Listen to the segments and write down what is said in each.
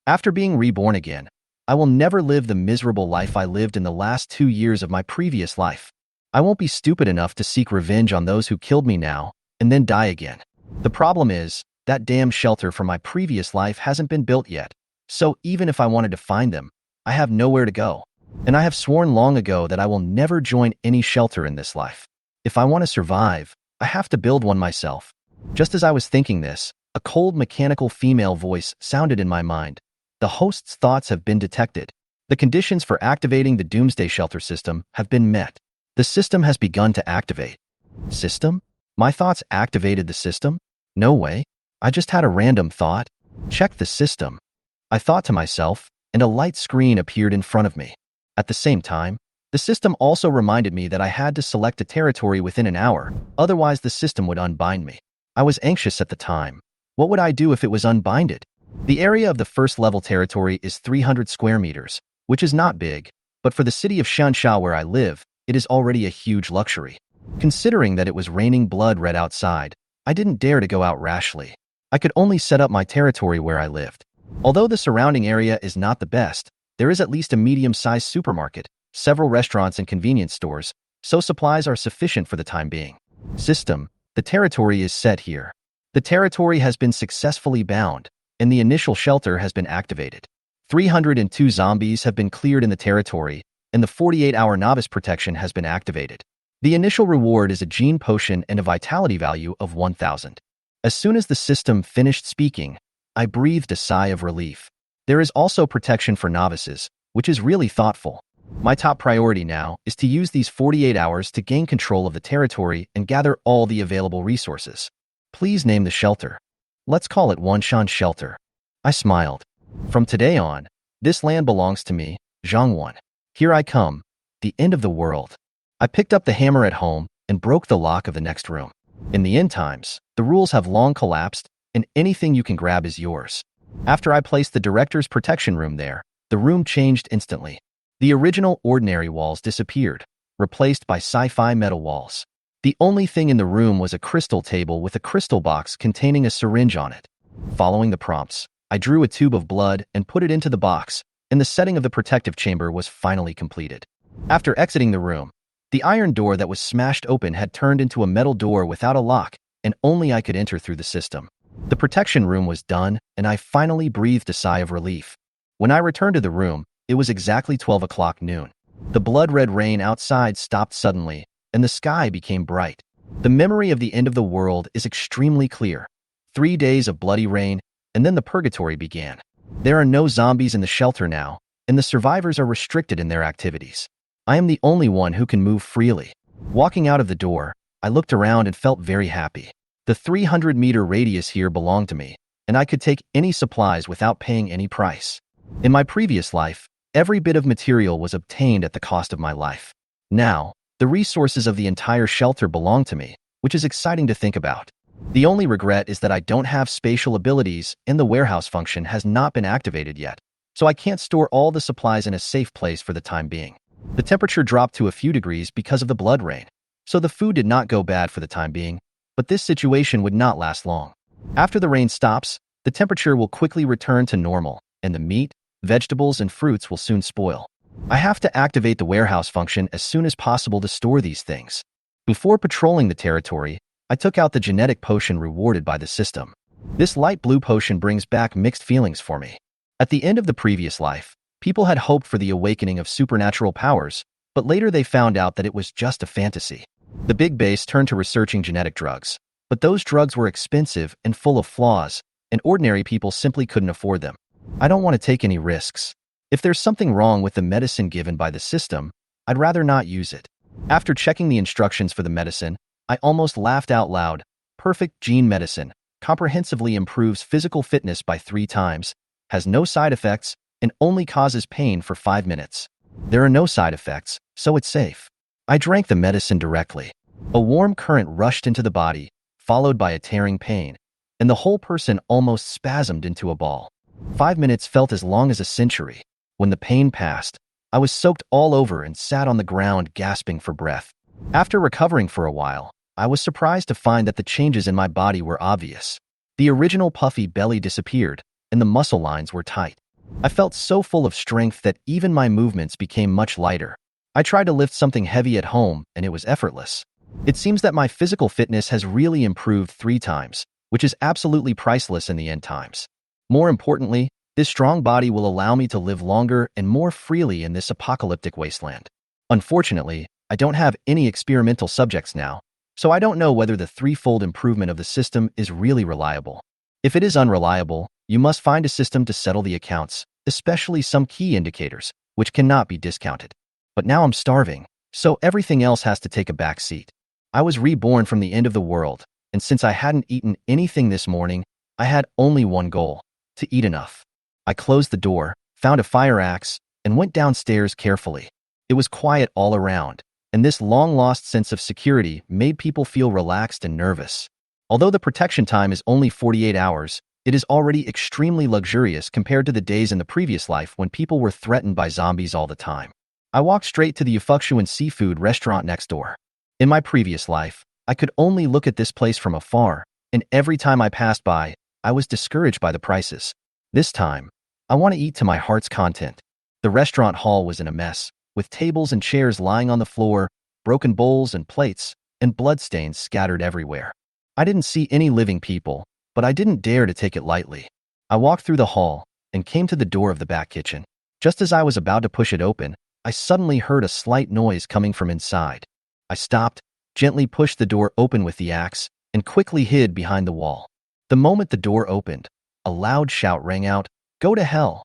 After being reborn again, I will never live the miserable life I lived in the last 2 years of my previous life. I won't be stupid enough to seek revenge on those who killed me now and then die again. The problem is, that damn shelter from my previous life hasn't been built yet, so even if I wanted to find them, I have nowhere to go. And I have sworn long ago that I will never join any shelter in this life. If I want to survive, I have to build one myself. Just as I was thinking this, a cold mechanical female voice sounded in my mind. The host's thoughts have been detected. The conditions for activating the Doomsday Shelter System have been met. The system has begun to activate. System? My thoughts activated the system? No way. I just had a random thought. Check the system. I thought to myself, and a light screen appeared in front of me. At the same time, the system also reminded me that I had to select a territory within an hour, otherwise the system would unbind me. I was anxious at the time. What would I do if it was unbinded? The area of the first level territory is 300 square meters, which is not big, but for the city of Shansha where I live, it is already a huge luxury. Considering that it was raining blood red outside, I didn't dare to go out rashly. I could only set up my territory where I lived. Although the surrounding area is not the best, there is at least a medium-sized supermarket, several restaurants and convenience stores, so supplies are sufficient for the time being. System, the territory is set here. The territory has been successfully bound, and the initial shelter has been activated. 302 zombies have been cleared in the territory, and the 48-hour novice protection has been activated. The initial reward is a gene potion and a vitality value of 1,000. As soon as the system finished speaking, I breathed a sigh of relief. There is also protection for novices, which is really thoughtful. My top priority now is to use these 48 hours to gain control of the territory and gather all the available resources. Please name the shelter. Let's call it Wanshan Shelter. I smiled. From today on, this land belongs to me, Zhangwan. Here I come, the end of the world. I picked up the hammer at home and broke the lock of the next room. In the end times, the rules have long collapsed, and anything you can grab is yours. After I placed the director's protection room there, the room changed instantly. The original ordinary walls disappeared, replaced by sci-fi metal walls. The only thing in the room was a crystal table with a crystal box containing a syringe on it. Following the prompts, I drew a tube of blood and put it into the box, and the setting of the protective chamber was finally completed. After exiting the room, the iron door that was smashed open had turned into a metal door without a lock, and only I could enter through the system. The protection room was done, and I finally breathed a sigh of relief. When I returned to the room, it was exactly 12 o'clock noon. The blood-red rain outside stopped suddenly, and the sky became bright. The memory of the end of the world is extremely clear. 3 days of bloody rain, and then the purgatory began. There are no zombies in the shelter now, and the survivors are restricted in their activities. I am the only one who can move freely. Walking out of the door, I looked around and felt very happy. The 300-meter radius here belonged to me, and I could take any supplies without paying any price. In my previous life, every bit of material was obtained at the cost of my life. Now, the resources of the entire shelter belong to me, which is exciting to think about. The only regret is that I don't have spatial abilities and the warehouse function has not been activated yet, so I can't store all the supplies in a safe place for the time being. The temperature dropped to a few degrees because of the blood rain, so the food did not go bad for the time being, but this situation would not last long. After the rain stops, the temperature will quickly return to normal, and the meat, vegetables, and fruits will soon spoil. I have to activate the warehouse function as soon as possible to store these things. Before patrolling the territory, I took out the genetic potion rewarded by the system. This light blue potion brings back mixed feelings for me. At the end of the previous life, people had hoped for the awakening of supernatural powers, but later they found out that it was just a fantasy. The big base turned to researching genetic drugs, but those drugs were expensive and full of flaws, and ordinary people simply couldn't afford them. I don't want to take any risks. If there's something wrong with the medicine given by the system, I'd rather not use it. After checking the instructions for the medicine, I almost laughed out loud. Perfect Gene Medicine comprehensively improves physical fitness by 3 times, has no side effects, and only causes pain for 5 minutes. There are no side effects, so it's safe. I drank the medicine directly. A warm current rushed into the body, followed by a tearing pain, and the whole person almost spasmed into a ball. 5 minutes felt as long as a century. When the pain passed, I was soaked all over and sat on the ground gasping for breath. After recovering for a while, I was surprised to find that the changes in my body were obvious. The original puffy belly disappeared, and the muscle lines were tight. I felt so full of strength that even my movements became much lighter. I tried to lift something heavy at home, and it was effortless. It seems that my physical fitness has really improved 3 times, which is absolutely priceless in the end times. More importantly, this strong body will allow me to live longer and more freely in this apocalyptic wasteland. Unfortunately, I don't have any experimental subjects now, so I don't know whether the threefold improvement of the system is really reliable. If it is unreliable, you must find a system to settle the accounts, especially some key indicators, which cannot be discounted. But now I'm starving, so everything else has to take a back seat. I was reborn from the end of the world, and since I hadn't eaten anything this morning, I had only one goal: to eat enough. I closed the door, found a fire axe, and went downstairs carefully. It was quiet all around, and this long-lost sense of security made people feel relaxed and nervous. Although the protection time is only 48 hours, it is already extremely luxurious compared to the days in the previous life when people were threatened by zombies all the time. I walked straight to the Ufuksuan seafood restaurant next door. In my previous life, I could only look at this place from afar, and every time I passed by, I was discouraged by the prices. This time, I want to eat to my heart's content. The restaurant hall was in a mess, with tables and chairs lying on the floor, broken bowls and plates, and bloodstains scattered everywhere. I didn't see any living people, but I didn't dare to take it lightly. I walked through the hall and came to the door of the back kitchen. Just as I was about to push it open, I suddenly heard a slight noise coming from inside. I stopped, gently pushed the door open with the axe, and quickly hid behind the wall. The moment the door opened, a loud shout rang out, "Go to hell!"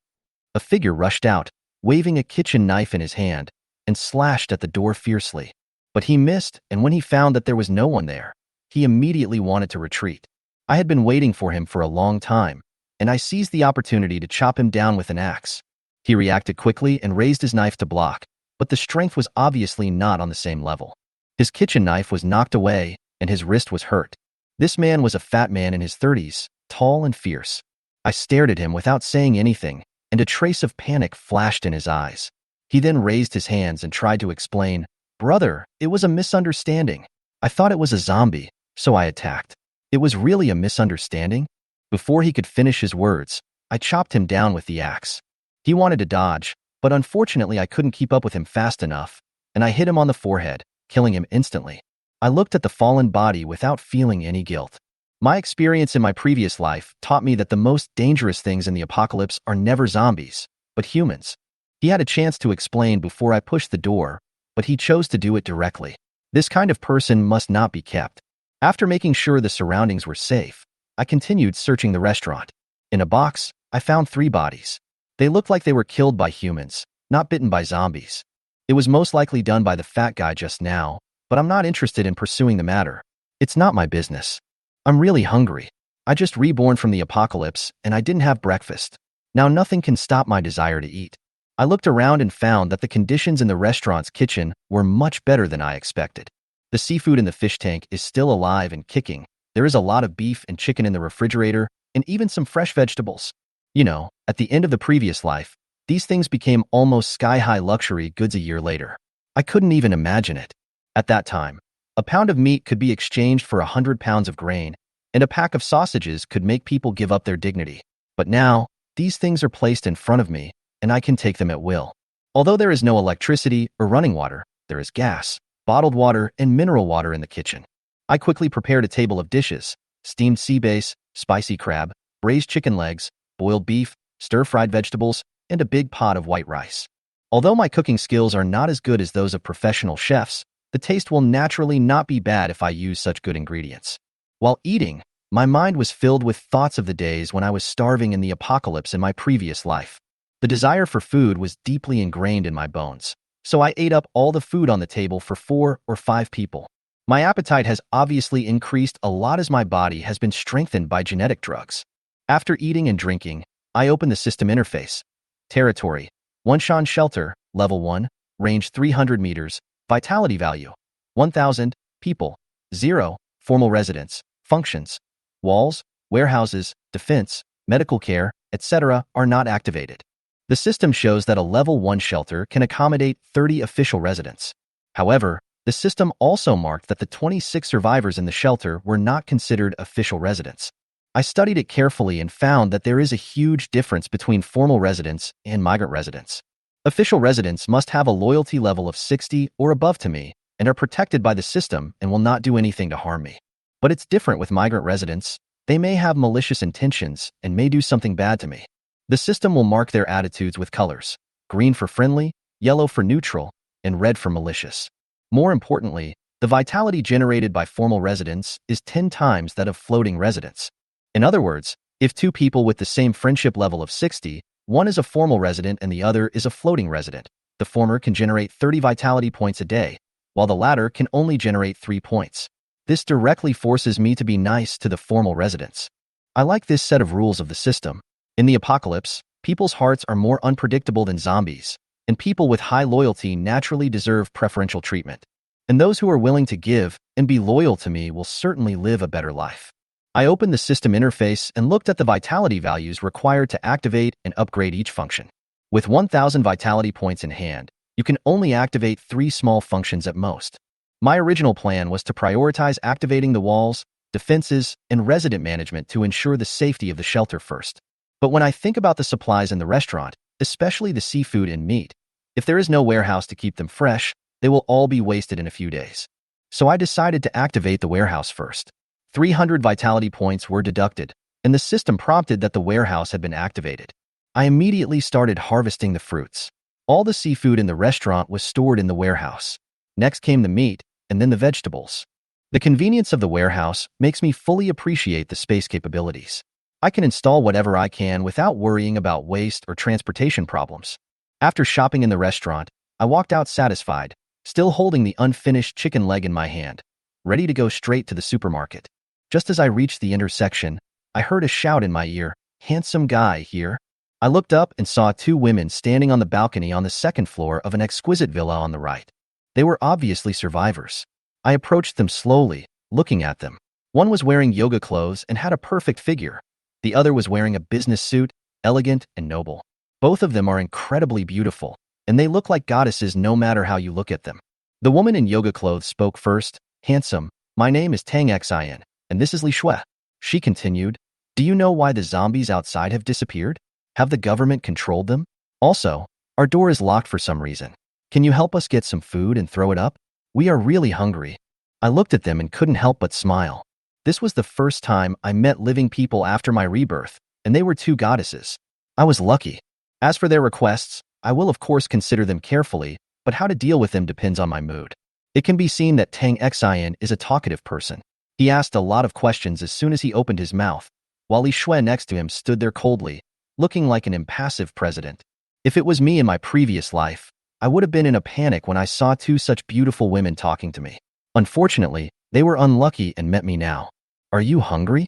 A figure rushed out, waving a kitchen knife in his hand, and slashed at the door fiercely. But he missed, and when he found that there was no one there, he immediately wanted to retreat. I had been waiting for him for a long time, and I seized the opportunity to chop him down with an axe. He reacted quickly and raised his knife to block, but the strength was obviously not on the same level. His kitchen knife was knocked away, and his wrist was hurt. This man was a fat man in his 30s, tall and fierce. I stared at him without saying anything, and a trace of panic flashed in his eyes. He then raised his hands and tried to explain, "Brother, it was a misunderstanding. I thought it was a zombie, so I attacked." It was really a misunderstanding? Before he could finish his words, I chopped him down with the axe. He wanted to dodge, but unfortunately I couldn't keep up with him fast enough, and I hit him on the forehead, killing him instantly. I looked at the fallen body without feeling any guilt. My experience in my previous life taught me that the most dangerous things in the apocalypse are never zombies, but humans. He had a chance to explain before I pushed the door, but he chose to do it directly. This kind of person must not be kept. After making sure the surroundings were safe, I continued searching the restaurant. In a box, I found 3 bodies. They looked like they were killed by humans, not bitten by zombies. It was most likely done by the fat guy just now, but I'm not interested in pursuing the matter. It's not my business. I'm really hungry. I just reborn from the apocalypse, and I didn't have breakfast. Now nothing can stop my desire to eat. I looked around and found that the conditions in the restaurant's kitchen were much better than I expected. The seafood in the fish tank is still alive and kicking. There is a lot of beef and chicken in the refrigerator, and even some fresh vegetables. You know, at the end of the previous life, these things became almost sky-high luxury goods a year later. I couldn't even imagine it. At that time, a pound of meat could be exchanged for 100 pounds of grain, and a pack of sausages could make people give up their dignity. But now, these things are placed in front of me, and I can take them at will. Although there is no electricity or running water, there is gas, bottled water, and mineral water in the kitchen. I quickly prepared a table of dishes: steamed sea bass, spicy crab, braised chicken legs, boiled beef, stir-fried vegetables, and a big pot of white rice. Although my cooking skills are not as good as those of professional chefs, the taste will naturally not be bad if I use such good ingredients. While eating, my mind was filled with thoughts of the days when I was starving in the apocalypse in my previous life. The desire for food was deeply ingrained in my bones, so I ate up all the food on the table for 4 or 5 people. My appetite has obviously increased a lot as my body has been strengthened by genetic drugs. After eating and drinking, I opened the system interface. Territory: Doomsday Shelter, Level 1, Range 300 meters, Vitality Value 1,000, People 0, Formal Residence, Functions: Walls, warehouses, defense, medical care, etc. are not activated. The system shows that a Level 1 shelter can accommodate 30 official residents. However, the system also marked that the 26 survivors in the shelter were not considered official residents. I studied it carefully and found that there is a huge difference between formal residents and migrant residents. Official residents must have a loyalty level of 60 or above to me and are protected by the system and will not do anything to harm me. But it's different with migrant residents. They may have malicious intentions and may do something bad to me. The system will mark their attitudes with colors: green for friendly, yellow for neutral, and red for malicious. More importantly, the vitality generated by formal residents is 10 times that of floating residents. In other words, if two people with the same friendship level of 60, one is a formal resident and the other is a floating resident, the former can generate 30 vitality points a day, while the latter can only generate 3 points. This directly forces me to be nice to the formal residents. I like this set of rules of the system. In the apocalypse, people's hearts are more unpredictable than zombies, and people with high loyalty naturally deserve preferential treatment. And those who are willing to give and be loyal to me will certainly live a better life. I opened the system interface and looked at the vitality values required to activate and upgrade each function. With 1,000 vitality points in hand, you can only activate 3 small functions at most. My original plan was to prioritize activating the walls, defenses, and resident management to ensure the safety of the shelter first. But when I think about the supplies in the restaurant, especially the seafood and meat, if there is no warehouse to keep them fresh, they will all be wasted in a few days. So I decided to activate the warehouse first. 300 vitality points were deducted, and the system prompted that the warehouse had been activated. I immediately started harvesting the fruits. All the seafood in the restaurant was stored in the warehouse. Next came the meat, and then the vegetables. The convenience of the warehouse makes me fully appreciate the space capabilities. I can install whatever I can without worrying about waste or transportation problems. After shopping in the restaurant, I walked out satisfied, still holding the unfinished chicken leg in my hand, ready to go straight to the supermarket. Just as I reached the intersection, I heard a shout in my ear, "Handsome guy here." I looked up and saw 2 women standing on the balcony on the 2nd floor of an exquisite villa on the right. They were obviously survivors. I approached them slowly, looking at them. One was wearing yoga clothes and had a perfect figure. The other was wearing a business suit, elegant and noble. Both of them are incredibly beautiful, and they look like goddesses no matter how you look at them. The woman in yoga clothes spoke first. "Handsome, my name is Tang Xin, and this is Li Shui." She continued, "Do you know why the zombies outside have disappeared? Have the government controlled them? Also, our door is locked for some reason. Can you help us get some food and throw it up? We are really hungry." I looked at them and couldn't help but smile. This was the first time I met living people after my rebirth, and they were 2 goddesses. I was lucky. As for their requests, I will of course consider them carefully, but how to deal with them depends on my mood. It can be seen that Tang Xin is a talkative person. He asked a lot of questions as soon as he opened his mouth, while Li Shui next to him stood there coldly, looking like an impassive president. If it was me in my previous life, I would have been in a panic when I saw 2 such beautiful women talking to me. Unfortunately, they were unlucky and met me now. "Are you hungry?"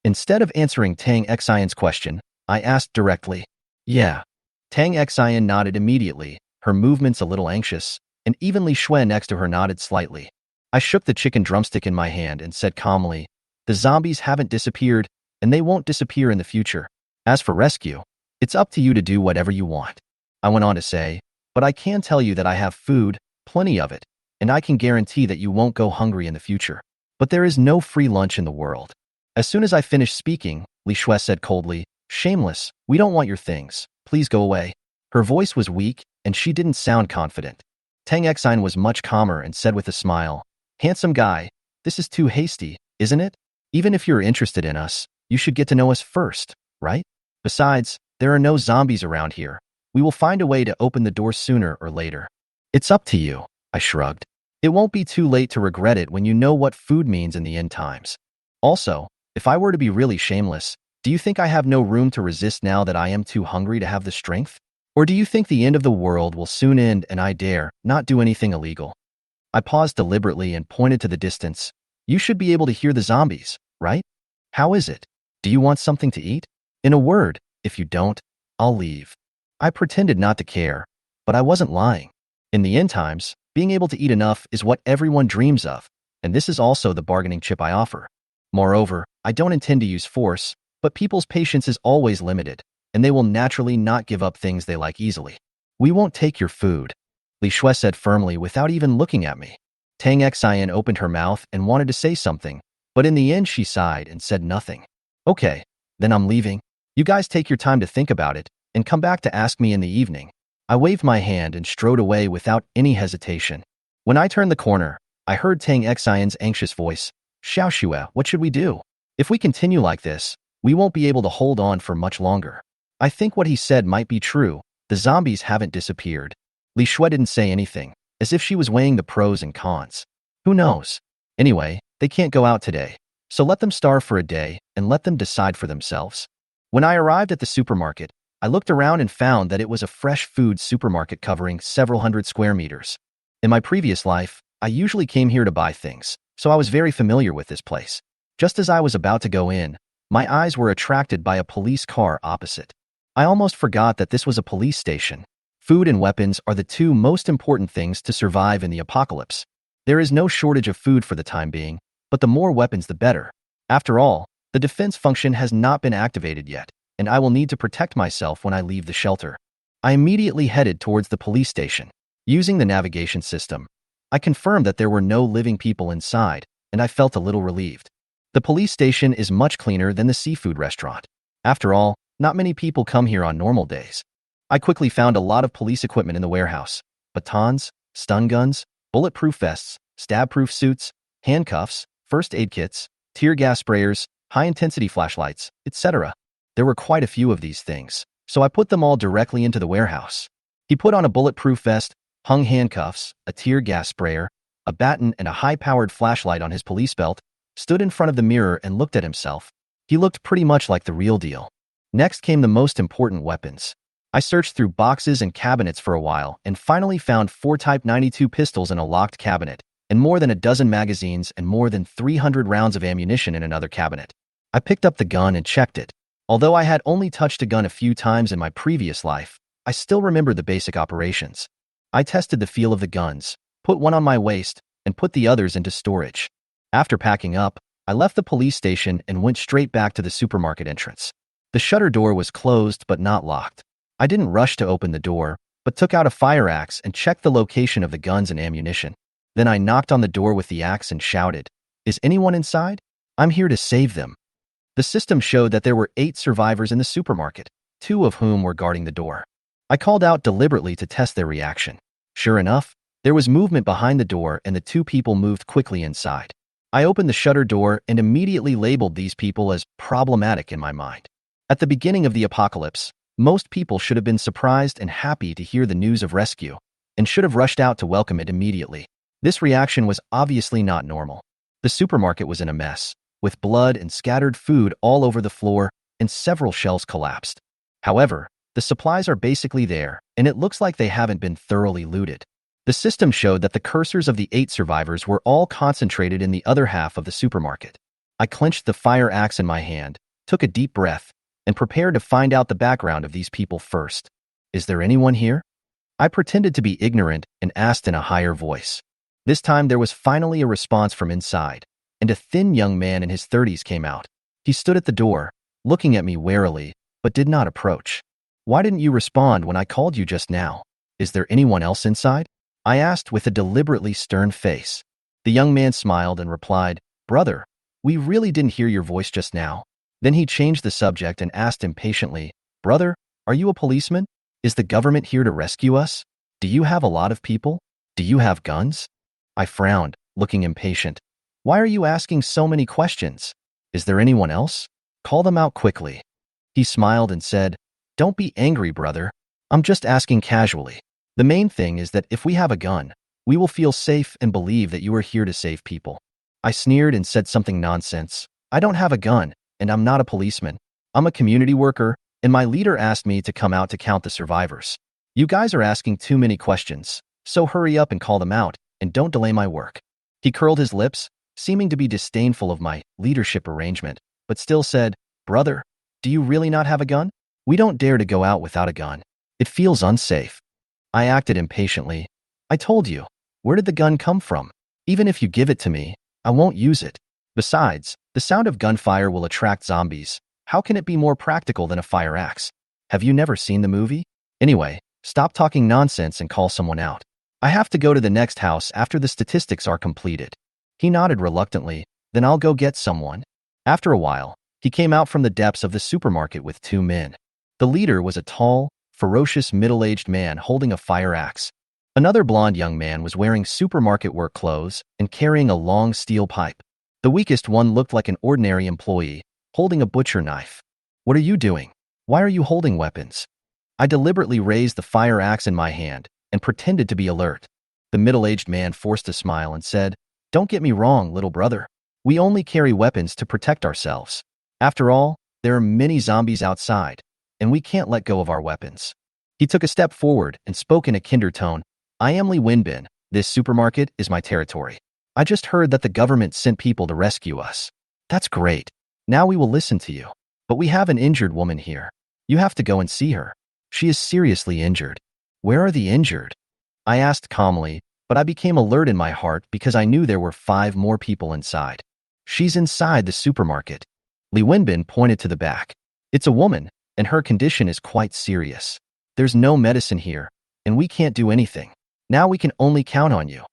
Instead of answering Tang Xion's question, I asked directly. "Yeah." Tang Xion nodded immediately, her movements a little anxious, and even Li Shui next to her nodded slightly. I shook the chicken drumstick in my hand and said calmly, "The zombies haven't disappeared, and they won't disappear in the future. As for rescue, it's up to you to do whatever you want." I went on to say, "But I can tell you that I have food, plenty of it, and I can guarantee that you won't go hungry in the future. But there is no free lunch in the world." As soon as I finished speaking, Li Shui said coldly, "Shameless, we don't want your things. Please go away." Her voice was weak, and she didn't sound confident. Tang Xin was much calmer and said with a smile, "Handsome guy, this is too hasty, isn't it? Even if you're interested in us, you should get to know us first, right? Besides, there are no zombies around here. We will find a way to open the door sooner or later." "It's up to you," I shrugged. "It won't be too late to regret it when you know what food means in the end times. Also, if I were to be really shameless, do you think I have no room to resist now that I am too hungry to have the strength? Or do you think the end of the world will soon end and I dare not do anything illegal?" I paused deliberately and pointed to the distance. "You should be able to hear the zombies, right? How is it? Do you want something to eat? In a word, if you don't, I'll leave." I pretended not to care, but I wasn't lying. In the end times, being able to eat enough is what everyone dreams of, and this is also the bargaining chip I offer. Moreover, I don't intend to use force, but people's patience is always limited, and they will naturally not give up things they like easily. "We won't take your food," Li Shui said firmly without even looking at me. Tang Xian opened her mouth and wanted to say something, but in the end she sighed and said nothing. Okay, then I'm leaving. You guys take your time to think about it and come back to ask me in the evening. I waved my hand and strode away without any hesitation. When I turned the corner, I heard Tang Xian's anxious voice. Xiaoxue, what should we do? If we continue like this, we won't be able to hold on for much longer. I think what he said might be true. The zombies haven't disappeared. Li Shui didn't say anything, as if she was weighing the pros and cons. Who knows? Anyway, they can't go out today, so let them starve for a day and let them decide for themselves. When I arrived at the supermarket, I looked around and found that it was a fresh food supermarket covering several hundred square meters. In my previous life, I usually came here to buy things, so I was very familiar with this place. Just as I was about to go in, my eyes were attracted by a police car opposite. I almost forgot that this was a police station. Food and weapons are the two most important things to survive in the apocalypse. There is no shortage of food for the time being, but the more weapons the better. After all, the defense function has not been activated yet, and I will need to protect myself when I leave the shelter. I immediately headed towards the police station. Using the navigation system, I confirmed that there were no living people inside, and I felt a little relieved. The police station is much cleaner than the seafood restaurant. After all, not many people come here on normal days. I quickly found a lot of police equipment in the warehouse. Batons, stun guns, bulletproof vests, stab-proof suits, handcuffs, first aid kits, tear gas sprayers, high-intensity flashlights, etc. There were quite a few of these things, so I put them all directly into the warehouse. He put on a bulletproof vest, hung handcuffs, a tear gas sprayer, a baton, and a high-powered flashlight on his police belt, stood in front of the mirror and looked at himself. He looked pretty much like the real deal. Next came the most important weapons. I searched through boxes and cabinets for a while and finally found 4 Type 92 pistols in a locked cabinet, and more than a dozen magazines and more than 300 rounds of ammunition in another cabinet. I picked up the gun and checked it. Although I had only touched a gun a few times in my previous life, I still remembered the basic operations. I tested the feel of the guns, put one on my waist, and put the others into storage. After packing up, I left the police station and went straight back to the supermarket entrance. The shutter door was closed but not locked. I didn't rush to open the door, but took out a fire axe and checked the location of the guns and ammunition. Then I knocked on the door with the axe and shouted, "Is anyone inside? I'm here to save them." The system showed that there were 8 survivors in the supermarket, 2 of whom were guarding the door. I called out deliberately to test their reaction. Sure enough, there was movement behind the door and the 2 people moved quickly inside. I opened the shutter door and immediately labeled these people as problematic in my mind. At the beginning of the apocalypse, most people should have been surprised and happy to hear the news of rescue, and should have rushed out to welcome it immediately. This reaction was obviously not normal. The supermarket was in a mess, with blood and scattered food all over the floor, and several shelves collapsed. However, the supplies are basically there, and it looks like they haven't been thoroughly looted. The system showed that the cursors of the 8 survivors were all concentrated in the other half of the supermarket. I clenched the fire axe in my hand, took a deep breath, and prepared to find out the background of these people first. "Is there anyone here?" I pretended to be ignorant and asked in a higher voice. This time there was finally a response from inside, and a thin young man in his 30s came out. He stood at the door, looking at me warily, but did not approach. "Why didn't you respond when I called you just now? Is there anyone else inside?" I asked with a deliberately stern face. The young man smiled and replied, "Brother, we really didn't hear your voice just now." Then he changed the subject and asked impatiently, "Brother, are you a policeman? Is the government here to rescue us? Do you have a lot of people? Do you have guns?" I frowned, looking impatient. "Why are you asking so many questions? Is there anyone else? Call them out quickly." He smiled and said, "Don't be angry, brother. I'm just asking casually. The main thing is that if we have a gun, we will feel safe and believe that you are here to save people." I sneered and said something nonsense. "I don't have a gun, and I'm not a policeman. I'm a community worker, and my leader asked me to come out to count the survivors. You guys are asking too many questions, so hurry up and call them out, and don't delay my work." He curled his lips, seeming to be disdainful of my leadership arrangement, but still said, "Brother, do you really not have a gun? We don't dare to go out without a gun. It feels unsafe." I acted impatiently. "I told you, where did the gun come from? Even if you give it to me, I won't use it. Besides, the sound of gunfire will attract zombies. How can it be more practical than a fire axe? Have you never seen the movie? Anyway, stop talking nonsense and call someone out. I have to go to the next house after the statistics are completed." He nodded reluctantly. "Then I'll go get someone." After a while, He came out from the depths of the supermarket with two men. The leader was a tall, ferocious middle-aged man holding a fire axe. Another blond young man was wearing supermarket work clothes and carrying a long steel pipe. The weakest one looked like an ordinary employee, holding a butcher knife. "What are you doing? Why are you holding weapons?" I deliberately raised the fire axe in my hand and pretended to be alert. The middle-aged man forced a smile and said, "Don't get me wrong, little brother. We only carry weapons to protect ourselves. After all, there are many zombies outside, and we can't let go of our weapons." He took a step forward and spoke in a kinder tone. "I am Lee Winbin. This supermarket is my territory. I just heard that the government sent people to rescue us." "That's great. Now we will listen to you. But we have an injured woman here. You have to go and see her. She is seriously injured." "Where are the injured?" I asked calmly, but I became alert in my heart because I knew there were 5 more people inside. "She's inside the supermarket." Lee Winbin pointed to the back. "It's a woman, and her condition is quite serious. There's no medicine here, and we can't do anything. Now we can only count on you."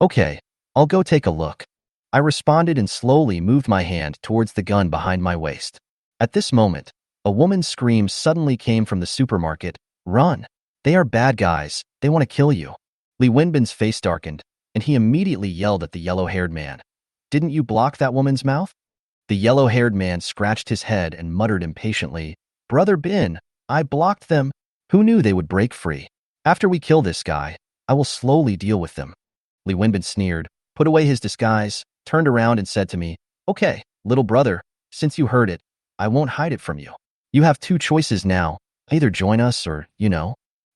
"Okay, I'll go take a look." I responded and slowly moved my hand towards the gun behind my waist. At this moment, a woman's scream suddenly came from the supermarket. "Run! They are bad guys. They want to kill you." Lee Winbin's face darkened, and he immediately yelled at the yellow-haired man. "Didn't you block that woman's mouth?" The yellow-haired man scratched his head and muttered impatiently, "Brother Bin, I blocked them. Who knew they would break free? After we kill this guy, I will slowly deal with them." Lee Winbin sneered, put away his disguise, turned around and said to me, "Okay, little brother, since you heard it, I won't hide it from you. You have 2 choices now. Either join us or,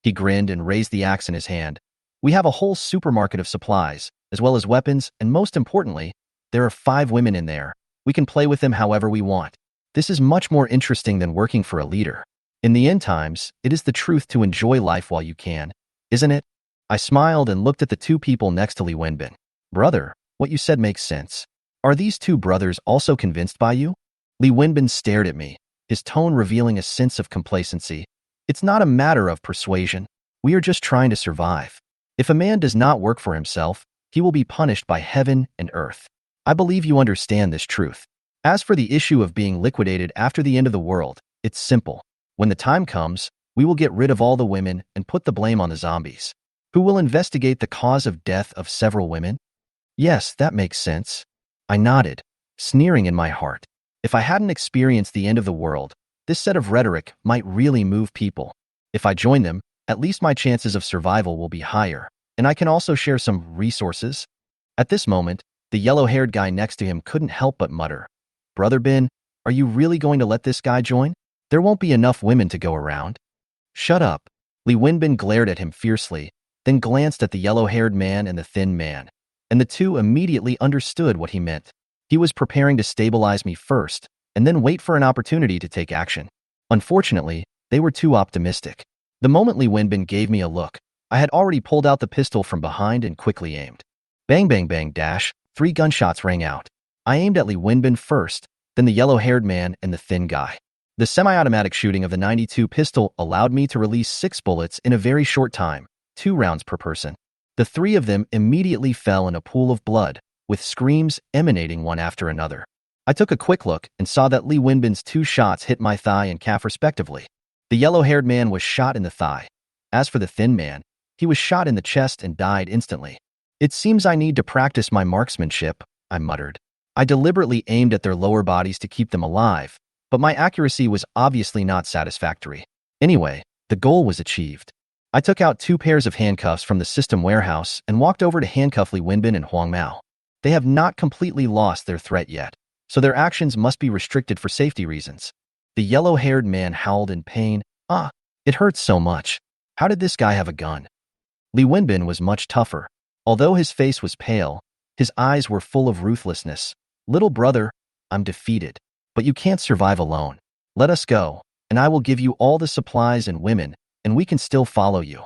He grinned and raised the axe in his hand. "We have a whole supermarket of supplies, as well as weapons, and most importantly, there are 5 women in there. We can play with them however we want. This is much more interesting than working for a leader. In the end times, it is the truth to enjoy life while you can, isn't it?" I smiled and looked at the 2 people next to Lee Winbin. "Brother, what you said makes sense. Are these 2 brothers also convinced by you?" Lee Winbin stared at me, his tone revealing a sense of complacency. "It's not a matter of persuasion. We are just trying to survive. If a man does not work for himself, he will be punished by heaven and earth. I believe you understand this truth. As for the issue of being liquidated after the end of the world, it's simple. When the time comes, we will get rid of all the women and put the blame on the zombies. Who will investigate the cause of death of several women?" "Yes, that makes sense." I nodded, sneering in my heart. If I hadn't experienced the end of the world, this set of rhetoric might really move people. If I join them, at least my chances of survival will be higher, and I can also share some resources. At this moment, the yellow-haired guy next to him couldn't help but mutter, "Brother Bin, are you really going to let this guy join? There won't be enough women to go around." "Shut up." Lee Winbin glared at him fiercely, then glanced at the yellow-haired man and the thin man, and the 2 immediately understood what he meant. He was preparing to stabilize me first, and then wait for an opportunity to take action. Unfortunately, they were too optimistic. The moment Lee Winbin gave me a look, I had already pulled out the pistol from behind and quickly aimed. Bang bang bang dash, 3 gunshots rang out. I aimed at Lee Winbin first, then the yellow-haired man and the thin guy. The semi-automatic shooting of the 92 pistol allowed me to release 6 bullets in a very short time, 2 rounds per person. The 3 of them immediately fell in a pool of blood, with screams emanating one after another. I took a quick look and saw that Lee Winbin's 2 shots hit my thigh and calf respectively. The yellow-haired man was shot in the thigh. As for the thin man, he was shot in the chest and died instantly. "It seems I need to practice my marksmanship," I muttered. I deliberately aimed at their lower bodies to keep them alive, but my accuracy was obviously not satisfactory. Anyway, the goal was achieved. I took out 2 pairs of handcuffs from the system warehouse and walked over to handcuff Lee Winbin and Huang Mao. They have not completely lost their threat yet, so their actions must be restricted for safety reasons. The yellow-haired man howled in pain. "Ah, it hurts so much. How did this guy have a gun?" Lee Winbin was much tougher. Although his face was pale, his eyes were full of ruthlessness. "Little brother, I'm defeated, but you can't survive alone. Let us go, and I will give you all the supplies and women, and we can still follow you."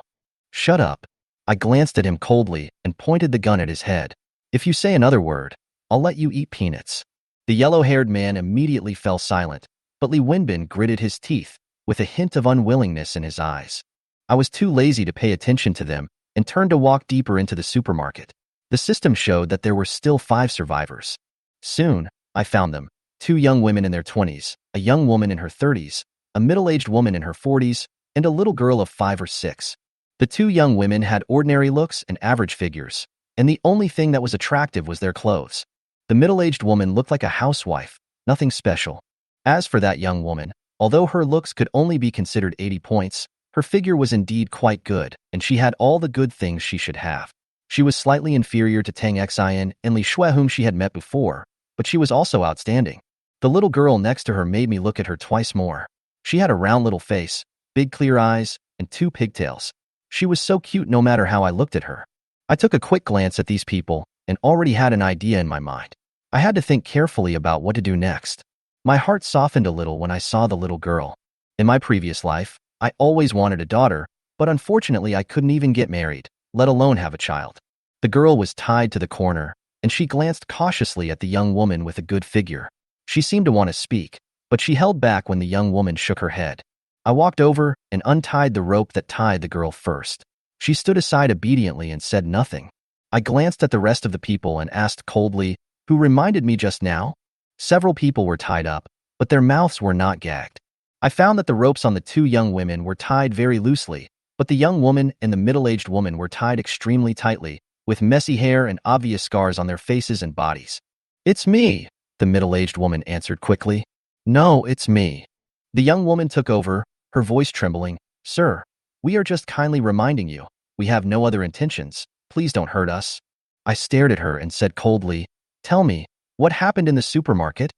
"Shut up." I glanced at him coldly and pointed the gun at his head. "If you say another word, I'll let you eat peanuts." The yellow-haired man immediately fell silent, but Lee Winbin gritted his teeth, with a hint of unwillingness in his eyes. I was too lazy to pay attention to them and turned to walk deeper into the supermarket. The system showed that there were still 5 survivors. Soon, I found them, two young women in their 20s, a young woman in her 30s, a middle-aged woman in her 40s, and a little girl of 5 or 6. The two young women had ordinary looks and average figures, and the only thing that was attractive was their clothes. The middle-aged woman looked like a housewife, nothing special. As for that young woman, although her looks could only be considered 80 points, her figure was indeed quite good, and she had all the good things she should have. She was slightly inferior to Tang Xian and Li Shui, whom she had met before, but she was also outstanding. The little girl next to her made me look at her twice more. She had a round little face, big clear eyes, and 2 pigtails. She was so cute no matter how I looked at her. I took a quick glance at these people and already had an idea in my mind. I had to think carefully about what to do next. My heart softened a little when I saw the little girl. In my previous life, I always wanted a daughter, but unfortunately I couldn't even get married, let alone have a child. The girl was tied to the corner, and she glanced cautiously at the young woman with a good figure. She seemed to want to speak, but she held back when the young woman shook her head. I walked over and untied the rope that tied the girl first. She stood aside obediently and said nothing. I glanced at the rest of the people and asked coldly, "Who reminded me just now?" Several people were tied up, but their mouths were not gagged. I found that the ropes on the two young women were tied very loosely, but the young woman and the middle-aged woman were tied extremely tightly, with messy hair and obvious scars on their faces and bodies. "It's me," the middle-aged woman answered quickly. "No, it's me." The young woman took over, her voice trembling. "Sir, we are just kindly reminding you. We have no other intentions. Please don't hurt us." I stared at her and said coldly, "Tell me, what happened in the supermarket?"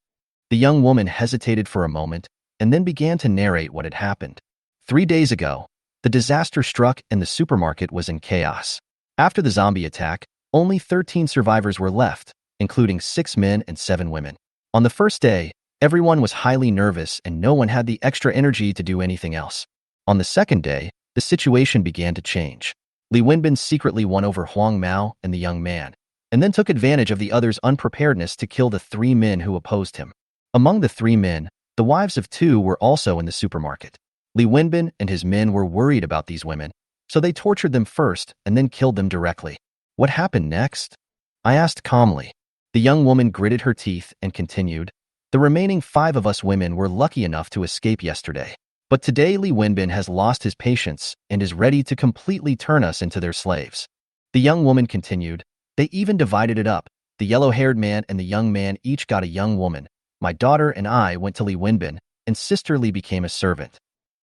The young woman hesitated for a moment and then began to narrate what had happened. 3 days ago, the disaster struck and the supermarket was in chaos. After the zombie attack, only 13 survivors were left, including 6 men and 7 women. On the first day, everyone was highly nervous and no one had the extra energy to do anything else. On the second day, the situation began to change. Li Wenbin secretly won over Huang Mao and the young man, and then took advantage of the others' unpreparedness to kill the 3 men who opposed him. Among the 3 men, the wives of 2 were also in the supermarket. Li Wenbin and his men were worried about these women, so they tortured them first and then killed them directly. What happened next? I asked calmly. The young woman gritted her teeth and continued, "The remaining 5 of us women were lucky enough to escape yesterday. But today Li Wenbin has lost his patience and is ready to completely turn us into their slaves." The young woman continued, "They even divided it up. The yellow-haired man and the young man each got a young woman. My daughter and I went to Li Wenbin, and Sister Li became a servant."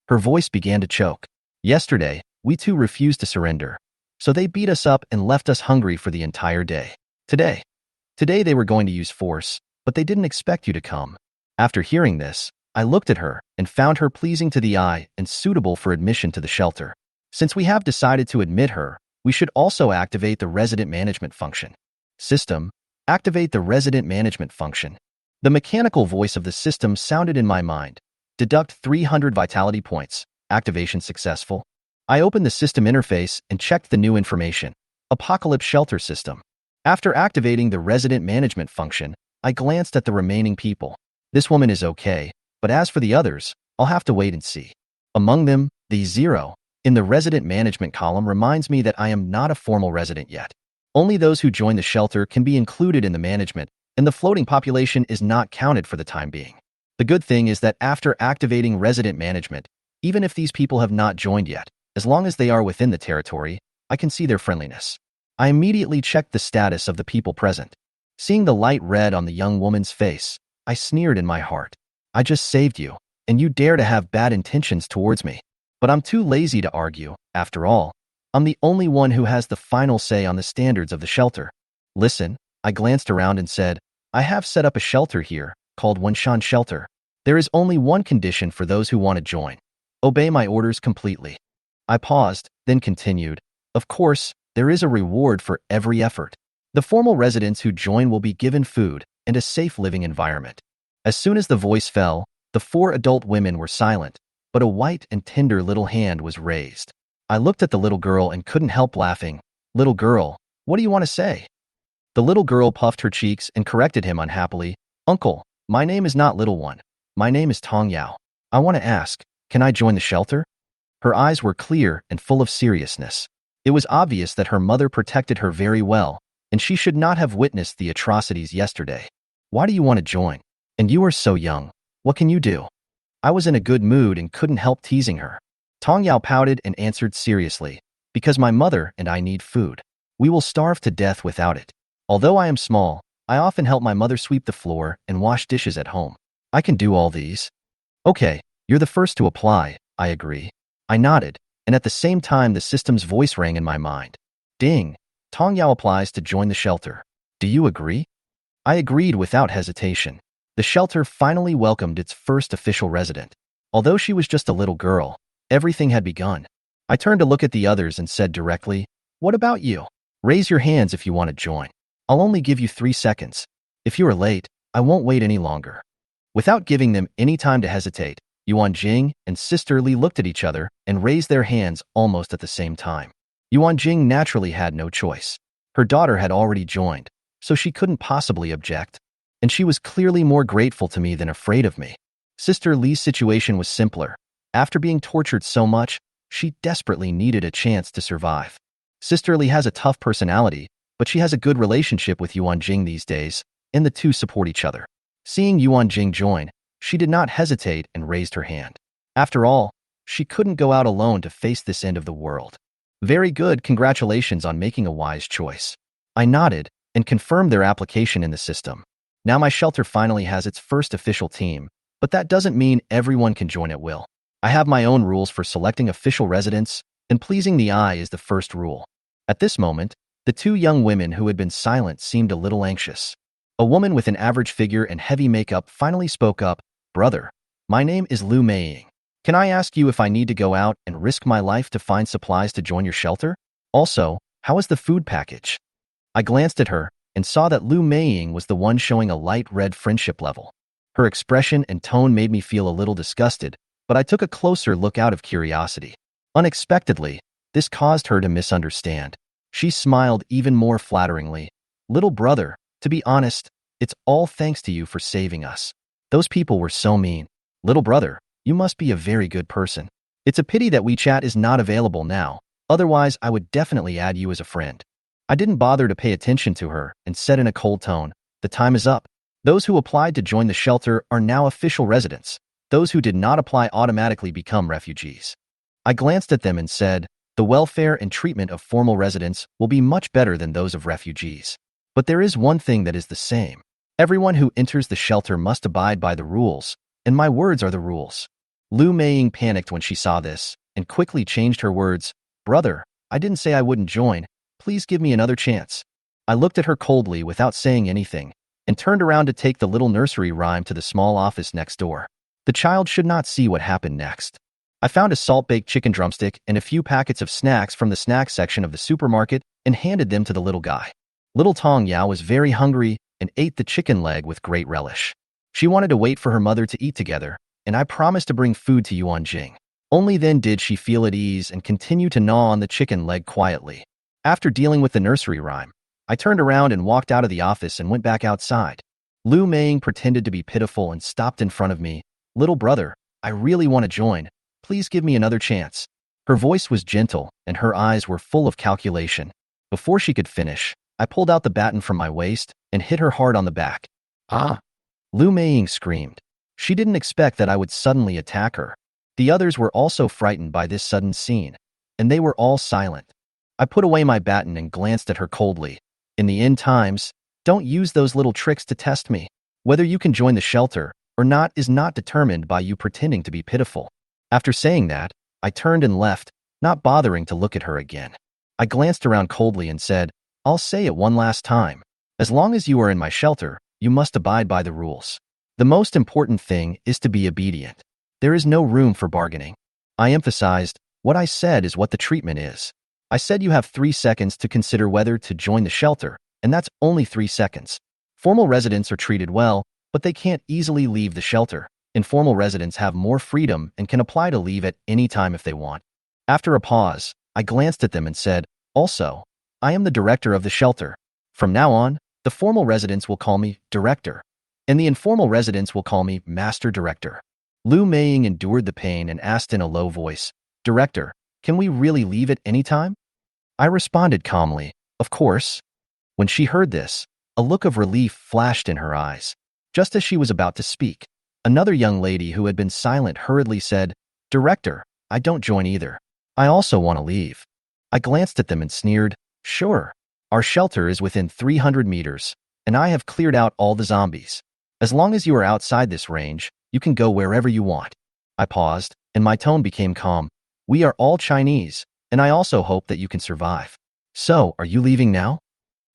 Her voice began to choke. "Yesterday, we too refused to surrender. So they beat us up and left us hungry for the entire day. Today they were going to use force, but they didn't expect you to come." After hearing this, I looked at her and found her pleasing to the eye and suitable for admission to the shelter. Since we have decided to admit her, we should also activate the resident management function. System, activate the resident management function. The mechanical voice of the system sounded in my mind. Deduct 300 vitality points. Activation successful. I opened the system interface and checked the new information. Apocalypse Shelter System. After activating the resident management function, I glanced at the remaining people. This woman is okay, but as for the others, I'll have to wait and see. Among them, the 0 in the resident management column reminds me that I am not a formal resident yet. Only those who join the shelter can be included in the management, and the floating population is not counted for the time being. The good thing is that after activating resident management, even if these people have not joined yet, as long as they are within the territory, I can see their friendliness. I immediately checked the status of the people present. Seeing the light red on the young woman's face, I sneered in my heart. "I just saved you, and you dare to have bad intentions towards me." But I'm too lazy to argue. After all, I'm the only one who has the final say on the standards of the shelter. "Listen," I glanced around and said, "I have set up a shelter here, called Wenshan Shelter. There is only one condition for those who want to join. Obey my orders completely." I paused, then continued, "Of course, there is a reward for every effort. The formal residents who join will be given food and a safe living environment." As soon as the voice fell, the 4 adult women were silent, but a white and tender little hand was raised. I looked at the little girl and couldn't help laughing. "Little girl, what do you want to say?" The little girl puffed her cheeks and corrected him unhappily. "Uncle, my name is not Little One. My name is Tong Yao. I want to ask, can I join the shelter?" Her eyes were clear and full of seriousness. It was obvious that her mother protected her very well, and she should not have witnessed the atrocities yesterday. "Why do you want to join?" And you are so young. What can you do? I was in a good mood and couldn't help teasing her. Tong Yao pouted and answered seriously, because my mother and I need food. We will starve to death without it. Although I am small, I often help my mother sweep the floor and wash dishes at home. I can do all these. Okay, you're the first to apply, I agree. I nodded, and at the same time the system's voice rang in my mind. Ding! Tong Yao applies to join the shelter. Do you agree? I agreed without hesitation. The shelter finally welcomed its first official resident. Although she was just a little girl, everything had begun. I turned to look at the others and said directly, "What about you? Raise your hands if you want to join. I'll only give you 3 seconds. If you are late, I won't wait any longer." Without giving them any time to hesitate, Yuan Jing and Sister Li looked at each other and raised their hands almost at the same time. Yuan Jing naturally had no choice. Her daughter had already joined, so she couldn't possibly object, and she was clearly more grateful to me than afraid of me. Sister Li's situation was simpler. After being tortured so much, she desperately needed a chance to survive. Sister Li has a tough personality, but she has a good relationship with Yuan Jing these days, and the two support each other. Seeing Yuan Jing join, she did not hesitate and raised her hand. After all, she couldn't go out alone to face this end of the world. Very good, congratulations on making a wise choice. I nodded and confirmed their application in the system. Now my shelter finally has its first official team, but that doesn't mean everyone can join at will. I have my own rules for selecting official residents, and pleasing the eye is the first rule. At this moment, the two young women who had been silent seemed a little anxious. A woman with an average figure and heavy makeup finally spoke up. "Brother, my name is Lu Meiying. Can I ask you if I need to go out and risk my life to find supplies to join your shelter? Also, how is the food package?" I glanced at her and saw that Lu Meiying was the one showing a light red friendship level. Her expression and tone made me feel a little disgusted, but I took a closer look out of curiosity. Unexpectedly, this caused her to misunderstand. She smiled even more flatteringly. "Little brother, to be honest, it's all thanks to you for saving us. Those people were so mean. Little brother, you must be a very good person. It's a pity that WeChat is not available now, otherwise I would definitely add you as a friend." I didn't bother to pay attention to her and said in a cold tone, "The time is up. Those who applied to join the shelter are now official residents. Those who did not apply automatically become refugees." I glanced at them and said, "The welfare and treatment of formal residents will be much better than those of refugees. But there is one thing that is the same. Everyone who enters the shelter must abide by the rules, and my words are the rules." Lu Meiying panicked when she saw this and quickly changed her words. "Brother, I didn't say I wouldn't join. Please give me another chance." I looked at her coldly without saying anything and turned around to take the little nursery rhyme to the small office next door. The child should not see what happened next. I found a salt-baked chicken drumstick and a few packets of snacks from the snack section of the supermarket and handed them to the little guy. Little Tong Yao was very hungry and ate the chicken leg with great relish. She wanted to wait for her mother to eat together, and I promised to bring food to Yuan Jing. Only then did she feel at ease and continue to gnaw on the chicken leg quietly. After dealing with the nursery rhyme, I turned around and walked out of the office and went back outside. Lu Meiying pretended to be pitiful and stopped in front of me. "Little brother, I really want to join. Please give me another chance." Her voice was gentle and her eyes were full of calculation. Before she could finish, I pulled out the baton from my waist and hit her hard on the back. "Ah!" Lu Meiying screamed. She didn't expect that I would suddenly attack her. The others were also frightened by this sudden scene, and they were all silent. I put away my baton and glanced at her coldly. "In the end times, don't use those little tricks to test me. Whether you can join the shelter or not is not determined by you pretending to be pitiful." After saying that, I turned and left, not bothering to look at her again. I glanced around coldly and said, "I'll say it one last time. As long as you are in my shelter, you must abide by the rules. The most important thing is to be obedient. There is no room for bargaining." I emphasized, "What I said is what the treatment is. I said you have 3 seconds to consider whether to join the shelter, and that's only 3 seconds. Formal residents are treated well, but they can't easily leave the shelter. Informal residents have more freedom and can apply to leave at any time if they want." After a pause, I glanced at them and said, "Also, I am the director of the shelter. From now on, the formal residents will call me Director, and the informal residents will call me Master Director." Lu Meiying endured the pain and asked in a low voice, "Director, can we really leave at any time?" I responded calmly, "Of course." When she heard this, a look of relief flashed in her eyes. Just as she was about to speak, another young lady who had been silent hurriedly said, "Director, I don't join either. I also want to leave." I glanced at them and sneered, "Sure. Our shelter is within 300 meters, and I have cleared out all the zombies. As long as you are outside this range, you can go wherever you want." I paused, and my tone became calm. "We are all Chinese, and I also hope that you can survive. So, are you leaving now?"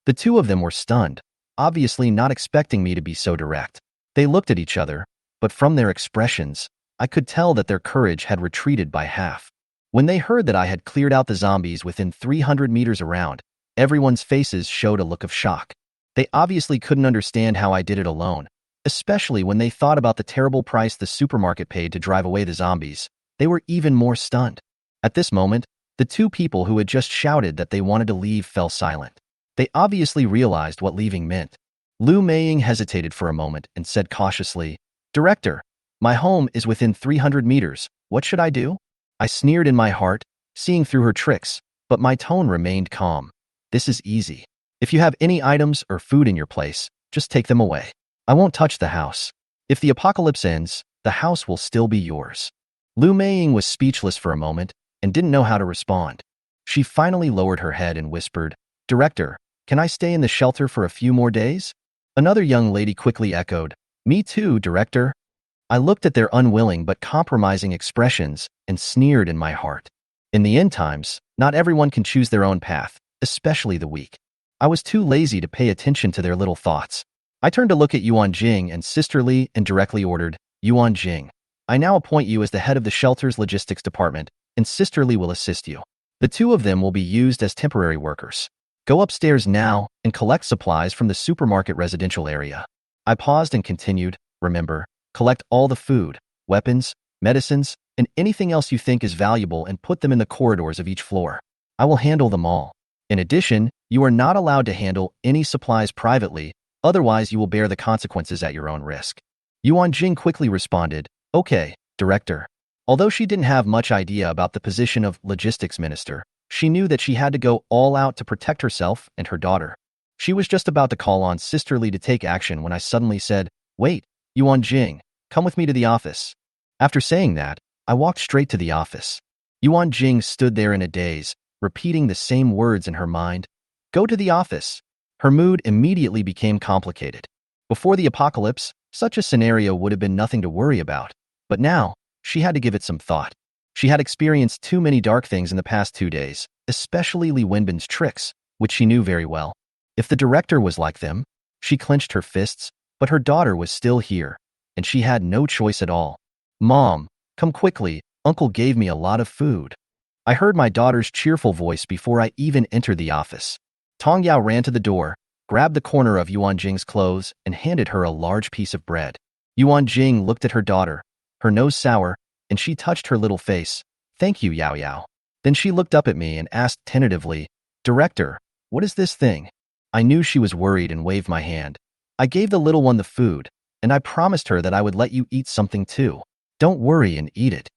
The two of them were stunned, obviously not expecting me to be so direct. They looked at each other, but from their expressions, I could tell that their courage had retreated by half. When they heard that I had cleared out the zombies within 300 meters around, everyone's faces showed a look of shock. They obviously couldn't understand how I did it alone, especially when they thought about the terrible price the supermarket paid to drive away the zombies. They were even more stunned. At this moment, the two people who had just shouted that they wanted to leave fell silent. They obviously realized what leaving meant. Lu Meiying hesitated for a moment and said cautiously, "Director, my home is within 300 meters. What should I do?" I sneered in my heart, seeing through her tricks, but my tone remained calm. "This is easy. If you have any items or food in your place, just take them away. I won't touch the house. If the apocalypse ends, the house will still be yours." Lu Meiying was speechless for a moment and didn't know how to respond. She finally lowered her head and whispered, "Director, can I stay in the shelter for a few more days?" Another young lady quickly echoed, "Me too, Director." I looked at their unwilling but compromising expressions and sneered in my heart. In the end times, not everyone can choose their own path, especially the weak. I was too lazy to pay attention to their little thoughts. I turned to look at Yuan Jing and Sister Li and directly ordered, "Yuan Jing, I now appoint you as the head of the shelter's logistics department, and Sister Li will assist you. The two of them will be used as temporary workers. Go upstairs now and collect supplies from the supermarket residential area." I paused and continued, "Remember, collect all the food, weapons, medicines, and anything else you think is valuable and put them in the corridors of each floor. I will handle them all. In addition, you are not allowed to handle any supplies privately, otherwise you will bear the consequences at your own risk." Yuan Jing quickly responded, "Okay, Director." Although she didn't have much idea about the position of logistics minister, she knew that she had to go all out to protect herself and her daughter. She was just about to call on Sister Li to take action when I suddenly said, "Wait, Yuan Jing, come with me to the office." After saying that, I walked straight to the office. Yuan Jing stood there in a daze, repeating the same words in her mind. "Go to the office." Her mood immediately became complicated. Before the apocalypse, such a scenario would have been nothing to worry about, but now, she had to give it some thought. She had experienced too many dark things in the past 2 days, especially Li Wenbin's tricks, which she knew very well. If the director was like them, she clenched her fists, but her daughter was still here, and she had no choice at all. "Mom, come quickly, Uncle gave me a lot of food." I heard my daughter's cheerful voice before I even entered the office. Tong Yao ran to the door, grabbed the corner of Yuan Jing's clothes, and handed her a large piece of bread. Yuan Jing looked at her daughter, her nose sour, and she touched her little face. "Thank you, Yao Yao." Then she looked up at me and asked tentatively, "Director, what is this thing?" I knew she was worried and waved my hand. I gave the little one the food, and I promised her that I would let you eat something too. Don't worry and eat it.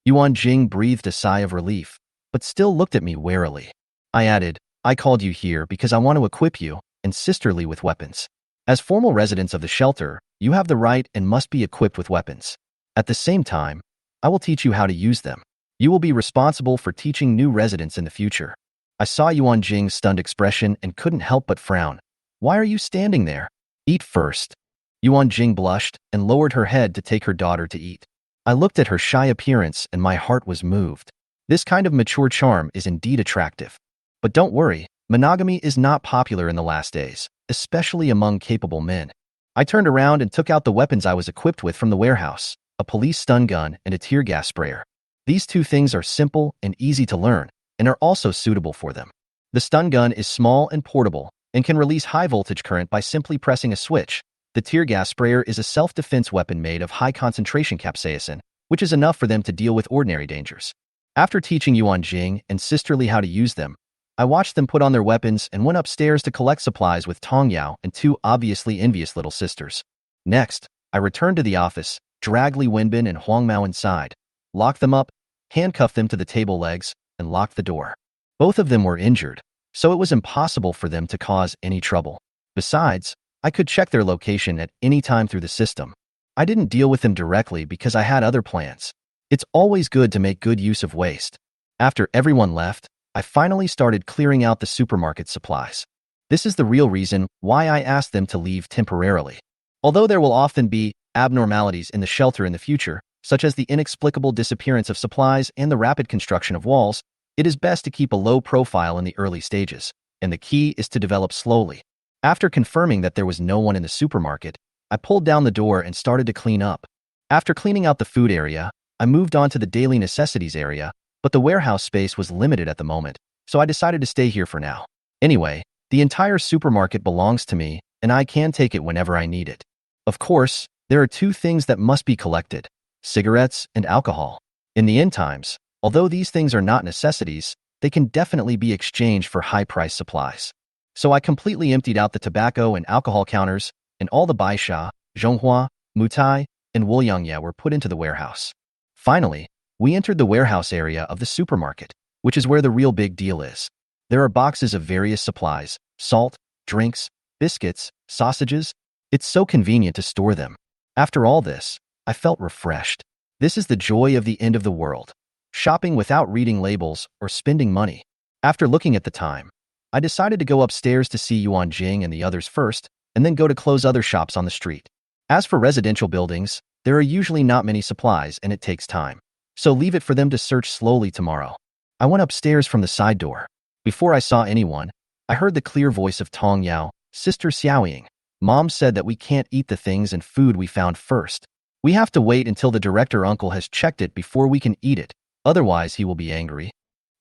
Yuan Jing breathed a sigh of relief, but still looked at me warily. I added, "I called you here because I want to equip you, and Sister Li, with weapons. As formal residents of the shelter, you have the right and must be equipped with weapons. At the same time, I will teach you how to use them. You will be responsible for teaching new residents in the future." I saw Yuan Jing's stunned expression and couldn't help but frown. "Why are you standing there? Eat first." Yuan Jing blushed and lowered her head to take her daughter to eat. I looked at her shy appearance and my heart was moved. This kind of mature charm is indeed attractive. But don't worry, monogamy is not popular in the last days, especially among capable men. I turned around and took out the weapons I was equipped with from the warehouse, a police stun gun and a tear gas sprayer. These two things are simple and easy to learn, and are also suitable for them. The stun gun is small and portable, and can release high voltage current by simply pressing a switch. The tear gas sprayer is a self-defense weapon made of high-concentration capsaicin, which is enough for them to deal with ordinary dangers. After teaching Yuan Jing and Sister Li how to use them, I watched them put on their weapons and went upstairs to collect supplies with Tong Yao and two obviously envious little sisters. Next, I returned to the office, dragged Li Wenbin and Huang Mao inside, locked them up, handcuffed them to the table legs, and locked the door. Both of them were injured, so it was impossible for them to cause any trouble. Besides, I could check their location at any time through the system. I didn't deal with them directly because I had other plans. It's always good to make good use of waste. After everyone left, I finally started clearing out the supermarket supplies. This is the real reason why I asked them to leave temporarily. Although there will often be abnormalities in the shelter in the future, such as the inexplicable disappearance of supplies and the rapid construction of walls, it is best to keep a low profile in the early stages, and the key is to develop slowly. After confirming that there was no one in the supermarket, I pulled down the door and started to clean up. After cleaning out the food area, I moved on to the daily necessities area, but the warehouse space was limited at the moment, so I decided to stay here for now. Anyway, the entire supermarket belongs to me, and I can take it whenever I need it. Of course, there are two things that must be collected: cigarettes and alcohol. In the end times, although these things are not necessities, they can definitely be exchanged for high-priced supplies. So I completely emptied out the tobacco and alcohol counters, and all the baisha, zhonghua, mutai, and wuliangya were put into the warehouse. Finally, we entered the warehouse area of the supermarket, which is where the real big deal is. There are boxes of various supplies: salt, drinks, biscuits, sausages. It's so convenient to store them. After all this, I felt refreshed. This is the joy of the end of the world: shopping without reading labels or spending money. After looking at the time, I decided to go upstairs to see Yuan Jing and the others first, and then go to close other shops on the street. As for residential buildings, there are usually not many supplies and it takes time. So leave it for them to search slowly tomorrow. I went upstairs from the side door. Before I saw anyone, I heard the clear voice of Tong Yao, Sister Xiaoying. Mom said that we can't eat the things and food we found first. We have to wait until the director uncle has checked it before we can eat it, otherwise he will be angry.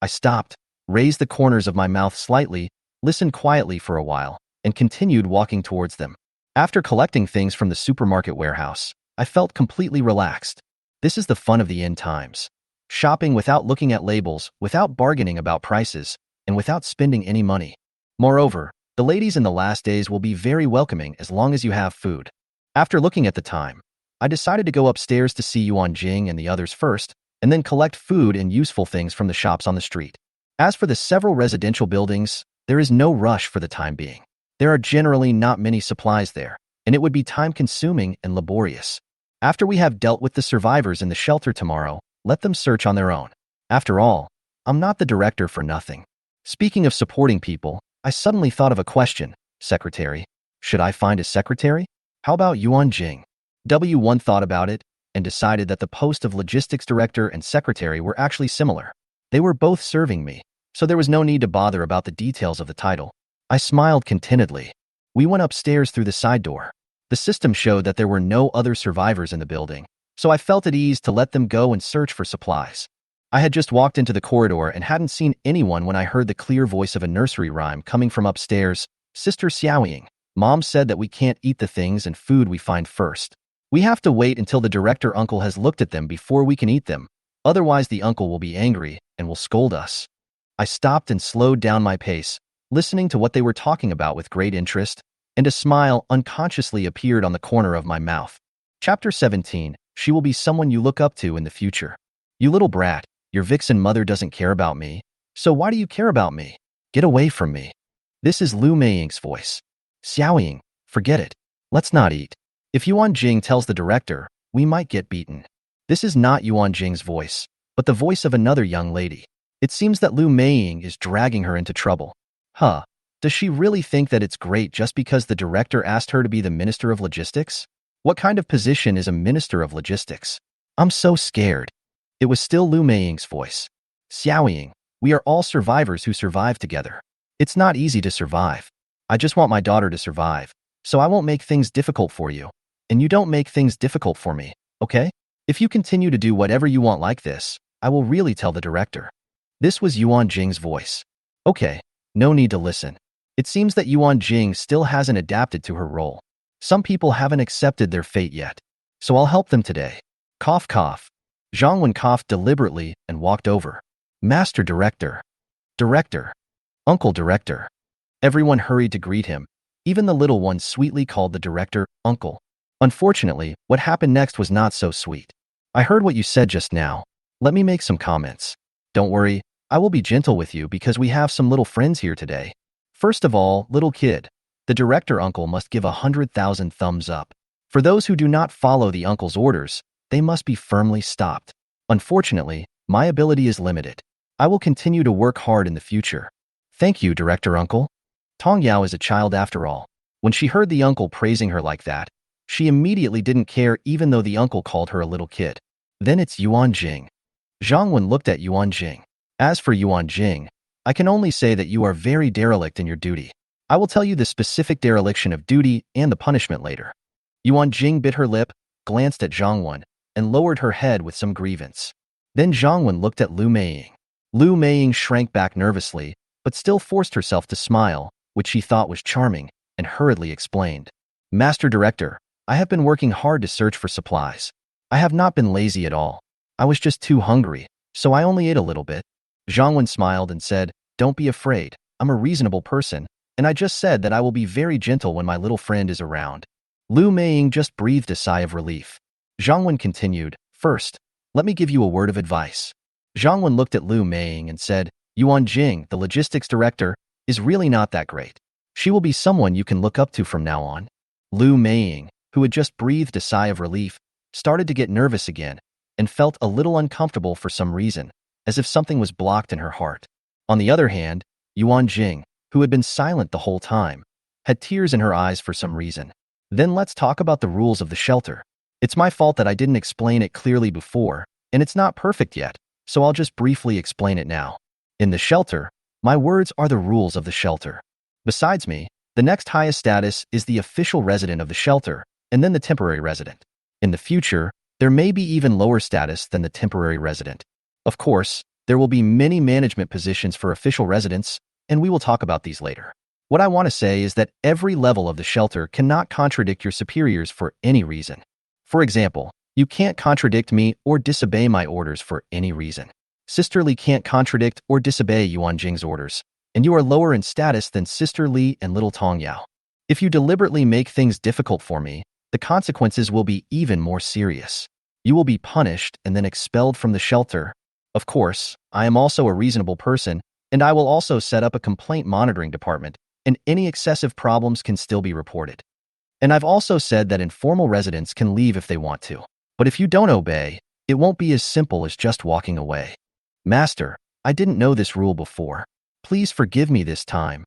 I stopped, raised the corners of my mouth slightly, listened quietly for a while, and continued walking towards them. After collecting things from the supermarket warehouse, I felt completely relaxed. This is the fun of the end times: shopping without looking at labels, without bargaining about prices, and without spending any money. Moreover, the ladies in the last days will be very welcoming as long as you have food. After looking at the time, I decided to go upstairs to see Yuan Jing and the others first, and then collect food and useful things from the shops on the street. As for the several residential buildings, there is no rush for the time being. There are generally not many supplies there, and it would be time-consuming and laborious. After we have dealt with the survivors in the shelter tomorrow, let them search on their own. After all, I'm not the director for nothing. Speaking of supporting people, I suddenly thought of a question. Secretary. Should I find a secretary? How about Yuan Jing? W1 thought about it and decided that the post of logistics director and secretary were actually similar. They were both serving me, so there was no need to bother about the details of the title. I smiled contentedly. We went upstairs through the side door. The system showed that there were no other survivors in the building, so I felt at ease to let them go and search for supplies. I had just walked into the corridor and hadn't seen anyone when I heard the clear voice of a nursery rhyme coming from upstairs. Sister Xiaoying, Mom said that we can't eat the things and food we find first. We have to wait until the director uncle has looked at them before we can eat them. Otherwise the uncle will be angry and will scold us. I stopped and slowed down my pace, listening to what they were talking about with great interest, and a smile unconsciously appeared on the corner of my mouth. Chapter 17. She will be someone you look up to in the future. You little brat, your vixen mother doesn't care about me, so why do you care about me? Get away from me. This is Lu Meiying's voice. Xiaoying, forget it. Let's not eat. If Yuan Jing tells the director, we might get beaten. This is not Yuan Jing's voice, but the voice of another young lady. It seems that Lu Meiying is dragging her into trouble. Huh. Does she really think that it's great just because the director asked her to be the Minister of Logistics? What kind of position is a Minister of Logistics? I'm so scared. It was still Lu Meiying's voice. Xiaoying, we are all survivors who survive together. It's not easy to survive. I just want my daughter to survive, so I won't make things difficult for you. And you don't make things difficult for me, okay? If you continue to do whatever you want like this, I will really tell the director. This was Yuan Jing's voice. Okay, no need to listen. It seems that Yuan Jing still hasn't adapted to her role. Some people haven't accepted their fate yet, so I'll help them today. Cough, cough. Zhang Wen coughed deliberately and walked over. Master Director. Director. Uncle Director. Everyone hurried to greet him. Even the little one sweetly called the director Uncle. Unfortunately, what happened next was not so sweet. I heard what you said just now. Let me make some comments. Don't worry, I will be gentle with you because we have some little friends here today. First of all, little kid, The director uncle must give 100,000 thumbs up. For those who do not follow the uncle's orders, they must be firmly stopped. Unfortunately, my ability is limited. I will continue to work hard in the future. Thank you, director uncle. Tong Yao is a child after all. When she heard the uncle praising her like that, she immediately didn't care even though the uncle called her a little kid. Then it's Yuan Jing. Zhang Wen looked at Yuan Jing. As for Yuan Jing, I can only say that you are very derelict in your duty. I will tell you the specific dereliction of duty and the punishment later. Yuan Jing bit her lip, glanced at Zhang Wen, and lowered her head with some grievance. Then Zhang Wen looked at Lu Meiying. Lu Meiying shrank back nervously, but still forced herself to smile, which she thought was charming, and hurriedly explained. Master Director, I have been working hard to search for supplies. I have not been lazy at all. I was just too hungry, so I only ate a little bit. Zhang Wen smiled and said, Don't be afraid, I'm a reasonable person, and I just said that I will be very gentle when my little friend is around. Lu Meiying just breathed a sigh of relief. Zhang Wen continued, First, let me give you a word of advice. Zhang Wen looked at Lu Meiying and said, Yuan Jing, the logistics director, is really not that great. She will be someone you can look up to from now on. Lu Meiying, who had just breathed a sigh of relief, started to get nervous again and felt a little uncomfortable for some reason, as if something was blocked in her heart. On the other hand, Yuan Jing, who had been silent the whole time, had tears in her eyes for some reason. Then let's talk about the rules of the shelter. It's my fault that I didn't explain it clearly before, and it's not perfect yet, so I'll just briefly explain it now. In the shelter, my words are the rules of the shelter. Besides me, the next highest status is the official resident of the shelter, and then the temporary resident. In the future, there may be even lower status than the temporary resident. Of course, there will be many management positions for official residents, and we will talk about these later. What I want to say is that every level of the shelter cannot contradict your superiors for any reason. For example, you can't contradict me or disobey my orders for any reason. Sister Li can't contradict or disobey Yuan Jing's orders, and you are lower in status than Sister Li and little Tong Yao. If you deliberately make things difficult for me, the consequences will be even more serious. You will be punished and then expelled from the shelter. Of course, I am also a reasonable person, and I will also set up a complaint monitoring department, and any excessive problems can still be reported. And I've also said that informal residents can leave if they want to. But if you don't obey, it won't be as simple as just walking away. Master, I didn't know this rule before. Please forgive me this time.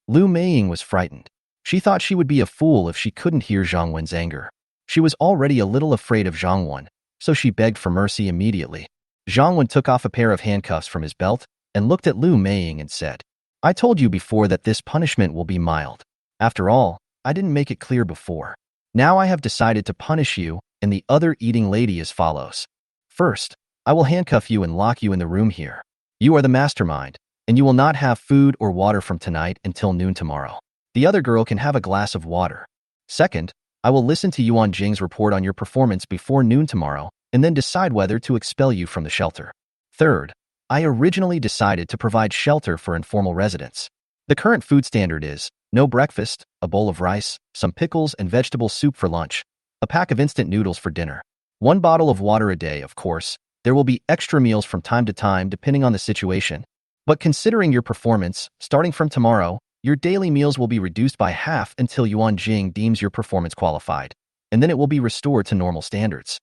Lu Meiying was frightened. She thought she would be a fool if she couldn't hear Zhang Wen's anger. She was already a little afraid of Zhang Wen, so she begged for mercy immediately. Zhang Wen took off a pair of handcuffs from his belt and looked at Lu Meiying and said, I told you before that this punishment will be mild. After all, I didn't make it clear before. Now I have decided to punish you and the other eating lady as follows. First, I will handcuff you and lock you in the room here. You are the mastermind, and you will not have food or water from tonight until noon tomorrow. The other girl can have a glass of water. Second, I will listen to Yuan Jing's report on your performance before noon tomorrow and then decide whether to expel you from the shelter. Third, I originally decided to provide shelter for informal residents. The current food standard is no breakfast, a bowl of rice, some pickles and vegetable soup for lunch, a pack of instant noodles for dinner, 1 bottle of water a day, of course. There will be extra meals from time to time depending on the situation. But considering your performance, starting from tomorrow, your daily meals will be reduced by half until Yuan Jing deems your performance qualified, and then it will be restored to normal standards.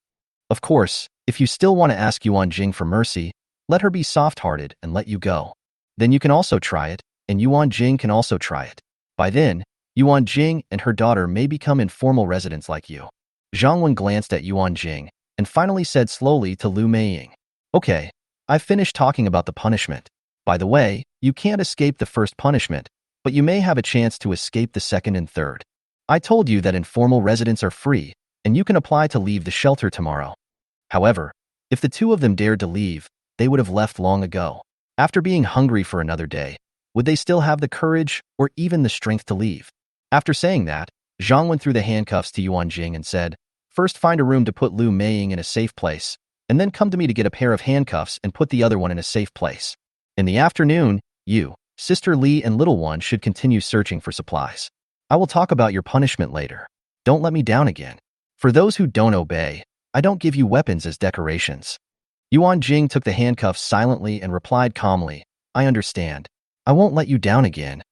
Of course, if you still want to ask Yuan Jing for mercy, let her be soft-hearted and let you go. Then you can also try it, and Yuan Jing can also try it. By then, Yuan Jing and her daughter may become informal residents like you. Zhang Wen glanced at Yuan Jing and finally said slowly to Lu Meiying, Okay, I've finished talking about the punishment. By the way, you can't escape the first punishment, but you may have a chance to escape the second and third. I told you that informal residents are free, and you can apply to leave the shelter tomorrow. However, if the two of them dared to leave, they would have left long ago. After being hungry for another day, would they still have the courage or even the strength to leave? After saying that, Zhang went through the handcuffs to Yuan Jing and said, First find a room to put Lu Meiying in a safe place, and then come to me to get a pair of handcuffs and put the other one in a safe place. In the afternoon, you, Sister Li and little one should continue searching for supplies. I will talk about your punishment later. Don't let me down again. For those who don't obey, I don't give you weapons as decorations. Yuan Jing took the handcuffs silently and replied calmly, I understand. I won't let you down again.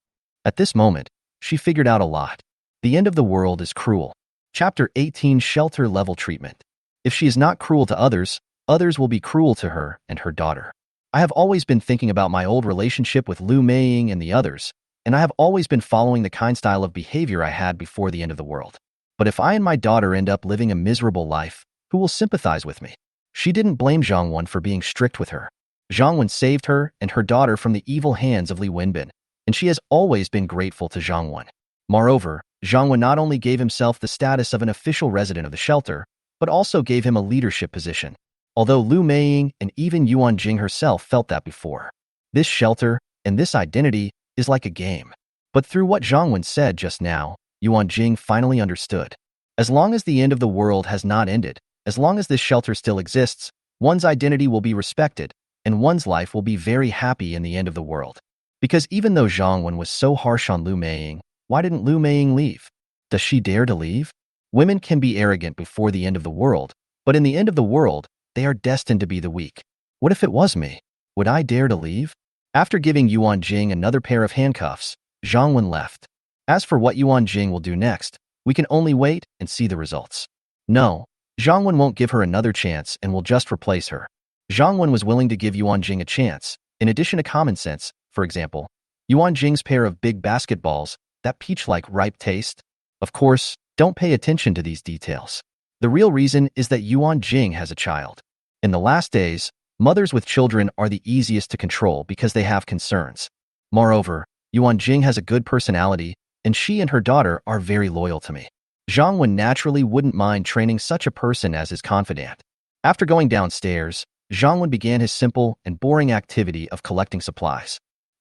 At this moment, She figured out a lot. The end of the world is cruel. Chapter 18, Shelter Level Treatment. If she is not cruel to others, others will be cruel to her and her daughter. I have always been thinking about my old relationship with Lu Meiying and the others, and I have always been following the kind style of behavior I had before the end of the world. But if I and my daughter end up living a miserable life, who will sympathize with me? She didn't blame Zhang Wen for being strict with her. Zhang Wen saved her and her daughter from the evil hands of Li Wenbin, and she has always been grateful to Zhang Wen. Moreover, Zhang Wen not only gave himself the status of an official resident of the shelter, but also gave him a leadership position, although Lu Meiying and even Yuan Jing herself felt that before. This shelter and this identity is like a game. But through what Zhang Wen said just now, Yuan Jing finally understood. As long as the end of the world has not ended, as long as this shelter still exists, one's identity will be respected, and one's life will be very happy in the end of the world. Because even though Zhang Wen was so harsh on Lu Meiying, why didn't Lu Meiying leave? Does she dare to leave? Women can be arrogant before the end of the world, but in the end of the world, they are destined to be the weak. What if it was me? Would I dare to leave? After giving Yuan Jing another pair of handcuffs, Zhang Wen left. As for what Yuan Jing will do next, we can only wait and see the results. No, Zhang Wen won't give her another chance and will just replace her. Zhang Wen was willing to give Yuan Jing a chance, in addition to common sense, for example. Yuan Jing's pair of big basketballs, that peach-like ripe taste? Of course, don't pay attention to these details. The real reason is that Yuan Jing has a child. In the last days, mothers with children are the easiest to control because they have concerns. Moreover, Yuan Jing has a good personality, and she and her daughter are very loyal to me. Zhang Wen naturally wouldn't mind training such a person as his confidant. After going downstairs, Zhang Wen began his simple and boring activity of collecting supplies.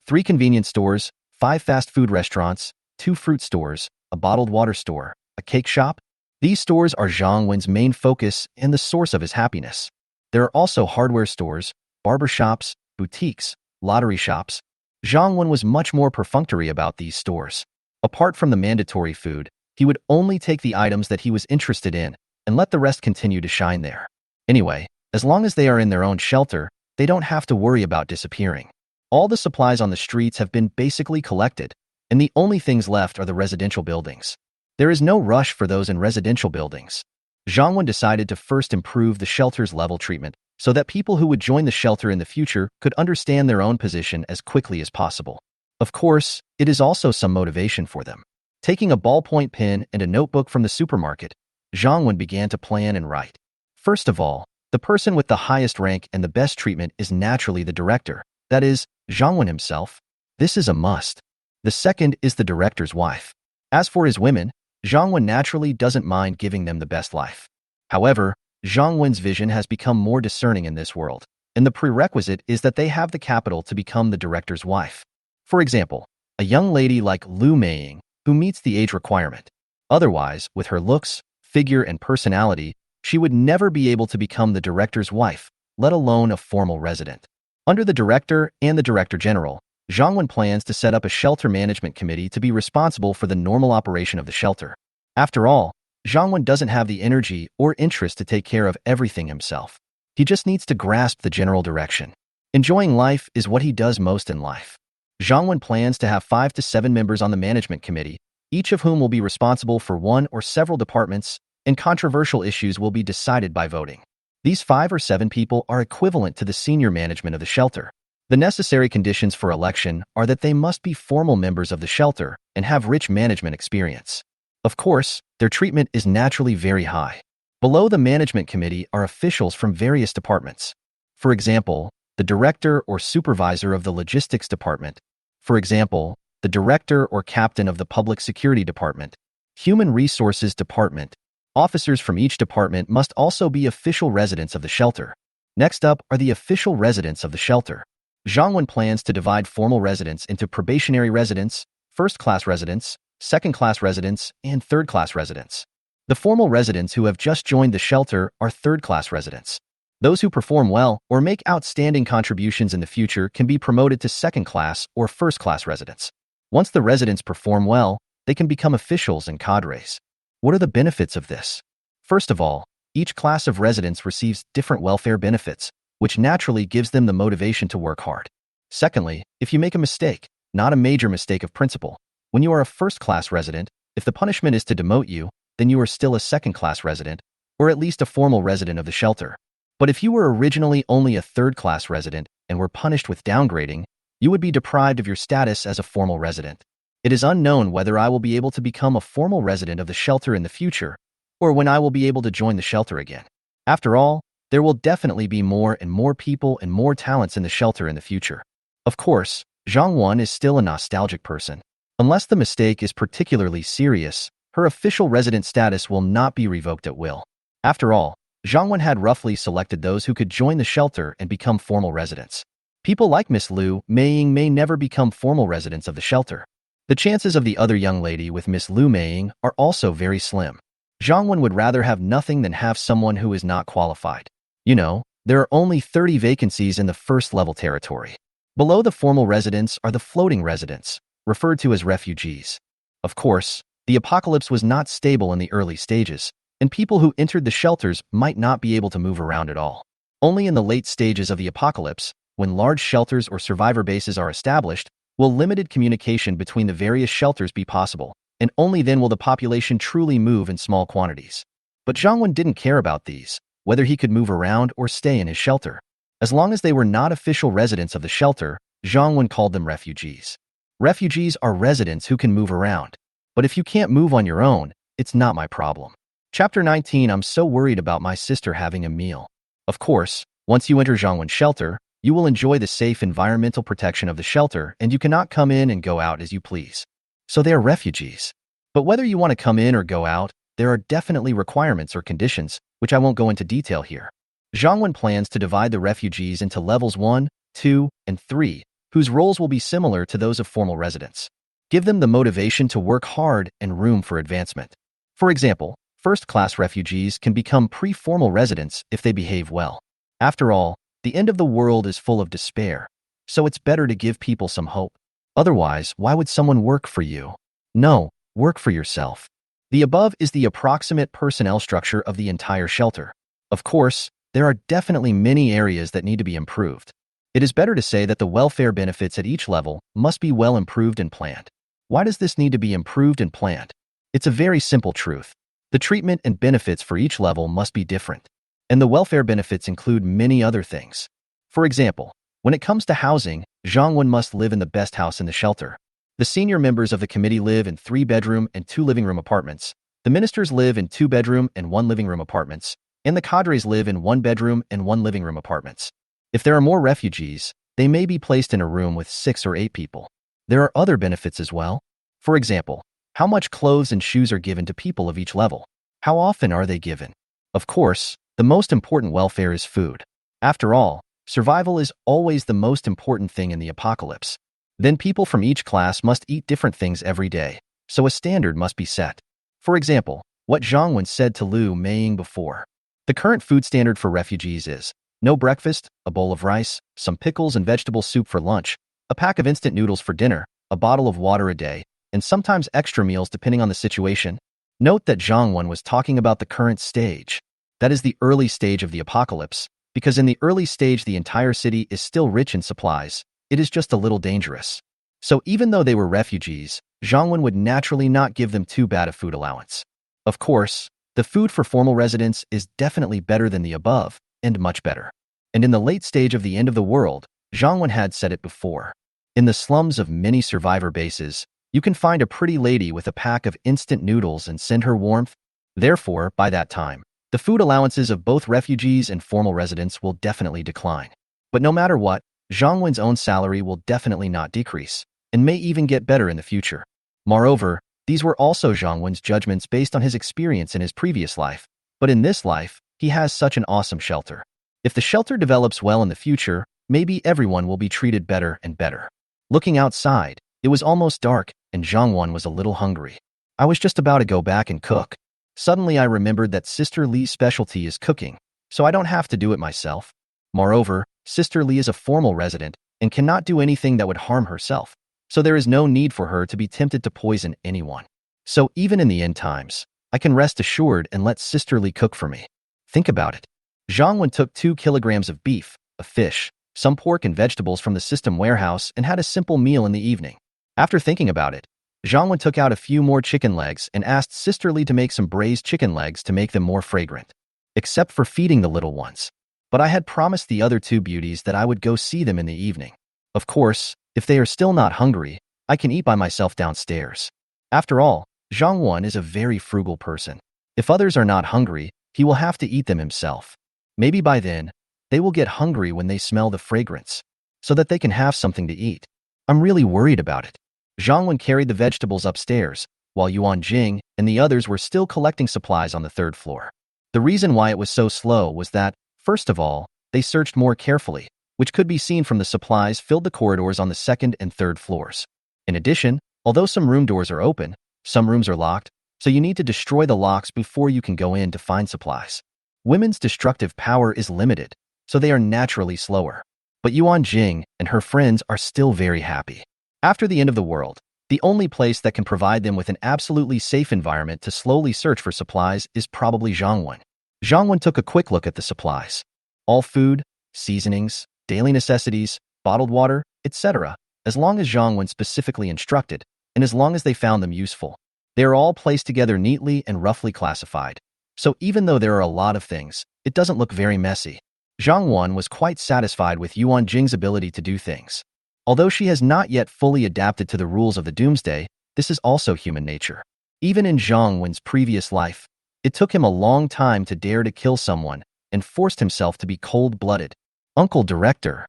3 convenience stores, 5 fast food restaurants, 2 fruit stores, a bottled water store, a cake shop. These stores are Zhang Wen's main focus and the source of his happiness. There are also hardware stores, barber shops, boutiques, lottery shops. Zhang Wen was much more perfunctory about these stores. Apart from the mandatory food, he would only take the items that he was interested in and let the rest continue to shine there. Anyway, as long as they are in their own shelter, they don't have to worry about disappearing. All the supplies on the streets have been basically collected, and the only things left are the residential buildings. There is no rush for those in residential buildings. Zhang Wen decided to first improve the shelter's level treatment so that people who would join the shelter in the future could understand their own position as quickly as possible. Of course, it is also some motivation for them. Taking a ballpoint pen and a notebook from the supermarket, Zhang Wen began to plan and write. First of all, the person with the highest rank and the best treatment is naturally the director, that is, Zhang Wen himself. This is a must. The second is the director's wife. As for his women, Zhang Wen naturally doesn't mind giving them the best life. However, Zhang Wen's vision has become more discerning in this world, and the prerequisite is that they have the capital to become the director's wife. For example, a young lady like Lu Meiying, who meets the age requirement. Otherwise, with her looks, figure, and personality, she would never be able to become the director's wife, let alone a formal resident. Under the director and the director general, Zhang Wen plans to set up a shelter management committee to be responsible for the normal operation of the shelter. After all, Zhang Wen doesn't have the energy or interest to take care of everything himself. He just needs to grasp the general direction. Enjoying life is what he does most in life. Zhang Wen plans to have 5 to 7 members on the management committee, each of whom will be responsible for one or several departments, and controversial issues will be decided by voting. These 5 or 7 people are equivalent to the senior management of the shelter. The necessary conditions for election are that they must be formal members of the shelter and have rich management experience. Of course, their treatment is naturally very high. Below the management committee are officials from various departments. For example, the director or supervisor of the logistics department. For example, the director or captain of the public security department, human resources department. Officers from each department must also be official residents of the shelter. Next up are the official residents of the shelter. Zhang Wen plans to divide formal residents into probationary residents, first-class residents, second-class residents, and third-class residents. The formal residents who have just joined the shelter are third-class residents. Those who perform well or make outstanding contributions in the future can be promoted to second-class or first-class residents. Once the residents perform well, they can become officials and cadres. What are the benefits of this? First of all, each class of residents receives different welfare benefits, which naturally gives them the motivation to work hard. Secondly, if you make a mistake, not a major mistake of principle, When you are a first-class resident, if the punishment is to demote you, then you are still a second-class resident, or at least a formal resident of the shelter. But if you were originally only a third-class resident and were punished with downgrading, you would be deprived of your status as a formal resident. It is unknown whether I will be able to become a formal resident of the shelter in the future, or when I will be able to join the shelter again. After all, there will definitely be more and more people and more talents in the shelter in the future. Of course, Zhang Wen is still a nostalgic person. Unless the mistake is particularly serious, her official resident status will not be revoked at will. After all, Zhang Wen had roughly selected those who could join the shelter and become formal residents. People like Miss Liu Meiying may never become formal residents of the shelter. The chances of the other young lady with Miss Liu Meiying are also very slim. Zhang Wen would rather have nothing than have someone who is not qualified. You know, there are only 30 vacancies in the first-level territory. Below the formal residents are the floating residents, referred to as refugees. Of course, the apocalypse was not stable in the early stages, and people who entered the shelters might not be able to move around at all. Only in the late stages of the apocalypse, when large shelters or survivor bases are established, will limited communication between the various shelters be possible, and only then will the population truly move in small quantities. But Zhang Wen didn't care about these, whether he could move around or stay in his shelter. As long as they were not official residents of the shelter, Zhang Wen called them refugees. Refugees are residents who can move around. But if you can't move on your own, it's not my problem. Chapter 19. I'm so worried about my sister having a meal. Of course, once you enter Zhang Wen's shelter, you will enjoy the safe environmental protection of the shelter, and you cannot come in and go out as you please. So they are refugees. But whether you want to come in or go out, there are definitely requirements or conditions, which I won't go into detail here. Zhang Wen plans to divide the refugees into levels 1, 2, and 3, whose roles will be similar to those of formal residents. Give them the motivation to work hard and room for advancement. For example, first-class refugees can become pre-formal residents if they behave well. After all, the end of the world is full of despair, so it's better to give people some hope. Otherwise, why would someone work for you? No, work for yourself. The above is the approximate personnel structure of the entire shelter. Of course, there are definitely many areas that need to be improved. It is better to say that the welfare benefits at each level must be well improved and planned. Why does this need to be improved and planned? It's a very simple truth. The treatment and benefits for each level must be different. And the welfare benefits include many other things. For example, when it comes to housing, Zhang Wen must live in the best house in the shelter. The senior members of the committee live in 3-bedroom and 2-living-room apartments. The ministers live in 2-bedroom and 1-living-room apartments, and the cadres live in 1-bedroom and 1-living-room apartments. If there are more refugees, they may be placed in a room with 6 or 8 people. There are other benefits as well. For example, how much clothes and shoes are given to people of each level? How often are they given? Of course, the most important welfare is food. After all, survival is always the most important thing in the apocalypse. Then people from each class must eat different things every day, so a standard must be set. For example, what Zhang Wen said to Liu Meiying before. The current food standard for refugees is no breakfast, a bowl of rice, some pickles and vegetable soup for lunch, a pack of instant noodles for dinner, a bottle of water a day, and sometimes extra meals depending on the situation. Note that Zhang Wen was talking about the current stage. That is the early stage of the apocalypse, because in the early stage the entire city is still rich in supplies. It is just a little dangerous. So even though they were refugees, Zhang Wen would naturally not give them too bad a food allowance. Of course, the food for formal residents is definitely better than the above, and much better. And in the late stage of the end of the world, Zhang Wen had said it before. In the slums of many survivor bases, you can find a pretty lady with a pack of instant noodles and send her warmth. Therefore, by that time, the food allowances of both refugees and formal residents will definitely decline. But no matter what, Zhang Wen's own salary will definitely not decrease, and may even get better in the future. Moreover, these were also Zhang Wen's judgments based on his experience in his previous life, but in this life, he has such an awesome shelter. If the shelter develops well in the future, maybe everyone will be treated better and better. Looking outside, it was almost dark, and Zhang Wen was a little hungry. I was just about to go back and cook. Suddenly I remembered that Sister Li's specialty is cooking, so I don't have to do it myself. Moreover, Sister Li is a formal resident and cannot do anything that would harm herself, so there is no need for her to be tempted to poison anyone. So even in the end times, I can rest assured and let Sister Li cook for me. Think about it. Zhang Wen took 2 kilograms of beef, a fish, some pork and vegetables from the system warehouse and had a simple meal in the evening. After thinking about it, Zhang Wen took out a few more chicken legs and asked Sister Li to make some braised chicken legs to make them more fragrant. Except for feeding the little ones. But I had promised the other two beauties that I would go see them in the evening. Of course, if they are still not hungry, I can eat by myself downstairs. After all, Zhang Wen is a very frugal person. If others are not hungry, he will have to eat them himself. Maybe by then, they will get hungry when they smell the fragrance, so that they can have something to eat. I'm really worried about it. Zhang Wen carried the vegetables upstairs, while Yuan Jing and the others were still collecting supplies on the third floor. The reason why it was so slow was that, first of all, they searched more carefully, which could be seen from the supplies filled the corridors on the second and third floors. In addition, although some room doors are open, some rooms are locked, so you need to destroy the locks before you can go in to find supplies. Women's destructive power is limited, so they are naturally slower. But Yuan Jing and her friends are still very happy. After the end of the world, the only place that can provide them with an absolutely safe environment to slowly search for supplies is probably Zhang Wen. Zhang Wen took a quick look at the supplies. All food, seasonings, daily necessities, bottled water, etc., as long as Zhang Wen specifically instructed, and as long as they found them useful. They are all placed together neatly and roughly classified. So even though there are a lot of things, it doesn't look very messy. Zhang Wen was quite satisfied with Yuan Jing's ability to do things. Although she has not yet fully adapted to the rules of the Doomsday, this is also human nature. Even in Zhang Wen's previous life, it took him a long time to dare to kill someone and forced himself to be cold-blooded. Uncle Director.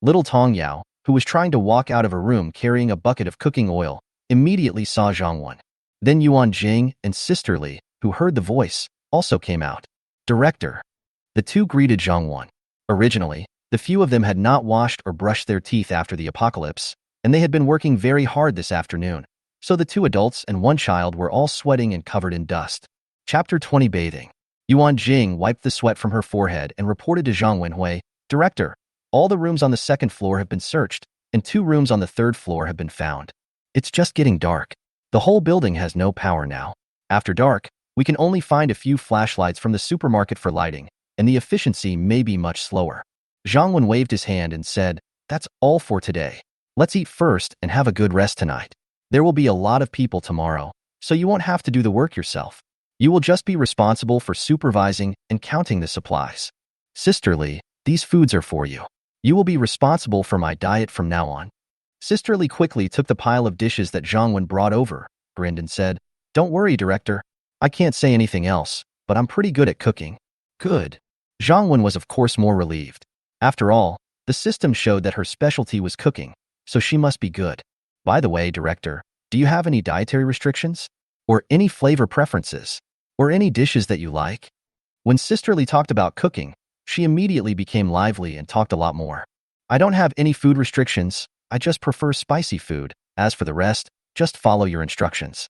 Little Tong Yao, who was trying to walk out of a room carrying a bucket of cooking oil, immediately saw Zhang Wen. Then Yuan Jing and Sister Li, who heard the voice, also came out. Director. The two greeted Zhang Wen. Originally, the few of them had not washed or brushed their teeth after the apocalypse, and they had been working very hard this afternoon, so the two adults and one child were all sweating and covered in dust. Chapter 20 Bathing. Yuan Jing wiped the sweat from her forehead and reported to Zhang Wenhui, Director, all the rooms on the second floor have been searched, and 2 rooms on the third floor have been found. It's just getting dark. The whole building has no power now. After dark, we can only find a few flashlights from the supermarket for lighting, and the efficiency may be much slower. Zhang Wen waved his hand and said, That's all for today. Let's eat first and have a good rest tonight. There will be a lot of people tomorrow, so you won't have to do the work yourself. You will just be responsible for supervising and counting the supplies. Sister Li, these foods are for you. You will be responsible for my diet from now on. Sister Li quickly took the pile of dishes that Zhang Wen brought over, grinned and said, Don't worry, Director. I can't say anything else, but I'm pretty good at cooking. Good. Zhang Wen was of course more relieved. After all, the system showed that her specialty was cooking, so she must be good. By the way, Director, do you have any dietary restrictions? Or any flavor preferences? Or any dishes that you like? When Sister Li talked about cooking, she immediately became lively and talked a lot more. I don't have any food restrictions, I just prefer spicy food. As for the rest, just follow your instructions.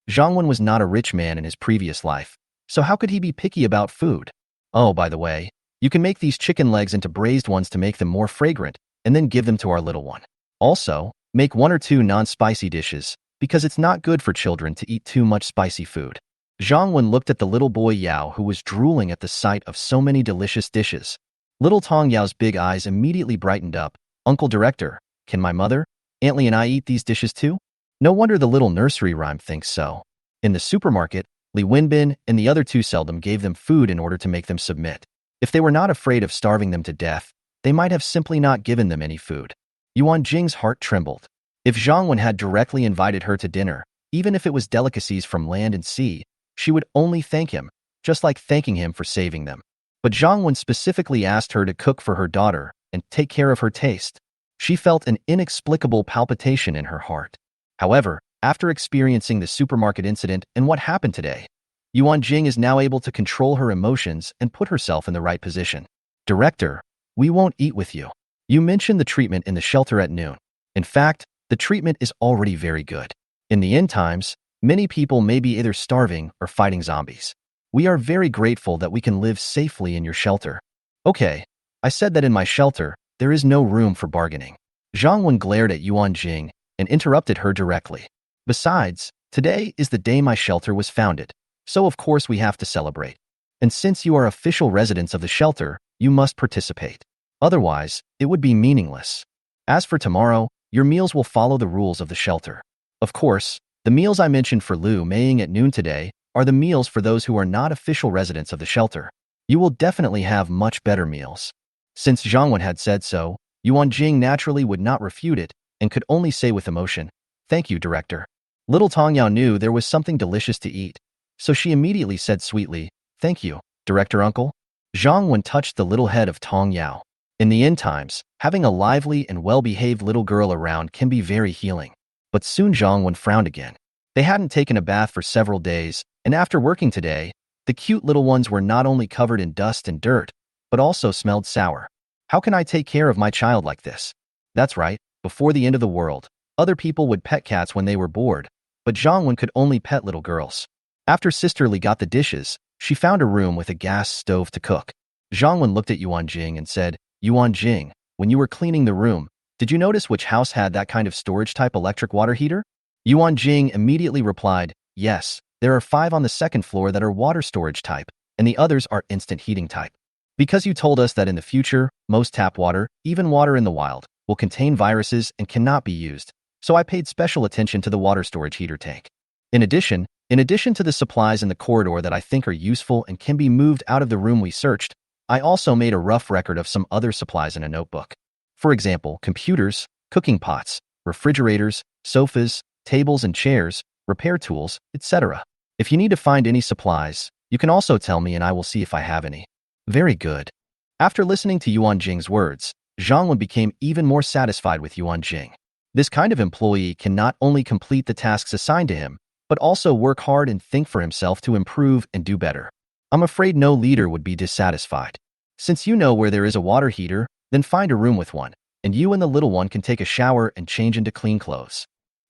Zhang Wen was not a rich man in his previous life, so how could he be picky about food? Oh, by the way, you can make these chicken legs into braised ones to make them more fragrant, and then give them to our little one. Also, make 1 or 2 non-spicy dishes, because it's not good for children to eat too much spicy food. Zhang Wen looked at the little boy Yao who was drooling at the sight of so many delicious dishes. Little Tong Yao's big eyes immediately brightened up. Uncle Director, can my mother, Aunt Li and I eat these dishes too? No wonder the little nursery rhyme thinks so. In the supermarket, Li Wenbin and the other 2 seldom gave them food in order to make them submit. If they were not afraid of starving them to death, they might have simply not given them any food. Yuan Jing's heart trembled. If Zhang Wen had directly invited her to dinner, even if it was delicacies from land and sea, she would only thank him, just like thanking him for saving them. But Zhang Wen specifically asked her to cook for her daughter and take care of her taste. She felt an inexplicable palpitation in her heart. However, after experiencing the supermarket incident and what happened today, Yuan Jing is now able to control her emotions and put herself in the right position. Director, we won't eat with you. You mentioned the treatment in the shelter at noon. In fact, the treatment is already very good. In the end times, many people may be either starving or fighting zombies. We are very grateful that we can live safely in your shelter. Okay, I said that in my shelter, there is no room for bargaining. Zhang Wen glared at Yuan Jing and interrupted her directly. Besides, today is the day my shelter was founded, so of course we have to celebrate. And since you are official residents of the shelter, you must participate. Otherwise, it would be meaningless. As for tomorrow, your meals will follow the rules of the shelter. Of course, The meals I mentioned for Liu Maying at noon today are the meals for those who are not official residents of the shelter. You will definitely have much better meals. Since Zhang had said so, Yuan Jing naturally would not refute it and could only say with emotion, "Thank you, director." Little Tong Yao knew there was something delicious to eat, so she immediately said sweetly, "Thank you, director uncle." Zhang Wen touched the little head of Tong Yao. In the end times, having a lively and well-behaved little girl around can be very healing. But soon Zhang Wen frowned again. They hadn't taken a bath for several days, and after working today, the cute little ones were not only covered in dust and dirt, but also smelled sour. How can I take care of my child like this? That's right, before the end of the world, other people would pet cats when they were bored, but Zhang Wen could only pet little girls. After Sister Li got the dishes, she found a room with a gas stove to cook. Zhang Wen looked at Yuan Jing and said, "Yuan Jing, when you were cleaning the room, did you notice which house had that kind of storage-type electric water heater?" Yuan Jing immediately replied, "Yes, there are 5 on the second floor that are water storage type, and the others are instant heating type. Because you told us that in the future, most tap water, even water in the wild, will contain viruses and cannot be used, so I paid special attention to the water storage heater tank. In addition to the supplies in the corridor that I think are useful and can be moved out of the room we searched, I also made a rough record of some other supplies in a notebook. For example, computers, cooking pots, refrigerators, sofas, tables and chairs, repair tools, etc. If you need to find any supplies, you can also tell me and I will see if I have any." "Very good." After listening to Yuan Jing's words, Zhang Wen became even more satisfied with Yuan Jing. This kind of employee can not only complete the tasks assigned to him, but also work hard and think for himself to improve and do better. I'm afraid no leader would be dissatisfied. Since you know where there is a water heater, then find a room with one, and you and the little one can take a shower and change into clean clothes.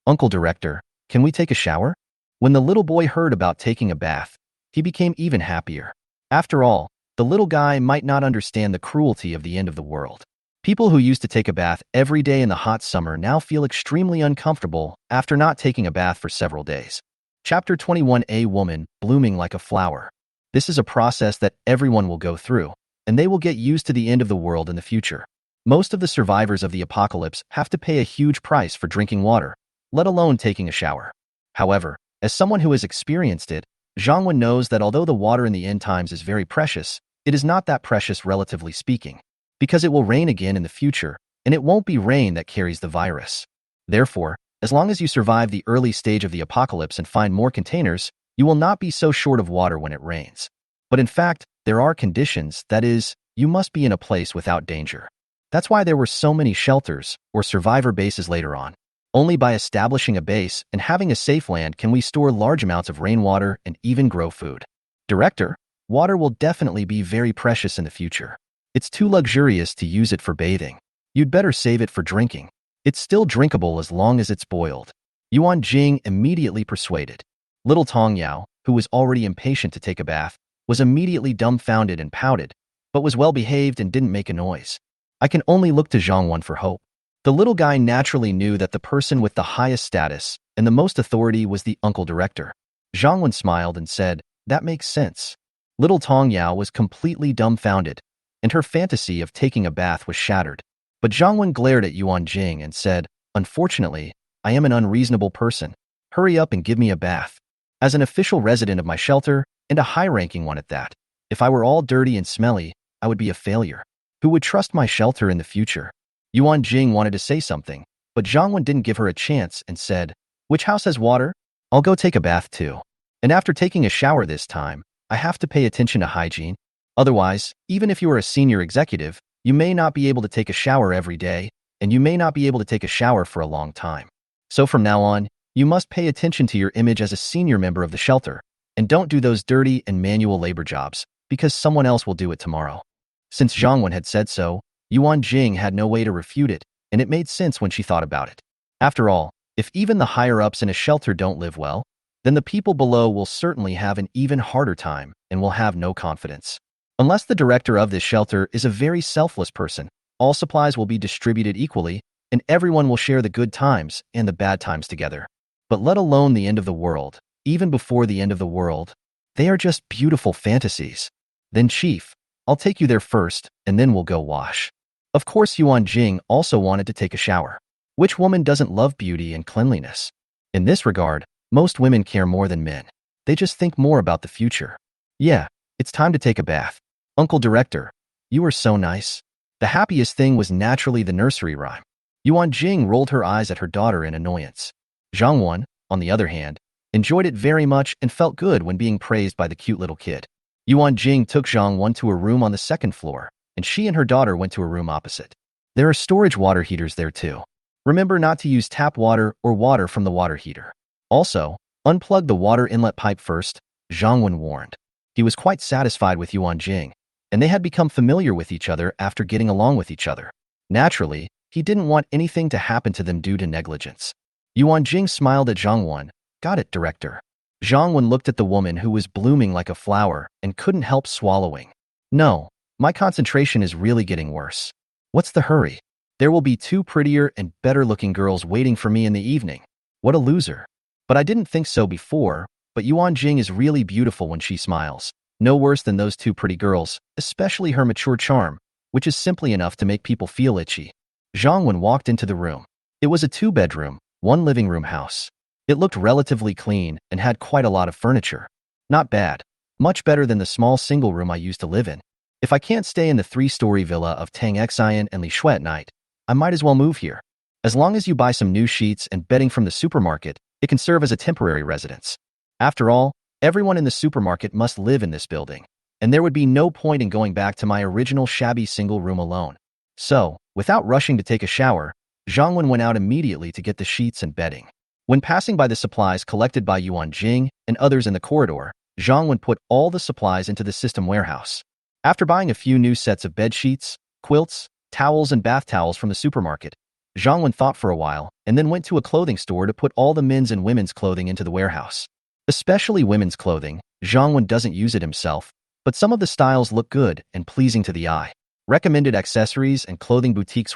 "Uncle Director, can we take a shower?" When the little boy heard about taking a bath, he became even happier. After all, the little guy might not understand the cruelty of the end of the world. People who used to take a bath every day in the hot summer now feel extremely uncomfortable after not taking a bath for several days. Chapter 21: A woman blooming like a flower. This is a process that everyone will go through, and they will get used to the end of the world in the future. Most of the survivors of the apocalypse have to pay a huge price for drinking water, let alone taking a shower. However, as someone who has experienced it, Zhang Wen knows that although the water in the end times is very precious, it is not that precious relatively speaking, because it will rain again in the future, and it won't be rain that carries the virus. Therefore, as long as you survive the early stage of the apocalypse and find more containers, you will not be so short of water when it rains. But in fact, there are conditions, that is, you must be in a place without danger. That's why there were so many shelters, or survivor bases later on. Only by establishing a base and having a safe land can we store large amounts of rainwater and even grow food. Director, water will definitely be very precious in the future. It's too luxurious to use it for bathing. You'd better save it for drinking. It's still drinkable as long as it's boiled. Yuan Jing immediately persuaded. Little Tong Yao, who was already impatient to take a bath, was immediately dumbfounded and pouted, but was well behaved and didn't make a noise. I can only look to Zhang Wen for hope. The little guy naturally knew that the person with the highest status and the most authority was the uncle director. Zhang Wen smiled and said, "That makes sense." Little Tong Yao was completely dumbfounded, and her fantasy of taking a bath was shattered. But Zhang Wen glared at Yuan Jing and said, "Unfortunately, I am an unreasonable person. Hurry up and give me a bath. As an official resident of my shelter, and a high-ranking one at that, if I were all dirty and smelly, I would be a failure. Who would trust my shelter in the future?" Yuan Jing wanted to say something, but Zhang Wen didn't give her a chance and said, "Which house has water? I'll go take a bath too. And after taking a shower this time, I have to pay attention to hygiene. Otherwise, even if you are a senior executive, you may not be able to take a shower every day, and you may not be able to take a shower for a long time. So from now on, you must pay attention to your image as a senior member of the shelter, and don't do those dirty and manual labor jobs, because someone else will do it tomorrow." Since Zhang Wen had said so, Yuan Jing had no way to refute it, and it made sense when she thought about it. After all, if even the higher-ups in a shelter don't live well, then the people below will certainly have an even harder time and will have no confidence. Unless the director of this shelter is a very selfless person, all supplies will be distributed equally, and everyone will share the good times and the bad times together. But let alone the end of the world, even before the end of the world, they are just beautiful fantasies. Then Chief, I'll take you there first, and then we'll go wash. Of course, Yuan Jing also wanted to take a shower. Which woman doesn't love beauty and cleanliness? In this regard, Most women care more than men. They just think more about the future. Yeah, it's time to take a bath. Uncle Director, you are so nice. The happiest thing was naturally the nursery rhyme. Yuan Jing rolled her eyes at her daughter in annoyance. Zhang Wan, on the other hand, enjoyed it very much and felt good when being praised by the cute little kid. Yuan Jing took Zhang Wan to a room on the second floor, and she and her daughter went to a room opposite. There are storage water heaters there too. Remember not to use tap water or water from the water heater. Also, unplug the water inlet pipe first, Zhang Wan warned. He was quite satisfied with Yuan Jing, and they had become familiar with each other after getting along with each other. Naturally, he didn't want anything to happen to them due to negligence. Yuan Jing smiled at Zhang Wan. Got it, Director. Zhang Wan looked at the woman who was blooming like a flower and couldn't help swallowing. No, my concentration is really getting worse. What's the hurry? There will be 2 prettier and better-looking girls waiting for me in the evening. What a loser. But I didn't think so before, but Yuan Jing is really beautiful when she smiles. No worse than those 2 pretty girls, especially her mature charm, which is simply enough to make people feel itchy. Zhang Wan walked into the room. It was a 2-bedroom, 1 living room house. It looked relatively clean and had quite a lot of furniture. Not bad. Much better than the small single room I used to live in. If I can't stay in the 3-story villa of Tang Xian and Li Shui at night, I might as well move here. As long as you buy some new sheets and bedding from the supermarket, it can serve as a temporary residence. After all, everyone in the supermarket must live in this building, and there would be no point in going back to my original shabby single room alone. So, without rushing to take a shower, Zhang Wan went out immediately to get the sheets and bedding. When passing by the supplies collected by Yuan Jing and others in the corridor, Zhang Wan put all the supplies into the system warehouse. After buying a few new sets of bed sheets, quilts, towels, and bath towels from the supermarket, Zhang Wan thought for a while and then went to a clothing store to put all the men's and women's clothing into the warehouse. Especially women's clothing, Zhang Wan doesn't use it himself, but some of the styles look good and pleasing to the eye. Recommended accessories and clothing boutiques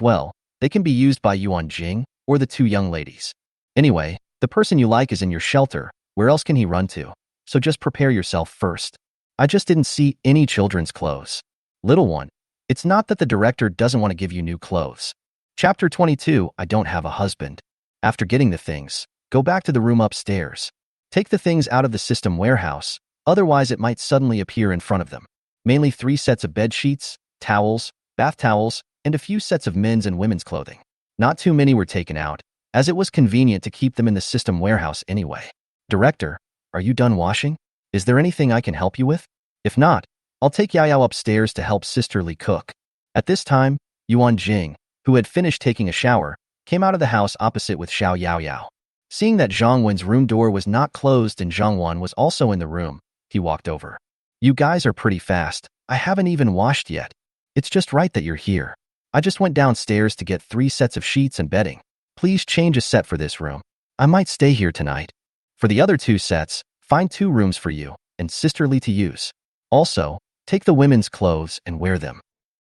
they can be used by Yuan Jing or the 2 young ladies. Anyway, the person you like is in your shelter, where else can he run to? So just prepare yourself first. I just didn't see any children's clothes. Little one, it's not that the director doesn't want to give you new clothes. Chapter 22, I don't have a husband. After getting the things, go back to the room upstairs. Take the things out of the system warehouse, otherwise it might suddenly appear in front of them. Mainly 3 sets of bed sheets, towels, bath towels, and a few sets of men's and women's clothing. Not too many were taken out, as it was convenient to keep them in the system warehouse anyway. Director, are you done washing? Is there anything I can help you with? If not, I'll take Yao upstairs to help Sister Li cook. At this time, Yuan Jing, who had finished taking a shower, came out of the house opposite with Xiao Yao. Seeing that Zhang Wan's room door was not closed and Zhang Wan was also in the room, he walked over. You guys are pretty fast. I haven't even washed yet. It's just right that you're here. I just went downstairs to get 3 sets of sheets and bedding. Please change a set for this room. I might stay here tonight. For the other 2 sets, find 2 rooms for you and Sister Li to use. Also, take the women's clothes and wear them.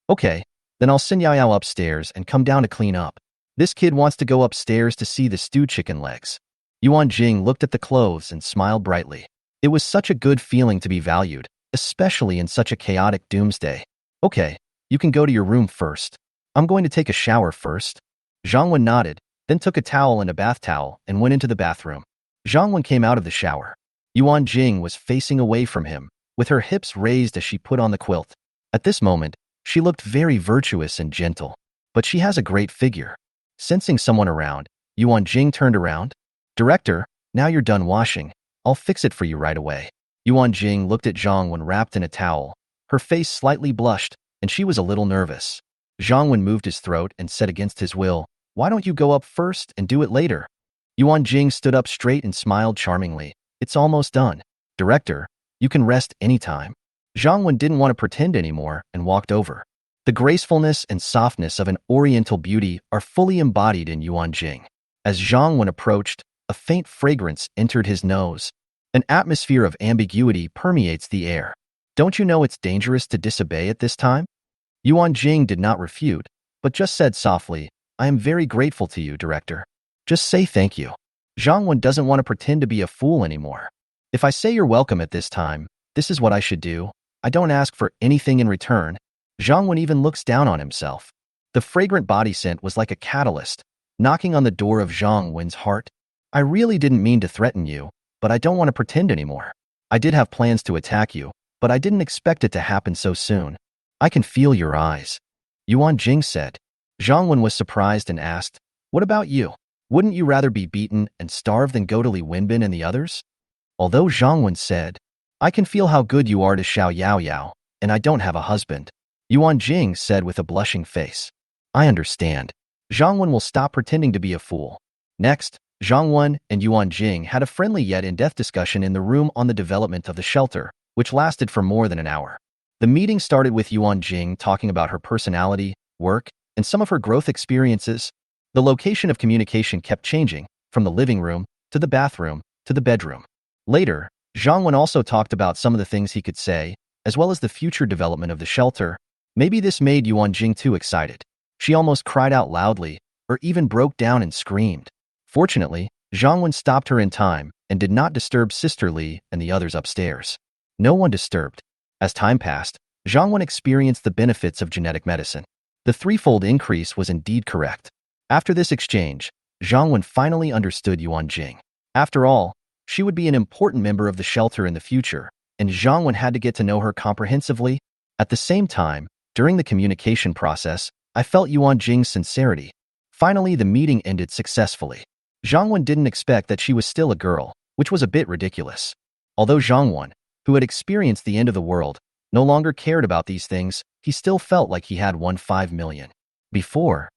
Okay, then I'll send Yao upstairs and come down to clean up. This kid wants to go upstairs to see the stewed chicken legs. Yuan Jing looked at the clothes and smiled brightly. It was such a good feeling to be valued, especially in such a chaotic doomsday. Okay, you can go to your room first. I'm going to take a shower first. Zhang Wan nodded, then took a towel and a bath towel and went into the bathroom. Zhang Wan came out of the shower. Yuan Jing was facing away from him, with her hips raised as she put on the quilt. At this moment, she looked very virtuous and gentle, but she has a great figure. Sensing someone around, Yuan Jing turned around. Director, now you're done washing. I'll fix it for you right away. Yuan Jing looked at Zhang Wan wrapped in a towel. Her face slightly blushed, and she was a little nervous. Zhang Wan moved his throat and said against his will, "Why don't you go up first and do it later?" Yuan Jing stood up straight and smiled charmingly. "It's almost done. Director, you can rest anytime." Zhang Wan didn't want to pretend anymore and walked over. The gracefulness and softness of an oriental beauty are fully embodied in Yuan Jing. As Zhang Wan approached, a faint fragrance entered his nose. An atmosphere of ambiguity permeates the air. Don't you know it's dangerous to disobey at this time? Yuan Jing did not refute, but just said softly, "I am very grateful to you, Director. Just say thank you." Zhang Wan doesn't want to pretend to be a fool anymore. If I say you're welcome at this time, this is what I should do. I don't ask for anything in return. Zhang Wan even looks down on himself. The fragrant body scent was like a catalyst, knocking on the door of Zhang Wan's heart. I really didn't mean to threaten you, but I don't want to pretend anymore. I did have plans to attack you, but I didn't expect it to happen so soon. I can feel your eyes. Yuan Jing said. Zhang Wen was surprised and asked, what about you? Wouldn't you rather be beaten and starve than go to Li Wenbin and the others? Although Zhang Wen said, I can feel how good you are to Xiao Yao Yao, and I don't have a husband. Yuan Jing said with a blushing face. I understand. Zhang Wen will stop pretending to be a fool. Next, Zhang Wen and Yuan Jing had a friendly yet in-depth discussion in the room on the development of the shelter, which lasted for more than an hour. The meeting started with Yuan Jing talking about her personality, work, and some of her growth experiences. The location of communication kept changing, from the living room, to the bathroom, to the bedroom. Later, Zhang Wen also talked about some of the things he could say, as well as the future development of the shelter. Maybe this made Yuan Jing too excited. She almost cried out loudly, or even broke down and screamed. Fortunately, Zhang Wen stopped her in time and did not disturb Sister Li and the others upstairs. No one disturbed. As time passed, Zhang Wen experienced the benefits of genetic medicine. The threefold increase was indeed correct. After this exchange, Zhang Wen finally understood Yuan Jing. After all, she would be an important member of the shelter in the future, and Zhang Wen had to get to know her comprehensively. At the same time, during the communication process, I felt Yuan Jing's sincerity. Finally, the meeting ended successfully. Zhang Wen didn't expect that she was still a girl, which was a bit ridiculous. Although Zhang Wen, who had experienced the end of the world, no longer cared about these things, he still felt like he had won 5 million before.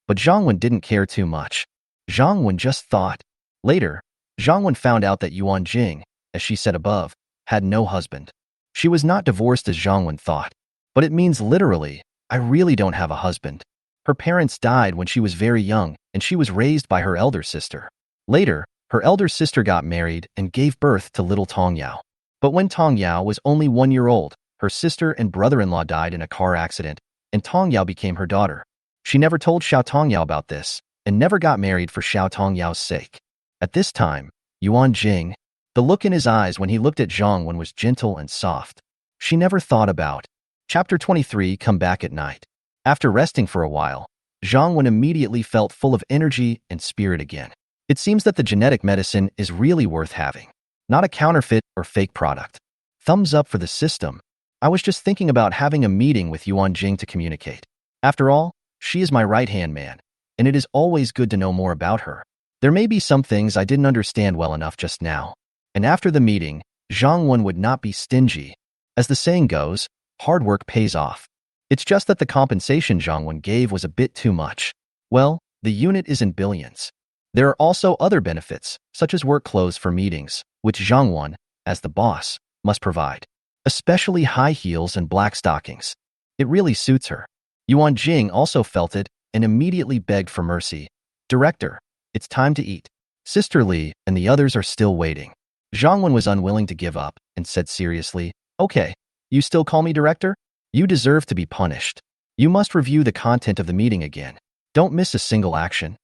But Zhang Wen didn't care too much. Zhang Wen just thought. Later, Zhang Wen found out that Yuan Jing, as she said above, had no husband. She was not divorced as Zhang Wen thought. But it means literally, I really don't have a husband. Her parents died when she was very young, and she was raised by her elder sister. Later, her elder sister got married and gave birth to little Tong Yao. But when Tong Yao was only 1 year old, her sister and brother-in-law died in a car accident, and Tong Yao became her daughter. She never told Xiao Tong Yao about this, and never got married for Xiao Tong Yao's sake. At this time, Yuan Jing, the look in his eyes when he looked at Zhang Wen was gentle and soft. She never thought about. Chapter 23, Come Back at Night. After resting for a while, Zhang Wen immediately felt full of energy and spirit again. It seems that the genetic medicine is really worth having. Not a counterfeit or fake product. Thumbs up for the system. I was just thinking about having a meeting with Yuan Jing to communicate. After all, she is my right-hand man, and it is always good to know more about her. There may be some things I didn't understand well enough just now. And after the meeting, Zhang Wen would not be stingy. As the saying goes, hard work pays off. It's just that the compensation Zhang Wen gave was a bit too much. Well, the unit is in billions. There are also other benefits, such as work clothes for meetings, which Zhang Wen, as the boss, must provide. Especially high heels and black stockings. It really suits her. Yuan Jing also felt it and immediately begged for mercy. Director, it's time to eat. Sister Li and the others are still waiting. Zhang Wen was unwilling to give up and said seriously, okay, you still call me director? You deserve to be punished. You must review the content of the meeting again. Don't miss a single action.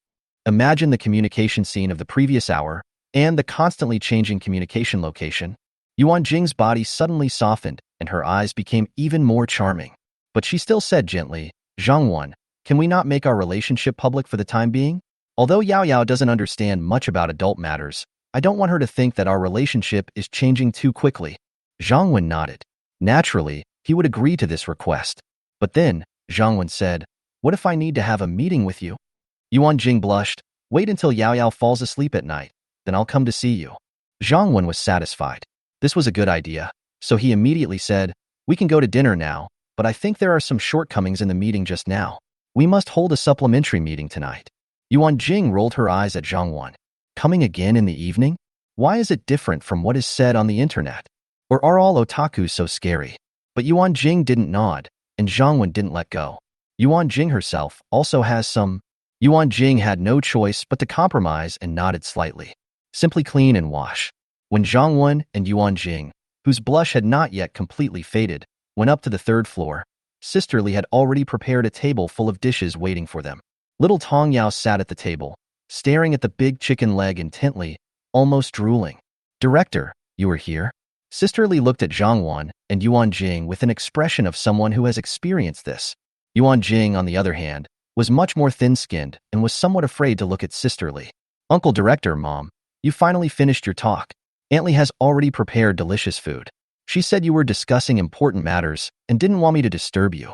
Imagine the communication scene of the previous hour and the constantly changing communication location. Yuan Jing's body suddenly softened and her eyes became even more charming. But she still said gently, Zhang Wen, can we not make our relationship public for the time being? Although Yao Yao doesn't understand much about adult matters, I don't want her to think that our relationship is changing too quickly. Zhang Wen nodded. Naturally, he would agree to this request. But then, Zhang Wen said, what if I need to have a meeting with you? Yuan Jing blushed. Wait until Yao Yao falls asleep at night, then I'll come to see you. Zhang Wen was satisfied. This was a good idea, so he immediately said, we can go to dinner now, but I think there are some shortcomings in the meeting just now. We must hold a supplementary meeting tonight. Yuan Jing rolled her eyes at Zhang Wen. Coming again in the evening? Why is it different from what is said on the internet? Or are all otakus so scary? But Yuan Jing didn't nod, and Zhang Wen didn't let go. Yuan Jing herself also has some. Yuan Jing had no choice but to compromise and nodded slightly. Simply clean and wash. When Zhang Wen and Yuan Jing, whose blush had not yet completely faded, went up to the third floor, Sister Li had already prepared a table full of dishes waiting for them. Little Tong Yao sat at the table, staring at the big chicken leg intently, almost drooling. Director, you are here? Sister Li looked at Zhang Wen and Yuan Jing with an expression of someone who has experienced this. Yuan Jing, on the other hand, was much more thin-skinned and was somewhat afraid to look at Sister Li. Uncle Director, Mom, you finally finished your talk. Auntie has already prepared delicious food. She said you were discussing important matters and didn't want me to disturb you.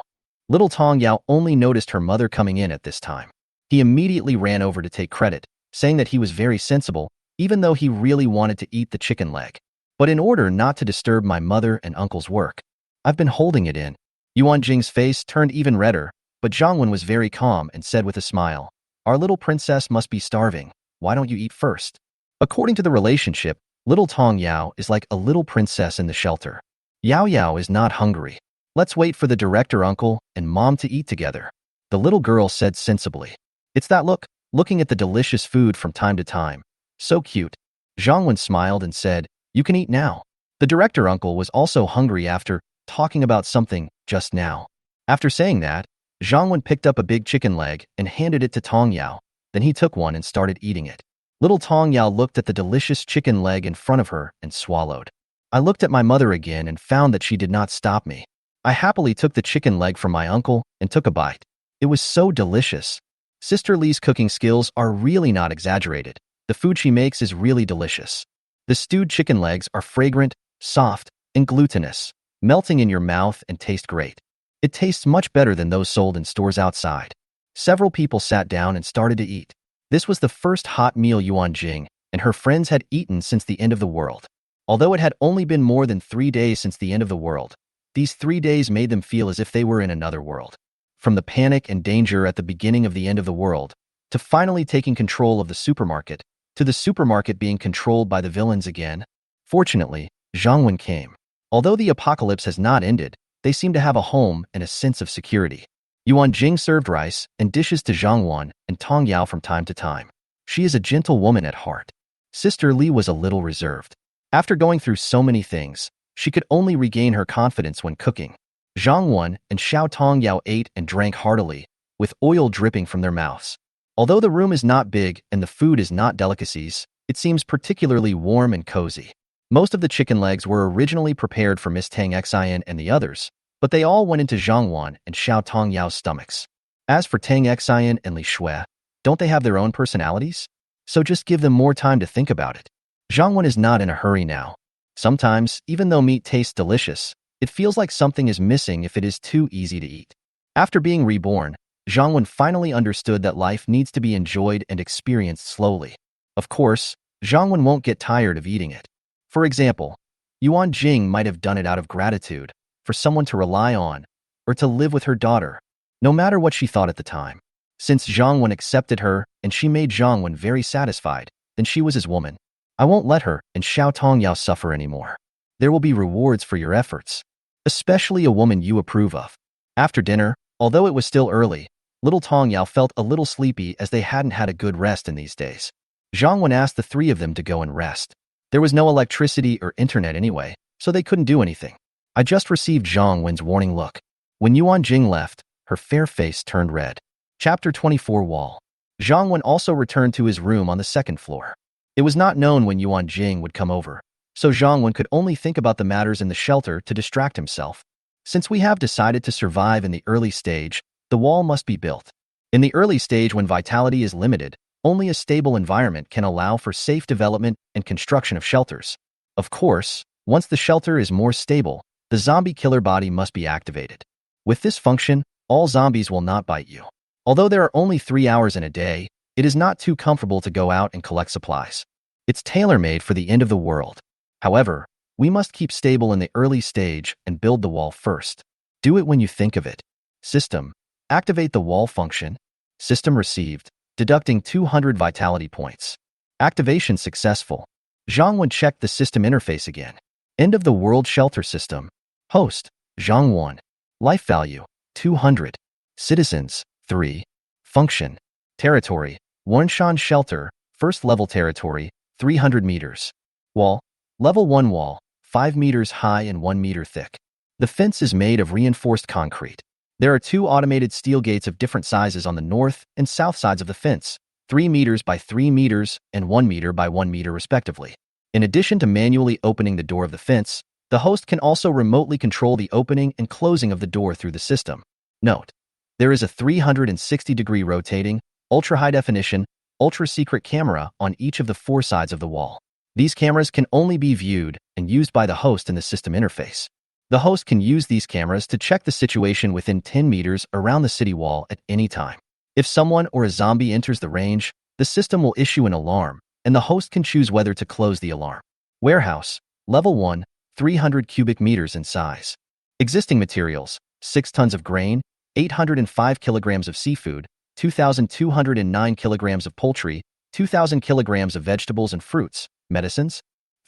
Little Tong Yao only noticed her mother coming in at this time. He immediately ran over to take credit, saying that he was very sensible, even though he really wanted to eat the chicken leg. But in order not to disturb my mother and uncle's work, I've been holding it in. Yuan Jing's face turned even redder, but Zhang Wen was very calm and said with a smile, "Our little princess must be starving. Why don't you eat first?" According to the relationship, little Tong Yao is like a little princess in the shelter. Yao Yao is not hungry. Let's wait for the director uncle and mom to eat together, the little girl said sensibly. It's that look, looking at the delicious food from time to time. So cute. Zhang Wen smiled and said, "You can eat now." The director uncle was also hungry after talking about something just now. After saying that, Zhang Wen picked up a big chicken leg and handed it to Tong Yao. Then he took one and started eating it. Little Tong Yao looked at the delicious chicken leg in front of her and swallowed. I looked at my mother again and found that she did not stop me. I happily took the chicken leg from my uncle and took a bite. It was so delicious. Sister Lee's cooking skills are really not exaggerated. The food she makes is really delicious. The stewed chicken legs are fragrant, soft, and glutinous, melting in your mouth and taste great. It tastes much better than those sold in stores outside. Several people sat down and started to eat. This was the first hot meal Yuan Jing and her friends had eaten since the end of the world. Although it had only been more than 3 days since the end of the world, these 3 days made them feel as if they were in another world. From the panic and danger at the beginning of the end of the world, to finally taking control of the supermarket, to the supermarket being controlled by the villains again. Fortunately, Zhang Wen came. Although the apocalypse has not ended, they seem to have a home and a sense of security. Yuan Jing served rice and dishes to Zhang Wan and Tong Yao from time to time. She is a gentle woman at heart. Sister Lee was a little reserved. After going through so many things, she could only regain her confidence when cooking. Zhang Wan and Xiao Tong Yao ate and drank heartily, with oil dripping from their mouths. Although the room is not big and the food is not delicacies, it seems particularly warm and cozy. Most of the chicken legs were originally prepared for Miss Tang Xian and the others, but they all went into Zhang Wan and Xiao Tong Yao's stomachs. As for Tang Xian and Li Shui, don't they have their own personalities? So just give them more time to think about it. Zhang Wan is not in a hurry now. Sometimes, even though meat tastes delicious, it feels like something is missing if it is too easy to eat. After being reborn, Zhang Wan finally understood that life needs to be enjoyed and experienced slowly. Of course, Zhang Wan won't get tired of eating it. For example, Yuan Jing might have done it out of gratitude, for someone to rely on, or to live with her daughter, no matter what she thought at the time. Since Zhang Wan accepted her and she made Zhang Wan very satisfied, then she was his woman. I won't let her and Xiao Tong Yao suffer anymore. There will be rewards for your efforts, especially a woman you approve of. After dinner, although it was still early, little Tong Yao felt a little sleepy as they hadn't had a good rest in these days. Zhang Wan asked the 3 of them to go and rest. There was no electricity or internet anyway, so they couldn't do anything. I just received Zhang Wen's warning look. When Yuan Jing left, her fair face turned red. Chapter 24 Wall. Zhang Wen also returned to his room on the 2nd floor. It was not known when Yuan Jing would come over, so Zhang Wen could only think about the matters in the shelter to distract himself. Since we have decided to survive in the early stage, the wall must be built. In the early stage when vitality is limited, only a stable environment can allow for safe development and construction of shelters. Of course, once the shelter is more stable, the zombie killer body must be activated. With this function, all zombies will not bite you. Although there are only 3 hours in a day, it is not too comfortable to go out and collect supplies. It's tailor-made for the end of the world. However, we must keep stable in the early stage and build the wall first. Do it when you think of it. System. Activate the wall function. System received, deducting 200 vitality points. Activation successful. Zhang Wan checked the system interface again. End of the world shelter system. Host, Zhang Wan. Life value, 200. Citizens, 3. Function. Territory, Wanshan Shelter, 1st level territory, 300 meters. Wall, level 1 wall, 5 meters high and 1 meter thick. The fence is made of reinforced concrete. There are 2 automated steel gates of different sizes on the north and south sides of the fence, 3 meters by 3 meters and 1 meter by 1 meter respectively. In addition to manually opening the door of the fence, the host can also remotely control the opening and closing of the door through the system. Note: there is a 360-degree rotating, ultra-high definition, ultra-secret camera on each of the 4 sides of the wall. These cameras can only be viewed and used by the host in the system interface. The host can use these cameras to check the situation within 10 meters around the city wall at any time. If someone or a zombie enters the range, the system will issue an alarm, and the host can choose whether to close the alarm. Warehouse, Level 1, 300 cubic meters in size. Existing materials, 6 tons of grain, 805 kilograms of seafood, 2,209 kilograms of poultry, 2,000 kilograms of vegetables and fruits, medicines,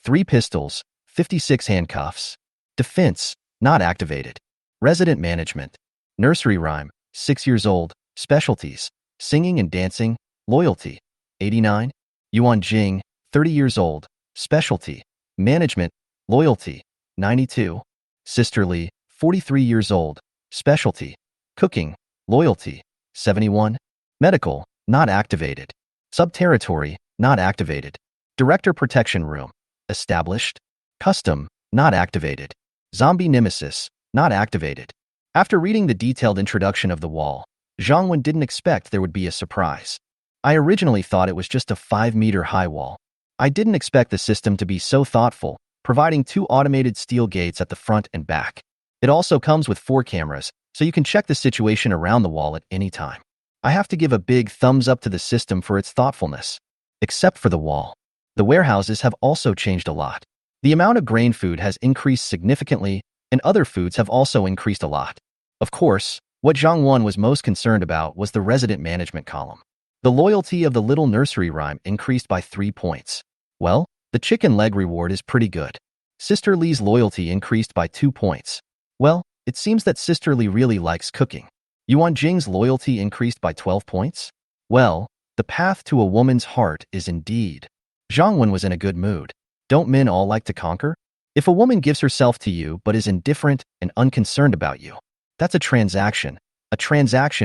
3 pistols, 56 handcuffs. Defense, not activated. Resident management. Nursery rhyme, 6 years old. Specialties, singing and dancing. Loyalty, 89. Yuan Jing, 30 years old. Specialty, management. Loyalty, 92. Sisterly, 43 years old. Specialty, cooking. Loyalty, 71. Medical, not activated. Subterritory, not activated. Director protection room, established. Custom, not activated. Zombie nemesis, not activated. After reading the detailed introduction of the wall, Zhang Wen didn't expect there would be a surprise. I originally thought it was just a 5-meter high wall. I didn't expect the system to be so thoughtful, providing 2 automated steel gates at the front and back. It also comes with 4 cameras, so you can check the situation around the wall at any time. I have to give a big thumbs up to the system for its thoughtfulness. Except for the wall. The warehouses have also changed a lot. The amount of grain food has increased significantly, and other foods have also increased a lot. Of course, what Zhang Wen was most concerned about was the resident management column. The loyalty of the little nursery rhyme increased by 3 points. Well, the chicken leg reward is pretty good. Sister Li's loyalty increased by 2 points. Well, it seems that Sister Li really likes cooking. Yuan Jing's loyalty increased by 12 points. Well, the path to a woman's heart is indeed. Zhang Wen was in a good mood. Don't men all like to conquer? If a woman gives herself to you but is indifferent and unconcerned about you, that's a transaction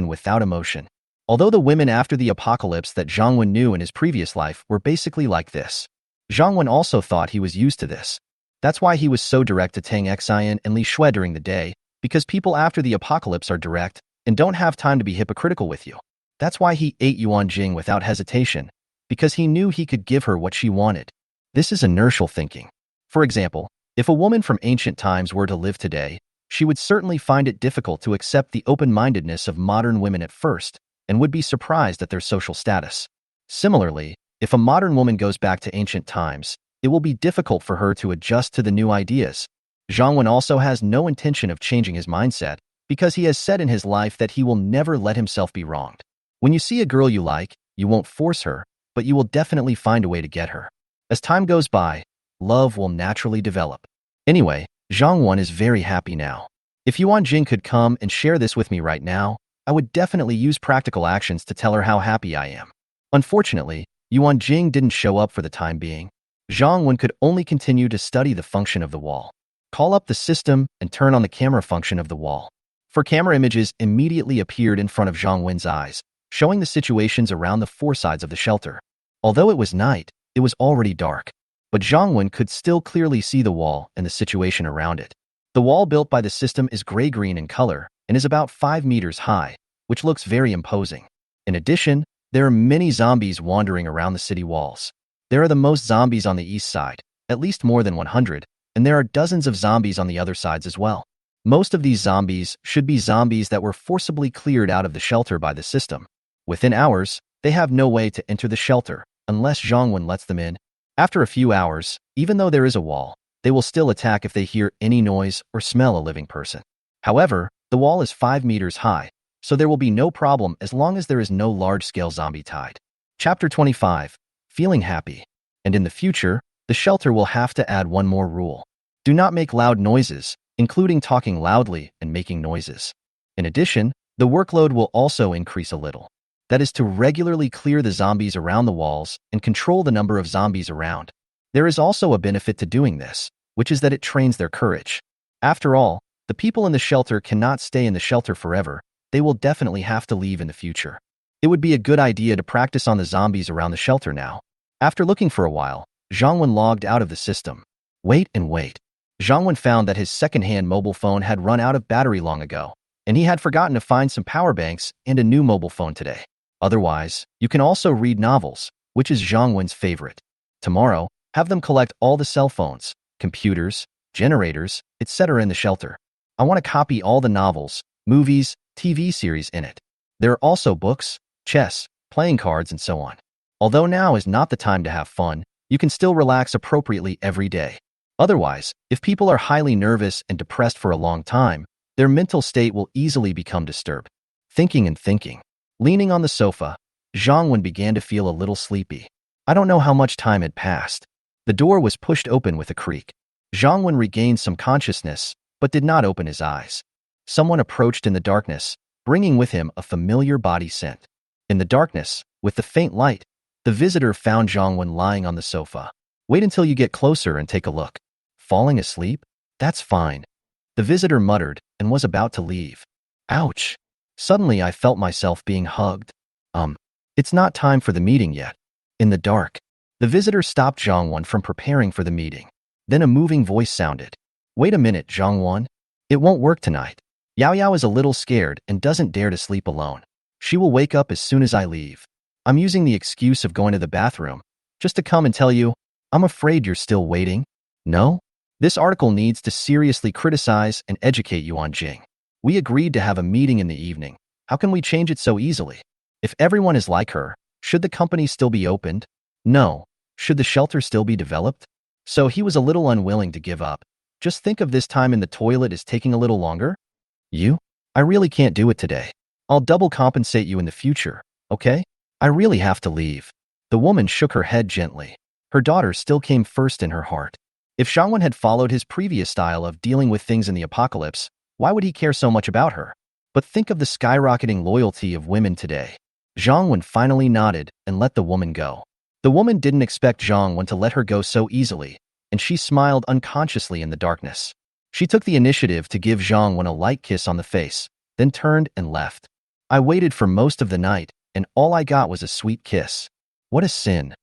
without emotion. Although the women after the apocalypse that Zhang Wen knew in his previous life were basically like this, Zhang Wen also thought he was used to this. That's why he was so direct to Tang Xian and Li Shui during the day, because people after the apocalypse are direct and don't have time to be hypocritical with you. That's why he ate Yuan Jing without hesitation, because he knew he could give her what she wanted. This is inertial thinking. For example, if a woman from ancient times were to live today, she would certainly find it difficult to accept the open-mindedness of modern women at first, and would be surprised at their social status. Similarly, if a modern woman goes back to ancient times, it will be difficult for her to adjust to the new ideas. Zhang Wen also has no intention of changing his mindset, because he has said in his life that he will never let himself be wronged. When you see a girl you like, you won't force her, but you will definitely find a way to get her. As time goes by, love will naturally develop. Anyway, Zhang Wen is very happy now. If Yuan Jing could come and share this with me right now, I would definitely use practical actions to tell her how happy I am. Unfortunately, Yuan Jing didn't show up for the time being. Zhang Wen could only continue to study the function of the wall. Call up the system and turn on the camera function of the wall. 4 camera images immediately appeared in front of Zhang Wen's eyes, showing the situations around the 4 sides of the shelter. Although it was night, it was already dark, but Zhang Wen could still clearly see the wall and the situation around it. The wall built by the system is gray-green in color and is about 5 meters high, which looks very imposing. In addition, there are many zombies wandering around the city walls. There are the most zombies on the east side, at least more than 100, and there are dozens of zombies on the other sides as well. Most of these zombies should be zombies that were forcibly cleared out of the shelter by the system. Within hours, they have no way to enter the shelter, unless Zhang Wen lets them in. After a few hours, even though there is a wall, they will still attack if they hear any noise or smell a living person. However, the wall is 5 meters high, so there will be no problem as long as there is no large-scale zombie tide. Chapter 25. Feeling happy. And in the future, the shelter will have to add one more rule. Do not make loud noises, including talking loudly and making noises. In addition, the workload will also increase a little. That is to regularly clear the zombies around the walls and control the number of zombies around. There is also a benefit to doing this, which is that it trains their courage. After all, the people in the shelter cannot stay in the shelter forever. They will definitely have to leave in the future. It would be a good idea to practice on the zombies around the shelter now. After looking for a while, Zhang Wen logged out of the system. Wait and wait. Zhang Wen found that his second-hand mobile phone had run out of battery long ago, and he had forgotten to find some power banks and a new mobile phone today. Otherwise, you can also read novels, which is Zhang Wen's favorite. Tomorrow, Have them collect all the cell phones, computers, generators, etc. in the shelter. I want to copy all the novels, movies, TV series in it. There are also books, chess, playing cards, and so on. Although now is not the time to have fun, you can still relax appropriately every day. Otherwise, if people are highly nervous and depressed for a long time, their mental state will easily become disturbed. Thinking and thinking. Leaning on the sofa, Zhang Wen began to feel a little sleepy. I don't know how much time had passed. The door was pushed open with a creak. Zhang Wen regained some consciousness, but did not open his eyes. Someone approached in the darkness, bringing with him a familiar body scent. In the darkness, with the faint light, the visitor found Zhang Wen lying on the sofa. Wait until you get closer and take a look. Falling asleep? That's fine. The visitor muttered and was about to leave. Ouch! Suddenly I felt myself being hugged. It's not time for the meeting yet. In the dark, the visitor stopped Zhang Wen from preparing for the meeting. Then a moving voice sounded. Wait a minute, Zhang Wen. It won't work tonight. Yao Yao is a little scared and doesn't dare to sleep alone. She will wake up as soon as I leave. I'm using the excuse of going to the bathroom, just to come and tell you, I'm afraid you're still waiting. No? This article needs to seriously criticize and educate you on Jing. We agreed to have a meeting in the evening. How can we change it so easily? If everyone is like her, should the company still be opened? No. Should the shelter still be developed? So he was a little unwilling to give up. Just think of this time in the toilet as taking a little longer. You? I really can't do it today. I'll double compensate you in the future, okay? I really have to leave. The woman shook her head gently. Her daughter still came first in her heart. If Zhang Wen had followed his previous style of dealing with things in the apocalypse, why would he care so much about her? But think of the skyrocketing loyalty of women today. Zhang Wen finally nodded and let the woman go. The woman didn't expect Zhang Wen to let her go so easily, and she smiled unconsciously in the darkness. She took the initiative to give Zhang Wen a light kiss on the face, then turned and left. I waited for most of the night, and all I got was a sweet kiss. What a sin.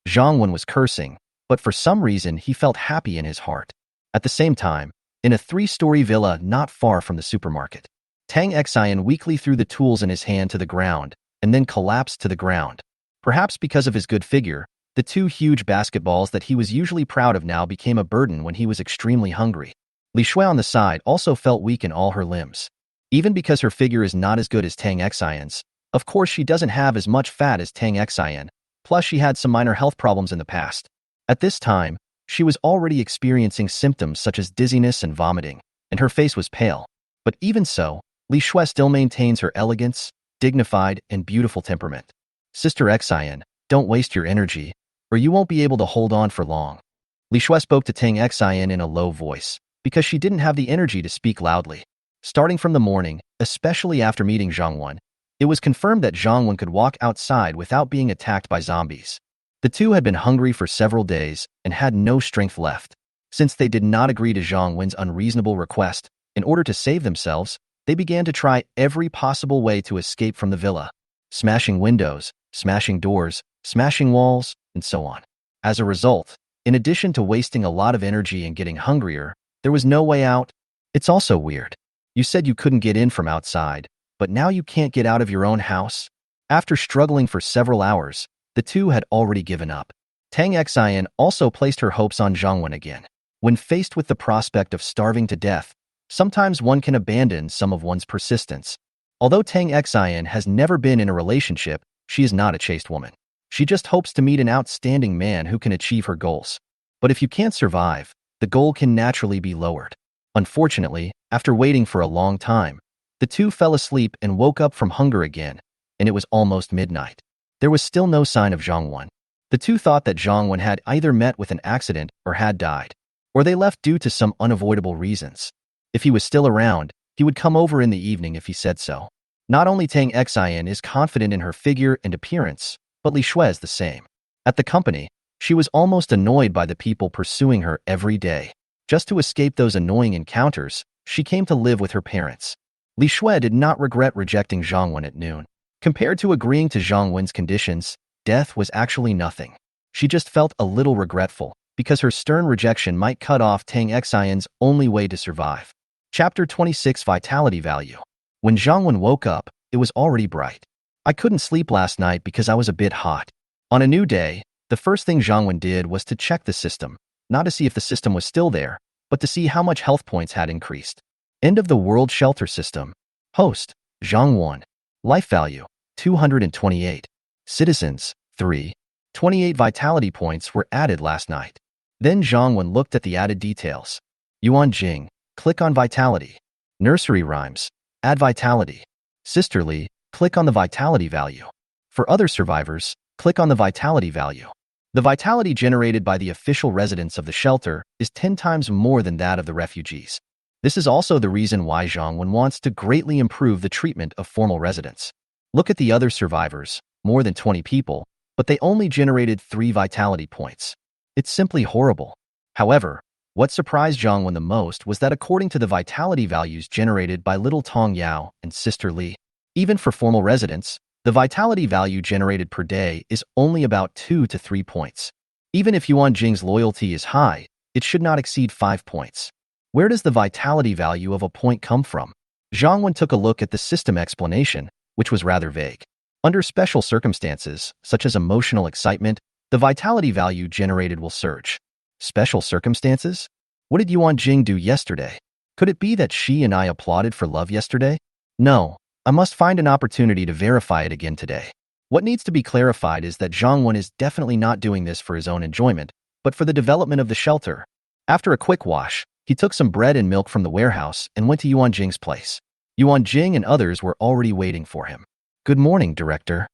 Zhang Wen was cursing, but for some reason he felt happy in his heart. At the same time, in a 3-story villa not far from the supermarket, Tang Xian weakly threw the tools in his hand to the ground, and then collapsed to the ground. Perhaps because of his good figure, the 2 huge basketballs that he was usually proud of now became a burden when he was extremely hungry. Li Shui on the side also felt weak in all her limbs. Even because her figure is not as good as Tang Xian's, of course she doesn't have as much fat as Tang Xian, plus she had some minor health problems in the past. At this time, she was already experiencing symptoms such as dizziness and vomiting, and her face was pale. But even so, Li Shui still maintains her elegance, dignified, and beautiful temperament. Sister Xian, don't waste your energy, or you won't be able to hold on for long. Li Shui spoke to Tang Xian in a low voice, because she didn't have the energy to speak loudly. Starting from the morning, especially after meeting Zhang Wen, it was confirmed that Zhang Wen could walk outside without being attacked by zombies. The 2 had been hungry for several days and had no strength left. Since they did not agree to Zhang Wen's unreasonable request, in order to save themselves, they began to try every possible way to escape from the villa. Smashing windows, smashing doors, smashing walls, and so on. As a result, in addition to wasting a lot of energy and getting hungrier, there was no way out. It's also weird. You said you couldn't get in from outside, but now you can't get out of your own house? After struggling for several hours, the 2 had already given up. Tang Xian also placed her hopes on Zhang Wen again. When faced with the prospect of starving to death, sometimes one can abandon some of one's persistence. Although Tang Xian has never been in a relationship, she is not a chaste woman. She just hopes to meet an outstanding man who can achieve her goals. But if you can't survive, the goal can naturally be lowered. Unfortunately, after waiting for a long time, the 2 fell asleep and woke up from hunger again, and it was almost midnight. There was still no sign of Zhang Wen. The 2 thought that Zhang Wen had either met with an accident or had died, or they left due to some unavoidable reasons. If he was still around, he would come over in the evening if he said so. Not only Tang Xian is confident in her figure and appearance, but Li Shui is the same. At the company, she was almost annoyed by the people pursuing her every day. Just to escape those annoying encounters, she came to live with her parents. Li Shui did not regret rejecting Zhang Wen at noon. Compared to agreeing to Zhang Wen's conditions, death was actually nothing. She just felt a little regretful, because her stern rejection might cut off Tang Xian's only way to survive. Chapter 26 Vitality Value. When Zhang Wen woke up, it was already bright. I couldn't sleep last night because I was a bit hot. On a new day, The first thing Zhang Wen did was to check the system, not to see if the system was still there, but to see how much health points had increased. End of the World Shelter System. Host, Zhang Wen. Life value, 228. Citizens, 3. 28 vitality points were added last night. Then Zhang Wen looked at the added details. Yuan Jing, click on vitality. Nursery rhymes, add vitality. Sisterly, click on the vitality value. For other survivors, click on the vitality value. The vitality generated by the official residents of the shelter is 10 times more than that of the refugees. This is also the reason why Zhang Wen wants to greatly improve the treatment of formal residents. Look at the other survivors, more than 20 people, but they only generated 3 vitality points. It's simply horrible. However, what surprised Zhang Wen the most was that according to the vitality values generated by little Tong Yao and Sister Li, even for formal residents, the vitality value generated per day is only about 2 to 3 points. Even if Yuan Jing's loyalty is high, it should not exceed 5 points. Where does the vitality value of a point come from? Zhang Wen took a look at the system explanation, which was rather vague. Under special circumstances, such as emotional excitement, the vitality value generated will surge. Special circumstances? What did Yuan Jing do yesterday? Could it be that she and I applauded for love yesterday? No. I must find an opportunity to verify it again today. What needs to be clarified is that Zhang Wen is definitely not doing this for his own enjoyment, but for the development of the shelter. After a quick wash, he took some bread and milk from the warehouse and went to Yuan Jing's place. Yuan Jing and others were already waiting for him. Good morning, Director.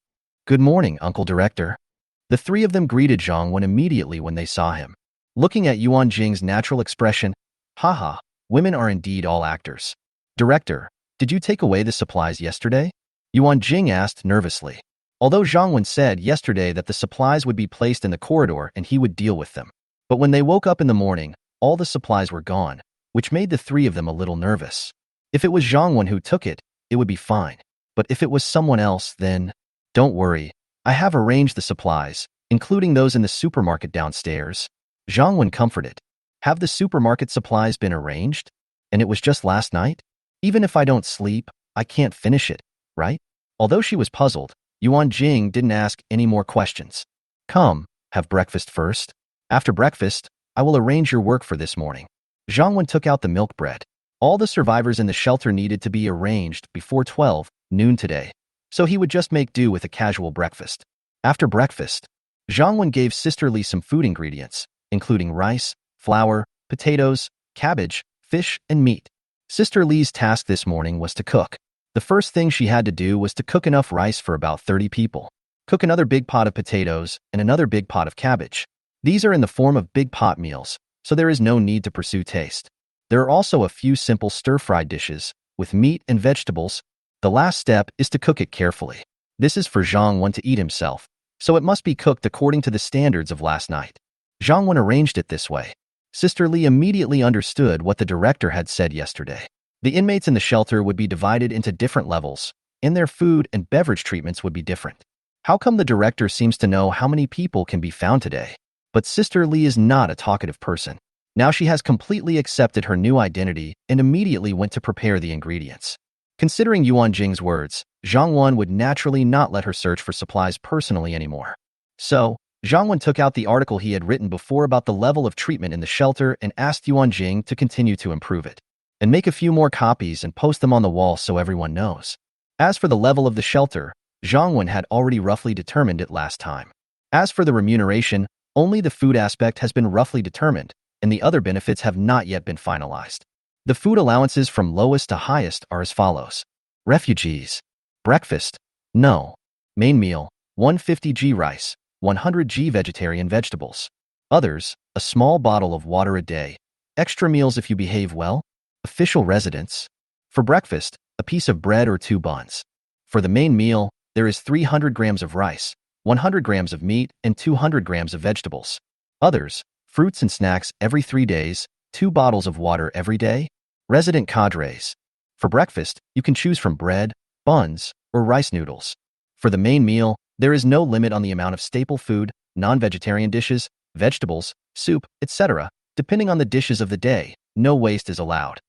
Good morning, Uncle Director. The 3 of them greeted Zhang Wen immediately when they saw him. Looking at Yuan Jing's natural expression, haha, women are indeed all actors. Director, did you take away the supplies yesterday? Yuan Jing asked nervously. Although Zhang Wen said yesterday that the supplies would be placed in the corridor and he would deal with them. But when they woke up in the morning, all the supplies were gone, which made the 3 of them a little nervous. If it was Zhang Wen who took it, it would be fine. But if it was someone else, then... Don't worry, I have arranged the supplies, including those in the supermarket downstairs. Zhang Wen comforted. Have the supermarket supplies been arranged? And it was just last night? Even if I don't sleep, I can't finish it, right? Although she was puzzled, Yuan Jing didn't ask any more questions. Come, have breakfast first. After breakfast, I will arrange your work for this morning. Zhang Wen took out the milk bread. All the survivors in the shelter needed to be arranged before 12 noon today, so he would just make do with a casual breakfast. After breakfast, Zhang Wen gave Sister Li some food ingredients, including rice, flour, potatoes, cabbage, fish, and meat. Sister Li's task this morning was to cook. The first thing she had to do was to cook enough rice for about 30 people. Cook another big pot of potatoes and another big pot of cabbage. These are in the form of big pot meals, so there is no need to pursue taste. There are also a few simple stir-fried dishes with meat and vegetables. The last step is to cook it carefully. This is for Zhang Wen to eat himself, so it must be cooked according to the standards of last night. Zhang Wen arranged it this way. Sister Li immediately understood what the director had said yesterday. The inmates in the shelter would be divided into different levels, and their food and beverage treatments would be different. How come the director seems to know how many people can be found today? But Sister Li is not a talkative person. Now she has completely accepted her new identity and immediately went to prepare the ingredients. Considering Yuan Jing's words, Zhang Wen would naturally not let her search for supplies personally anymore. So, Zhang Wen took out the article he had written before about the level of treatment in the shelter and asked Yuan Jing to continue to improve it. And make a few more copies and post them on the wall so everyone knows. As for the level of the shelter, Zhang Wen had already roughly determined it last time. As for the remuneration, only the food aspect has been roughly determined, and the other benefits have not yet been finalized. The food allowances from lowest to highest are as follows. Refugees. Breakfast. No. Main meal. 150g rice. 100g vegetarian vegetables. Others. A small bottle of water a day. Extra meals if you behave well. Official residence. For breakfast, a piece of bread or 2 buns. For the main meal, there is 300 grams of rice, 100 grams of meat, and 200 grams of vegetables. Others. Fruits and snacks every 3 days, 2 bottles of water every day. Resident cadres. For breakfast, you can choose from bread, buns, or rice noodles. For the main meal, there is no limit on the amount of staple food, non-vegetarian dishes, vegetables, soup, etc. Depending on the dishes of the day, no waste is allowed.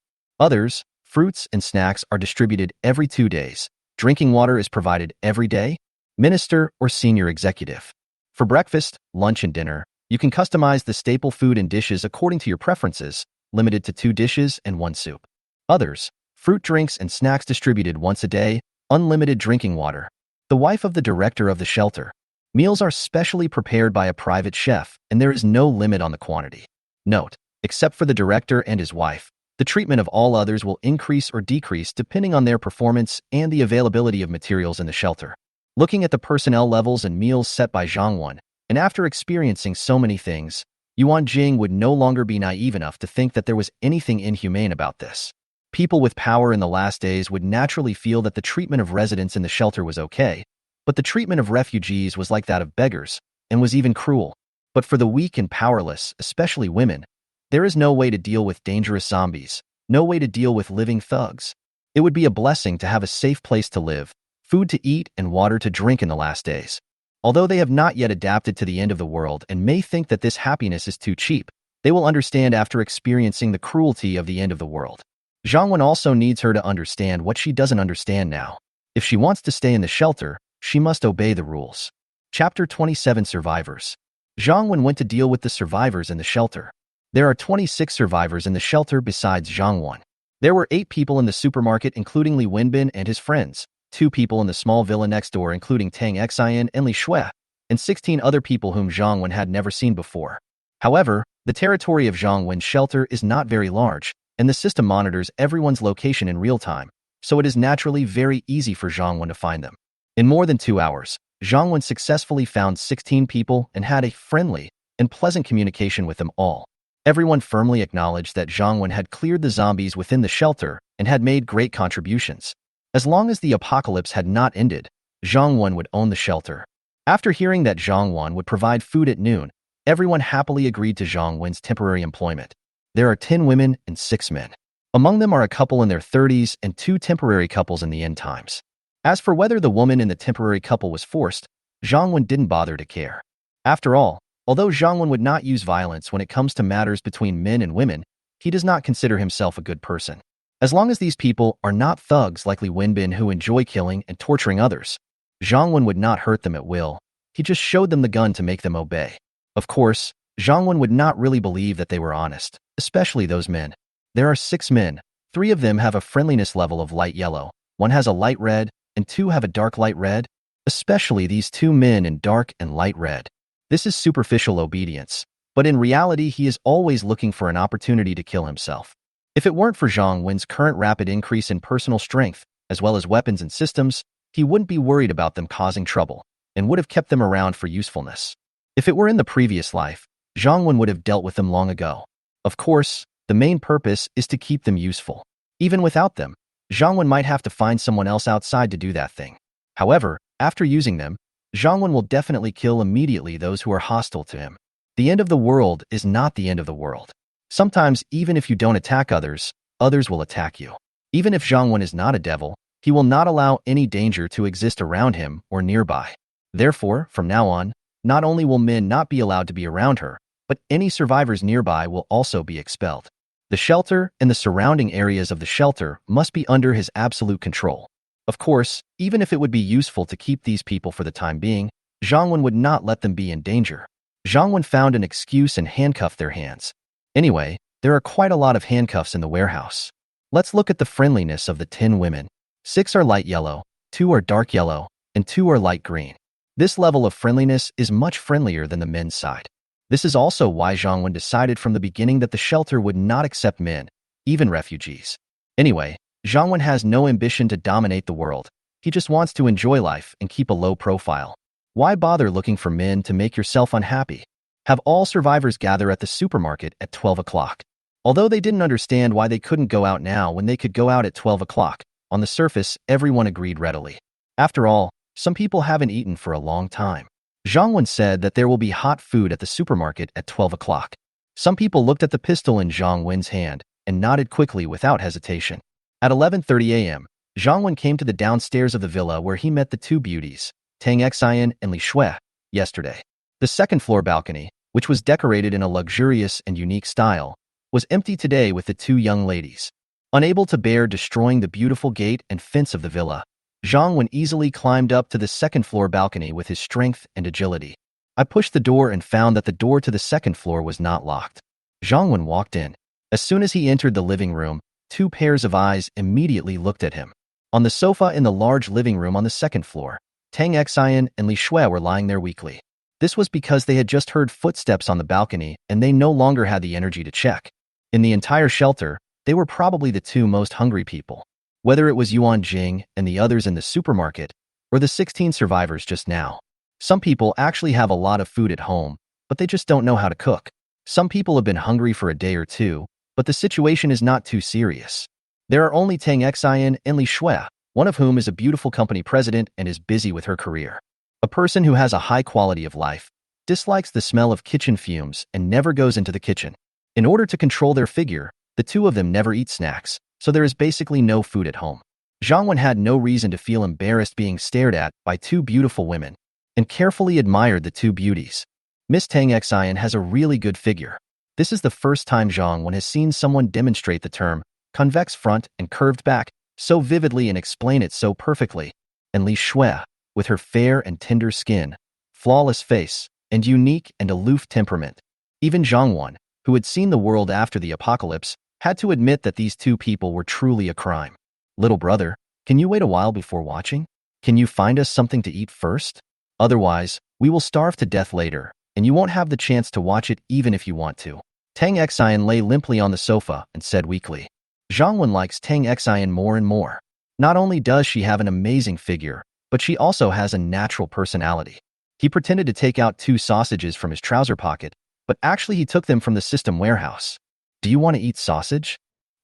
Others, fruits and snacks are distributed every 2 days. Drinking water is provided every day. Minister or senior executive. For breakfast, lunch, and dinner, you can customize the staple food and dishes according to your preferences, limited to 2 dishes and 1 soup. Others, fruit drinks and snacks distributed once a day, unlimited drinking water. The wife of the director of the shelter. Meals are specially prepared by a private chef, and there is no limit on the quantity. Note, except for the director and his wife, the treatment of all others will increase or decrease depending on their performance and the availability of materials in the shelter. Looking at the personnel levels and meals set by Zhang Wen, and after experiencing so many things, Yuan Jing would no longer be naive enough to think that there was anything inhumane about this. People with power in the last days would naturally feel that the treatment of residents in the shelter was okay, but the treatment of refugees was like that of beggars, and was even cruel. But for the weak and powerless, especially women, there is no way to deal with dangerous zombies, no way to deal with living thugs. It would be a blessing to have a safe place to live, food to eat, and water to drink in the last days. Although they have not yet adapted to the end of the world and may think that this happiness is too cheap, they will understand after experiencing the cruelty of the end of the world. Zhang Wen also needs her to understand what she doesn't understand now. If she wants to stay in the shelter, she must obey the rules. Chapter 27 Survivors. Zhang Wen went to deal with the survivors in the shelter. There are 26 survivors in the shelter besides Zhang Wen. There were 8 people in the supermarket including Li Wenbin and his friends, 2 people in the small villa next door including Tang Xian and Li Shui, and 16 other people whom Zhang Wen had never seen before. However, the territory of Zhang Wen's shelter is not very large, and the system monitors everyone's location in real time, so it is naturally very easy for Zhang Wen to find them. In more than 2 hours, Zhang Wen successfully found 16 people and had a friendly and pleasant communication with them all. Everyone firmly acknowledged that Zhang Wen had cleared the zombies within the shelter and had made great contributions. As long as the apocalypse had not ended, Zhang Wen would own the shelter. After hearing that Zhang Wen would provide food at noon, everyone happily agreed to Zhang Wen's temporary employment. There are 10 women and 6 men. Among them are a couple in their 30s and 2 temporary couples in the end times. As for whether the woman in the temporary couple was forced, Zhang Wen didn't bother to care. After all, although Zhang Wen would not use violence when it comes to matters between men and women, he does not consider himself a good person. As long as these people are not thugs like Li Wenbin who enjoy killing and torturing others, Zhang Wen would not hurt them at will. He just showed them the gun to make them obey. Of course, Zhang Wen would not really believe that they were honest, especially those men. There are 6 men. 3 of them have a friendliness level of light yellow, 1 has a light red, and 2 have a dark light red, especially these 2 men in dark and light red. This is superficial obedience, but in reality he is always looking for an opportunity to kill himself. If it weren't for Zhang Wen's current rapid increase in personal strength, as well as weapons and systems, he wouldn't be worried about them causing trouble, and would have kept them around for usefulness. If it were in the previous life, Zhang Wen would have dealt with them long ago. Of course, the main purpose is to keep them useful. Even without them, Zhang Wen might have to find someone else outside to do that thing. However, after using them, Zhang Wen will definitely kill immediately those who are hostile to him. The end of the world is not the end of the world. Sometimes, even if you don't attack others, others will attack you. Even if Zhang Wen is not a devil, he will not allow any danger to exist around him or nearby. Therefore, from now on, not only will men not be allowed to be around her, but any survivors nearby will also be expelled. The shelter and the surrounding areas of the shelter must be under his absolute control. Of course, even if it would be useful to keep these people for the time being, Zhang Wen would not let them be in danger. Zhang Wen found an excuse and handcuffed their hands. Anyway, there are quite a lot of handcuffs in the warehouse. Let's look at the friendliness of the 10 women. 6 are light yellow, 2 are dark yellow, and 2 are light green. This level of friendliness is much friendlier than the men's side. This is also why Zhang Wen decided from the beginning that the shelter would not accept men, even refugees. Anyway, Zhang Wen has no ambition to dominate the world. He just wants to enjoy life and keep a low profile. Why bother looking for men to make yourself unhappy? Have all survivors gather at the supermarket at 12 o'clock. Although they didn't understand why they couldn't go out now when they could go out at 12 o'clock, on the surface, everyone agreed readily. After all, some people haven't eaten for a long time. Zhang Wen said that there will be hot food at the supermarket at 12 o'clock. Some people looked at the pistol in Zhang Wen's hand and nodded quickly without hesitation. At 11:30 a.m., Zhang Wen came to the downstairs of the villa where he met the 2 beauties, Tang Xian and Li Shui, yesterday. The second-floor balcony, which was decorated in a luxurious and unique style, was empty today with the 2 young ladies. Unable to bear destroying the beautiful gate and fence of the villa, Zhang Wen easily climbed up to the second-floor balcony with his strength and agility. I pushed the door and found that the door to the second floor was not locked. Zhang walked in. As soon as he entered the living room, two pairs of eyes immediately looked at him. On the sofa in the large living room on the second floor, Tang Xian and Li Shui were lying there weakly. This was because they had just heard footsteps on the balcony and they no longer had the energy to check. In the entire shelter, they were probably the two most hungry people. Whether it was Yuan Jing and the others in the supermarket, or the 16 survivors just now. Some people actually have a lot of food at home, but they just don't know how to cook. Some people have been hungry for a day or two, but the situation is not too serious. There are only Tang Xian and Li Shui, one of whom is a beautiful company president and is busy with her career. A person who has a high quality of life, dislikes the smell of kitchen fumes, and never goes into the kitchen. In order to control their figure, the two of them never eat snacks, so there is basically no food at home. Zhang Wen had no reason to feel embarrassed being stared at by two beautiful women, and carefully admired the two beauties. Miss Tang Xian has a really good figure. This is the first time Zhang Wen has seen someone demonstrate the term convex front and curved back so vividly and explain it so perfectly. And Li Shui, with her fair and tender skin, flawless face, and unique and aloof temperament. Even Zhang Wen, who had seen the world after the apocalypse, had to admit that these two people were truly a crime. Little brother, can you wait a while before watching? Can you find us something to eat first? Otherwise, we will starve to death later, and you won't have the chance to watch it even if you want to. Tang Xian lay limply on the sofa and said weakly. Zhang Wen likes Tang Xian more and more. Not only does she have an amazing figure, but she also has a natural personality. He pretended to take out two sausages from his trouser pocket, but actually he took them from the system warehouse. Do you want to eat sausage?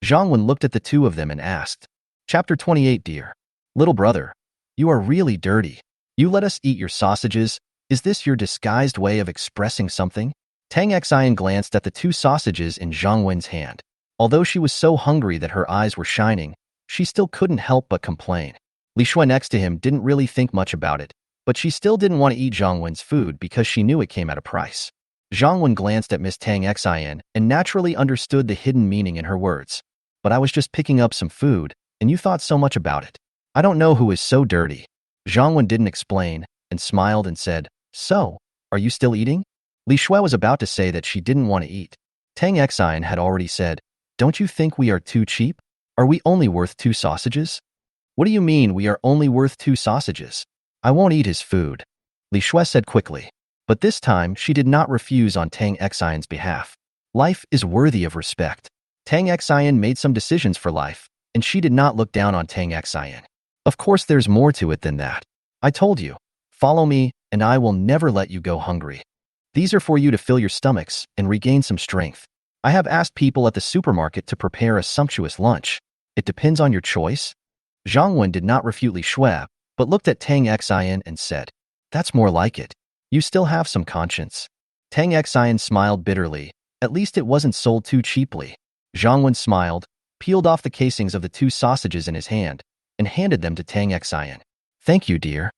Zhang Wen looked at the two of them and asked. Chapter 28. Dear little brother, you are really dirty. You let us eat your sausages. Is this your disguised way of expressing something? Tang Xian glanced at the two sausages in Zhang Wen's hand. Although she was so hungry that her eyes were shining, she still couldn't help but complain. Li Shui next to him didn't really think much about it, but she still didn't want to eat Zhang Wen's food because she knew it came at a price. Zhang Wen glanced at Miss Tang Xian and naturally understood the hidden meaning in her words. But I was just picking up some food, and you thought so much about it. I don't know who is so dirty. Zhang Wen didn't explain, and smiled and said, So, are you still eating? Li Shui was about to say that she didn't want to eat. Tang Xian had already said, Don't you think we are too cheap? Are we only worth 2 sausages? What do you mean we are only worth 2 sausages? I won't eat his food. Li Shui said quickly. But this time, she did not refuse on Tang Xian's behalf. Life is worthy of respect. Tang Xian made some decisions for life, and she did not look down on Tang Xian. Of course, there's more to it than that. I told you, follow me, and I will never let you go hungry. These are for you to fill your stomachs and regain some strength. I have asked people at the supermarket to prepare a sumptuous lunch. It depends on your choice. Zhang Wen did not refute Li Shui, but looked at Tang Xian and said, That's more like it. You still have some conscience. Tang Xian smiled bitterly. At least it wasn't sold too cheaply. Zhang Wen smiled, peeled off the casings of the 2 sausages in his hand, and handed them to Tang Xian. Thank you, dear.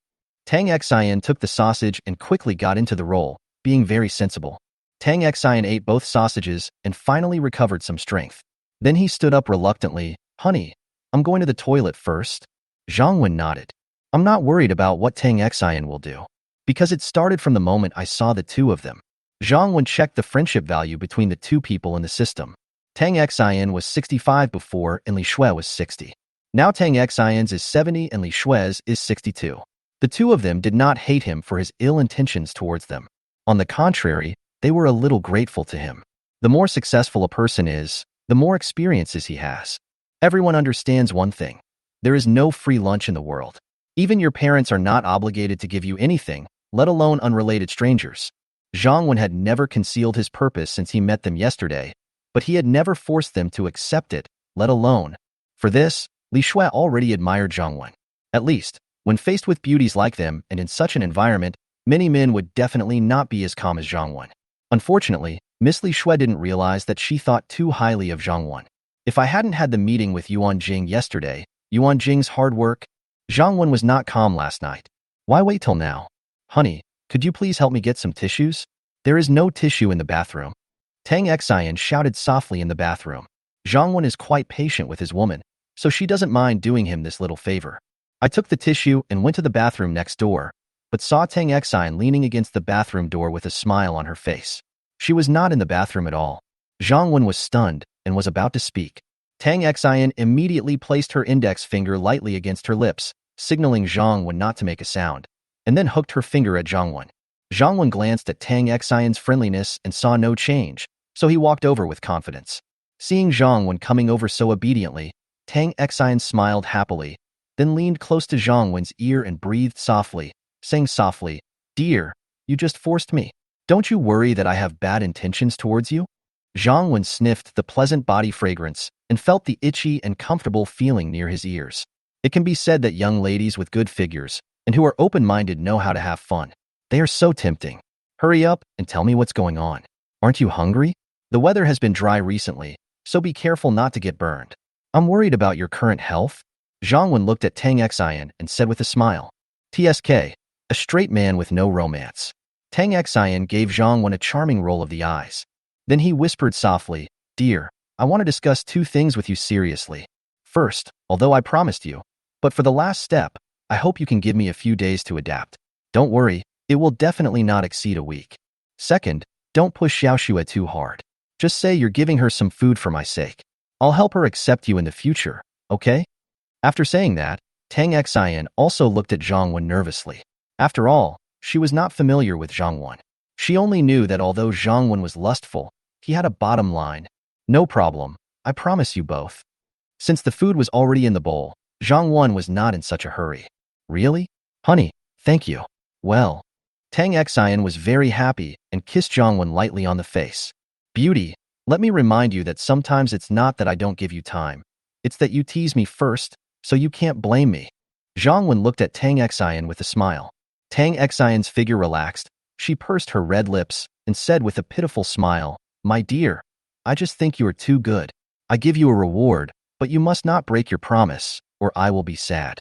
Tang Xian took the sausage and quickly got into the role, being very sensible. Tang Xian ate both sausages and finally recovered some strength. Then he stood up reluctantly. Honey, I'm going to the toilet first. Zhang Wen nodded. I'm not worried about what Tang Xian will do, because it started from the moment I saw the two of them. Zhang Wen checked the friendship value between the two people in the system. Tang Xian was 65 before and Li Shui was 60. Now Tang Xian's is 70 and Li Shui's is 62. The two of them did not hate him for his ill intentions towards them. On the contrary, they were a little grateful to him. The more successful a person is, the more experiences he has. Everyone understands one thing. There is no free lunch in the world. Even your parents are not obligated to give you anything, let alone unrelated strangers. Zhang Wen had never concealed his purpose since he met them yesterday, but he had never forced them to accept it, let alone. For this, Li Shui already admired Zhang Wen. At least, when faced with beauties like them and in such an environment, many men would definitely not be as calm as Zhang Wen. Unfortunately, Miss Li Shui didn't realize that she thought too highly of Zhang Wen. If I hadn't had the meeting with Yuan Jing yesterday, Yuan Jing's hard work, Zhang Wen was not calm last night. Why wait till now? Honey, could you please help me get some tissues? There is no tissue in the bathroom. Tang Xian shouted softly in the bathroom. Zhang Wen is quite patient with his woman, so she doesn't mind doing him this little favor. I took the tissue and went to the bathroom next door, but saw Tang Exine leaning against the bathroom door with a smile on her face. She was not in the bathroom at all. Zhang Wen was stunned and was about to speak. Tang Exine immediately placed her index finger lightly against her lips, signaling Zhang Wen not to make a sound, and then hooked her finger at Zhang Wen. Zhang Wen glanced at Tang Exine's friendliness and saw no change, so he walked over with confidence. Seeing Zhang Wen coming over so obediently, Tang Exine smiled happily, then leaned close to Zhang Wen's ear and breathed softly, saying softly, "Dear, you just forced me. Don't you worry that I have bad intentions towards you?" Zhang Wen sniffed the pleasant body fragrance and felt the itchy and comfortable feeling near his ears. It can be said that young ladies with good figures and who are open-minded know how to have fun. They are so tempting. Hurry up and tell me what's going on. Aren't you hungry? The weather has been dry recently, so be careful not to get burned. I'm worried about your current health. Zhang Wen looked at Tang Exine and said with a smile, "TSK, a straight man with no romance." Tang Exine gave Zhang Wen a charming roll of the eyes. Then he whispered softly, "Dear, I want to discuss two things with you seriously. First, although I promised you, but for the last step, I hope you can give me a few days to adapt. Don't worry, it will definitely not exceed a week. Second, don't push Xiaoxue too hard. Just say you're giving her some food for my sake. I'll help her accept you in the future, okay?" After saying that, Tang Exine also looked at Zhang Wen nervously. After all, she was not familiar with Zhang Wen. She only knew that although Zhang Wen was lustful, he had a bottom line. "No problem, I promise you both." Since the food was already in the bowl, Zhang Wen was not in such a hurry. "Really? Honey, thank you." "Well." Tang Exine was very happy and kissed Zhang Wen lightly on the face. "Beauty, let me remind you that sometimes it's not that I don't give you time. It's that you tease me first, so you can't blame me." Zhang Wen looked at Tang Exine with a smile. Tang Exine's figure relaxed. She pursed her red lips and said with a pitiful smile, "My dear, I just think you are too good. I give you a reward, but you must not break your promise, or I will be sad."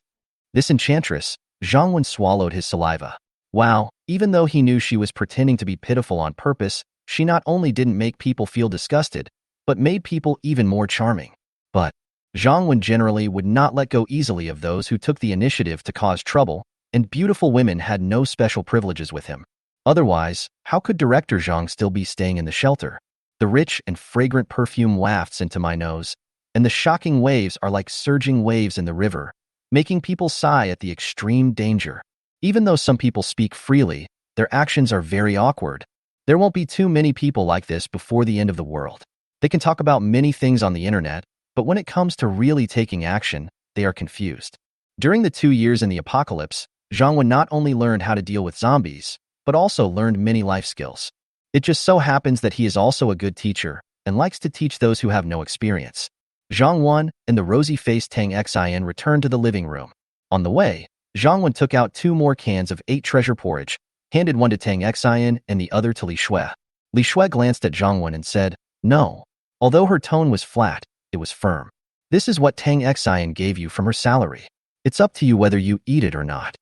This enchantress, Zhang Wen swallowed his saliva. Wow, even though he knew she was pretending to be pitiful on purpose, she not only didn't make people feel disgusted, but made people even more charming. But Zhang Wen generally would not let go easily of those who took the initiative to cause trouble, and beautiful women had no special privileges with him. Otherwise, how could Director Zhang still be staying in the shelter? The rich and fragrant perfume wafts into my nose, and the shocking waves are like surging waves in the river, making people sigh at the extreme danger. Even though some people speak freely, their actions are very awkward. There won't be too many people like this before the end of the world. They can talk about many things on the internet, but when it comes to really taking action, they are confused. During the 2 years in the apocalypse, Zhang Wen not only learned how to deal with zombies, but also learned many life skills. It just so happens that he is also a good teacher and likes to teach those who have no experience. Zhang Wen and the rosy-faced Tang Exine returned to the living room. On the way, Zhang Wen took out 2 more cans of 8 treasure porridge, handed one to Tang Exine and the other to Li Shui. Li Shui glanced at Zhang Wen and said, "No." Although her tone was flat, it was firm. "This is what Tang Exine gave you from her salary. It's up to you whether you eat it or not."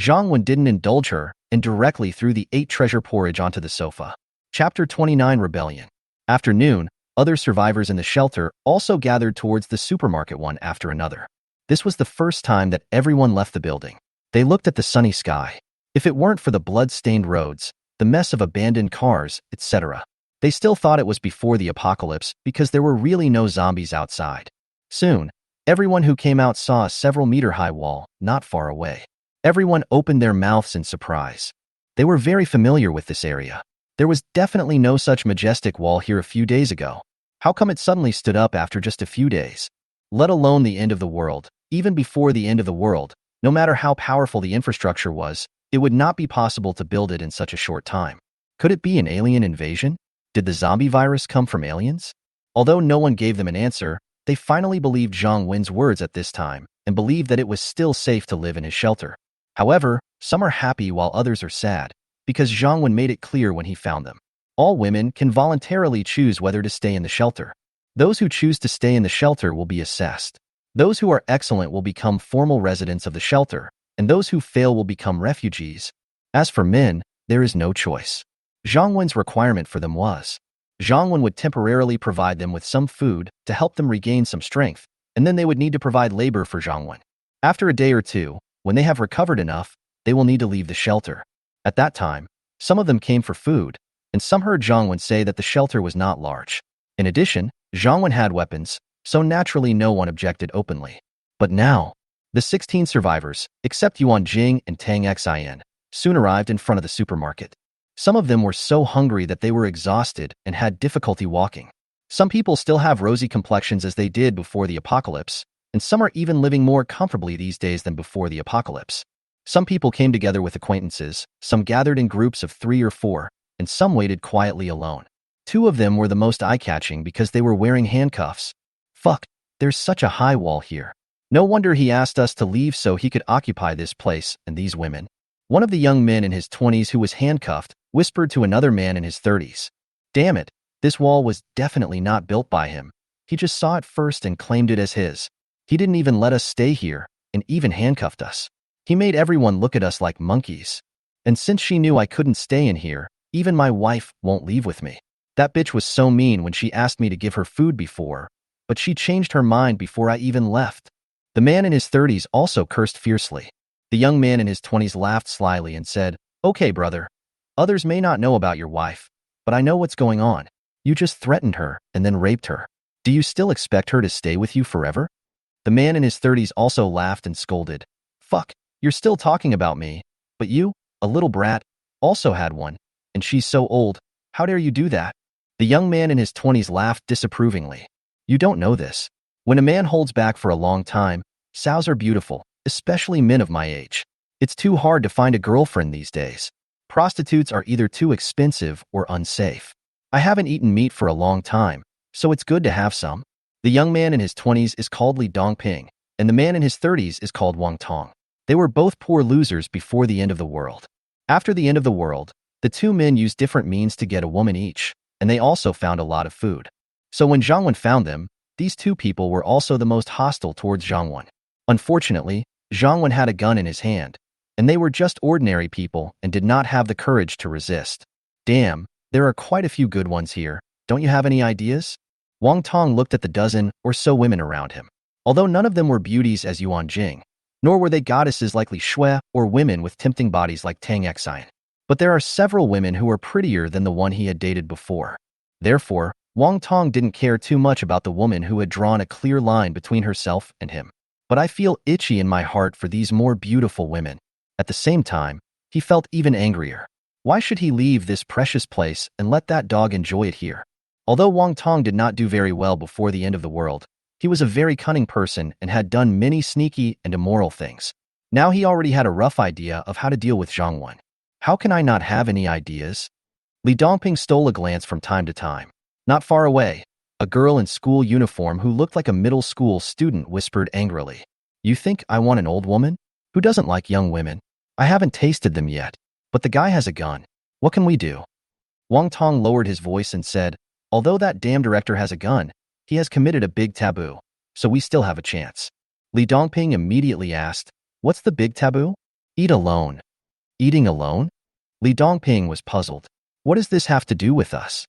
Zhang Wen didn't indulge her and directly threw the 8 treasure porridge onto the sofa. Chapter 29 Rebellion. After noon, other survivors in the shelter also gathered towards the supermarket one after another. This was the first time that everyone left the building. They looked at the sunny sky. If it weren't for the blood-stained roads, the mess of abandoned cars, etc., they still thought it was before the apocalypse because there were really no zombies outside. Soon, everyone who came out saw a several-meter-high wall not far away. Everyone opened their mouths in surprise. They were very familiar with this area. There was definitely no such majestic wall here a few days ago. How come it suddenly stood up after just a few days? Let alone the end of the world. Even before the end of the world, no matter how powerful the infrastructure was, it would not be possible to build it in such a short time. Could it be an alien invasion? Did the zombie virus come from aliens? Although no one gave them an answer, they finally believed Zhang Wen's words at this time and believed that it was still safe to live in his shelter. However, some are happy while others are sad, because Zhang Wen made it clear when he found them. All women can voluntarily choose whether to stay in the shelter. Those who choose to stay in the shelter will be assessed. Those who are excellent will become formal residents of the shelter, and those who fail will become refugees. As for men, there is no choice. Zhang Wen's requirement for them was, Zhang Wen would temporarily provide them with some food to help them regain some strength, and then they would need to provide labor for Zhang Wen. After a day or two, when they have recovered enough, they will need to leave the shelter. At that time, some of them came for food, and some heard Zhang Wen say that the shelter was not large. In addition, Zhang Wen had weapons, so naturally no one objected openly. But now, the 16 survivors, except Yuan Jing and Tang Xin, soon arrived in front of the supermarket. Some of them were so hungry that they were exhausted and had difficulty walking. Some people still have rosy complexions as they did before the apocalypse, and some are even living more comfortably these days than before the apocalypse. Some people came together with acquaintances, some gathered in groups of 3 or 4, and some waited quietly alone. 2 of them were the most eye-catching because they were wearing handcuffs. Fuck, there's such a high wall here. No wonder he asked us to leave so he could occupy this place and these women. One of the young men in his 20s who was handcuffed whispered to another man in his 30s. Damn it, this wall was definitely not built by him. He just saw it first and claimed it as his. He didn't even let us stay here, and even handcuffed us. He made everyone look at us like monkeys. And since she knew I couldn't stay in here, even my wife won't leave with me. That bitch was so mean when she asked me to give her food before, but she changed her mind before I even left. The man in his 30s also cursed fiercely. The young man in his 20s laughed slyly and said, "Okay, brother. Others may not know about your wife, but I know what's going on. You just threatened her and then raped her. Do you still expect her to stay with you forever?" The man in his 30s also laughed and scolded. "Fuck, you're still talking about me, but you, a little brat, also had one, and she's so old. How dare you do that?" The young man in his 20s laughed disapprovingly. "You don't know this. When a man holds back for a long time, sows are beautiful, especially men of my age. It's too hard to find a girlfriend these days. Prostitutes are either too expensive or unsafe. I haven't eaten meat for a long time, so it's good to have some." The young man in his 20s is called Li Dongping, and the man in his 30s is called Wang Tong. They were both poor losers before the end of the world. After the end of the world, the 2 men used different means to get a woman each, and they also found a lot of food. So when Zhang Wen found them, these 2 people were also the most hostile towards Zhang Wen. Unfortunately, Zhang Wen had a gun in his hand, and they were just ordinary people and did not have the courage to resist. Damn, there are quite a few good ones here. Don't you have any ideas? Wang Tong looked at the dozen or so women around him. Although none of them were beauties as Yuan Jing, nor were they goddesses like Li Shui or women with tempting bodies like Tang Xin. But there are several women who are prettier than the one he had dated before. Therefore, Wang Tong didn't care too much about the woman who had drawn a clear line between herself and him. But I feel itchy in my heart for these more beautiful women. At the same time, he felt even angrier. Why should he leave this precious place and let that dog enjoy it here? Although Wang Tong did not do very well before the end of the world, he was a very cunning person and had done many sneaky and immoral things. Now he already had a rough idea of how to deal with Zhang Wen. How can I not have any ideas? Li Dongping stole a glance from time to time. Not far away, a girl in school uniform who looked like a middle school student whispered angrily, "You think I want an old woman? Who doesn't like young women? I haven't tasted them yet, but the guy has a gun. What can we do?" Wang Tong lowered his voice and said, "Although that damn director has a gun, he has committed a big taboo, so we still have a chance." Li Dongping immediately asked, "What's the big taboo?" "Eat alone." "Eating alone?" Li Dongping was puzzled. "What does this have to do with us?"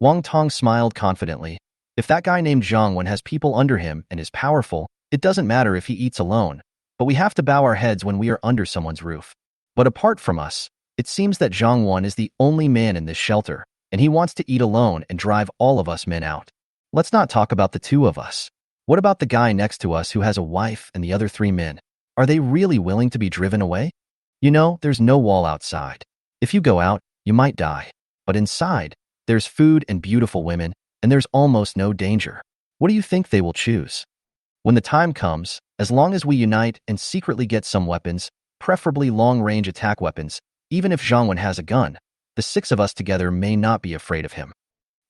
Wang Tong smiled confidently. "If that guy named Zhang Wen has people under him and is powerful, it doesn't matter if he eats alone, but we have to bow our heads when we are under someone's roof. But apart from us, it seems that Zhang Wen is the only man in this shelter, and he wants to eat alone and drive all of us men out. Let's not talk about the 2 of us. What about the guy next to us who has a wife and the other 3 men? Are they really willing to be driven away? You know, there's no wall outside. If you go out, you might die. But inside, there's food and beautiful women, and there's almost no danger. What do you think they will choose? When the time comes, as long as we unite and secretly get some weapons, preferably long-range attack weapons, even if Zhang Wen has a gun, the 6 of us together may not be afraid of him.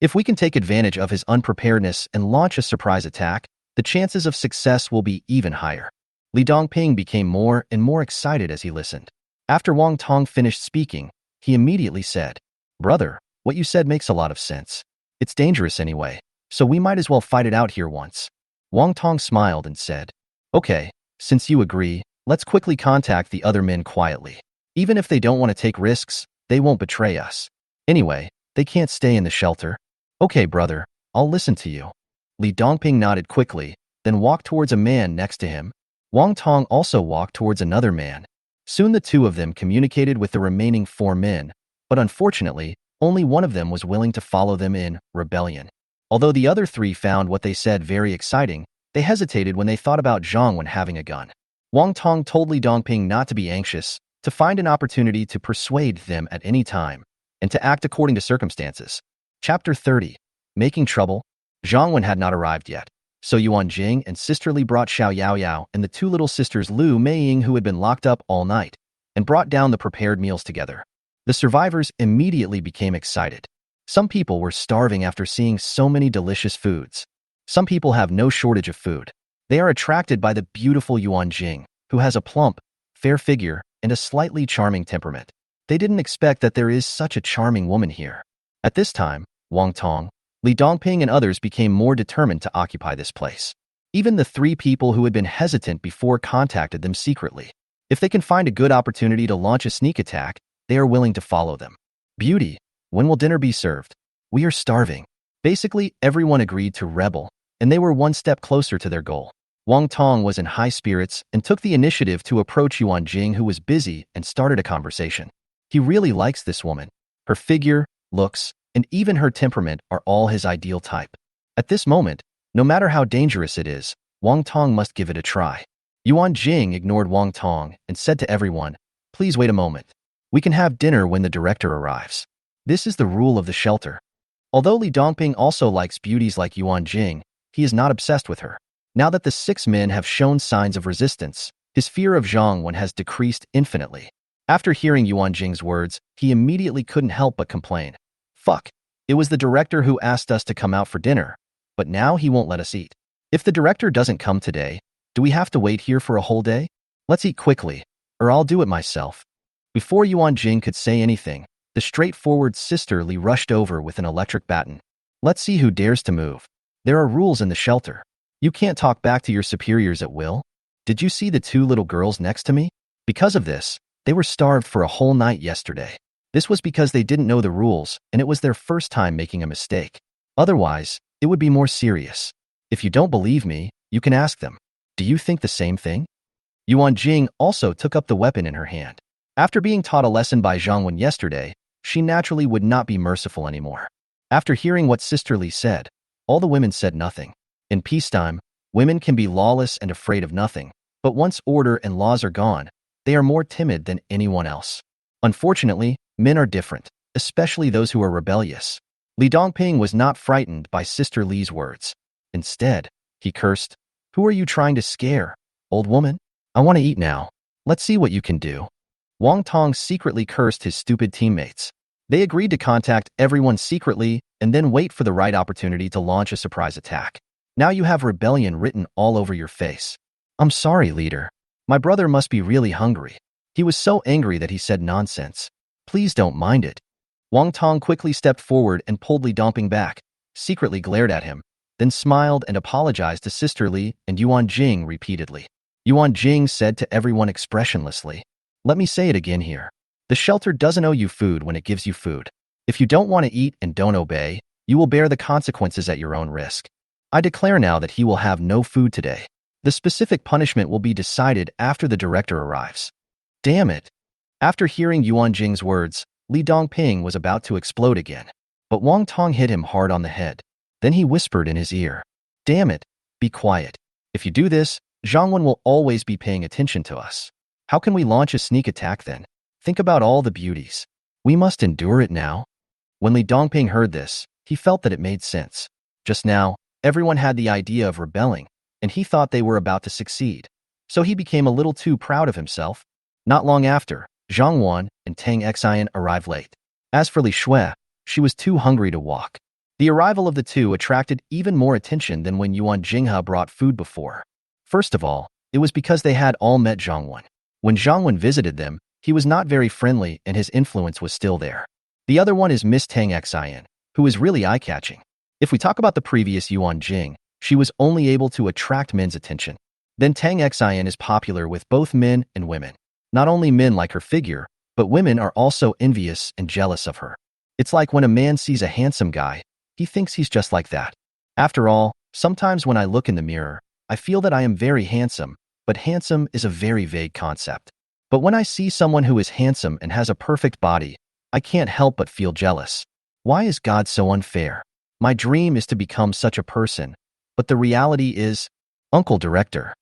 If we can take advantage of his unpreparedness and launch a surprise attack, the chances of success will be even higher." Li Dongping became more and more excited as he listened. After Wang Tong finished speaking, he immediately said, "Brother, what you said makes a lot of sense. It's dangerous anyway, so we might as well fight it out here once." Wang Tong smiled and said, "Okay, since you agree, let's quickly contact the other men quietly. Even if they don't want to take risks, they won't betray us. Anyway, they can't stay in the shelter." "Okay, brother, I'll listen to you." Li Dongping nodded quickly, then walked towards a man next to him. Wang Tong also walked towards another man. Soon the two of them communicated with the remaining 4 men, but unfortunately, only one of them was willing to follow them in rebellion. Although the other 3 found what they said very exciting, they hesitated when they thought about Zhang Wen having a gun. Wang Tong told Li Dongping not to be anxious, to find an opportunity to persuade them at any time, and to act according to circumstances. Chapter 30. Making Trouble. Zhang Wen had not arrived yet, so Yuan Jing and Sister Li brought Xiao Yaoyao and the 2 little sisters Lu Meiying, who had been locked up all night, and brought down the prepared meals together. The survivors immediately became excited. Some people were starving after seeing so many delicious foods. Some people have no shortage of food. They are attracted by the beautiful Yuan Jing, who has a plump, fair figure and a slightly charming temperament. They didn't expect that there is such a charming woman here. At this time, Wang Tong, Li Dongping and others became more determined to occupy this place. Even the 3 people who had been hesitant before contacted them secretly. If they can find a good opportunity to launch a sneak attack, they are willing to follow them. Beauty, when will dinner be served? We are starving. Basically, everyone agreed to rebel, and they were one step closer to their goal. Wang Tong was in high spirits and took the initiative to approach Yuan Jing, who was busy, and started a conversation. He really likes this woman. Her figure, looks, and even her temperament are all his ideal type. At this moment, no matter how dangerous it is, Wang Tong must give it a try. Yuan Jing ignored Wang Tong and said to everyone, "Please wait a moment. We can have dinner when the director arrives. This is the rule of the shelter." Although Li Dongping also likes beauties like Yuan Jing, he is not obsessed with her. Now that the 6 men have shown signs of resistance, his fear of Zhang Wen has decreased infinitely. After hearing Yuan Jing's words, he immediately couldn't help but complain. Fuck, it was the director who asked us to come out for dinner, but now he won't let us eat. If the director doesn't come today, do we have to wait here for a whole day? Let's eat quickly, or I'll do it myself. Before Yuan Jing could say anything, the straightforward Sister Li rushed over with an electric baton. Let's see who dares to move. There are rules in the shelter. You can't talk back to your superiors at will. Did you see the 2 little girls next to me? Because of this, they were starved for a whole night yesterday. This was because they didn't know the rules, and it was their first time making a mistake. Otherwise, it would be more serious. If you don't believe me, you can ask them. Do you think the same thing? Yuan Jing also took up the weapon in her hand. After being taught a lesson by Zhang Wen yesterday, she naturally would not be merciful anymore. After hearing what Sister Li said, all the women said nothing. In peacetime, women can be lawless and afraid of nothing, but once order and laws are gone, they are more timid than anyone else. Unfortunately, men are different, especially those who are rebellious. Li Dongping was not frightened by Sister Li's words. Instead, he cursed, "Who are you trying to scare, old woman? I want to eat now. Let's see what you can do." Wang Tong secretly cursed his stupid teammates. They agreed to contact everyone secretly and then wait for the right opportunity to launch a surprise attack. Now you have rebellion written all over your face. I'm sorry, leader. My brother must be really hungry. He was so angry that he said nonsense. Please don't mind it. Wang Tong quickly stepped forward and pulled Li Dongping back, secretly glared at him, then smiled and apologized to Sister Li and Yuan Jing repeatedly. Yuan Jing said to everyone expressionlessly, "Let me say it again here. The shelter doesn't owe you food when it gives you food. If you don't want to eat and don't obey, you will bear the consequences at your own risk. I declare now that he will have no food today. The specific punishment will be decided after the director arrives." Damn it. After hearing Yuan Jing's words, Li Dongping was about to explode again. But Wang Tong hit him hard on the head. Then he whispered in his ear, "Damn it, be quiet. If you do this, Zhang Wen will always be paying attention to us. How can we launch a sneak attack then? Think about all the beauties. We must endure it now." When Li Dongping heard this, he felt that it made sense. Just now, everyone had the idea of rebelling, and he thought they were about to succeed. So he became a little too proud of himself. Not long after, Zhang Wan and Tang Xian arrived late. As for Li Shui, she was too hungry to walk. The arrival of the two attracted even more attention than when Yuan Jinghe brought food before. First of all, it was because they had all met Zhang Wan. When Zhang Wan visited them, he was not very friendly and his influence was still there. The other one is Miss Tang Xian, who is really eye-catching. If we talk about the previous Yuan Jing, she was only able to attract men's attention. Then Tang Xian is popular with both men and women. Not only men like her figure, but women are also envious and jealous of her. It's like when a man sees a handsome guy, he thinks he's just like that. After all, sometimes when I look in the mirror, I feel that I am very handsome, but handsome is a very vague concept. But when I see someone who is handsome and has a perfect body, I can't help but feel jealous. Why is God so unfair? My dream is to become such a person, but the reality is, Uncle Director.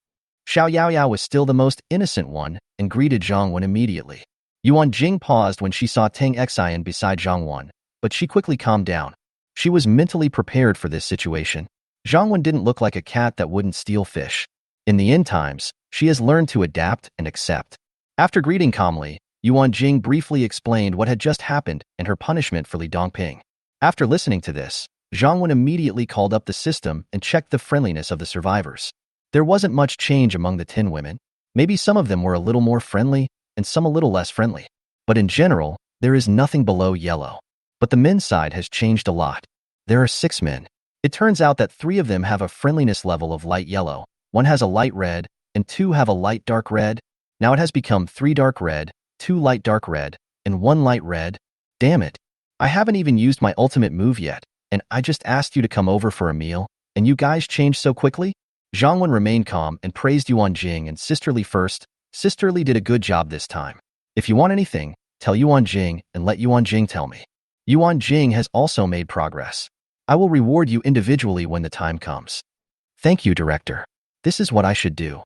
Xiao Yaoyao was still the most innocent one and greeted Zhang Wen immediately. Yuan Jing paused when she saw Tang Xian beside Zhang Wen, but she quickly calmed down. She was mentally prepared for this situation. Zhang Wen didn't look like a cat that wouldn't steal fish. In the end times, she has learned to adapt and accept. After greeting calmly, Yuan Jing briefly explained what had just happened and her punishment for Li Dongping. After listening to this, Zhang Wen immediately called up the system and checked the friendliness of the survivors. There wasn't much change among the 10 women. Maybe some of them were a little more friendly and some a little less friendly. But in general, there is nothing below yellow. But the men's side has changed a lot. There are 6 men. It turns out that 3 of them have a friendliness level of light yellow, 1 has a light red, and 2 have a light dark red. Now it has become 3 dark red, 2 light dark red, and 1 light red. Damn it. I haven't even used my ultimate move yet, and I just asked you to come over for a meal, and you guys changed so quickly? Zhang Wen remained calm and praised Yuan Jing and Sisterly first. Sisterly did a good job this time. If you want anything, tell Yuan Jing and let Yuan Jing tell me. Yuan Jing has also made progress. I will reward you individually when the time comes. Thank you, Director. This is what I should do.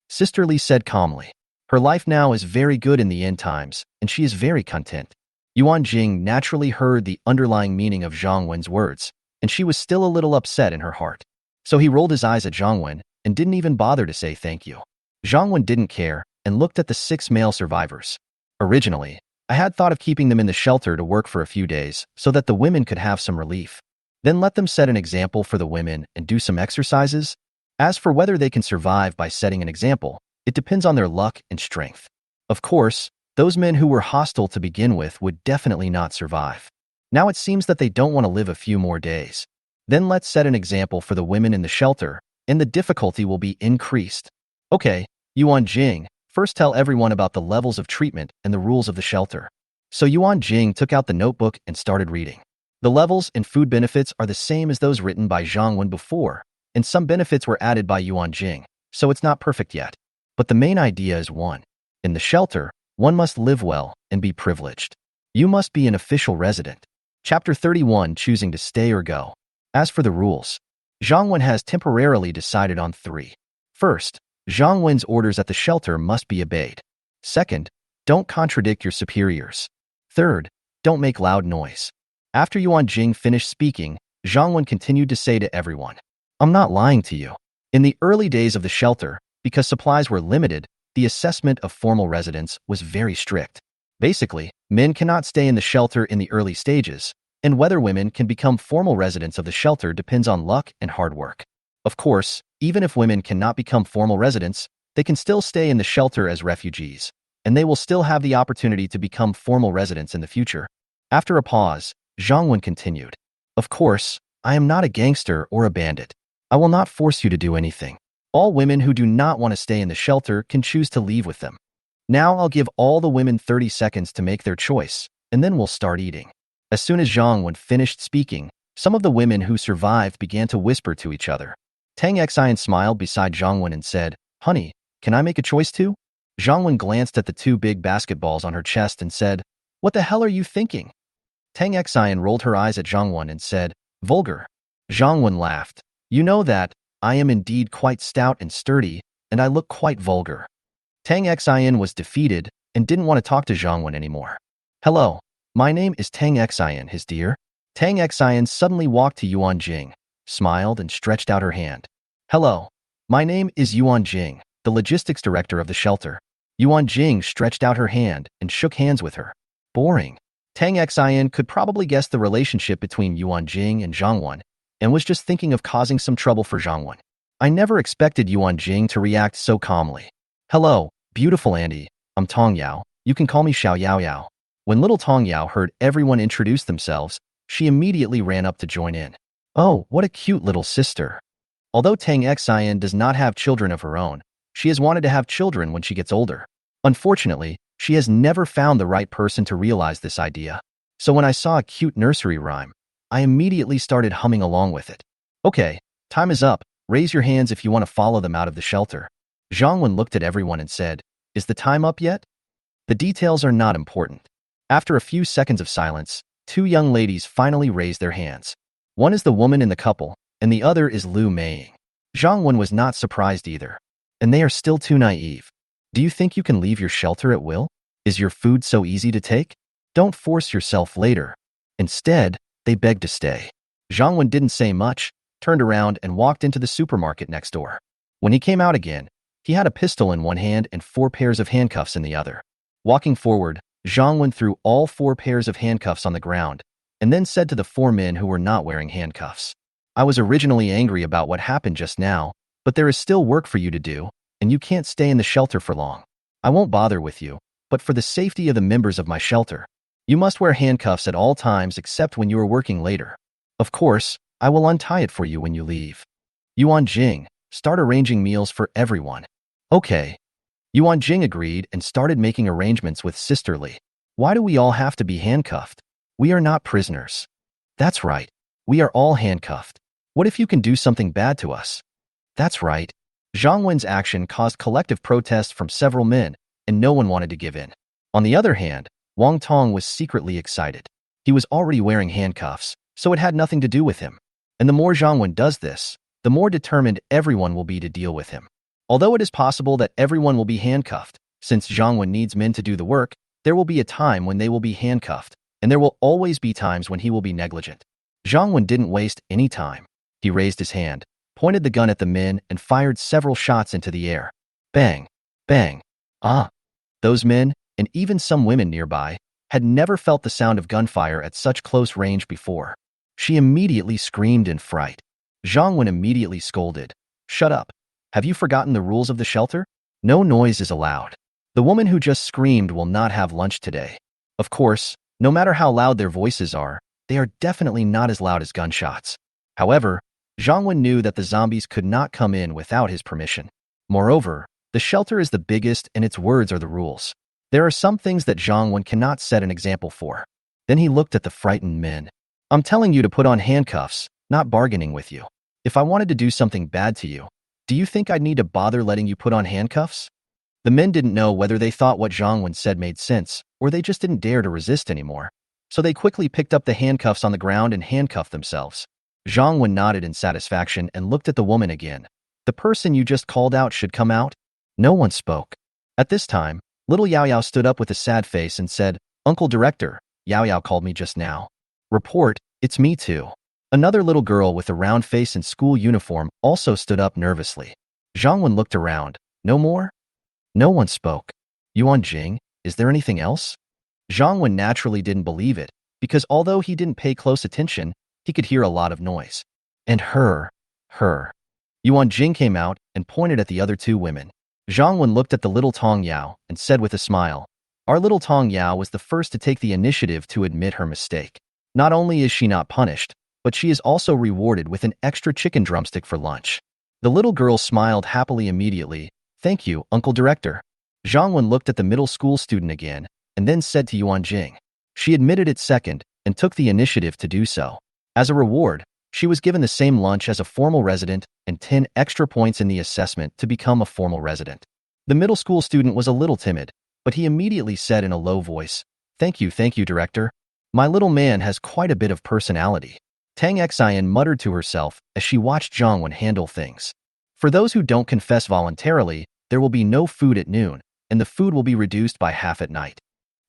Sisterly said calmly. Her life now is very good in the end times, and she is very content. Yuan Jing naturally heard the underlying meaning of Zhang Wen's words, and she was still a little upset in her heart. So he rolled his eyes at Zhang Wen and didn't even bother to say thank you. Zhang Wen didn't care and looked at the 6 male survivors. Originally, I had thought of keeping them in the shelter to work for a few days so that the women could have some relief. Then let them set an example for the women and do some exercises. As for whether they can survive by setting an example, it depends on their luck and strength. Of course, those men who were hostile to begin with would definitely not survive. Now it seems that they don't want to live a few more days. Then let's set an example for the women in the shelter, and the difficulty will be increased. Okay, Yuan Jing, first tell everyone about the levels of treatment and the rules of the shelter. So Yuan Jing took out the notebook and started reading. The levels and food benefits are the same as those written by Zhang Wen before, and some benefits were added by Yuan Jing, so it's not perfect yet. But the main idea is one. In the shelter, one must live well and be privileged. You must be an official resident. Chapter 31, choosing to stay or go. As for the rules, Zhang Wen has temporarily decided on 3. First, Zhang Wen's orders at the shelter must be obeyed. Second, don't contradict your superiors. Third, don't make loud noise. After Yuan Jing finished speaking, Zhang Wen continued to say to everyone, I'm not lying to you. In the early days of the shelter, because supplies were limited, the assessment of formal residents was very strict. Basically, men cannot stay in the shelter in the early stages, and whether women can become formal residents of the shelter depends on luck and hard work. Of course, even if women cannot become formal residents, they can still stay in the shelter as refugees, and they will still have the opportunity to become formal residents in the future. After a pause, Zhang Wen continued, Of course, I am not a gangster or a bandit. I will not force you to do anything. All women who do not want to stay in the shelter can choose to leave with them. Now I'll give all the women 30 seconds to make their choice, and then we'll start eating. As soon as Zhang Wen finished speaking, some of the women who survived began to whisper to each other. Tang Xian smiled beside Zhang Wen and said, Honey, can I make a choice too? Zhang Wen glanced at the 2 big basketballs on her chest and said, What the hell are you thinking? Tang Xian rolled her eyes at Zhang Wen and said, Vulgar. Zhang Wen laughed. You know that, I am indeed quite stout and sturdy, and I look quite vulgar. Tang Xian was defeated and didn't want to talk to Zhang Wen anymore. Hello. My name is Tang Xian, his dear. Tang Xian suddenly walked to Yuan Jing, smiled and stretched out her hand. Hello. My name is Yuan Jing, the logistics director of the shelter. Yuan Jing stretched out her hand and shook hands with her. Boring. Tang Xian could probably guess the relationship between Yuan Jing and Zhang Wen, and was just thinking of causing some trouble for Zhang Wen. I never expected Yuan Jing to react so calmly. Hello, beautiful Andy. I'm Tong Yao. You can call me Xiao Yao Yao. When little Tong Yao heard everyone introduce themselves, she immediately ran up to join in. Oh, what a cute little sister. Although Tang Xian does not have children of her own, she has wanted to have children when she gets older. Unfortunately, she has never found the right person to realize this idea. So when I saw a cute nursery rhyme, I immediately started humming along with it. Okay, time is up. Raise your hands if you want to follow them out of the shelter. Zhang Wen looked at everyone and said, Is the time up yet? The details are not important. After a few seconds of silence, two young ladies finally raised their hands. One is the woman in the couple, and the other is Lu Meiying. Zhang Wen was not surprised either. And they are still too naive. Do you think you can leave your shelter at will? Is your food so easy to take? Don't force yourself later. Instead, they begged to stay. Zhang Wen didn't say much, turned around and walked into the supermarket next door. When he came out again, he had a pistol in one hand and 4 pairs of handcuffs in the other. Walking forward, Zhang Wen threw all 4 pairs of handcuffs on the ground, and then said to the 4 men who were not wearing handcuffs, I was originally angry about what happened just now, but there is still work for you to do, and you can't stay in the shelter for long. I won't bother with you, but for the safety of the members of my shelter, you must wear handcuffs at all times except when you are working later. Of course, I will untie it for you when you leave. Yuan Jing, start arranging meals for everyone. Okay. Yuan Jing agreed and started making arrangements with Sister Li. Why do we all have to be handcuffed? We are not prisoners. That's right. We are all handcuffed. What if you can do something bad to us? That's right. Zhang Wen's action caused collective protest from several men, and no one wanted to give in. On the other hand, Wang Tong was secretly excited. He was already wearing handcuffs, so it had nothing to do with him. And the more Zhang Wen does this, the more determined everyone will be to deal with him. Although it is possible that everyone will be handcuffed, since Zhang Wen needs men to do the work, there will be a time when they will be handcuffed, and there will always be times when he will be negligent. Zhang Wen didn't waste any time. He raised his hand, pointed the gun at the men, and fired several shots into the air. Bang! Bang! Ah! Those men, and even some women nearby, had never felt the sound of gunfire at such close range before. She immediately screamed in fright. Zhang Wen immediately scolded. Shut up. Have you forgotten the rules of the shelter? No noise is allowed. The woman who just screamed will not have lunch today. Of course, no matter how loud their voices are, they are definitely not as loud as gunshots. However, Zhang Wen knew that the zombies could not come in without his permission. Moreover, the shelter is the biggest and its words are the rules. There are some things that Zhang Wen cannot set an example for. Then he looked at the frightened men. I'm telling you to put on handcuffs, not bargaining with you. If I wanted to do something bad to you, do you think I'd need to bother letting you put on handcuffs? The men didn't know whether they thought what Zhang Wen said made sense, or they just didn't dare to resist anymore. So they quickly picked up the handcuffs on the ground and handcuffed themselves. Zhang Wen nodded in satisfaction and looked at the woman again. The person you just called out should come out? No one spoke. At this time, little Yao Yao stood up with a sad face and said, Uncle Director, Yao Yao called me just now. Report, it's me too. Another little girl with a round face and school uniform also stood up nervously. Zhang Wen looked around. No more? No one spoke. Yuan Jing, is there anything else? Zhang Wen naturally didn't believe it, because although he didn't pay close attention, he could hear a lot of noise. And her. Yuan Jing came out and pointed at the other 2 women. Zhang Wen looked at the little Tong Yao and said with a smile, Our little Tong Yao was the first to take the initiative to admit her mistake. Not only is she not punished, but she is also rewarded with an extra chicken drumstick for lunch. The little girl smiled happily immediately. Thank you, Uncle Director. Zhang Wen looked at the middle school student again, and then said to Yuan Jing. She admitted it second, and took the initiative to do so. As a reward, she was given the same lunch as a formal resident and 10 extra points in the assessment to become a formal resident. The middle school student was a little timid, but he immediately said in a low voice, thank you, Director. My little man has quite a bit of personality. Tang Xian muttered to herself as she watched Zhang Wen handle things. For those who don't confess voluntarily, there will be no food at noon, and the food will be reduced by half at night.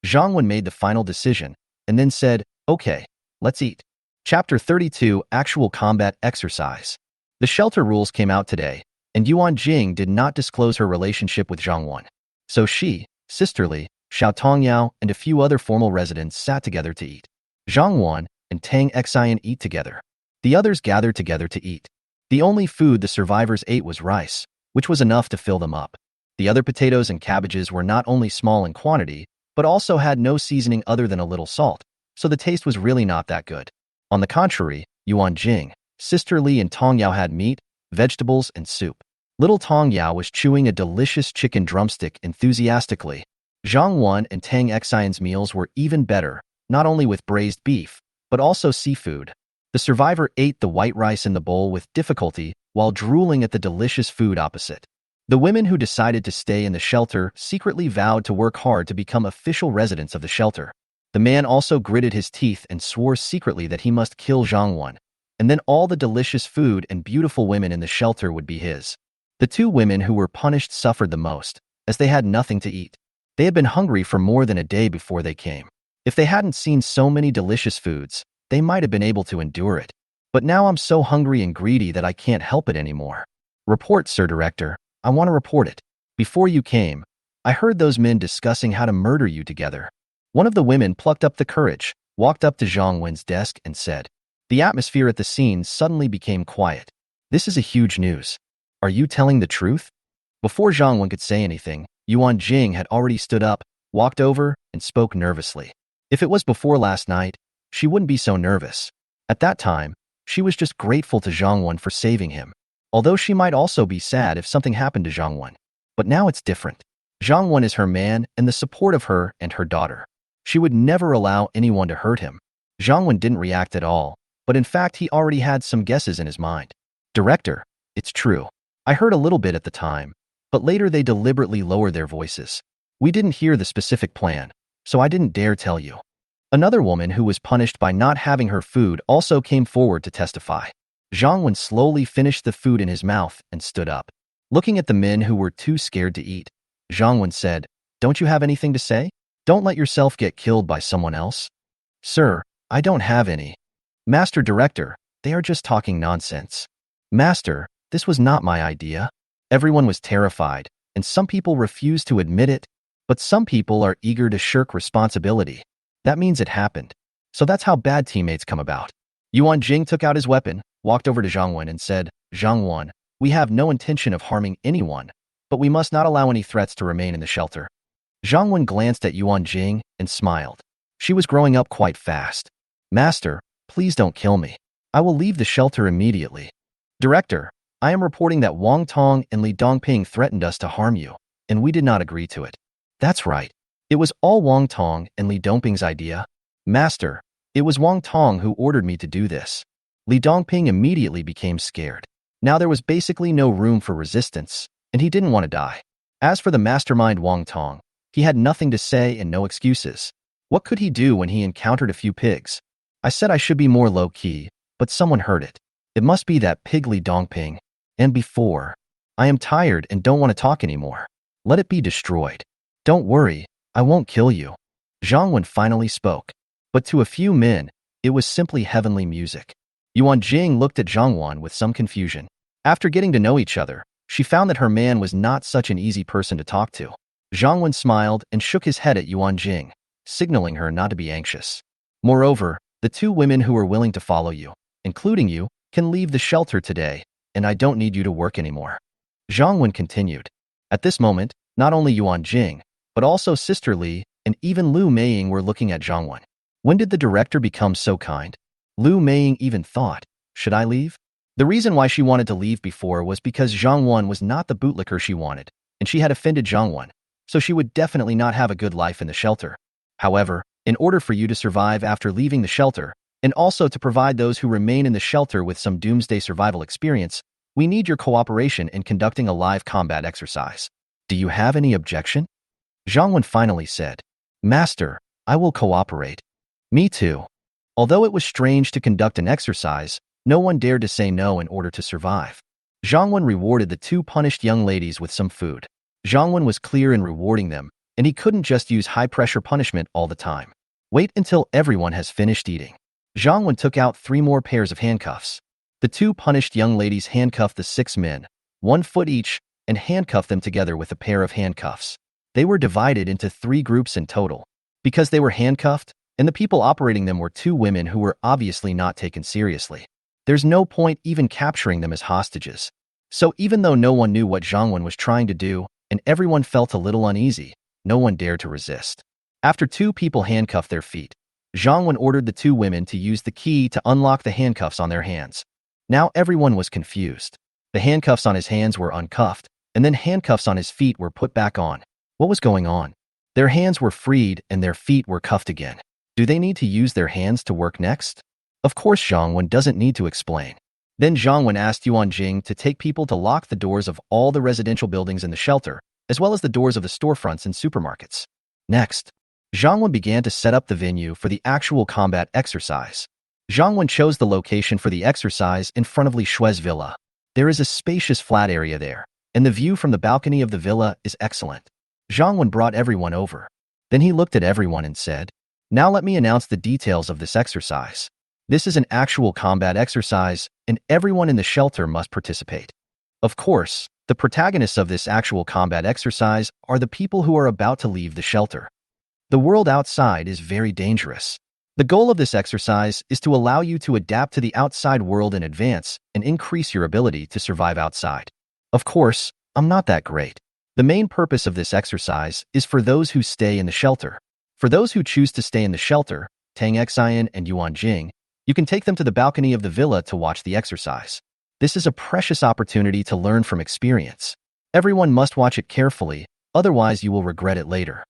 Zhang Wen made the final decision, and then said, okay, let's eat. Chapter 32, Actual Combat Exercise. The shelter rules came out today, and Yuan Jing did not disclose her relationship with Zhang Wen. So she, Sister Li, Xiao Tongyao, and a few other formal residents sat together to eat. Zhang Wen and Tang Xian eat together. The others gathered together to eat. The only food the survivors ate was rice, which was enough to fill them up. The other potatoes and cabbages were not only small in quantity, but also had no seasoning other than a little salt, so the taste was really not that good. On the contrary, Yuan Jing, Sister Li, and Tong Yao had meat, vegetables, and soup. Little Tong Yao was chewing a delicious chicken drumstick enthusiastically. Zhang Wen and Tang Xian's meals were even better, not only with braised beef, but also seafood. The survivor ate the white rice in the bowl with difficulty while drooling at the delicious food opposite. The women who decided to stay in the shelter secretly vowed to work hard to become official residents of the shelter. The man also gritted his teeth and swore secretly that he must kill Zhangwan, and then all the delicious food and beautiful women in the shelter would be his. The two women who were punished suffered the most, as they had nothing to eat. They had been hungry for more than a day before they came. If they hadn't seen so many delicious foods, they might have been able to endure it. But now I'm so hungry and greedy that I can't help it anymore. Report, Sir Director. I want to report it. Before you came, I heard those men discussing how to murder you together. One of the women plucked up the courage, walked up to Zhang Wen's desk and said. The atmosphere at the scene suddenly became quiet. This is a huge news. Are you telling the truth? Before Zhang Wen could say anything, Yuan Jing had already stood up, walked over, and spoke nervously. If it was before last night, she wouldn't be so nervous. At that time, she was just grateful to Zhang Wen for saving him, although she might also be sad if something happened to Zhang Wen. But now it's different. Zhang Wen is her man and the support of her and her daughter. She would never allow anyone to hurt him. Zhang Wen didn't react at all, but in fact he already had some guesses in his mind. Director, it's true. I heard a little bit at the time, but later they deliberately lowered their voices. We didn't hear the specific plan, so I didn't dare tell you. Another woman who was punished by not having her food also came forward to testify. Zhang Wen slowly finished the food in his mouth and stood up. Looking at the men who were too scared to eat, Zhang Wen said, Don't you have anything to say? Don't let yourself get killed by someone else. Sir, I don't have any. Master Director, they are just talking nonsense. Master, this was not my idea. Everyone was terrified, and some people refused to admit it, but some people are eager to shirk responsibility. That means it happened. So that's how bad teammates come about. Yuan Jing took out his weapon, walked over to Zhang Wen and said, Zhang Wen, we have no intention of harming anyone, but we must not allow any threats to remain in the shelter. Zhang Wen glanced at Yuan Jing and smiled. She was growing up quite fast. Master, please don't kill me. I will leave the shelter immediately. Director, I am reporting that Wang Tong and Li Dongping threatened us to harm you, and we did not agree to it. That's right. It was all Wang Tong and Li Dongping's idea. Master, it was Wang Tong who ordered me to do this. Li Dongping immediately became scared. Now there was basically no room for resistance, and he didn't want to die. As for the mastermind Wang Tong, he had nothing to say and no excuses. What could he do when he encountered a few pigs? I said I should be more low-key, but someone heard it. It must be that pig Li Dongping. And before. I am tired and don't want to talk anymore. Let it be destroyed. Don't worry, I won't kill you. Zhang Wen finally spoke. But to a few men, it was simply heavenly music. Yuan Jing looked at Zhang Wen with some confusion. After getting to know each other, she found that her man was not such an easy person to talk to. Zhang Wen smiled and shook his head at Yuan Jing, signaling her not to be anxious. Moreover, the two women who are willing to follow you, including you, can leave the shelter today, and I don't need you to work anymore. Zhang Wen continued. At this moment, not only Yuan Jing, but also Sister Li and even Lu Meiying were looking at Zhang Wen. When did the director become so kind? Lu Meiying even thought, should I leave? The reason why she wanted to leave before was because Zhang Wen was not the bootlicker she wanted, and she had offended Zhang Wen, so she would definitely not have a good life in the shelter. However, in order for you to survive after leaving the shelter, and also to provide those who remain in the shelter with some doomsday survival experience, we need your cooperation in conducting a live combat exercise. Do you have any objection? Zhang Wen finally said, Master, I will cooperate. Me too. Although it was strange to conduct an exercise, no one dared to say no in order to survive. Zhang Wen rewarded the two punished young ladies with some food. Zhang Wen was clear in rewarding them, and he couldn't just use high-pressure punishment all the time. Wait until everyone has finished eating. Zhang Wen took out 3 more pairs of handcuffs. The two punished young ladies handcuffed the 6 men, 1 foot each, and handcuffed them together with a pair of handcuffs. They were divided into 3 groups in total. Because they were handcuffed, and the people operating them were 2 women who were obviously not taken seriously. There's no point even capturing them as hostages. So even though no one knew what Zhang Wen was trying to do, and everyone felt a little uneasy, no one dared to resist. After 2 people handcuffed their feet, Zhang Wen ordered the 2 women to use the key to unlock the handcuffs on their hands. Now everyone was confused. The handcuffs on his hands were uncuffed, and then handcuffs on his feet were put back on. What was going on? Their hands were freed and their feet were cuffed again. Do they need to use their hands to work next? Of course Zhang Wen doesn't need to explain. Then Zhang Wen asked Yuan Jing to take people to lock the doors of all the residential buildings in the shelter, as well as the doors of the storefronts and supermarkets. Next, Zhang Wen began to set up the venue for the actual combat exercise. Zhang Wen chose the location for the exercise in front of Li Shui's villa. There is a spacious flat area there, and the view from the balcony of the villa is excellent. Zhang Wen brought everyone over. Then he looked at everyone and said, "Now let me announce the details of this exercise. This is an actual combat exercise, and everyone in the shelter must participate. Of course, the protagonists of this actual combat exercise are the people who are about to leave the shelter. The world outside is very dangerous. The goal of this exercise is to allow you to adapt to the outside world in advance and increase your ability to survive outside. Of course, I'm not that great. The main purpose of this exercise is for those who stay in the shelter. For those who choose to stay in the shelter, Tang Xian and Yuan Jing, you can take them to the balcony of the villa to watch the exercise. This is a precious opportunity to learn from experience. Everyone must watch it carefully, otherwise you will regret it later.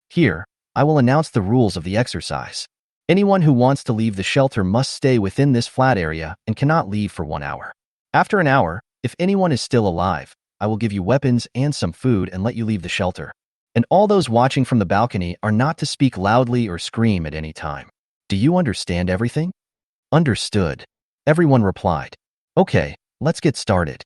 Here, I will announce the rules of the exercise. Anyone who wants to leave the shelter must stay within this flat area and cannot leave for 1 hour. After an hour, if anyone is still alive, I will give you weapons and some food and let you leave the shelter. And all those watching from the balcony are not to speak loudly or scream at any time. Do you understand everything?" "Understood," everyone replied. "Okay, let's get started."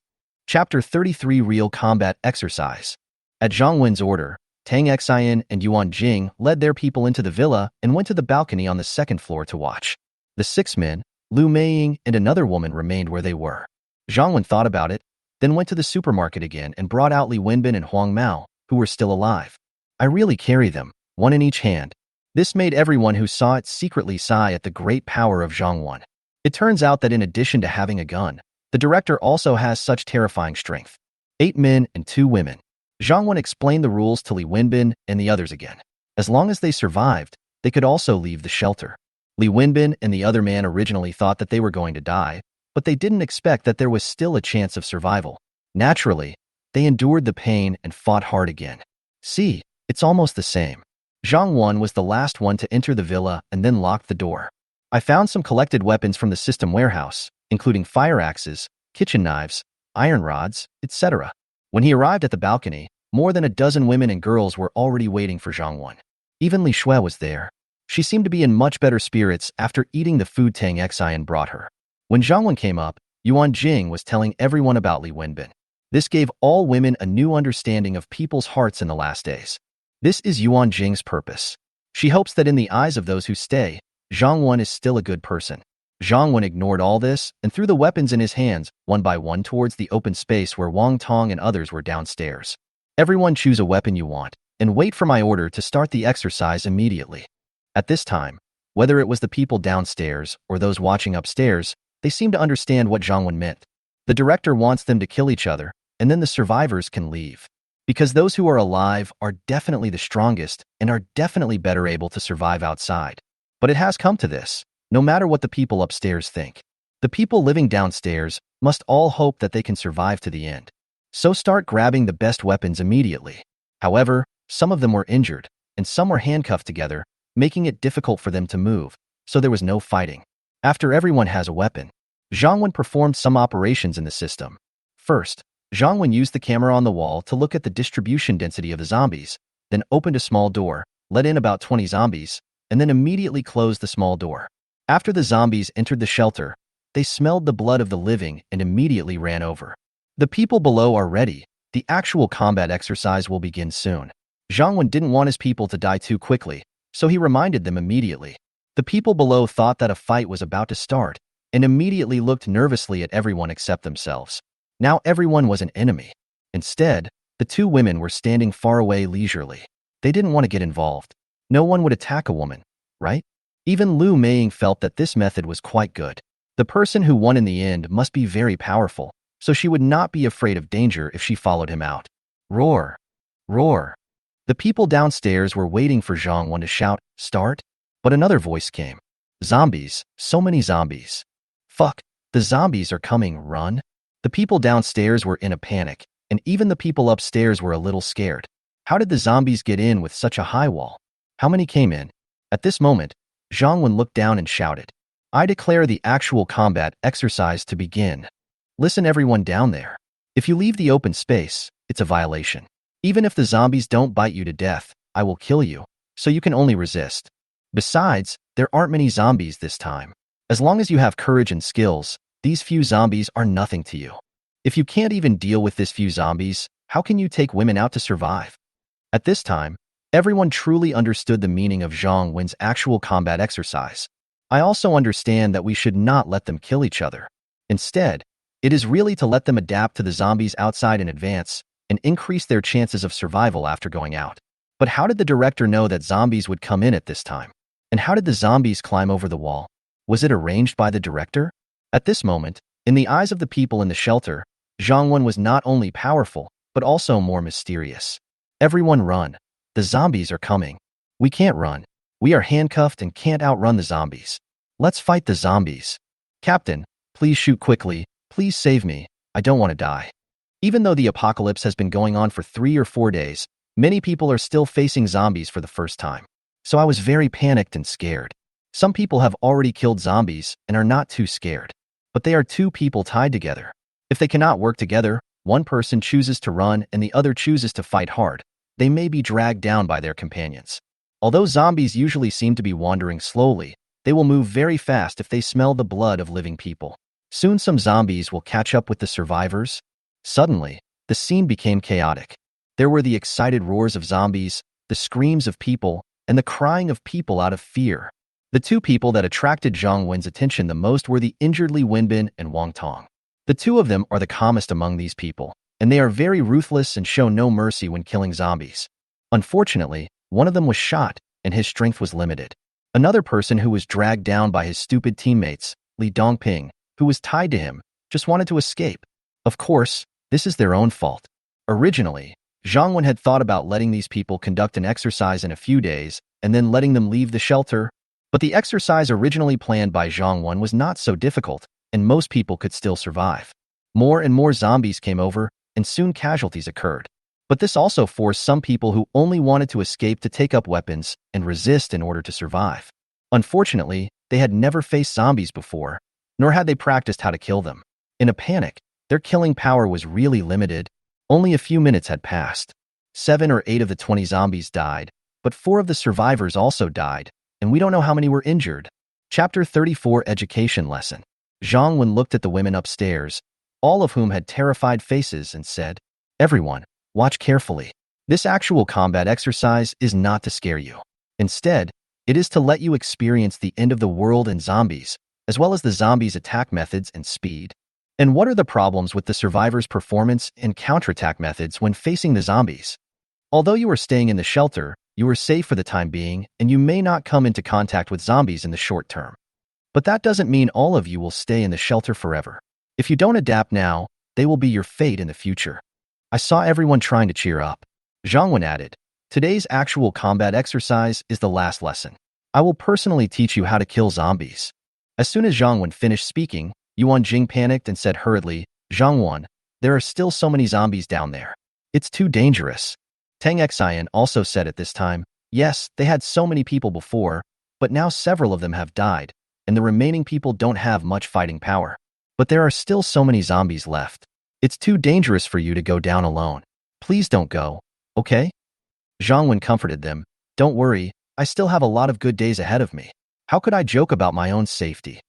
Chapter 33 Real Combat Exercise. At Zhang Wen's order, Tang Xian and Yuan Jing led their people into the villa and went to the balcony on the second floor to watch. The 6 men, Lu Meiying and another woman, remained where they were. Zhang Wen thought about it, then went to the supermarket again and brought out Li Wenbin and Huang Mao, who were still alive. "I really carry them, one in each hand." This made everyone who saw it secretly sigh at the great power of Zhang Wen. It turns out that in addition to having a gun, the director also has such terrifying strength. 8 men and 2 women. Zhang Wen explained the rules to Li Wenbin and the others again. As long as they survived, they could also leave the shelter. Li Wenbin and the other man originally thought that they were going to die, but they didn't expect that there was still a chance of survival. Naturally, they endured the pain and fought hard again. See, it's almost the same. Zhang Wen was the last one to enter the villa and then locked the door. "I found some collected weapons from the system warehouse, including fire axes, kitchen knives, iron rods, etc." When he arrived at the balcony, more than a dozen women and girls were already waiting for Zhang Wen. Even Li Shui was there. She seemed to be in much better spirits after eating the food Tang Xian brought her. When Zhang Wen came up, Yuan Jing was telling everyone about Li Wenbin. This gave all women a new understanding of people's hearts in the last days. This is Yuan Jing's purpose. She hopes that in the eyes of those who stay, Zhang Wen is still a good person. Zhang Wen ignored all this and threw the weapons in his hands, one by one, towards the open space where Wang Tong and others were downstairs. "Everyone choose a weapon you want, and wait for my order to start the exercise immediately." At this time, whether it was the people downstairs or those watching upstairs, they seemed to understand what Zhang Wen meant. The director wants them to kill each other, and then the survivors can leave. Because those who are alive are definitely the strongest and are definitely better able to survive outside. But it has come to this, no matter what the people upstairs think. The people living downstairs must all hope that they can survive to the end. So start grabbing the best weapons immediately. However, some of them were injured, and some were handcuffed together, making it difficult for them to move, so there was no fighting. After everyone has a weapon, Zhang Wen performed some operations in the system. First, Zhang Wen used the camera on the wall to look at the distribution density of the zombies, then opened a small door, let in about 20 zombies, and then immediately closed the small door. After the zombies entered the shelter, they smelled the blood of the living and immediately ran over. The people below are ready. The actual combat exercise will begin soon. Zhang Wen didn't want his people to die too quickly, so he reminded them immediately. The people below thought that a fight was about to start and immediately looked nervously at everyone except themselves. Now everyone was an enemy. Instead, the 2 women were standing far away leisurely. They didn't want to get involved. No one would attack a woman, right? Even Lu Meiying felt that this method was quite good. The person who won in the end must be very powerful, so she would not be afraid of danger if she followed him out. Roar! Roar! The people downstairs were waiting for Zhang Wen to shout, "Start!" But another voice came. "Zombies! So many zombies! Fuck! The zombies are coming, run!" The people downstairs were in a panic, and even the people upstairs were a little scared. How did the zombies get in with such a high wall? How many came in? At this moment, Zhang Wen looked down and shouted, "I declare the actual combat exercise to begin." Listen everyone down there. If you leave the open space, it's a violation. Even if the zombies don't bite you to death, I will kill you, so you can only resist. Besides, there aren't many zombies this time. As long as you have courage and skills, these few zombies are nothing to you. If you can't even deal with this few zombies, how can you take women out to survive? At this time, everyone truly understood the meaning of Zhang Wen's actual combat exercise. I also understand that we should not let them kill each other. Instead, it is really to let them adapt to the zombies outside in advance and increase their chances of survival after going out. But how did the director know that zombies would come in at this time? And how did the zombies climb over the wall? Was it arranged by the director? At this moment, in the eyes of the people in the shelter, Zhang Wen was not only powerful, but also more mysterious. Everyone run. The zombies are coming. We can't run. We are handcuffed and can't outrun the zombies. Let's fight the zombies. Captain, please shoot quickly. Please save me. I don't want to die. Even though the apocalypse has been going on for 3 or 4 days, many people are still facing zombies for the first time. So I was very panicked and scared. Some people have already killed zombies and are not too scared. But they are two people tied together. If they cannot work together, one person chooses to run and the other chooses to fight hard, they may be dragged down by their companions. Although zombies usually seem to be wandering slowly, they will move very fast if they smell the blood of living people. Soon some zombies will catch up with the survivors. Suddenly, the scene became chaotic. There were the excited roars of zombies, the screams of people, and the crying of people out of fear. The two people that attracted Zhang Wen's attention the most were the injured Li Wenbin and Wang Tong. The two of them are the calmest among these people, and they are very ruthless and show no mercy when killing zombies. Unfortunately, one of them was shot, and his strength was limited. Another person who was dragged down by his stupid teammates, Li Dongping, who was tied to him, just wanted to escape. Of course, this is their own fault. Originally, Zhang Wen had thought about letting these people conduct an exercise in a few days and then letting them leave the shelter, but the exercise originally planned by Zhang Wen was not so difficult, and most people could still survive. More and more zombies came over, and soon casualties occurred. But this also forced some people who only wanted to escape to take up weapons and resist in order to survive. Unfortunately, they had never faced zombies before, nor had they practiced how to kill them. In a panic, their killing power was really limited. Only a few minutes had passed. 7 or 8 of the 20 zombies died, but 4 of the survivors also died, and we don't know how many were injured. Chapter 34 Education Lesson. Zhang Wen looked at the women upstairs, all of whom had terrified faces, and said, "Everyone, watch carefully. This actual combat exercise is not to scare you. Instead, it is to let you experience the end of the world and zombies, as well as the zombies' attack methods and speed. And what are the problems with the survivors' performance and counterattack methods when facing the zombies? Although you are staying in the shelter, you are safe for the time being, and you may not come into contact with zombies in the short term. But that doesn't mean all of you will stay in the shelter forever. If you don't adapt now, they will be your fate in the future." I saw everyone trying to cheer up. Zhang Wen added, "Today's actual combat exercise is the last lesson. I will personally teach you how to kill zombies." As soon as Zhang Wen finished speaking, Yuan Jing panicked and said hurriedly, "Zhang Wen, there are still so many zombies down there. It's too dangerous." Tang Xian also said at this time, "Yes, they had so many people before, but now several of them have died, and the remaining people don't have much fighting power. But there are still so many zombies left. It's too dangerous for you to go down alone. Please don't go, okay?" Zhang Wen comforted them, "Don't worry, I still have a lot of good days ahead of me. How could I joke about my own safety?"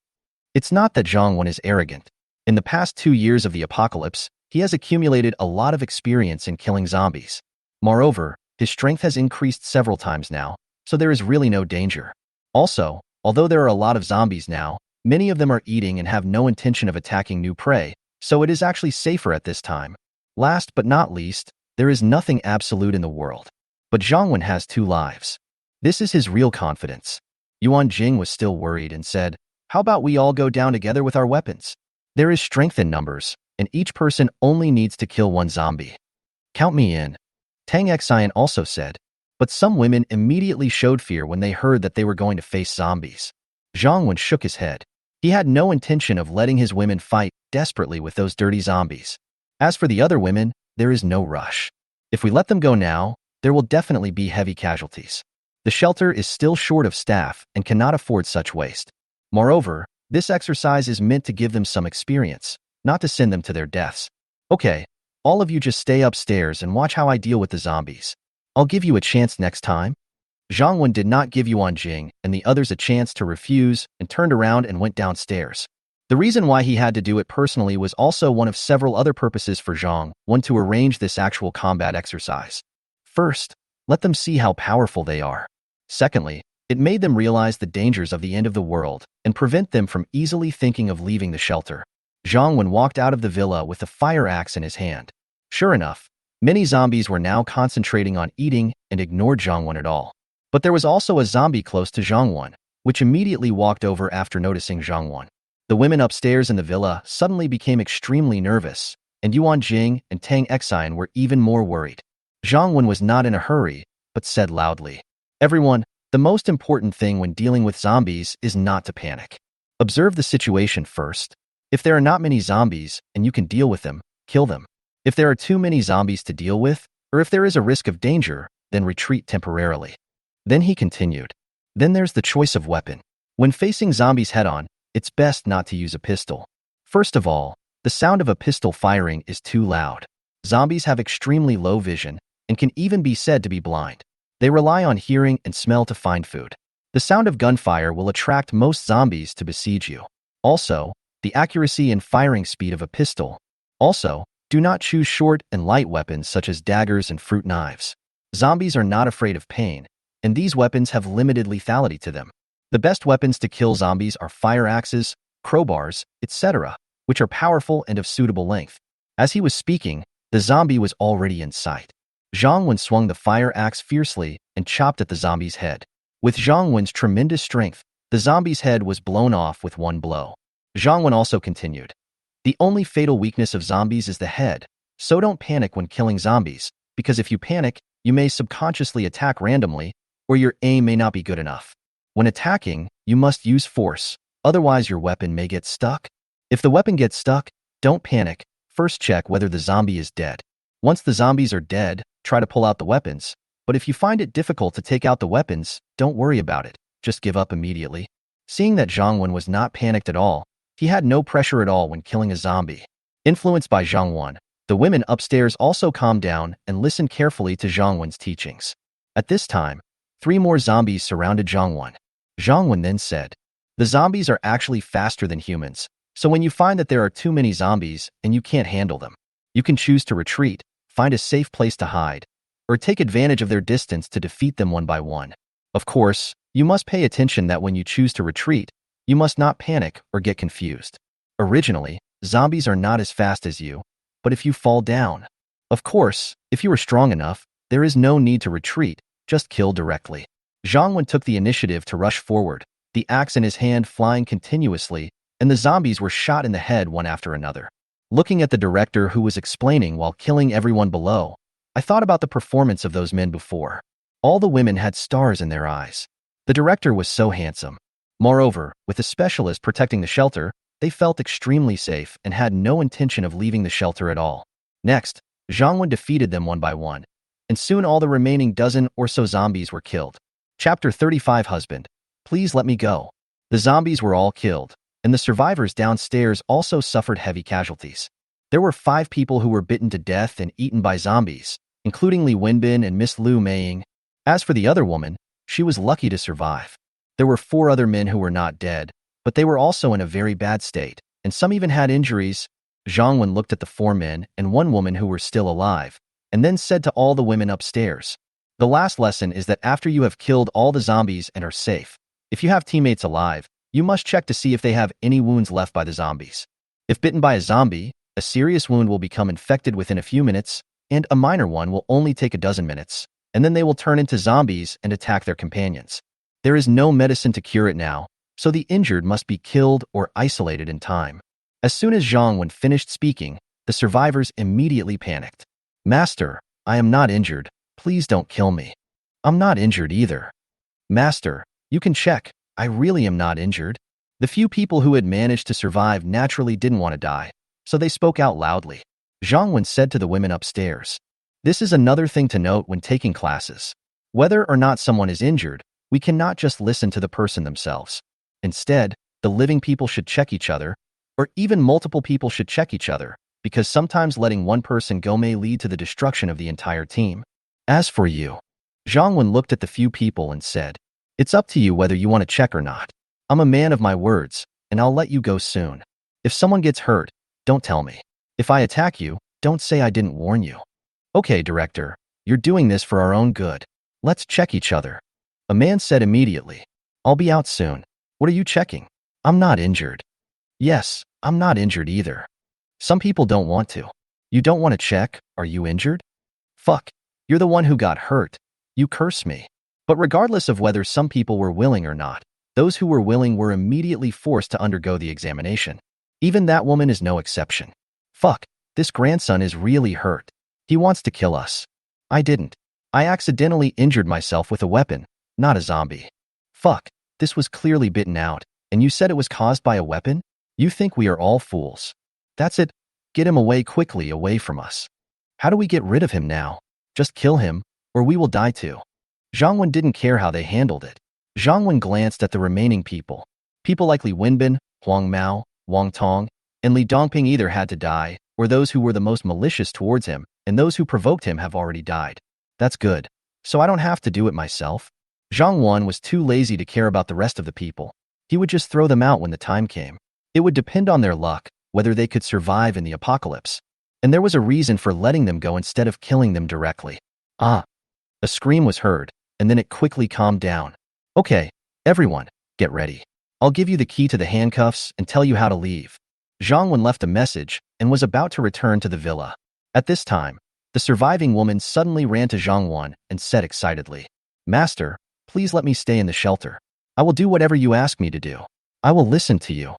It's not that Zhang Wen is arrogant. In the past 2 years of the apocalypse, he has accumulated a lot of experience in killing zombies. Moreover, his strength has increased several times now, so there is really no danger. Also, although there are a lot of zombies now, many of them are eating and have no intention of attacking new prey, so it is actually safer at this time. Last but not least, there is nothing absolute in the world. But Zhang Wen has 2 lives. This is his real confidence. Yuan Jing was still worried and said, "How about we all go down together with our weapons? There is strength in numbers, and each person only needs to kill 1 zombie. Count me in." Tang Xian also said, but some women immediately showed fear when they heard that they were going to face zombies. Zhang Wen shook his head. He had no intention of letting his women fight desperately with those dirty zombies. As for the other women, there is no rush. If we let them go now, there will definitely be heavy casualties. The shelter is still short of staff and cannot afford such waste. Moreover, this exercise is meant to give them some experience, not to send them to their deaths. Okay, all of you just stay upstairs and watch how I deal with the zombies. I'll give you a chance next time. Zhang Wen did not give Yuan Jing and the others a chance to refuse and turned around and went downstairs. The reason why he had to do it personally was also one of several other purposes for Zhang Wen to arrange this actual combat exercise. First, let them see how powerful they are. Secondly, it made them realize the dangers of the end of the world and prevent them from easily thinking of leaving the shelter. Zhang Wen walked out of the villa with a fire axe in his hand. Sure enough, many zombies were now concentrating on eating and ignored Zhang Wen at all. But there was also a zombie close to Zhang Wen, which immediately walked over after noticing Zhang Wen. The women upstairs in the villa suddenly became extremely nervous, and Yuan Jing and Tang Xian were even more worried. Zhang Wen was not in a hurry, but said loudly, "Everyone, the most important thing when dealing with zombies is not to panic. Observe the situation first. If there are not many zombies and you can deal with them, kill them. If there are too many zombies to deal with, or if there is a risk of danger, then retreat temporarily." Then he continued, "Then there's the choice of weapon. When facing zombies head-on, it's best not to use a pistol. First of all, the sound of a pistol firing is too loud. Zombies have extremely low vision and can even be said to be blind. They rely on hearing and smell to find food. The sound of gunfire will attract most zombies to besiege you. Also, the accuracy and firing speed of a pistol. Also, do not choose short and light weapons such as daggers and fruit knives. Zombies are not afraid of pain, and these weapons have limited lethality to them. The best weapons to kill zombies are fire axes, crowbars, etc., which are powerful and of suitable length." As he was speaking, the zombie was already in sight. Zhang Wen swung the fire axe fiercely and chopped at the zombie's head. With Zhang Wen's tremendous strength, the zombie's head was blown off with one blow. Zhang Wen also continued, "The only fatal weakness of zombies is the head, so don't panic when killing zombies, because if you panic, you may subconsciously attack randomly, or your aim may not be good enough. When attacking, you must use force, otherwise your weapon may get stuck. If the weapon gets stuck, don't panic, first check whether the zombie is dead. Once the zombies are dead, try to pull out the weapons, but if you find it difficult to take out the weapons, don't worry about it, just give up immediately." Seeing that Zhang Wen was not panicked at all, he had no pressure at all when killing a zombie. Influenced by Zhang Wen, the women upstairs also calmed down and listened carefully to Zhang Wen's teachings. At this time, 3 more zombies surrounded Zhang Wen. Zhang Wen then said, "The zombies are actually faster than humans, so when you find that there are too many zombies and you can't handle them, you can choose to retreat, find a safe place to hide, or take advantage of their distance to defeat them one by one. Of course, you must pay attention that when you choose to retreat, you must not panic or get confused. Originally, zombies are not as fast as you, but if you fall down, of course, if you are strong enough, there is no need to retreat, just kill directly." Zhang Wen took the initiative to rush forward, the axe in his hand flying continuously, and the zombies were shot in the head one after another. Looking at the director who was explaining while killing everyone below, I thought about the performance of those men before. All the women had stars in their eyes. The director was so handsome. Moreover, with the specialist protecting the shelter, they felt extremely safe and had no intention of leaving the shelter at all. Next, Zhang Wen defeated them one by one, and soon all the remaining dozen or so zombies were killed. Chapter 35 Husband, please let me go. The zombies were all killed, and the survivors downstairs also suffered heavy casualties. There were 5 people who were bitten to death and eaten by zombies, including Li Wenbin and Miss Lu Meiying. As for the other woman, she was lucky to survive. There were 4 other men who were not dead, but they were also in a very bad state, and some even had injuries. Zhang Wen looked at the 4 men and 1 woman who were still alive, and then said to all the women upstairs, "The last lesson is that after you have killed all the zombies and are safe, if you have teammates alive, you must check to see if they have any wounds left by the zombies. If bitten by a zombie, a serious wound will become infected within a few minutes, and a minor one will only take a dozen minutes, and then they will turn into zombies and attack their companions. There is no medicine to cure it now, so the injured must be killed or isolated in time." As soon as Zhang Wen finished speaking, the survivors immediately panicked. "Master, I am not injured. Please don't kill me." "I'm not injured either." "Master, you can check. I really am not injured." The few people who had managed to survive naturally didn't want to die, so they spoke out loudly. Zhang Wen said to the women upstairs, "This is another thing to note when taking classes. Whether or not someone is injured, we cannot just listen to the person themselves. Instead, the living people should check each other. Or even multiple people should check each other, because sometimes letting one person go may lead to the destruction of the entire team. As for you, Zhang Wen looked at the few people and said, it's up to you whether you want to check or not. I'm a man of my words, and I'll let you go soon. If someone gets hurt, don't tell me. If I attack you, don't say I didn't warn you. Okay, director, you're doing this for our own good. Let's check each other. A man said immediately. I'll be out soon. What are you checking? I'm not injured. Yes, I'm not injured either. Some people don't want to. You don't want to check? Are you injured? Fuck. You're the one who got hurt. You curse me. But regardless of whether some people were willing or not, those who were willing were immediately forced to undergo the examination. Even that woman is no exception. Fuck. This grandson is really hurt. He wants to kill us. I didn't. I accidentally injured myself with a weapon, not a zombie. Fuck. This was clearly bitten out, and you said it was caused by a weapon? You think we are all fools. That's it. Get him away quickly, away from us. How do we get rid of him now? Just kill him, or we will die too. Zhang Wen didn't care how they handled it. Zhang Wen glanced at the remaining people. People like Li Wenbin, Huang Mao, Wang Tong, and Li Dongping either had to die, or those who were the most malicious towards him, and those who provoked him have already died. That's good. So I don't have to do it myself. Zhang Wen was too lazy to care about the rest of the people. He would just throw them out when the time came. It would depend on their luck, whether they could survive in the apocalypse. And there was a reason for letting them go instead of killing them directly. Ah! A scream was heard, and then it quickly calmed down. Okay, everyone, get ready. I'll give you the key to the handcuffs and tell you how to leave. Zhang Wen left a message and was about to return to the villa. At this time, the surviving woman suddenly ran to Zhang Wen and said excitedly, Master, please let me stay in the shelter. I will do whatever you ask me to do. I will listen to you.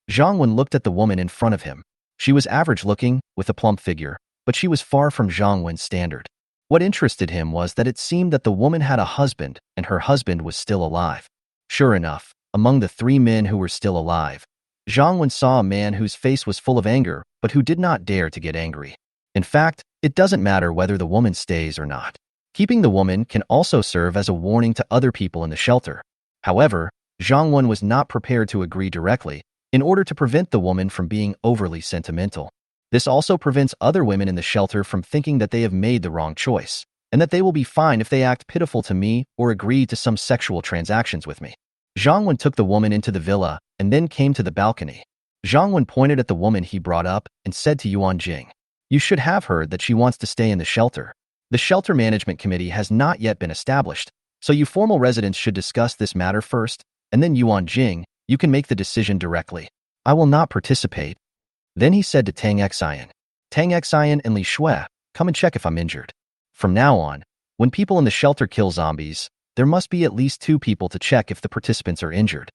Zhang Wen looked at the woman in front of him. She was average-looking, with a plump figure, but she was far from Zhang Wen's standard. What interested him was that it seemed that the woman had a husband, and her husband was still alive. Sure enough, among the 3 men who were still alive, Zhang Wen saw a man whose face was full of anger, but who did not dare to get angry. In fact, it doesn't matter whether the woman stays or not. Keeping the woman can also serve as a warning to other people in the shelter. However, Zhang Wen was not prepared to agree directly, in order to prevent the woman from being overly sentimental. This also prevents other women in the shelter from thinking that they have made the wrong choice, and that they will be fine if they act pitiful to me or agree to some sexual transactions with me. Zhang Wen took the woman into the villa and then came to the balcony. Zhang Wen pointed at the woman he brought up and said to Yuan Jing, You should have heard that she wants to stay in the shelter. The shelter management committee has not yet been established, so you formal residents should discuss this matter first, and then Yuan Jing, you can make the decision directly. I will not participate. Then he said to Tang Xian, Tang Xian and Li Shui, come and check if I'm injured. From now on, when people in the shelter kill zombies, there must be at least 2 people to check if the participants are injured.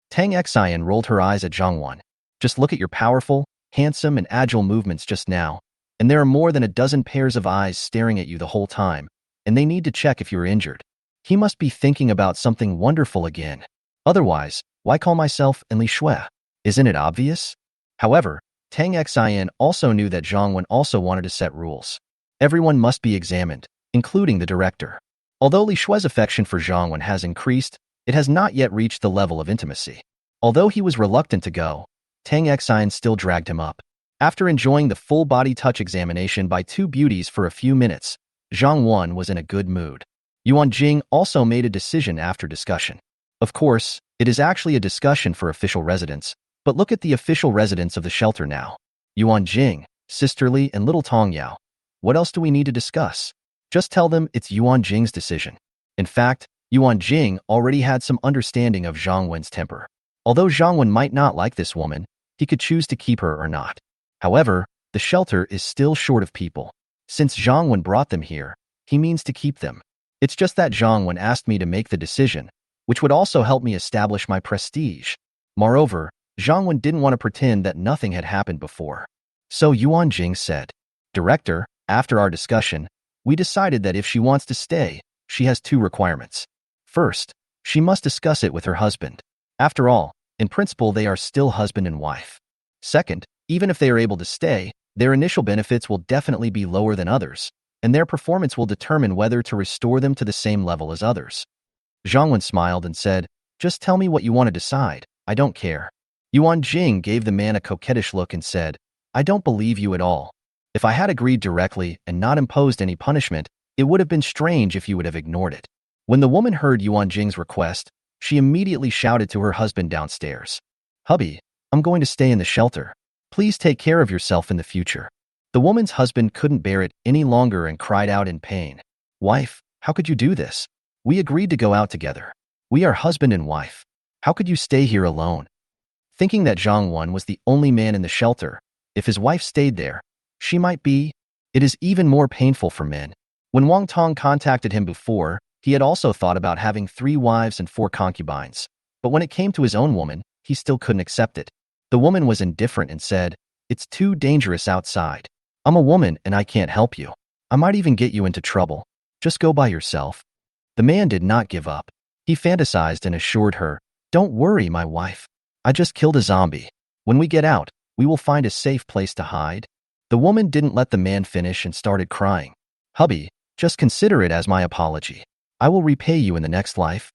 Tang Xian rolled her eyes at Zhang Wen. Just look at your powerful, handsome, and agile movements just now, and there are more than a dozen pairs of eyes staring at you the whole time, and they need to check if you're injured. He must be thinking about something wonderful again. Otherwise, why call myself and Li Shui? Isn't it obvious? However, Tang Xian also knew that Zhang Wen also wanted to set rules. Everyone must be examined, including the director. Although Li Shui's affection for Zhang Wen has increased, it has not yet reached the level of intimacy. Although he was reluctant to go, Tang Xian still dragged him up. After enjoying the full-body touch examination by 2 beauties for a few minutes, Zhang Wen was in a good mood. Yuan Jing also made a decision after discussion. Of course, it is actually a discussion for official residents, but look at the official residents of the shelter now. Yuan Jing, Sister Li, and Little Tong Yao. What else do we need to discuss? Just tell them it's Yuan Jing's decision. In fact, Yuan Jing already had some understanding of Zhang Wen's temper. Although Zhang Wen might not like this woman, he could choose to keep her or not. However, the shelter is still short of people. Since Zhang Wen brought them here, he means to keep them. It's just that Zhang Wen asked me to make the decision, which would also help me establish my prestige. Moreover, Zhang Wen didn't want to pretend that nothing had happened before. So Yuan Jing said, Director, after our discussion, we decided that if she wants to stay, she has 2 requirements. First, she must discuss it with her husband. After all, in principle they are still husband and wife. Second, even if they are able to stay, their initial benefits will definitely be lower than others, and their performance will determine whether to restore them to the same level as others. Zhang Wen smiled and said, Just tell me what you want to decide, I don't care. Yuan Jing gave the man a coquettish look and said, I don't believe you at all. If I had agreed directly and not imposed any punishment, it would have been strange if you would have ignored it. When the woman heard Yuan Jing's request, she immediately shouted to her husband downstairs, Hubby, I'm going to stay in the shelter. Please take care of yourself in the future. The woman's husband couldn't bear it any longer and cried out in pain. Wife, how could you do this? We agreed to go out together. We are husband and wife. How could you stay here alone? Thinking that Zhang Wen was the only man in the shelter, if his wife stayed there, she might be. It is even more painful for men. When Wang Tong contacted him before, he had also thought about having 3 wives and 4 concubines. But when it came to his own woman, he still couldn't accept it. The woman was indifferent and said, It's too dangerous outside. I'm a woman and I can't help you. I might even get you into trouble. Just go by yourself. The man did not give up. He fantasized and assured her, Don't worry, my wife. I just killed a zombie. When we get out, we will find a safe place to hide. The woman didn't let the man finish and started crying. Hubby, just consider it as my apology. I will repay you in the next life.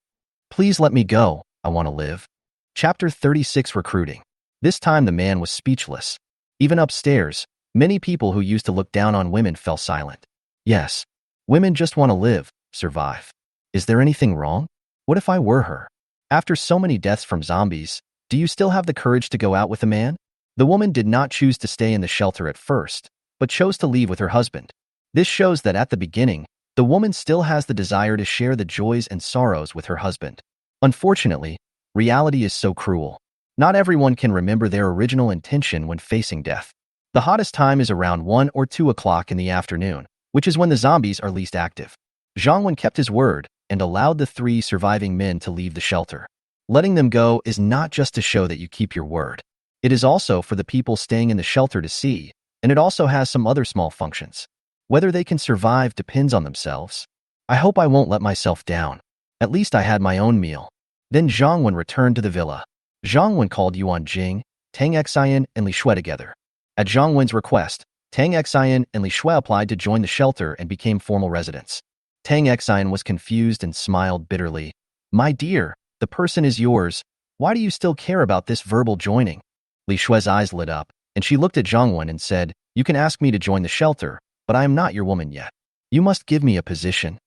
Please let me go. I want to live. Chapter 36 Recruiting. This time the man was speechless. Even upstairs, many people who used to look down on women fell silent. Yes, women just want to live, survive. Is there anything wrong? What if I were her? After so many deaths from zombies, do you still have the courage to go out with a man? The woman did not choose to stay in the shelter at first, but chose to leave with her husband. This shows that at the beginning, the woman still has the desire to share the joys and sorrows with her husband. Unfortunately, reality is so cruel. Not everyone can remember their original intention when facing death. The hottest time is around 1 or 2 o'clock in the afternoon, which is when the zombies are least active. Zhang Wen kept his word and allowed the 3 surviving men to leave the shelter. Letting them go is not just to show that you keep your word. It is also for the people staying in the shelter to see, and it also has some other small functions. Whether they can survive depends on themselves. I hope I won't let myself down. At least I had my own meal. Then Zhang Wen returned to the villa. Zhang Wen called Yuan Jing, Tang Xian, and Li Shui together. At Zhang Wen's request, Tang Xian and Li Shui applied to join the shelter and became formal residents. Tang Xian was confused and smiled bitterly. My dear, the person is yours. Why do you still care about this verbal joining? Li Shui's eyes lit up, and she looked at Zhang Wen and said, You can ask me to join the shelter, but I am not your woman yet. You must give me a position.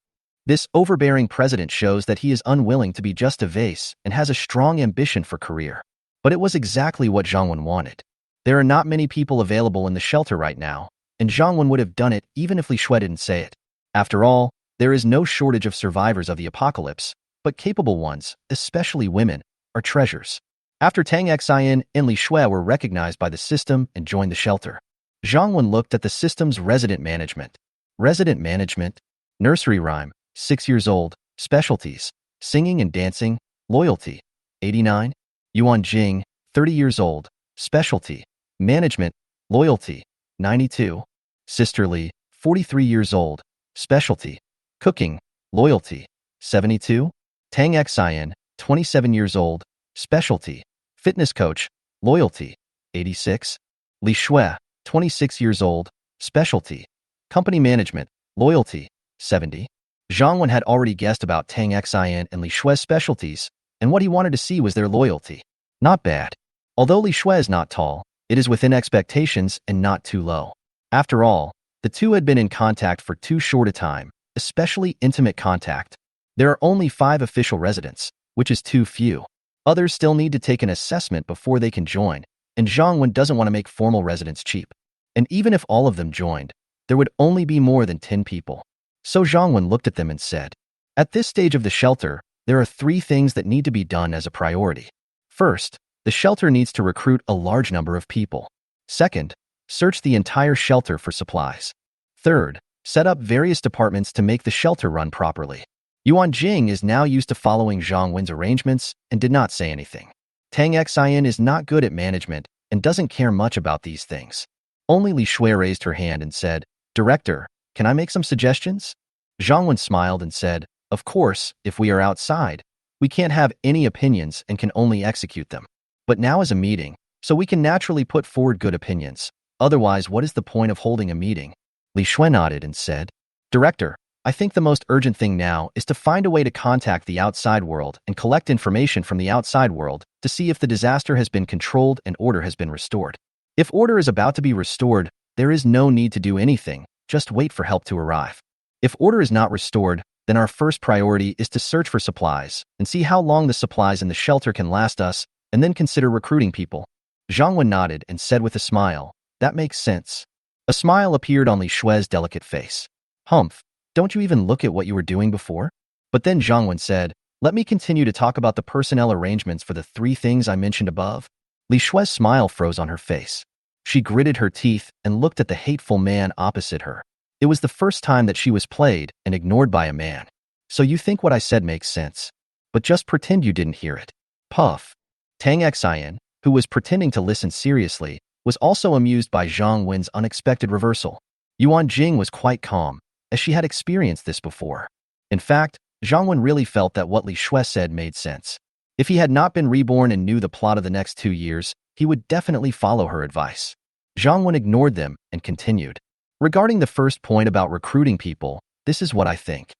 This overbearing president shows that he is unwilling to be just a vase and has a strong ambition for career. But it was exactly what Zhang Wen wanted. There are not many people available in the shelter right now, and Zhang Wen would have done it even if Li Shui didn't say it. After all, there is no shortage of survivors of the apocalypse, but capable ones, especially women, are treasures. After Tang Xian and Li Shui were recognized by the system and joined the shelter, Zhang Wen looked at the system's resident management. Resident management? Nursery rhyme, 6 years old, specialties, singing and dancing, loyalty, 89. Yuan Jing, 30 years old, specialty, management, loyalty, 92. Sister Li, 43 years old, specialty, cooking, loyalty, 72. Tang Xian, 27 years old, specialty, fitness coach, loyalty, 86. Li Shui, 26 years old, specialty, company management, loyalty, 70. Zhang Wen had already guessed about Tang Xian and Li Shui's specialties, and what he wanted to see was their loyalty. Not bad. Although Li Shui is not tall, it is within expectations and not too low. After all, the two had been in contact for too short a time, especially intimate contact. There are only 5 official residents, which is too few. Others still need to take an assessment before they can join, and Zhang Wen doesn't want to make formal residents cheap. And even if all of them joined, there would only be more than 10 people. So Zhang Wen looked at them and said, At this stage of the shelter, there are 3 things that need to be done as a priority. First, the shelter needs to recruit a large number of people. Second, search the entire shelter for supplies. Third, set up various departments to make the shelter run properly. Yuan Jing is now used to following Zhang Wen's arrangements and did not say anything. Tang Xian is not good at management and doesn't care much about these things. Only Li Shui raised her hand and said, Director, can I make some suggestions? Zhang Wen smiled and said, Of course, if we are outside, we can't have any opinions and can only execute them. But now is a meeting, so we can naturally put forward good opinions. Otherwise, what is the point of holding a meeting? Li Shui nodded and said, Director, I think the most urgent thing now is to find a way to contact the outside world and collect information from the outside world to see if the disaster has been controlled and order has been restored. If order is about to be restored, there is no need to do anything, just wait for help to arrive. If order is not restored, then our first priority is to search for supplies and see how long the supplies in the shelter can last us, and then consider recruiting people. Zhang Wen nodded and said with a smile, "That makes sense." A smile appeared on Li Shui's delicate face. "Humph, don't you even look at what you were doing before?" But then Zhang Wen said, "Let me continue to talk about the personnel arrangements for the 3 things I mentioned above." Li Shui's smile froze on her face. She gritted her teeth and looked at the hateful man opposite her. It was the first time that she was played and ignored by a man. "So you think what I said makes sense, but just pretend you didn't hear it." Puff. Tang Xian, who was pretending to listen seriously, was also amused by Zhang Wen's unexpected reversal. Yuan Jing was quite calm, as she had experienced this before. In fact, Zhang Wen really felt that what Li Shui said made sense. If he had not been reborn and knew the plot of the next 2 years, he would definitely follow her advice. Zhang Wen ignored them and continued. "Regarding the first point about recruiting people, this is what I think.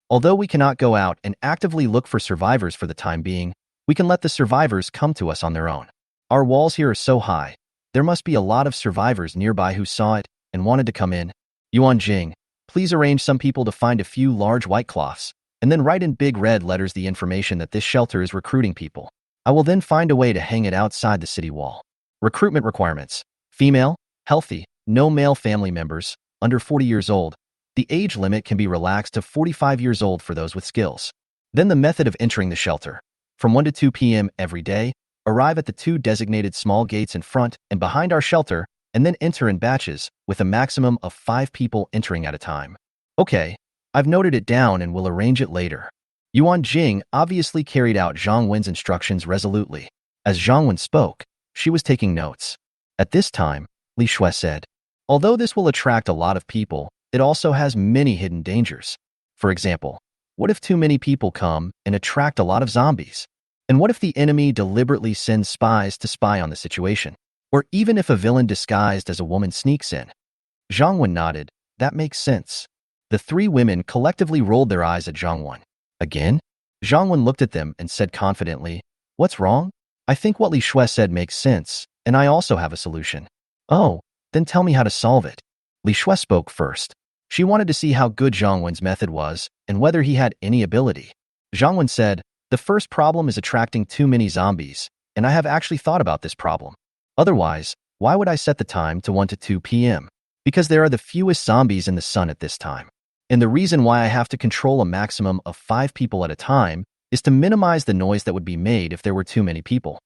Although we cannot go out and actively look for survivors for the time being, we can let the survivors come to us on their own. Our walls here are so high, there must be a lot of survivors nearby who saw it and wanted to come in. Yuan Jing, please arrange some people to find a few large white cloths, and then write in big red letters the information that this shelter is recruiting people. I will then find a way to hang it outside the city wall. Recruitment requirements: female, healthy, no male family members, under 40 years old. The age limit can be relaxed to 45 years old for those with skills. Then the method of entering the shelter. From 1 to 2 p.m. every day, arrive at the 2 designated small gates in front and behind our shelter, and then enter in batches, with a maximum of 5 people entering at a time." "Okay, I've noted it down and will arrange it later." Yuan Jing obviously carried out Zhang Wen's instructions resolutely. As Zhang Wen spoke, she was taking notes. At this time, Li Shui said, "Although this will attract a lot of people, it also has many hidden dangers. For example, what if too many people come and attract a lot of zombies? And what if the enemy deliberately sends spies to spy on the situation? Or even if a villain disguised as a woman sneaks in?" Zhang Wen nodded. "That makes sense." The 3 women collectively rolled their eyes at Zhang Wen. "Again?" Zhang Wen looked at them and said confidently, "What's wrong? I think what Li Shui said makes sense, and I also have a solution." "Oh, then tell me how to solve it." Li Shui spoke first. She wanted to see how good Zhang Wen's method was and whether he had any ability. Zhang Wen said, "The first problem is attracting too many zombies, and I have actually thought about this problem. Otherwise, why would I set the time to 1 to 2 p.m.? Because there are the fewest zombies in the sun at this time. And the reason why I have to control a maximum of 5 people at a time is to minimize the noise that would be made if there were too many people."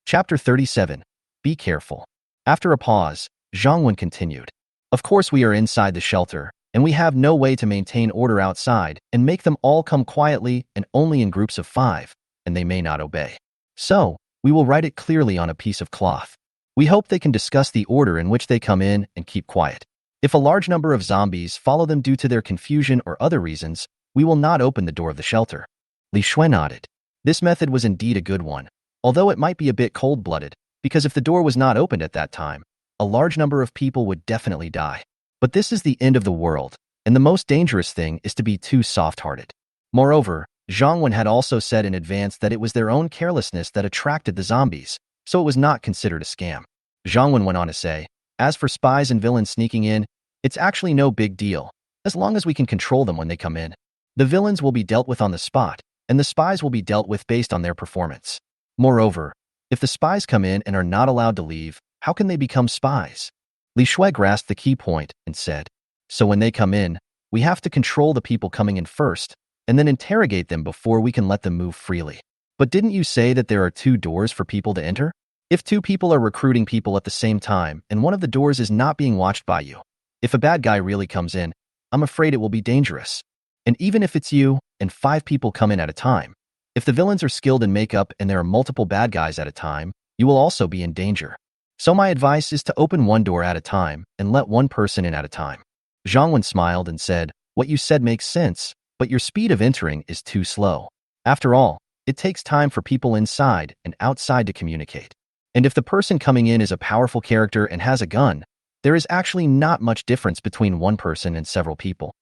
Chapter 37. Be careful. After a pause, Zhang Wen continued. "Of course we are inside the shelter, and we have no way to maintain order outside and make them all come quietly and only in groups of 5, and they may not obey. So, we will write it clearly on a piece of cloth. We hope they can discuss the order in which they come in and keep quiet. If a large number of zombies follow them due to their confusion or other reasons, we will not open the door of the shelter." Li Shui nodded. This method was indeed a good one, although it might be a bit cold-blooded, because if the door was not opened at that time, a large number of people would definitely die. But this is the end of the world, and the most dangerous thing is to be too soft-hearted. Moreover, Zhang Wen had also said in advance that it was their own carelessness that attracted the zombies, so it was not considered a scam. Zhang Wen went on to say, "As for spies and villains sneaking in, it's actually no big deal, as long as we can control them when they come in. The villains will be dealt with on the spot, and the spies will be dealt with based on their performance. Moreover, if the spies come in and are not allowed to leave, how can they become spies?" Li Shui grasped the key point and said, "So when they come in, we have to control the people coming in first, and then interrogate them before we can let them move freely. But didn't you say that there are 2 doors for people to enter? If 2 people are recruiting people at the same time and one of the doors is not being watched by you, if a bad guy really comes in, I'm afraid it will be dangerous. And even if it's you and 5 people come in at a time, if the villains are skilled in makeup and there are multiple bad guys at a time, you will also be in danger. So my advice is to open 1 door at a time and let 1 person in at a time." Zhang Wen smiled and said, "What you said makes sense, but your speed of entering is too slow. After all, it takes time for people inside and outside to communicate. And if the person coming in is a powerful character and has a gun, there is actually not much difference between 1 person and several people."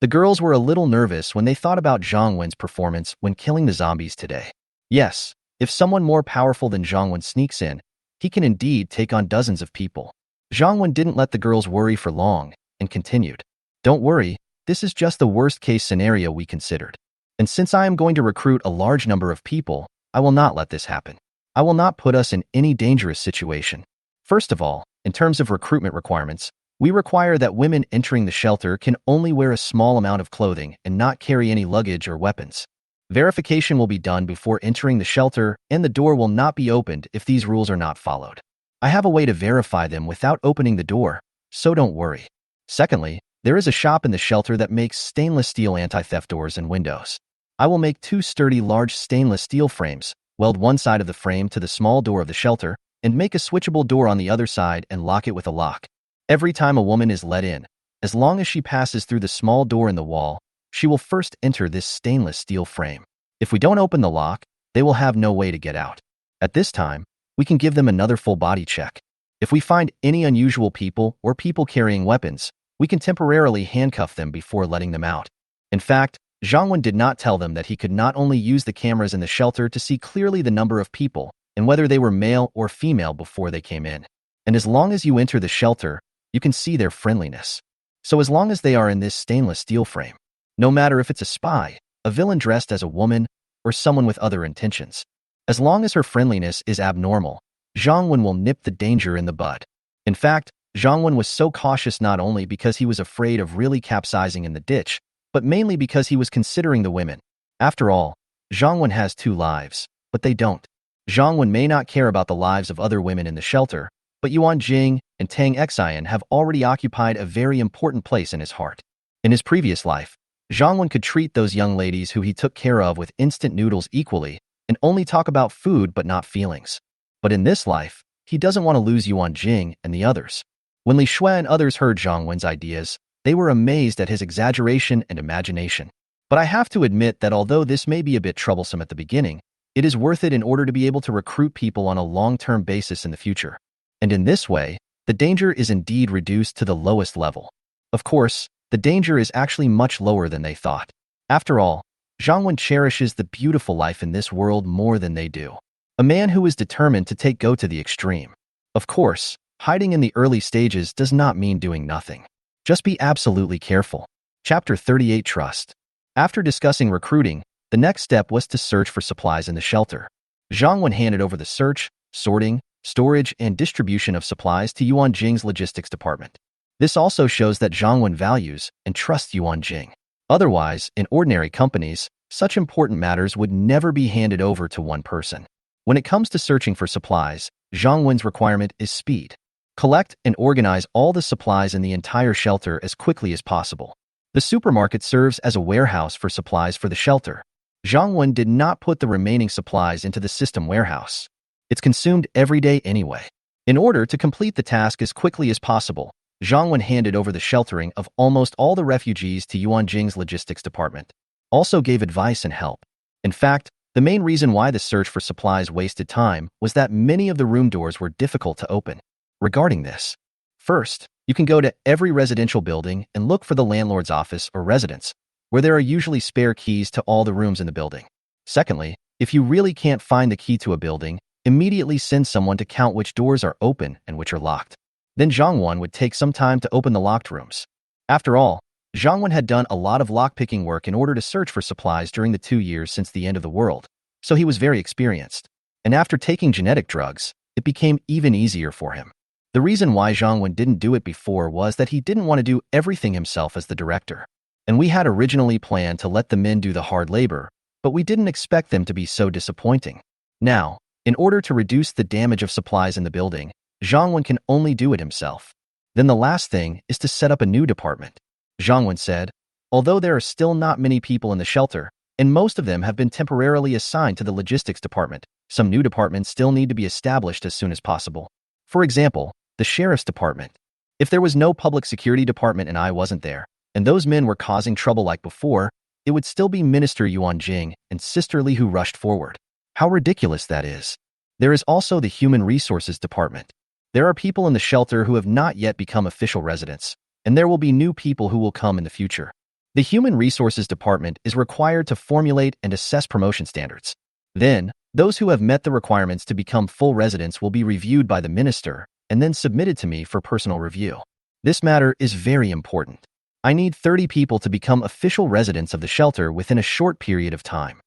The girls were a little nervous when they thought about Zhang Wen's performance when killing the zombies today. Yes, if someone more powerful than Zhang Wen sneaks in, he can indeed take on dozens of people. Zhang Wen didn't let the girls worry for long and continued. Don't worry, this is just the worst-case scenario we considered. And since I am going to recruit a large number of people, I will not let this happen. I will not put us in any dangerous situation. First of all, in terms of recruitment requirements, we require that women entering the shelter can only wear a small amount of clothing and not carry any luggage or weapons. Verification will be done before entering the shelter, and the door will not be opened if these rules are not followed. I have a way to verify them without opening the door, so don't worry. Secondly, there is a shop in the shelter that makes stainless steel anti-theft doors and windows. I will make 2 sturdy large stainless steel frames, weld one side of the frame to the small door of the shelter, and make a switchable door on the other side and lock it with a lock. Every time a woman is let in, as long as she passes through the small door in the wall, she will first enter this stainless steel frame. If we don't open the lock, they will have no way to get out. At this time, we can give them another full body check. If we find any unusual people or people carrying weapons, we can temporarily handcuff them before letting them out. In fact, Zhang Wen did not tell them that he could not only use the cameras in the shelter to see clearly the number of people and whether they were male or female before they came in. And as long as you enter the shelter, you can see their friendliness. So as long as they are in this stainless steel frame, no matter if it's a spy, a villain dressed as a woman, or someone with other intentions, as long as her friendliness is abnormal, Zhang Wen will nip the danger in the bud. In fact, Zhang Wen was so cautious not only because he was afraid of really capsizing in the ditch, but mainly because he was considering the women. After all, Zhang Wen has 2 lives, but they don't. Zhang Wen may not care about the lives of other women in the shelter, but Yuan Jing and Tang Xian have already occupied a very important place in his heart. In his previous life, Zhang Wen could treat those young ladies who he took care of with instant noodles equally and only talk about food but not feelings. But in this life, he doesn't want to lose Yuan Jing and the others. When Li Shui and others heard Zhang Wen's ideas, they were amazed at his exaggeration and imagination. But I have to admit that although this may be a bit troublesome at the beginning, it is worth it in order to be able to recruit people on a long-term basis in the future. And in this way, the danger is indeed reduced to the lowest level. Of course, the danger is actually much lower than they thought. After all, Zhang Wen cherishes the beautiful life in this world more than they do. A man who is determined to go to the extreme. Of course, hiding in the early stages does not mean doing nothing. Just be absolutely careful. Chapter 38 Trust. After discussing recruiting, the next step was to search for supplies in the shelter. Zhang Wen handed over the search, sorting, storage, and distribution of supplies to Yuan Jing's logistics department. This also shows that Zhang Wen values and trusts Yuan Jing. Otherwise, in ordinary companies, such important matters would never be handed over to one person. When it comes to searching for supplies, Zhang Wen's requirement is speed. Collect and organize all the supplies in the entire shelter as quickly as possible. The supermarket serves as a warehouse for supplies for the shelter. Zhang Wen did not put the remaining supplies into the system warehouse. It's consumed every day anyway. In order to complete the task as quickly as possible, Zhang Wen handed over the sheltering of almost all the refugees to Yuan Jing's logistics department. Also gave advice and help. In fact, the main reason why the search for supplies wasted time was that many of the room doors were difficult to open. Regarding this, first, you can go to every residential building and look for the landlord's office or residence, where there are usually spare keys to all the rooms in the building. Secondly, if you really can't find the key to a building, immediately send someone to count which doors are open and which are locked. Then Zhang Wen would take some time to open the locked rooms. After all, Zhang Wen had done a lot of lockpicking work in order to search for supplies during the 2 years since the end of the world, so he was very experienced. And after taking genetic drugs, it became even easier for him. The reason why Zhang Wen didn't do it before was that he didn't want to do everything himself as the director. And we had originally planned to let the men do the hard labor, but we didn't expect them to be so disappointing. Now, in order to reduce the damage of supplies in the building, Zhang Wen can only do it himself. Then the last thing is to set up a new department. Zhang Wen said, although there are still not many people in the shelter, and most of them have been temporarily assigned to the logistics department, some new departments still need to be established as soon as possible. For example, the sheriff's department. If there was no public security department and I wasn't there, and those men were causing trouble like before, it would still be Minister Yuan Jing and Sister Li who rushed forward. How ridiculous that is. There is also the human resources department. There are people in the shelter who have not yet become official residents, and there will be new people who will come in the future. The Human Resources Department is required to formulate and assess promotion standards. Then, those who have met the requirements to become full residents will be reviewed by the minister and then submitted to me for personal review. This matter is very important. I need 30 people to become official residents of the shelter within a short period of time.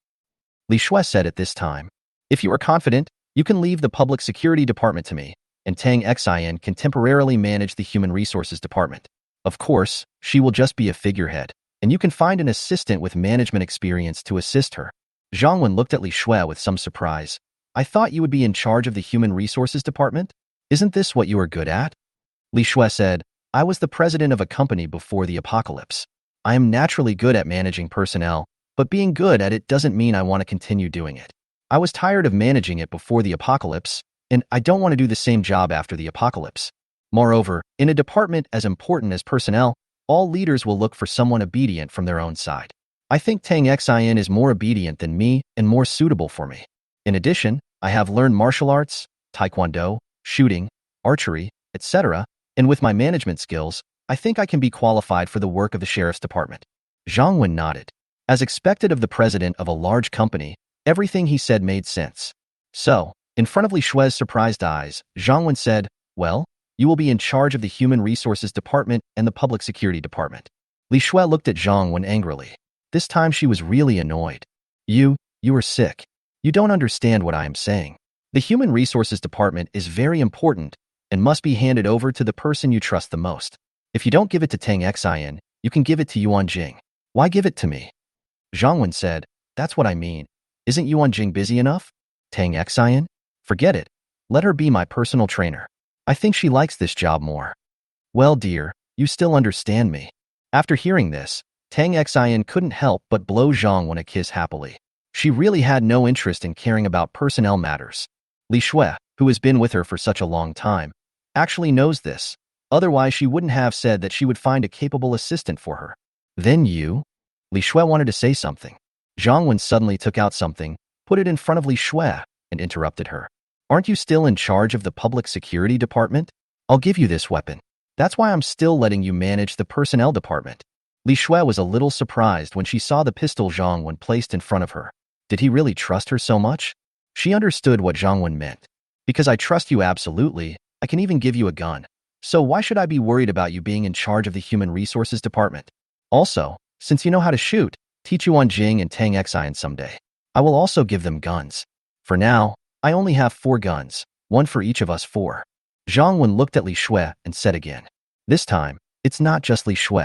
Li Shui said at this time, "If you are confident, you can leave the Public Security Department to me, and Tang Xin can temporarily manage the Human Resources Department. Of course, she will just be a figurehead, and you can find an assistant with management experience to assist her." Zhang Wen looked at Li Shui with some surprise. "I thought you would be in charge of the Human Resources Department? Isn't this what you are good at?" Li Shui said, "I was the president of a company before the apocalypse. I am naturally good at managing personnel, but being good at it doesn't mean I want to continue doing it. I was tired of managing it before the apocalypse, and I don't want to do the same job after the apocalypse. Moreover, in a department as important as personnel, all leaders will look for someone obedient from their own side. I think Tang Xin is more obedient than me and more suitable for me. In addition, I have learned martial arts, taekwondo, shooting, archery, etc., and with my management skills, I think I can be qualified for the work of the sheriff's department." Zhang Wen nodded. As expected of the president of a large company, everything he said made sense. So, in front of Li Shui's surprised eyes, Zhang Wen said, "Well, you will be in charge of the Human Resources Department and the Public Security Department." Li Shui looked at Zhang Wen angrily. This time she was really annoyed. You are sick. You don't understand what I am saying. The Human Resources Department is very important and must be handed over to the person you trust the most. If you don't give it to Tang Xin, you can give it to Yuan Jing. Why give it to me?" Zhang Wen said, "That's what I mean. Isn't Yuan Jing busy enough? Tang Xin? Forget it. Let her be my personal trainer. I think she likes this job more." "Well, dear, you still understand me." After hearing this, Tang Xin couldn't help but blow Zhang Wen a kiss happily. She really had no interest in caring about personnel matters. Li Shui, who has been with her for such a long time, actually knows this. Otherwise, she wouldn't have said that she would find a capable assistant for her. "Then you?" Li Shui wanted to say something. Zhang Wen suddenly took out something, put it in front of Li Shui, and interrupted her. "Aren't you still in charge of the Public Security Department? I'll give you this weapon. That's why I'm still letting you manage the Personnel Department." Li Shui was a little surprised when she saw the pistol Zhang Wen placed in front of her. Did he really trust her so much? She understood what Zhang Wen meant. "Because I trust you absolutely, I can even give you a gun. So why should I be worried about you being in charge of the Human Resources Department? Also, since you know how to shoot, teach Yuan Jing and Tang Xin someday. I will also give them guns. For now, I only have 4 guns, one for each of us 4. Zhang Wen looked at Li Shui and said again. This time, it's not just Li Shui.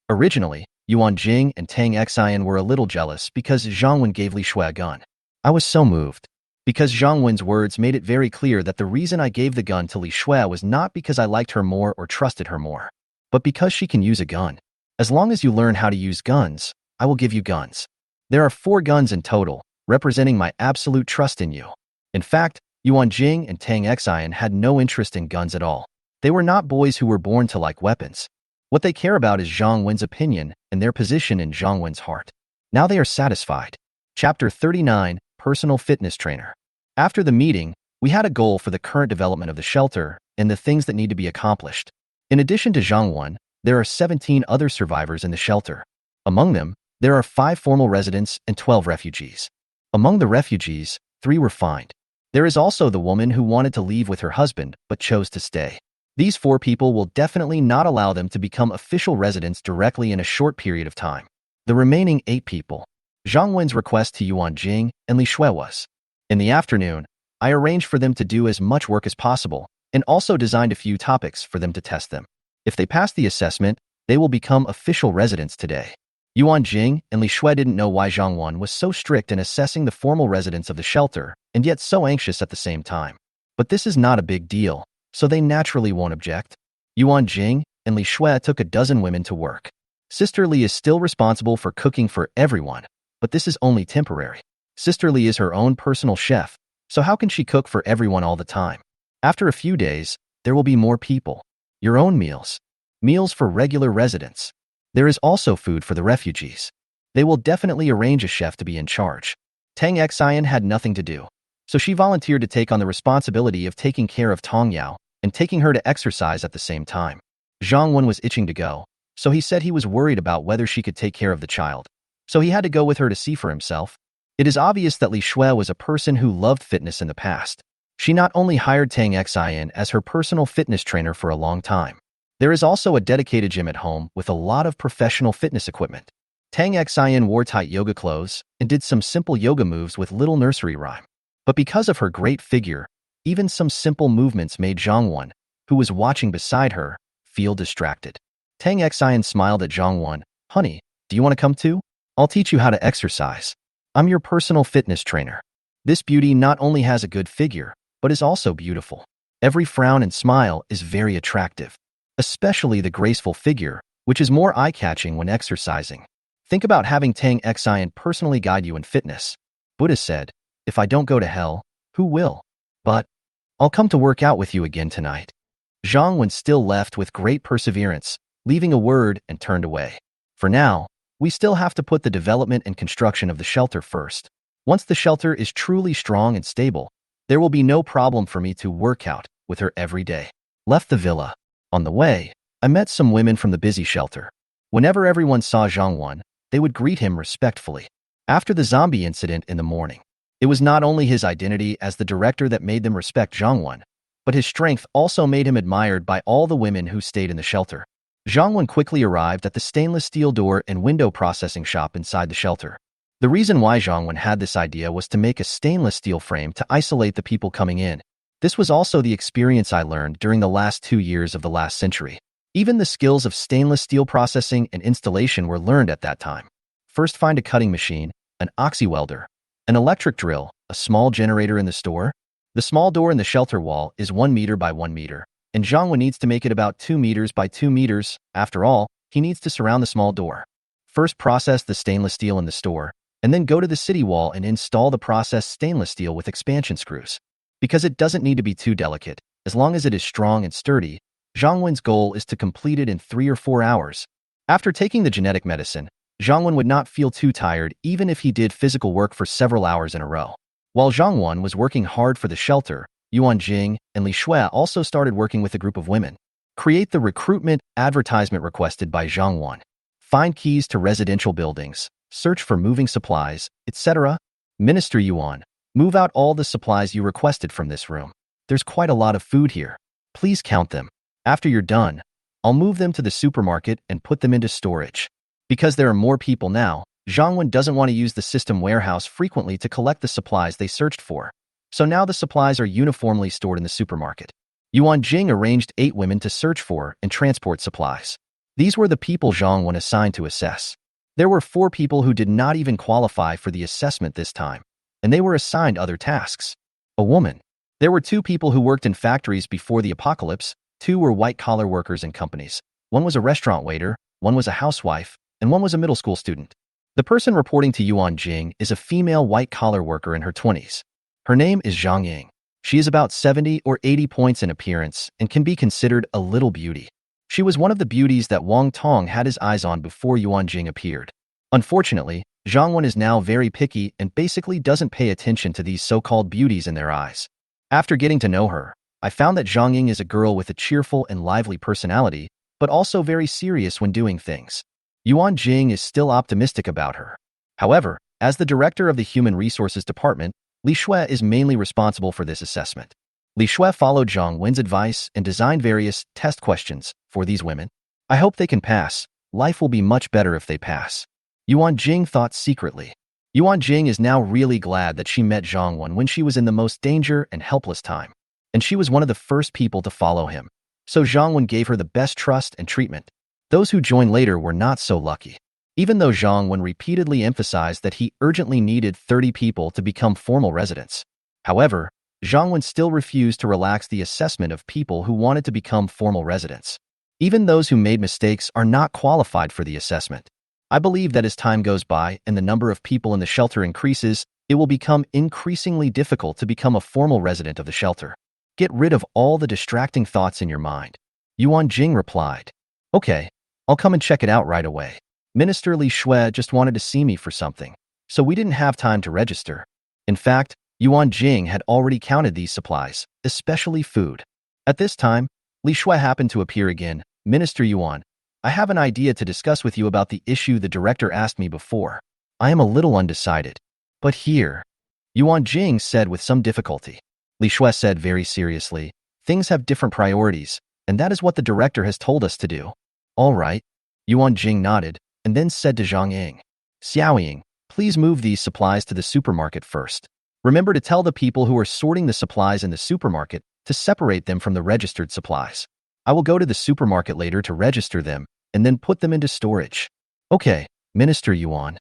Originally, Yuan Jing and Tang Xin were a little jealous because Zhang Wen gave Li Shui a gun. I was so moved. Because Zhang Wen's words made it very clear that the reason I gave the gun to Li Shui was not because I liked her more or trusted her more, but because she can use a gun. As long as you learn how to use guns, I will give you guns. There are 4 guns in total, representing my absolute trust in you. In fact, Yuan Jing and Tang Xin had no interest in guns at all. They were not boys who were born to like weapons. What they care about is Zhang Wen's opinion and their position in Zhang Wen's heart. Now they are satisfied. Chapter 39, Personal Fitness Trainer. After the meeting, we had a goal for the current development of the shelter and the things that need to be accomplished. In addition to Zhang Wen, there are 17 other survivors in the shelter. Among them, there are 5 formal residents and 12 refugees. Among the refugees, 3 were fined. There is also the woman who wanted to leave with her husband but chose to stay. These 4 people will definitely not allow them to become official residents directly in a short period of time. The remaining 8 people. Zhang Wen's request to Yuan Jing and Li Shui was. In the afternoon, I arranged for them to do as much work as possible and also designed a few topics for them to test them. If they pass the assessment, they will become official residents today. Yuan Jing and Li Shui didn't know why Zhang Wen was so strict in assessing the formal residents of the shelter and yet so anxious at the same time. But this is not a big deal, so they naturally won't object. Yuan Jing and Li Shui took a dozen women to work. Sister Li is still responsible for cooking for everyone, but this is only temporary. Sister Li is her own personal chef, so how can she cook for everyone all the time? After a few days, there will be more people. Your own meals. Meals for regular residents. There is also food for the refugees. They will definitely arrange a chef to be in charge. Tang Xin had nothing to do, so she volunteered to take on the responsibility of taking care of Tong Yao and taking her to exercise at the same time. Zhang Wen was itching to go, so he said he was worried about whether she could take care of the child. So he had to go with her to see for himself. It is obvious that Li Shui was a person who loved fitness in the past. She not only hired Tang Xian as her personal fitness trainer for a long time. There is also a dedicated gym at home with a lot of professional fitness equipment. Tang Xian wore tight yoga clothes and did some simple yoga moves with little nursery rhyme. But because of her great figure, even some simple movements made Zhang Wan, who was watching beside her, feel distracted. Tang Xian smiled at Zhang Wan. Honey, do you want to come too? I'll teach you how to exercise. I'm your personal fitness trainer. This beauty not only has a good figure, but is also beautiful. Every frown and smile is very attractive, especially the graceful figure, which is more eye-catching when exercising. Think about having Tang Xian personally guide you in fitness. Buddha said, if I don't go to hell, who will? But I'll come to work out with you again tonight. Zhang Wen still left with great perseverance, leaving a word and turned away. For now, we still have to put the development and construction of the shelter first. Once the shelter is truly strong and stable, there will be no problem for me to work out with her every day. Left the villa. On the way, I met some women from the busy shelter. Whenever everyone saw Zhang Wan, they would greet him respectfully. After the zombie incident in the morning, it was not only his identity as the director that made them respect Zhang Wan, but his strength also made him admired by all the women who stayed in the shelter. Zhang Wan quickly arrived at the stainless steel door and window processing shop inside the shelter. The reason why Zhang Wan had this idea was to make a stainless steel frame to isolate the people coming in. This was also the experience I learned during the last 2 years of the last century. Even the skills of stainless steel processing and installation were learned at that time. First, find a cutting machine, an oxy-welder, an electric drill, a small generator in the store. The small door in the shelter wall is 1 meter by 1 meter, and Zhang Wan needs to make it about 2 meters by 2 meters. After all, he needs to surround the small door. First, process the stainless steel in the store, and then go to the city wall and install the processed stainless steel with expansion screws. Because it doesn't need to be too delicate, as long as it is strong and sturdy, Zhang Wen's goal is to complete it in 3 or 4 hours. After taking the genetic medicine, Zhang Wen would not feel too tired even if he did physical work for several hours in a row. While Zhang Wan was working hard for the shelter, Yuan Jing and Li Shui also started working with a group of women. Create the recruitment advertisement requested by Zhang Wan. Find keys to residential buildings, search for moving supplies, etc. Minister Yuan, move out all the supplies you requested from this room. There's quite a lot of food here. Please count them. After you're done, I'll move them to the supermarket and put them into storage. Because there are more people now, Zhang Wen doesn't want to use the system warehouse frequently to collect the supplies they searched for. So now the supplies are uniformly stored in the supermarket. Yuan Jing arranged 8 women to search for and transport supplies. These were the people Zhang Wen assigned to assess. There were 4 people who did not even qualify for the assessment this time, and they were assigned other tasks. A woman. There were 2 people who worked in factories before the apocalypse. 2 were white-collar workers in companies. 1 was a restaurant waiter, 1 was a housewife, and 1 was a middle school student. The person reporting to Yuan Jing is a female white-collar worker in her 20s. Her name is Zhang Ying. She is about 70 or 80 points in appearance and can be considered a little beauty. She was one of the beauties that Wang Tong had his eyes on before Yuan Jing appeared. Unfortunately, Zhang Wen is now very picky and basically doesn't pay attention to these so-called beauties in their eyes. After getting to know her, I found that Zhang Ying is a girl with a cheerful and lively personality, but also very serious when doing things. Yuan Jing is still optimistic about her. However, as the director of the Human Resources Department, Li Shui is mainly responsible for this assessment. Li Shui followed Zhang Wen's advice and designed various test questions for these women. I hope they can pass. Life will be much better if they pass. Yuan Jing thought secretly. Yuan Jing is now really glad that she met Zhang Wen when she was in the most danger and helpless time, and she was one of the first people to follow him. So Zhang Wen gave her the best trust and treatment. Those who joined later were not so lucky. Even though Zhang Wen repeatedly emphasized that he urgently needed 30 people to become formal residents. However, Zhang Wen still refused to relax the assessment of people who wanted to become formal residents. Even those who made mistakes are not qualified for the assessment. I believe that as time goes by and the number of people in the shelter increases, it will become increasingly difficult to become a formal resident of the shelter. Get rid of all the distracting thoughts in your mind. Yuan Jing replied. Okay, I'll come and check it out right away. Minister Li Shui just wanted to see me for something, so we didn't have time to register. In fact, Yuan Jing had already counted these supplies, especially food. At this time, Li Shui happened to appear again. Minister Yuan, I have an idea to discuss with you about the issue the director asked me before. I am a little undecided. But here, Yuan Jing said with some difficulty. Li Shui said very seriously, things have different priorities, and that is what the director has told us to do. All right. Yuan Jing nodded, and then said to Zhang Ying, Xiaoying, please move these supplies to the supermarket first. Remember to tell the people who are sorting the supplies in the supermarket to separate them from the registered supplies. I will go to the supermarket later to register them and then put them into storage. Okay, Minister Yuan.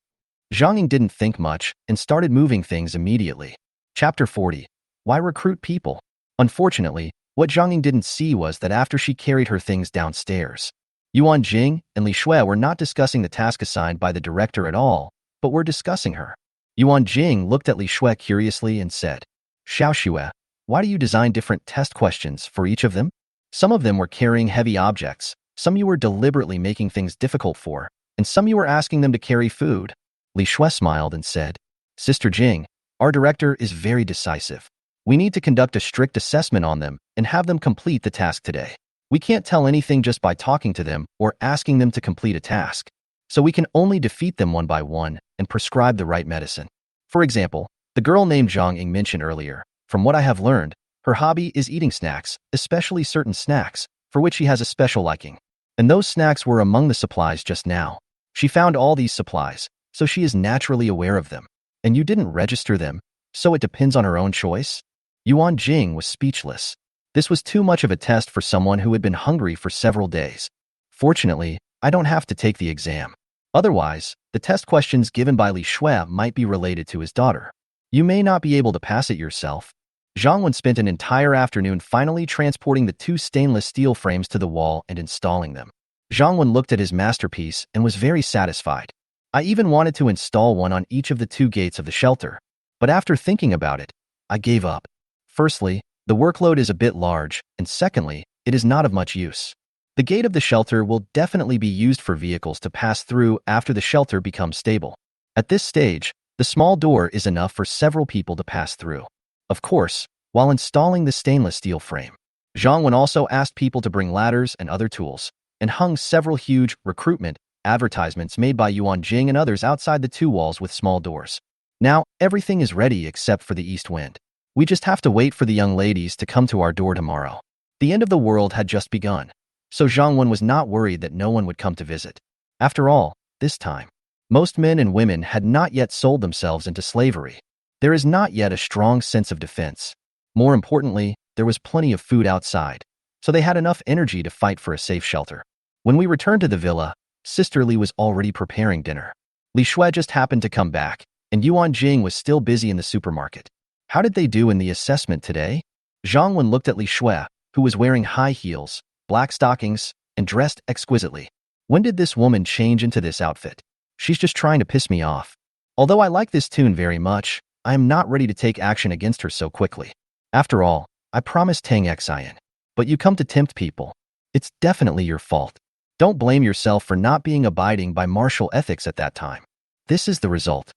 Zhang Ying didn't think much and started moving things immediately. Chapter 40. Why recruit people? Unfortunately, what Zhang Ying didn't see was that after she carried her things downstairs, Yuan Jing and Li Shui were not discussing the task assigned by the director at all, but were discussing her. Yuan Jing looked at Li Shui curiously and said, Xiao Xue, why do you design different test questions for each of them? Some of them were carrying heavy objects, some you were deliberately making things difficult for, and some you were asking them to carry food. Li Shui smiled and said, Sister Jing, our director is very decisive. We need to conduct a strict assessment on them and have them complete the task today. We can't tell anything just by talking to them or asking them to complete a task. So we can only defeat them one by one and prescribe the right medicine. For example, the girl named Zhang Ying mentioned earlier, from what I have learned, her hobby is eating snacks, especially certain snacks, for which she has a special liking. And those snacks were among the supplies just now. She found all these supplies, so she is naturally aware of them. And you didn't register them, so it depends on her own choice? Yuan Jing was speechless. This was too much of a test for someone who had been hungry for several days. Fortunately, I don't have to take the exam. Otherwise, the test questions given by Li Shui might be related to his daughter. You may not be able to pass it yourself. Zhang Wen spent an entire afternoon finally transporting the 2 stainless steel frames to the wall and installing them. Zhang Wen looked at his masterpiece and was very satisfied. I even wanted to install one on each of the 2 gates of the shelter. But after thinking about it, I gave up. Firstly, the workload is a bit large, and secondly, it is not of much use. The gate of the shelter will definitely be used for vehicles to pass through after the shelter becomes stable. At this stage, the small door is enough for several people to pass through. Of course, while installing the stainless steel frame, Zhang Wen also asked people to bring ladders and other tools, and hung several huge recruitment advertisements made by Yuan Jing and others outside the 2 walls with small doors. Now, everything is ready except for the east wind. We just have to wait for the young ladies to come to our door tomorrow. The end of the world had just begun, so Zhang Wen was not worried that no one would come to visit. After all, this time, most men and women had not yet sold themselves into slavery. There is not yet a strong sense of defense. More importantly, there was plenty of food outside, so they had enough energy to fight for a safe shelter. When we returned to the villa, Sister Li was already preparing dinner. Li Shui just happened to come back, and Yuan Jing was still busy in the supermarket. How did they do in the assessment today? Zhang Wen looked at Li Shui, who was wearing high heels, black stockings, and dressed exquisitely. When did this woman change into this outfit? She's just trying to piss me off. Although I like this tune very much, I am not ready to take action against her so quickly. After all, I promised Tang Xian. But you come to tempt people. It's definitely your fault. Don't blame yourself for not being abiding by martial ethics at that time. This is the result.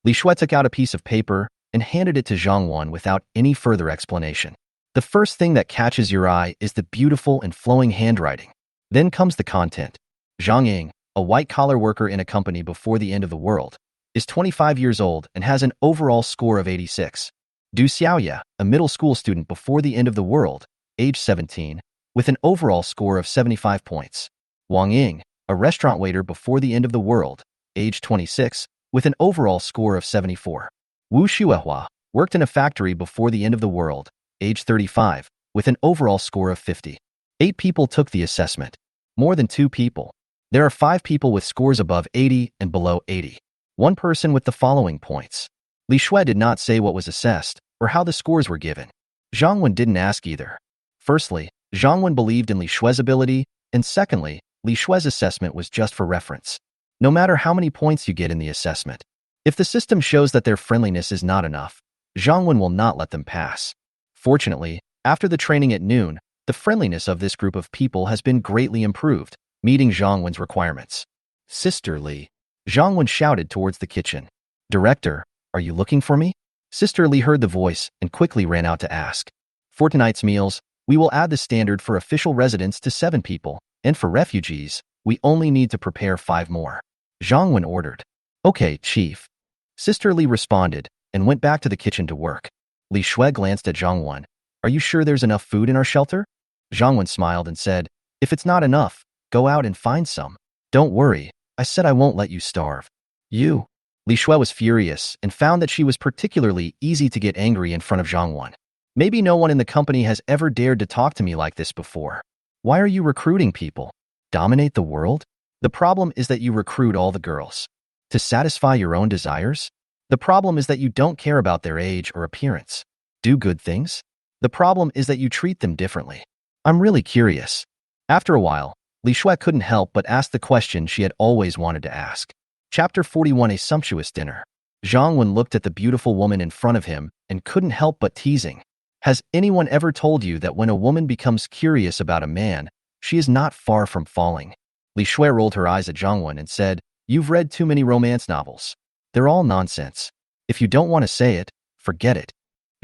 Li Shui took out a piece of paper and handed it to Zhang Wen without any further explanation. The first thing that catches your eye is the beautiful and flowing handwriting. Then comes the content. Zhang Ying, a white-collar worker in a company before the end of the world, is 25 years old and has an overall score of 86. Du Xiaoya, a middle school student before the end of the world, age 17, with an overall score of 75 points. Wang Ying, a restaurant waiter before the end of the world, age 26, with an overall score of 74. Wu Xuehua worked in a factory before the end of the world, age 35, with an overall score of 50. 8 people took the assessment. More than 2 people. There are 5 people with scores above 80 and below 80. 1 person with the following points. Li Shui did not say what was assessed or how the scores were given. Zhang Wen didn't ask either. Firstly, Zhang Wen believed in Li Shui's ability, and secondly, Li Shui's assessment was just for reference. No matter how many points you get in the assessment, if the system shows that their friendliness is not enough, Zhang Wen will not let them pass. Fortunately, after the training at noon, the friendliness of this group of people has been greatly improved, meeting Zhang Wen's requirements. Sister Li, Zhang Wen shouted towards the kitchen. Director, are you looking for me? Sister Li heard the voice and quickly ran out to ask. For tonight's meals, we will add the standard for official residents to 7 people, and for refugees, We only need to prepare 5 more. Zhang Wen ordered. Okay, chief. Sister Li responded and went back to the kitchen to work. Li Shui glanced at Zhang Wen. Are you sure there's enough food in our shelter? Zhang Wen smiled and said, if it's not enough, go out and find some. Don't worry, I said I won't let you starve. You. Li Shui was furious and found that she was particularly easy to get angry in front of Zhang Wen. Maybe no one in the company has ever dared to talk to me like this before. Why are you recruiting people? Dominate the world? The problem is that you recruit all the girls. To satisfy your own desires? The problem is that you don't care about their age or appearance. Do good things? The problem is that you treat them differently. I'm really curious. After a while, Li Shui couldn't help but ask the question she had always wanted to ask. Chapter 41: A Sumptuous Dinner. Zhang Wen looked at the beautiful woman in front of him and couldn't help but teasing. Has anyone ever told you that when a woman becomes curious about a man, she is not far from falling? Li Shui rolled her eyes at Zhang Wen and said, you've read too many romance novels. They're all nonsense. If you don't want to say it, forget it.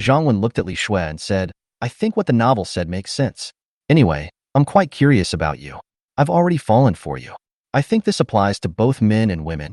Zhang Wen looked at Li Shui and said, I think what the novel said makes sense. Anyway, I'm quite curious about you. I've already fallen for you. I think this applies to both men and women.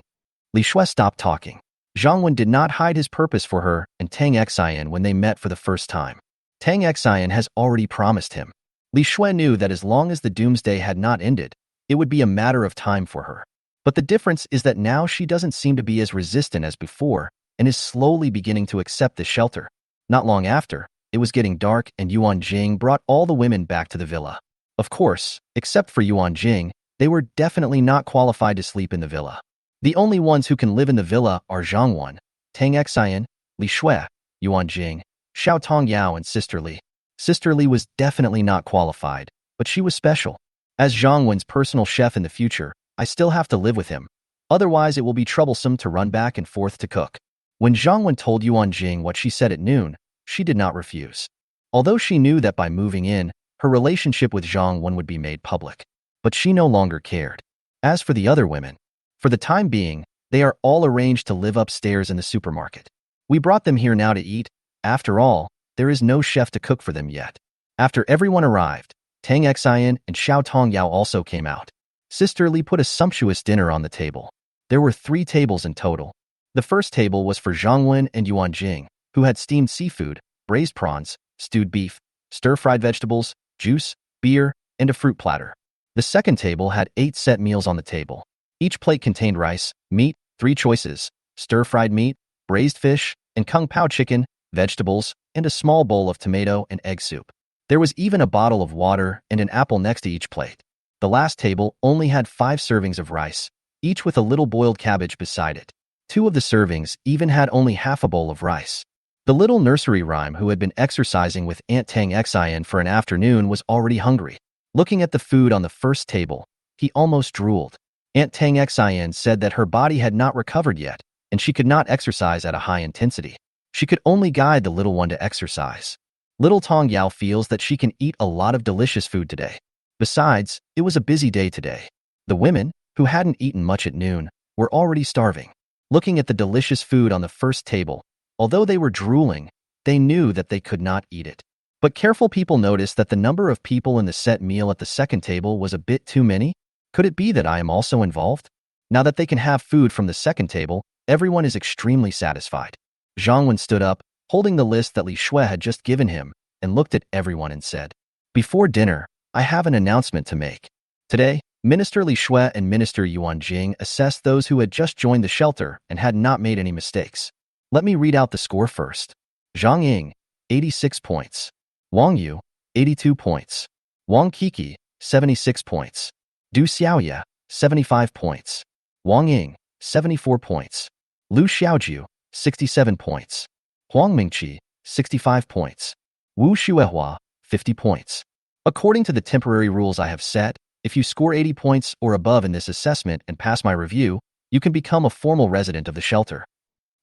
Li Shui stopped talking. Zhang Wen did not hide his purpose for her and Tang Xian when they met for the first time. Tang Xian has already promised him. Li Shui knew that as long as the doomsday had not ended, it would be a matter of time for her. But the difference is that now she doesn't seem to be as resistant as before and is slowly beginning to accept the shelter. Not long after, it was getting dark and Yuan Jing brought all the women back to the villa. Of course, except for Yuan Jing, they were definitely not qualified to sleep in the villa. The only ones who can live in the villa are Zhang Wen, Tang Xian, Li Shui, Yuan Jing, Xiao Tong Yao, and Sister Li. Sister Li was definitely not qualified, but she was special. As Zhang Wen's personal chef in the future, I still have to live with him. Otherwise, it will be troublesome to run back and forth to cook. When Zhang Wen told Yuan Jing what she said at noon, she did not refuse. Although she knew that by moving in, her relationship with Zhang Wen would be made public. But she no longer cared. As for the other women, for the time being, they are all arranged to live upstairs in the supermarket. We brought them here now to eat. After all, there is no chef to cook for them yet. After everyone arrived, Tang Xian and Xiao Tong Yao also came out. Sister Li put a sumptuous dinner on the table. There were 3 tables in total. The first table was for Zhang Wen and Yuan Jing, who had steamed seafood, braised prawns, stewed beef, stir-fried vegetables, juice, beer, and a fruit platter. The second table had 8 set meals on the table. Each plate contained rice, meat, 3 choices, stir-fried meat, braised fish, and kung pao chicken, vegetables, and a small bowl of tomato and egg soup. There was even a bottle of water and an apple next to each plate. The last table only had 5 servings of rice, each with a little boiled cabbage beside it. 2 of the servings even had only half a bowl of rice. The little nursery rhyme who had been exercising with Aunt Tang Xian for an afternoon was already hungry. Looking at the food on the first table, he almost drooled. Aunt Tang Xian said that her body had not recovered yet, and she could not exercise at a high intensity. She could only guide the little one to exercise. Little Tong Yao feels that she can eat a lot of delicious food today. Besides, it was a busy day today. The women, who hadn't eaten much at noon, were already starving. Looking at the delicious food on the first table, although they were drooling, they knew that they could not eat it. But careful people noticed that the number of people in the set meal at the second table was a bit too many. Could it be that I am also involved? Now that they can have food from the second table, everyone is extremely satisfied. Zhang Wen stood up, holding the list that Li Shui had just given him, and looked at everyone and said, before dinner, I have an announcement to make. Today, Minister Li Shui and Minister Yuan Jing assessed those who had just joined the shelter and had not made any mistakes. Let me read out the score first. Zhang Ying, 86 points. Wang Yu, 82 points. Wang Kiki, 76 points. Du Xiaoya, 75 points. Wang Ying, 74 points. Lu Xiaoju, 67 points. Huang Mingqi, 65 points. Wu Xuehua, 50 points. According to the temporary rules I have set, if you score 80 points or above in this assessment and pass my review, you can become a formal resident of the shelter.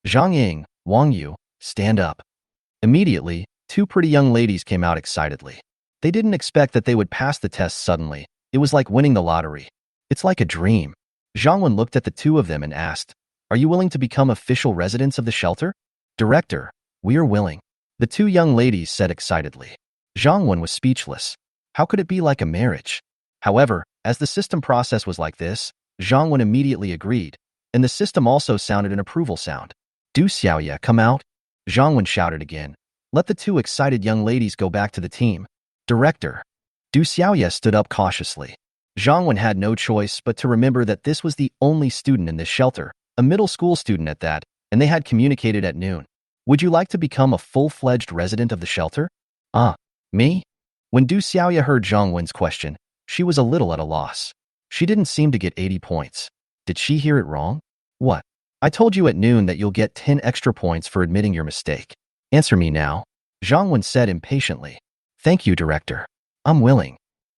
Zhang Ying, Wang Yu, stand up. Immediately, 2 pretty young ladies came out excitedly. They didn't expect that they would pass the test suddenly. It was like winning the lottery. It's like a dream. Zhang Wen looked at the 2 of them and asked, are you willing to become official residents of the shelter? Director, we are willing. The 2 young ladies said excitedly. Zhang Wen was speechless. How could it be like a marriage? However, As the system process was like this, Zhang Wen immediately agreed, and the system also sounded an approval sound. Du Xiaoye, come out? Zhang Wen shouted again. Let the two excited young ladies go back to the team. Director. Du Xiaoye stood up cautiously. Zhang Wen had no choice but to remember that this was the only student in this shelter, a middle school student at that, and they had communicated at noon. Would you like to become a full-fledged resident of the shelter? Me? When Du Xiaoye heard Zhang Wen's question, she was a little at a loss. She didn't seem to get 80 points. Did she hear it wrong? What? I told you at noon that you'll get 10 extra points for admitting your mistake. Answer me now. Zhang Wen said impatiently. Thank you, Director. I'm willing.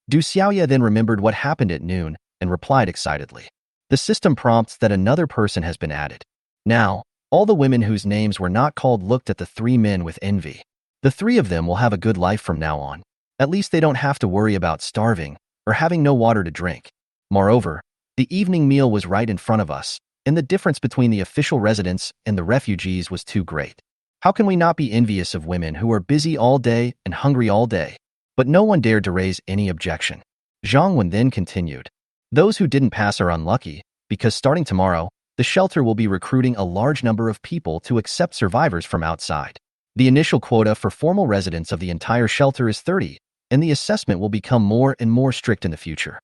Du Xiaoye then remembered what happened at noon and replied excitedly. The system prompts that another person has been added. Now, all the women whose names were not called looked at the three men with envy. The three of them will have a good life from now on. At least they don't have to worry about starving or having no water to drink. Moreover, the evening meal was right in front of us, and the difference between the official residents and the refugees was too great. How can we not be envious of women who are busy all day and hungry all day? But no one dared to raise any objection. Zhang Wen then continued. Those who didn't pass are unlucky, because starting tomorrow, the shelter will be recruiting a large number of people to accept survivors from outside. The initial quota for formal residents of the entire shelter is 30, and the assessment will become more and more strict in the future.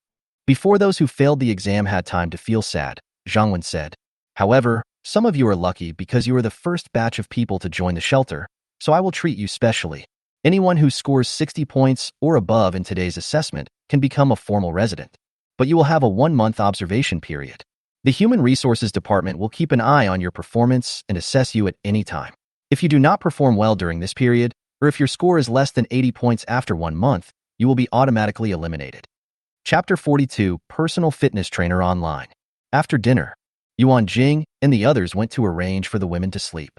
Before those who failed the exam had time to feel sad, Zhang Wen said. However, some of you are lucky because you are the first batch of people to join the shelter, so I will treat you specially. Anyone who scores 60 points or above in today's assessment can become a formal resident. But you will have a 1-month observation period. The Human Resources Department will keep an eye on your performance and assess you at any time. If you do not perform well during this period, or if your score is less than 80 points after 1 month, you will be automatically eliminated. Chapter 42, Personal Fitness Trainer Online. After dinner, Yuan Jing and the others went to arrange for the women to sleep.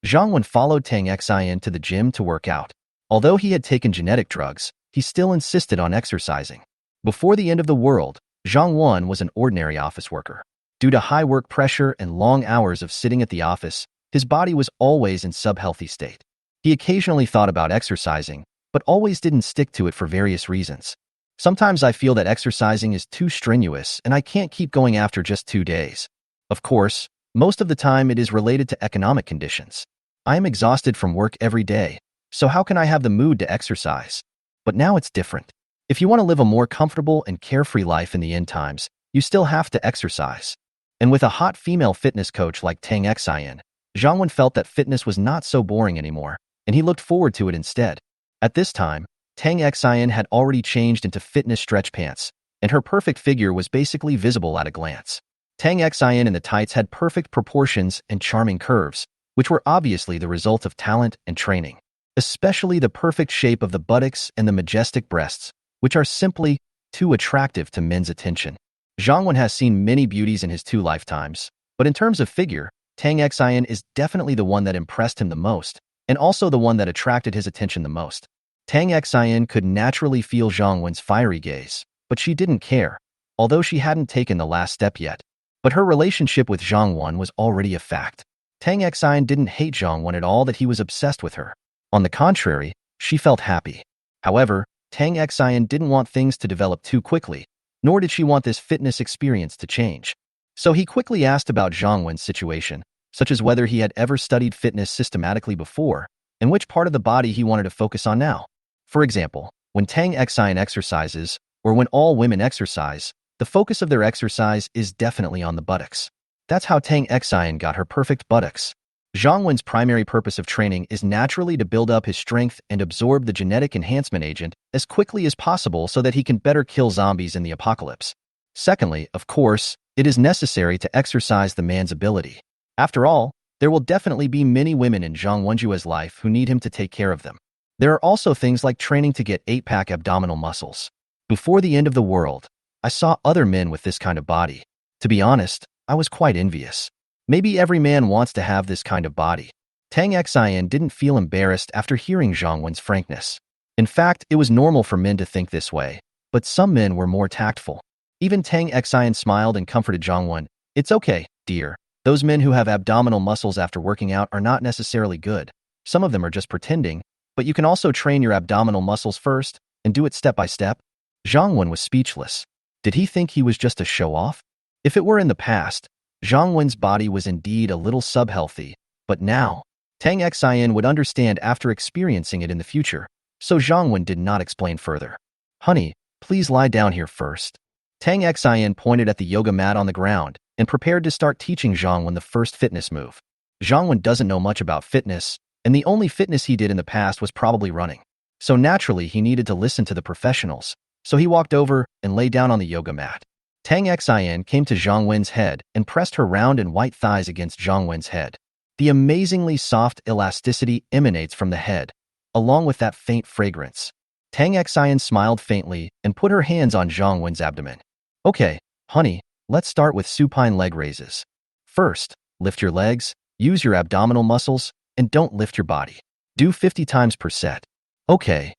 Zhang Wen followed Tang Xian to the gym to work out. Although he had taken genetic drugs, he still insisted on exercising. Before the end of the world, Zhang Wen was an ordinary office worker. Due to high work pressure and long hours of sitting at the office, his body was always in sub-healthy state. He occasionally thought about exercising, but always didn't stick to it for various reasons. Sometimes I feel that exercising is too strenuous and I can't keep going after just 2 days. Of course, most of the time it is related to economic conditions. I am exhausted from work every day, so how can I have the mood to exercise? But now it's different. If you want to live a more comfortable and carefree life in the end times, you still have to exercise. And with a hot female fitness coach like Tang Xian, Zhang Wen felt that fitness was not so boring anymore, and he looked forward to it instead. At this time, Tang Xian had already changed into fitness stretch pants, and her perfect figure was basically visible at a glance. Tang Xian in the tights had perfect proportions and charming curves, which were obviously the result of talent and training. Especially the perfect shape of the buttocks and the majestic breasts, which are simply too attractive to men's attention. Zhang Wen has seen many beauties in his 2 lifetimes, but in terms of figure, Tang Xian is definitely the one that impressed him the most, and also the one that attracted his attention the most. Tang Xian could naturally feel Zhang Wen's fiery gaze, but she didn't care, although she hadn't taken the last step yet. But her relationship with Zhang Wen was already a fact. Tang Xian didn't hate Zhang Wen at all that he was obsessed with her. On the contrary, she felt happy. However, Tang Xian didn't want things to develop too quickly, nor did she want this fitness experience to change. So he quickly asked about Zhang Wen's situation, such as whether he had ever studied fitness systematically before, and which part of the body he wanted to focus on now. For example, when Tang Xian exercises, or when all women exercise, the focus of their exercise is definitely on the buttocks. That's how Tang Xian got her perfect buttocks. Zhang Wen's primary purpose of training is naturally to build up his strength and absorb the genetic enhancement agent as quickly as possible so that he can better kill zombies in the apocalypse. Secondly, of course, it is necessary to exercise the man's ability. After all, there will definitely be many women in Zhang Wenjue's life who need him to take care of them. There are also things like training to get 8-pack abdominal muscles. Before the end of the world, I saw other men with this kind of body. To be honest, I was quite envious. Maybe every man wants to have this kind of body. Tang Xian didn't feel embarrassed after hearing Zhang Wen's frankness. In fact, it was normal for men to think this way, but some men were more tactful. Even Tang Xian smiled and comforted Zhang Wen. It's okay, dear. Those men who have abdominal muscles after working out are not necessarily good. Some of them are just pretending, but you can also train your abdominal muscles first and do it step by step. Zhang Wen was speechless. Did he think he was just a show-off? If it were in the past, Zhang Wen's body was indeed a little sub-healthy, but now, Tang Xian would understand after experiencing it in the future, so Zhang Wen did not explain further. Honey, please lie down here first. Tang Xian pointed at the yoga mat on the ground and prepared to start teaching Zhang Wen the first fitness move. Zhang Wen doesn't know much about fitness, and the only fitness he did in the past was probably running. So naturally, he needed to listen to the professionals. So he walked over and lay down on the yoga mat. Tang Xian came to Zhang Wen's head and pressed her round and white thighs against Zhang Wen's head. The amazingly soft elasticity emanates from the head, along with that faint fragrance. Tang Xian smiled faintly and put her hands on Zhang Wen's abdomen. Okay, honey, let's start with supine leg raises. First, lift your legs, use your abdominal muscles, and don't lift your body. Do 50 times per set. Okay.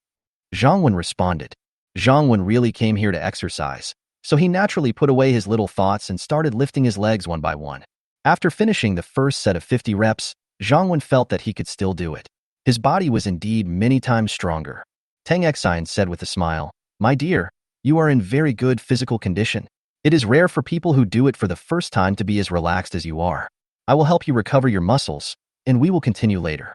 Zhang Wen responded. Zhang Wen really came here to exercise, so he naturally put away his little thoughts and started lifting his legs one by one. After finishing the first set of 50 reps, Zhang Wen felt that he could still do it. His body was indeed many times stronger. Tang Xian said with a smile, "My dear, you are in very good physical condition. It is rare for people who do it for the first time to be as relaxed as you are. I will help you recover your muscles, and we will continue later."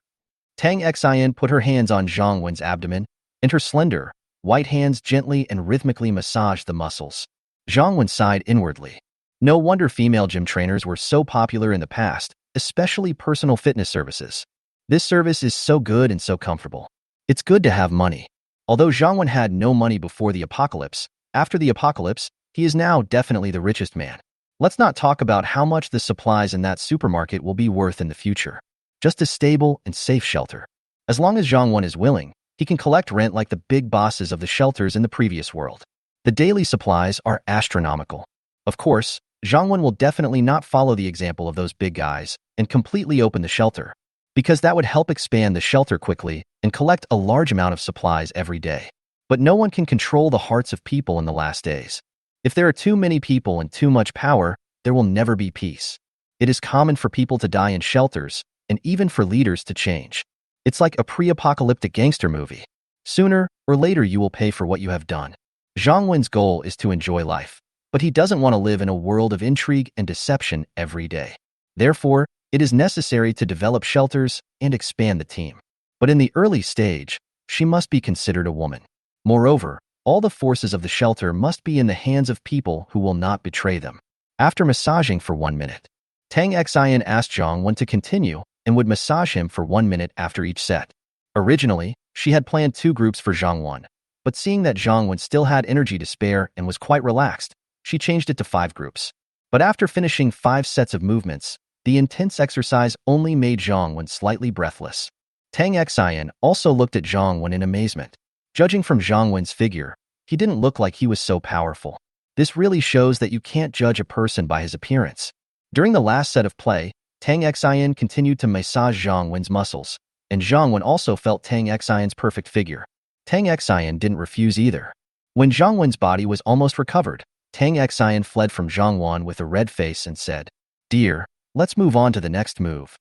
Tang Xian put her hands on Zhang Wen's abdomen, and her slender, white hands gently and rhythmically massaged the muscles. Zhang Wen sighed inwardly. No wonder female gym trainers were so popular in the past, especially personal fitness services. This service is so good and so comfortable. It's good to have money. Although Zhang Wen had no money before the apocalypse, after the apocalypse, he is now definitely the richest man. Let's not talk about how much the supplies in that supermarket will be worth in the future. Just a stable and safe shelter. As long as Zhang Wen is willing, he can collect rent like the big bosses of the shelters in the previous world. The daily supplies are astronomical. Of course, Zhang Wen will definitely not follow the example of those big guys and completely open the shelter, because that would help expand the shelter quickly and collect a large amount of supplies every day. But no one can control the hearts of people in the last days. If there are too many people and too much power, there will never be peace. It is common for people to die in shelters, and even for leaders to change. It's like a pre-apocalyptic gangster movie. Sooner or later you will pay for what you have done. Zhang Wen's goal is to enjoy life, but he doesn't want to live in a world of intrigue and deception every day. Therefore, it is necessary to develop shelters and expand the team. But in the early stage, she must be considered a woman. Moreover, all the forces of the shelter must be in the hands of people who will not betray them. After massaging for 1 minute, Tang Xian asked Zhang Wen to continue and would massage him for 1 minute after each set. Originally, she had planned 2 groups for Zhang Wen, but seeing that Zhang Wen still had energy to spare and was quite relaxed, she changed it to 5 groups. But after finishing 5 sets of movements, the intense exercise only made Zhang Wen slightly breathless. Tang Xian also looked at Zhang Wen in amazement. Judging from Zhang Wen's figure, he didn't look like he was so powerful. This really shows that you can't judge a person by his appearance. During the last set of play, Tang Xian continued to massage Zhang Wen's muscles, and Zhang Wen also felt Tang Xian's perfect figure. Tang Xian didn't refuse either. When Zhang Wen's body was almost recovered, Tang Xian fled from Zhang Wen with a red face and said, "Dear, let's move on to the next move."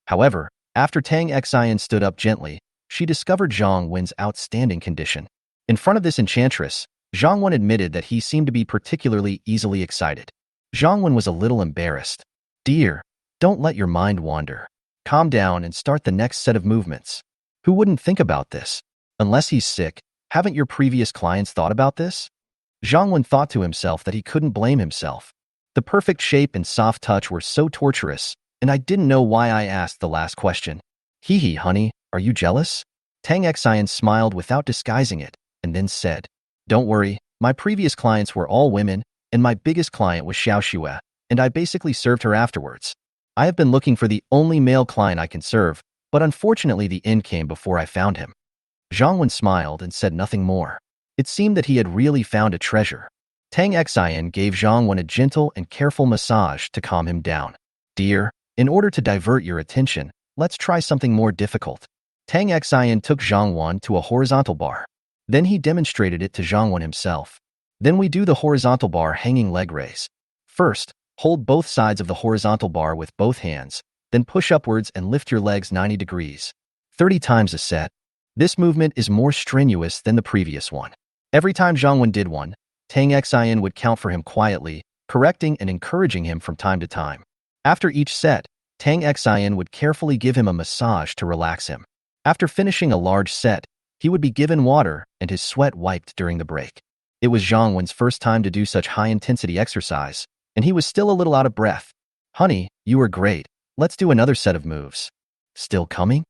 However, after Tang Xian stood up gently, she discovered Zhang Wen's outstanding condition. In front of this enchantress, Zhang Wen admitted that he seemed to be particularly easily excited. Zhang Wen was a little embarrassed. "Dear, don't let your mind wander. Calm down and start the next set of movements." Who wouldn't think about this? Unless he's sick, haven't your previous clients thought about this? Zhang Wen thought to himself that he couldn't blame himself. The perfect shape and soft touch were so torturous, and I didn't know why I asked the last question. "Hee hee, honey, are you jealous?" Tang Xian smiled without disguising it, and then said, "Don't worry, my previous clients were all women, and my biggest client was Xiao Xue, and I basically served her afterwards. I have been looking for the only male client I can serve, but unfortunately the end came before I found him." Zhang Wen smiled and said nothing more. It seemed that he had really found a treasure. Tang Xian gave Zhang Wen a gentle and careful massage to calm him down. "Dear, in order to divert your attention, let's try something more difficult." Tang Xian took Zhang Wen to a horizontal bar. Then he demonstrated it to Zhang Wen himself. "Then we do the horizontal bar hanging leg raise. First, hold both sides of the horizontal bar with both hands, then push upwards and lift your legs 90 degrees. 30 times a set. This movement is more strenuous than the previous one." Every time Zhang Wen did one, Tang Xin would count for him quietly, correcting and encouraging him from time to time. After each set, Tang Xin would carefully give him a massage to relax him. After finishing a large set, he would be given water and his sweat wiped during the break. It was Zhang Wen's first time to do such high-intensity exercise, and he was still a little out of breath. "Honey, you were great. Let's do another set of moves." "Still coming?"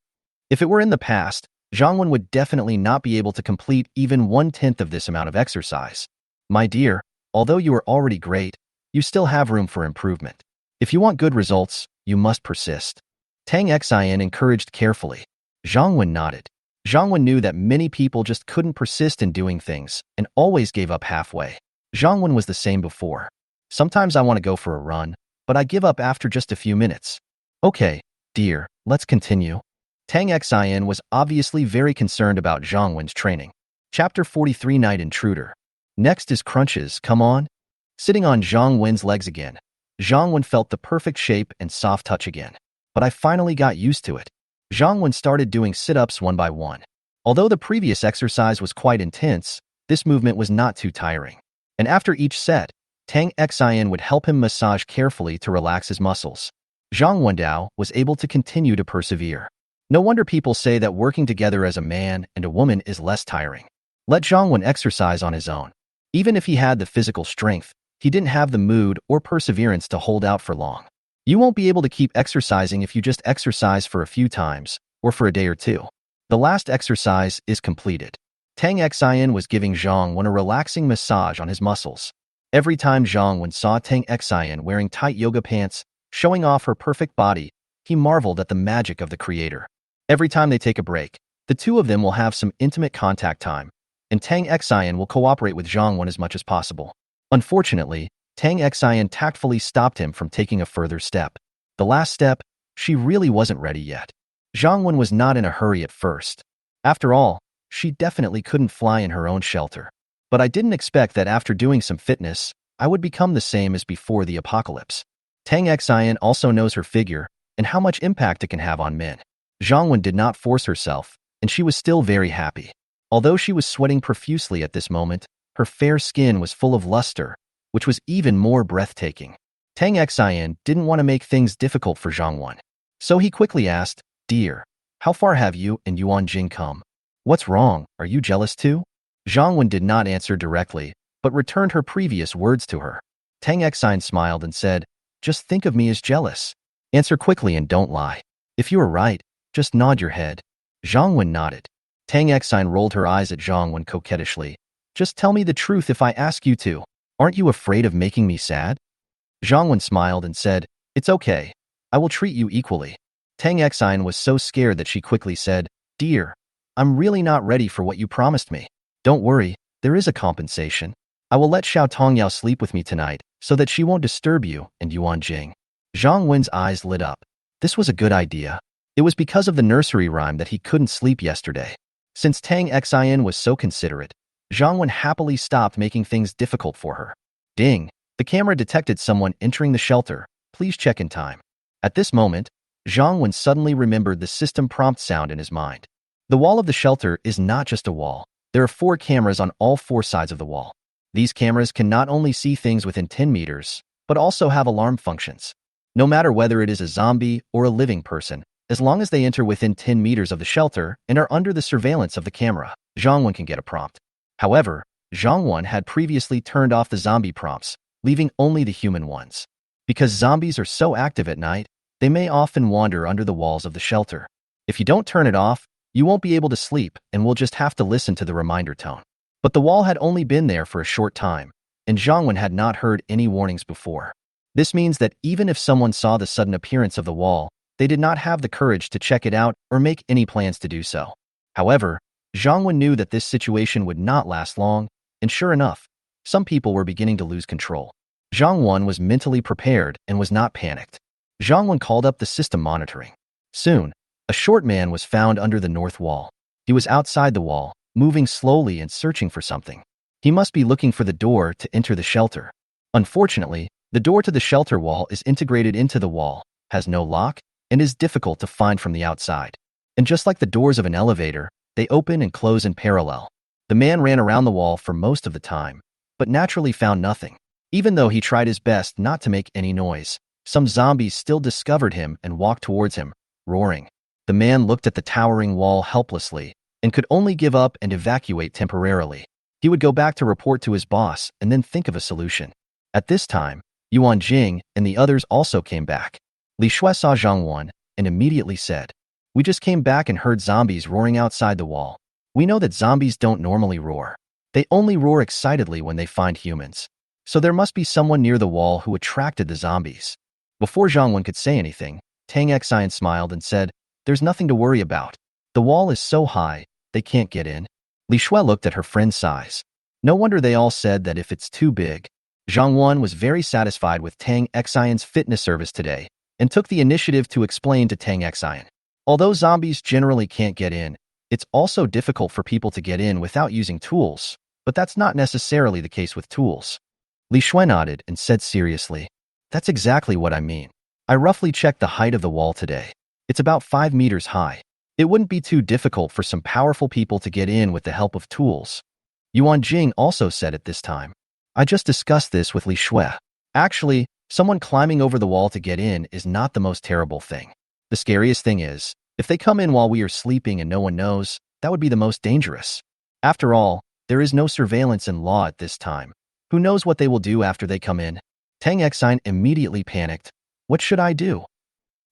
If it were in the past, Zhang Wen would definitely not be able to complete even 1/10 of this amount of exercise. "My dear, although you are already great, you still have room for improvement. If you want good results, you must persist." Tang Xin encouraged carefully. Zhang Wen nodded. Zhang Wen knew that many people just couldn't persist in doing things and always gave up halfway. Zhang Wen was the same before. "Sometimes I want to go for a run, but I give up after just a few minutes." "Okay, dear, let's continue." Tang Xin was obviously very concerned about Zhang Wen's training. Chapter 43 Night Intruder. Next is crunches, come on. Sitting on Zhang Wen's legs again, Zhang Wen felt the perfect shape and soft touch again. "But I finally got used to it." Zhang Wen started doing sit-ups one by one. Although the previous exercise was quite intense, this movement was not too tiring. And after each set, Tang Xin would help him massage carefully to relax his muscles. Zhang Wendao was able to continue to persevere. No wonder people say that working together as a man and a woman is less tiring. Let Zhang Wen exercise on his own. Even if he had the physical strength, he didn't have the mood or perseverance to hold out for long. You won't be able to keep exercising if you just exercise for a few times, or for a day or two. The last exercise is completed. Tang Xin was giving Zhang Wen a relaxing massage on his muscles. Every time Zhang Wen saw Tang Xin wearing tight yoga pants, showing off her perfect body, he marveled at the magic of the creator. Every time they take a break, the two of them will have some intimate contact time, and Tang Xin will cooperate with Zhang Wen as much as possible. Unfortunately, Tang Xin tactfully stopped him from taking a further step. The last step, she really wasn't ready yet. Zhang Wen was not in a hurry at first. After all, she definitely couldn't fly in her own shelter. "But I didn't expect that after doing some fitness, I would become the same as before the apocalypse." Tang Xin also knows her figure and how much impact it can have on men. Zhang Wen did not force herself, and she was still very happy. Although she was sweating profusely at this moment, her fair skin was full of luster, which was even more breathtaking. Tang Xin didn't want to make things difficult for Zhang Wen. So he quickly asked, "Dear, how far have you and Yuan Jing come? What's wrong? Are you jealous too?" Zhang Wen did not answer directly, but returned her previous words to her. Tang Xin smiled and said, "Just think of me as jealous. Answer quickly and don't lie. If you are right, just nod your head." Zhang Wen nodded. Tang Xin rolled her eyes at Zhang Wen coquettishly. "Just tell me the truth if I ask you to. Aren't you afraid of making me sad?" Zhang Wen smiled and said, "It's okay. I will treat you equally." Tang Xin was so scared that she quickly said, "Dear, I'm really not ready for what you promised me. Don't worry, there is a compensation. I will let Xiao Tongyao sleep with me tonight so that she won't disturb you and Yuan Jing." Zhang Wen's eyes lit up. This was a good idea. It was because of the nursery rhyme that he couldn't sleep yesterday. Since Tang Xin was so considerate, Zhang Wen happily stopped making things difficult for her. Ding! The camera detected someone entering the shelter. Please check in time. At this moment, Zhang Wen suddenly remembered the system prompt sound in his mind. The wall of the shelter is not just a wall. There are 4 cameras on all 4 sides of the wall. These cameras can not only see things within 10 meters, but also have alarm functions. No matter whether it is a zombie or a living person, as long as they enter within 10 meters of the shelter and are under the surveillance of the camera, Zhang Wen can get a prompt. However, Zhang Wen had previously turned off the zombie prompts, leaving only the human ones. Because zombies are so active at night, they may often wander under the walls of the shelter. If you don't turn it off, you won't be able to sleep and will just have to listen to the reminder tone. But the wall had only been there for a short time, and Zhang Wen had not heard any warnings before. This means that even if someone saw the sudden appearance of the wall, they did not have the courage to check it out or make any plans to do so. However, Zhang Wen knew that this situation would not last long, and sure enough, some people were beginning to lose control. Zhang Wen was mentally prepared and was not panicked. Zhang Wen called up the system monitoring. Soon, a short man was found under the north wall. He was outside the wall, moving slowly and searching for something. He must be looking for the door to enter the shelter. Unfortunately, the door to the shelter wall is integrated into the wall, has no lock, and is difficult to find from the outside. And just like the doors of an elevator, they open and close in parallel. The man ran around the wall for most of the time, but naturally found nothing. Even though he tried his best not to make any noise, some zombies still discovered him and walked towards him, roaring. The man looked at the towering wall helplessly and could only give up and evacuate temporarily. He would go back to report to his boss and then think of a solution. At this time, Yuan Jing and the others also came back. Li Shui saw Zhang Wan and immediately said, "We just came back and heard zombies roaring outside the wall. We know that zombies don't normally roar. They only roar excitedly when they find humans. So there must be someone near the wall who attracted the zombies." Before Zhang Wan could say anything, Tang Xian smiled and said, "There's nothing to worry about. The wall is so high, they can't get in." Li Shui looked at her friend's size. No wonder they all said that if it's too big. Zhang Wan was very satisfied with Tang Xian's fitness service today and took the initiative to explain to Tang Xian. Although zombies generally can't get in, it's also difficult for people to get in without using tools, but that's not necessarily the case with tools. Li Shui nodded and said seriously, "That's exactly what I mean. I roughly checked the height of the wall today. It's about 5 meters high. It wouldn't be too difficult for some powerful people to get in with the help of tools." Yuan Jing also said at this time, "I just discussed this with Li Shui. Actually, someone climbing over the wall to get in is not the most terrible thing. The scariest thing is, if they come in while we are sleeping and no one knows, that would be the most dangerous. After all, there is no surveillance in law at this time. Who knows what they will do after they come in?" Tang Xian immediately panicked. What should I do?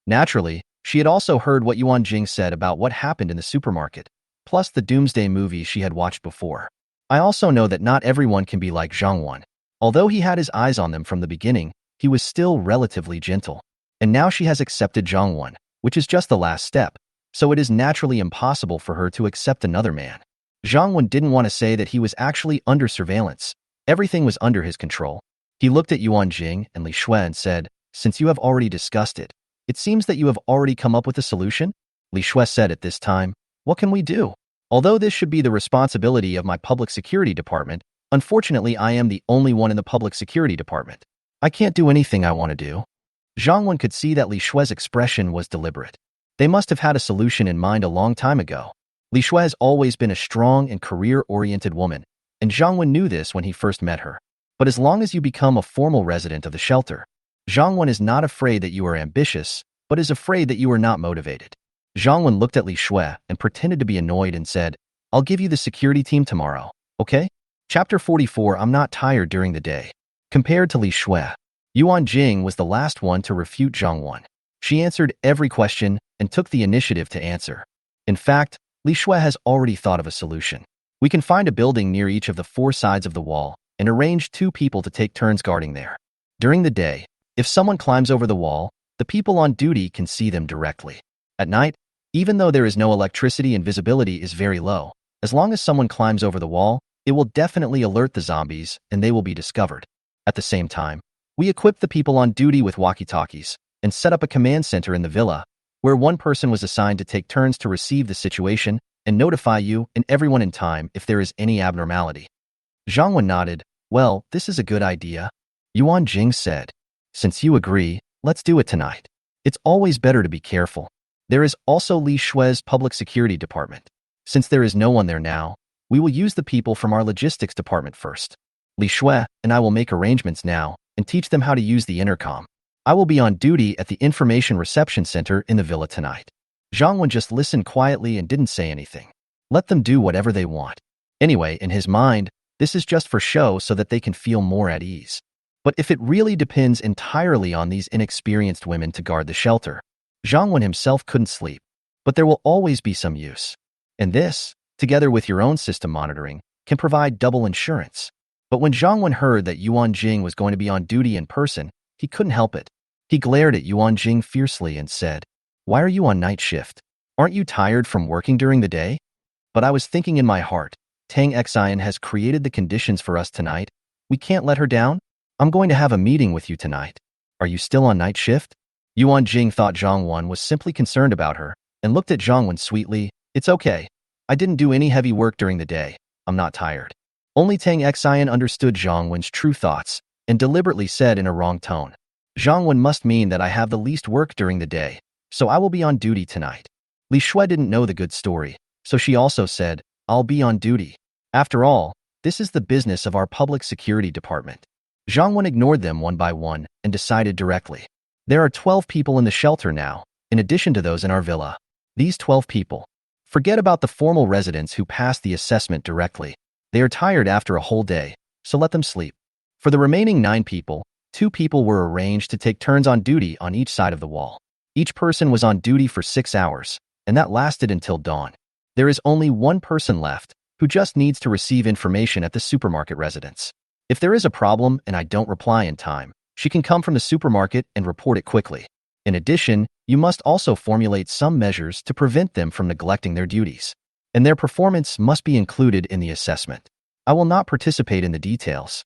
Naturally, she had also heard what Yuan Jing said about what happened in the supermarket, plus the Doomsday movie she had watched before. I also know that not everyone can be like Zhang Wan. Although he had his eyes on them from the beginning, he was still relatively gentle. And now she has accepted Zhang Wan, which is just the last step, so it is naturally impossible for her to accept another man. Zhang Wan didn't want to say that he was actually under surveillance. Everything was under his control. He looked at Yuan Jing and Li Shui and said, "Since you have already discussed it, it seems that you have already come up with a solution?" Li Shui said at this time, "What can we do? Although this should be the responsibility of my public security department, unfortunately I am the only one in the public security department. I can't do anything I want to do." Zhang Wan could see that Li Shui's expression was deliberate. They must have had a solution in mind a long time ago. Li Shui has always been a strong and career-oriented woman, and Zhang Wan knew this when he first met her. But as long as you become a formal resident of the shelter, Zhang Wan is not afraid that you are ambitious, but is afraid that you are not motivated. Zhang Wan looked at Li Shui and pretended to be annoyed and said, "I'll give you the security team tomorrow, okay?" Chapter 44. I'm not tired during the day. Compared to Li Shui, Yuan Jing was the last one to refute Zhang Wan. She answered every question and took the initiative to answer. In fact, Li Shui has already thought of a solution. We can find a building near each of the 4 sides of the wall and arrange 2 people to take turns guarding there. During the day, if someone climbs over the wall, the people on duty can see them directly. At night, even though there is no electricity and visibility is very low, as long as someone climbs over the wall, it will definitely alert the zombies and they will be discovered. At the same time, we equip the people on duty with walkie-talkies and set up a command center in the villa, where one person was assigned to take turns to receive the situation and notify you and everyone in time if there is any abnormality. Zhang Wan nodded. "Well, this is a good idea." Yuan Jing said, "Since you agree, let's do it tonight. It's always better to be careful." There is also Li Shui's public security department. Since there is no one there now, we will use the people from our logistics department first. Li Shui and I will make arrangements now and teach them how to use the intercom. I will be on duty at the information reception center in the villa tonight. Zhang Wan just listened quietly and didn't say anything. Let them do whatever they want. Anyway, in his mind, this is just for show so that they can feel more at ease. But if it really depends entirely on these inexperienced women to guard the shelter, Zhang Wan himself couldn't sleep. But there will always be some use. And this, together with your own system monitoring, can provide double insurance. But when Zhang Wan heard that Yuan Jing was going to be on duty in person, he couldn't help it. He glared at Yuan Jing fiercely and said, "Why are you on night shift? Aren't you tired from working during the day?" But I was thinking in my heart, Tang Xian has created the conditions for us tonight. We can't let her down. I'm going to have a meeting with you tonight. Are you still on night shift? Yuan Jing thought Zhang Wan was simply concerned about her and looked at Zhang Wan sweetly. "It's okay. I didn't do any heavy work during the day. I'm not tired." Only Tang Xian understood Zhang Wan's true thoughts and deliberately said in a wrong tone, "Zhang Wan must mean that I have the least work during the day, so I will be on duty tonight." Li Shui didn't know the good story, so she also said, "I'll be on duty." After all, This is the business of our public security department. Zhang Wen ignored them one by one and decided directly. There are 12 people in the shelter now, in addition to those in our villa. These 12 people. Forget about the formal residents who passed the assessment directly. They are tired after a whole day, so let them sleep. For the remaining 9 people, 2 people were arranged to take turns on duty on each side of the wall. Each person was on duty for 6 hours, and that lasted until dawn. There is only one person left, who just needs to receive information at the supermarket residence. If there is a problem and I don't reply in time, she can come from the supermarket and report it quickly. In addition, you must also formulate some measures to prevent them from neglecting their duties. And their performance must be included in the assessment. I will not participate in the details.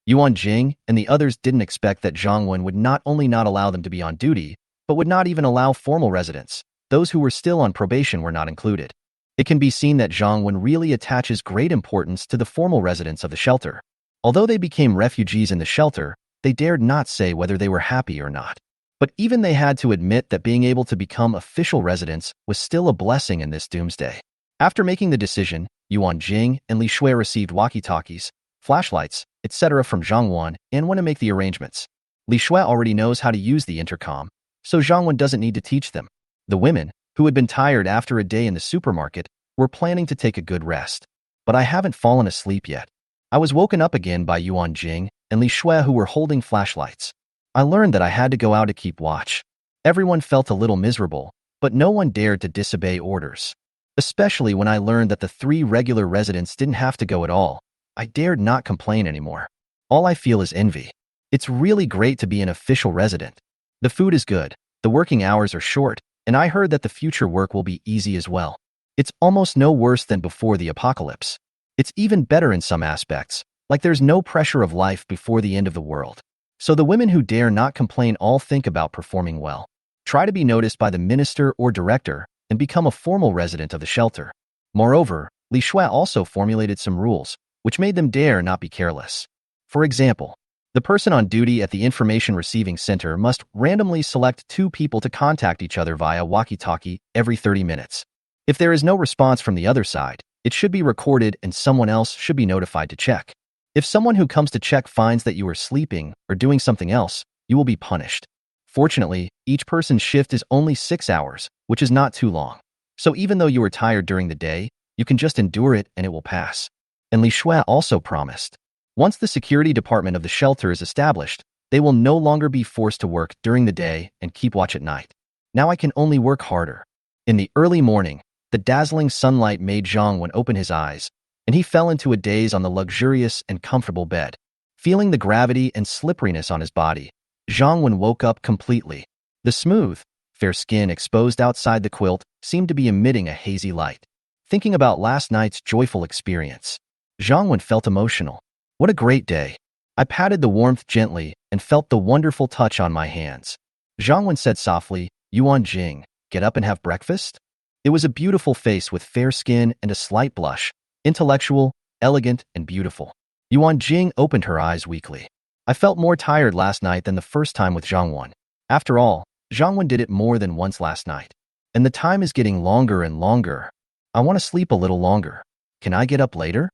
Yuan Jing and the others didn't expect that Zhang Wen would not only not allow them to be on duty, but would not even allow formal residents. Those who were still on probation were not included. It can be seen that Zhang Wen really attaches great importance to the formal residents of the shelter. Although they became refugees in the shelter, they dared not say whether they were happy or not. But even they had to admit that being able to become official residents was still a blessing in this doomsday. After making the decision, Yuan Jing and Li Shui received walkie-talkies, flashlights, etc. from Zhang Wen and went to make the arrangements. Li Shui already knows how to use the intercom, so Zhang Wen doesn't need to teach them. The women, who had been tired after a day in the supermarket, were planning to take a good rest. But I haven't fallen asleep yet. I was woken up again by Yuan Jing and Li Shui, who were holding flashlights. I learned that I had to go out to keep watch. Everyone felt a little miserable, but no one dared to disobey orders. Especially when I learned that the 3 regular residents didn't have to go at all. I dared not complain anymore. All I feel is envy. It's really great to be an official resident. The food is good, the working hours are short, and I heard that the future work will be easy as well. It's almost no worse than before the apocalypse. It's even better in some aspects, like there's no pressure of life before the end of the world. So the women who dare not complain all think about performing well. Try to be noticed by the minister or director and become a formal resident of the shelter. Moreover, Li Shui also formulated some rules, which made them dare not be careless. For example, the person on duty at the information receiving center must randomly select 2 people to contact each other via walkie-talkie every 30 minutes. If there is no response from the other side, it should be recorded and someone else should be notified to check. If someone who comes to check finds that you are sleeping or doing something else, you will be punished. Fortunately, each person's shift is only 6 hours, which is not too long. So even though you are tired during the day, you can just endure it and it will pass. And Li Shui also promised. Once the security department of the shelter is established, they will no longer be forced to work during the day and keep watch at night. Now I can only work harder. In the early morning, the dazzling sunlight made Zhang Wen open his eyes, and he fell into a daze on the luxurious and comfortable bed. Feeling the gravity and slipperiness on his body, Zhang Wen woke up completely. The smooth, fair skin exposed outside the quilt seemed to be emitting a hazy light. Thinking about last night's joyful experience, Zhang Wen felt emotional. What a great day. I patted the warmth gently and felt the wonderful touch on my hands. Zhang Wen said softly, Yuan Jing, get up and have breakfast? It was a beautiful face with fair skin and a slight blush, intellectual, elegant, and beautiful. Yuan Jing opened her eyes weakly. I felt more tired last night than the first time with Zhang Wen. After all, Zhang Wen did it more than once last night. And the time is getting longer and longer. I want to sleep a little longer. Can I get up later?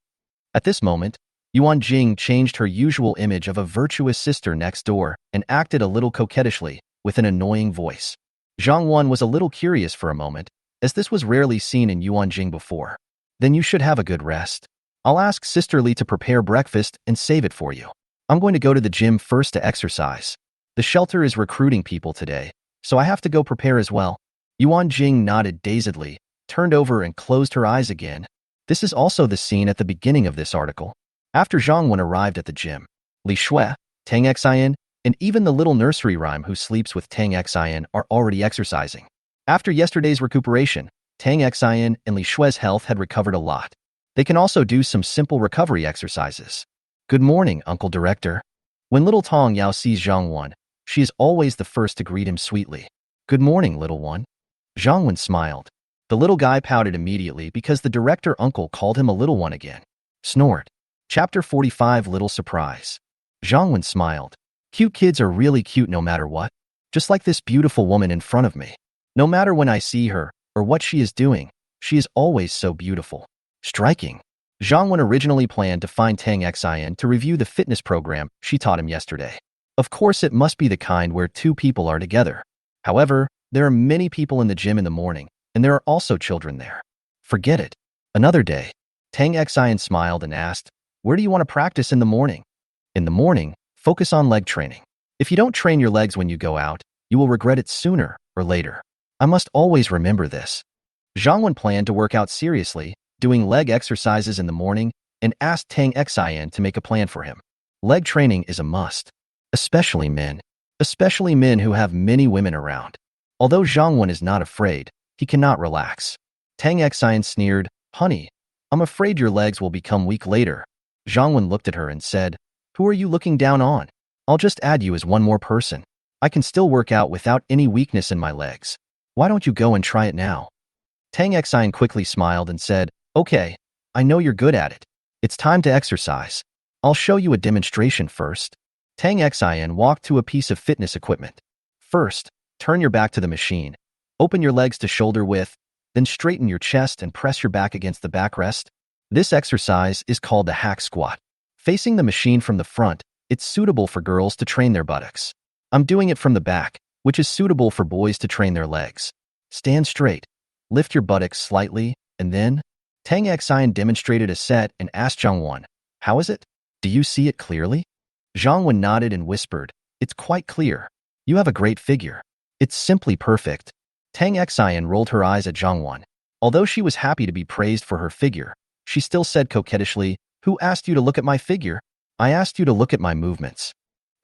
At this moment, Yuan Jing changed her usual image of a virtuous sister next door and acted a little coquettishly, with an annoying voice. Zhang Wen was a little curious for a moment, as this was rarely seen in Yuan Jing before. Then you should have a good rest. I'll ask Sister Li to prepare breakfast and save it for you. I'm going to go to the gym first to exercise. The shelter is recruiting people today, so I have to go prepare as well. Yuan Jing nodded dazedly, turned over and closed her eyes again. This is also the scene at the beginning of this article. After Zhang Wen arrived at the gym, Li Shui, Tang Xian, and even the little nursery rhyme who sleeps with Tang Xian are already exercising. After yesterday's recuperation, Tang Xian and Li Shui's health had recovered a lot. They can also do some simple recovery exercises. Good morning, Uncle Director. When little Tong Yao sees Zhang Wen, she is always the first to greet him sweetly. Good morning, little one. Zhang Wen smiled. The little guy pouted immediately because the director uncle called him a little one again. Snored. Chapter 45, Little Surprise. Zhang Wen smiled. Cute kids are really cute no matter what. Just like this beautiful woman in front of me. No matter when I see her, or what she is doing, she is always so beautiful. Striking. Zhang Wen originally planned to find Tang Xin to review the fitness program she taught him yesterday. Of course, it must be the kind where two people are together. However, there are many people in the gym in the morning, and there are also children there. Forget it. Another day. Tang Xin smiled and asked, "Where do you want to practice in the morning?" In the morning, focus on leg training. If you don't train your legs when you go out, you will regret it sooner or later. I must always remember this. Zhang Wen planned to work out seriously, doing leg exercises in the morning, and asked Tang Xin to make a plan for him. Leg training is a must. Especially men who have many women around. Although Zhang Wen is not afraid, he cannot relax. Tang Xin sneered, "Honey, I'm afraid your legs will become weak later." Zhang Wen looked at her and said, "Who are you looking down on? I'll just add you as one more person. I can still work out without any weakness in my legs. Why don't you go and try it now?" Tang Xin quickly smiled and said, "Okay, I know you're good at it. It's time to exercise. I'll show you a demonstration first." Tang Xin walked to a piece of fitness equipment. First, turn your back to the machine. Open your legs to shoulder width, then straighten your chest and press your back against the backrest. This exercise is called the hack squat. Facing the machine from the front, it's suitable for girls to train their buttocks. I'm doing it from the back, which is suitable for boys to train their legs. Stand straight, lift your buttocks slightly, and then Tang Xin demonstrated a set and asked Zhang Wen, "How is it? Do you see it clearly?" Zhang Wen nodded and whispered, "It's quite clear. You have a great figure. It's simply perfect." Tang Xin rolled her eyes at Zhang Wen. Although she was happy to be praised for her figure, she still said coquettishly, "Who asked you to look at my figure? I asked you to look at my movements."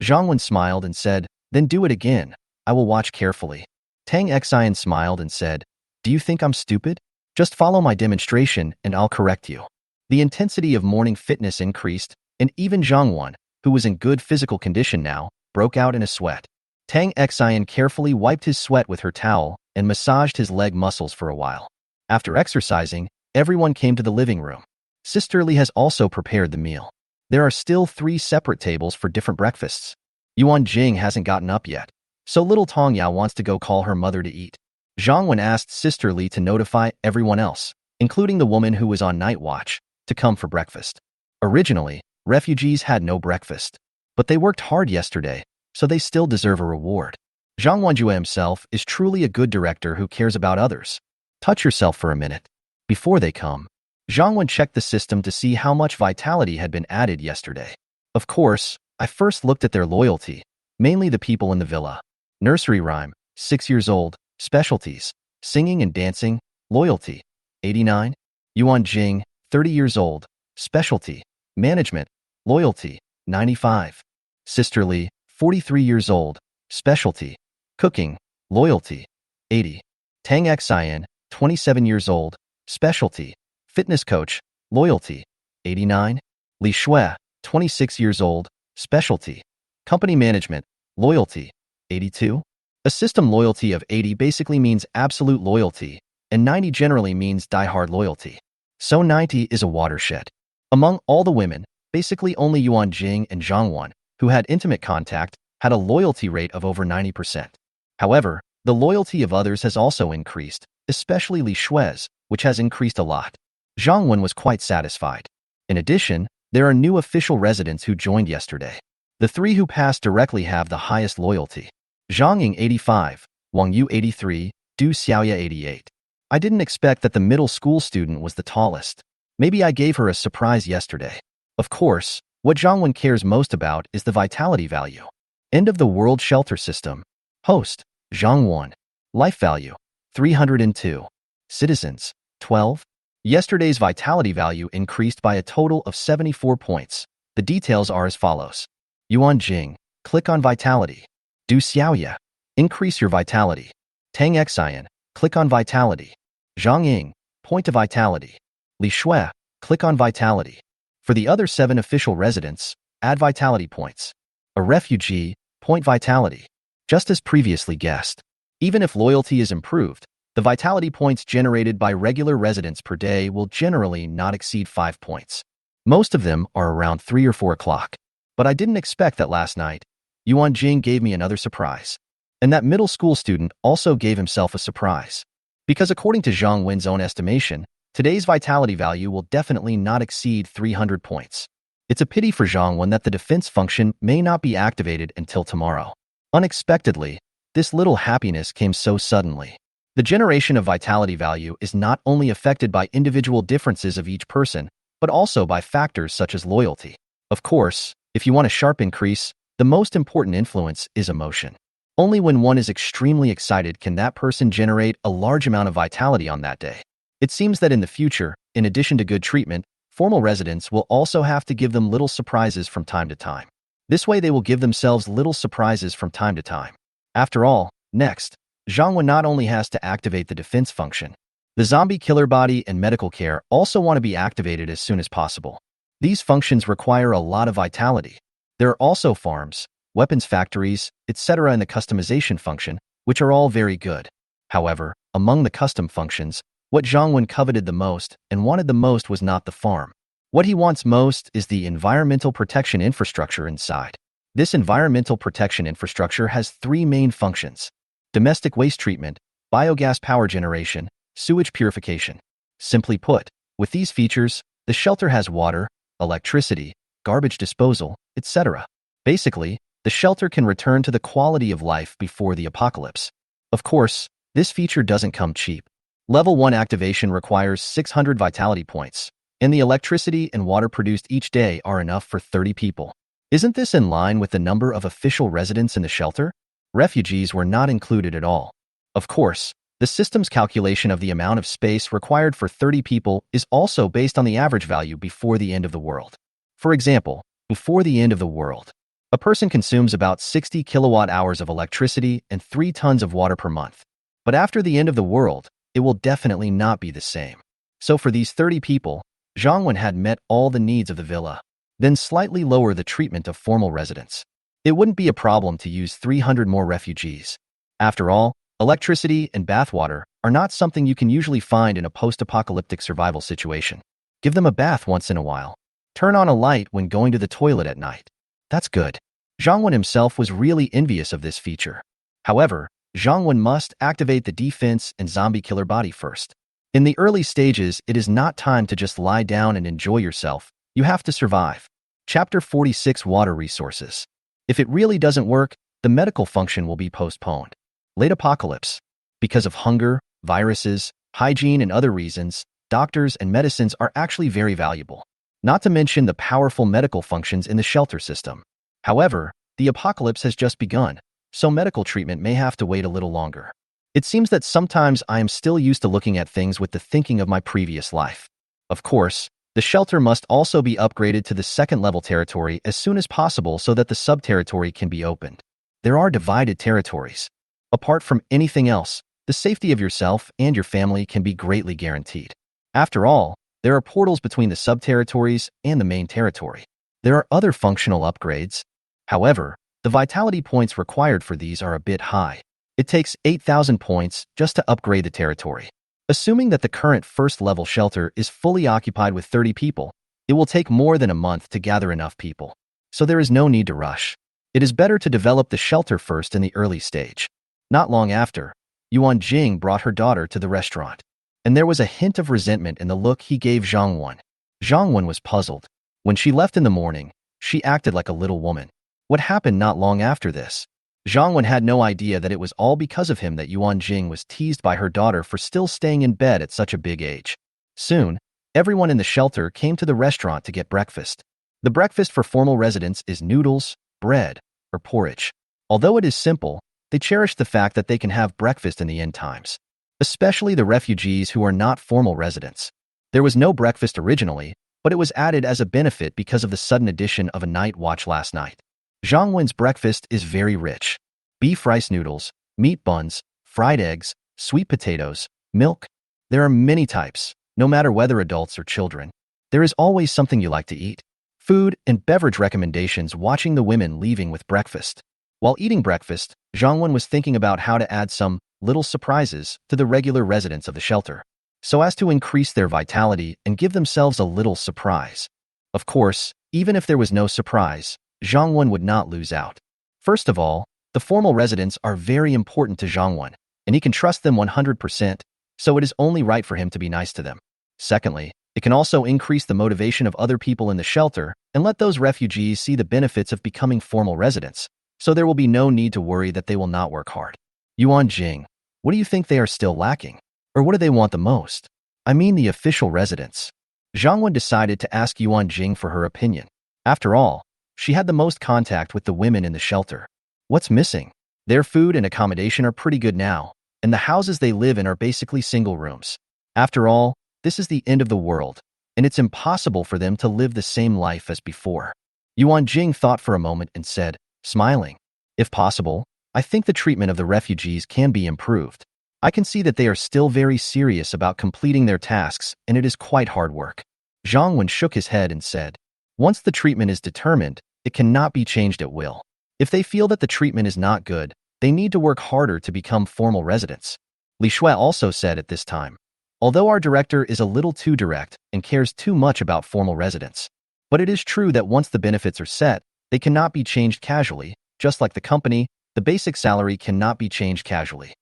Zhang Wen smiled and said, "Then do it again. I will watch carefully." Tang Xin smiled and said, "Do you think I'm stupid? Just follow my demonstration and I'll correct you." The intensity of morning fitness increased, and even Zhang Wen, who was in good physical condition now, broke out in a sweat. Tang Xin carefully wiped his sweat with her towel and massaged his leg muscles for a while. After exercising, everyone came to the living room. Sister Li has also prepared the meal. There are still 3 separate tables for different breakfasts. Yuan Jing hasn't gotten up yet, so little Tong Yao wants to go call her mother to eat. Zhang Wen asked Sister Li to notify everyone else, including the woman who was on night watch, to come for breakfast. Originally, refugees had no breakfast, but they worked hard yesterday, so they still deserve a reward. Zhang Wenjue himself is truly a good director who cares about others. Touch yourself for a minute. Before they come, Zhang Wen checked the system to see how much vitality had been added yesterday. Of course, I first looked at their loyalty, mainly the people in the villa. Nursery rhyme, 6 years old, specialties, singing and dancing, loyalty, 89. Yuan Jing, 30 years old, specialty, management, loyalty, 95. Sister Li, 43 years old, specialty, cooking, loyalty, 80. Tang Xin, 27 years old, specialty, fitness coach, loyalty, 89. Li Shui, 26 years old, specialty, company management, loyalty, 82. A system loyalty of 80 basically means absolute loyalty, and 90 generally means die-hard loyalty. So 90 is a watershed. Among all the women, basically only Yuan Jing and Zhang Wen, who had intimate contact, had a loyalty rate of over 90%. However, the loyalty of others has also increased, especially Li Shui's, which has increased a lot. Zhang Wen was quite satisfied. In addition, there are new official residents who joined yesterday. The 3 who passed directly have the highest loyalty. Zhang Ying 85, Wang Yu 83, Du Xiaoya 88. I didn't expect that the middle school student was the tallest. Maybe I gave her a surprise yesterday. Of course, what Zhang Wen cares most about is the vitality value. End of the World Shelter System. Host, Zhang Wen. Life value, 302. Citizens, 12. Yesterday's vitality value increased by a total of 74 points. The details are as follows. Yuan Jing, click on vitality. Du Xiaoya, increase your vitality. Tang Xin, click on vitality. Zhang Ying, point to vitality. Li Shui, click on vitality. For the other 7 official residents, add vitality points. A refugee, point vitality. Just as previously guessed, even if loyalty is improved, the vitality points generated by regular residents per day will generally not exceed 5 points. Most of them are around 3 or 4 o'clock. But I didn't expect that last night. Yuan Jing gave me another surprise. And that middle school student also gave himself a surprise. Because according to Zhang Wen's own estimation, Today's vitality value will definitely not exceed 300 points. It's a pity for Zhang that the defense function may not be activated until tomorrow. Unexpectedly, this little happiness came so suddenly. The generation of vitality value is not only affected by individual differences of each person, but also by factors such as loyalty. Of course, if you want a sharp increase, the most important influence is emotion. Only when one is extremely excited can that person generate a large amount of vitality on that day. It seems that in the future, in addition to good treatment, formal residents will also have to give them little surprises from time to time. This way they will give themselves little surprises from time to time. After all, next, Zhang not only has to activate the defense function, the zombie killer body and medical care also want to be activated as soon as possible. These functions require a lot of vitality. There are also farms, weapons factories, etc. in the customization function, which are all very good. However, among the custom functions, what Zhang coveted the most and wanted the most was not the farm. What he wants most is the environmental protection infrastructure inside. This environmental protection infrastructure has three main functions: domestic waste treatment, biogas power generation, sewage purification. Simply put, with these features, the shelter has water, electricity, garbage disposal, etc. Basically, the shelter can return to the quality of life before the apocalypse. Of course, this feature doesn't come cheap. Level 1 activation requires 600 vitality points, and the electricity and water produced each day are enough for 30 people. Isn't this in line with the number of official residents in the shelter? Refugees were not included at all. Of course, the system's calculation of the amount of space required for 30 people is also based on the average value before the end of the world. For example, before the end of the world, a person consumes about 60 kilowatt hours of electricity and 3 tons of water per month. But after the end of the world, it will definitely not be the same. So for these 30 people, Zhang had met all the needs of the villa. Then slightly lower the treatment of formal residents. It wouldn't be a problem to use 300 more refugees. After all, electricity and bathwater are not something you can usually find in a post-apocalyptic survival situation. Give them a bath once in a while. Turn on a light when going to the toilet at night. That's good. Zhang himself was really envious of this feature. However, Zhang must activate the defense and zombie killer body first. In the early stages, it is not time to just lie down and enjoy yourself. You have to survive. Chapter 46: Water Resources. If it really doesn't work, the medical function will be postponed. Late apocalypse. Because of hunger, viruses, hygiene, and other reasons, doctors and medicines are actually very valuable. Not to mention the powerful medical functions in the shelter system. However, the apocalypse has just begun, so medical treatment may have to wait a little longer. It seems that sometimes I am still used to looking at things with the thinking of my previous life. Of course, the shelter must also be upgraded to the second-level territory as soon as possible so that the sub-territory can be opened. There are divided territories. Apart from anything else, the safety of yourself and your family can be greatly guaranteed. After all, there are portals between the sub-territories and the main territory. There are other functional upgrades. However, the vitality points required for these are a bit high. It takes 8,000 points just to upgrade the territory. Assuming that the current first-level shelter is fully occupied with 30 people, it will take more than a month to gather enough people. So there is no need to rush. It is better to develop the shelter first in the early stage. Not long after, Yuan Jing brought her daughter to the restaurant, and there was a hint of resentment in the look he gave Zhang Wen. Zhang Wen was puzzled. When she left in the morning, she acted like a little woman. What happened not long after this? Zhang Wen had no idea that it was all because of him that Yuan Jing was teased by her daughter for still staying in bed at such a big age. Soon, everyone in the shelter came to the restaurant to get breakfast. The breakfast for formal residents is noodles, bread, or porridge. Although it is simple, they cherish the fact that they can have breakfast in the end times. Especially the refugees who are not formal residents. There was no breakfast originally, but it was added as a benefit because of the sudden addition of a night watch last night. Zhang Wen's breakfast is very rich. Beef rice noodles, meat buns, fried eggs, sweet potatoes, milk. There are many types, no matter whether adults or children. There is always something you like to eat. Food and beverage recommendations watching the women leaving with breakfast. While eating breakfast, Zhang Wen was thinking about how to add some little surprises to the regular residents of the shelter, so as to increase their vitality and give themselves a little surprise. Of course, even if there was no surprise, Zhang Wen would not lose out. First of all, the formal residents are very important to Zhang Wen, and he can trust them 100%, so it is only right for him to be nice to them. Secondly, it can also increase the motivation of other people in the shelter and let those refugees see the benefits of becoming formal residents, so there will be no need to worry that they will not work hard. Yuan Jing, what do you think they are still lacking? Or what do they want the most? I mean the official residents. Zhang Wen decided to ask Yuan Jing for her opinion. After all, she had the most contact with the women in the shelter. What's missing? Their food and accommodation are pretty good now, and the houses they live in are basically single rooms. After all, this is the end of the world, and it's impossible for them to live the same life as before. Yuan Jing thought for a moment and said, smiling, if possible, I think the treatment of the refugees can be improved. I can see that they are still very serious about completing their tasks, and it is quite hard work. Zhang Wen shook his head and said, once the treatment is determined, it cannot be changed at will. If they feel that the treatment is not good, they need to work harder to become formal residents. Li Shui also said at this time, although our director is a little too direct and cares too much about formal residents, but it is true that once the benefits are set, they cannot be changed casually, just like the company, the basic salary cannot be changed casually.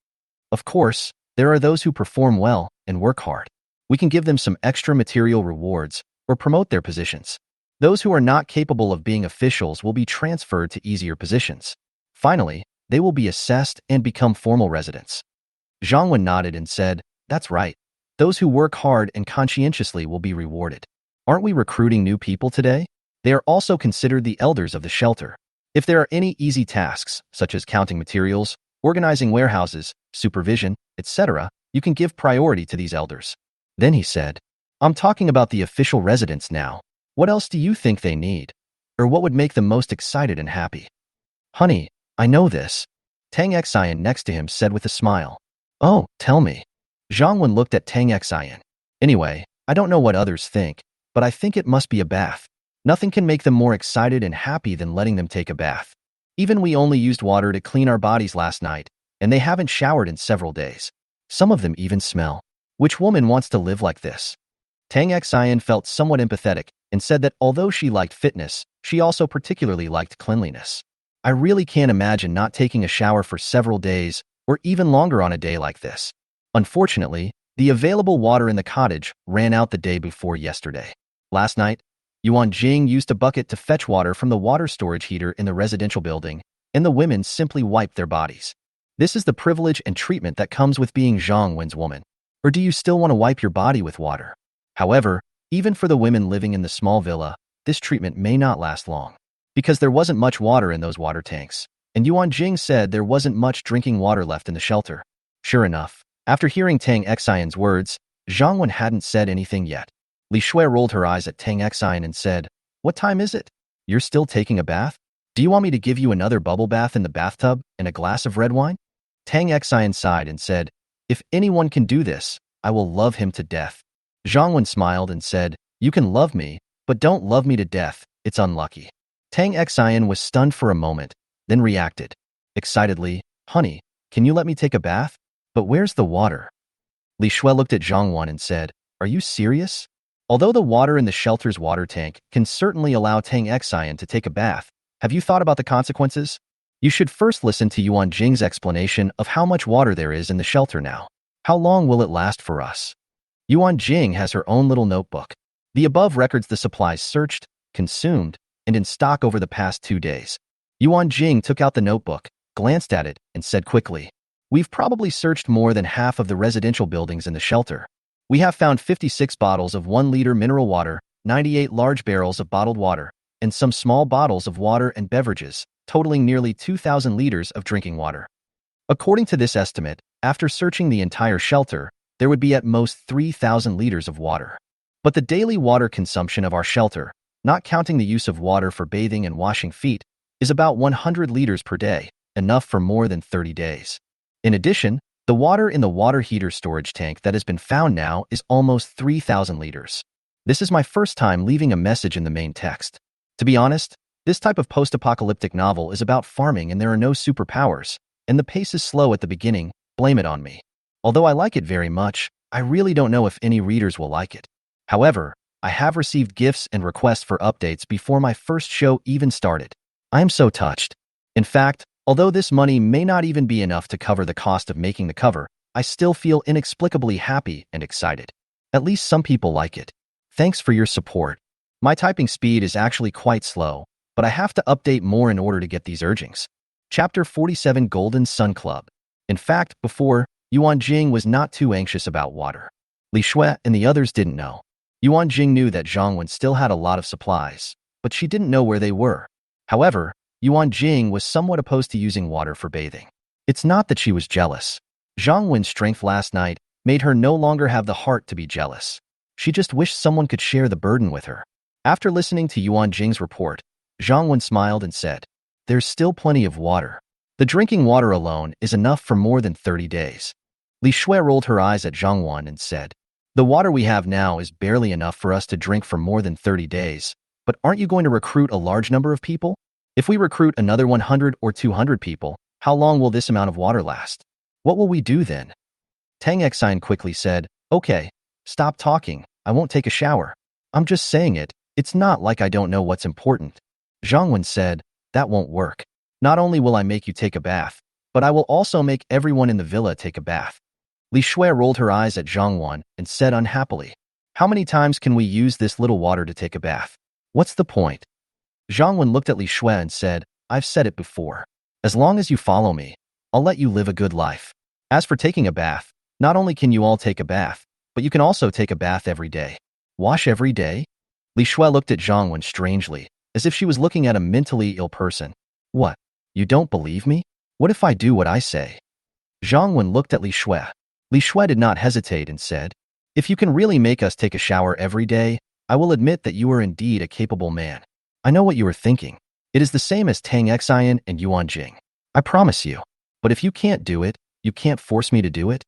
Of course, there are those who perform well and work hard. We can give them some extra material rewards or promote their positions. Those who are not capable of being officials will be transferred to easier positions. Finally, they will be assessed and become formal residents. Zhang Wen nodded and said, that's right. Those who work hard and conscientiously will be rewarded. Aren't we recruiting new people today? They are also considered the elders of the shelter. If there are any easy tasks, such as counting materials, organizing warehouses, supervision, etc., you can give priority to these elders. Then he said, I'm talking about the official residents now. What else do you think they need? Or what would make them most excited and happy? Honey, I know this. Tang Xian next to him said with a smile. Oh, tell me. Zhang Wen looked at Tang Xian. Anyway, I don't know what others think, but I think it must be a bath. Nothing can make them more excited and happy than letting them take a bath. Even we only used water to clean our bodies last night, and they haven't showered in several days. Some of them even smell. Which woman wants to live like this? Tang Xian felt somewhat empathetic and said that although she liked fitness, she also particularly liked cleanliness. I really can't imagine not taking a shower for several days or even longer on a day like this. Unfortunately, the available water in the cottage ran out the day before yesterday. Last night, Yuan Jing used a bucket to fetch water from the water storage heater in the residential building, and the women simply wiped their bodies. This is the privilege and treatment that comes with being Zhang Wen's woman. Or do you still want to wipe your body with water? However, even for the women living in the small villa, this treatment may not last long, because there wasn't much water in those water tanks, and Yuan Jing said there wasn't much drinking water left in the shelter. Sure enough, after hearing Tang Xian's words, Zhang Wen hadn't said anything yet. Li Shui rolled her eyes at Tang Xian and said, what time is it? You're still taking a bath? Do you want me to give you another bubble bath in the bathtub and a glass of red wine? Tang Xian sighed and said, if anyone can do this, I will love him to death. Zhang Wen smiled and said, you can love me, but don't love me to death, it's unlucky. Tang Xian was stunned for a moment, then reacted. Excitedly, honey, can you let me take a bath? But where's the water? Li Shui looked at Zhang Wen and said, are you serious? Although the water in the shelter's water tank can certainly allow Tang Xian to take a bath, have you thought about the consequences? You should first listen to Yuan Jing's explanation of how much water there is in the shelter now. How long will it last for us? Yuan Jing has her own little notebook. The above records the supplies searched, consumed, and in stock over the past 2 days. Yuan Jing took out the notebook, glanced at it, and said quickly, we've probably searched more than half of the residential buildings in the shelter. We have found 56 bottles of 1-liter mineral water, 98 large barrels of bottled water, and some small bottles of water and beverages, totaling nearly 2,000 liters of drinking water. According to this estimate, after searching the entire shelter, there would be at most 3,000 liters of water. But the daily water consumption of our shelter, not counting the use of water for bathing and washing feet, is about 100 liters per day, enough for more than 30 days. In addition, the water in the water heater storage tank that has been found now is almost 3,000 liters. This is my first time leaving a message in the main text. To be honest, this type of post-apocalyptic novel is about farming and there are no superpowers, and the pace is slow at the beginning, blame it on me. Although I like it very much, I really don't know if any readers will like it. However, I have received gifts and requests for updates before my first show even started. I am so touched. In fact, although this money may not even be enough to cover the cost of making the cover, I still feel inexplicably happy and excited. At least some people like it. Thanks for your support. My typing speed is actually quite slow, but I have to update more in order to get these urgings. Chapter 47 Golden Sun Club. In fact, before, Yuan Jing was not too anxious about water. Li Shui and the others didn't know. Yuan Jing knew that Zhang Wen still had a lot of supplies, but she didn't know where they were. However, Yuan Jing was somewhat opposed to using water for bathing. It's not that she was jealous. Zhang Wen's strength last night made her no longer have the heart to be jealous. She just wished someone could share the burden with her. After listening to Yuan Jing's report, Zhang Wen smiled and said, "There's still plenty of water. The drinking water alone is enough for more than 30 days. Li Shui rolled her eyes at Zhang Wen and said, "The water we have now is barely enough for us to drink for more than 30 days, but aren't you going to recruit a large number of people? If we recruit another 100 or 200 people, how long will this amount of water last? What will we do then?" Tang Exine quickly said, "Okay, stop talking, I won't take a shower. I'm just saying it, it's not like I don't know what's important." Zhang Wen said, "That won't work. Not only will I make you take a bath, but I will also make everyone in the villa take a bath." Li Shui rolled her eyes at Zhang Wen and said unhappily, "How many times can we use this little water to take a bath? What's the point?" Zhang Wen looked at Li Shui and said, "I've said it before. As long as you follow me, I'll let you live a good life. As for taking a bath, not only can you all take a bath, but you can also take a bath every day." "Wash every day?" Li Shui looked at Zhang Wen strangely, as if she was looking at a mentally ill person. "What? You don't believe me? What if I do what I say?" Zhang Wen looked at Li Shui. Li Shui did not hesitate and said, "If you can really make us take a shower every day, I will admit that you are indeed a capable man. I know what you are thinking. It is the same as Tang Exine and Yuan Jing. I promise you. But if you can't do it, you can't force me to do it?"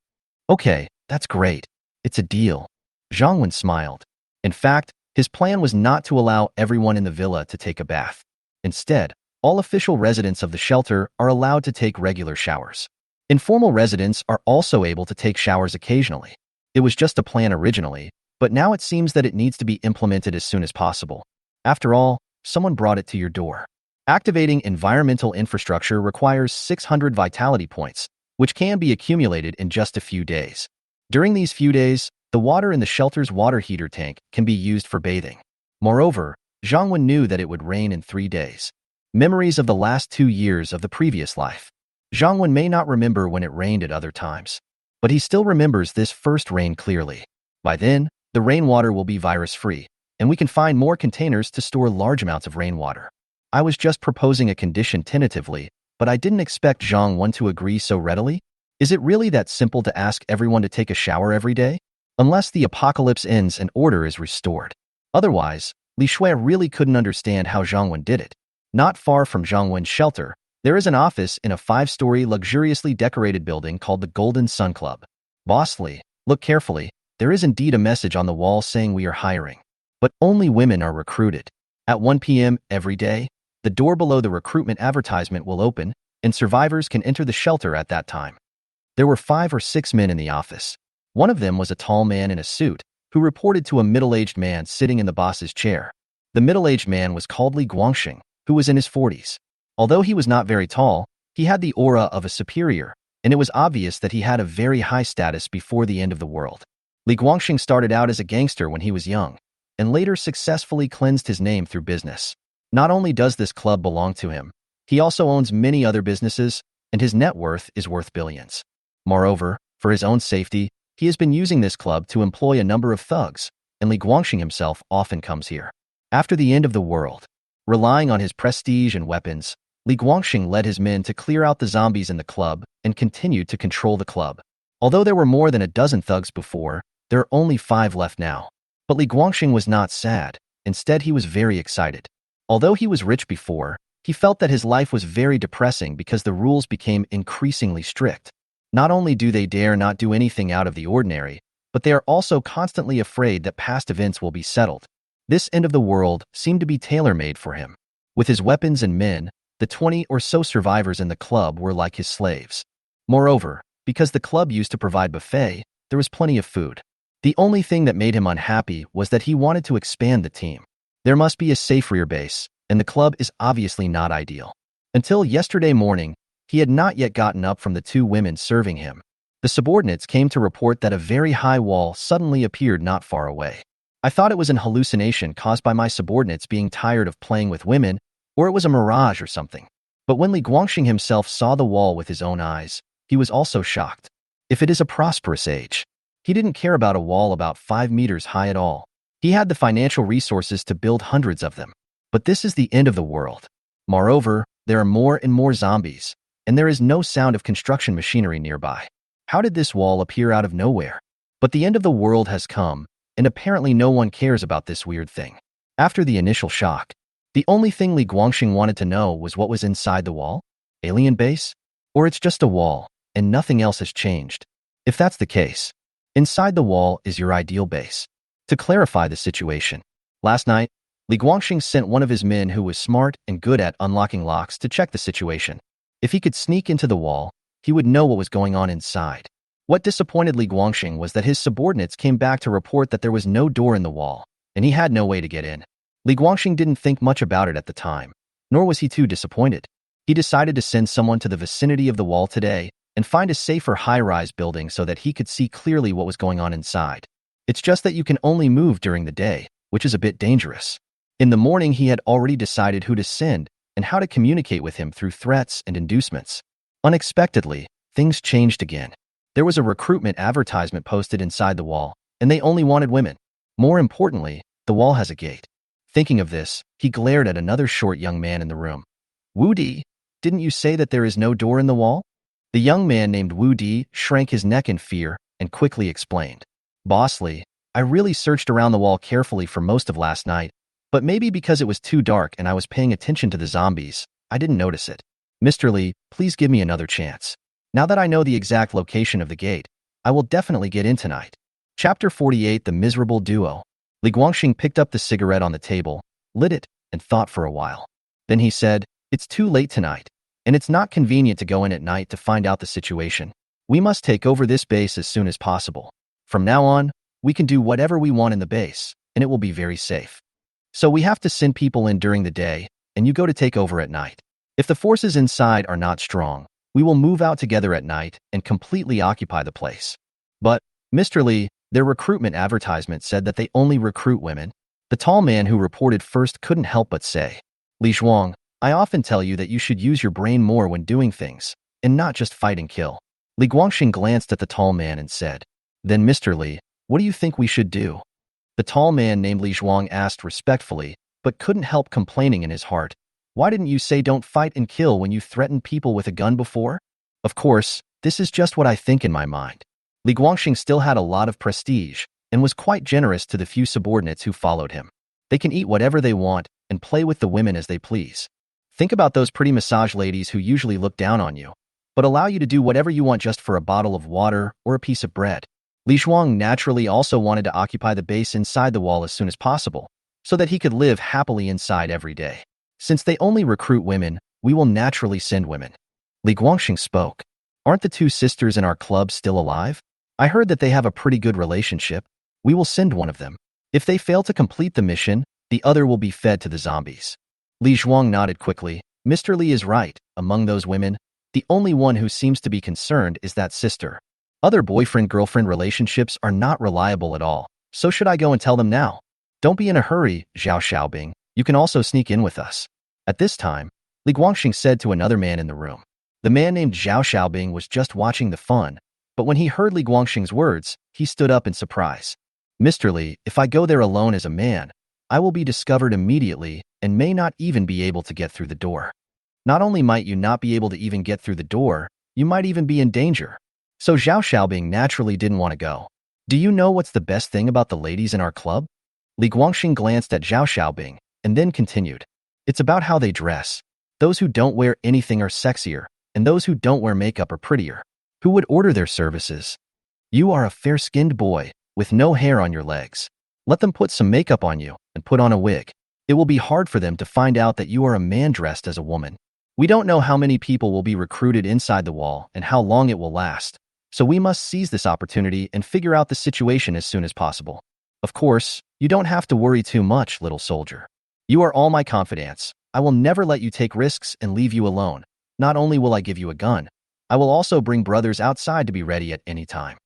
"Okay, that's great. It's a deal." Zhang Wen smiled. In fact, his plan was not to allow everyone in the villa to take a bath. Instead, all official residents of the shelter are allowed to take regular showers. Informal residents are also able to take showers occasionally. It was just a plan originally, but now it seems that it needs to be implemented as soon as possible. After all, someone brought it to your door. Activating environmental infrastructure requires 600 vitality points, which can be accumulated in just a few days. During these few days, the water in the shelter's water heater tank can be used for bathing. Moreover, Zhang Wen knew that it would rain in 3 days. Memories of the last 2 years of the previous life. Zhang Wen may not remember when it rained at other times, but he still remembers this first rain clearly. By then, the rainwater will be virus-free, and we can find more containers to store large amounts of rainwater. I was just proposing a condition tentatively, but I didn't expect Zhang Wen to agree so readily. Is it really that simple to ask everyone to take a shower every day? Unless the apocalypse ends and order is restored. Otherwise, Li Shui really couldn't understand how Zhang Wen did it. Not far from Zhang Wen's shelter, there is an office in a 5-story luxuriously decorated building called the Golden Sun Club. "Boss Li, look carefully. There is indeed a message on the wall saying we are hiring. But only women are recruited. At 1 p.m. every day, the door below the recruitment advertisement will open, and survivors can enter the shelter at that time." There were 5 or 6 men in the office. One of them was a tall man in a suit, who reported to a middle-aged man sitting in the boss's chair. The middle-aged man was called Li Guangxing, who was in his 40s. Although he was not very tall, he had the aura of a superior, and it was obvious that he had a very high status before the end of the world. Li Guangxing started out as a gangster when he was young, and later successfully cleansed his name through business. Not only does this club belong to him, he also owns many other businesses, and his net worth is worth billions. Moreover, for his own safety, he has been using this club to employ a number of thugs, and Li Guangxing himself often comes here. After the end of the world, relying on his prestige and weapons, Li Guangxing led his men to clear out the zombies in the club and continued to control the club. Although there were more than a dozen thugs before, there are only 5 left now. But Li Guangxing was not sad. Instead, he was very excited. Although he was rich before, he felt that his life was very depressing because the rules became increasingly strict. Not only do they dare not do anything out of the ordinary, but they are also constantly afraid that past events will be settled. This end of the world seemed to be tailor-made for him. With his weapons and men, the 20 or so survivors in the club were like his slaves. Moreover, because the club used to provide buffet, there was plenty of food. The only thing that made him unhappy was that he wanted to expand the team. There must be a safe rear base, and the club is obviously not ideal. Until yesterday morning, he had not yet gotten up from the 2 women serving him. The subordinates came to report that a very high wall suddenly appeared not far away. I thought it was an hallucination caused by my subordinates being tired of playing with women, or it was a mirage or something. But when Li Guangxing himself saw the wall with his own eyes, he was also shocked. If it is a prosperous age, he didn't care about a wall about 5 meters high at all. He had the financial resources to build hundreds of them. But this is the end of the world. Moreover, there are more and more zombies, and there is no sound of construction machinery nearby. How did this wall appear out of nowhere? But the end of the world has come, and apparently no one cares about this weird thing. After the initial shock, the only thing Li Guangxing wanted to know was what was inside the wall? Alien base? Or it's just a wall, and nothing else has changed? If that's the case, inside the wall is your ideal base. To clarify the situation, last night, Li Guangxing sent one of his men who was smart and good at unlocking locks to check the situation. If he could sneak into the wall, he would know what was going on inside. What disappointed Li Guangxing was that his subordinates came back to report that there was no door in the wall, and he had no way to get in. Li Guangxing didn't think much about it at the time, nor was he too disappointed. He decided to send someone to the vicinity of the wall today and find a safer high-rise building so that he could see clearly what was going on inside. It's just that you can only move during the day, which is a bit dangerous. In the morning, he had already decided who to send and how to communicate with him through threats and inducements. Unexpectedly, things changed again. There was a recruitment advertisement posted inside the wall, and they only wanted women. More importantly, the wall has a gate. Thinking of this, he glared at another short young man in the room. Wu Di, didn't you say that there is no door in the wall? The young man named Wu Di shrank his neck in fear and quickly explained. Boss Li, I really searched around the wall carefully for most of last night, but maybe because it was too dark and I was paying attention to the zombies, I didn't notice it. Mr. Li, please give me another chance. Now that I know the exact location of the gate, I will definitely get in tonight. Chapter 48, The Miserable Duo. Li Guangxing picked up the cigarette on the table, lit it, and thought for a while. Then he said, it's too late tonight, and it's not convenient to go in at night to find out the situation. We must take over this base as soon as possible. From now on, we can do whatever we want in the base, and it will be very safe. So we have to send people in during the day, and you go to take over at night. If the forces inside are not strong, we will move out together at night and completely occupy the place. But, Mr. Li, their recruitment advertisement said that they only recruit women. The tall man who reported first couldn't help but say, Li Zhuang, I often tell you that you should use your brain more when doing things, and not just fight and kill. Li Guangxing glanced at the tall man and said, Then Mr. Li, what do you think we should do? The tall man named Li Zhuang asked respectfully, but couldn't help complaining in his heart. Why didn't you say don't fight and kill when you threatened people with a gun before? Of course, this is just what I think in my mind. Li Guangxing still had a lot of prestige and was quite generous to the few subordinates who followed him. They can eat whatever they want and play with the women as they please. Think about those pretty massage ladies who usually look down on you, but allow you to do whatever you want just for a bottle of water or a piece of bread. Li Zhuang naturally also wanted to occupy the base inside the wall as soon as possible, so that he could live happily inside every day. Since they only recruit women, we will naturally send women. Li Guangxing spoke. Aren't the two sisters in our club still alive? I heard that they have a pretty good relationship. We will send one of them. If they fail to complete the mission, the other will be fed to the zombies. Li Zhuang nodded quickly. Mr. Li is right. Among those women, the only one who seems to be concerned is that sister. Other boyfriend-girlfriend relationships are not reliable at all, so should I go and tell them now? Don't be in a hurry, Zhao Xiaobing. You can also sneak in with us. At this time, Li Guangxing said to another man in the room. The man named Zhao Xiaobing was just watching the fun, but when he heard Li Guangxing's words, he stood up in surprise. Mr. Li, if I go there alone as a man, I will be discovered immediately and may not even be able to get through the door. Not only might you not be able to even get through the door, you might even be in danger. So Zhao Xiaobing naturally didn't want to go. Do you know what's the best thing about the ladies in our club? Li Guangxing glanced at Zhao Xiaobing and then continued. It's about how they dress. Those who don't wear anything are sexier, and those who don't wear makeup are prettier. Who would order their services? You are a fair-skinned boy with no hair on your legs. Let them put some makeup on you and put on a wig. It will be hard for them to find out that you are a man dressed as a woman. We don't know how many people will be recruited inside the wall and how long it will last, so we must seize this opportunity and figure out the situation as soon as possible. Of course, you don't have to worry too much, little soldier. You are all my confidants. I will never let you take risks and leave you alone. Not only will I give you a gun, I will also bring brothers outside to be ready at any time.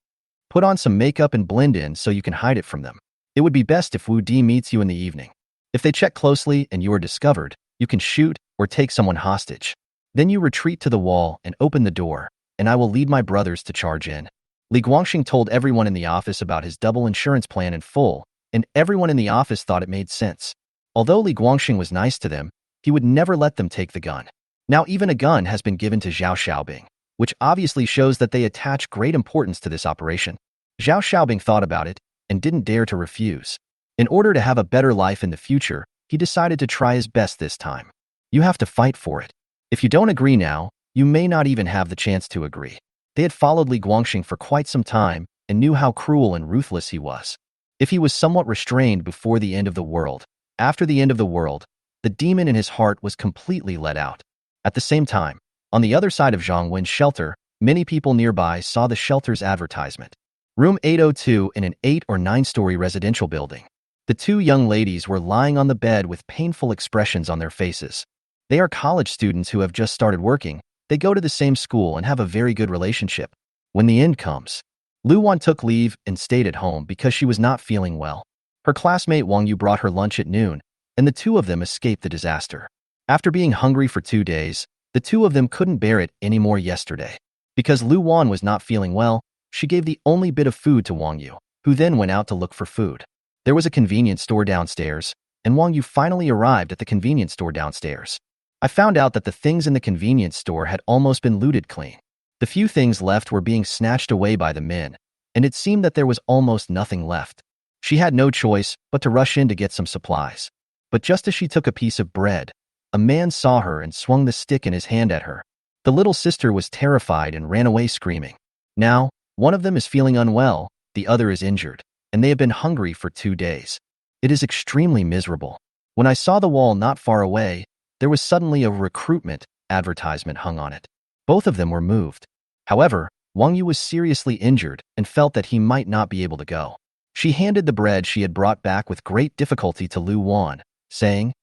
Put on some makeup and blend in so you can hide it from them. It would be best if Wu Di meets you in the evening. If they check closely and you are discovered, you can shoot or take someone hostage. Then you retreat to the wall and open the door, and I will lead my brothers to charge in. Li Guangxing told everyone in the office about his double insurance plan in full, and everyone in the office thought it made sense. Although Li Guangxing was nice to them, he would never let them take the gun. Now even a gun has been given to Zhao Xiaobing, which obviously shows that they attach great importance to this operation. Zhao Xiaobing thought about it and didn't dare to refuse. In order to have a better life in the future, he decided to try his best this time. You have to fight for it. If you don't agree now, you may not even have the chance to agree. They had followed Li Guangxing for quite some time and knew how cruel and ruthless he was. If he was somewhat restrained before the end of the world, after the end of the world, the demon in his heart was completely let out. At the same time, on the other side of Zhongwen's shelter, many people nearby saw the shelter's advertisement. Room 802 in an 8 or 9-story residential building. The two young ladies were lying on the bed with painful expressions on their faces. They are college students who have just started working. They go to the same school and have a very good relationship. When the end comes, Lu Wan took leave and stayed at home because she was not feeling well. Her classmate Wang Yu brought her lunch at noon, and the two of them escaped the disaster. After being hungry for 2 days, the two of them couldn't bear it anymore yesterday. Because Lu Wan was not feeling well, she gave the only bit of food to Wang Yu, who then went out to look for food. There was a convenience store downstairs, and Wang Yu finally arrived at the convenience store downstairs. I found out that the things in the convenience store had almost been looted clean. The few things left were being snatched away by the men, and it seemed that there was almost nothing left. She had no choice but to rush in to get some supplies. But just as she took a piece of bread, a man saw her and swung the stick in his hand at her. The little sister was terrified and ran away screaming. Now, one of them is feeling unwell, the other is injured, and they have been hungry for 2 days. It is extremely miserable. When I saw the wall not far away, there was suddenly a recruitment advertisement hung on it. Both of them were moved. However, Wang Yu was seriously injured and felt that he might not be able to go. She handed the bread she had brought back with great difficulty to Lu Wan, saying,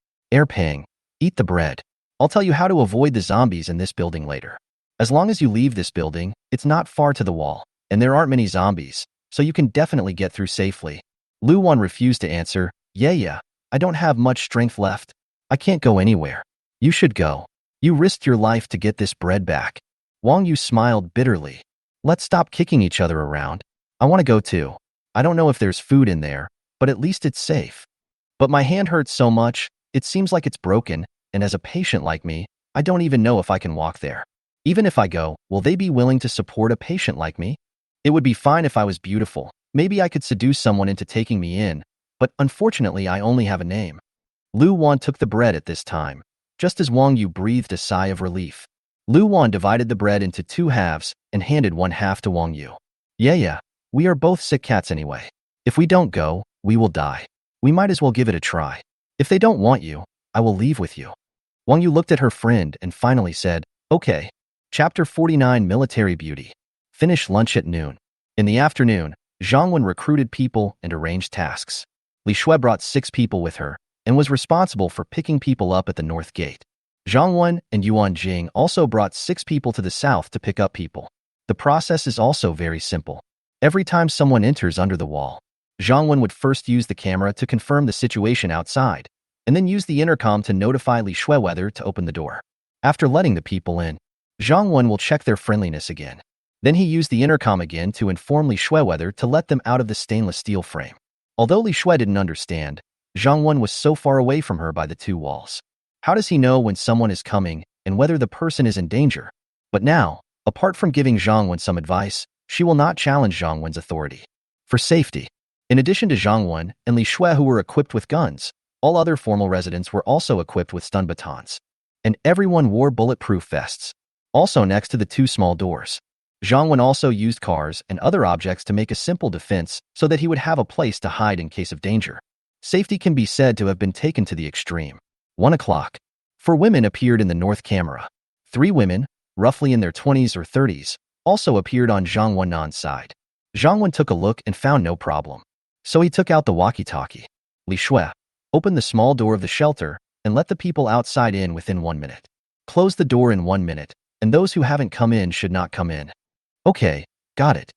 "Peng, eat the bread. I'll tell you how to avoid the zombies in this building later. As long as you leave this building, it's not far to the wall, and there aren't many zombies, so you can definitely get through safely." Lu Wan refused to answer. Yeah, I don't have much strength left. I can't go anywhere. You should go. You risked your life to get this bread back. Wang Yu smiled bitterly. Let's stop kicking each other around. I want to go too. I don't know if there's food in there, but at least it's safe. But my hand hurts so much, it seems like it's broken, and as a patient like me, I don't even know if I can walk there. Even if I go, will they be willing to support a patient like me? It would be fine if I was beautiful. Maybe I could seduce someone into taking me in, but unfortunately I only have a name. Lu Wan took the bread at this time, just as Wang Yu breathed a sigh of relief. Lu Wan divided the bread into 2 halves and handed 1 half to Wang Yu. Yeah, we are both sick cats anyway. If we don't go, we will die. We might as well give it a try. If they don't want you, I will leave with you. Wang Yu looked at her friend and finally said, okay. Chapter 49 Military Beauty. Finish lunch at noon. In the afternoon, Zhang Wen recruited people and arranged tasks. Li Shui brought 6 people with her and was responsible for picking people up at the north gate. Zhang Wen and Yuan Jing also brought 6 people to the south to pick up people. The process is also very simple. Every time someone enters under the wall, Zhang Wen would first use the camera to confirm the situation outside, and then use the intercom to notify Li Shui whether to open the door. After letting the people in, Zhang Wen will check their friendliness again. Then he used the intercom again to inform Li Shui whether to let them out of the stainless steel frame. Although Li Shui didn't understand, Zhang Wen was so far away from her by the 2 walls. How does he know when someone is coming and whether the person is in danger? But now, apart from giving Zhang Wen some advice, she will not challenge Zhang Wen's authority. For safety, in addition to Zhang Wen and Li Shui who were equipped with guns, all other formal residents were also equipped with stun batons. And everyone wore bulletproof vests. Also next to the 2 small doors, Zhang Wen also used cars and other objects to make a simple defense so that he would have a place to hide in case of danger. Safety can be said to have been taken to the extreme. 1 o'clock. 4 women appeared in the north camera. 3 women, roughly in their 20s or 30s, also appeared on Zhang Wen's side. Zhang Wen took a look and found no problem. So he took out the walkie-talkie. Li Shui, open the small door of the shelter and let the people outside in within 1 minute. Close the door in 1 minute, and those who haven't come in should not come in. Okay, got it.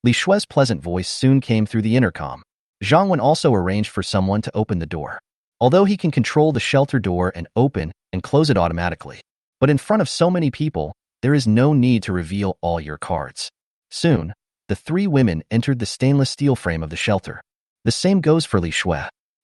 Li Shue's pleasant voice soon came through the intercom. Zhang Wen also arranged for someone to open the door. Although he can control the shelter door and open and close it automatically. But in front of so many people, there is no need to reveal all your cards. Soon, the three women entered the stainless steel frame of the shelter. The same goes for Li Shue.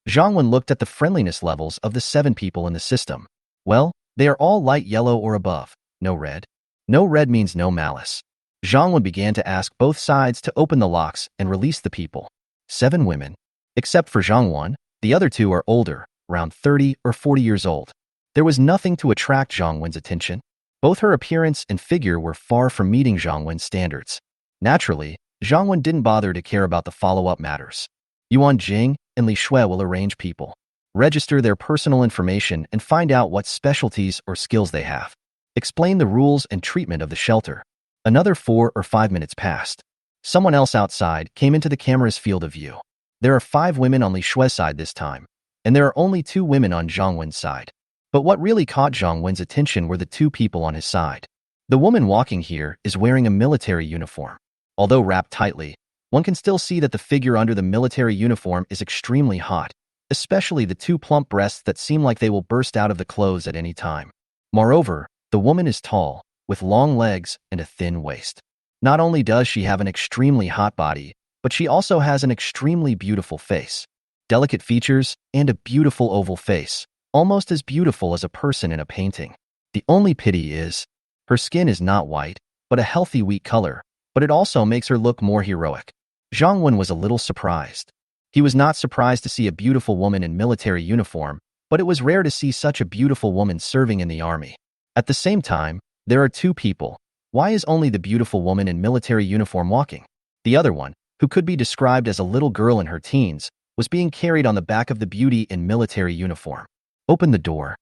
Zhang Wen looked at the friendliness levels of the 7 people in the system. Well, they are all light yellow or above, no red. No red means no malice. Zhang Wen began to ask both sides to open the locks and release the people. 7 women. Except for Zhang Wen, the other 2 are older, around 30 or 40 years old. There was nothing to attract Zhang Wen's attention. Both her appearance and figure were far from meeting Zhang Wen's standards. Naturally, Zhang Wen didn't bother to care about the follow-up matters. Yuan Jing and Li Shue will arrange people, register their personal information and find out what specialties or skills they have. Explain the rules and treatment of the shelter. Another 4 or 5 minutes passed. Someone else outside came into the camera's field of view. There are 5 women on Li Shue's side this time, and there are only 2 women on Zhang Wen's side. But what really caught Zhang Wen's attention were the 2 people on his side. The woman walking here is wearing a military uniform. Although wrapped tightly, one can still see that the figure under the military uniform is extremely hot, especially the 2 plump breasts that seem like they will burst out of the clothes at any time. Moreover, the woman is tall, with long legs and a thin waist. Not only does she have an extremely hot body, but she also has an extremely beautiful face. Delicate features and a beautiful oval face, almost as beautiful as a person in a painting. The only pity is, her skin is not white, but a healthy wheat color, but it also makes her look more heroic. Zhang Wen was a little surprised. He was not surprised to see a beautiful woman in military uniform, but it was rare to see such a beautiful woman serving in the army. At the same time, there are 2 people. Why is only the beautiful woman in military uniform walking? The other one, who could be described as a little girl in her teens, was being carried on the back of the beauty in military uniform. Open the door.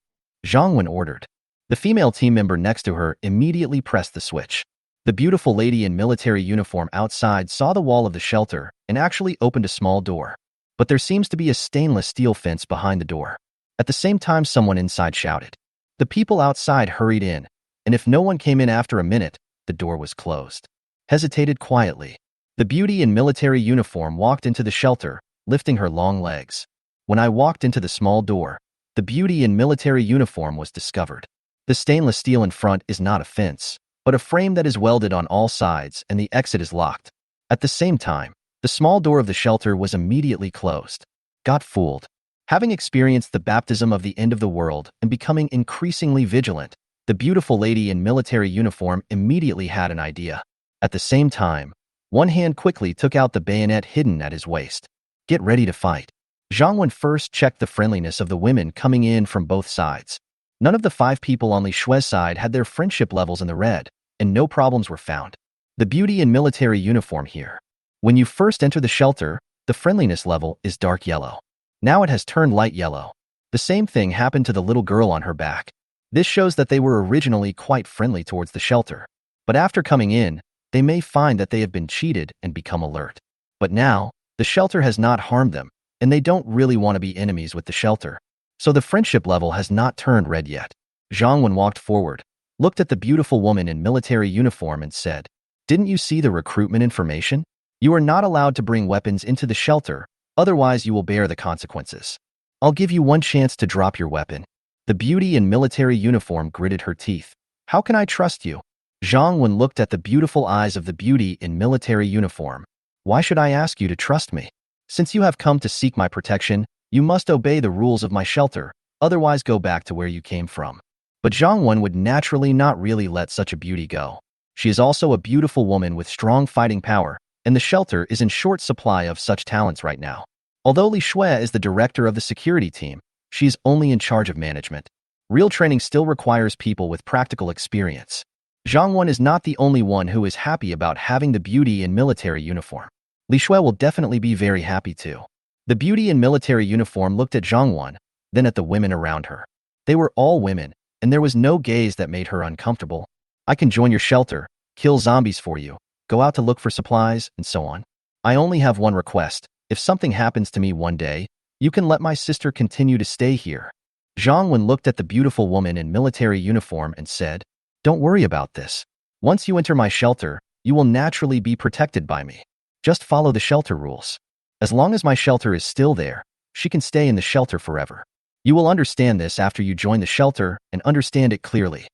Zhang Wen ordered. The female team member next to her immediately pressed the switch. The beautiful lady in military uniform outside saw the wall of the shelter and actually opened a small door. But there seems to be a stainless steel fence behind the door. At the same time, someone inside shouted. The people outside hurried in, and if no one came in after a minute, the door was closed. Hesitated quietly. The beauty in military uniform walked into the shelter, lifting her long legs. When I walked into the small door, the beauty in military uniform was discovered. The stainless steel in front is not a fence, but a frame that is welded on all sides and the exit is locked. At the same time, the small door of the shelter was immediately closed. Got fooled. Having experienced the baptism of the end of the world and becoming increasingly vigilant, the beautiful lady in military uniform immediately had an idea. At the same time, one hand quickly took out the bayonet hidden at his waist. Get ready to fight. Zhang Wen first checked the friendliness of the women coming in from both sides. None of the 5 people on Li Shue's side had their friendship levels in the red, and no problems were found. The beauty in military uniform here. When you first enter the shelter, the friendliness level is dark yellow. Now it has turned light yellow. The same thing happened to the little girl on her back. This shows that they were originally quite friendly towards the shelter. But after coming in, they may find that they have been cheated and become alert. But now, the shelter has not harmed them, and they don't really want to be enemies with the shelter. So the friendship level has not turned red yet. Zhang Wen walked forward, looked at the beautiful woman in military uniform and said, "Didn't you see the recruitment information? You are not allowed to bring weapons into the shelter, otherwise you will bear the consequences. I'll give you one chance to drop your weapon." The beauty in military uniform gritted her teeth. "How can I trust you?" Zhang Wen looked at the beautiful eyes of the beauty in military uniform. "Why should I ask you to trust me? Since you have come to seek my protection, you must obey the rules of my shelter, otherwise go back to where you came from." But Zhang Wen would naturally not really let such a beauty go. She is also a beautiful woman with strong fighting power, and the shelter is in short supply of such talents right now. Although Li Shue is the director of the security team, she is only in charge of management. Real training still requires people with practical experience. Zhang Wen is not the only one who is happy about having the beauty in military uniform. Li Shue will definitely be very happy too. The beauty in military uniform looked at Zhang Wen, then at the women around her. They were all women, and there was no gaze that made her uncomfortable. "I can join your shelter, kill zombies for you, go out to look for supplies, and so on. I only have one request. If something happens to me one day, you can let my sister continue to stay here." Zhang Wen looked at the beautiful woman in military uniform and said, Don't worry about this. Once you enter my shelter, you will naturally be protected by me. Just follow the shelter rules. As long as my shelter is still there, she can stay in the shelter forever. You will understand this after you join the shelter and understand it clearly.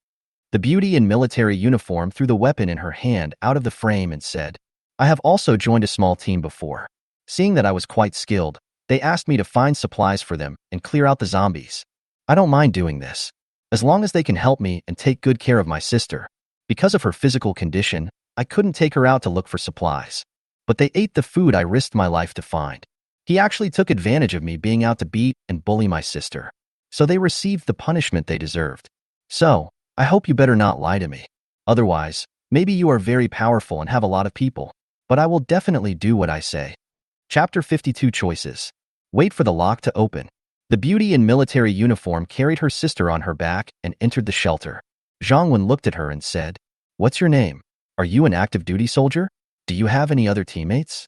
The beauty in military uniform threw the weapon in her hand out of the frame and said, I have also joined a small team before. Seeing that I was quite skilled, they asked me to find supplies for them and clear out the zombies. I don't mind doing this, as long as they can help me and take good care of my sister. Because of her physical condition, I couldn't take her out to look for supplies. But they ate the food I risked my life to find. He actually took advantage of me being out to beat and bully my sister. So they received the punishment they deserved. So, I hope you better not lie to me. Otherwise, maybe you are very powerful and have a lot of people. But I will definitely do what I say. Chapter 52 Choices. Wait for the lock to open. The beauty in military uniform carried her sister on her back and entered the shelter. Zhang Wen looked at her and said, What's your name? Are you an active duty soldier? Do you have any other teammates?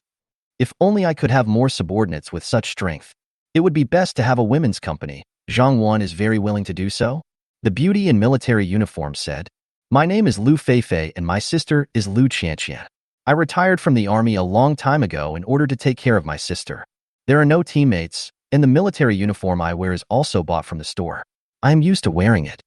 If only I could have more subordinates with such strength. It would be best to have a women's company. Zhang Wen is very willing to do so. The beauty in military uniform said, My name is Lu Feifei and my sister is Lu Qianqian. I retired from the army a long time ago in order to take care of my sister. There are no teammates, and the military uniform I wear is also bought from the store. I am used to wearing it.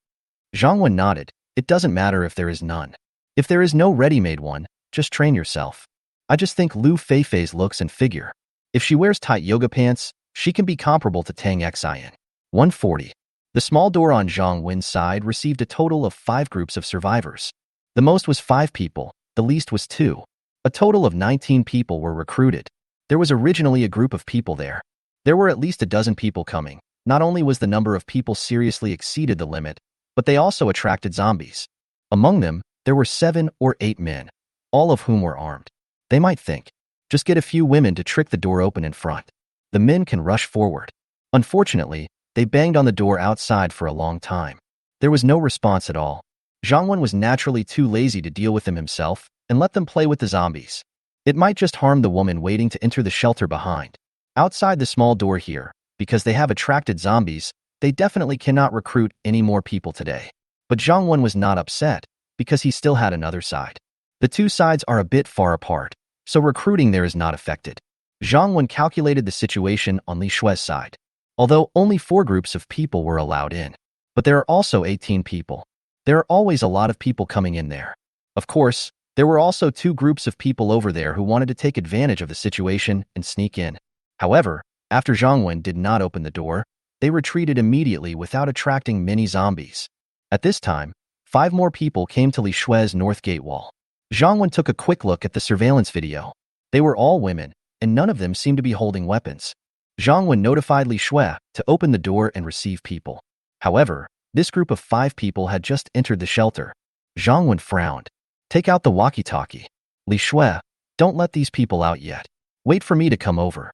Zhang Wen nodded. It doesn't matter if there is none. If there is no ready-made one, just train yourself. I just think Lu Feifei's looks and figure. If she wears tight yoga pants, she can be comparable to Tang Xian. 140. The small door on Zhang Wen's side received a total of 5 groups of survivors. The most was 5 people, the least was 2. A total of 19 people were recruited. There was originally a group of people there. There were at least a dozen people coming. Not only was the number of people seriously exceeded the limit, but they also attracted zombies. Among them, there were 7 or 8 men, all of whom were armed. They might think, just get a few women to trick the door open in front. The men can rush forward. Unfortunately, they banged on the door outside for a long time. There was no response at all. Zhang Wen was naturally too lazy to deal with them himself and let them play with the zombies. It might just harm the woman waiting to enter the shelter behind. Outside the small door here, because they have attracted zombies, they definitely cannot recruit any more people today. But Zhang Wen was not upset, because he still had another side. The two sides are a bit far apart, so recruiting there is not affected. Zhang Wen calculated the situation on Li Shue's side. Although only 4 groups of people were allowed in, but there are also 18 people. There are always a lot of people coming in there. Of course, there were also 2 groups of people over there who wanted to take advantage of the situation and sneak in. However, after Zhang Wen did not open the door, they retreated immediately without attracting many zombies. At this time, 5 more people came to Li Shue's north gate wall. Zhang Wen took a quick look at the surveillance video. They were all women, and none of them seemed to be holding weapons. Zhang Wen notified Li Shue to open the door and receive people. However, this group of 5 people had just entered the shelter. Zhang Wen frowned. Take out the walkie-talkie. Li Shue, don't let these people out yet. Wait for me to come over.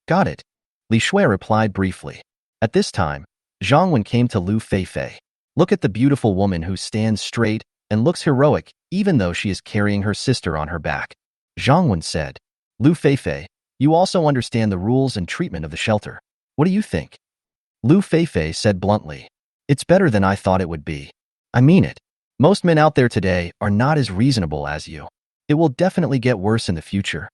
Got it. Li Shue replied briefly. At this time, Zhang Wen came to Lu Feifei. Look at the beautiful woman who stands straight and looks heroic even though she is carrying her sister on her back. Zhang Wen said, Lu Feifei, you also understand the rules and treatment of the shelter. What do you think? Lu Feifei said bluntly. It's better than I thought it would be. I mean it. Most men out there today are not as reasonable as you. It will definitely get worse in the future.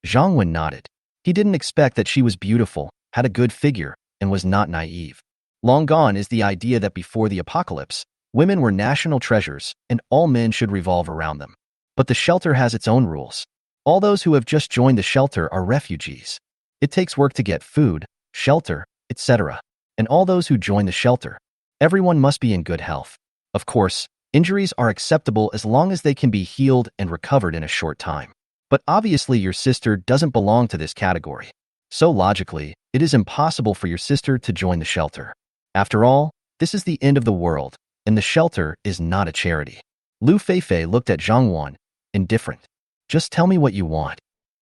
Zhang Wen nodded. He didn't expect that she was beautiful, had a good figure, and was not naive. Long gone is the idea that before the apocalypse, women were national treasures and all men should revolve around them. But the shelter has its own rules. All those who have just joined the shelter are refugees. It takes work to get food, shelter, etc. And all those who join the shelter, everyone must be in good health. Of course, injuries are acceptable as long as they can be healed and recovered in a short time. But obviously your sister doesn't belong to this category. So logically, it is impossible for your sister to join the shelter. After all, this is the end of the world, and the shelter is not a charity. Lu Feifei looked at Zhang Wen, indifferent. Just tell me what you want.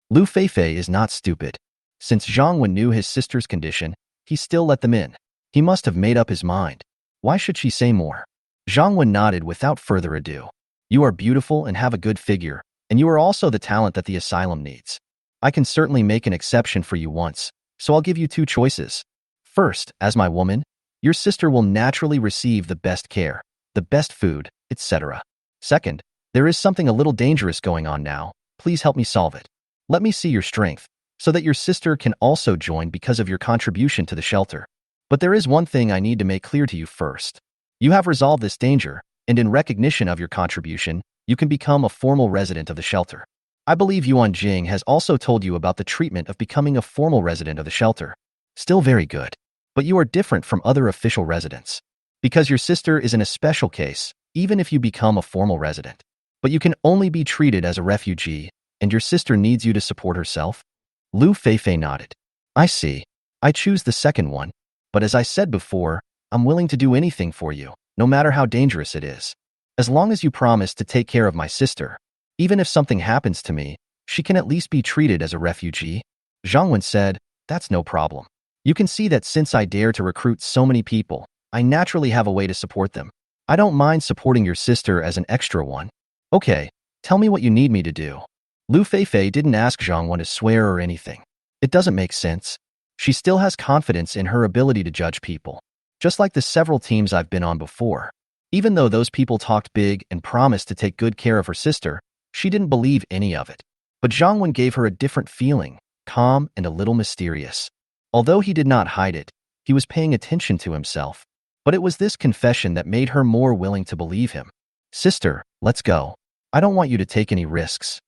Lu Feifei is not stupid. Since Zhang Wen knew his sister's condition, he still let them in. He must have made up his mind. Why should she say more? Zhang Wen nodded without further ado. You are beautiful and have a good figure, and you are also the talent that the asylum needs. I can certainly make an exception for you once, so I'll give you 2 choices. First, as my woman, your sister will naturally receive the best care, the best food, etc. Second, there is something a little dangerous going on now. Please help me solve it. Let me see your strength, so that your sister can also join because of your contribution to the shelter. But there is one thing I need to make clear to you first. You have resolved this danger, and in recognition of your contribution, you can become a formal resident of the shelter. I believe Yuan Jing has also told you about the treatment of becoming a formal resident of the shelter. Still very good. But you are different from other official residents. Because your sister is in a special case, even if you become a formal resident. But you can only be treated as a refugee, and your sister needs you to support herself? Lu Feifei nodded. I see. I choose the second one. But as I said before, I'm willing to do anything for you, no matter how dangerous it is. As long as you promise to take care of my sister. Even if something happens to me, she can at least be treated as a refugee. Zhang Wen said, that's no problem. You can see that since I dare to recruit so many people, I naturally have a way to support them. I don't mind supporting your sister as an extra one. Okay, tell me what you need me to do. Lu Feifei didn't ask Zhang Wen to swear or anything. It doesn't make sense. She still has confidence in her ability to judge people. Just like the several teams I've been on before. Even though those people talked big and promised to take good care of her sister, she didn't believe any of it. But Zhang Wen gave her a different feeling, calm and a little mysterious. Although he did not hide it, he was paying attention to himself. But it was this confession that made her more willing to believe him. Sister, let's go. I don't want you to take any risks.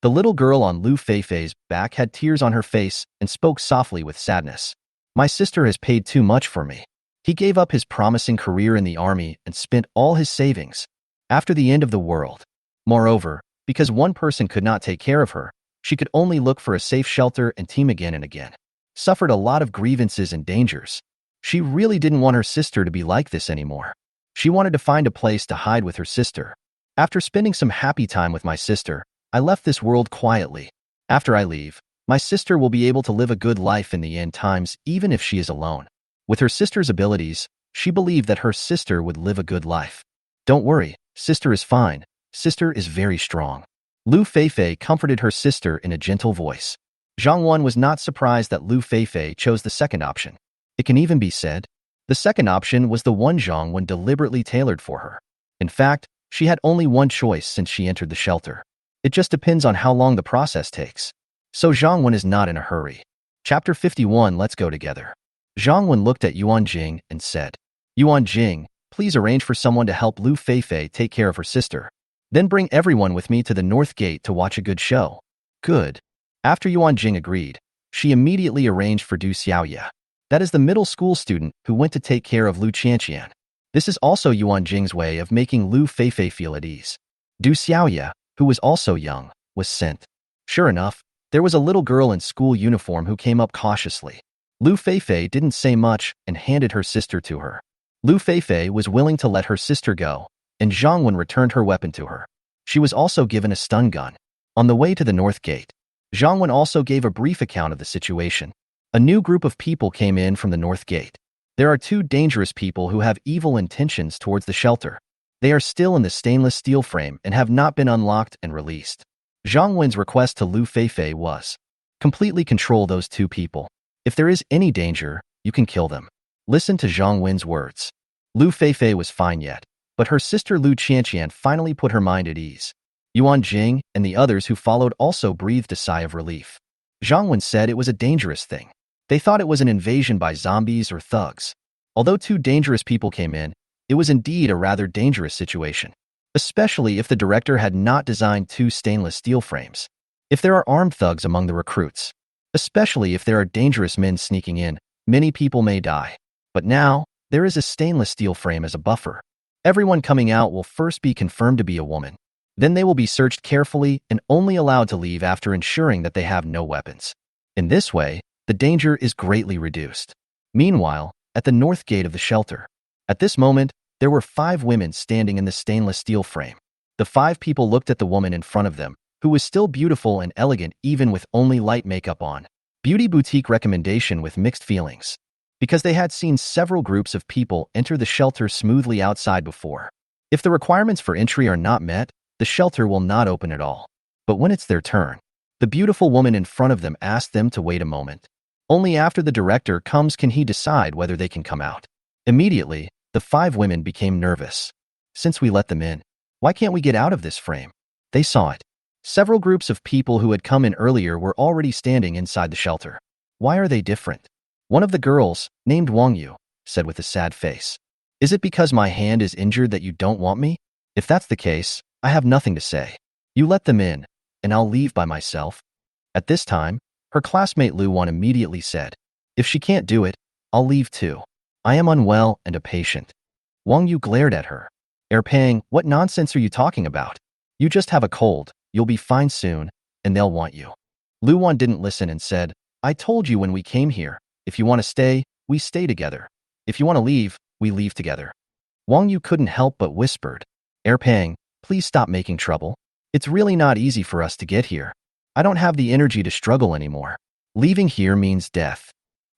The little girl on Lu Feifei's back had tears on her face and spoke softly with sadness. My sister has paid too much for me. He gave up his promising career in the army and spent all his savings. After the end of the world. Moreover, because one person could not take care of her, she could only look for a safe shelter and team again and again. Suffered a lot of grievances and dangers. She really didn't want her sister to be like this anymore. She wanted to find a place to hide with her sister. After spending some happy time with my sister, I left this world quietly. After I leave, my sister will be able to live a good life in the end times even if she is alone. With her sister's abilities, she believed that her sister would live a good life. Don't worry, sister is fine. Sister is very strong. Lu Feifei comforted her sister in a gentle voice. Zhang Wen was not surprised that Lu Feifei chose the second option. It can even be said, the second option was the one Zhang Wen deliberately tailored for her. In fact, she had only one choice since she entered the shelter. It just depends on how long the process takes. So Zhang Wen is not in a hurry. Chapter 51. Let's go together. Zhang Wen looked at Yuan Jing and said, Yuan Jing, please arrange for someone to help Lu Feifei take care of her sister. Then bring everyone with me to the North Gate to watch a good show. Good. After Yuan Jing agreed, she immediately arranged for Du Xiaoye. That is the middle school student who went to take care of Lu Qianqian. This is also Yuan Jing's way of making Lu Feifei feel at ease. Du Xiaoye, who was also young, was sent. Sure enough, there was a little girl in school uniform who came up cautiously. Lu Feifei didn't say much and handed her sister to her. Lu Feifei was willing to let her sister go, and Zhang Wen returned her weapon to her. She was also given a stun gun. On the way to the North Gate, Zhang Wen also gave a brief account of the situation. A new group of people came in from the North Gate. There are two dangerous people who have evil intentions towards the shelter. They are still in the stainless steel frame and have not been unlocked and released. Zhang Wen's request to Lu Feifei was, completely control those two people. If there is any danger, you can kill them. Listen to Zhang Wen's words. Lu Feifei was fine yet, but her sister Lu Qianqian finally put her mind at ease. Yuan Jing and the others who followed also breathed a sigh of relief. Zhang Wen said it was a dangerous thing. They thought it was an invasion by zombies or thugs. Although two dangerous people came in, it was indeed a rather dangerous situation. Especially if the director had not designed two stainless steel frames. If there are armed thugs among the recruits. Especially if there are dangerous men sneaking in, many people may die. But now, there is a stainless steel frame as a buffer. Everyone coming out will first be confirmed to be a woman. Then they will be searched carefully and only allowed to leave after ensuring that they have no weapons. In this way, the danger is greatly reduced. Meanwhile, at the north gate of the shelter, at this moment, there were 5 women standing in the stainless steel frame. The 5 people looked at the woman in front of them, who was still beautiful and elegant even with only light makeup on. Beauty boutique recommendation with mixed feelings. Because they had seen several groups of people enter the shelter smoothly outside before. If the requirements for entry are not met, the shelter will not open at all. But when it's their turn, the beautiful woman in front of them asked them to wait a moment. Only after the director comes can he decide whether they can come out. Immediately, the 5 women became nervous. Since we let them in, Why can't we get out of this frame? They saw it. Several groups of people who had come in earlier were already standing inside the shelter. Why are they different? One of the girls, named Wang Yu, said with a sad face. Is it because my hand is injured that you don't want me? If that's the case, I have nothing to say. You let them in, and I'll leave by myself. At this time, her classmate Lu Wan immediately said, if she can't do it, I'll leave too. I am unwell and a patient. Wang Yu glared at her. Pang, what nonsense are you talking about? You just have a cold, you'll be fine soon, and they'll want you. Lu Wan didn't listen and said, I told you when we came here, if you want to stay, we stay together. If you want to leave, we leave together. Wang Yu couldn't help but whispered, Pang, please stop making trouble. It's really not easy for us to get here. I don't have the energy to struggle anymore. Leaving here means death.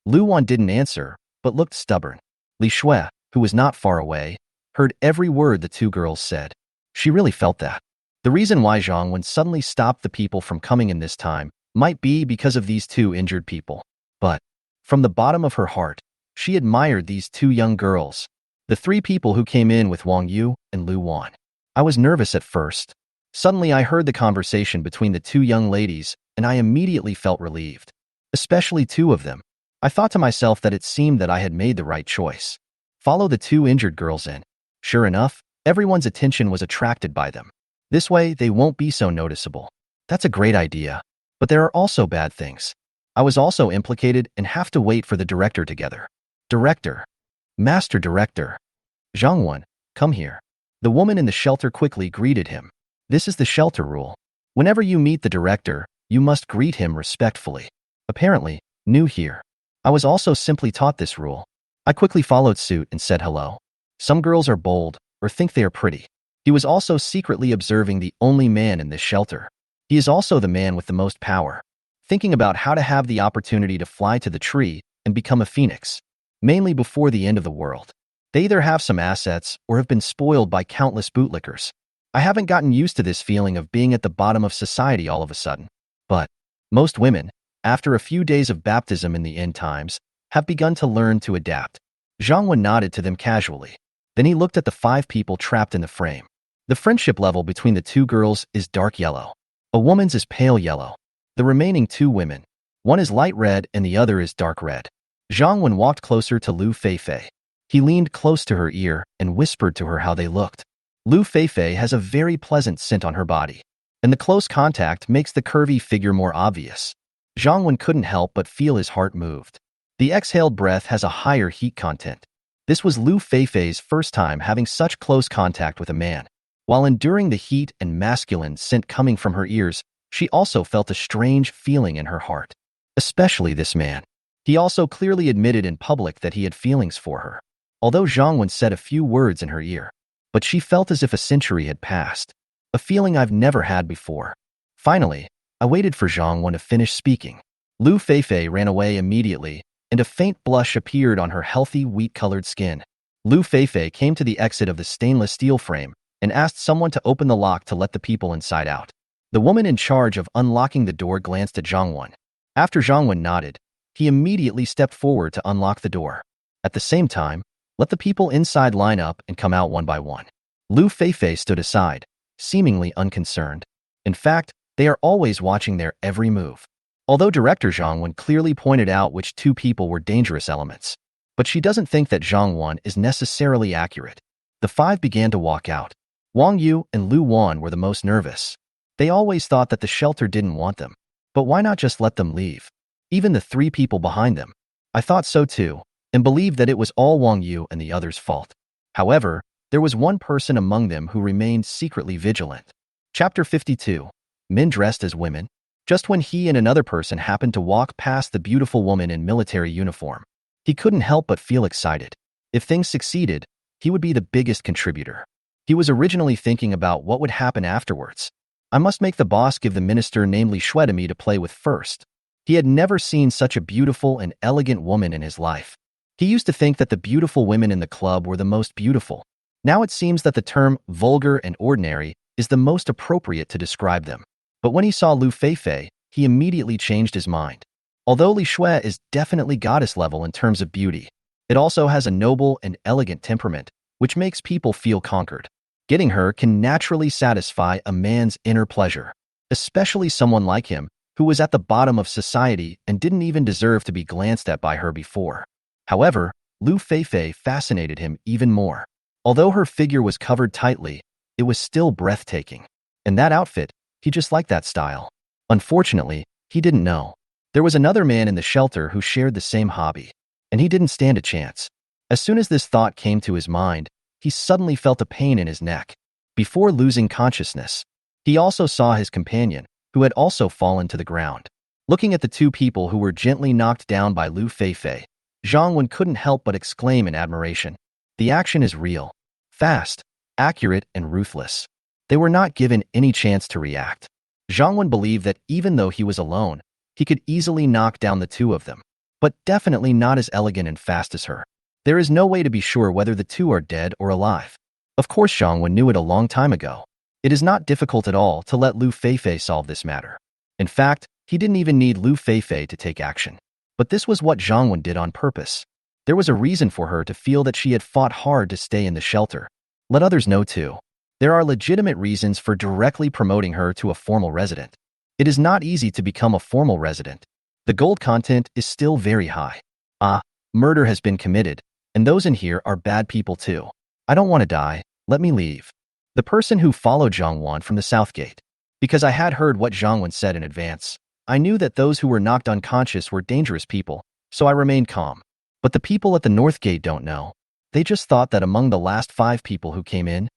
Lu Wan didn't answer, but looked stubborn. Li Shui, who was not far away, heard every word the two girls said. She really felt that. The reason why Zhang Wen suddenly stopped the people from coming in this time might be because of these two injured people. But, from the bottom of her heart, she admired these two young girls, the three people who came in with Wang Yu and Lu Wan. I was nervous at first. Suddenly I heard the conversation between the two young ladies, and I immediately felt relieved. Especially two of them. I thought to myself that it seemed that I had made the right choice. Follow the two injured girls in. Sure enough, everyone's attention was attracted by them. This way, they won't be so noticeable. That's a great idea. But there are also bad things. I was also implicated and have to wait for the director together. Director. Master Director. Zhang Wen, come here. The woman in the shelter quickly greeted him. This is the shelter rule. Whenever you meet the director, you must greet him respectfully. Apparently, new here. I was also simply taught this rule. I quickly followed suit and said hello. Some girls are bold, or think they are pretty. He was also secretly observing the only man in this shelter. He is also the man with the most power, thinking about how to have the opportunity to fly to the tree and become a phoenix, mainly before the end of the world. They either have some assets or have been spoiled by countless bootlickers. I haven't gotten used to this feeling of being at the bottom of society all of a sudden. But most women, after a few days of baptism in the end times, have begun to learn to adapt. Zhang Wen nodded to them casually. Then he looked at the 5 people trapped in the frame. The friendship level between the 2 girls is dark yellow. A woman's is pale yellow. The remaining 2 women, one is light red and the other is dark red. Zhang Wen walked closer to Lu Feifei. He leaned close to her ear and whispered to her how they looked. Lu Feifei has a very pleasant scent on her body, and the close contact makes the curvy figure more obvious. Zhang Wen couldn't help but feel his heart moved. The exhaled breath has a higher heat content. This was Lu Feifei's first time having such close contact with a man. While enduring the heat and masculine scent coming from her ears, she also felt a strange feeling in her heart. Especially this man. He also clearly admitted in public that he had feelings for her. Although Zhang Wen said a few words in her ear, but she felt as if a century had passed. A feeling I've never had before. Finally, I waited for Zhang Wen to finish speaking. Lu Feifei ran away immediately, and a faint blush appeared on her healthy, wheat-colored skin. Lu Feifei came to the exit of the stainless steel frame and asked someone to open the lock to let the people inside out. The woman in charge of unlocking the door glanced at Zhang Wen. After Zhang Wen nodded, he immediately stepped forward to unlock the door. At the same time, let the people inside line up and come out one by one. Lu Feifei stood aside, seemingly unconcerned. In fact, they are always watching their every move. Although Director Zhang Wen clearly pointed out which 2 people were dangerous elements, but she doesn't think that Zhang Wen is necessarily accurate. The 5 began to walk out. Wang Yu and Lu Wan were the most nervous. They always thought that the shelter didn't want them. But why not just let them leave? Even the 3 people behind them. I thought so too, and believed that it was all Wang Yu and the others' fault. However, there was one person among them who remained secretly vigilant. Chapter 52. Men dressed as women. Just when he and another person happened to walk past the beautiful woman in military uniform, he couldn't help but feel excited. If things succeeded, he would be the biggest contributor. He was originally thinking about what would happen afterwards. I must make the boss give the minister named Li Shui to me to play with first. He had never seen such a beautiful and elegant woman in his life. He used to think that the beautiful women in the club were the most beautiful. Now it seems that the term vulgar and ordinary is the most appropriate to describe them. But when he saw Lu Feifei, he immediately changed his mind. Although Li Shui is definitely goddess level in terms of beauty, it also has a noble and elegant temperament, which makes people feel conquered. Getting her can naturally satisfy a man's inner pleasure, especially someone like him who was at the bottom of society and didn't even deserve to be glanced at by her before. However, Lu Feifei fascinated him even more. Although her figure was covered tightly, it was still breathtaking. And that outfit, he just liked that style. Unfortunately, he didn't know. There was another man in the shelter who shared the same hobby, and he didn't stand a chance. As soon as this thought came to his mind, he suddenly felt a pain in his neck. Before losing consciousness, he also saw his companion, who had also fallen to the ground. Looking at the two people who were gently knocked down by Lu Feifei, Zhang Wen couldn't help but exclaim in admiration. The action is real, fast, accurate, and ruthless. They were not given any chance to react. Zhang Wen believed that even though he was alone, he could easily knock down the two of them, but definitely not as elegant and fast as her. There is no way to be sure whether the two are dead or alive. Of course, Zhang Wen knew it a long time ago. It is not difficult at all to let Lu Feifei solve this matter. In fact, he didn't even need Lu Feifei to take action. But this was what Zhang Wen did on purpose. There was a reason for her to feel that she had fought hard to stay in the shelter. Let others know too. There are legitimate reasons for directly promoting her to a formal resident. It is not easy to become a formal resident. The gold content is still very high. Murder has been committed, and those in here are bad people too. I don't want to die, let me leave. The person who followed Zhang Wan from the south gate. Because I had heard what Zhang Wan said in advance, I knew that those who were knocked unconscious were dangerous people, so I remained calm. But the people at the north gate don't know. They just thought that among the last 5 people who came in,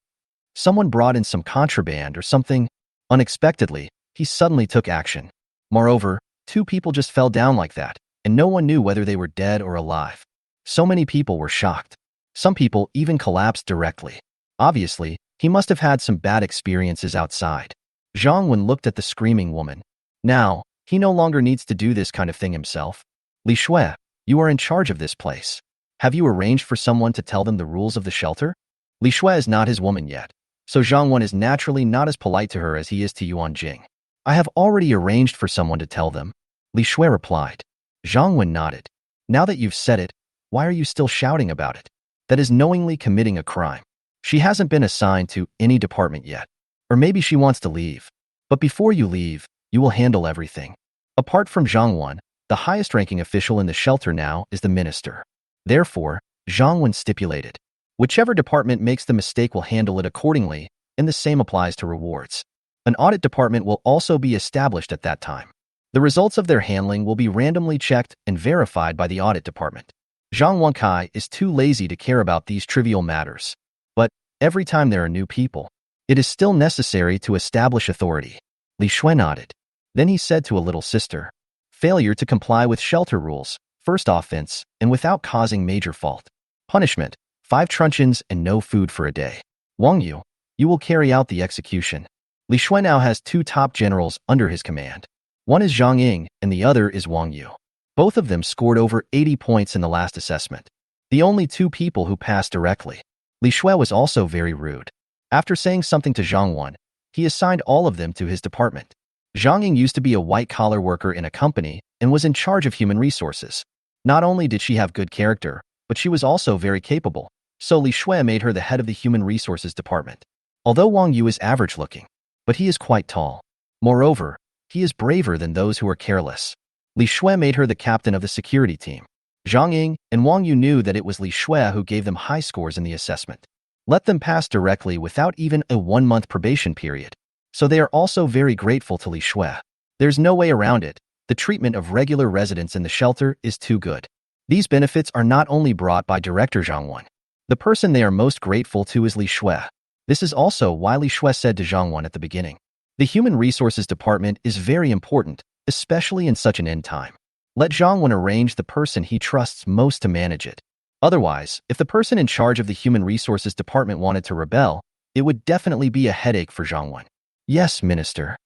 someone brought in some contraband or something. Unexpectedly, he suddenly took action. Moreover, 2 people just fell down like that, and no one knew whether they were dead or alive. So many people were shocked. Some people even collapsed directly. Obviously, he must have had some bad experiences outside. Zhang Wen looked at the screaming woman. Now, he no longer needs to do this kind of thing himself. Li Shui, you are in charge of this place. Have you arranged for someone to tell them the rules of the shelter? Li Shui is not his woman yet, so Zhang Wen is naturally not as polite to her as he is to Yuan Jing. I have already arranged for someone to tell them, Li Shui replied. Zhang Wen nodded. Now that you've said it, why are you still shouting about it? That is knowingly committing a crime. She hasn't been assigned to any department yet. Or maybe she wants to leave. But before you leave, you will handle everything. Apart from Zhang Wen, the highest-ranking official in the shelter now is the minister. Therefore, Zhang Wen stipulated, whichever department makes the mistake will handle it accordingly, and the same applies to rewards. An audit department will also be established at that time. The results of their handling will be randomly checked and verified by the audit department. Zhang Wenkai is too lazy to care about these trivial matters. But every time there are new people, it is still necessary to establish authority. Li Shui nodded. Then he said to a little sister, failure to comply with shelter rules, first offense, and without causing major fault. Punishment, 5 truncheons and no food for a day. Wang Yu, you will carry out the execution. Li Shui now has 2 top generals under his command. One is Zhang Ying and the other is Wang Yu. Both of them scored over 80 points in the last assessment. The only 2 people who passed directly. Li Shui was also very rude. After saying something to Zhang Wan, he assigned all of them to his department. Zhang Ying used to be a white-collar worker in a company and was in charge of human resources. Not only did she have good character, but she was also very capable, so Li Shui made her the head of the human resources department. Although Wang Yu is average-looking, but he is quite tall. Moreover, he is braver than those who are careless. Li Shui made her the captain of the security team. Zhang Ying and Wang Yu knew that it was Li Shui who gave them high scores in the assessment. Let them pass directly without even a 1-month probation period. So they are also very grateful to Li Shui. There's no way around it. The treatment of regular residents in the shelter is too good. These benefits are not only brought by Director Zhang Wan. The person they are most grateful to is Li Shui. This is also why Li Shui said to Zhang Wan at the beginning, the Human Resources Department is very important, especially in such an end time. Let Zhang Wan arrange the person he trusts most to manage it. Otherwise, if the person in charge of the Human Resources Department wanted to rebel, it would definitely be a headache for Zhang Wan. Yes, Minister.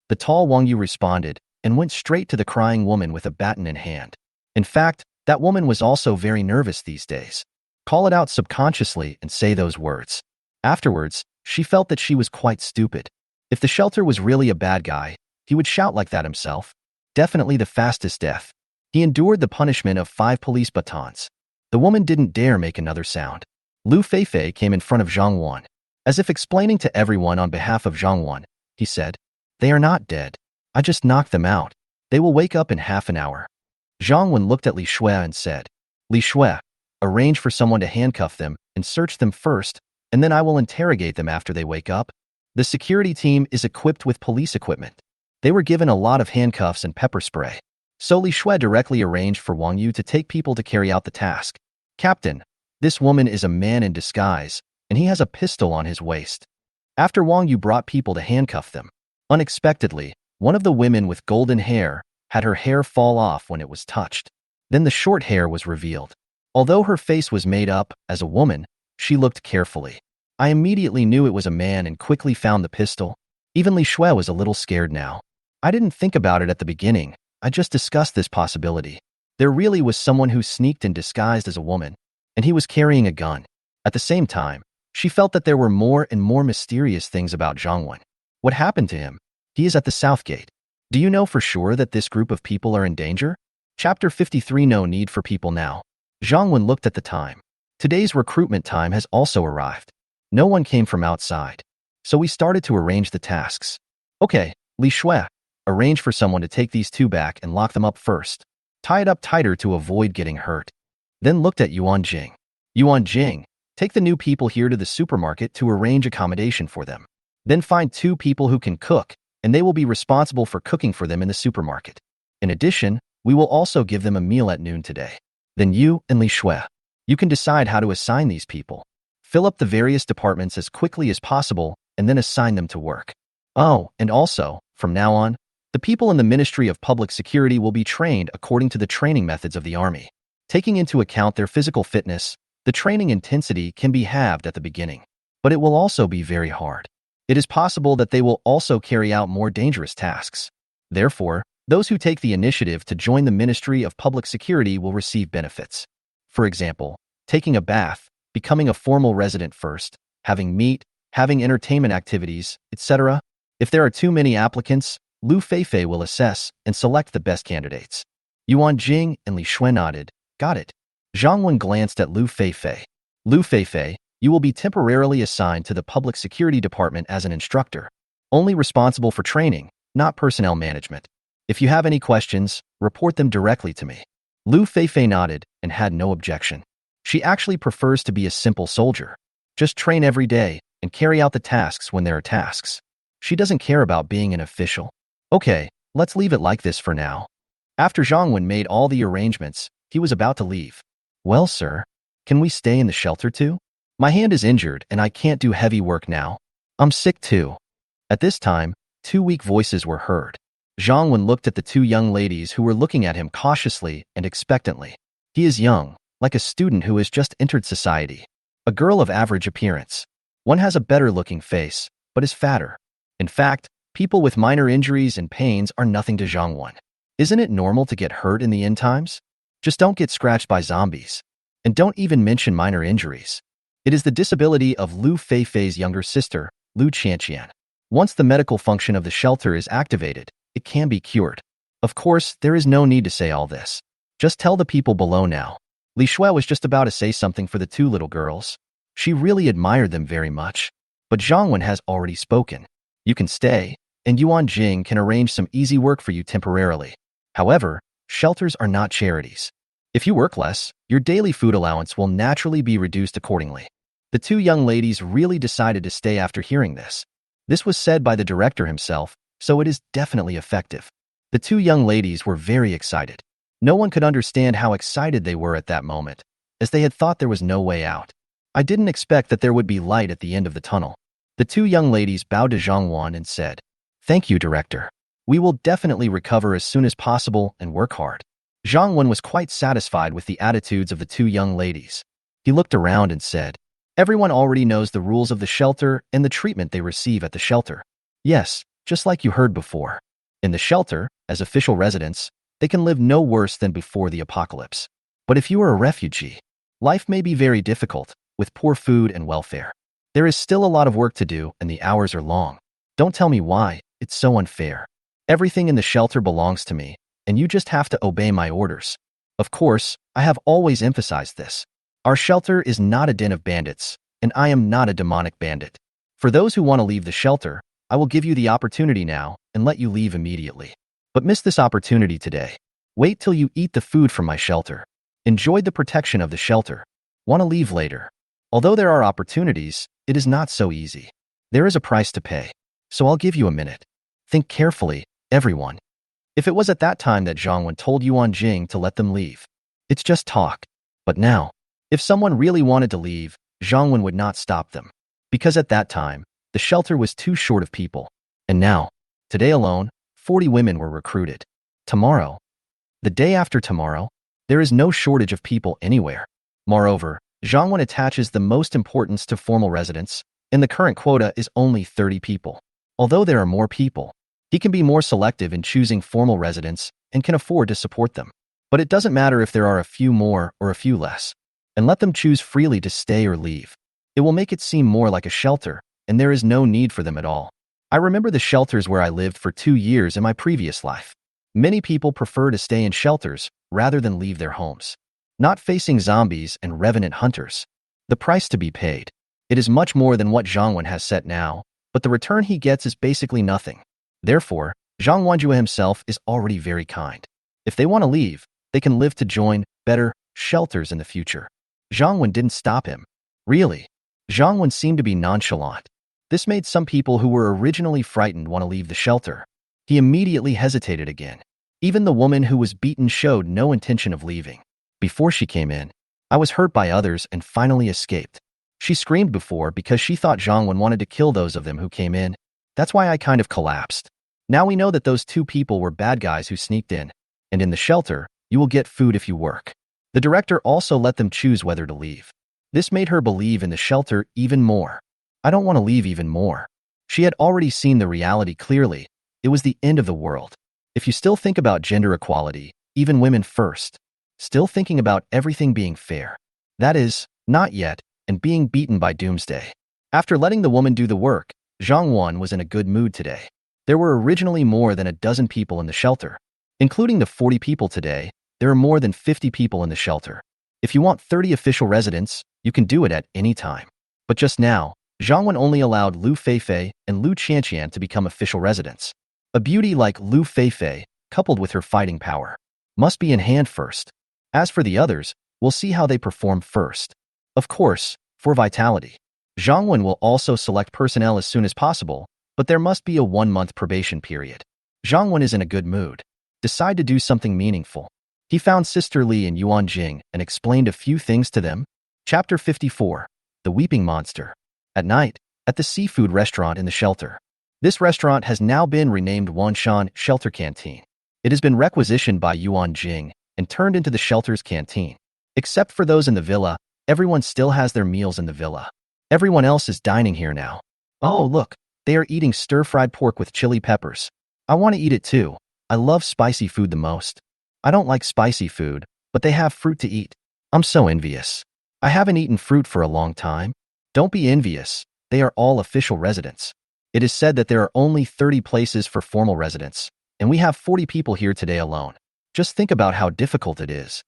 The tall Wang Yu responded and went straight to the crying woman with a baton in hand. In fact, that woman was also very nervous these days. Call it out subconsciously and say those words. Afterwards, she felt that she was quite stupid. If the shelter was really a bad guy, he would shout like that himself. Definitely the fastest death. He endured the punishment of 5 police batons. The woman didn't dare make another sound. Lu Feifei came in front of Zhang Wan. As if explaining to everyone on behalf of Zhangwan, he said, "They are not dead. I just knocked them out. They will wake up in half an hour." Zhangwan looked at Li Shui and said, "Li Shui, arrange for someone to handcuff them and search them first, and then I will interrogate them after they wake up." The security team is equipped with police equipment. They were given a lot of handcuffs and pepper spray. So Li Shui directly arranged for Wang Yu to take people to carry out the task. "Captain, this woman is a man in disguise, and he has a pistol on his waist." After Wang Yu brought people to handcuff them, unexpectedly, one of the women with golden hair had her hair fall off when it was touched. Then the short hair was revealed. Although her face was made up as a woman, she looked carefully. I immediately knew it was a man and quickly found the pistol. Even Li Shui was a little scared now. I didn't think about it at the beginning. I just discussed this possibility. There really was someone who sneaked and disguised as a woman, and he was carrying a gun. At the same time, she felt that there were more and more mysterious things about Zhangwan. What happened to him? He is at the south gate. Do you know for sure that this group of people are in danger? Chapter 53. No need for people now. Zhangwan looked at the time. Today's recruitment time has also arrived. No one came from outside. So we started to arrange the tasks. Okay, Li Shui, arrange for someone to take these two back and lock them up first. Tie it up tighter to avoid getting hurt. Then looked at Yuan Jing. Yuan Jing, take the new people here to the supermarket to arrange accommodation for them. Then find 2 people who can cook, and they will be responsible for cooking for them in the supermarket. In addition, we will also give them a meal at noon today. Then you and Li Shui, you can decide how to assign these people. Fill up the various departments as quickly as possible and then assign them to work. Oh, and also, from now on, the people in the Ministry of Public Security will be trained according to the training methods of the Army. Taking into account their physical fitness, the training intensity can be halved at the beginning, but it will also be very hard. It is possible that they will also carry out more dangerous tasks. Therefore, those who take the initiative to join the Ministry of Public Security will receive benefits. For example, taking a bath, becoming a formal resident first, having meat, having entertainment activities, etc. If there are too many applicants, Lu Feifei will assess and select the best candidates. Yuan Jing and Li Shui nodded. Got it. Zhang Wen glanced at Lu Feifei. Lu Feifei, you will be temporarily assigned to the Public Security Department as an instructor, only responsible for training, not personnel management. If you have any questions, report them directly to me. Lu Feifei nodded and had no objection. She actually prefers to be a simple soldier. Just train every day and carry out the tasks when there are tasks. She doesn't care about being an official. Okay, let's leave it like this for now. After Zhang Wen made all the arrangements, he was about to leave. Well, sir, can we stay in the shelter too? My hand is injured and I can't do heavy work now. I'm sick too. At this time, 2 weak voices were heard. Zhang Wen looked at the 2 young ladies who were looking at him cautiously and expectantly. He is young, like a student who has just entered society. A girl of average appearance. One has a better-looking face, but is fatter. In fact, people with minor injuries and pains are nothing to Zhang Wen. Isn't it normal to get hurt in the end times? Just don't get scratched by zombies. And don't even mention minor injuries. It is the disability of Lu Feifei's younger sister, Lu Qianqian. Once the medical function of the shelter is activated, it can be cured. Of course, there is no need to say all this. Just tell the people below now. Li Shui was just about to say something for the 2 little girls. She really admired them very much. But Zhang Wen has already spoken. You can stay, and Yuan Jing can arrange some easy work for you temporarily. However, shelters are not charities. If you work less, your daily food allowance will naturally be reduced accordingly. The 2 young ladies really decided to stay after hearing this. This was said by the director himself, so it is definitely effective. The 2 young ladies were very excited. No one could understand how excited they were at that moment, as they had thought there was no way out. I didn't expect that there would be light at the end of the tunnel. The 2 young ladies bowed to Zhang Wan and said, "Thank you, director. We will definitely recover as soon as possible and work hard." Zhang Wan was quite satisfied with the attitudes of the 2 young ladies. He looked around and said, "Everyone already knows the rules of the shelter and the treatment they receive at the shelter. Yes, just like you heard before. In the shelter, as official residents, they can live no worse than before the apocalypse. But if you are a refugee, life may be very difficult, with poor food and welfare. There is still a lot of work to do and the hours are long. Don't tell me why, it's so unfair. Everything in the shelter belongs to me, and you just have to obey my orders. Of course, I have always emphasized this. Our shelter is not a den of bandits, and I am not a demonic bandit. For those who want to leave the shelter, I will give you the opportunity now and let you leave immediately. But miss this opportunity today. Wait till you eat the food from my shelter. Enjoy the protection of the shelter. Want to leave later. Although there are opportunities, it is not so easy. There is a price to pay. So I'll give you a minute. Think carefully, everyone. If it was at that time that Zhang Wen told Yuan Jing to let them leave, it's just talk. But now, if someone really wanted to leave, Zhang Wen would not stop them. Because at that time, the shelter was too short of people. And now, today alone, 40 women were recruited. Tomorrow, the day after tomorrow, there is no shortage of people anywhere. Moreover, Zhang Wen attaches the most importance to formal residents, and the current quota is only 30 people. Although there are more people, he can be more selective in choosing formal residents and can afford to support them. But it doesn't matter if there are a few more or a few less, and let them choose freely to stay or leave. It will make it seem more like a shelter, and there is no need for them at all. I remember the shelters where I lived for 2 years in my previous life. Many people prefer to stay in shelters rather than leave their homes, not facing zombies and revenant hunters. The price to be paid. It is much more than what Zhang Wen has set now, but the return he gets is basically nothing. Therefore, Zhang Wanjue himself is already very kind. If they want to leave, they can live to join better shelters in the future. Zhang Wen didn't stop him. Really, Zhang Wen seemed to be nonchalant. This made some people who were originally frightened want to leave the shelter. He immediately hesitated again. Even the woman who was beaten showed no intention of leaving. Before she came in, I was hurt by others and finally escaped. She screamed before because she thought Zhang Wen wanted to kill those of them who came in. That's why I kind of collapsed. Now we know that those 2 people were bad guys who sneaked in. And in the shelter, you will get food if you work. The director also let them choose whether to leave. This made her believe in the shelter even more. I don't want to leave even more. She had already seen the reality clearly. It was the end of the world. If you still think about gender equality, even women first, still thinking about everything being fair. That is, not yet, and being beaten by Doomsday. After letting the woman do the work, Zhang Wen was in a good mood today. There were originally more than a dozen people in the shelter. Including the 40 people today, there are more than 50 people in the shelter. If you want 30 official residents, you can do it at any time. But just now, Zhang Wen only allowed Lu Feifei and Lu Qianqian to become official residents. A beauty like Lu Feifei, coupled with her fighting power, must be in hand first. As for the others, we'll see how they perform first. Of course, for vitality, Zhang Wen will also select personnel as soon as possible, but there must be a 1-month probation period. Zhang Wen is in a good mood. Decide to do something meaningful. He found Sister Li and Yuan Jing and explained a few things to them. Chapter 54. The Weeping Monster. At night, at the seafood restaurant in the shelter. This restaurant has now been renamed Wanshan Shelter Canteen. It has been requisitioned by Yuan Jing and turned into the shelter's canteen. Except for those in the villa, everyone still has their meals in the villa. Everyone else is dining here now. Oh, look, they are eating stir-fried pork with chili peppers. I want to eat it too. I love spicy food the most. I don't like spicy food, but they have fruit to eat. I'm so envious. I haven't eaten fruit for a long time. Don't be envious. They are all official residents. It is said that there are only 30 places for formal residents, and we have 40 people here today alone. Just think about how difficult it is.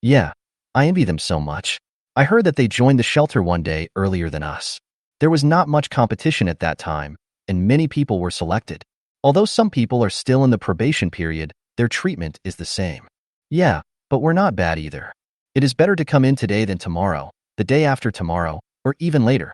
Yeah, I envy them so much. I heard that they joined the shelter one day earlier than us. There was not much competition at that time, and many people were selected. Although some people are still in the probation period, their treatment is the same. Yeah, but we're not bad either. It is better to come in today than tomorrow, the day after tomorrow, or even later.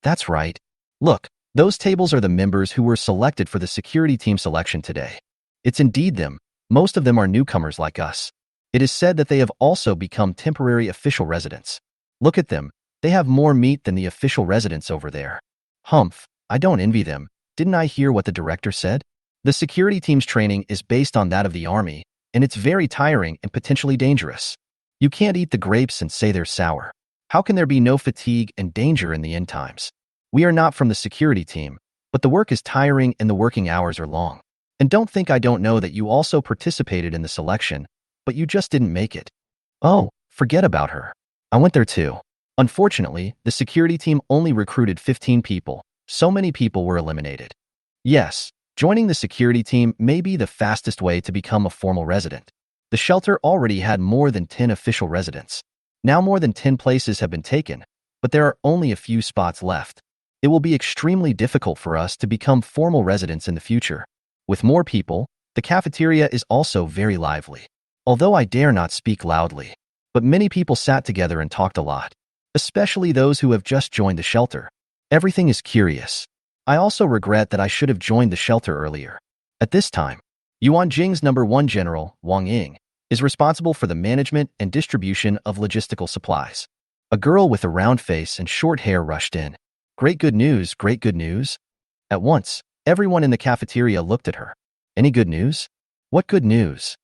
That's right. Look, those tables are the members who were selected for the security team selection today. It's indeed them. Most of them are newcomers like us. It is said that they have also become temporary official residents. Look at them. They have more meat than the official residents over there. Humph, I don't envy them. Didn't I hear what the director said? The security team's training is based on that of the army, and it's very tiring and potentially dangerous. You can't eat the grapes and say they're sour. How can there be no fatigue and danger in the end times? We are not from the security team, but the work is tiring and the working hours are long. And don't think I don't know that you also participated in the selection, but you just didn't make it. Oh, forget about her. I went there too. Unfortunately, the security team only recruited 15 people. So many people were eliminated. Yes, joining the security team may be the fastest way to become a formal resident. The shelter already had more than 10 official residents. Now more than 10 places have been taken, but there are only a few spots left. It will be extremely difficult for us to become formal residents in the future. With more people, the cafeteria is also very lively. Although I dare not speak loudly, but many people sat together and talked a lot, especially those who have just joined the shelter. Everything is curious. I also regret that I should have joined the shelter earlier. At this time, Yuan Jing's #1 general, Wang Ying, is responsible for the management and distribution of logistical supplies. A girl with a round face and short hair rushed in. Great good news, great good news. At once, everyone in the cafeteria looked at her. Any good news? What good news?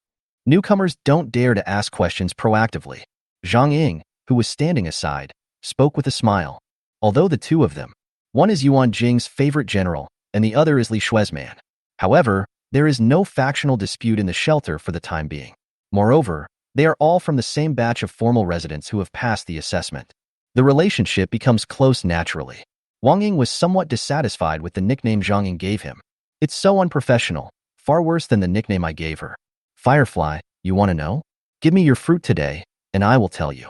Newcomers don't dare to ask questions proactively. Zhang Ying, who was standing aside, spoke with a smile. Although the two of them, one is Yuan Jing's favorite general, and the other is Li Shui's man. However, there is no factional dispute in the shelter for the time being. Moreover, they are all from the same batch of formal residents who have passed the assessment. The relationship becomes close naturally. Wang Ying was somewhat dissatisfied with the nickname Zhang Ying gave him. It's so unprofessional, far worse than the nickname I gave her. Firefly, you want to know? Give me your fruit today, and I will tell you.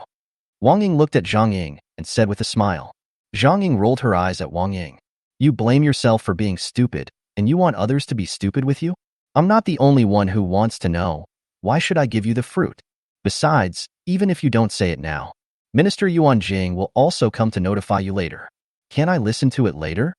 Wang Ying looked at Zhang Ying and said with a smile. Zhang Ying rolled her eyes at Wang Ying. You blame yourself for being stupid, and you want others to be stupid with you? I'm not the only one who wants to know. Why should I give you the fruit? Besides, even if you don't say it now, Minister Yuan Jing will also come to notify you later. Can I listen to it later?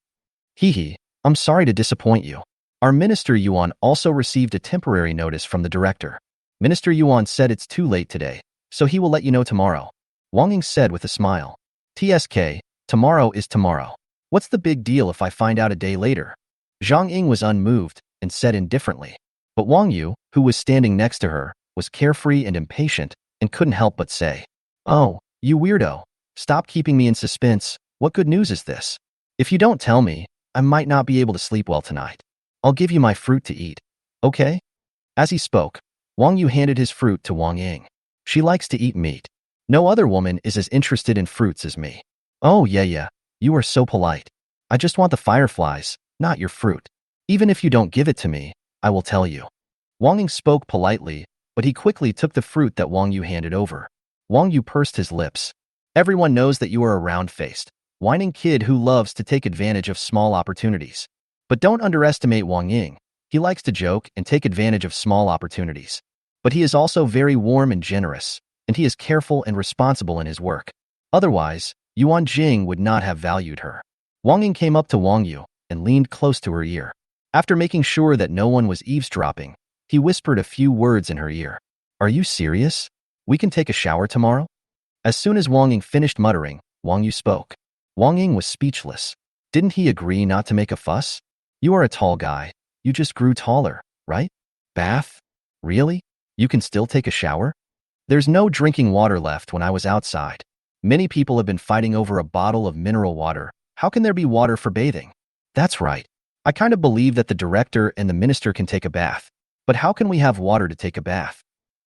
Hee, I'm sorry to disappoint you. Our Minister Yuan also received a temporary notice from the director. Minister Yuan said it's too late today, so he will let you know tomorrow. Wang Ying said with a smile. TSK, tomorrow is tomorrow. What's the big deal if I find out a day later? Zhang Ying was unmoved and said indifferently. But Wang Yu, who was standing next to her, was carefree and impatient and couldn't help but say, Oh, you weirdo. Stop keeping me in suspense. What good news is this? If you don't tell me, I might not be able to sleep well tonight. I'll give you my fruit to eat. Okay? As he spoke, Wang Yu handed his fruit to Wang Ying. She likes to eat meat. No other woman is as interested in fruits as me. Oh yeah, you are so polite. I just want the fireflies, not your fruit. Even if you don't give it to me, I will tell you. Wang Ying spoke politely, but he quickly took the fruit that Wang Yu handed over. Wang Yu pursed his lips. Everyone knows that you are a round-faced, whining kid who loves to take advantage of small opportunities. But don't underestimate Wang Ying. He likes to joke and take advantage of small opportunities. But he is also very warm and generous, and he is careful and responsible in his work. Otherwise, Yuan Jing would not have valued her. Wang Ying came up to Wang Yu and leaned close to her ear. After making sure that no one was eavesdropping, he whispered a few words in her ear. Are you serious? We can take a shower tomorrow? As soon as Wang Ying finished muttering, Wang Yu spoke. Wang Ying was speechless. Didn't he agree not to make a fuss? You are a tall guy. You just grew taller, right? Bath? Really? You can still take a shower? There's no drinking water left when I was outside. Many people have been fighting over a bottle of mineral water. How can there be water for bathing? That's right. I kind of believe that the director and the minister can take a bath. But how can we have water to take a bath?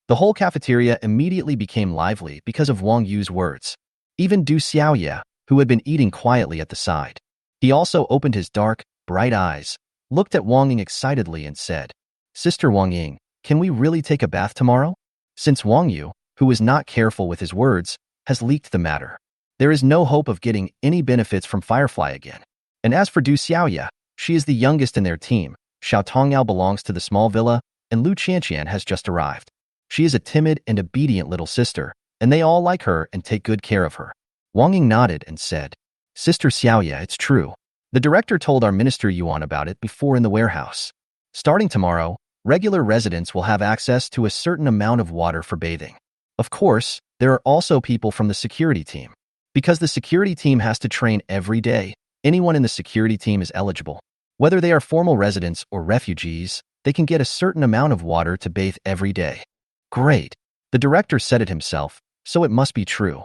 The whole cafeteria immediately became lively because of Wang Yu's words. Even Du Xiaoye, who had been eating quietly at the side. He also opened his dark, bright eyes, looked at Wang Ying excitedly and said, Sister Wang Ying, can we really take a bath tomorrow? Since Wang Yu, who was not careful with his words, has leaked the matter, there is no hope of getting any benefits from Firefly again. And as for Du Xiaoye, she is the youngest in their team. Xiao Tongyao belongs to the small villa, and Lu Qianqian has just arrived. She is a timid and obedient little sister, and they all like her and take good care of her. Wang Ying nodded and said, Sister Xiaoye, it's true. The director told our Minister Yuan about it before in the warehouse. Starting tomorrow, regular residents will have access to a certain amount of water for bathing. Of course, there are also people from the security team. Because the security team has to train every day, anyone in the security team is eligible. Whether they are formal residents or refugees, they can get a certain amount of water to bathe every day. Great. The director said it himself, so it must be true.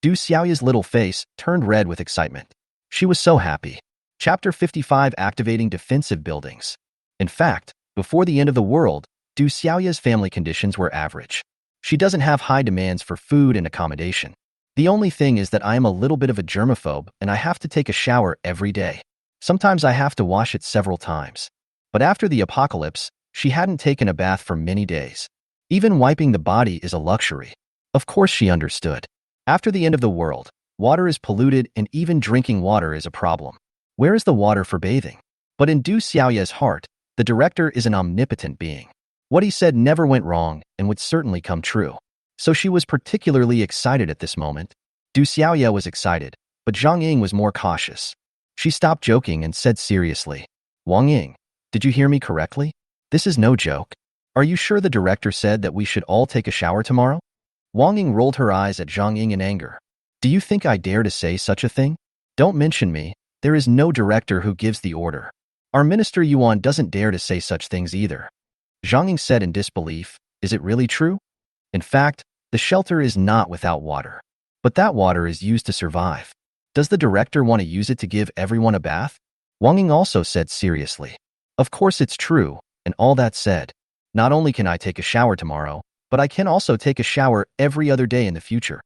Du Xiaoye's little face turned red with excitement. She was so happy. Chapter 55 Activating Defensive Buildings. In fact, before the end of the world, Du Xiaoye's family conditions were average. She doesn't have high demands for food and accommodation. The only thing is that I am a little bit of a germaphobe and I have to take a shower every day. Sometimes I have to wash it several times. But after the apocalypse, she hadn't taken a bath for many days. Even wiping the body is a luxury. Of course she understood. After the end of the world, water is polluted and even drinking water is a problem. Where is the water for bathing? But in Du Xiaoya's heart, the director is an omnipotent being. What he said never went wrong and would certainly come true. So she was particularly excited at this moment. Du Xiaoya was excited, but Zhang Ying was more cautious. She stopped joking and said seriously, Wang Ying, did you hear me correctly? This is no joke. Are you sure the director said that we should all take a shower tomorrow? Wang Ying rolled her eyes at Zhang Ying in anger. Do you think I dare to say such a thing? Don't mention me. There is no director who gives the order. Our Minister Yuan doesn't dare to say such things either. Zhang Ying said in disbelief, is it really true? In fact, the shelter is not without water. But that water is used to survive. Does the director want to use it to give everyone a bath? Wang Ying also said seriously. Of course it's true, and all that said, not only can I take a shower tomorrow, but I can also take a shower every other day in the future.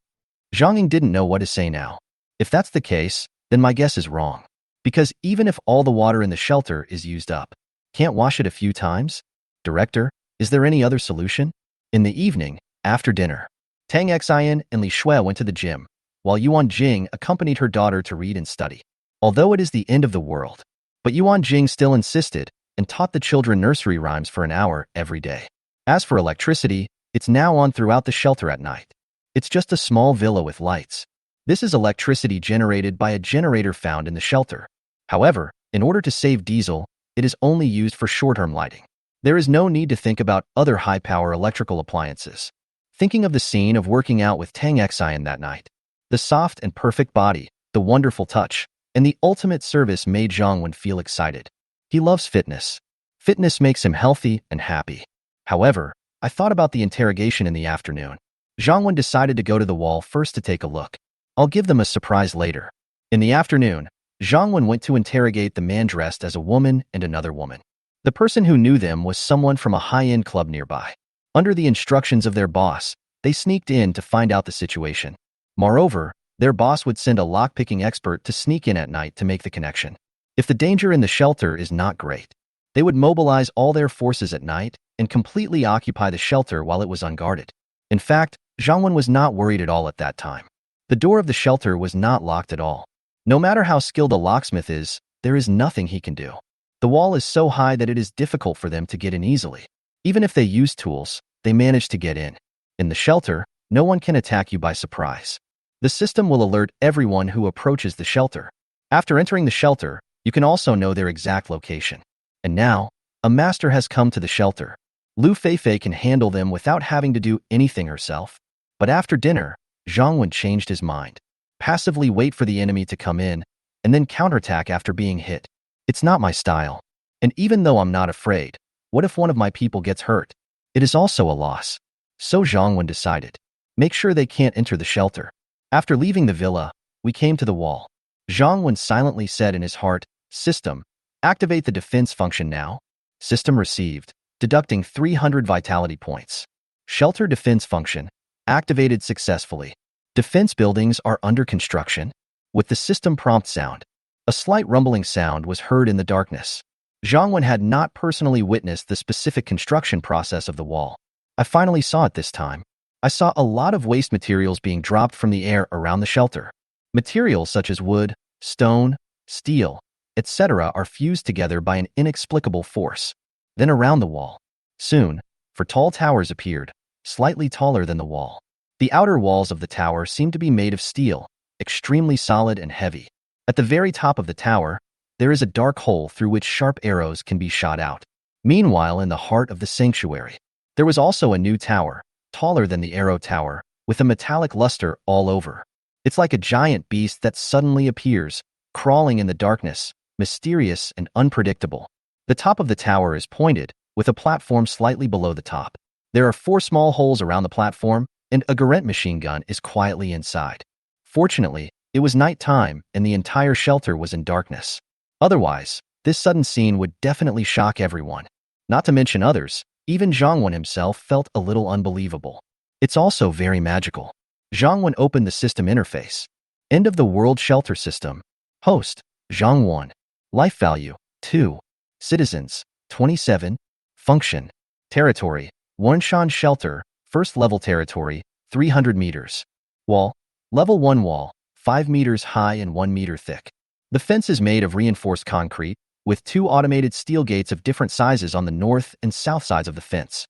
Zhang Ying didn't know what to say now. If that's the case, then my guess is wrong. Because even if all the water in the shelter is used up, can't wash it a few times? Director, is there any other solution? In the evening, after dinner, Tang Xian and Li Shui went to the gym, while Yuan Jing accompanied her daughter to read and study. Although it is the end of the world, but Yuan Jing still insisted and taught the children nursery rhymes for an hour every day. As for electricity, it's now on throughout the shelter at night. It's just a small villa with lights. This is electricity generated by a generator found in the shelter. However, in order to save diesel, it is only used for short-term lighting. There is no need to think about other high-power electrical appliances. Thinking of the scene of working out with Tang Xian that night, the soft and perfect body, the wonderful touch, and the ultimate service made Zhang Wen feel excited. He loves fitness. Fitness makes him healthy and happy. However, I thought about the interrogation in the afternoon. Zhang Wen decided to go to the wall first to take a look. I'll give them a surprise later. In the afternoon, Zhang Wen went to interrogate the man dressed as a woman and another woman. The person who knew them was someone from a high-end club nearby. Under the instructions of their boss, they sneaked in to find out the situation. Moreover, their boss would send a lockpicking expert to sneak in at night to make the connection. If the danger in the shelter is not great, they would mobilize all their forces at night and completely occupy the shelter while it was unguarded. In fact, Zhang Wen was not worried at all at that time. The door of the shelter was not locked at all. No matter how skilled a locksmith is, there is nothing he can do. The wall is so high that it is difficult for them to get in easily. Even if they use tools, they manage to get in. In the shelter, no one can attack you by surprise. The system will alert everyone who approaches the shelter. After entering the shelter, you can also know their exact location. And now, a master has come to the shelter. Lu Feifei can handle them without having to do anything herself. But after dinner, Zhang Wen changed his mind. Passively wait for the enemy to come in, and then counterattack after being hit. It's not my style. And even though I'm not afraid, what if one of my people gets hurt? It is also a loss. So Zhang Wen decided. Make sure they can't enter the shelter. After leaving the villa, we came to the wall. Zhang Wen silently said in his heart, System, activate the defense function now. System received, deducting 300 vitality points. Shelter defense function, activated successfully. Defense buildings are under construction. With the system prompt sound, a slight rumbling sound was heard in the darkness. Zhang Wen had not personally witnessed the specific construction process of the wall. I finally saw it this time. I saw a lot of waste materials being dropped from the air around the shelter. Materials such as wood, stone, steel, etc. are fused together by an inexplicable force. Then around the wall. Soon, four tall towers appeared, slightly taller than the wall. The outer walls of the tower seemed to be made of steel, extremely solid and heavy. At the very top of the tower, there is a dark hole through which sharp arrows can be shot out. Meanwhile, in the heart of the sanctuary, there was also a new tower, taller than the arrow tower, with a metallic luster all over. It's like a giant beast that suddenly appears, crawling in the darkness, mysterious and unpredictable. The top of the tower is pointed, with a platform slightly below the top. There are 4 small holes around the platform, and a Garant machine gun is quietly inside. Fortunately, it was night time and the entire shelter was in darkness. Otherwise, this sudden scene would definitely shock everyone. Not to mention others, even Zhang Wen himself felt a little unbelievable. It's also very magical. Zhang Wen opened the system interface. End of the world shelter system. Host, Zhang Wen. Life value, 2. Citizens, 27. Function. Territory, Wanshan Shelter, first level territory, 300 meters. Wall, level 1 wall, 5 meters high and 1 meter thick. The fence is made of reinforced concrete, with two automated steel gates of different sizes on the north and south sides of the fence,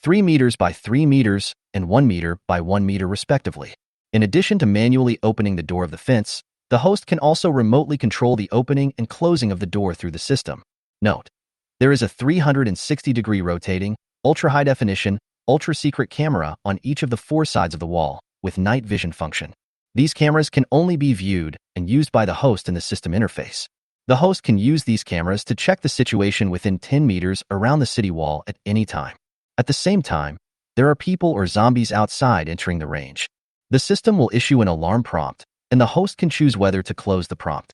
3 meters by 3 meters and 1 meter by 1 meter respectively. In addition to manually opening the door of the fence, the host can also remotely control the opening and closing of the door through the system. Note: there is a 360-degree rotating, ultra-high-definition, ultra-secret camera on each of the 4 sides of the wall, with night vision function. These cameras can only be viewed and used by the host in the system interface. The host can use these cameras to check the situation within 10 meters around the city wall at any time. At the same time, there are people or zombies outside entering the range. The system will issue an alarm prompt, and the host can choose whether to close the prompt.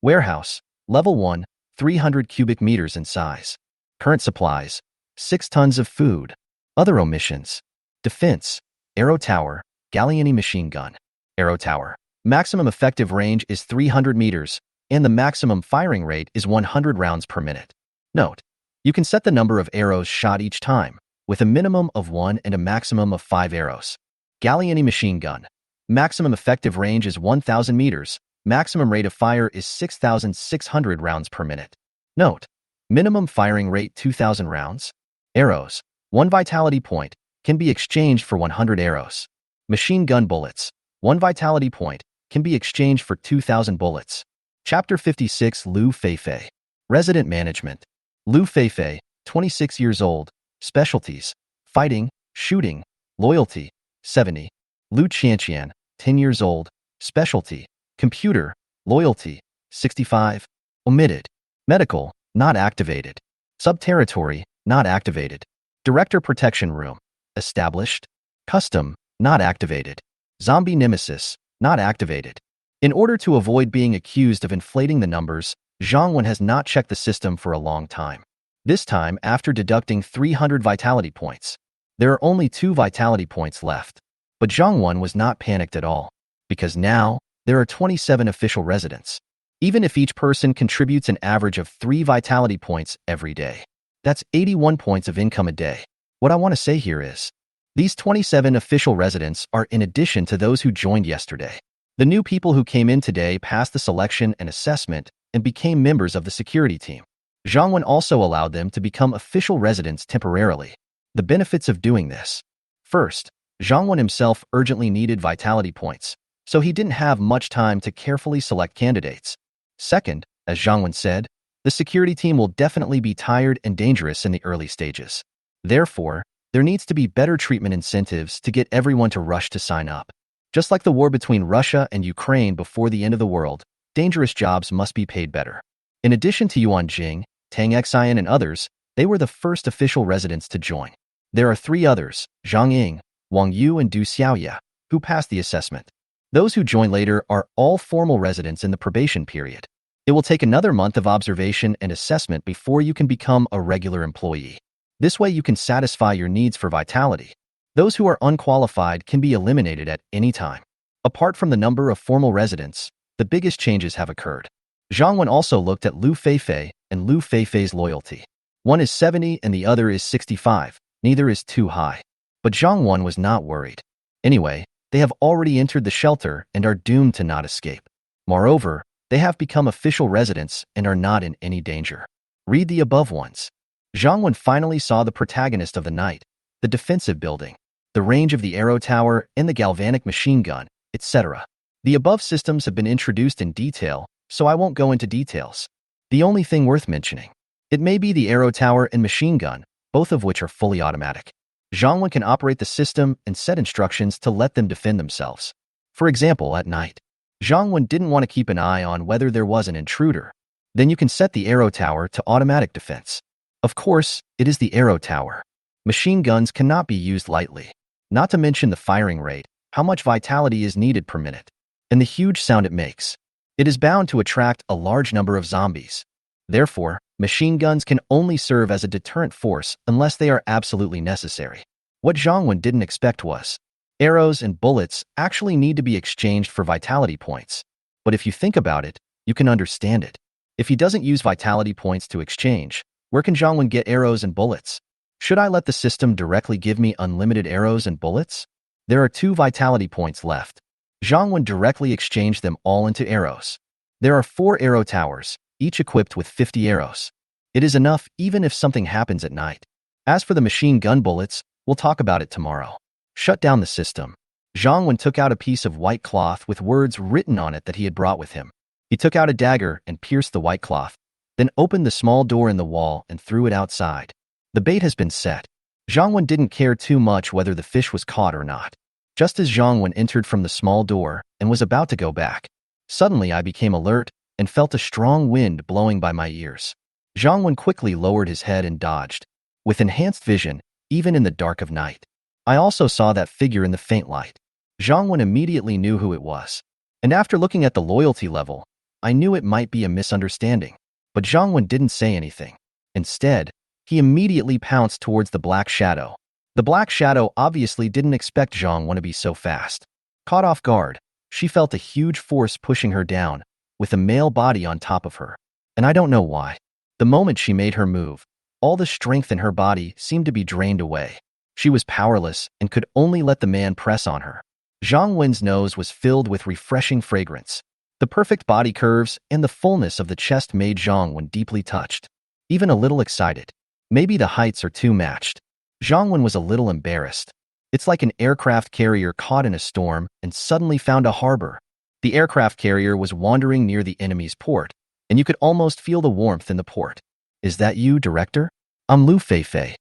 Warehouse, Level 1, 300 cubic meters in size. Current supplies, 6 tons of food. Other omissions. Defense, Arrow Tower, Galliani machine gun. Arrow Tower. Maximum effective range is 300 meters, and the maximum firing rate is 100 rounds per minute. Note: you can set the number of arrows shot each time, with a minimum of 1 and a maximum of 5 arrows. Galliani machine gun. Maximum effective range is 1,000 meters. Maximum rate of fire is 6,600 rounds per minute. Note: minimum firing rate 2,000 rounds. Arrows. 1 vitality point can be exchanged for 100 arrows. Machine gun bullets. 1 vitality point can be exchanged for 2,000 bullets. Chapter 56. Lu Feifei. Resident Management. Lu Feifei, 26 years old. Specialties: fighting, shooting. Loyalty: 70. Lu Qianqian, 10 years old. Specialty: computer. Loyalty: 65. Omitted. Medical: not activated. Subterritory: not activated. Director Protection Room: established. Custom: not activated. Zombie Nemesis: not activated. In order to avoid being accused of inflating the numbers, Zhang Wen has not checked the system for a long time. This time, after deducting 300 vitality points, there are only 2 vitality points left. But Zhang Wen was not panicked at all, because now there are 27 official residents. Even if each person contributes an average of 3 vitality points every day, that's 81 points of income a day. What I want to say here is, these 27 official residents are in addition to those who joined yesterday. The new people who came in today passed the selection and assessment and became members of the security team. Zhang Wen also allowed them to become official residents temporarily. The benefits of doing this. First, Zhang Wen himself urgently needed vitality points, so he didn't have much time to carefully select candidates. Second, as Zhang Wen said, the security team will definitely be tired and dangerous in the early stages. Therefore, there needs to be better treatment incentives to get everyone to rush to sign up. Just like the war between Russia and Ukraine before the end of the world, dangerous jobs must be paid better. In addition to Yuan Jing, Tang Xian and others, they were the first official residents to join. There are 3 others, Zhang Ying, Wang Yu and Du Xiaoya, who passed the assessment. Those who join later are all formal residents in the probation period. It will take another month of observation and assessment before you can become a regular employee. This way you can satisfy your needs for vitality. Those who are unqualified can be eliminated at any time. Apart from the number of formal residents, the biggest changes have occurred. Zhang Wen also looked at Lu Feifei and Lu Feifei's loyalty. One is 70 and the other is 65. Neither is too high. But Zhang Wen was not worried. Anyway, they have already entered the shelter and are doomed to not escape. Moreover, they have become official residents and are not in any danger. Read the above ones. Zhang Wen finally saw the protagonist of the night, the defensive building, the range of the arrow tower and the galvanic machine gun, etc. The above systems have been introduced in detail, so I won't go into details. The only thing worth mentioning, it may be the arrow tower and machine gun, both of which are fully automatic. Zhang Wen can operate the system and set instructions to let them defend themselves. For example, at night, Zhang Wen didn't want to keep an eye on whether there was an intruder. Then you can set the arrow tower to automatic defense. Of course, it is the arrow tower. Machine guns cannot be used lightly. Not to mention the firing rate, how much vitality is needed per minute, and the huge sound it makes. It is bound to attract a large number of zombies. Therefore, machine guns can only serve as a deterrent force unless they are absolutely necessary. What Zhang Wen didn't expect was, arrows and bullets actually need to be exchanged for vitality points. But if you think about it, you can understand it. If he doesn't use vitality points to exchange, where can Zhang Wen get arrows and bullets? Should I let the system directly give me unlimited arrows and bullets? There are 2 vitality points left. Zhang Wen directly exchanged them all into arrows. There are 4 arrow towers, each equipped with 50 arrows. It is enough even if something happens at night. As for the machine gun bullets, we'll talk about it tomorrow. Shut down the system. Zhang Wen took out a piece of white cloth with words written on it that he had brought with him. He took out a dagger and pierced the white cloth, then opened the small door in the wall and threw it outside. The bait has been set. Zhang Wen didn't care too much whether the fish was caught or not. Just as Zhang Wen entered from the small door and was about to go back, suddenly I became alert and felt a strong wind blowing by my ears. Zhang Wen quickly lowered his head and dodged. With enhanced vision, even in the dark of night, I also saw that figure in the faint light. Zhang Wen immediately knew who it was. And after looking at the loyalty level, I knew it might be a misunderstanding. But Zhang Wen didn't say anything. Instead, he immediately pounced towards the Black Shadow. The Black Shadow obviously didn't expect Zhang Wen to be so fast. Caught off guard, she felt a huge force pushing her down, with a male body on top of her. And I don't know why. The moment she made her move, all the strength in her body seemed to be drained away. She was powerless and could only let the man press on her. Zhang Wen's nose was filled with refreshing fragrance. The perfect body curves and the fullness of the chest made Zhang Wen deeply touched, even a little excited. Maybe the heights are too matched. Zhang Wen was a little embarrassed. It's like an aircraft carrier caught in a storm and suddenly found a harbor. The aircraft carrier was wandering near the enemy's port, and you could almost feel the warmth in the port. Is that you, Director? I'm Lu Feifei.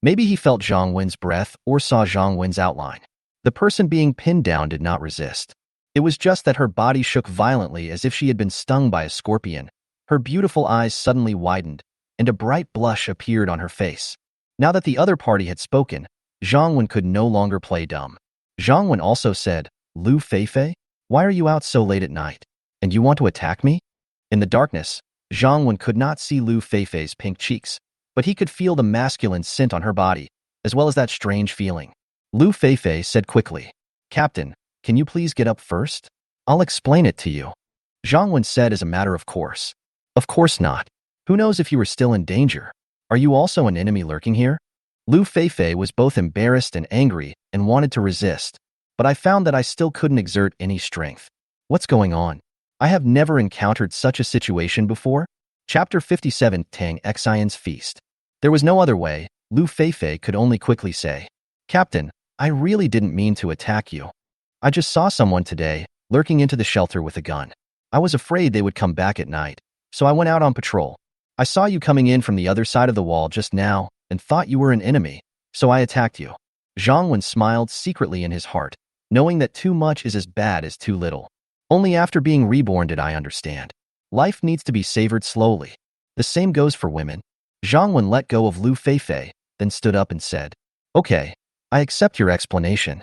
Maybe he felt Zhang Wen's breath or saw Zhang Wen's outline. The person being pinned down did not resist. It was just that her body shook violently as if she had been stung by a scorpion. Her beautiful eyes suddenly widened, and a bright blush appeared on her face. Now that the other party had spoken, Zhang Wen could no longer play dumb. Zhang Wen also said, Lu Feifei, why are you out so late at night? And you want to attack me? In the darkness, Zhang Wen could not see Lu Feifei's pink cheeks, but he could feel the masculine scent on her body, as well as that strange feeling. Lu Feifei said quickly, Captain, can you please get up first? I'll explain it to you. Zhang Wen said as a matter of course. Of course not. Who knows if you were still in danger? Are you also an enemy lurking here? Lu Feifei was both embarrassed and angry and wanted to resist, but I found that I still couldn't exert any strength. What's going on? I have never encountered such a situation before. Chapter 57, Tang Xian's Feast. There was no other way. Lu Feifei could only quickly say, Captain, I really didn't mean to attack you. I just saw someone today, lurking into the shelter with a gun. I was afraid they would come back at night, so I went out on patrol. I saw you coming in from the other side of the wall just now and thought you were an enemy, so I attacked you. Zhang Wen smiled secretly in his heart, knowing that too much is as bad as too little. Only after being reborn did I understand. Life needs to be savored slowly. The same goes for women. Zhang Wen let go of Lu Feifei, then stood up and said, Okay, I accept your explanation.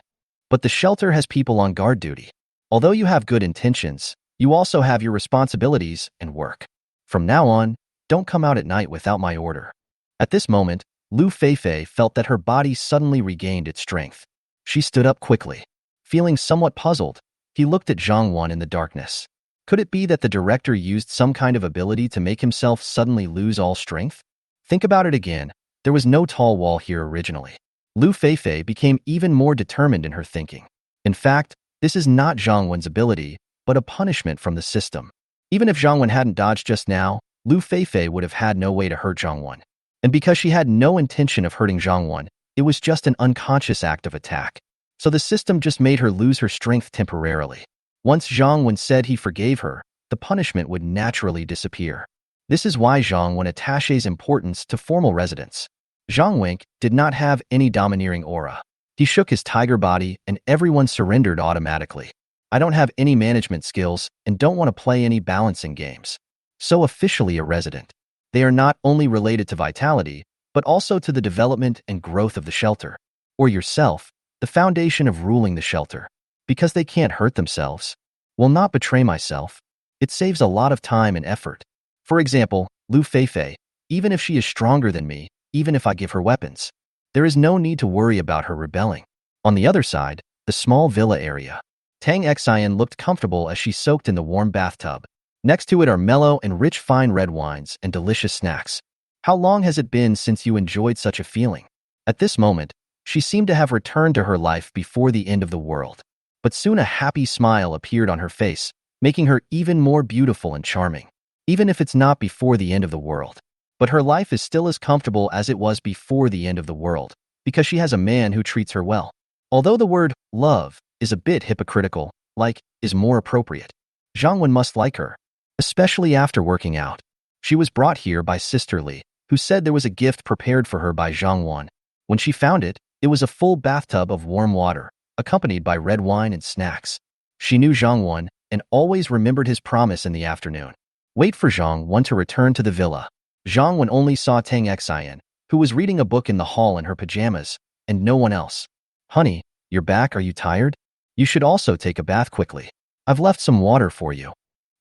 But the shelter has people on guard duty. Although you have good intentions, you also have your responsibilities and work. From now on, don't come out at night without my order. At this moment, Lu Feifei felt that her body suddenly regained its strength. She stood up quickly. Feeling somewhat puzzled, he looked at Zhang Wen in the darkness. Could it be that the director used some kind of ability to make himself suddenly lose all strength? Think about it again. There was no tall wall here originally. Lu Feifei became even more determined in her thinking. In fact, this is not Zhang Wen's ability, but a punishment from the system. Even if Zhang Wen hadn't dodged just now, Lu Feifei would have had no way to hurt Zhang Wen. And because she had no intention of hurting Zhang Wen, it was just an unconscious act of attack. So the system just made her lose her strength temporarily. Once Zhang Wen said he forgave her, the punishment would naturally disappear. This is why Zhang Wen attaches importance to formal residence. Zhang Wen did not have any domineering aura. He shook his tiger body and everyone surrendered automatically. I don't have any management skills and don't want to play any balancing games. So officially a resident. They are not only related to vitality, but also to the development and growth of the shelter. Or yourself, the foundation of ruling the shelter. Because they can't hurt themselves. Will not betray myself. It saves a lot of time and effort. For example, Lu Feifei, even if she is stronger than me, even if I give her weapons, there is no need to worry about her rebelling. On the other side, the small villa area. Tang Xian looked comfortable as she soaked in the warm bathtub. Next to it are mellow and rich fine red wines and delicious snacks. How long has it been since you enjoyed such a feeling? At this moment, she seemed to have returned to her life before the end of the world. But soon a happy smile appeared on her face, making her even more beautiful and charming. Even if it's not before the end of the world. But her life is still as comfortable as it was before the end of the world, because she has a man who treats her well. Although the word love is a bit hypocritical, like is more appropriate. Zhang Wen must like her, especially after working out. She was brought here by Sister Li, who said there was a gift prepared for her by Zhang Wen. When she found it, it was a full bathtub of warm water, accompanied by red wine and snacks. She knew Zhang Wen and always remembered his promise in the afternoon. Wait for Zhang Wen to return to the villa. Zhang Wen only saw Tang Xian, who was reading a book in the hall in her pajamas, and no one else. Honey, you're back. Are you tired? You should also take a bath quickly. I've left some water for you.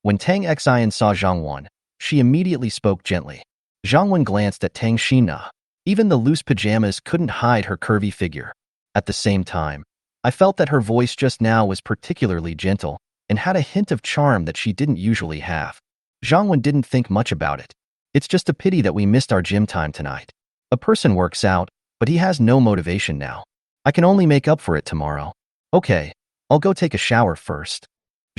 When Tang Xian saw Zhang Wen, she immediately spoke gently. Zhang Wen glanced at Tang Xina. Even the loose pajamas couldn't hide her curvy figure. At the same time, I felt that her voice just now was particularly gentle and had a hint of charm that she didn't usually have. Zhang Wen didn't think much about it. It's just a pity that we missed our gym time tonight. A person works out, but he has no motivation now. I can only make up for it tomorrow. Okay, I'll go take a shower first.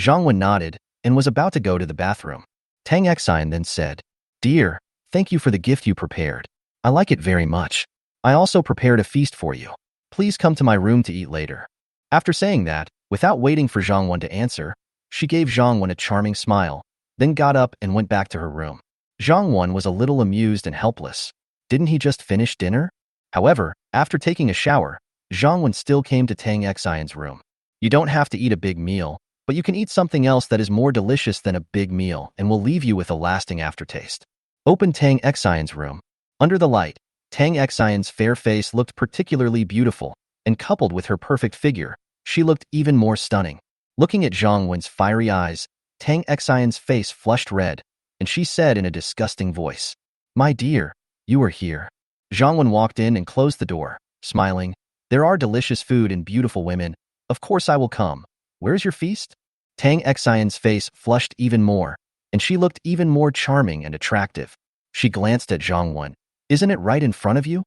Zhang Wen nodded and was about to go to the bathroom. Tang Xian then said, Dear, thank you for the gift you prepared. I like it very much. I also prepared a feast for you. Please come to my room to eat later. After saying that, without waiting for Zhang Wen to answer, she gave Zhang Wen a charming smile, then got up and went back to her room. Zhang Wen was a little amused and helpless. Didn't he just finish dinner? However, after taking a shower, Zhang Wen still came to Tang Xian's room. You don't have to eat a big meal, but you can eat something else that is more delicious than a big meal and will leave you with a lasting aftertaste. Open Tang Xian's room. Under the light, Tang Xian's fair face looked particularly beautiful, and coupled with her perfect figure, she looked even more stunning. Looking at Zhang Wen's fiery eyes, Tang Xian's face flushed red, and she said in a disgusting voice, My dear, you are here. Zhang Wen walked in and closed the door, smiling. There are delicious food and beautiful women. Of course I will come. Where's your feast? Tang Xian's face flushed even more, and she looked even more charming and attractive. She glanced at Zhang Wen. Isn't it right in front of you?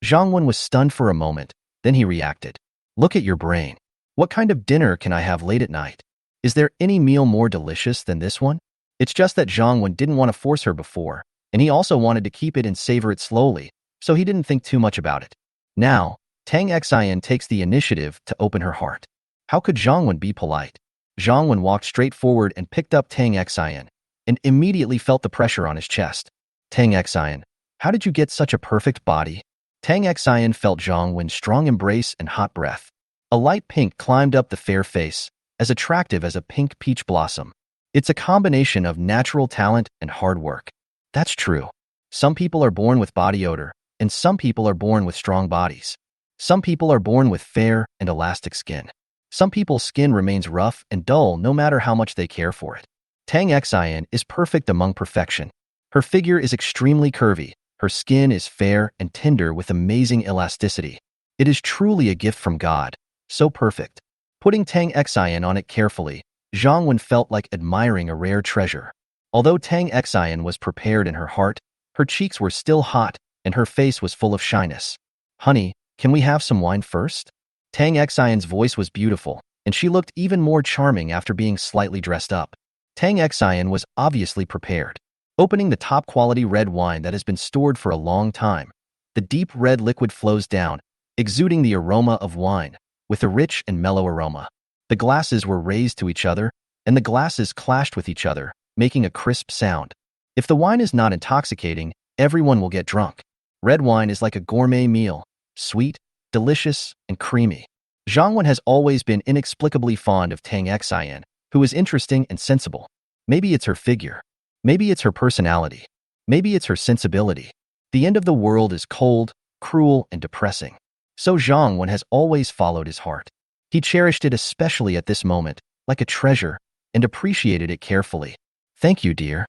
Zhang Wen was stunned for a moment, then he reacted. Look at your brain. What kind of dinner can I have late at night? Is there any meal more delicious than this one? It's just that Zhang Wen didn't want to force her before, and he also wanted to keep it and savor it slowly, so he didn't think too much about it. Now, Tang Xian takes the initiative to open her heart. How could Zhang Wen be polite? Zhang Wen walked straight forward and picked up Tang Xian, and immediately felt the pressure on his chest. Tang Xian, how did you get such a perfect body? Tang Xian felt Zhang Wen's strong embrace and hot breath. A light pink climbed up the fair face, as attractive as a pink peach blossom. It's a combination of natural talent and hard work. That's true. Some people are born with body odor, and some people are born with strong bodies. Some people are born with fair and elastic skin. Some people's skin remains rough and dull no matter how much they care for it. Tang Xian is perfect among perfection. Her figure is extremely curvy. Her skin is fair and tender with amazing elasticity. It is truly a gift from God. So perfect. Putting Tang Xian on it carefully, Zhang Wen felt like admiring a rare treasure. Although Tang Xian was prepared in her heart, her cheeks were still hot and her face was full of shyness. Honey, can we have some wine first? Tang Xian's voice was beautiful, and she looked even more charming after being slightly dressed up. Tang Xian was obviously prepared. Opening the top-quality red wine that has been stored for a long time, the deep red liquid flows down, exuding the aroma of wine, with a rich and mellow aroma. The glasses were raised to each other, and the glasses clashed with each other, making a crisp sound. If the wine is not intoxicating, everyone will get drunk. Red wine is like a gourmet meal, sweet, delicious, and creamy. Zhang Wen has always been inexplicably fond of Tang Xian, who is interesting and sensible. Maybe it's her figure. Maybe it's her personality. Maybe it's her sensibility. The end of the world is cold, cruel, and depressing. So Zhang Wen has always followed his heart. He cherished it especially at this moment, like a treasure, and appreciated it carefully. Thank you, dear.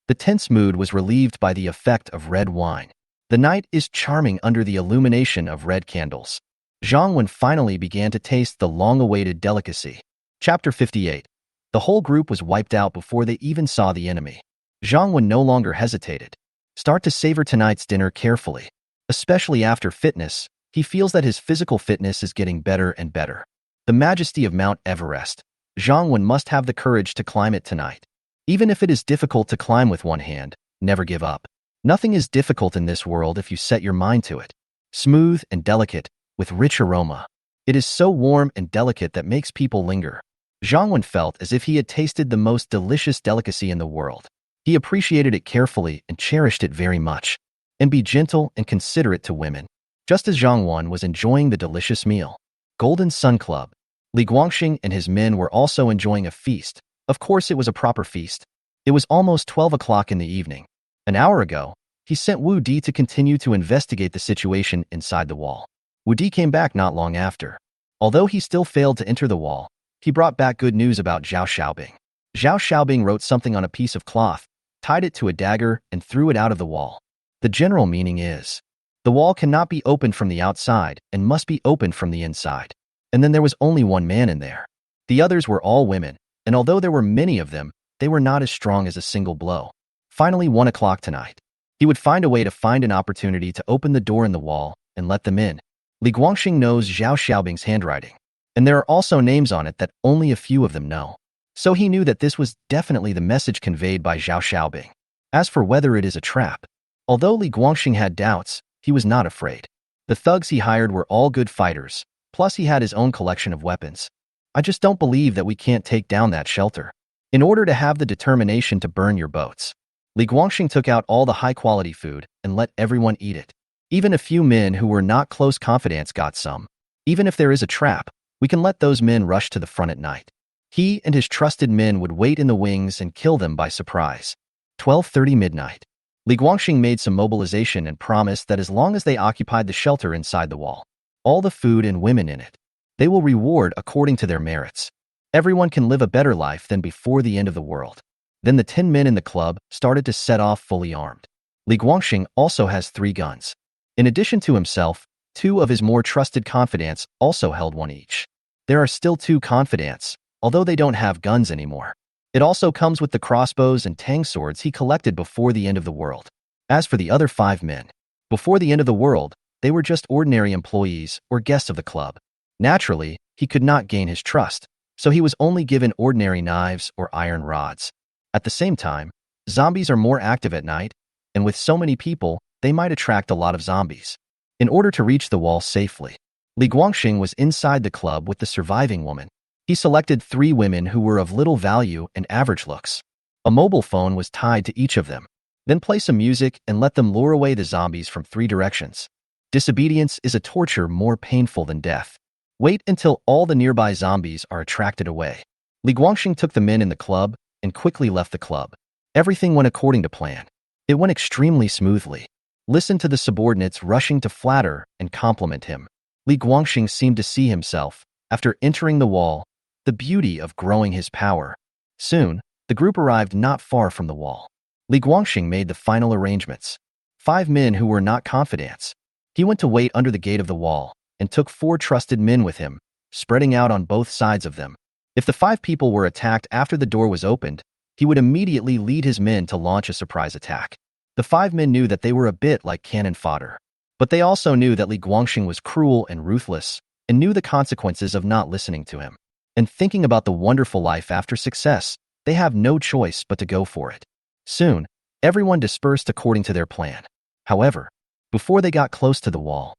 The tense mood was relieved by the effect of red wine. The night is charming under the illumination of red candles. Zhang Wen finally began to taste the long-awaited delicacy. Chapter 58. The whole group was wiped out before they even saw the enemy. Zhang Wen no longer hesitated. Start to savor tonight's dinner carefully. Especially after fitness, he feels that his physical fitness is getting better and better. The majesty of Mount Everest. Zhang Wen must have the courage to climb it tonight. Even if it is difficult to climb with one hand, never give up. Nothing is difficult in this world if you set your mind to it. Smooth and delicate, with rich aroma. It is so warm and delicate that makes people linger. Zhang Wen felt as if he had tasted the most delicious delicacy in the world. He appreciated it carefully and cherished it very much. And be gentle and considerate to women. Just as Zhang Wen was enjoying the delicious meal. Golden Sun Club. Li Guangxing and his men were also enjoying a feast. Of course it was a proper feast. It was almost 12 o'clock in the evening. An hour ago, he sent Wu Di to continue to investigate the situation inside the wall. Wu Di came back not long after. Although he still failed to enter the wall, he brought back good news about Zhao Xiaobing. Zhao Xiaobing wrote something on a piece of cloth, tied it to a dagger, and threw it out of the wall. The general meaning is, the wall cannot be opened from the outside and must be opened from the inside. And then there was only one man in there. The others were all women, and although there were many of them, they were not as strong as a single blow. Finally, 1 o'clock tonight. He would find a way to find an opportunity to open the door in the wall and let them in. Li Guangxing knows Zhao Xiaobing's handwriting, and there are also names on it that only a few of them know. So he knew that this was definitely the message conveyed by Zhao Xiaobing. As for whether it is a trap, although Li Guangxing had doubts, he was not afraid. The thugs he hired were all good fighters, plus he had his own collection of weapons. I just don't believe that we can't take down that shelter. In order to have the determination to burn your boats. Li Guangxing took out all the high-quality food and let everyone eat it. Even a few men who were not close confidants got some. Even if there is a trap, we can let those men rush to the front at night. He and his trusted men would wait in the wings and kill them by surprise. 12:30 midnight. Li Guangxing made some mobilization and promised that as long as they occupied the shelter inside the wall, all the food and women in it, they will reward according to their merits. Everyone can live a better life than before the end of the world. Then the 10 men in the club started to set off fully armed. Li Guangxing also has 3 guns. In addition to himself, 2 of his more trusted confidants also held one each. There are still 2 confidants, although they don't have guns anymore. It also comes with the crossbows and tang swords he collected before the end of the world. As for the other 5 men, before the end of the world, they were just ordinary employees or guests of the club. Naturally, he could not gain his trust, so he was only given ordinary knives or iron rods. At the same time, zombies are more active at night, and with so many people, they might attract a lot of zombies. In order to reach the wall safely, Li Guangxing was inside the club with the surviving woman. He selected 3 women who were of little value and average looks. A mobile phone was tied to each of them. Then play some music and let them lure away the zombies from 3 directions. Disobedience is a torture more painful than death. Wait until all the nearby zombies are attracted away. Li Guangxing took the men in the club and quickly left the club. Everything went according to plan. It went extremely smoothly. Listen to the subordinates rushing to flatter and compliment him. Li Guangxing seemed to see himself, after entering the wall, the beauty of growing his power. Soon, the group arrived not far from the wall. Li Guangxing made the final arrangements. 5 men who were not confidants. He went to wait under the gate of the wall and took 4 trusted men with him, spreading out on both sides of them. If the 5 people were attacked after the door was opened, he would immediately lead his men to launch a surprise attack. The 5 men knew that they were a bit like cannon fodder, but they also knew that Li Guangxing was cruel and ruthless, and knew the consequences of not listening to him. And thinking about the wonderful life after success, they have no choice but to go for it. Soon, everyone dispersed according to their plan. However, before they got close to the wall,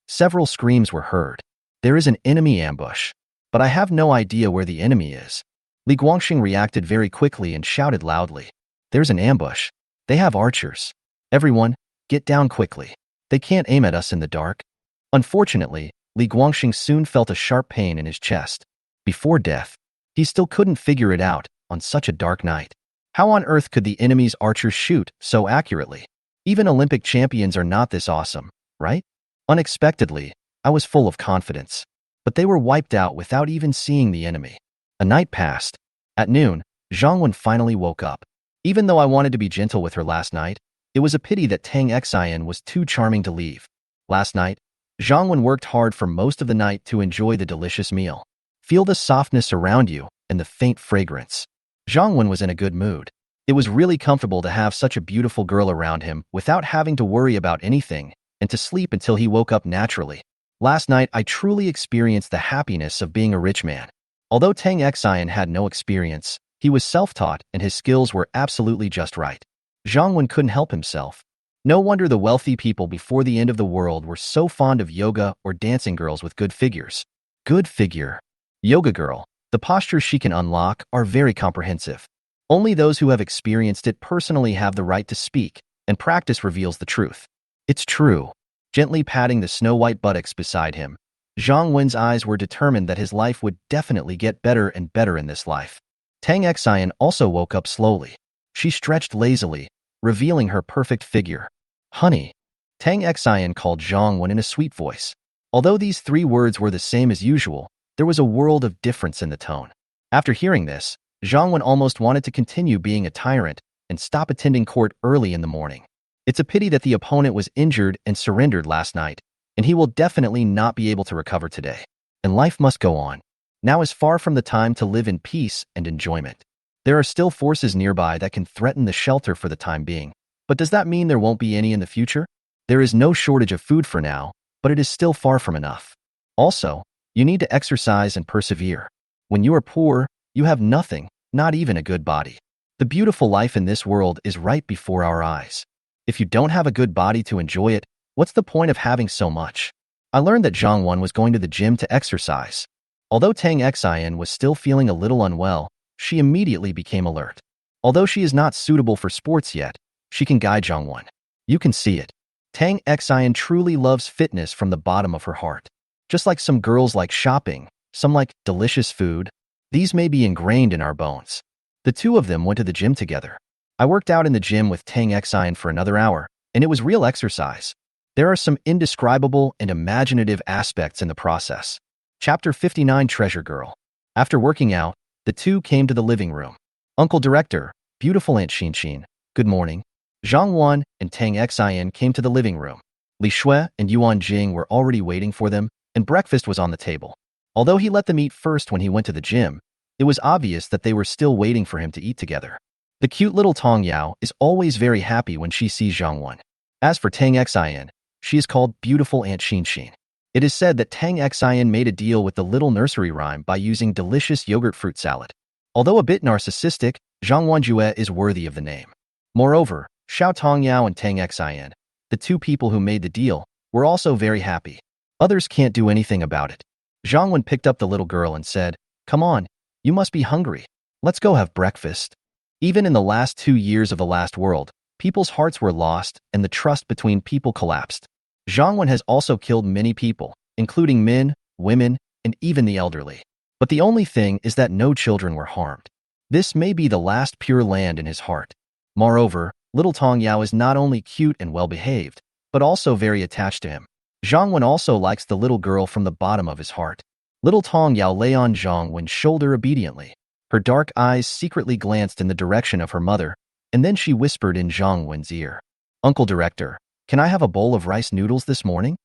several screams were heard. There is an enemy ambush, but I have no idea where the enemy is. Li Guangxing reacted very quickly and shouted loudly. There's an ambush. They have archers. Everyone, get down quickly. They can't aim at us in the dark. Unfortunately, Li Guangxing soon felt a sharp pain in his chest. Before death, he still couldn't figure it out on such a dark night. How on earth could the enemy's archers shoot so accurately? Even Olympic champions are not this awesome, right? Unexpectedly, I was full of confidence. But they were wiped out without even seeing the enemy. A night passed. At noon, Zhang Wen finally woke up. Even though I wanted to be gentle with her last night, it was a pity that Tang Xian was too charming to leave. Last night, Zhang Wen worked hard for most of the night to enjoy the delicious meal. Feel the softness around you and the faint fragrance. Zhang Wen was in a good mood. It was really comfortable to have such a beautiful girl around him without having to worry about anything and to sleep until he woke up naturally. Last night, I truly experienced the happiness of being a rich man. Although Tang Xian had no experience, he was self-taught and his skills were absolutely just right. Zhang Wen couldn't help himself. No wonder the wealthy people before the end of the world were so fond of yoga or dancing girls with good figures. Good figure. Yoga girl. The postures she can unlock are very comprehensive. Only those who have experienced it personally have the right to speak, and practice reveals the truth. It's true. Gently patting the snow-white buttocks beside him, Zhang Wen's eyes were determined that his life would definitely get better and better in this life. Tang Xian also woke up slowly. She stretched lazily, revealing her perfect figure. Honey. Tang Xian called Zhang Wen in a sweet voice. Although these 3 words were the same as usual, there was a world of difference in the tone. After hearing this, Zhang Wen almost wanted to continue being a tyrant and stop attending court early in the morning. It's a pity that the opponent was injured and surrendered last night, and he will definitely not be able to recover today. And life must go on. Now is far from the time to live in peace and enjoyment. There are still forces nearby that can threaten the shelter for the time being. But does that mean there won't be any in the future? There is no shortage of food for now, but it is still far from enough. Also, you need to exercise and persevere. When you are poor, you have nothing, not even a good body. The beautiful life in this world is right before our eyes. If you don't have a good body to enjoy it, what's the point of having so much? I learned that Zhang Wen was going to the gym to exercise. Although Tang Xian was still feeling a little unwell, she immediately became alert. Although she is not suitable for sports yet, she can guide Zhang Wen. You can see it. Tang Xian truly loves fitness from the bottom of her heart. Just like some girls like shopping, some like delicious food, these may be ingrained in our bones. The 2 of them went to the gym together. I worked out in the gym with Tang Xian for another hour, and it was real exercise. There are some indescribable and imaginative aspects in the process. Chapter 59 Treasure Girl. After working out, the 2 came to the living room. Uncle Director, beautiful Aunt Xin, good morning. Zhang Wan and Tang Xian came to the living room. Li Shui and Yuan Jing were already waiting for them, and breakfast was on the table. Although he let them eat first when he went to the gym, it was obvious that they were still waiting for him to eat together. The cute little Tong Yao is always very happy when she sees Zhang Wan. As for Tang Xian, she is called beautiful Aunt Xin. It is said that Tang Xian made a deal with the little nursery rhyme by using delicious yogurt fruit salad. Although a bit narcissistic, Zhang Wanjue is worthy of the name. Moreover, Xiao Tongyao and Tang Xian, the 2 people who made the deal, were also very happy. Others can't do anything about it. Zhang Wen picked up the little girl and said, "Come on, you must be hungry. Let's go have breakfast." Even in the last 2 years of the last world, people's hearts were lost and the trust between people collapsed. Zhang Wen has also killed many people, including men, women, and even the elderly. But the only thing is that no children were harmed. This may be the last pure land in his heart. Moreover, little Tong Yao is not only cute and well-behaved, but also very attached to him. Zhang Wen also likes the little girl from the bottom of his heart. Little Tong Yao lay on Zhang Wen's shoulder obediently. Her dark eyes secretly glanced in the direction of her mother, and then she whispered in Zhang Wen's ear, "Uncle Director, can I have a bowl of rice noodles this morning?"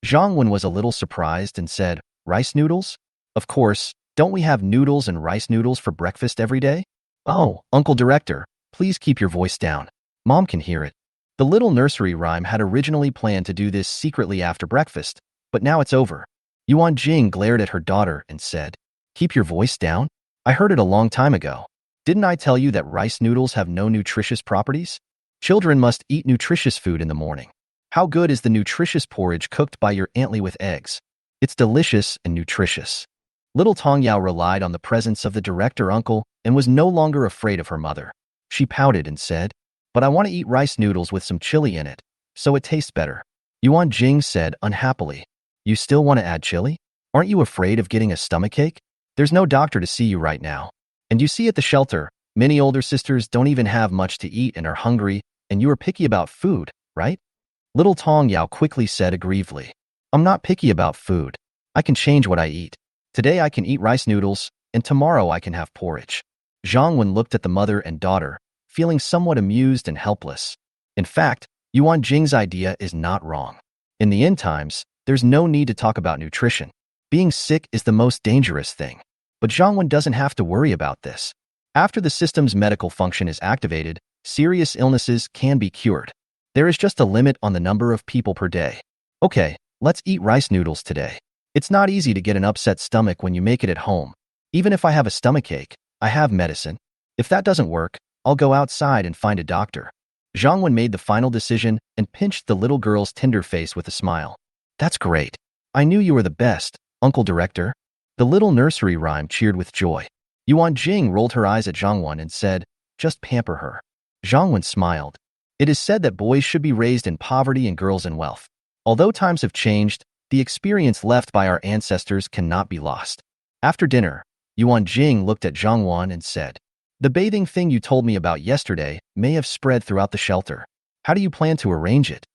Zhang Wen was a little surprised and said, "Rice noodles? Of course, don't we have noodles and rice noodles for breakfast every day?" "Oh, Uncle Director, please keep your voice down. Mom can hear it." The little nursery rhyme had originally planned to do this secretly after breakfast, but now it's over. Yuan Jing glared at her daughter and said, "Keep your voice down? I heard it a long time ago. Didn't I tell you that rice noodles have no nutritious properties? Children must eat nutritious food in the morning. How good is the nutritious porridge cooked by your auntie with eggs? It's delicious and nutritious." Little Tong Yao relied on the presence of the director uncle and was no longer afraid of her mother. She pouted and said, "But I want to eat rice noodles with some chili in it, so it tastes better." Yuan Jing said unhappily, "You still want to add chili? Aren't you afraid of getting a stomachache? There's no doctor to see you right now. And you see at the shelter, many older sisters don't even have much to eat and are hungry, and you are picky about food, right?" Little Tong Yao quickly said aggrievedly, "I'm not picky about food. I can change what I eat. Today I can eat rice noodles, and tomorrow I can have porridge." Zhang Wen looked at the mother and daughter, feeling somewhat amused and helpless. In fact, Yuan Jing's idea is not wrong. In the end times, there's no need to talk about nutrition. Being sick is the most dangerous thing. But Zhang Wen doesn't have to worry about this. After the system's medical function is activated, serious illnesses can be cured. There is just a limit on the number of people per day. Okay, let's eat rice noodles today. It's not easy to get an upset stomach when you make it at home. Even if I have a stomachache, I have medicine. If that doesn't work, I'll go outside and find a doctor. Zhang Wen made the final decision and pinched the little girl's tender face with a smile. That's great. I knew you were the best, Uncle Director. The little nursery rhyme cheered with joy. Yuan Jing rolled her eyes at Zhang Wen and said, just pamper her. Zhang Wen smiled. It is said that boys should be raised in poverty and girls in wealth. Although times have changed, the experience left by our ancestors cannot be lost. After dinner, Yuan Jing looked at Zhang Wen and said, the bathing thing you told me about yesterday may have spread throughout the shelter. How do you plan to arrange it?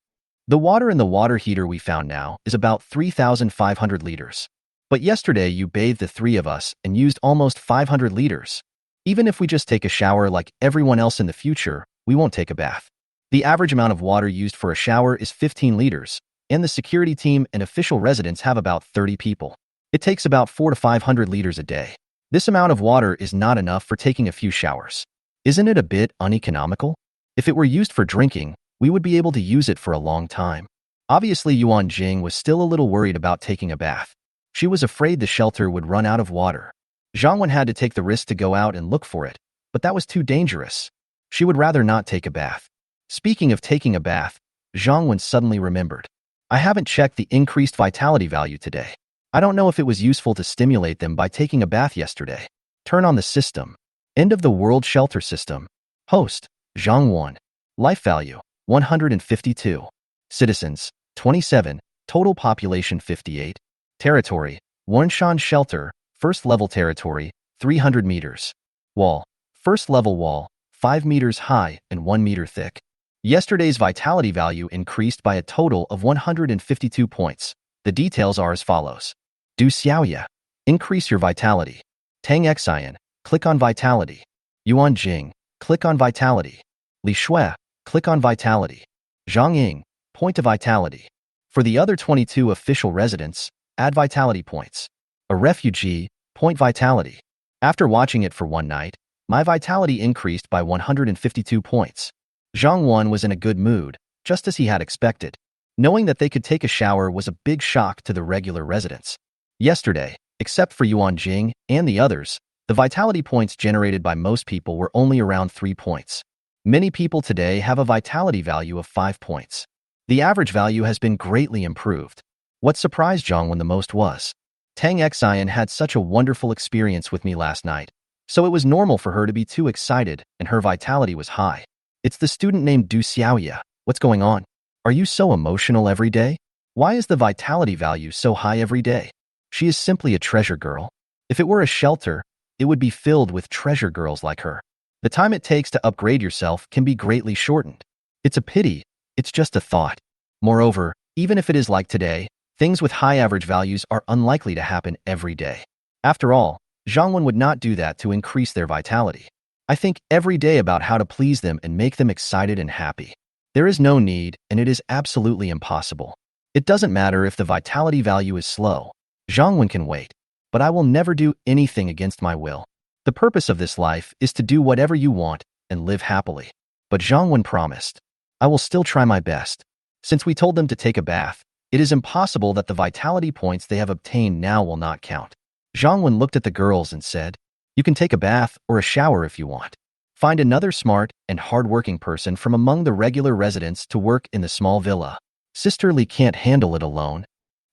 The water in the water heater we found now is about 3,500 liters. But yesterday you bathed the three of us and used almost 500 liters. Even if we just take a shower like everyone else in the future, we won't take a bath. The average amount of water used for a shower is 15 liters, and the security team and official residents have about 30 people. It takes about 400 to 500 liters a day. This amount of water is not enough for taking a few showers. Isn't it a bit uneconomical? If it were used for drinking, we would be able to use it for a long time. Obviously, Yuan Jing was still a little worried about taking a bath. She was afraid the shelter would run out of water. Zhang Wen had to take the risk to go out and look for it, but that was too dangerous. She would rather not take a bath. Speaking of taking a bath, Zhang Wen suddenly remembered. I haven't checked the increased vitality value today. I don't know if it was useful to stimulate them by taking a bath yesterday. Turn on the system. End of the world shelter system. Host, Zhang Wen. Life value, 152. Citizens, 27. Total population, 58. Territory, Wanshan Shelter, first level territory, 300 meters. Wall, first level wall, 5 meters high and 1 meter thick. Yesterday's vitality value increased by a total of 152 points. The details are as follows. Du Xiaoya, increase your vitality. Tang Xian, click on vitality. Yuan Jing, click on vitality. Li Shui, click on vitality. Zhang Ying, point to vitality. For the other 22 official residents, add vitality points. A refugee, point vitality. After watching it for one night, my vitality increased by 152 points. Zhang Wen was in a good mood, just as he had expected. Knowing that they could take a shower was a big shock to the regular residents. Yesterday, except for Yuan Jing and the others, the vitality points generated by most people were only around 3 points. Many people today have a vitality value of 5 points. The average value has been greatly improved. What surprised Zhang Wen the most was, Tang Xian had such a wonderful experience with me last night, so it was normal for her to be too excited and her vitality was high. It's the student named Du Xiaoya. What's going on? Are you so emotional every day? Why is the vitality value so high every day? She is simply a treasure girl. If it were a shelter, it would be filled with treasure girls like her. The time it takes to upgrade yourself can be greatly shortened. It's a pity. It's just a thought. Moreover, even if it is like today, things with high average values are unlikely to happen every day. After all, Zhang Wen would not do that to increase their vitality. I think every day about how to please them and make them excited and happy. There is no need, and it is absolutely impossible. It doesn't matter if the vitality value is slow. Zhang Wen can wait, but I will never do anything against my will. The purpose of this life is to do whatever you want and live happily. But Zhang Wen promised, I will still try my best. Since we told them to take a bath, it is impossible that the vitality points they have obtained now will not count. Zhang Wen looked at the girls and said, you can take a bath or a shower if you want. Find another smart and hardworking person from among the regular residents to work in the small villa. Sister Li can't handle it alone.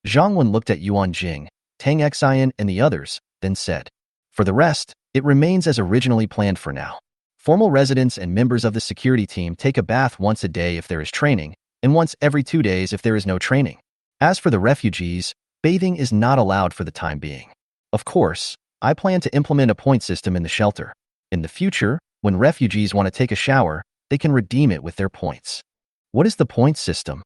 Zhang Wen looked at Yuan Jing, Tang Xian, and the others, then said, for the rest, it remains as originally planned for now. Formal residents and members of the security team take a bath once a day if there is training, and once every 2 days if there is no training. As for the refugees, bathing is not allowed for the time being. Of course, I plan to implement a point system in the shelter. In the future, when refugees want to take a shower, they can redeem it with their points. What is the point system?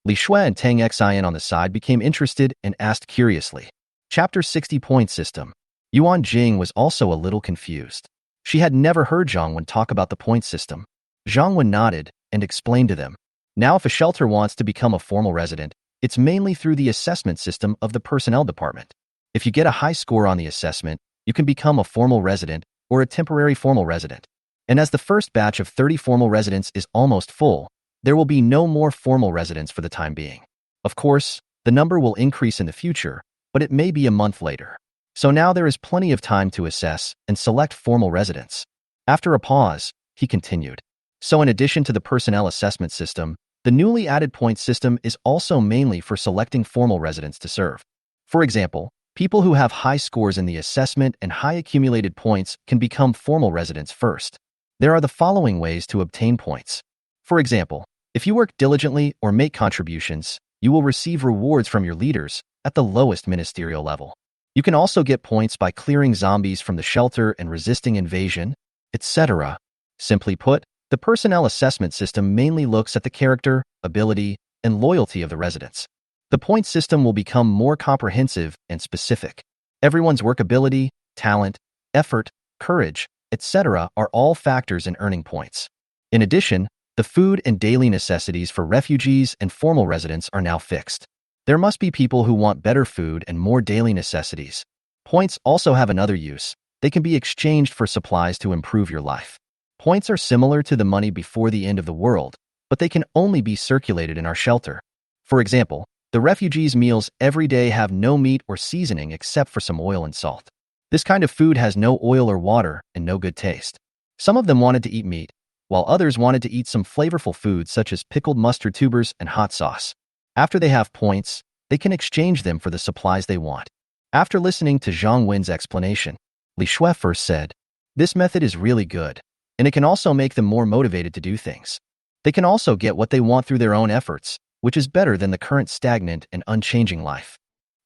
Li Shui and Tang Xian on the side became interested and asked curiously. Chapter 60 Point System. Yuan Jing was also a little confused. She had never heard Zhang Wen talk about the point system. Zhang Wen nodded and explained to them. Now if a shelter wants to become a formal resident, it's mainly through the assessment system of the personnel department. If you get a high score on the assessment, you can become a formal resident or a temporary formal resident. And as the first batch of 30 formal residents is almost full, there will be no more formal residents for the time being. Of course, the number will increase in the future, but it may be a month later. So now there is plenty of time to assess and select formal residents. After a pause, he continued. So in addition to the personnel assessment system, the newly added point system is also mainly for selecting formal residents to serve. For example, people who have high scores in the assessment and high accumulated points can become formal residents first. There are the following ways to obtain points. For example, if you work diligently or make contributions, you will receive rewards from your leaders at the lowest ministerial level. You can also get points by clearing zombies from the shelter and resisting invasion, etc. Simply put, the personnel assessment system mainly looks at the character, ability, and loyalty of the residents. The point system will become more comprehensive and specific. Everyone's workability, talent, effort, courage, etc. are all factors in earning points. In addition, the food and daily necessities for refugees and formal residents are now fixed. There must be people who want better food and more daily necessities. Points also have another use. They can be exchanged for supplies to improve your life. Points are similar to the money before the end of the world, but they can only be circulated in our shelter. For example, the refugees' meals every day have no meat or seasoning except for some oil and salt. This kind of food has no oil or water and no good taste. Some of them wanted to eat meat, while others wanted to eat some flavorful foods such as pickled mustard tubers and hot sauce. After they have points, they can exchange them for the supplies they want. After listening to Zhang Wen's explanation, Li Shui first said, "This method is really good, and it can also make them more motivated to do things. They can also get what they want through their own efforts, which is better than the current stagnant and unchanging life."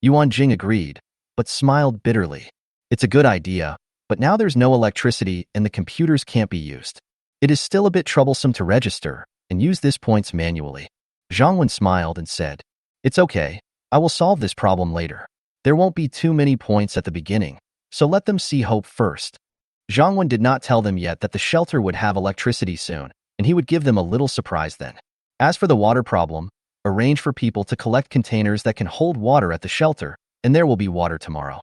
Yuan Jing agreed, but smiled bitterly. It's a good idea, but now there's no electricity and the computers can't be used. It is still a bit troublesome to register and use these points manually. Zhang Wen smiled and said, "It's okay, I will solve this problem later. There won't be too many points at the beginning, so let them see hope first." Zhang Wen did not tell them yet that the shelter would have electricity soon, and he would give them a little surprise then. As for the water problem, arrange for people to collect containers that can hold water at the shelter, and there will be water tomorrow.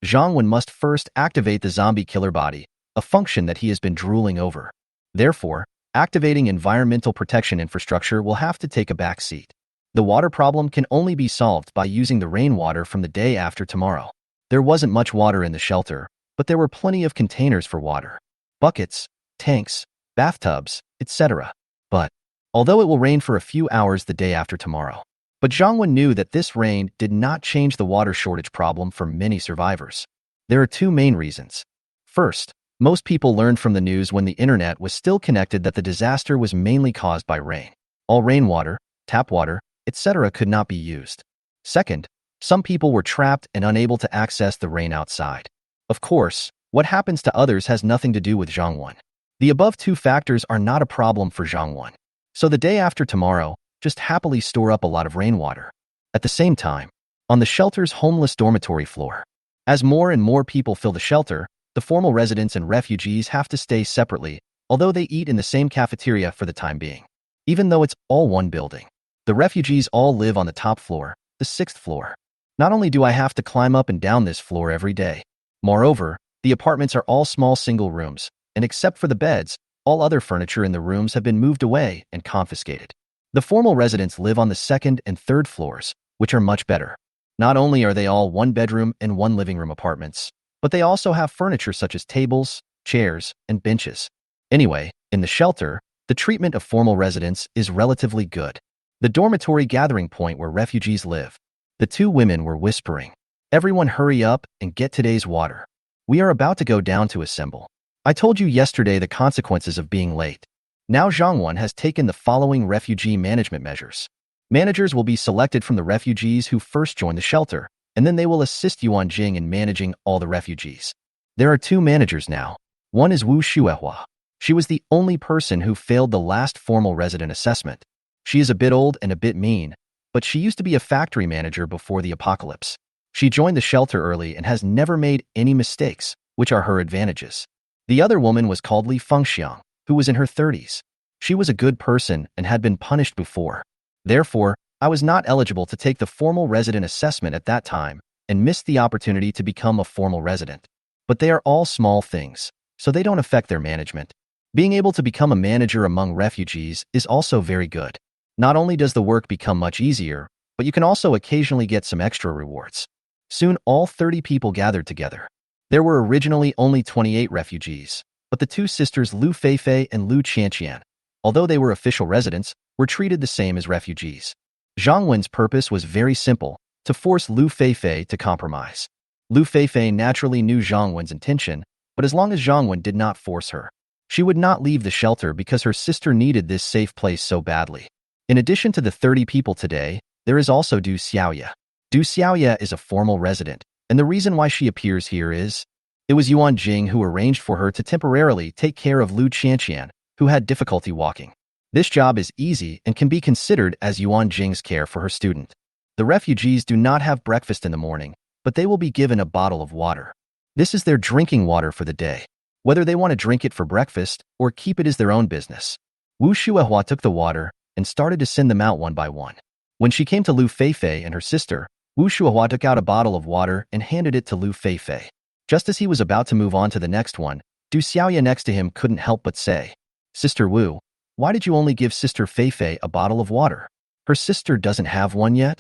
Zhang Wen must first activate the zombie killer body, a function that he has been drooling over. Therefore, activating environmental protection infrastructure will have to take a back seat. The water problem can only be solved by using the rainwater from the day after tomorrow. There wasn't much water in the shelter, but there were plenty of containers for water. Buckets, tanks, bathtubs, etc. But, although it will rain for a few hours the day after tomorrow. But Zhang Wen knew that this rain did not change the water shortage problem for many survivors. There are two main reasons. First, most people learned from the news when the internet was still connected that the disaster was mainly caused by rain. All rainwater, tap water, etc. could not be used. Second, some people were trapped and unable to access the rain outside. Of course, what happens to others has nothing to do with Zhang Wen. The above two factors are not a problem for Zhang Wen. So the day after tomorrow, just happily store up a lot of rainwater. At the same time, on the shelter's homeless dormitory floor, as more and more people fill the shelter, the formal residents and refugees have to stay separately, although they eat in the same cafeteria for the time being. Even though it's all one building, the refugees all live on the top floor, the 6th floor. Not only do I have to climb up and down this floor every day, moreover, the apartments are all small single rooms, and except for the beds, all other furniture in the rooms have been moved away and confiscated. The formal residents live on the 2nd and 3rd floors, which are much better. Not only are they all one-bedroom and one-living-room apartments, but they also have furniture such as tables, chairs, and benches. Anyway, in the shelter, the treatment of formal residents is relatively good. The dormitory gathering point where refugees live. The two women were whispering, "Everyone hurry up and get today's water. We are about to go down to assemble. I told you yesterday the consequences of being late." Now Zhang Wen has taken the following refugee management measures. Managers will be selected from the refugees who first join the shelter, and then they will assist Yuan Jing in managing all the refugees. There are two managers now. One is Wu Shuehua. She was the only person who failed the last formal resident assessment. She is a bit old and a bit mean, but she used to be a factory manager before the apocalypse. She joined the shelter early and has never made any mistakes, which are her advantages. The other woman was called Li Fengxiang, who was in her 30s. She was a good person and had been punished before. Therefore, I was not eligible to take the formal resident assessment at that time and missed the opportunity to become a formal resident. But they are all small things, so they don't affect their management. Being able to become a manager among refugees is also very good. Not only does the work become much easier, but you can also occasionally get some extra rewards. Soon all 30 people gathered together. There were originally only 28 refugees, but the two sisters Lu Feifei and Lu Qianqian, although they were official residents, were treated the same as refugees. Zhang Wen's purpose was very simple, to force Lu Feifei to compromise. Lu Feifei naturally knew Zhang Wen's intention, but as long as Zhang Wen did not force her, she would not leave the shelter because her sister needed this safe place so badly. In addition to the 30 people today, there is also Du Xiaoya. Du Xiaoya is a formal resident, and the reason why she appears here is, it was Yuan Jing who arranged for her to temporarily take care of Lu Qianqian, who had difficulty walking. This job is easy and can be considered as Yuan Jing's care for her student. The refugees do not have breakfast in the morning, but they will be given a bottle of water. This is their drinking water for the day. Whether they want to drink it for breakfast or keep it is their own business. Wu Shuehua took the water and started to send them out one by one. When she came to Lu Feifei and her sister, Wu Shuehua took out a bottle of water and handed it to Lu Feifei. Just as he was about to move on to the next one, Du Xiaoya next to him couldn't help but say, "Sister Wu, why did you only give Sister Feifei a bottle of water? Her sister doesn't have one yet?"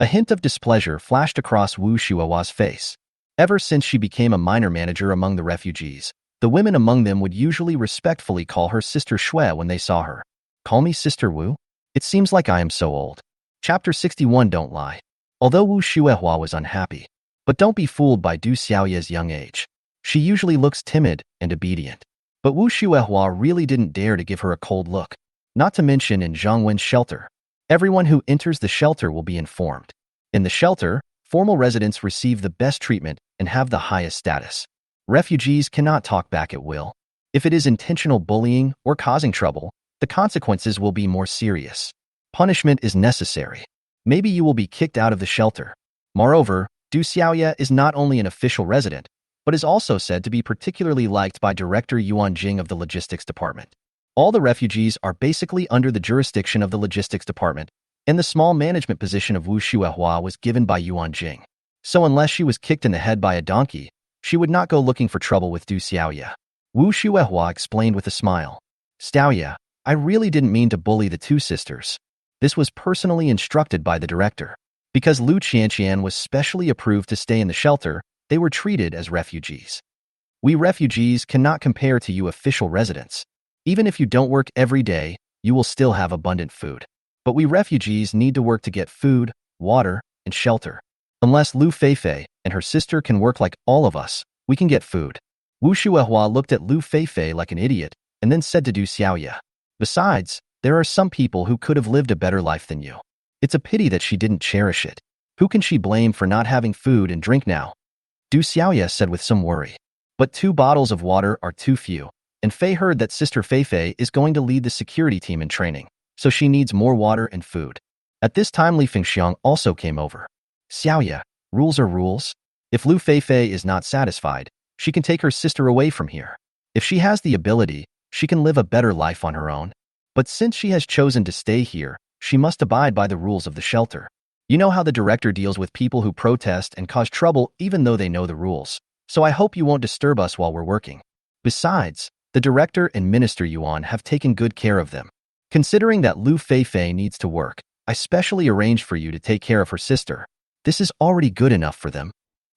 A hint of displeasure flashed across Wu Shuehua's face. Ever since she became a minor manager among the refugees, the women among them would usually respectfully call her Sister Shui when they saw her. "Call me Sister Wu? It seems like I am so old." Chapter 61 Don't Lie. Although Wu Shuehua was unhappy, but don't be fooled by Du Xiaoya's young age. She usually looks timid and obedient. But Wu Shuehua really didn't dare to give her a cold look. Not to mention in Zhang Wen's shelter. Everyone who enters the shelter will be informed. In the shelter, formal residents receive the best treatment and have the highest status. Refugees cannot talk back at will. If it is intentional bullying or causing trouble, the consequences will be more serious. Punishment is necessary. Maybe you will be kicked out of the shelter. Moreover, Du Xiaoya is not only an official resident, but is also said to be particularly liked by Director Yuan Jing of the Logistics Department. All the refugees are basically under the jurisdiction of the Logistics Department, and the small management position of Wu Shuehua was given by Yuan Jing. So unless she was kicked in the head by a donkey, she would not go looking for trouble with Du Xiaoya. Wu Shuehua explained with a smile. "Xiaoya, I really didn't mean to bully the two sisters. This was personally instructed by the director. Because Lu Qianqian was specially approved to stay in the shelter, they were treated as refugees. We refugees cannot compare to you official residents. Even if you don't work every day, you will still have abundant food. But we refugees need to work to get food, water, and shelter. Unless Lu Feifei and her sister can work like all of us, we can get food." Wu Shuehua looked at Lu Feifei like an idiot and then said to Du Xiaoya, "Besides, there are some people who could have lived a better life than you. It's a pity that she didn't cherish it. Who can she blame for not having food and drink now?" Du Xiaoya said with some worry. "But 2 bottles of water are too few, and Fei heard that Sister Feifei is going to lead the security team in training, so she needs more water and food." At this time Li Fengxiang also came over. "Xiaoya, rules are rules. If Lu Feifei is not satisfied, she can take her sister away from here. If she has the ability, she can live a better life on her own. But since she has chosen to stay here, she must abide by the rules of the shelter. You know how the director deals with people who protest and cause trouble even though they know the rules. So I hope you won't disturb us while we're working. Besides, the director and Minister Yuan have taken good care of them. Considering that Lu Feifei needs to work, I specially arranged for you to take care of her sister. This is already good enough for them."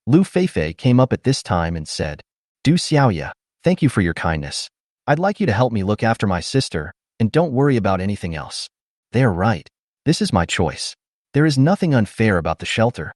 Lu Feifei came up at this time and said, "Du Xiaoya, thank you for your kindness. I'd like you to help me look after my sister, and don't worry about anything else." "They are right. This is my choice. There is nothing unfair about the shelter."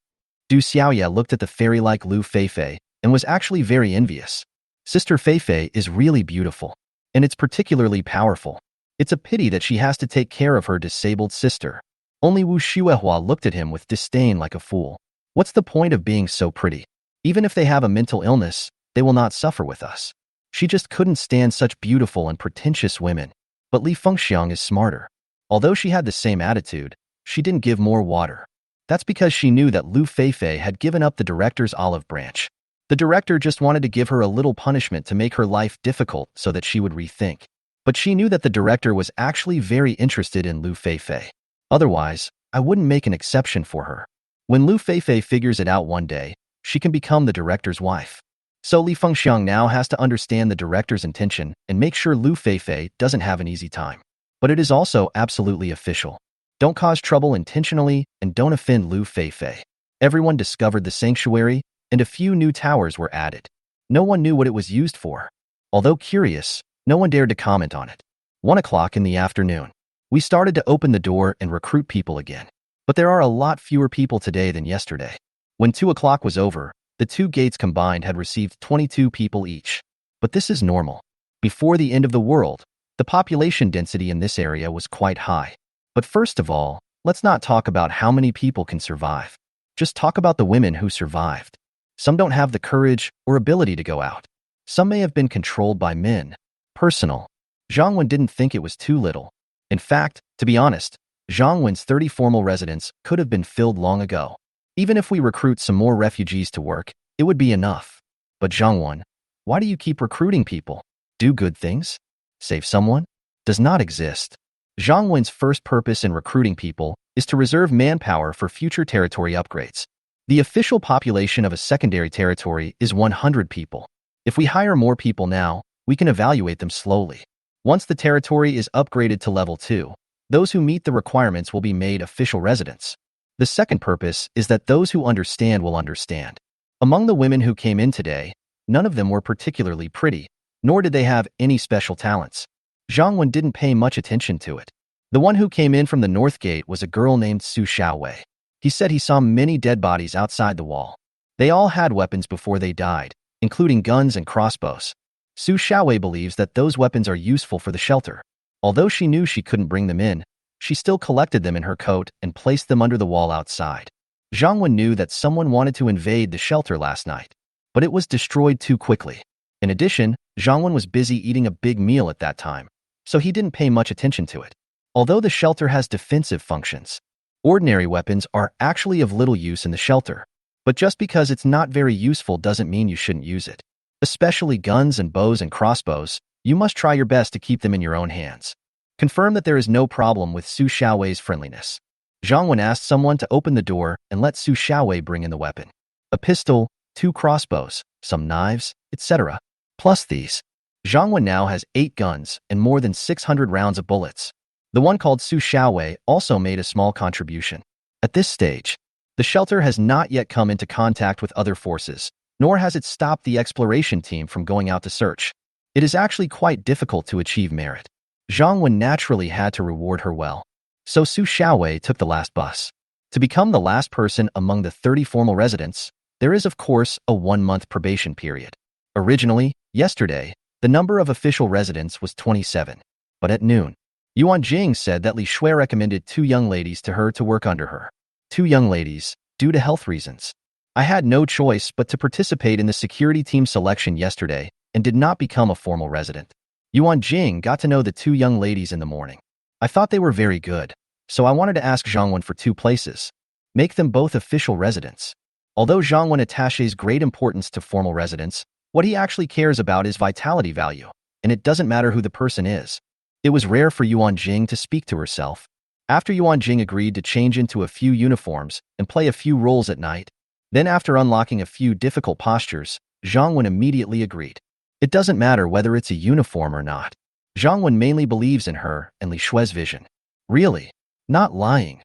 Du Xiaoya looked at the fairy-like Lu Feifei and was actually very envious. Sister Feifei is really beautiful, and it's particularly powerful. It's a pity that she has to take care of her disabled sister. Only Wu Shuehua looked at him with disdain like a fool. "What's the point of being so pretty? Even if they have a mental illness, they will not suffer with us." She just couldn't stand such beautiful and pretentious women. But Li Fengxiang is smarter. Although she had the same attitude, she didn't give more water. That's because she knew that Lu Feifei had given up the director's olive branch. The director just wanted to give her a little punishment to make her life difficult so that she would rethink. But she knew that the director was actually very interested in Lu Feifei. Otherwise, I wouldn't make an exception for her. When Lu Feifei figures it out one day, she can become the director's wife. So Li Fengxiang now has to understand the director's intention and make sure Lu Feifei doesn't have an easy time. But it is also absolutely official. Don't cause trouble intentionally and don't offend Lu Feifei. Everyone discovered the sanctuary, and a few new towers were added. No one knew what it was used for. Although curious, no one dared to comment on it. 1 o'clock in the afternoon. We started to open the door and recruit people again. But there are a lot fewer people today than yesterday. When 2 o'clock was over, the two gates combined had received 22 people each. But this is normal. Before the end of the world, the population density in this area was quite high. But first of all, let's not talk about how many people can survive. Just talk about the women who survived. Some don't have the courage or ability to go out. Some may have been controlled by men. Personal. Zhang Wen didn't think it was too little. In fact, to be honest, Zhang Wen's 30 formal residents could have been filled long ago. Even if we recruit some more refugees to work, it would be enough. But Zhang Wen, why do you keep recruiting people? Do good things? Save someone? Does not exist. Zhang Wen's first purpose in recruiting people is to reserve manpower for future territory upgrades. The official population of a secondary territory is 100 people. If we hire more people now, we can evaluate them slowly. Once the territory is upgraded to level 2, those who meet the requirements will be made official residents. The second purpose is that those who understand will understand. Among the women who came in today, none of them were particularly pretty, nor did they have any special talents. Zhang Wen didn't pay much attention to it. The one who came in from the north gate was a girl named Su Xiaowei. He said he saw many dead bodies outside the wall. They all had weapons before they died, including guns and crossbows. Su Xiaowei believes that those weapons are useful for the shelter. Although she knew she couldn't bring them in, she still collected them in her coat and placed them under the wall outside. Zhang Wen knew that someone wanted to invade the shelter last night, but it was destroyed too quickly. In addition, Zhang Wen was busy eating a big meal at that time, so he didn't pay much attention to it. Although the shelter has defensive functions, ordinary weapons are actually of little use in the shelter. But just because it's not very useful doesn't mean you shouldn't use it. Especially guns and bows and crossbows, you must try your best to keep them in your own hands. Confirm that there is no problem with Su Xiaowei's friendliness. Zhang Wen asked someone to open the door and let Su Xiaowei bring in the weapon. A pistol, 2 crossbows, some knives, etc. Plus these. Zhang Wen now has 8 guns and more than 600 rounds of bullets. The one called Su Xiaowei also made a small contribution. At this stage, the shelter has not yet come into contact with other forces, nor has it stopped the exploration team from going out to search. It is actually quite difficult to achieve merit. Zhang Wen naturally had to reward her well. So Su Xiaowei took the last bus. To become the last person among the 30 formal residents, there is of course a 1-month probation period. Originally, yesterday, the number of official residents was 27. But at noon, Yuan Jing said that Li Shui recommended 2 young ladies to her to work under her. 2 young ladies, due to health reasons. I had no choice but to participate in the security team selection yesterday and did not become a formal resident. Yuan Jing got to know the 2 young ladies in the morning. I thought they were very good, so I wanted to ask Zhang Wen for 2 places. Make them both official residents. Although Zhang Wen attaches great importance to formal residents, what he actually cares about is vitality value, and it doesn't matter who the person is. It was rare for Yuan Jing to speak to herself. After Yuan Jing agreed to change into a few uniforms and play a few roles at night, then after unlocking a few difficult postures, Zhang Wen immediately agreed. It doesn't matter whether it's a uniform or not. Zhang Wen mainly believes in her and Li Shui's vision. Really, not lying.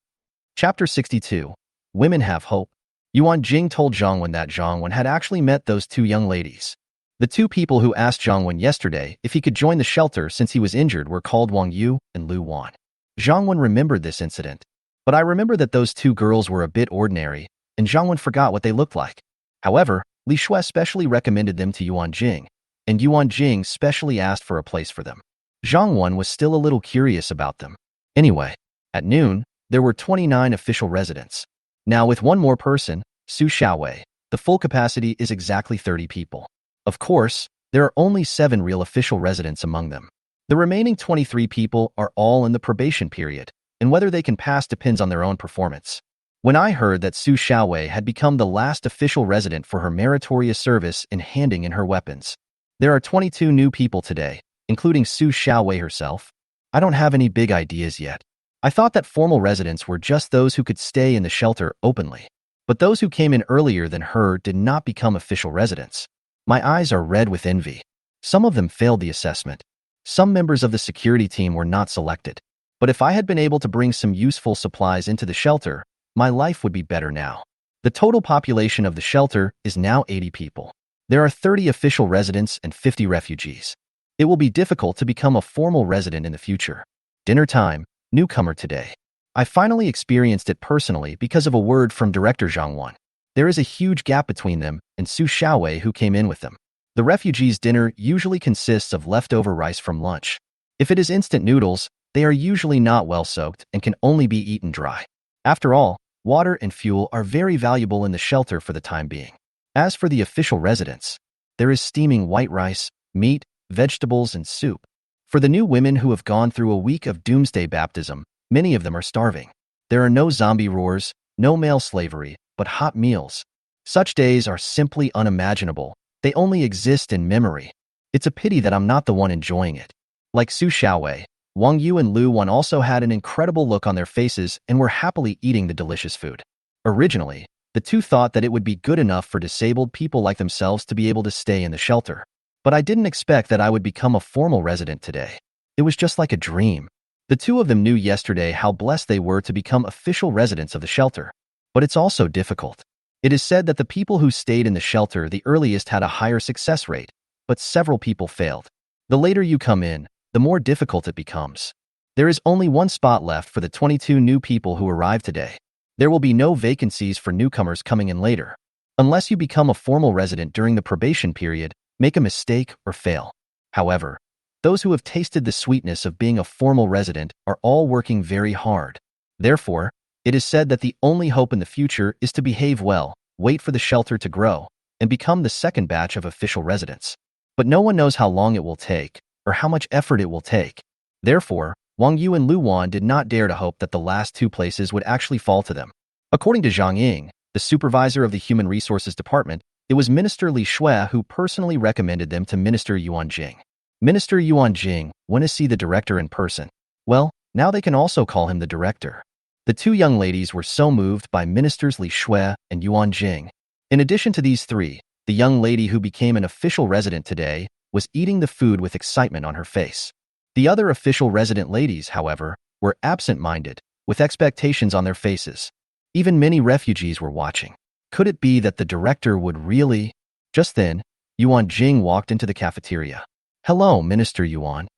Chapter 62. Women Have Hope. Yuan Jing told Zhang Wen that Zhang Wen had actually met those 2 young ladies. The 2 people who asked Zhang Wen yesterday if he could join the shelter since he was injured were called Wang Yu and Lu Wan. Zhang Wen remembered this incident, but I remember that those 2 girls were a bit ordinary, and Zhang Wen forgot what they looked like. However, Li Shui specially recommended them to Yuan Jing, and Yuan Jing specially asked for a place for them. Zhang Wen was still a little curious about them. Anyway, at noon, there were 29 official residents. Now with 1 more person, Su Xiaowei, the full capacity is exactly 30 people. Of course, there are only 7 real official residents among them. The remaining 23 people are all in the probation period, and whether they can pass depends on their own performance. When I heard that Su Xiaowei had become the last official resident for her meritorious service in handing in her weapons, there are 22 new people today, including Su Xiaowei herself. I don't have any big ideas yet. I thought that formal residents were just those who could stay in the shelter openly. But those who came in earlier than her did not become official residents. My eyes are red with envy. Some of them failed the assessment. Some members of the security team were not selected. But if I had been able to bring some useful supplies into the shelter, my life would be better now. The total population of the shelter is now 80 people. There are 30 official residents and 50 refugees. It will be difficult to become a formal resident in the future. Dinner time, newcomer today. I finally experienced it personally because of a word from director Zhang Wan. There is a huge gap between them and Su Xiaowei who came in with them. The refugees' dinner usually consists of leftover rice from lunch. If it is instant noodles, they are usually not well soaked and can only be eaten dry. After all, water and fuel are very valuable in the shelter for the time being. As for the official residents, there is steaming white rice, meat, vegetables, and soup. For the new women who have gone through a week of doomsday baptism, many of them are starving. There are no zombie roars, no male slavery, but hot meals. Such days are simply unimaginable. They only exist in memory. It's a pity that I'm not the one enjoying it. Like Su Xiaowei, Wang Yu and Lu Wan also had an incredible look on their faces and were happily eating the delicious food. Originally, the two thought that it would be good enough for disabled people like themselves to be able to stay in the shelter. But I didn't expect that I would become a formal resident today. It was just like a dream. The two of them knew yesterday how blessed they were to become official residents of the shelter. But it's also difficult. It is said that the people who stayed in the shelter the earliest had a higher success rate, but several people failed. The later you come in, the more difficult it becomes. There is only one spot left for the 22 new people who arrived today. There will be no vacancies for newcomers coming in later. Unless you become a formal resident during the probation period, make a mistake, or fail. However, those who have tasted the sweetness of being a formal resident are all working very hard. Therefore, it is said that the only hope in the future is to behave well, wait for the shelter to grow, and become the second batch of official residents. But no one knows how long it will take, or how much effort it will take. Therefore, Wang Yu and Lu Wan did not dare to hope that the last two places would actually fall to them. According to Zhang Ying, the supervisor of the Human Resources Department, it was Minister Li Shui who personally recommended them to Minister Yuan Jing. Minister Yuan Jing went to see the director in person. Well, now they can also call him the director. The two young ladies were so moved by Ministers Li Shui and Yuan Jing. In addition to these three, the young lady who became an official resident today was eating the food with excitement on her face. The other official resident ladies, however, were absent-minded, with expectations on their faces. Even many refugees were watching. Could it be that the director would really? Just then, Yuan Jing walked into the cafeteria. Hello, Minister Yuan.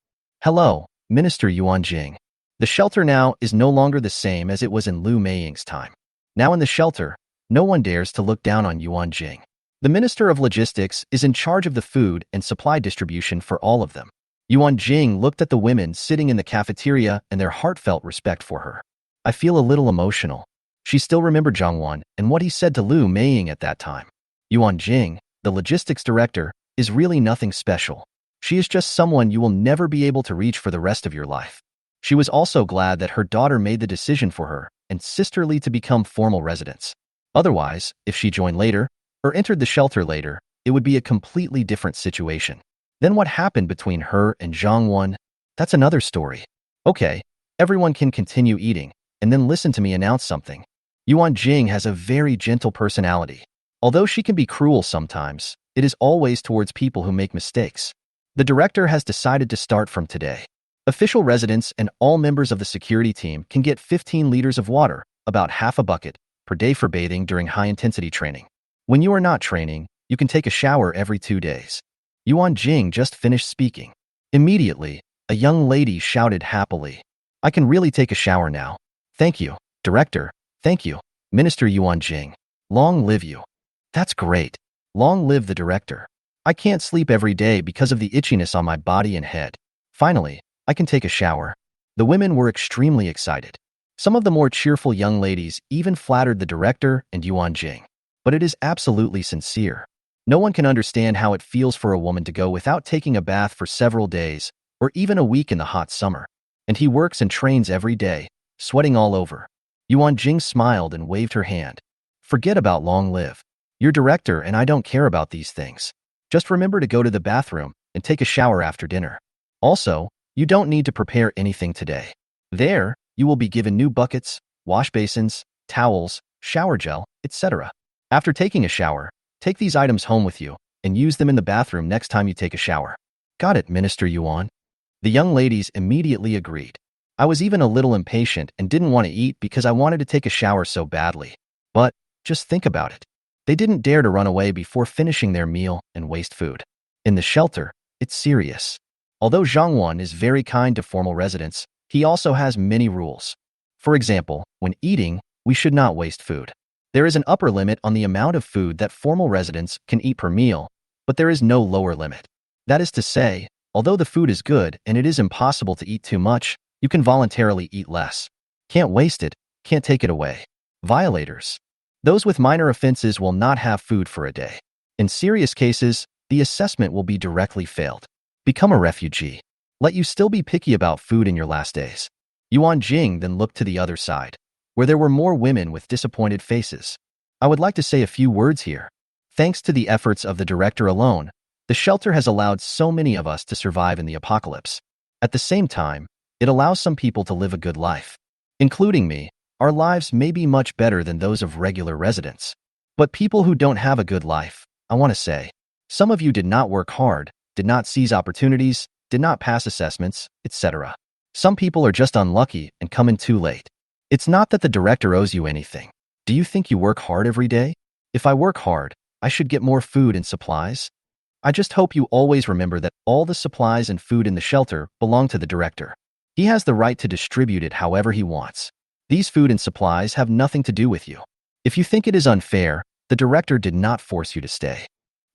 Hello, Minister Yuan Jing. The shelter now is no longer the same as it was in Lu Meiying's time. Now in the shelter, no one dares to look down on Yuan Jing. The Minister of Logistics is in charge of the food and supply distribution for all of them. Yuan Jing looked at the women sitting in the cafeteria and their heartfelt respect for her. I feel a little emotional. She still remembered Zhang Wan and what he said to Lu Meiying at that time. Yuan Jing, the logistics director, is really nothing special. She is just someone you will never be able to reach for the rest of your life. She was also glad that her daughter made the decision for her and sisterly to become formal residents. Otherwise, if she joined later, or entered the shelter later, it would be a completely different situation. Then what happened between her and Zhang Wan? That's another story. Okay, everyone can continue eating, and then listen to me announce something. Yuan Jing has a very gentle personality. Although she can be cruel sometimes, it is always towards people who make mistakes. The director has decided to start from today. Official residents and all members of the security team can get 15 liters of water, about half a bucket, per day for bathing during high-intensity training. When you are not training, you can take a shower every 2 days. Yuan Jing just finished speaking. Immediately, a young lady shouted happily, I can really take a shower now. Thank you, Director. Thank you, Minister Yuan Jing. Long live you. That's great. Long live the director. I can't sleep every day because of the itchiness on my body and head. Finally, I can take a shower. The women were extremely excited. Some of the more cheerful young ladies even flattered the director and Yuan Jing. But it is absolutely sincere. No one can understand how it feels for a woman to go without taking a bath for several days, or even a week in the hot summer. And he works and trains every day, sweating all over. Yuan Jing smiled and waved her hand. Forget about long live. You're director and I don't care about these things. Just remember to go to the bathroom and take a shower after dinner. Also, you don't need to prepare anything today. There, you will be given new buckets, wash basins, towels, shower gel, etc. After taking a shower, take these items home with you and use them in the bathroom next time you take a shower. Got it, Minister Yuan. The young ladies immediately agreed. I was even a little impatient and didn't want to eat because I wanted to take a shower so badly. But, Just think about it. They didn't dare to run away before finishing their meal and waste food. In the shelter, it's serious. Although Zhangwan is very kind to formal residents, he also has many rules. For example, when eating, we should not waste food. There is an upper limit on the amount of food that formal residents can eat per meal, but there is no lower limit. That is to say, although the food is good and it is impossible to eat too much, you can voluntarily eat less. Can't waste it, can't take it away. Violators. Those with minor offenses will not have food for a day. In serious cases, the assessment will be directly failed. Become a refugee. Let you still be picky about food in your last days. Yuan Jing then looked to the other side, where there were more women with disappointed faces. I would like to say a few words here. Thanks to the efforts of the director alone, the shelter has allowed so many of us to survive in the apocalypse. At the same time, it allows some people to live a good life. Including me, our lives may be much better than those of regular residents. But people who don't have a good life, I want to say, some of you did not work hard, did not seize opportunities, did not pass assessments, etc. Some people are just unlucky and come in too late. It's not that the director owes you anything. Do you think you work hard every day? If I work hard, I should get more food and supplies? I just hope you always remember that all the supplies and food in the shelter belong to the director. He has the right to distribute it however he wants. These food and supplies have nothing to do with you. If you think it is unfair, the director did not force you to stay.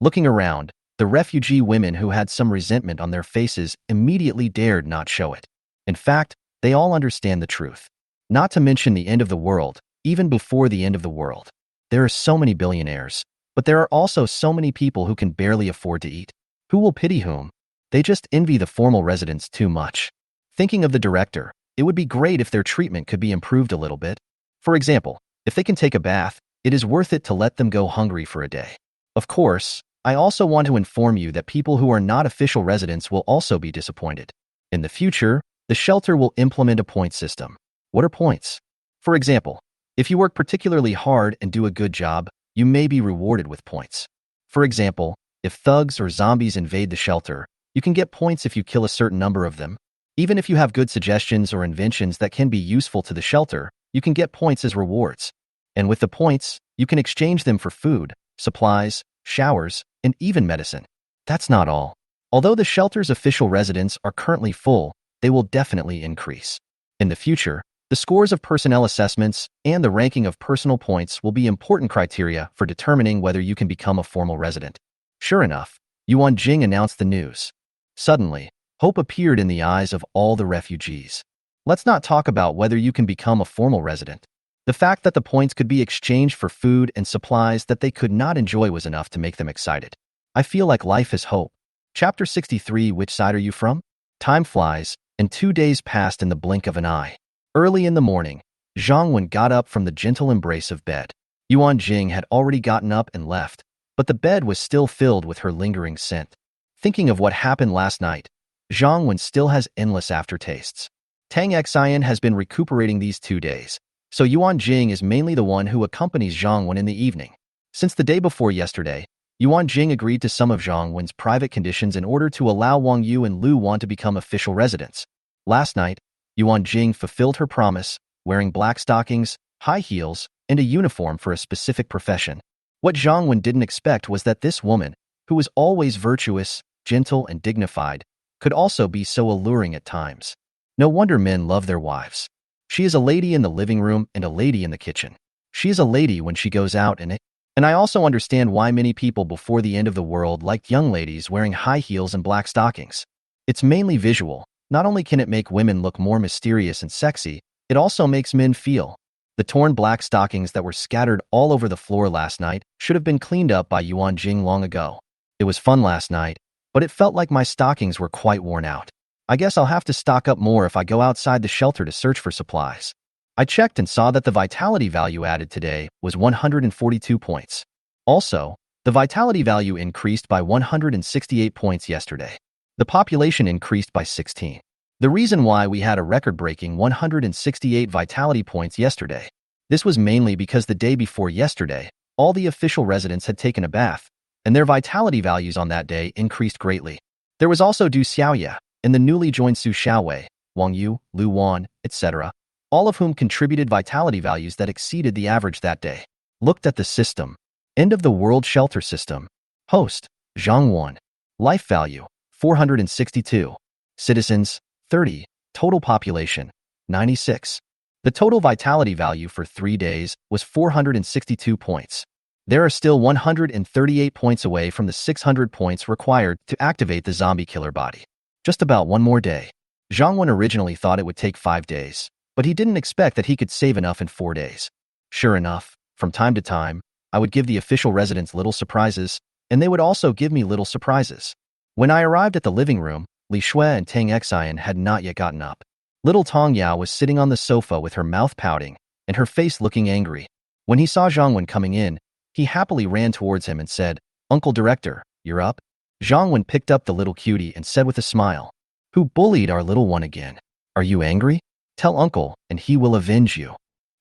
Looking around, the refugee women who had some resentment on their faces immediately dared not show it. In fact, they all understand the truth. Not to mention the end of the world, even before the end of the world. There are so many billionaires, but there are also so many people who can barely afford to eat. Who will pity whom? They just envy the formal residents too much. Thinking of the director, it would be great if their treatment could be improved a little bit. For example, if they can take a bath, it is worth it to let them go hungry for a day. Of course, I also want to inform you that people who are not official residents will also be disappointed. In the future, the shelter will implement a point system. What are points? For example, if you work particularly hard and do a good job, you may be rewarded with points. For example, if thugs or zombies invade the shelter, you can get points if you kill a certain number of them. Even if you have good suggestions or inventions that can be useful to the shelter, you can get points as rewards. And with the points, you can exchange them for food, supplies, showers, and even medicine. That's not all. Although the shelter's official residents are currently full, they will definitely increase. In the future, the scores of personnel assessments and the ranking of personal points will be important criteria for determining whether you can become a formal resident. Sure enough, Yuan Jing announced the news. Suddenly, hope appeared in the eyes of all the refugees. Let's not talk about whether you can become a formal resident. The fact that the points could be exchanged for food and supplies that they could not enjoy was enough to make them excited. I feel like life is hope. Chapter 63. Which side are you from? Time flies, and 2 days passed in the blink of an eye. Early in the morning, Zhang Wen got up from the gentle embrace of bed. Yuan Jing had already gotten up and left, but the bed was still filled with her lingering scent. Thinking of what happened last night, Zhang Wen still has endless aftertastes. Tang Xian has been recuperating these 2 days, so Yuan Jing is mainly the one who accompanies Zhang Wen in the evening. Since the day before yesterday, Yuan Jing agreed to some of Zhang Wen's private conditions in order to allow Wang Yu and Lu Wan to become official residents. Last night, Yuan Jing fulfilled her promise, wearing black stockings, high heels, and a uniform for a specific profession. What Zhang Wen didn't expect was that this woman, who was always virtuous, gentle, and dignified, could also be so alluring at times. No wonder men love their wives. She is a lady in the living room and a lady in the kitchen. She is a lady when she goes out and I also understand why many people before the end of the world liked young ladies wearing high heels and black stockings. It's mainly visual. Not only can it make women look more mysterious and sexy, it also makes men feel. The torn black stockings that were scattered all over the floor last night should have been cleaned up by Yuan Jing long ago. It was fun last night, but it felt like my stockings were quite worn out. I guess I'll have to stock up more if I go outside the shelter to search for supplies. I checked and saw that the vitality value added today was 142 points. Also, the vitality value increased by 168 points yesterday. The population increased by 16. The reason why we had a record-breaking 168 vitality points yesterday. This was mainly because the day before yesterday, all the official residents had taken a bath, and their vitality values on that day increased greatly. There was also Du Xiaoya, and the newly joined Su Xiaowei, Wang Yu, Lu Wan, etc., all of whom contributed vitality values that exceeded the average that day. Looked at the system. End of the World Shelter System. Host, Zhang 1. Life value, 462. Citizens, 30. Total population, 96. The total vitality value for 3 days was 462 points. There are still 138 points away from the 600 points required to activate the zombie killer body. Just about one more day. Zhang 1 originally thought it would take 5 days, but he didn't expect that he could save enough in 4 days. Sure enough, from time to time, I would give the official residents little surprises, and they would also give me little surprises. When I arrived at the living room, Li Shui and Tang Xian had not yet gotten up. Little Tong Yao was sitting on the sofa with her mouth pouting and her face looking angry. When he saw Zhang Wen coming in, he happily ran towards him and said, "Uncle Director, you're up?" Zhang Wen picked up the little cutie and said with a smile, "Who bullied our little one again? Are you angry? Tell Uncle, and he will avenge you."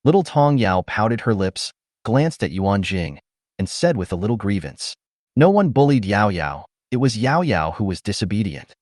Little Tong Yao pouted her lips, glanced at Yuan Jing, and said with a little grievance, "No one bullied Yao Yao. It was Yao Yao who was disobedient."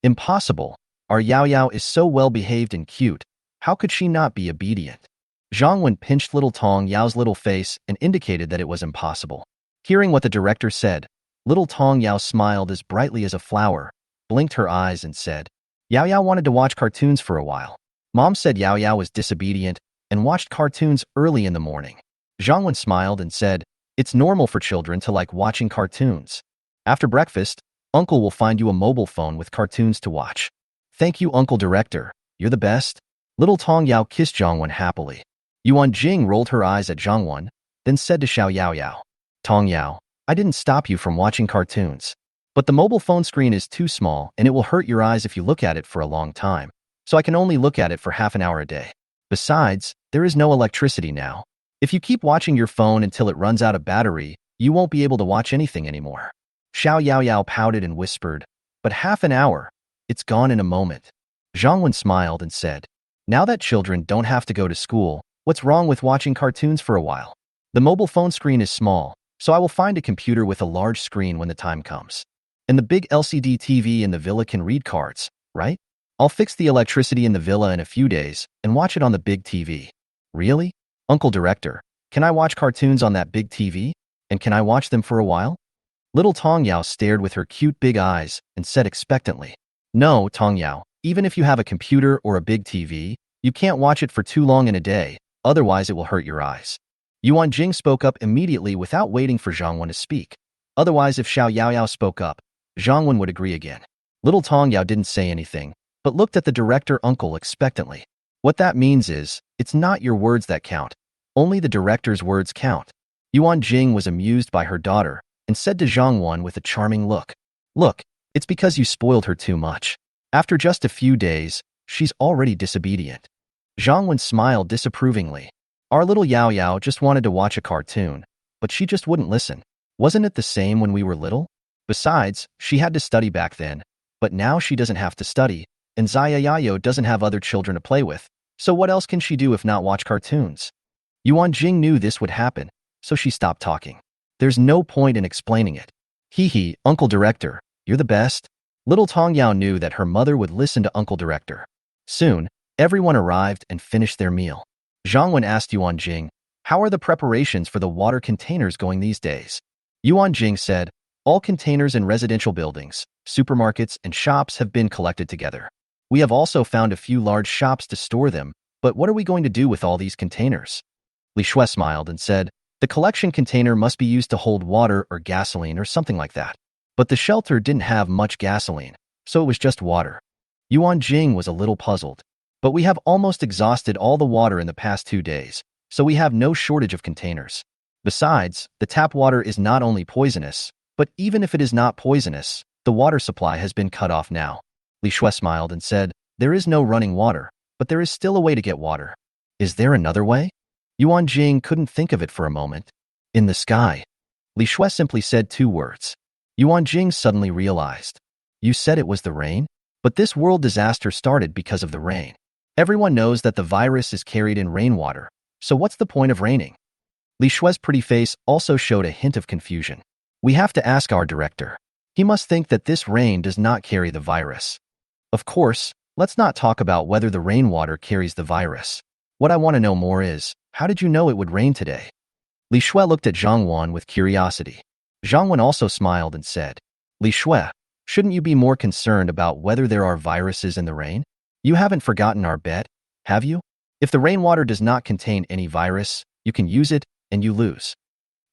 "Impossible. Our Yao Yao is so well-behaved and cute. How could she not be obedient?" Zhang Wen pinched little Tong Yao's little face and indicated that it was impossible. Hearing what the director said, little Tong Yao smiled as brightly as a flower, blinked her eyes and said, "Yao Yao wanted to watch cartoons for a while. Mom said Yao Yao was disobedient and watched cartoons early in the morning." Zhang Wen smiled and said, "It's normal for children to like watching cartoons. After breakfast, Uncle will find you a mobile phone with cartoons to watch." "Thank you, Uncle Director. You're the best." Little Tong Yao kissed Zhang Wen happily. Yuan Jing rolled her eyes at Zhang Wen, then said to Xiao Yao Yao, "Tong Yao, I didn't stop you from watching cartoons. But the mobile phone screen is too small and it will hurt your eyes if you look at it for a long time. So I can only look at it for half an hour a day. Besides, there is no electricity now. If you keep watching your phone until it runs out of battery, you won't be able to watch anything anymore." Xiao Yao Yao pouted and whispered, "But half an hour? It's gone in a moment." Zhang Wen smiled and said, "Now that children don't have to go to school, what's wrong with watching cartoons for a while? The mobile phone screen is small, so I will find a computer with a large screen when the time comes. And the big LCD TV in the villa can read cards, right? I'll fix the electricity in the villa in a few days and watch it on the big TV." "Really? Uncle Director, can I watch cartoons on that big TV? And can I watch them for a while?" Little Tong Yao stared with her cute big eyes and said expectantly, "No, Tong Yao, even if you have a computer or a big TV, you can't watch it for too long in a day, otherwise it will hurt your eyes." Yuan Jing spoke up immediately without waiting for Zhang Wen to speak. Otherwise, if Xiao Yao Yao spoke up, Zhang Wen would agree again. Little Tong Yao didn't say anything, but looked at the director uncle expectantly. What that means is, it's not your words that count. Only the director's words count. Yuan Jing was amused by her daughter and said to Zhang Wen with a charming look, "Look, it's because you spoiled her too much. After just a few days, she's already disobedient." Zhang Wen smiled disapprovingly. "Our little Yao Yao just wanted to watch a cartoon, but she just wouldn't listen. Wasn't it the same when we were little? Besides, she had to study back then, but now she doesn't have to study, and Zaya Yayo doesn't have other children to play with, so what else can she do if not watch cartoons?" Yuan Jing knew this would happen, so she stopped talking. There's no point in explaining it. "Hee hee, Uncle Director, you're the best." Little Tong Yao knew that her mother would listen to Uncle Director. Soon, everyone arrived and finished their meal. Zhang Wen asked Yuan Jing, "How are the preparations for the water containers going these days?" Yuan Jing said, "All containers in residential buildings, supermarkets, and shops have been collected together. We have also found a few large shops to store them, but what are we going to do with all these containers?" Li Shui smiled and said, "The collection container must be used to hold water or gasoline or something like that. But the shelter didn't have much gasoline, so it was just water." Yuan Jing was a little puzzled. "But we have almost exhausted all the water in the past 2 days, so we have no shortage of containers. Besides, the tap water is not only poisonous, but even if it is not poisonous, the water supply has been cut off now." Li Shui smiled and said, "There is no running water, but there is still a way to get water." "Is there another way?" Yuan Jing couldn't think of it for a moment. "In the sky." Li Shui simply said 2 words. Yuan Jing suddenly realized. "You said it was the rain? But this world disaster started because of the rain. Everyone knows that the virus is carried in rainwater, so what's the point of raining?" Li Shui's pretty face also showed a hint of confusion. "We have to ask our director. He must think that this rain does not carry the virus. Of course, let's not talk about whether the rainwater carries the virus. What I want to know more is, how did you know it would rain today?" Li Shui looked at Zhang Wan with curiosity. Zhang Wan also smiled and said, Li Shui, shouldn't you be more concerned about whether there are viruses in the rain? You haven't forgotten our bet, have you? If the rainwater does not contain any virus, you can use it, and you lose.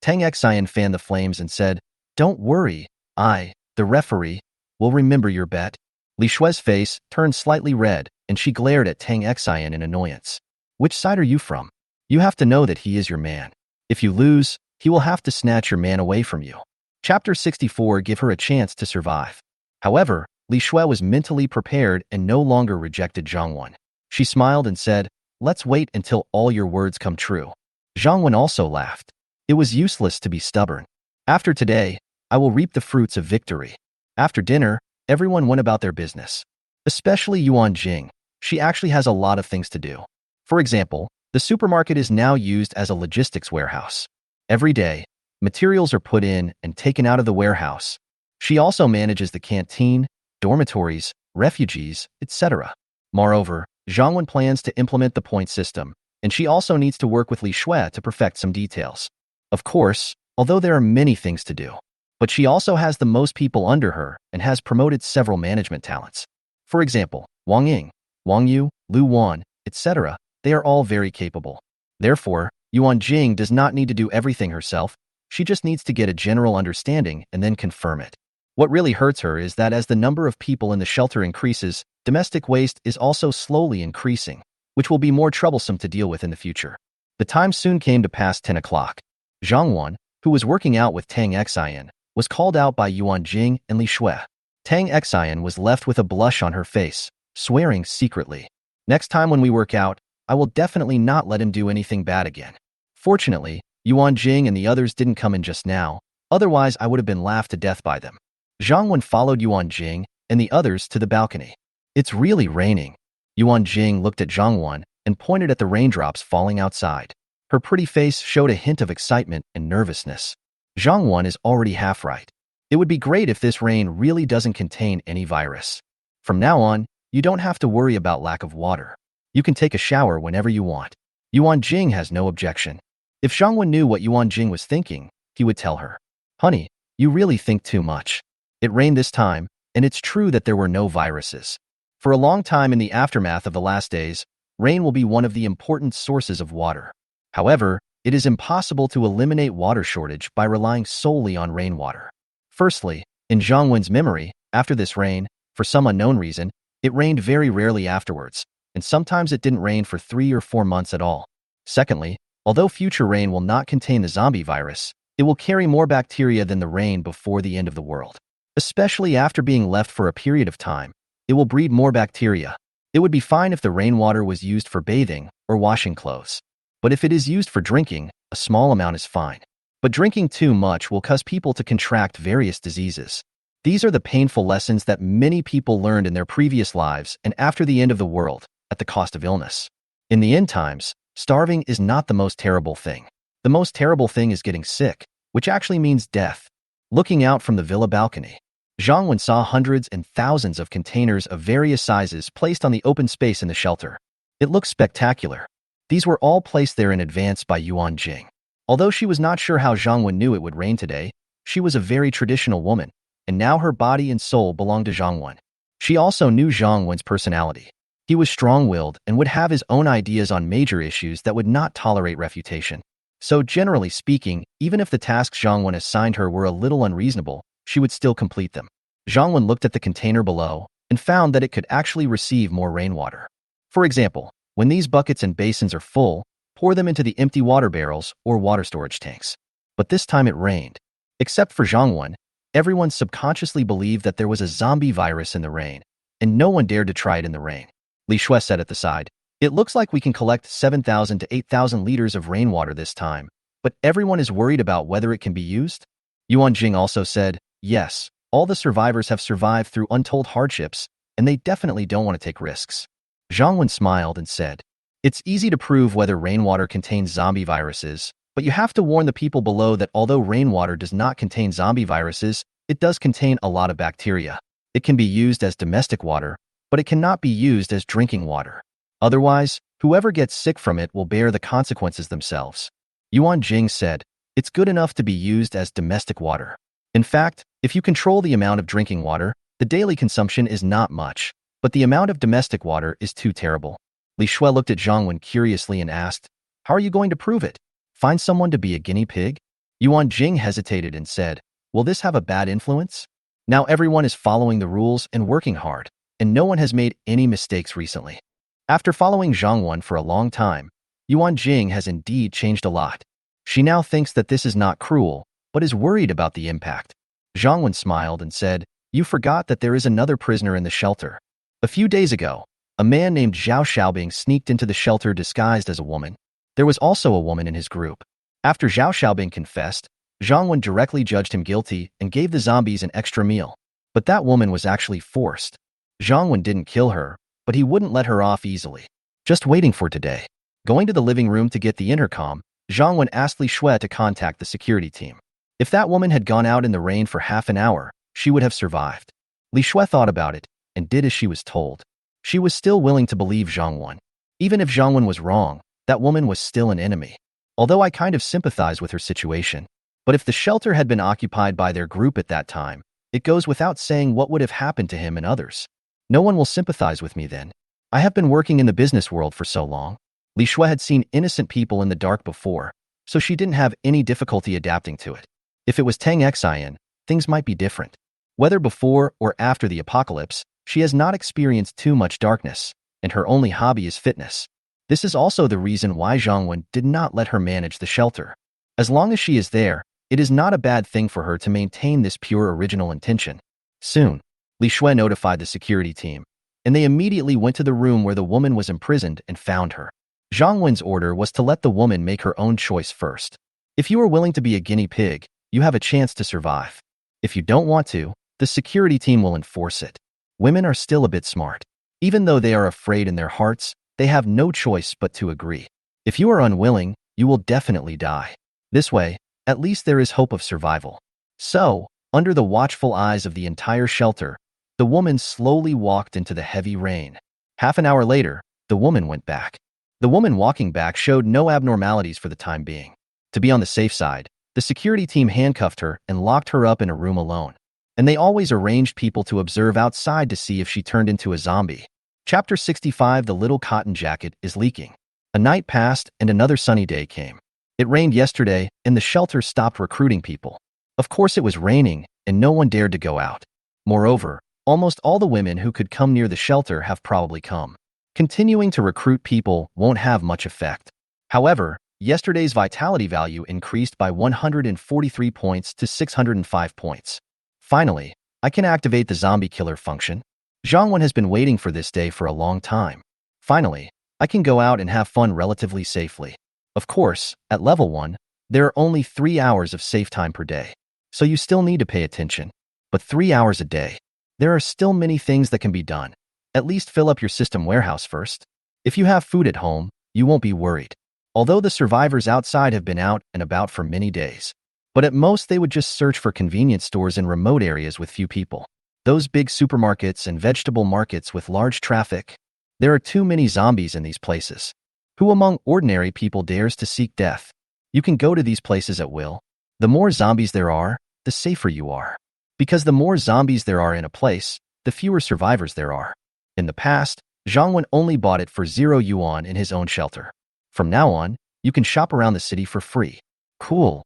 Tang Xian fanned the flames and said, Don't worry, I, the referee, will remember your bet. Li Shui's face turned slightly red, and she glared at Tang Xian in annoyance. Which side are you from? You have to know that he is your man. If you lose, he will have to snatch your man away from you. Chapter 64 Give her a chance to survive. However, Li Shui was mentally prepared and no longer rejected Zhang Wan. She smiled and said, Let's wait until all your words come true. Zhang Wan also laughed. It was useless to be stubborn. After today, I will reap the fruits of victory. After dinner, everyone went about their business. Especially Yuan Jing. She actually has a lot of things to do. For example, the supermarket is now used as a logistics warehouse. Every day, materials are put in and taken out of the warehouse. She also manages the canteen, dormitories, refugees, etc. Moreover, Zhang Wan plans to implement the point system, and she also needs to work with Li Shui to perfect some details. Of course, although there are many things to do, but she also has the most people under her and has promoted several management talents. For example, Wang Ying, Wang Yu, Lu Wan, etc. They are all very capable. Therefore, Yuan Jing does not need to do everything herself. She just needs to get a general understanding and then confirm it. What really hurts her is that as the number of people in the shelter increases, domestic waste is also slowly increasing, which will be more troublesome to deal with in the future. The time soon came to pass 10 o'clock. Zhang Wan, who was working out with Tang Xian, was called out by Yuan Jing and Li Shui. Tang Xian was left with a blush on her face, swearing secretly. Next time when we work out, I will definitely not let him do anything bad again. Fortunately, Yuan Jing and the others didn't come in just now, otherwise I would have been laughed to death by them. Zhang Wan followed Yuan Jing and the others to the balcony. It's really raining. Yuan Jing looked at Zhang Wan and pointed at the raindrops falling outside. Her pretty face showed a hint of excitement and nervousness. Zhang Wan is already half right. It would be great if this rain really doesn't contain any virus. From now on, you don't have to worry about lack of water. You can take a shower whenever you want. Yuan Jing has no objection. If Zhang Wan knew what Yuan Jing was thinking, he would tell her, Honey, you really think too much. It rained this time, and it's true that there were no viruses. For a long time in the aftermath of the last days, rain will be one of the important sources of water. However, it is impossible to eliminate water shortage by relying solely on rainwater. Firstly, in Zhang Wan's memory, after this rain, for some unknown reason, it rained very rarely afterwards, and sometimes it didn't rain for 3 or 4 months at all. Secondly, although future rain will not contain the zombie virus, it will carry more bacteria than the rain before the end of the world. Especially after being left for a period of time, it will breed more bacteria. It would be fine if the rainwater was used for bathing or washing clothes. But if it is used for drinking, a small amount is fine. But drinking too much will cause people to contract various diseases. These are the painful lessons that many people learned in their previous lives and after the end of the world, at the cost of illness. In the end times, starving is not the most terrible thing. The most terrible thing is getting sick, which actually means death. Looking out from the villa balcony, Zhang Wan saw hundreds and thousands of containers of various sizes placed on the open space in the shelter. It looked spectacular. These were all placed there in advance by Yuan Jing. Although she was not sure how Zhang Wan knew it would rain today, she was a very traditional woman, and now her body and soul belonged to Zhang Wan. She also knew Zhang Wan's personality. He was strong-willed and would have his own ideas on major issues that would not tolerate refutation. So generally speaking, even if the tasks Zhang Wan assigned her were a little unreasonable, she would still complete them. Zhang Wan looked at the container below and found that it could actually receive more rainwater. For example, when these buckets and basins are full, pour them into the empty water barrels or water storage tanks. But this time it rained. Except for Zhang Wan, everyone subconsciously believed that there was a zombie virus in the rain, and no one dared to try it in the rain. Li Shui said at the side, It looks like we can collect 7,000 to 8,000 liters of rainwater this time, but everyone is worried about whether it can be used? Yuan Jing also said, Yes, all the survivors have survived through untold hardships, and they definitely don't want to take risks. Zhang Wan smiled and said, It's easy to prove whether rainwater contains zombie viruses, but you have to warn the people below that although rainwater does not contain zombie viruses, it does contain a lot of bacteria. It can be used as domestic water, but it cannot be used as drinking water. Otherwise, whoever gets sick from it will bear the consequences themselves. Yuan Jing said, It's good enough to be used as domestic water. In fact, if you control the amount of drinking water, the daily consumption is not much, but the amount of domestic water is too terrible. Li Shui looked at Zhang Wen curiously and asked, "How are you going to prove it? Find someone to be a guinea pig?" Yuan Jing hesitated and said, "Will this have a bad influence? Now everyone is following the rules and working hard, and no one has made any mistakes recently." After following Zhang Wen for a long time, Yuan Jing has indeed changed a lot. She now thinks that this is not cruel, but is worried about the impact. Zhang Wen smiled and said, "You forgot that there is another prisoner in the shelter. A few days ago, a man named Zhao Xiaobing sneaked into the shelter disguised as a woman. There was also a woman in his group. After Zhao Xiaobing confessed, Zhang Wen directly judged him guilty and gave the zombies an extra meal. But that woman was actually forced. Zhang Wen didn't kill her, but he wouldn't let her off easily. Just waiting for today." Going to the living room to get the intercom, Zhang Wen asked Li Shui to contact the security team. If that woman had gone out in the rain for half an hour, she would have survived. Li Shui thought about it and did as she was told. She was still willing to believe Zhang Wen. Even if Zhang Wen was wrong, that woman was still an enemy. Although I kind of sympathize with her situation. But if the shelter had been occupied by their group at that time, it goes without saying what would have happened to him and others. No one will sympathize with me then. I have been working in the business world for so long. Li Shui had seen innocent people in the dark before, so she didn't have any difficulty adapting to it. If it was Tang Xian, things might be different. Whether before or after the apocalypse, she has not experienced too much darkness, and her only hobby is fitness. This is also the reason why Zhang Wen did not let her manage the shelter. As long as she is there, it is not a bad thing for her to maintain this pure original intention. Soon, Li Shui notified the security team, and they immediately went to the room where the woman was imprisoned and found her. Zhang Wen's order was to let the woman make her own choice first. If you are willing to be a guinea pig, you have a chance to survive. If you don't want to, the security team will enforce it. Women are still a bit smart. Even though they are afraid in their hearts, they have no choice but to agree. If you are unwilling, you will definitely die. This way, at least there is hope of survival. So, under the watchful eyes of the entire shelter, the woman slowly walked into the heavy rain. Half an hour later, the woman went back. The woman walking back showed no abnormalities for the time being. To be on the safe side, the security team handcuffed her and locked her up in a room alone. And they always arranged people to observe outside to see if she turned into a zombie. Chapter 65. The little cotton jacket is leaking. A night passed and another sunny day came. It rained yesterday and the shelter stopped recruiting people. Of course it was raining and no one dared to go out. Moreover, almost all the women who could come near the shelter have probably come. Continuing to recruit people won't have much effect. However, yesterday's vitality value increased by 143 points to 605 points. Finally, I can activate the zombie killer function. Zhang Wen has been waiting for this day for a long time. Finally, I can go out and have fun relatively safely. Of course, at level 1, there are only 3 hours of safe time per day, so you still need to pay attention. But 3 hours a day, there are still many things that can be done. At least fill up your system warehouse first. If you have food at home, you won't be worried. Although the survivors outside have been out and about for many days. But at most they would just search for convenience stores in remote areas with few people. Those big supermarkets and vegetable markets with large traffic. There are too many zombies in these places. Who among ordinary people dares to seek death? You can go to these places at will. The more zombies there are, the safer you are. Because the more zombies there are in a place, the fewer survivors there are. In the past, Zhang Wen only bought it for 0 yuan in his own shelter. From now on, you can shop around the city for free. Cool.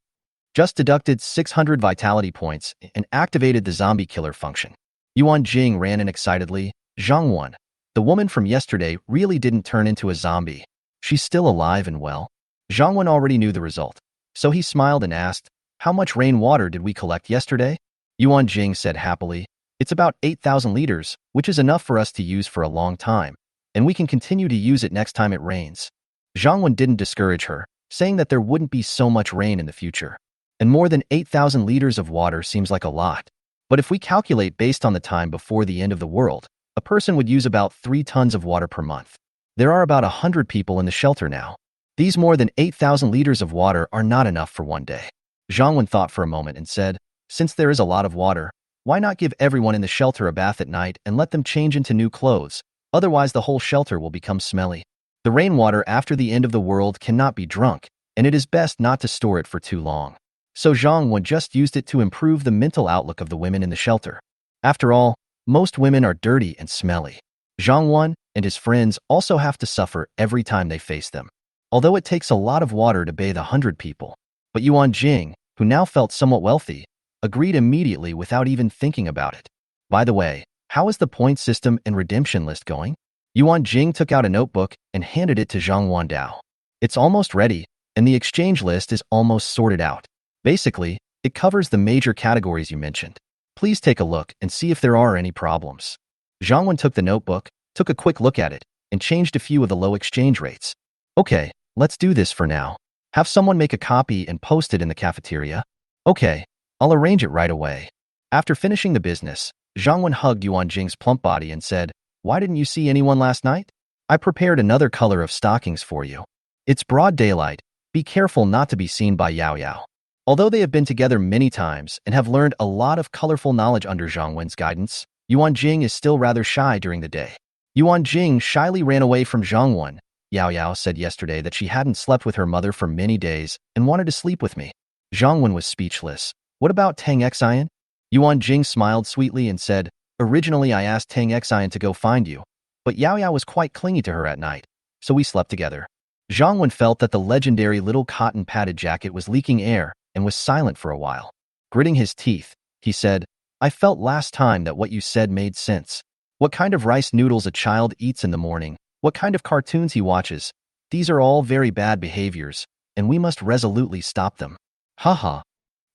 Just deducted 600 vitality points and activated the zombie killer function. Yuan Jing ran in excitedly. Zhang Wen, the woman from yesterday, really didn't turn into a zombie. She's still alive and well. Zhang Wen already knew the result, so he smiled and asked, "How much rainwater did we collect yesterday?" Yuan Jing said happily, "It's about 8,000 liters, which is enough for us to use for a long time, and we can continue to use it next time it rains." Zhang Wen didn't discourage her, saying that there wouldn't be so much rain in the future. And more than 8,000 liters of water seems like a lot. But if we calculate based on the time before the end of the world, a person would use about 3 tons of water per month. There are about 100 people in the shelter now. These more than 8,000 liters of water are not enough for one day. Zhang Wen thought for a moment and said, "Since there is a lot of water, why not give everyone in the shelter a bath at night and let them change into new clothes? Otherwise the whole shelter will become smelly. The rainwater after the end of the world cannot be drunk, and it is best not to store it for too long." So Zhang Wen just used it to improve the mental outlook of the women in the shelter. After all, most women are dirty and smelly. Zhang Wen and his friends also have to suffer every time they face them. Although it takes a lot of water to bathe 100 people. But Yuan Jing, who now felt somewhat wealthy, agreed immediately without even thinking about it. By the way, how is the point system and redemption list going? Yuan Jing took out a notebook and handed it to Zhang Wandao. It's almost ready, and the exchange list is almost sorted out. Basically, it covers the major categories you mentioned. Please take a look and see if there are any problems. Zhang Wen took the notebook, took a quick look at it, and changed a few of the low exchange rates. Okay, let's do this for now. Have someone make a copy and post it in the cafeteria. Okay, I'll arrange it right away. After finishing the business, Zhang Wen hugged Yuan Jing's plump body and said, "Why didn't you see anyone last night? I prepared another color of stockings for you. It's broad daylight. Be careful not to be seen by Yao Yao." Although they have been together many times and have learned a lot of colorful knowledge under Zhang Wen's guidance, Yuan Jing is still rather shy during the day. Yuan Jing shyly ran away from Zhang Wen. Yao Yao said yesterday that she hadn't slept with her mother for many days and wanted to sleep with me. Zhang Wen was speechless. What about Tang Xian? Yuan Jing smiled sweetly and said, "Originally I asked Tang Xian to go find you, but Yao Yao was quite clingy to her at night, so we slept together." Zhang Wen felt that the legendary little cotton padded jacket was leaking air and was silent for a while. Gritting his teeth, he said, "I felt last time that what you said made sense. What kind of rice noodles a child eats in the morning, what kind of cartoons he watches, these are all very bad behaviors, and we must resolutely stop them." Haha.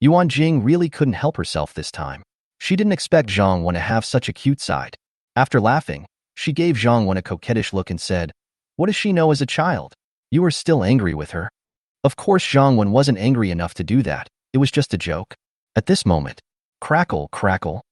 Yuan Jing really couldn't help herself this time. She didn't expect Zhang Wen to have such a cute side. After laughing, she gave Zhang Wen a coquettish look and said, "What does she know as a child? You are still angry with her?" Of course Zhang Wen wasn't angry enough to do that. It was just a joke. At this moment, crackle, crackle,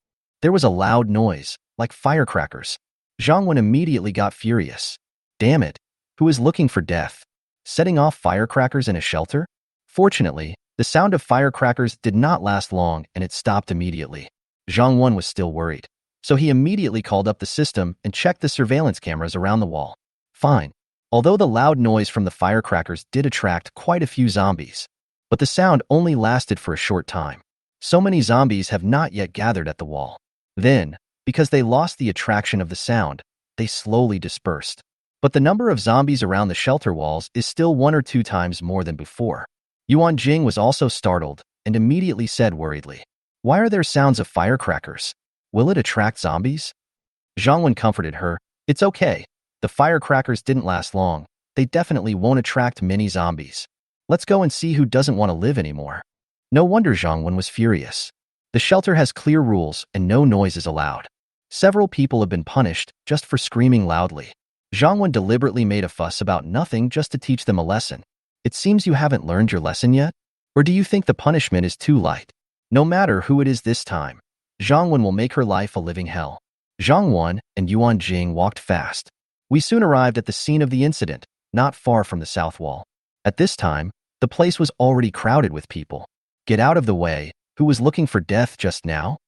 there was a loud noise, like firecrackers. Zhang Wen immediately got furious. Damn it, who is looking for death? Setting off firecrackers in a shelter? Fortunately, the sound of firecrackers did not last long and it stopped immediately. Zhang Wen was still worried, so he immediately called up the system and checked the surveillance cameras around the wall. Fine. Although the loud noise from the firecrackers did attract quite a few zombies, but the sound only lasted for a short time. So many zombies have not yet gathered at the wall. Then, because they lost the attraction of the sound, they slowly dispersed. But the number of zombies around the shelter walls is still 1 or 2 times more than before. Yuan Jing was also startled and immediately said worriedly, "Why are there sounds of firecrackers? Will it attract zombies?" Zhang Wen comforted her, "It's okay. The firecrackers didn't last long. They definitely won't attract many zombies. Let's go and see who doesn't want to live anymore." No wonder Zhang Wen was furious. The shelter has clear rules and no noise is allowed. Several people have been punished just for screaming loudly. Zhang Wen deliberately made a fuss about nothing just to teach them a lesson. It seems you haven't learned your lesson yet? Or do you think the punishment is too light? No matter who it is this time, Zhang Wen will make her life a living hell. Zhang Wen and Yuan Jing walked fast. We soon arrived at the scene of the incident, not far from the south wall. At this time, the place was already crowded with people. "Get out of the way, who was looking for death just now?"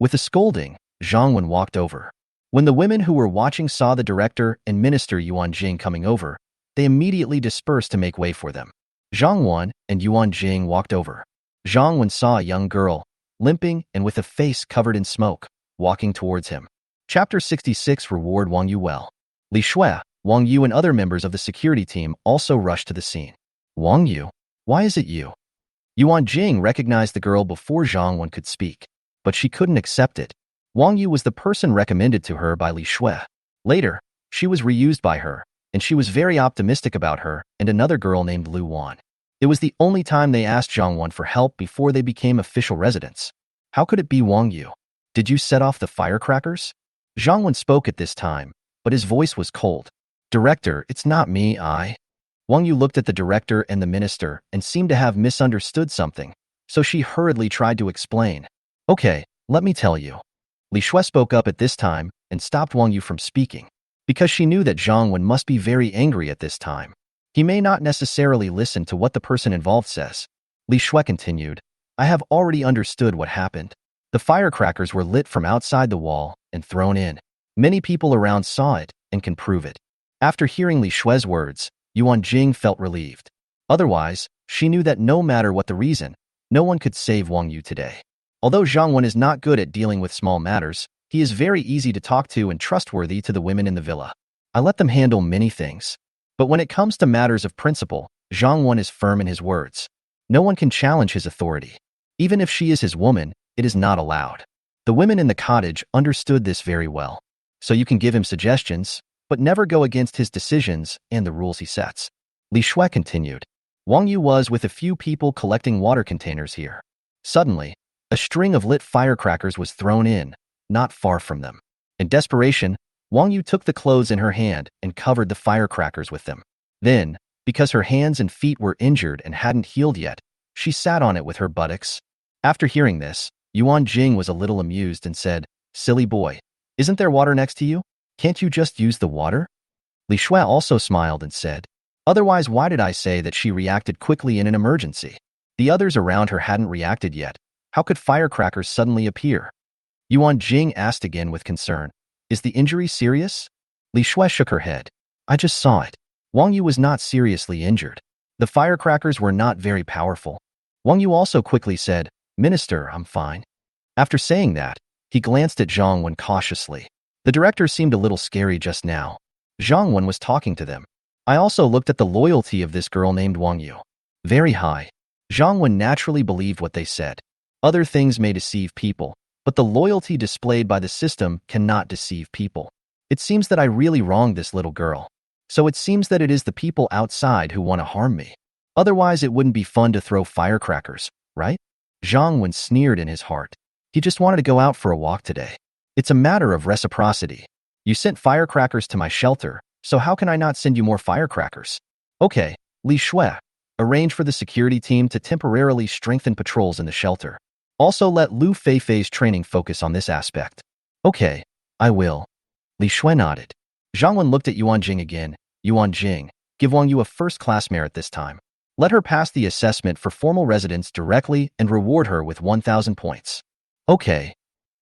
With a scolding, Zhang Wen walked over. When the women who were watching saw the director and minister Yuan Jing coming over, they immediately dispersed to make way for them. Zhang Wen and Yuan Jing walked over. Zhang Wen saw a young girl, limping and with a face covered in smoke, walking towards him. Chapter 66 Reward Wang Yu well. Li Shui, Wang Yu and other members of the security team also rushed to the scene. "Wang Yu, why is it you?" Yuan Jing recognized the girl before Zhang Wen could speak, but she couldn't accept it. Wang Yu was the person recommended to her by Li Shui. Later, she was reused by her, and she was very optimistic about her and another girl named Lu Wan. It was the only time they asked Zhang Wen for help before they became official residents. How could it be Wang Yu? Did you set off the firecrackers? Zhang Wen spoke at this time, but his voice was cold. "Director, it's not me, Wang Yu looked at the director and the minister and seemed to have misunderstood something, so she hurriedly tried to explain. "Okay, let me tell you." Li Shui spoke up at this time and stopped Wang Yu from speaking, because she knew that Zhang Wen must be very angry at this time. He may not necessarily listen to what the person involved says. Li Shui continued, "I have already understood what happened. The firecrackers were lit from outside the wall and thrown in. Many people around saw it and can prove it." After hearing Li Shui's words, Yuan Jing felt relieved. Otherwise, she knew that no matter what the reason, No one could save Wang Yu today. Although Zhang Wen is not good at dealing with small matters, he is very easy to talk to and trustworthy to the women in the villa. I let them handle many things. But when it comes to matters of principle, Zhang Wen is firm in his words. No one can challenge his authority. Even if she is his woman, it is not allowed. The women in the cottage understood this very well. So you can give him suggestions, but never go against his decisions and the rules he sets. Li Shui continued. Wang Yu was with a few people collecting water containers here. Suddenly, a string of lit firecrackers was thrown in, not far from them. In desperation, Wang Yu took the clothes in her hand and covered the firecrackers with them. Then, because her hands and feet were injured and hadn't healed yet, she sat on it with her buttocks. After hearing this, Yuan Jing was a little amused and said, "Silly boy, isn't there water next to you? Can't you just use the water?" Li Shui also smiled and said, "Otherwise, why did I say that she reacted quickly in an emergency? The others around her hadn't reacted yet. How could firecrackers suddenly appear?" Yuan Jing asked again with concern, "Is the injury serious?" Li Shui shook her head. "I just saw it. Wang Yu was not seriously injured. The firecrackers were not very powerful." Wang Yu also quickly said, "Minister, I'm fine." After saying that, he glanced at Zhang Wen cautiously. The director seemed a little scary just now. Zhang Wen was talking to them. I also looked at the loyalty of this girl named Wang Yu. Very high. Zhang Wen naturally believed what they said. Other things may deceive people, but the loyalty displayed by the system cannot deceive people. It seems that I really wronged this little girl. So it seems that it is the people outside who want to harm me. Otherwise, it wouldn't be fun to throw firecrackers, right? Zhang Wen sneered in his heart. He just wanted to go out for a walk today. It's a matter of reciprocity. You sent firecrackers to my shelter, so how can I not send you more firecrackers? Okay, Li Shui, arrange for the security team to temporarily strengthen patrols in the shelter. Also let Lu Feifei's training focus on this aspect. Okay, I will. Li Shui nodded. Zhang Wen looked at Yuan Jing again. Yuan Jing, give Wang Yu a first-class merit this time. Let her pass the assessment for formal residence directly and reward her with 1,000 points. Okay.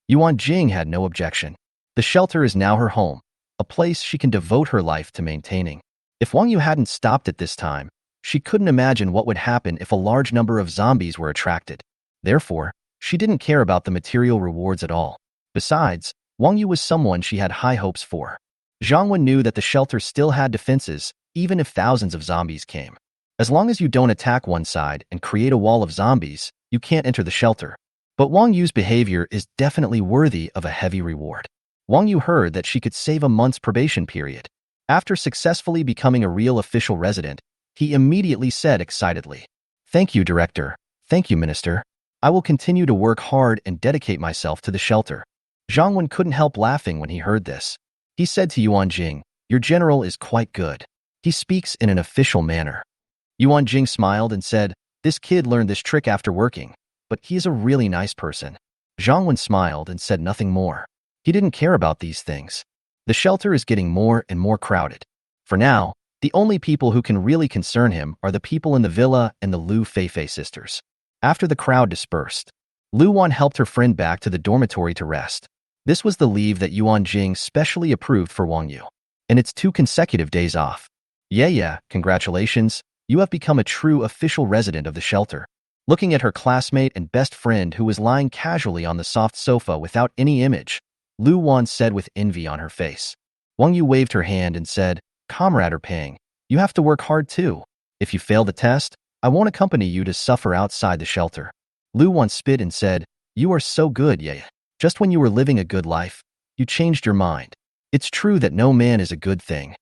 Yuan Jing had no objection. The shelter is now her home, a place she can devote her life to maintaining. If Wang Yu hadn't stopped at this time, she couldn't imagine what would happen if a large number of zombies were attracted. Therefore, she didn't care about the material rewards at all. Besides, Wang Yu was someone she had high hopes for. Zhang Wen knew that the shelter still had defenses, even if thousands of zombies came. As long as you don't attack one side and create a wall of zombies, you can't enter the shelter. But Wang Yu's behavior is definitely worthy of a heavy reward. Wang Yu heard that she could save a month's probation period. After successfully becoming a real official resident, he immediately said excitedly, "Thank you, Director. Thank you, Minister. I will continue to work hard and dedicate myself to the shelter." Zhang Wen couldn't help laughing when he heard this. He said to Yuan Jing, "Your general is quite good. He speaks in an official manner." Yuan Jing smiled and said, "This kid learned this trick after working, but he is a really nice person." Zhang Wen smiled and said nothing more. He didn't care about these things. The shelter is getting more and more crowded. For now, the only people who can really concern him are the people in the villa and the Lu Feifei sisters. After the crowd dispersed, Lu Wan helped her friend back to the dormitory to rest. This was the leave that Yuan Jing specially approved for Wang Yu. And it's 2 consecutive days off. Yeah, congratulations. You have become a true official resident of the shelter. Looking at her classmate and best friend who was lying casually on the soft sofa without any image, Lu Wan said with envy on her face. Wang Yu waved her hand and said, "Comrade Pang, you have to work hard too. If you fail the test, I won't accompany you to suffer outside the shelter." Lu Wan spit and said, "You are so good, yeah. Just when you were living a good life, you changed your mind. It's true that no man is a good thing."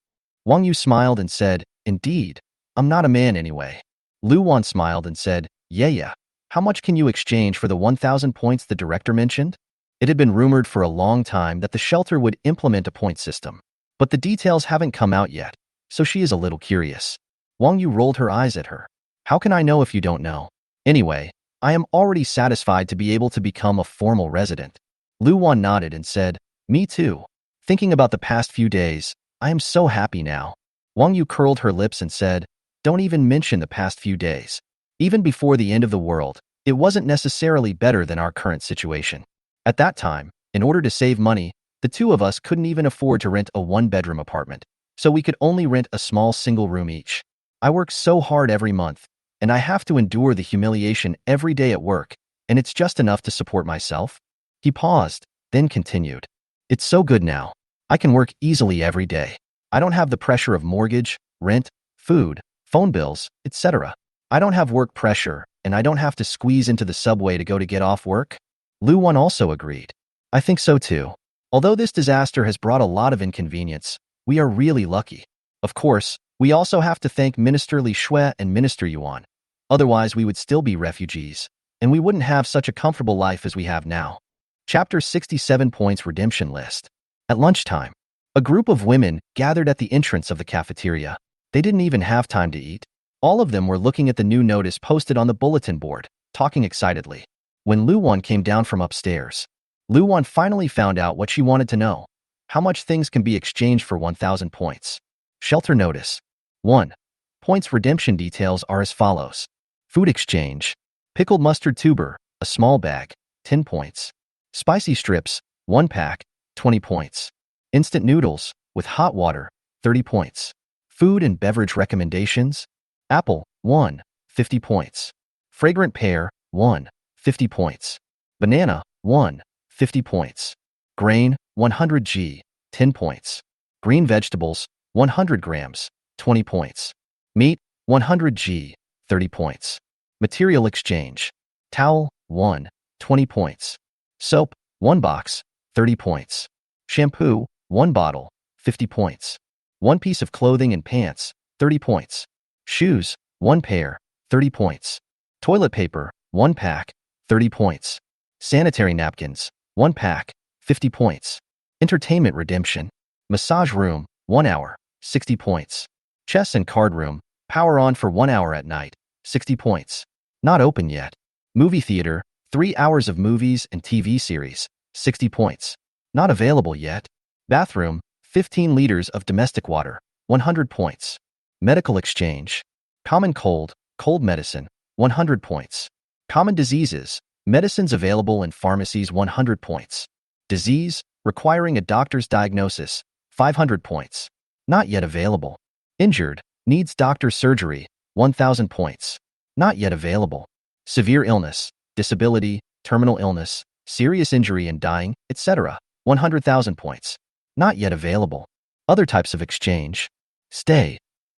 Wang Yu smiled and said, "Indeed, I'm not a man anyway." Lu Wan smiled and said, Yeah. How much can you exchange for the 1,000 points the director mentioned?" It had been rumored for a long time that the shelter would implement a point system, but the details haven't come out yet, so she is a little curious. Wang Yu rolled her eyes at her. "How can I know if you don't know? Anyway, I am already satisfied to be able to become a formal resident." Lu Wan nodded and said, "Me too. Thinking about the past few days, I am so happy now." Wang Yu curled her lips and said, "Don't even mention the past few days. Even before the end of the world, it wasn't necessarily better than our current situation. At that time, in order to save money, the two of us couldn't even afford to rent a 1-bedroom apartment, so we could only rent a small single room each. I worked so hard every month, and I have to endure the humiliation every day at work, and it's just enough to support myself? He paused, then continued. It's so good now. I can work easily every day. I don't have the pressure of mortgage, rent, food, phone bills, etc. I don't have work pressure, and I don't have to squeeze into the subway to get off work. Lu Wan also agreed. I think so too. Although this disaster has brought a lot of inconvenience, we are really lucky. Of course, we also have to thank Minister Li Shui and Minister Yuan. Otherwise, we would still be refugees, and we wouldn't have such a comfortable life as we have now. Chapter 67 Points Redemption List. At lunchtime, a group of women gathered at the entrance of the cafeteria. They didn't even have time to eat. All of them were looking at the new notice posted on the bulletin board, talking excitedly. When Lu Wan came down from upstairs, Lu Wan finally found out what she wanted to know. How much things can be exchanged for 1,000 points? Shelter Notice. 1. Points redemption details are as follows. Food exchange. Pickled mustard tuber, a small bag, 10 points. Spicy strips, 1 pack, 20 points. Instant noodles, with hot water, 30 points. Food and beverage recommendations. Apple, 1, 50 points. Fragrant pear, 1, 50 points. Banana, 1, 50 points. Grain, 100 g, 10 points. Green vegetables, 100 grams, 20 points. Meat, 100 g, 30 points. Material exchange. Towel, 1, 20 points. Soap, 1 box, 30 points. Shampoo, 1 bottle, 50 points. 1 piece of clothing and pants, 30 points. Shoes, 1 pair, 30 points. Toilet paper, 1 pack, 30 points. Sanitary napkins, 1 pack, 50 points. Entertainment redemption. Massage room, 1 hour, 60 points. Chess and card room, power on for 1 hour at night, 60 points. Not open yet. Movie theater, 3 hours of movies and TV series, 60 points. Not available yet. Bathroom, 15 liters of domestic water, 100 points. Medical exchange. Common cold, cold medicine, 100 points. Common diseases, medicines available in pharmacies, 100 points. Disease, requiring a doctor's diagnosis, 500 points. Not yet available. Injured, needs doctor's surgery, 1,000 points. Not yet available. Severe illness, disability, terminal illness, serious injury and dying, etc., 100,000 points. Not yet available. Other types of exchange. Stay.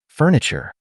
Furniture.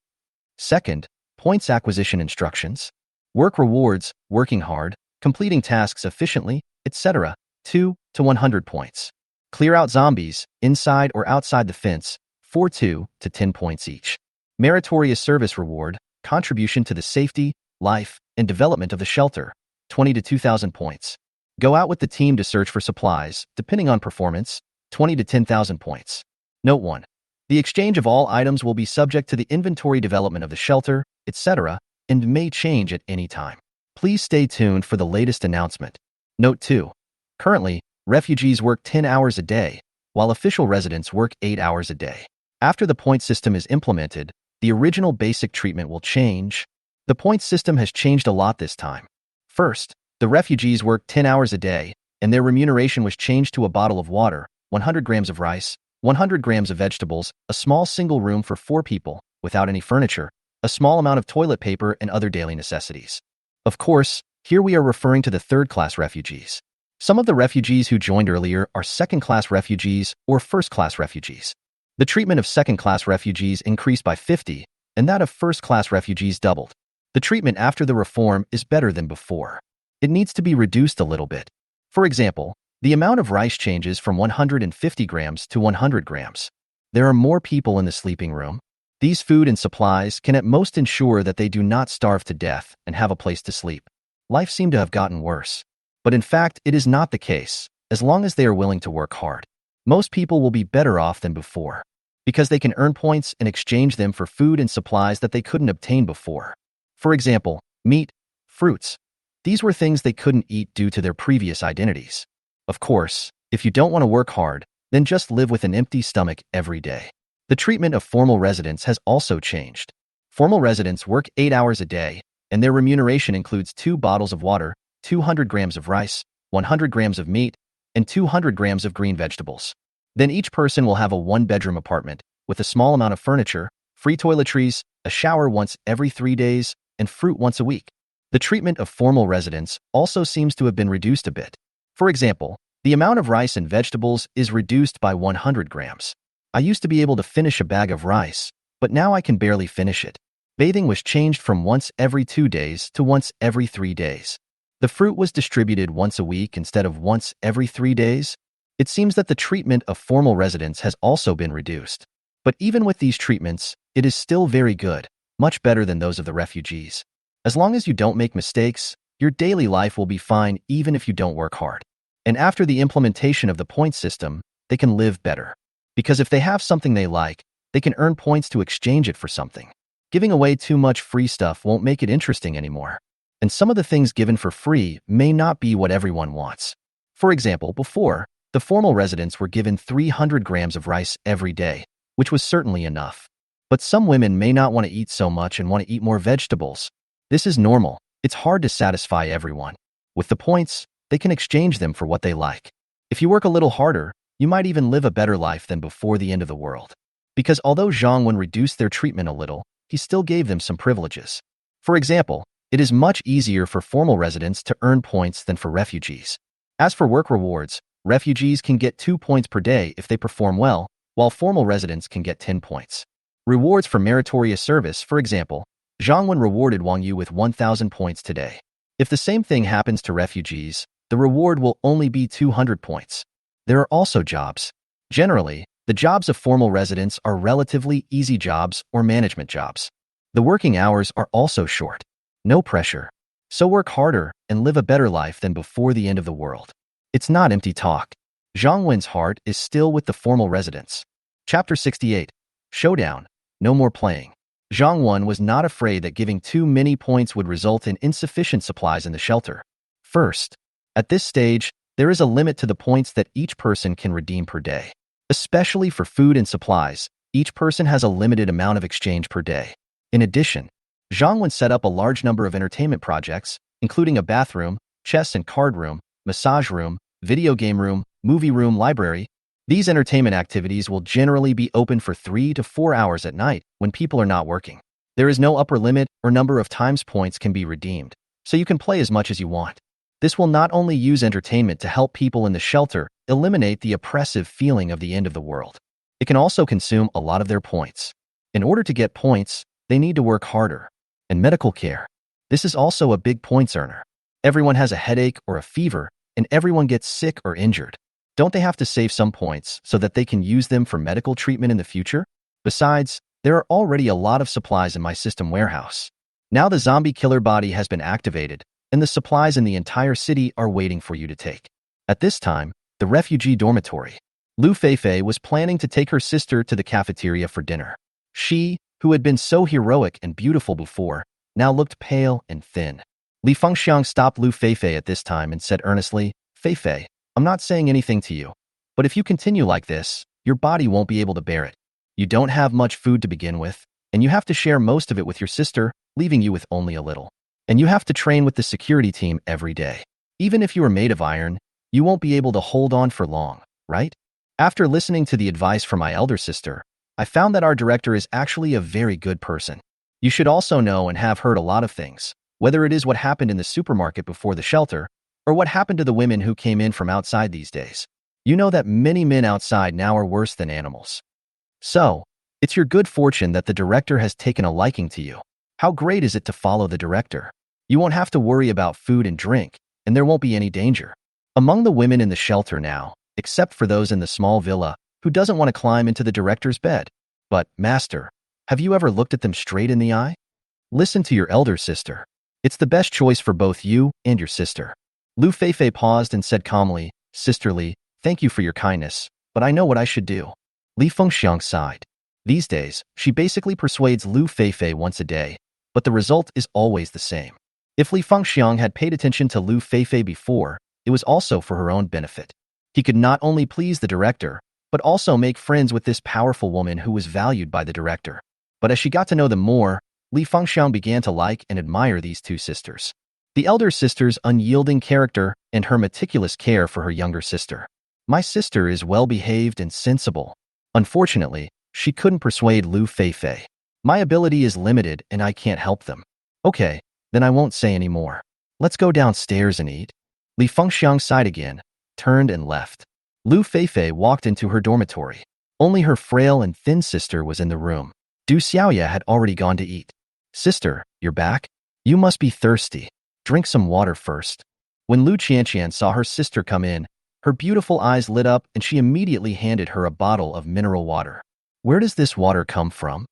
Second, points acquisition instructions. Work rewards, working hard, completing tasks efficiently, etc., 2 to 100 points. Clear out zombies, inside or outside the fence, 2 to 10 points each. Meritorious service reward, contribution to the safety, life, and development of the shelter, 20 to 2,000 points. Go out with the team to search for supplies, depending on performance, 20 to 10,000 points. Note 1. The exchange of all items will be subject to the inventory development of the shelter, etc., and may change at any time. Please stay tuned for the latest announcement. Note 2. Currently, refugees work 10 hours a day, while official residents work 8 hours a day. After the point system is implemented, the original basic treatment will change. The point system has changed a lot this time. First, the refugees work 10 hours a day, and their remuneration was changed to a bottle of water, 100 grams of rice, 100 grams of vegetables, a small single room for 4 people, without any furniture, a small amount of toilet paper and other daily necessities. Of course, here we are referring to the third-class refugees. Some of the refugees who joined earlier are second-class refugees or first-class refugees. The treatment of second-class refugees increased by 50, and that of first-class refugees doubled. The treatment after the reform is better than before. It needs to be reduced a little bit. For example, the amount of rice changes from 150 grams to 100 grams. There are more people in the sleeping room. These food and supplies can at most ensure that they do not starve to death and have a place to sleep. Life seemed to have gotten worse. But in fact, it is not the case, as long as they are willing to work hard. Most people will be better off than before, because they can earn points and exchange them for food and supplies that they couldn't obtain before. For example, meat, fruits. These were things they couldn't eat due to their previous identities. Of course, if you don't want to work hard, then just live with an empty stomach every day. The treatment of formal residents has also changed. Formal residents work 8 hours a day, and their remuneration includes 2 bottles of water, 200 grams of rice, 100 grams of meat, and 200 grams of green vegetables. Then each person will have a 1-bedroom apartment with a small amount of furniture, free toiletries, a shower once every 3 days, and fruit once a week. The treatment of formal residents also seems to have been reduced a bit. For example, the amount of rice and vegetables is reduced by 100 grams. I used to be able to finish a bag of rice, but now I can barely finish it. Bathing was changed from once every 2 days to once every 3 days. The fruit was distributed once a week instead of once every 3 days. It seems that the treatment of formal residents has also been reduced. But even with these treatments, it is still very good, much better than those of the refugees. As long as you don't make mistakes, your daily life will be fine even if you don't work hard. And after the implementation of the point system, they can live better. Because if they have something they like, they can earn points to exchange it for something. Giving away too much free stuff won't make it interesting anymore. And some of the things given for free may not be what everyone wants. For example, before, the formal residents were given 300 grams of rice every day, which was certainly enough. But some women may not want to eat so much and want to eat more vegetables. This is normal. It's hard to satisfy everyone. With the points, they can exchange them for what they like. If you work a little harder, you might even live a better life than before the end of the world. Because although Zhang Wen reduced their treatment a little, he still gave them some privileges. For example, it is much easier for formal residents to earn points than for refugees. As for work rewards, refugees can get 2 points per day if they perform well, while formal residents can get 10 points. Rewards for meritorious service, for example, Zhang Wen rewarded Wang Yu with 1,000 points today. If the same thing happens to refugees, the reward will only be 200 points. There are also jobs. Generally, the jobs of formal residents are relatively easy jobs or management jobs. The working hours are also short. No pressure. So work harder and live a better life than before the end of the world. It's not empty talk. Zhang Wen's heart is still with the formal residents. Chapter 68. Showdown. No more playing. Zhang Wen was not afraid that giving too many points would result in insufficient supplies in the shelter. First, at this stage, there is a limit to the points that each person can redeem per day. Especially for food and supplies, each person has a limited amount of exchange per day. In addition, Zhang Wen set up a large number of entertainment projects, including a bathroom, chess and card room, massage room, video game room, movie room, library. These entertainment activities will generally be open for 3 to 4 hours at night when people are not working. There is no upper limit or number of times points can be redeemed, so you can play as much as you want. This will not only use entertainment to help people in the shelter eliminate the oppressive feeling of the end of the world. It can also consume a lot of their points. In order to get points, they need to work harder. And medical care. This is also a big points earner. Everyone has a headache or a fever, and everyone gets sick or injured. Don't they have to save some points so that they can use them for medical treatment in the future? Besides, there are already a lot of supplies in my system warehouse. Now the zombie killer body has been activated, and the supplies in the entire city are waiting for you to take. At this time, the refugee dormitory. Lu Feifei was planning to take her sister to the cafeteria for dinner. She, who had been so heroic and beautiful before, now looked pale and thin. Li Fengxiang stopped Lu Feifei at this time and said earnestly, "Feifei, I'm not saying anything to you, but if you continue like this, your body won't be able to bear it. You don't have much food to begin with, and you have to share most of it with your sister, leaving you with only a little. And you have to train with the security team every day. Even if you are made of iron, you won't be able to hold on for long, right?" After listening to the advice from my elder sister, I found that our director is actually a very good person. You should also know and have heard a lot of things, whether it is what happened in the supermarket before the shelter, or what happened to the women who came in from outside these days. You know that many men outside now are worse than animals. So, it's your good fortune that the director has taken a liking to you. How great is it to follow the director? You won't have to worry about food and drink, and there won't be any danger. Among the women in the shelter now, except for those in the small villa, who doesn't want to climb into the director's bed? But, Master, have you ever looked at them straight in the eye? Listen to your elder sister. It's the best choice for both you and your sister. Lu Feifei paused and said calmly, "Sisterly, thank you for your kindness, but I know what I should do." Li Fengxiang sighed. These days, she basically persuades Lu Feifei once a day, but the result is always the same. If Li Fengxiang had paid attention to Lu Feifei before, it was also for her own benefit. He could not only please the director, but also make friends with this powerful woman who was valued by the director. But as she got to know them more, Li Fengxiang began to like and admire these two sisters. The elder sister's unyielding character and her meticulous care for her younger sister. My sister is well-behaved and sensible. Unfortunately, she couldn't persuade Lu Feifei. My ability is limited and I can't help them. Okay, then I won't say any more. Let's go downstairs and eat. Li Fengxiang sighed again, turned and left. Lu Feifei walked into her dormitory. Only her frail and thin sister was in the room. Du Xiaoya had already gone to eat. Sister, you're back? You must be thirsty. Drink some water first. When Lu Qianqian saw her sister come in, her beautiful eyes lit up and she immediately handed her a bottle of mineral water. Where does this water come from?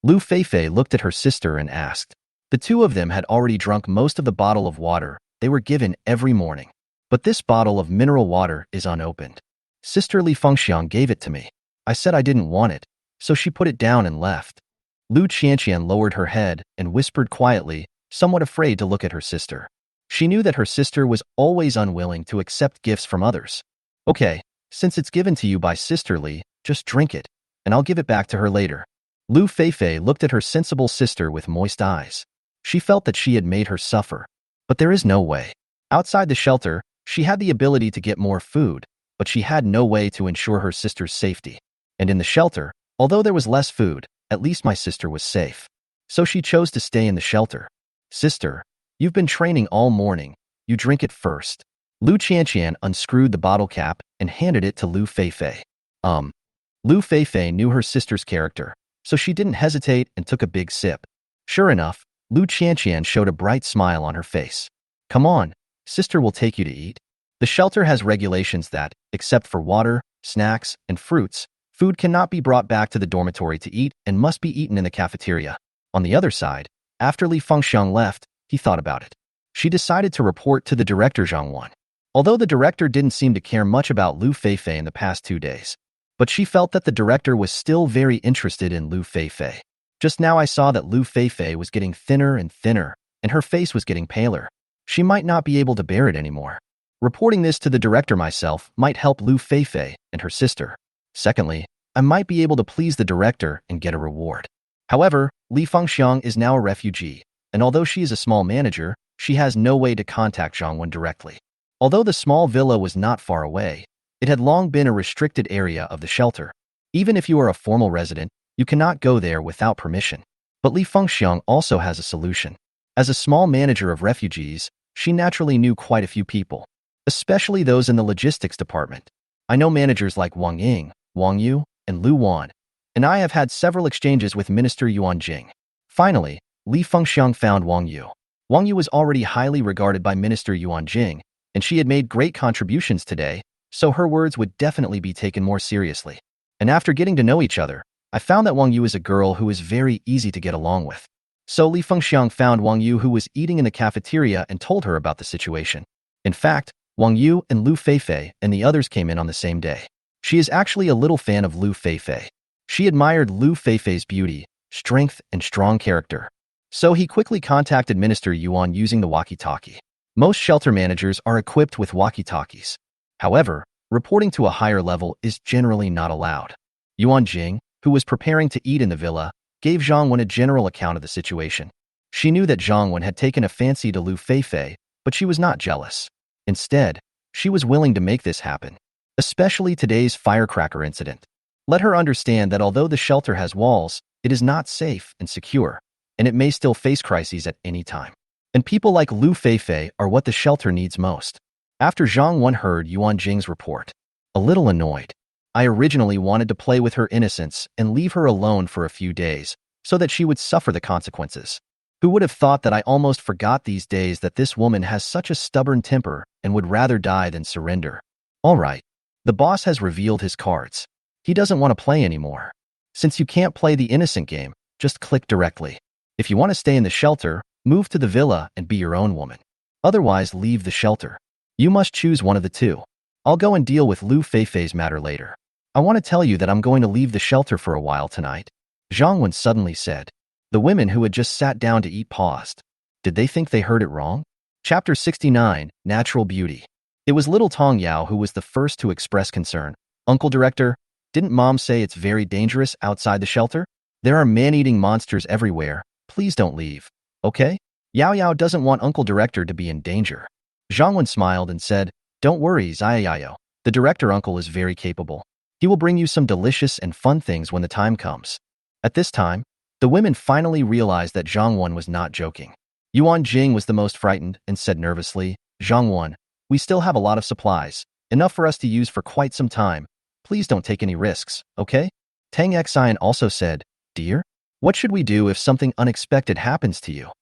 Lu Feifei looked at her sister and asked. The two of them had already drunk most of the bottle of water they were given every morning. But this bottle of mineral water is unopened. Sister Li Fengxiang gave it to me. I said I didn't want it, so she put it down and left. Lu Qianqian lowered her head and whispered quietly, somewhat afraid to look at her sister. She knew that her sister was always unwilling to accept gifts from others. Okay, since it's given to you by Sister Li, just drink it, and I'll give it back to her later. Lu Feifei looked at her sensible sister with moist eyes. She felt that she had made her suffer. But there is no way. Outside the shelter, she had the ability to get more food, but she had no way to ensure her sister's safety. And in the shelter, although there was less food, at least my sister was safe. So she chose to stay in the shelter. Sister, you've been training all morning. You drink it first. Lu Qianqian unscrewed the bottle cap and handed it to Lu Feifei. Lu Feifei knew her sister's character, so she didn't hesitate and took a big sip. Sure enough, Lu Qianqian showed a bright smile on her face. Come on, sister will take you to eat. The shelter has regulations that, except for water, snacks, and fruits, food cannot be brought back to the dormitory to eat and must be eaten in the cafeteria. On the other side, after Li Fengxiang left, he thought about it. She decided to report to the director Zhang Wan. Although the director didn't seem to care much about Lu Feifei in the past 2 days, but she felt that the director was still very interested in Lu Feifei. Just now I saw that Lu Feifei was getting thinner and thinner, and her face was getting paler. She might not be able to bear it anymore. Reporting this to the director myself might help Lu Feifei and her sister. Secondly, I might be able to please the director and get a reward. However, Li Fengxiang is now a refugee, and although she is a small manager, she has no way to contact Zhang Wan directly. Although the small villa was not far away, it had long been a restricted area of the shelter. Even if you are a formal resident, you cannot go there without permission. But Li Fengxiang also has a solution. As a small manager of refugees, she naturally knew quite a few people, especially those in the logistics department. I know managers like Wang Ying, Wang Yu, and Lu Wan, and I have had several exchanges with Minister Yuan Jing. Finally, Li Fengxiang found Wang Yu. Wang Yu was already highly regarded by Minister Yuan Jing, and she had made great contributions today, so her words would definitely be taken more seriously. And after getting to know each other, I found that Wang Yu is a girl who is very easy to get along with. So Li Fengxiang found Wang Yu who was eating in the cafeteria and told her about the situation. In fact, Wang Yu and Lu Feifei and the others came in on the same day. She is actually a little fan of Lu Feifei. She admired Lu Feifei's beauty, strength, and strong character. So he quickly contacted Minister Yuan using the walkie-talkie. Most shelter managers are equipped with walkie-talkies. However, reporting to a higher level is generally not allowed. Yuan Jing, who was preparing to eat in the villa, gave Zhang Wan a general account of the situation. She knew that Zhang Wan had taken a fancy to Lu Feifei, but she was not jealous. Instead, she was willing to make this happen, especially today's firecracker incident. Let her understand that although the shelter has walls, it is not safe and secure, and it may still face crises at any time. And people like Lu Feifei are what the shelter needs most. After Zhang Wan heard Yuan Jing's report, a little annoyed, I originally wanted to play with her innocence and leave her alone for a few days, so that she would suffer the consequences. Who would have thought that I almost forgot these days that this woman has such a stubborn temper and would rather die than surrender. All right, the boss has revealed his cards. He doesn't want to play anymore. Since you can't play the innocent game, just click directly. If you want to stay in the shelter, move to the villa and be your own woman. Otherwise, leave the shelter. You must choose one of the two. I'll go and deal with Lu Feifei's matter later. I want to tell you that I'm going to leave the shelter for a while tonight. Zhang Wan suddenly said. The women who had just sat down to eat paused. Did they think they heard it wrong? Chapter 69, Natural Beauty. It was little Tong Yao who was the first to express concern. Uncle Director, didn't Mom say it's very dangerous outside the shelter? There are man-eating monsters everywhere. Please don't leave, okay? Yao Yao doesn't want Uncle Director to be in danger. Zhang Wan smiled and said, Don't worry, Zaiyayo. The director uncle is very capable. He will bring you some delicious and fun things when the time comes. At this time, the women finally realized that Zhang Wan was not joking. Yuan Jing was the most frightened and said nervously, Zhangwan, we still have a lot of supplies, enough for us to use for quite some time. Please don't take any risks, okay? Tang Xian also said, Dear, what should we do if something unexpected happens to you?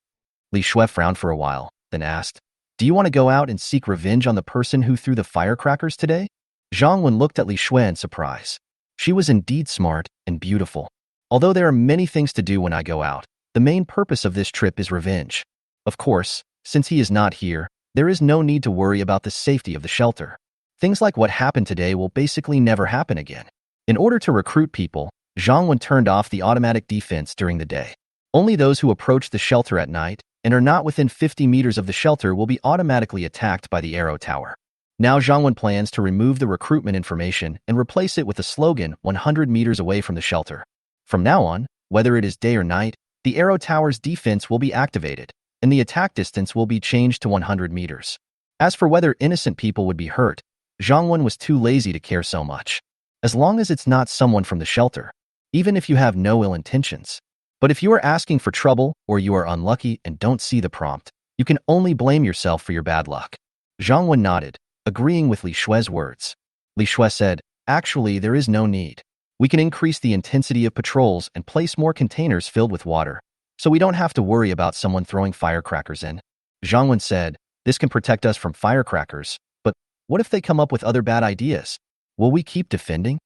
Li Shui frowned for a while, then asked, Do you want to go out and seek revenge on the person who threw the firecrackers today? Zhang Wen looked at Li Shui in surprise. She was indeed smart and beautiful. Although there are many things to do when I go out, the main purpose of this trip is revenge. Of course, since he is not here, there is no need to worry about the safety of the shelter. Things like what happened today will basically never happen again. In order to recruit people, Zhang Wen turned off the automatic defense during the day. Only those who approach the shelter at night and are not within 50 meters of the shelter will be automatically attacked by the arrow tower. Now Zhang Wen plans to remove the recruitment information and replace it with a slogan 100 meters away from the shelter. From now on, whether it is day or night, the arrow tower's defense will be activated, and the attack distance will be changed to 100 meters. As for whether innocent people would be hurt, Zhang Wen was too lazy to care so much. As long as it's not someone from the shelter, even if you have no ill intentions. But if you are asking for trouble or you are unlucky and don't see the prompt, you can only blame yourself for your bad luck. Zhang Wen nodded, agreeing with Li Shui's words. Li Shui said, Actually, there is no need. We can increase the intensity of patrols and place more containers filled with water, so we don't have to worry about someone throwing firecrackers in. Zhang Wen said, This can protect us from firecrackers, but what if they come up with other bad ideas? Will we keep defending?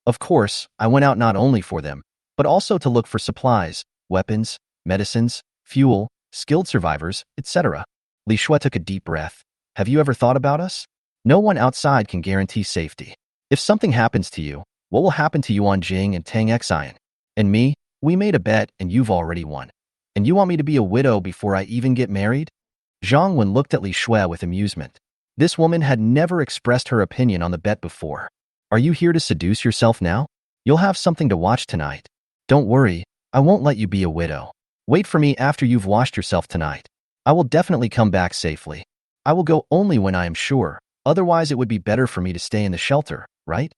Of course, I went out not only for them, but also to look for supplies, weapons, medicines, fuel, skilled survivors, etc. Li Shui took a deep breath. Have you ever thought about us? No one outside can guarantee safety. If something happens to you, what will happen to Yuan Jing and Tang Xian? And me? We made a bet and you've already won. And you want me to be a widow before I even get married? Zhang Wen looked at Li Shui with amusement. This woman had never expressed her opinion on the bet before. Are you here to seduce yourself now? You'll have something to watch tonight. Don't worry, I won't let you be a widow. Wait for me after you've washed yourself tonight. I will definitely come back safely. I will go only when I am sure, otherwise it would be better for me to stay in the shelter, right?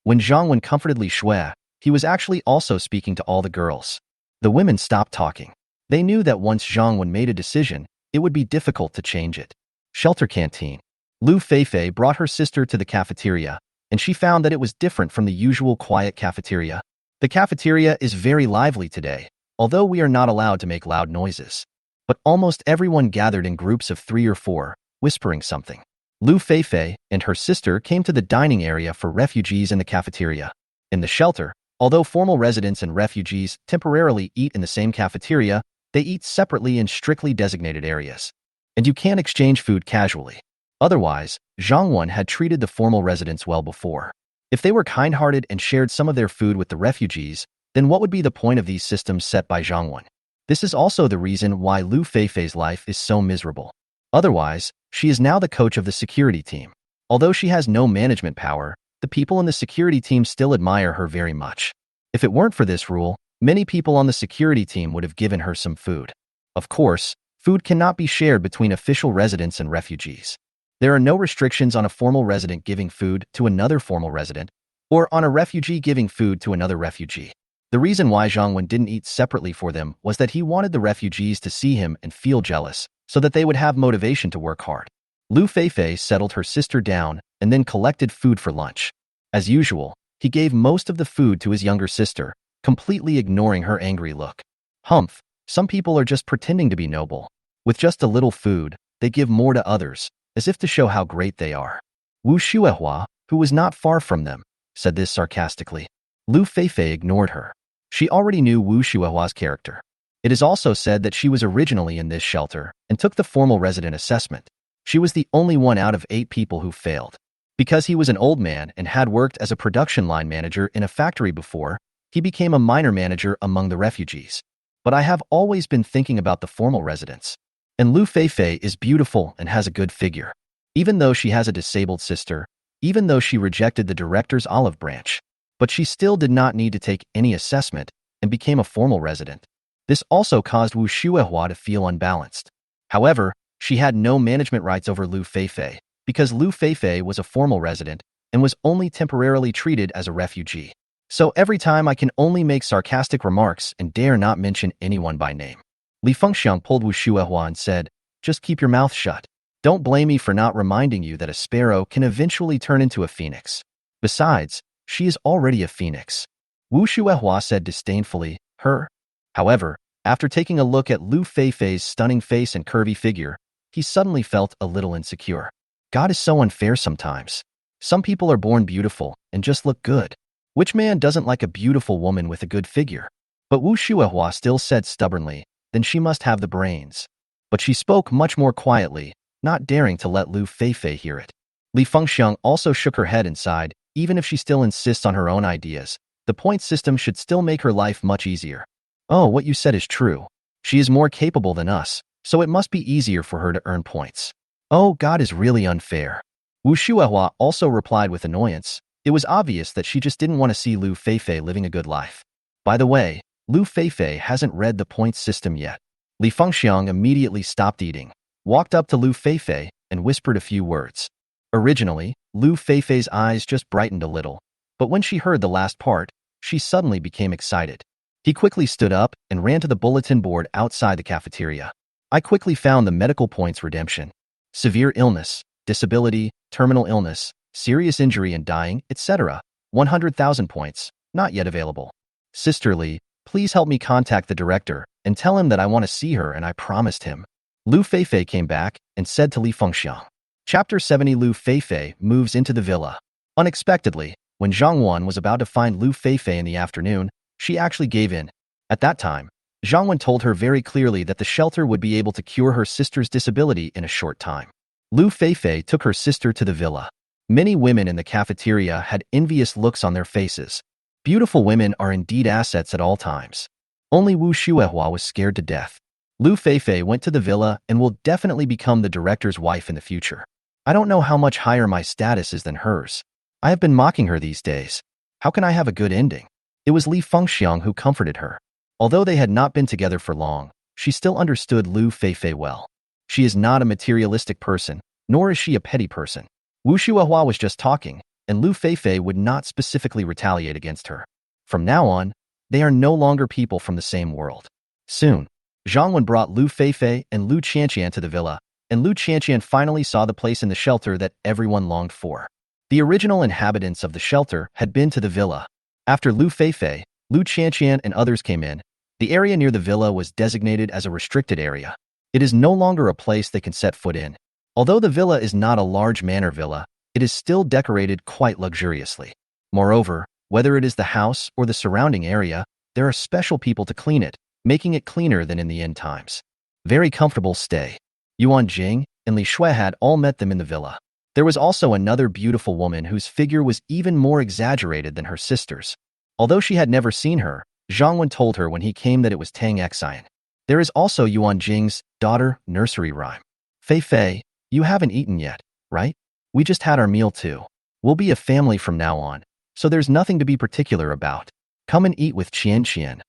When Zhang Wen comforted Li Shui, he was actually also speaking to all the girls. The women stopped talking. They knew that once Zhang Wen made a decision, it would be difficult to change it. Shelter canteen. Lu Feifei brought her sister to the cafeteria, and she found that it was different from the usual quiet cafeteria. The cafeteria is very lively today, although we are not allowed to make loud noises. But almost everyone gathered in groups of 3 or 4, whispering something. Lu Feifei and her sister came to the dining area for refugees in the cafeteria. In the shelter, although formal residents and refugees temporarily eat in the same cafeteria, they eat separately in strictly designated areas. And you can't exchange food casually. Otherwise, Zhang Wen had treated the formal residents well before. If they were kind-hearted and shared some of their food with the refugees, then what would be the point of these systems set by Zhang Wen? This is also the reason why Lu Feifei's life is so miserable. Otherwise, she is now the coach of the security team. Although she has no management power, the people in the security team still admire her very much. If it weren't for this rule, many people on the security team would have given her some food. Of course, food cannot be shared between official residents and refugees. There are no restrictions on a formal resident giving food to another formal resident, or on a refugee giving food to another refugee. The reason why Zhang Wen didn't eat separately for them was that he wanted the refugees to see him and feel jealous, so that they would have motivation to work hard. Lu Feifei settled her sister down and then collected food for lunch. As usual, he gave most of the food to his younger sister, completely ignoring her angry look. Humph, some people are just pretending to be noble. With just a little food, they give more to others, as if to show how great they are. Wu Shuehua, who was not far from them, said this sarcastically. Lu Feifei ignored her. She already knew Wu Shuehua's character. It is also said that she was originally in this shelter and took the formal resident assessment. She was the only one out of 8 people who failed. Because he was an old man and had worked as a production line manager in a factory before, he became a minor manager among the refugees. But I have always been thinking about the formal residents. And Lu Feifei is beautiful and has a good figure. Even though she has a disabled sister, even though she rejected the director's olive branch, but she still did not need to take any assessment and became a formal resident. This also caused Wu Shuehua to feel unbalanced. However, she had no management rights over Lu Feifei, because Lu Feifei was a formal resident and was only temporarily treated as a refugee. So every time I can only make sarcastic remarks and dare not mention anyone by name. Li Fengxiang pulled Wu Shuehua and said, "Just keep your mouth shut. Don't blame me for not reminding you that a sparrow can eventually turn into a phoenix. Besides, she is already a phoenix." Wu Shuehua said disdainfully, "Her." However, after taking a look at Lu Feifei's stunning face and curvy figure, he suddenly felt a little insecure. God is so unfair sometimes. Some people are born beautiful and just look good. Which man doesn't like a beautiful woman with a good figure? But Wu Shuehua still said stubbornly, "Then she must have the brains." But she spoke much more quietly, not daring to let Lu Feifei hear it. Li Fengxiang also shook her head and sighed. Even if she still insists on her own ideas, the point system should still make her life much easier. "Oh, what you said is true. She is more capable than us, so it must be easier for her to earn points." "Oh, God is really unfair." Wu Shuehua also replied with annoyance. It was obvious that she just didn't want to see Lu Feifei living a good life. By the way, Lu Feifei hasn't read the points system yet. Li Fengxiang immediately stopped eating, walked up to Lu Feifei, and whispered a few words. Originally, Lu Feifei's eyes just brightened a little, but when she heard the last part, she suddenly became excited. He quickly stood up and ran to the bulletin board outside the cafeteria. "I quickly found the medical points redemption. Severe illness, disability, terminal illness, serious injury and dying, etc. 100,000 points, not yet available. Sister Li, please help me contact the director and tell him that I want to see her and I promised him." Lu Feifei came back and said to Li Fengxiang. Chapter 70. Lu Feifei moves into the villa. Unexpectedly, when Zhang Wan was about to find Lu Feifei in the afternoon, she actually gave in. At that time, Zhang Wan told her very clearly that the shelter would be able to cure her sister's disability in a short time. Lu Feifei took her sister to the villa. Many women in the cafeteria had envious looks on their faces. Beautiful women are indeed assets at all times. Only Wu Shuehua was scared to death. Lu Feifei went to the villa and will definitely become the director's wife in the future. I don't know how much higher my status is than hers. I have been mocking her these days. How can I have a good ending? It was Li Fengxiang who comforted her. Although they had not been together for long, she still understood Lu Feifei well. She is not a materialistic person, nor is she a petty person. Wu Shuehua was just talking, and Lu Feifei would not specifically retaliate against her. From now on, they are no longer people from the same world. Soon, Zhang Wan brought Lu Feifei and Lu Qianqian to the villa, and Lu Qianqian finally saw the place in the shelter that everyone longed for. The original inhabitants of the shelter had been to the villa. After Lu Feifei, Lu Qianqian and others came in, the area near the villa was designated as a restricted area. It is no longer a place they can set foot in. Although the villa is not a large manor villa, it is still decorated quite luxuriously. Moreover, whether it is the house or the surrounding area, there are special people to clean it, making it cleaner than in the end times. Very comfortable stay. Yuan Jing and Li Shui had all met them in the villa. There was also another beautiful woman whose figure was even more exaggerated than her sister's. Although she had never seen her, Zhang Wan told her when he came that it was Tang Xian. There is also Yuan Jing's daughter, nursery rhyme. "Fei Fei, you haven't eaten yet, right? We just had our meal too. We'll be a family from now on, so there's nothing to be particular about. Come and eat with Qian Qian."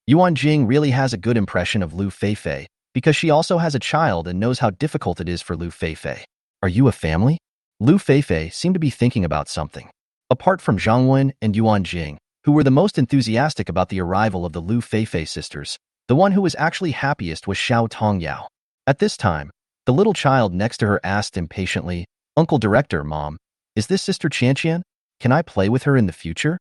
Yuan Jing really has a good impression of Lu Feifei because she also has a child and knows how difficult it is for Lu Feifei. "Are you a family?" Lu Feifei seemed to be thinking about something. Apart from Zhang Wan and Yuan Jing, who were the most enthusiastic about the arrival of the Lu Feifei sisters, the one who was actually happiest was Xiao Tongyao. At this time, the little child next to her asked impatiently, "Uncle Director, Mom, is this Sister Qianqian? Can I play with her in the future?"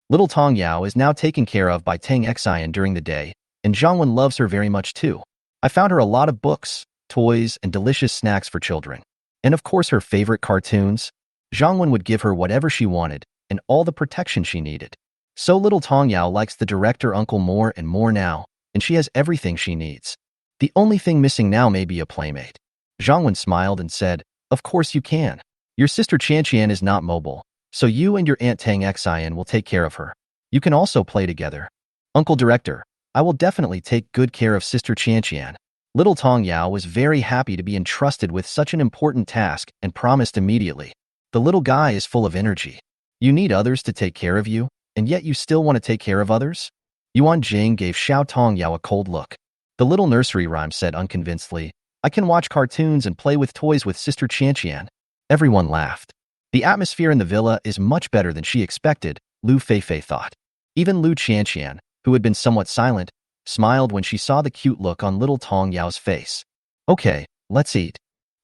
Little Tongyao is now taken care of by Tang Xian during the day, and Zhang Wan loves her very much too. I found her a lot of books, toys, and delicious snacks for children. And of course her favorite cartoons. Zhang Wan would give her whatever she wanted, and all the protection she needed. So little Tongyao likes the director uncle more and more now, and she has everything she needs. The only thing missing now may be a playmate. Zhang Wan smiled and said, "Of course you can. Your sister Qianqian is not mobile, so you and your aunt Tang Xian will take care of her. You can also play together." "Uncle Director, I will definitely take good care of Sister Qianqian." Little Tongyao was very happy to be entrusted with such an important task and promised immediately. The little guy is full of energy. You need others to take care of you, and yet you still want to take care of others? Yuan Jing gave Xiao Tongyao a cold look. The little nursery rhyme said unconvincedly, "I can watch cartoons and play with toys with Sister Qianqian." Everyone laughed. The atmosphere in the villa is much better than she expected, Lu Feifei thought. Even Lu Qianqian, who had been somewhat silent, smiled when she saw the cute look on little Tong Yao's face. Okay, let's eat,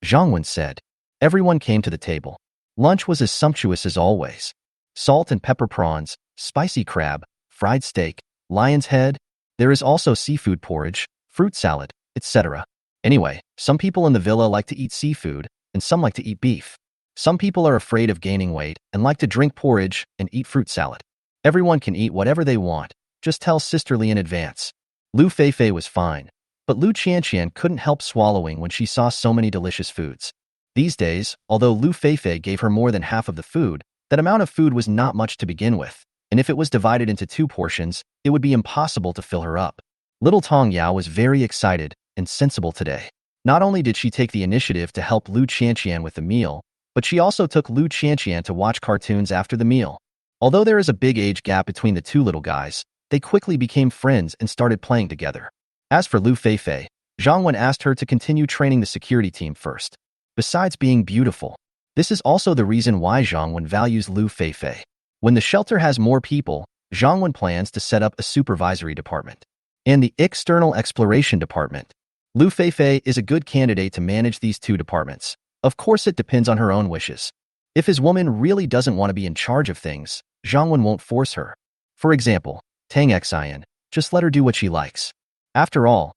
Zhang Wen said. Everyone came to the table. Lunch was as sumptuous as always. Salt and pepper prawns, spicy crab, fried steak, lion's head. There is also seafood porridge, fruit salad, etc. Anyway, some people in the villa like to eat seafood, and some like to eat beef. Some people are afraid of gaining weight and like to drink porridge and eat fruit salad. Everyone can eat whatever they want, just tell sisterly in advance. Lu Feifei was fine, but Lu Qianqian couldn't help swallowing when she saw so many delicious foods. These days, although Lu Feifei gave her more than half of the food, that amount of food was not much to begin with, and if it was divided into 2 portions, it would be impossible to fill her up. Little Tong Yao was very excited and sensible today. Not only did she take the initiative to help Lu Qianqian with the meal, but she also took Lu Qianqian to watch cartoons after the meal. Although there is a big age gap between the 2 little guys, they quickly became friends and started playing together. As for Lu Feifei, Zhang Wen asked her to continue training the security team first. Besides being beautiful, this is also the reason why Zhang Wen values Lu Feifei. When the shelter has more people, Zhang Wen plans to set up a supervisory department and the external exploration department. Lu Feifei is a good candidate to manage these 2 departments. Of course, it depends on her own wishes. If his woman really doesn't want to be in charge of things, Zhang Wen won't force her. For example, Tang Xian, just let her do what she likes. After all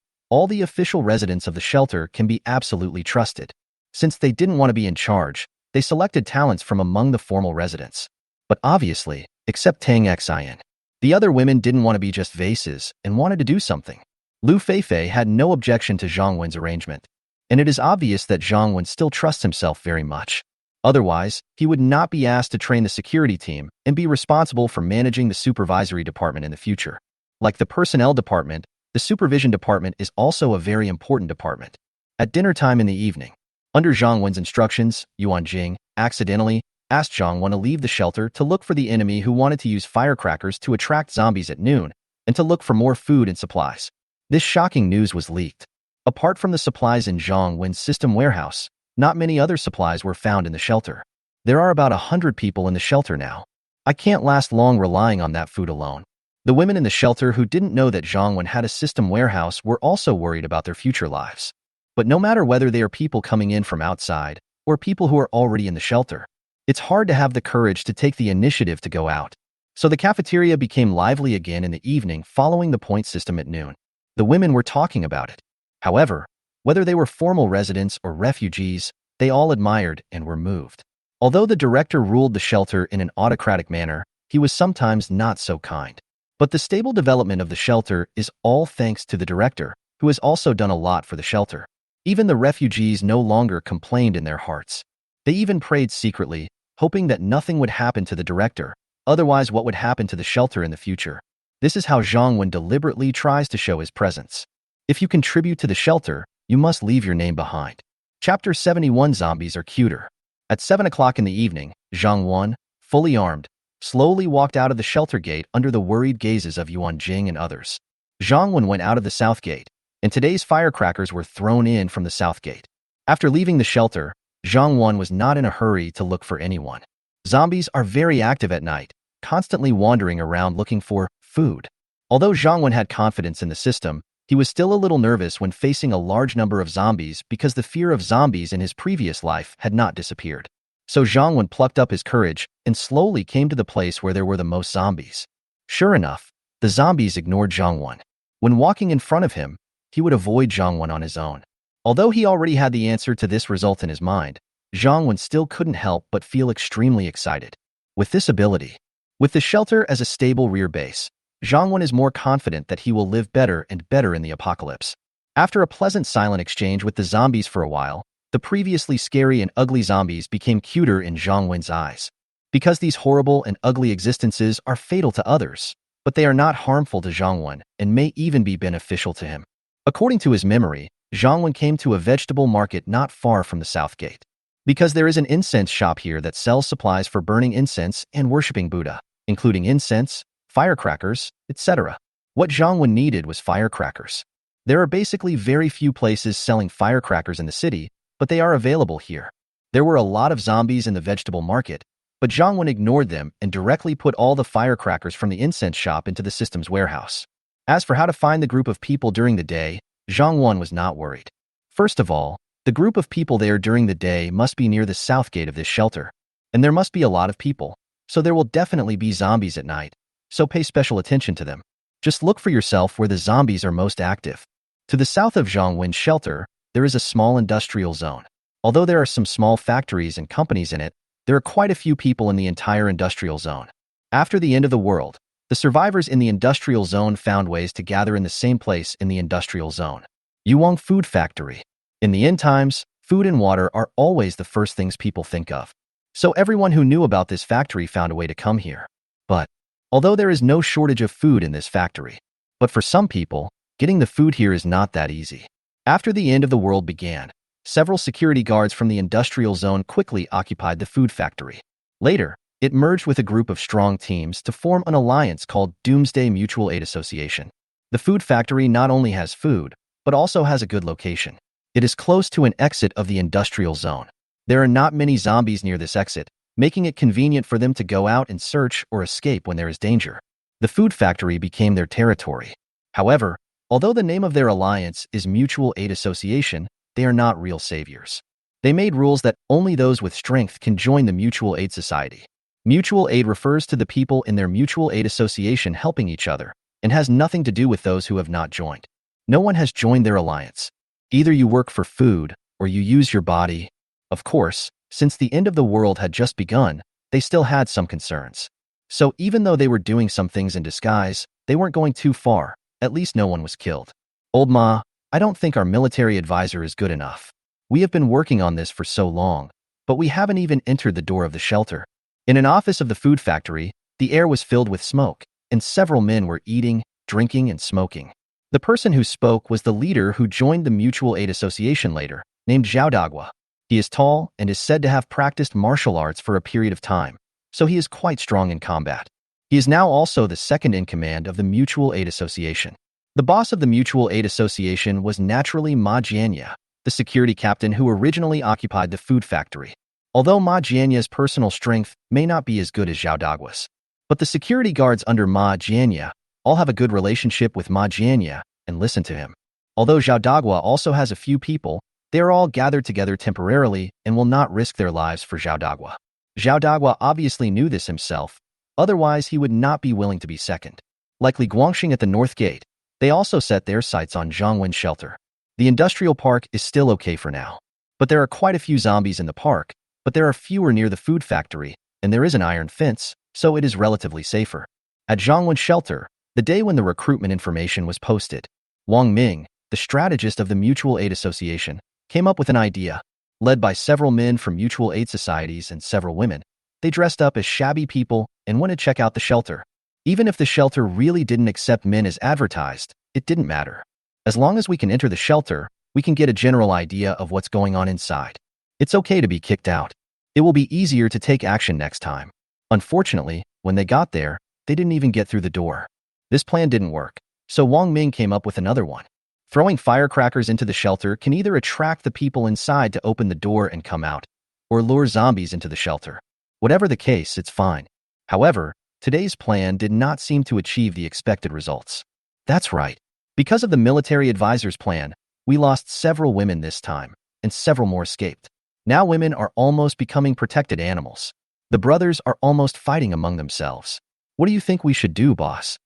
the official residents of the shelter can be absolutely trusted. Since they didn't want to be in charge, they selected talents from among the formal residents. But obviously, except Tang Xian, the other women didn't want to be just vases and wanted to do something. Lu Feifei had no objection to Zhang Wen's arrangement, and it is obvious that Zhang Wen still trusts himself very much. Otherwise, he would not be asked to train the security team and be responsible for managing the supervisory department in the future. Like the personnel department, the supervision department is also a very important department. At dinner time in the evening, under Zhang Wen's instructions, Yuan Jing accidentally asked Zhang Wen to leave the shelter to look for the enemy who wanted to use firecrackers to attract zombies at noon and to look for more food and supplies. This shocking news was leaked. Apart from the supplies in Zhang Wen's system warehouse, not many other supplies were found in the shelter. There are about 100 people in the shelter now. I can't last long relying on that food alone. The women in the shelter who didn't know that Zhang Wen had a system warehouse were also worried about their future lives. But no matter whether they are people coming in from outside or people who are already in the shelter, it's hard to have the courage to take the initiative to go out. So the cafeteria became lively again in the evening following the point system at noon. The women were talking about it. However, whether they were formal residents or refugees, they all admired and were moved. Although the director ruled the shelter in an autocratic manner, he was sometimes not so kind. But the stable development of the shelter is all thanks to the director, who has also done a lot for the shelter. Even the refugees no longer complained in their hearts. They even prayed secretly, hoping that nothing would happen to the director, otherwise what would happen to the shelter in the future. This is how Zhang Wen deliberately tries to show his presence. If you contribute to the shelter, you must leave your name behind. Chapter 71 Zombies are cuter. At 7 o'clock in the evening, Zhang Wen, fully armed, slowly walked out of the shelter gate under the worried gazes of Yuan Jing and others. Zhang Wen went out of the south gate, and today's firecrackers were thrown in from the south gate. After leaving the shelter, Zhang Wen was not in a hurry to look for anyone. Zombies are very active at night, constantly wandering around looking for food. Although Zhang Wen had confidence in the system, he was still a little nervous when facing a large number of zombies because the fear of zombies in his previous life had not disappeared. So Zhang Wen plucked up his courage and slowly came to the place where there were the most zombies. Sure enough, the zombies ignored Zhang Wen. When walking in front of him, he would avoid Zhang Wen on his own. Although he already had the answer to this result in his mind, Zhang Wen still couldn't help but feel extremely excited. With this ability, with the shelter as a stable rear base, Zhang Wen is more confident that he will live better and better in the apocalypse. After a pleasant silent exchange with the zombies for a while, the previously scary and ugly zombies became cuter in Zhang Wen's eyes. Because these horrible and ugly existences are fatal to others, but they are not harmful to Zhang Wen and may even be beneficial to him. According to his memory, Zhang Wen came to a vegetable market not far from the south gate. Because there is an incense shop here that sells supplies for burning incense and worshipping Buddha, including incense, firecrackers, etc. What Zhang Wen needed was firecrackers. There are basically very few places selling firecrackers in the city, but they are available here. There were a lot of zombies in the vegetable market, but Zhang Wen ignored them and directly put all the firecrackers from the incense shop into the system's warehouse. As for how to find the group of people during the day, Zhang Wan was not worried. First of all, the group of people there during the day must be near the south gate of this shelter. And there must be a lot of people, so there will definitely be zombies at night, so pay special attention to them. Just look for yourself where the zombies are most active. To the south of Zhongwen's shelter, there is a small industrial zone. Although there are some small factories and companies in it, there are quite a few people in the entire industrial zone. After the end of the world, the survivors in the industrial zone found ways to gather in the same place in the industrial zone. Yuwang Food Factory. In the end times, food and water are always the first things people think of. So everyone who knew about this factory found a way to come here. But, although there is no shortage of food in this factory, but for some people, getting the food here is not that easy. After the end of the world began, several security guards from the industrial zone quickly occupied the food factory. Later, it merged with a group of strong teams to form an alliance called Doomsday Mutual Aid Association. The food factory not only has food, but also has a good location. It is close to an exit of the industrial zone. There are not many zombies near this exit, making it convenient for them to go out and search or escape when there is danger. The food factory became their territory. However, although the name of their alliance is Mutual Aid Association, they are not real saviors. They made rules that only those with strength can join the Mutual Aid Society. Mutual aid refers to the people in their mutual aid association helping each other, and has nothing to do with those who have not joined. No one has joined their alliance. Either you work for food, or you use your body. Of course, since the end of the world had just begun, they still had some concerns. So even though they were doing some things in disguise, they weren't going too far. At least no one was killed. Old Ma, I don't think our military advisor is good enough. We have been working on this for so long, but we haven't even entered the door of the shelter. In an office of the food factory, the air was filled with smoke, and several men were eating, drinking, and smoking. The person who spoke was the leader who joined the Mutual Aid Association later, named Zhao Dagua. He is tall and is said to have practiced martial arts for a period of time, so he is quite strong in combat. He is now also the second in command of the Mutual Aid Association. The boss of the Mutual Aid Association was naturally Ma Jianya, the security captain who originally occupied the food factory. Although Ma Jianya's personal strength may not be as good as Zhao Dagua's, but the security guards under Ma Jianya all have a good relationship with Ma Jianya and listen to him. Although Zhao Dagua also has a few people, they are all gathered together temporarily and will not risk their lives for Zhao Dagua. Zhao Dagua obviously knew this himself, otherwise he would not be willing to be second. Like Li Guangxing at the North Gate, they also set their sights on Zhongwen Shelter. The industrial park is still okay for now, but there are quite a few zombies in the park, but there are fewer near the food factory, and there is an iron fence, so it is relatively safer. At Zhongwen Shelter, the day when the recruitment information was posted, Wang Ming, the strategist of the Mutual Aid Association, came up with an idea. Led by several men from mutual aid societies and several women, they dressed up as shabby people and went to check out the shelter. Even if the shelter really didn't accept men as advertised, it didn't matter. As long as we can enter the shelter, we can get a general idea of what's going on inside. It's okay to be kicked out. It will be easier to take action next time. Unfortunately, when they got there, they didn't even get through the door. This plan didn't work, so Wang Ming came up with another one. Throwing firecrackers into the shelter can either attract the people inside to open the door and come out, or lure zombies into the shelter. Whatever the case, it's fine. However, today's plan did not seem to achieve the expected results. That's right. Because of the military advisor's plan, we lost several women this time, and several more escaped. Now women are almost becoming protected animals. The brothers are almost fighting among themselves. What do you think we should do, boss?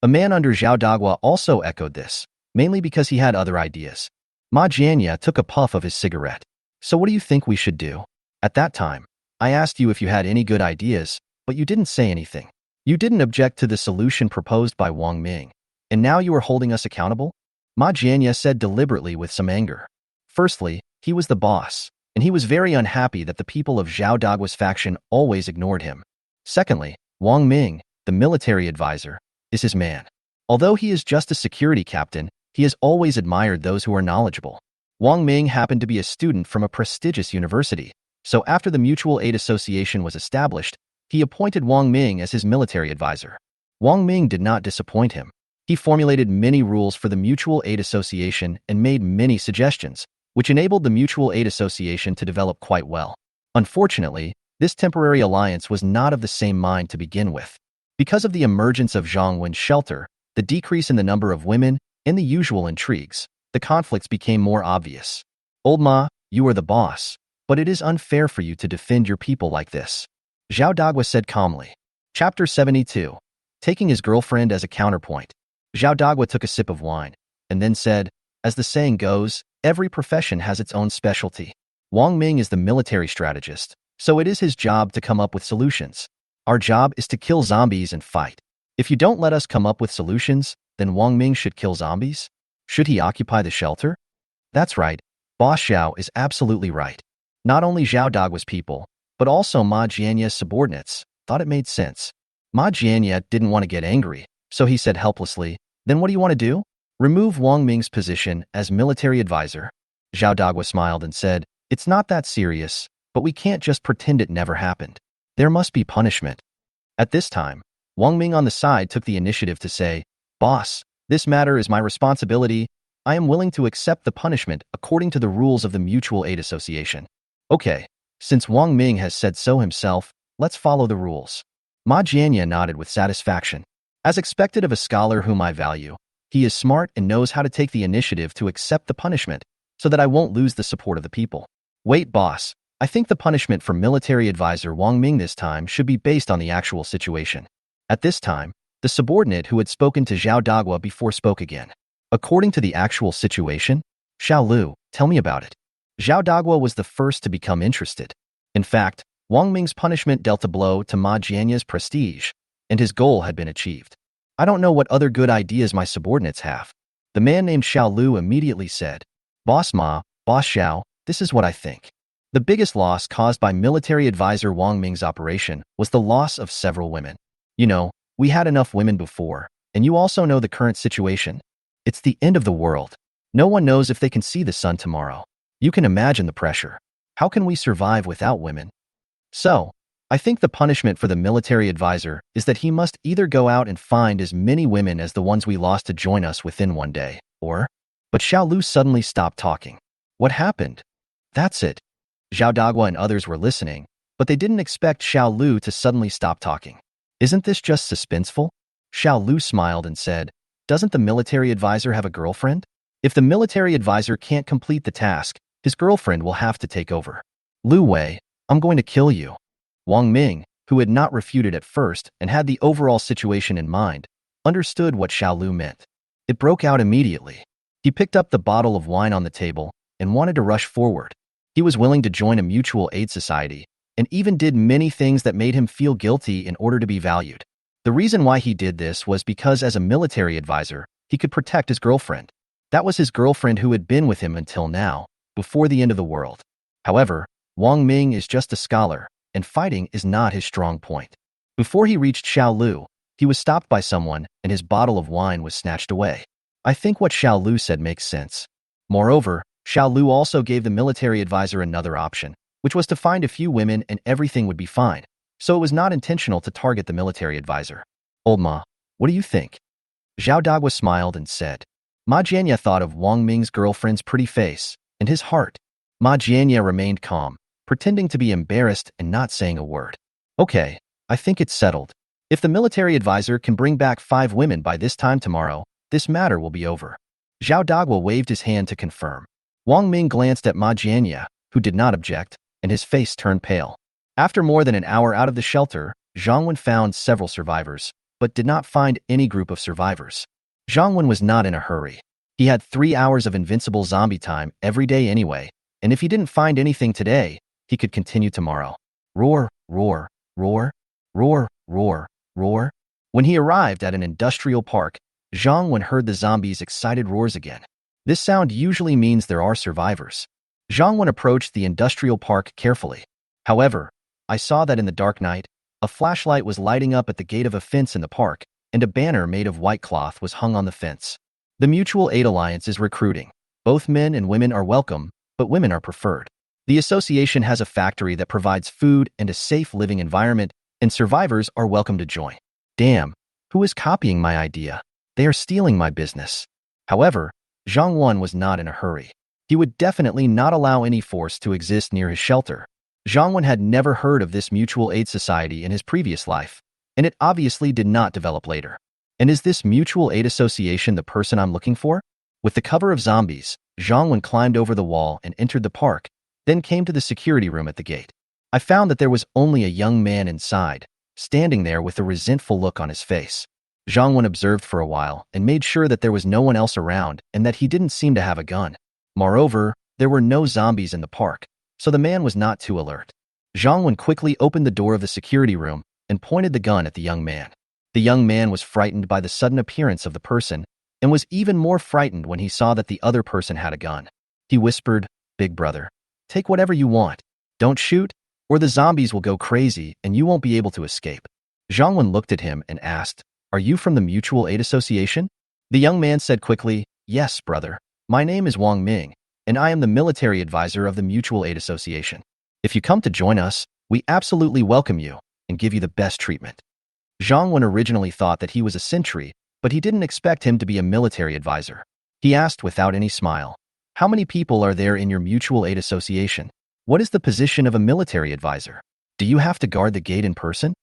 A man under Zhao Dagua also echoed this, mainly because he had other ideas. Ma Jianya took a puff of his cigarette. So what do you think we should do? At that time, I asked you if you had any good ideas, but you didn't say anything. You didn't object to the solution proposed by Wang Ming, and now you are holding us accountable? Ma Jianya said deliberately with some anger. Firstly, he was the boss, and he was very unhappy that the people of Zhao Dagua's faction always ignored him. Secondly, Wang Ming, the military advisor, is his man. Although he is just a security captain, he has always admired those who are knowledgeable. Wang Ming happened to be a student from a prestigious university, so after the Mutual Aid Association was established, he appointed Wang Ming as his military advisor. Wang Ming did not disappoint him. He formulated many rules for the Mutual Aid Association and made many suggestions, which enabled the Mutual Aid Association to develop quite well. Unfortunately, this temporary alliance was not of the same mind to begin with. Because of the emergence of Zhongwen's shelter, the decrease in the number of women, and the usual intrigues, the conflicts became more obvious. Old Ma, you are the boss, but it is unfair for you to defend your people like this, Zhao Dagua said calmly. Chapter 72. Taking his girlfriend as a counterpoint. Zhao Dagua took a sip of wine, and then said, as the saying goes, every profession has its own specialty. Wang Ming is the military strategist, so it is his job to come up with solutions. Our job is to kill zombies and fight. If you don't let us come up with solutions, then Wang Ming should kill zombies? Should he occupy the shelter? That's right. Boss Xiao is absolutely right. Not only Zhao Dagua's people, but also Ma Jianya's subordinates, thought it made sense. Ma Jianya didn't want to get angry, so he said helplessly, then what do you want to do? Remove Wang Ming's position as military advisor. Zhao Dagua smiled and said, it's not that serious, but we can't just pretend it never happened. There must be punishment. At this time, Wang Ming on the side took the initiative to say, boss, this matter is my responsibility. I am willing to accept the punishment according to the rules of the Mutual Aid Association. Okay, since Wang Ming has said so himself, let's follow the rules. Ma Jianya nodded with satisfaction. As expected of a scholar whom I value, he is smart and knows how to take the initiative to accept the punishment so that I won't lose the support of the people. Wait, boss, I think the punishment for military advisor Wang Ming this time should be based on the actual situation. At this time, the subordinate who had spoken to Zhao Dagua before spoke again. According to the actual situation? Xiao Lu, tell me about it. Zhao Dagua was the first to become interested. In fact, Wang Ming's punishment dealt a blow to Ma Jianya's prestige, and his goal had been achieved. I don't know what other good ideas my subordinates have. The man named Xiao Lu immediately said, Boss Ma, Boss Xiao, this is what I think. The biggest loss caused by military advisor Wang Ming's operation was the loss of several women. You know, we had enough women before, and you also know the current situation. It's the end of the world. No one knows if they can see the sun tomorrow. You can imagine the pressure. How can we survive without women? So, I think the punishment for the military advisor is that he must either go out and find as many women as the ones we lost to join us within one day, or... But Xiao Lu suddenly stopped talking. What happened? That's it. Zhao Dagua and others were listening, but they didn't expect Xiao Lu to suddenly stop talking. Isn't this just suspenseful? Xiao Lu smiled and said, doesn't the military advisor have a girlfriend? If the military advisor can't complete the task, his girlfriend will have to take over. Lu Wei, I'm going to kill you. Wang Ming, who had not refuted at first and had the overall situation in mind, understood what Xiao Lu meant. It broke out immediately. He picked up the bottle of wine on the table and wanted to rush forward. He was willing to join a mutual aid society and even did many things that made him feel guilty in order to be valued. The reason why he did this was because as a military advisor, he could protect his girlfriend. That was his girlfriend who had been with him until now, before the end of the world. However, Wang Ming is just a scholar, and fighting is not his strong point. Before he reached Xiao Lu, he was stopped by someone and his bottle of wine was snatched away. I think what Xiao Lu said makes sense. Moreover, Xiao Lu also gave the military advisor another option, which was to find a few women and everything would be fine. So it was not intentional to target the military advisor. Old Ma, what do you think? Zhao Dagua smiled and said. Ma Jianya thought of Wang Ming's girlfriend's pretty face and his heart. Ma Jianya remained calm, pretending to be embarrassed and not saying a word. Okay, I think it's settled. If the military advisor can bring back 5 women by this time tomorrow, this matter will be over. Zhao Dagua waved his hand to confirm. Wang Ming glanced at Ma Jianya, who did not object, and his face turned pale. After more than an hour out of the shelter, Zhang Wen found several survivors, but did not find any group of survivors. Zhang Wen was not in a hurry. He had 3 hours of invincible zombie time every day anyway, and if he didn't find anything today, he could continue tomorrow. Roar, roar, roar, roar, roar, roar. When he arrived at an industrial park, Zhang Wen heard the zombies' excited roars again. This sound usually means there are survivors. Zhang Wen approached the industrial park carefully. However, I saw that in the dark night, a flashlight was lighting up at the gate of a fence in the park, and a banner made of white cloth was hung on the fence. The Mutual Aid Alliance is recruiting. Both men and women are welcome, but women are preferred. The association has a factory that provides food and a safe living environment, and survivors are welcome to join. Damn, who is copying my idea? They are stealing my business. However, Zhang Wen was not in a hurry. He would definitely not allow any force to exist near his shelter. Zhang Wen had never heard of this mutual aid society in his previous life, and it obviously did not develop later. And is this mutual aid association the person I'm looking for? With the cover of zombies, Zhang climbed over the wall and entered the park, then came to the security room at the gate. I found that there was only a young man inside, standing there with a resentful look on his face. Zhang observed for a while and made sure that there was no one else around and that he didn't seem to have a gun. Moreover, there were no zombies in the park, so the man was not too alert. Zhang quickly opened the door of the security room and pointed the gun at the young man. The young man was frightened by the sudden appearance of the person and was even more frightened when he saw that the other person had a gun. He whispered, "Big brother, take whatever you want. Don't shoot, or the zombies will go crazy and you won't be able to escape." Zhang looked at him and asked, "Are you from the Mutual Aid Association?" The young man said quickly, "Yes, brother. My name is Wang Ming, and I am the military advisor of the Mutual Aid Association. If you come to join us, we absolutely welcome you and give you the best treatment." Zhang originally thought that he was a sentry, but he didn't expect him to be a military advisor. He asked without any smile, "How many people are there in your Mutual Aid Association? What is the position of a military advisor? Do you have to guard the gate in person?"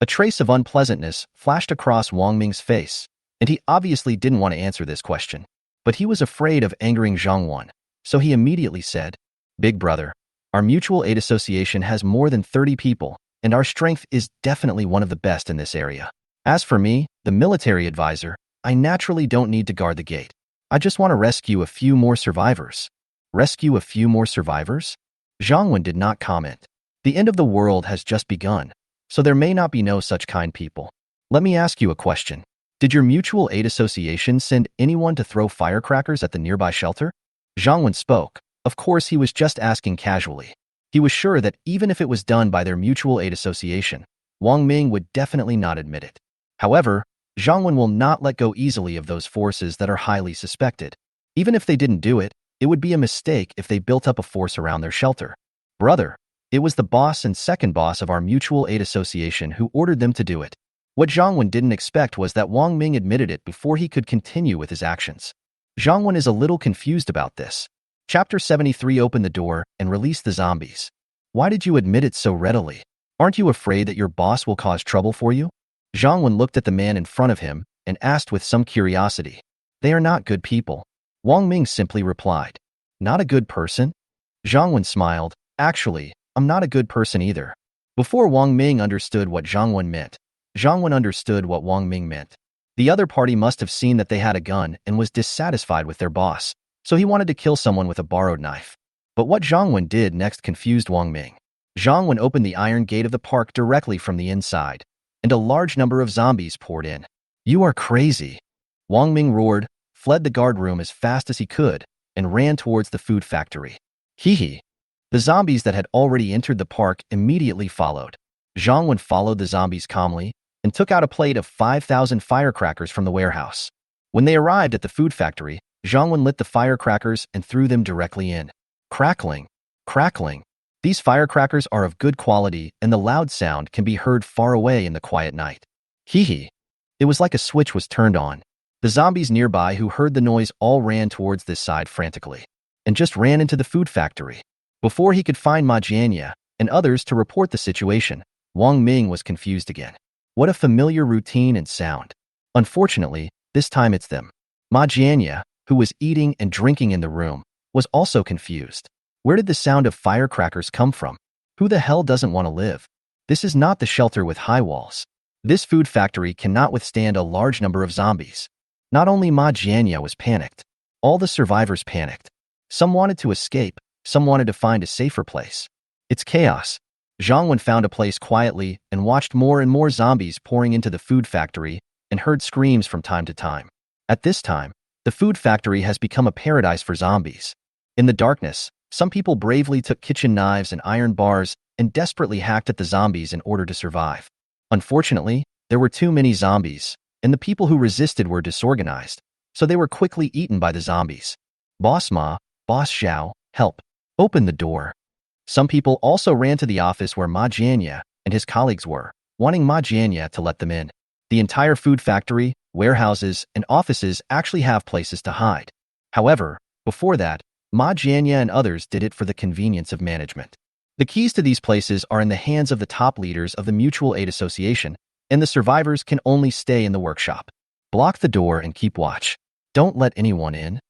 A trace of unpleasantness flashed across Wang Ming's face, and he obviously didn't want to answer this question. But he was afraid of angering Zhang, so he immediately said, "Big brother, our Mutual Aid Association has more than 30 people, and our strength is definitely one of the best in this area. As for me, the military advisor, I naturally don't need to guard the gate. I just want to rescue a few more survivors." Rescue a few more survivors? Zhang did not comment. The end of the world has just begun, so there may not be no such kind people. Let me ask you a question. Did your Mutual Aid Association send anyone to throw firecrackers at the nearby shelter? Zhang spoke. Of course, he was just asking casually. He was sure that even if it was done by their Mutual Aid Association, Wang Ming would definitely not admit it. However, Zhang will not let go easily of those forces that are highly suspected. Even if they didn't do it, it would be a mistake if they built up a force around their shelter. Brother, it was the boss and second boss of our Mutual Aid Association who ordered them to do it. What Zhang didn't expect was that Wang Ming admitted it before he could continue with his actions. Zhang is a little confused about this. Chapter 73 opened the door and released the zombies. Why did you admit it so readily? Aren't you afraid that your boss will cause trouble for you? Zhang looked at the man in front of him and asked with some curiosity. They are not good people. Wang Ming simply replied. Not a good person? Zhang smiled. Actually, I'm not a good person either. Before Wang Ming understood what Zhang meant, Zhang understood what Wang Ming meant. The other party must have seen that they had a gun and was dissatisfied with their boss, so he wanted to kill someone with a borrowed knife. But what Zhang did next confused Wang Ming. Zhang opened the iron gate of the park directly from the inside, and a large number of zombies poured in. You are crazy. Wang Ming roared, fled the guard room as fast as he could, and ran towards the food factory. Hee. The zombies that had already entered the park immediately followed. Zhang followed the zombies calmly and took out a plate of 5,000 firecrackers from the warehouse. When they arrived at the food factory, Zhang lit the firecrackers and threw them directly in. Crackling. Crackling. These firecrackers are of good quality and the loud sound can be heard far away in the quiet night. Hee. It was like a switch was turned on. The zombies nearby who heard the noise all ran towards this side frantically and just ran into the food factory. Before he could find Ma Jianya and others to report the situation, Wang Ming was confused again. What a familiar routine and sound. Unfortunately, this time it's them. Ma Jianya, who was eating and drinking in the room, was also confused. Where did the sound of firecrackers come from? Who the hell doesn't want to live? This is not the shelter with high walls. This food factory cannot withstand a large number of zombies. Not only Ma Jianya was panicked, all the survivors panicked. Some wanted to escape, some wanted to find a safer place. It's chaos. Zhang found a place quietly and watched more and more zombies pouring into the food factory and heard screams from time to time. At this time, the food factory has become a paradise for zombies. In the darkness, some people bravely took kitchen knives and iron bars and desperately hacked at the zombies in order to survive. Unfortunately, there were too many zombies, and the people who resisted were disorganized, so they were quickly eaten by the zombies. Boss Ma, Boss Xiao, help. Open the door. Some people also ran to the office where Ma Jianya and his colleagues were, wanting Ma Jianya to let them in. The entire food factory, warehouses, and offices actually have places to hide. However, before that, Ma Jianya and others did it for the convenience of management. The keys to these places are in the hands of the top leaders of the Mutual Aid Association, and the survivors can only stay in the workshop. Block the door and keep watch. Don't let anyone in.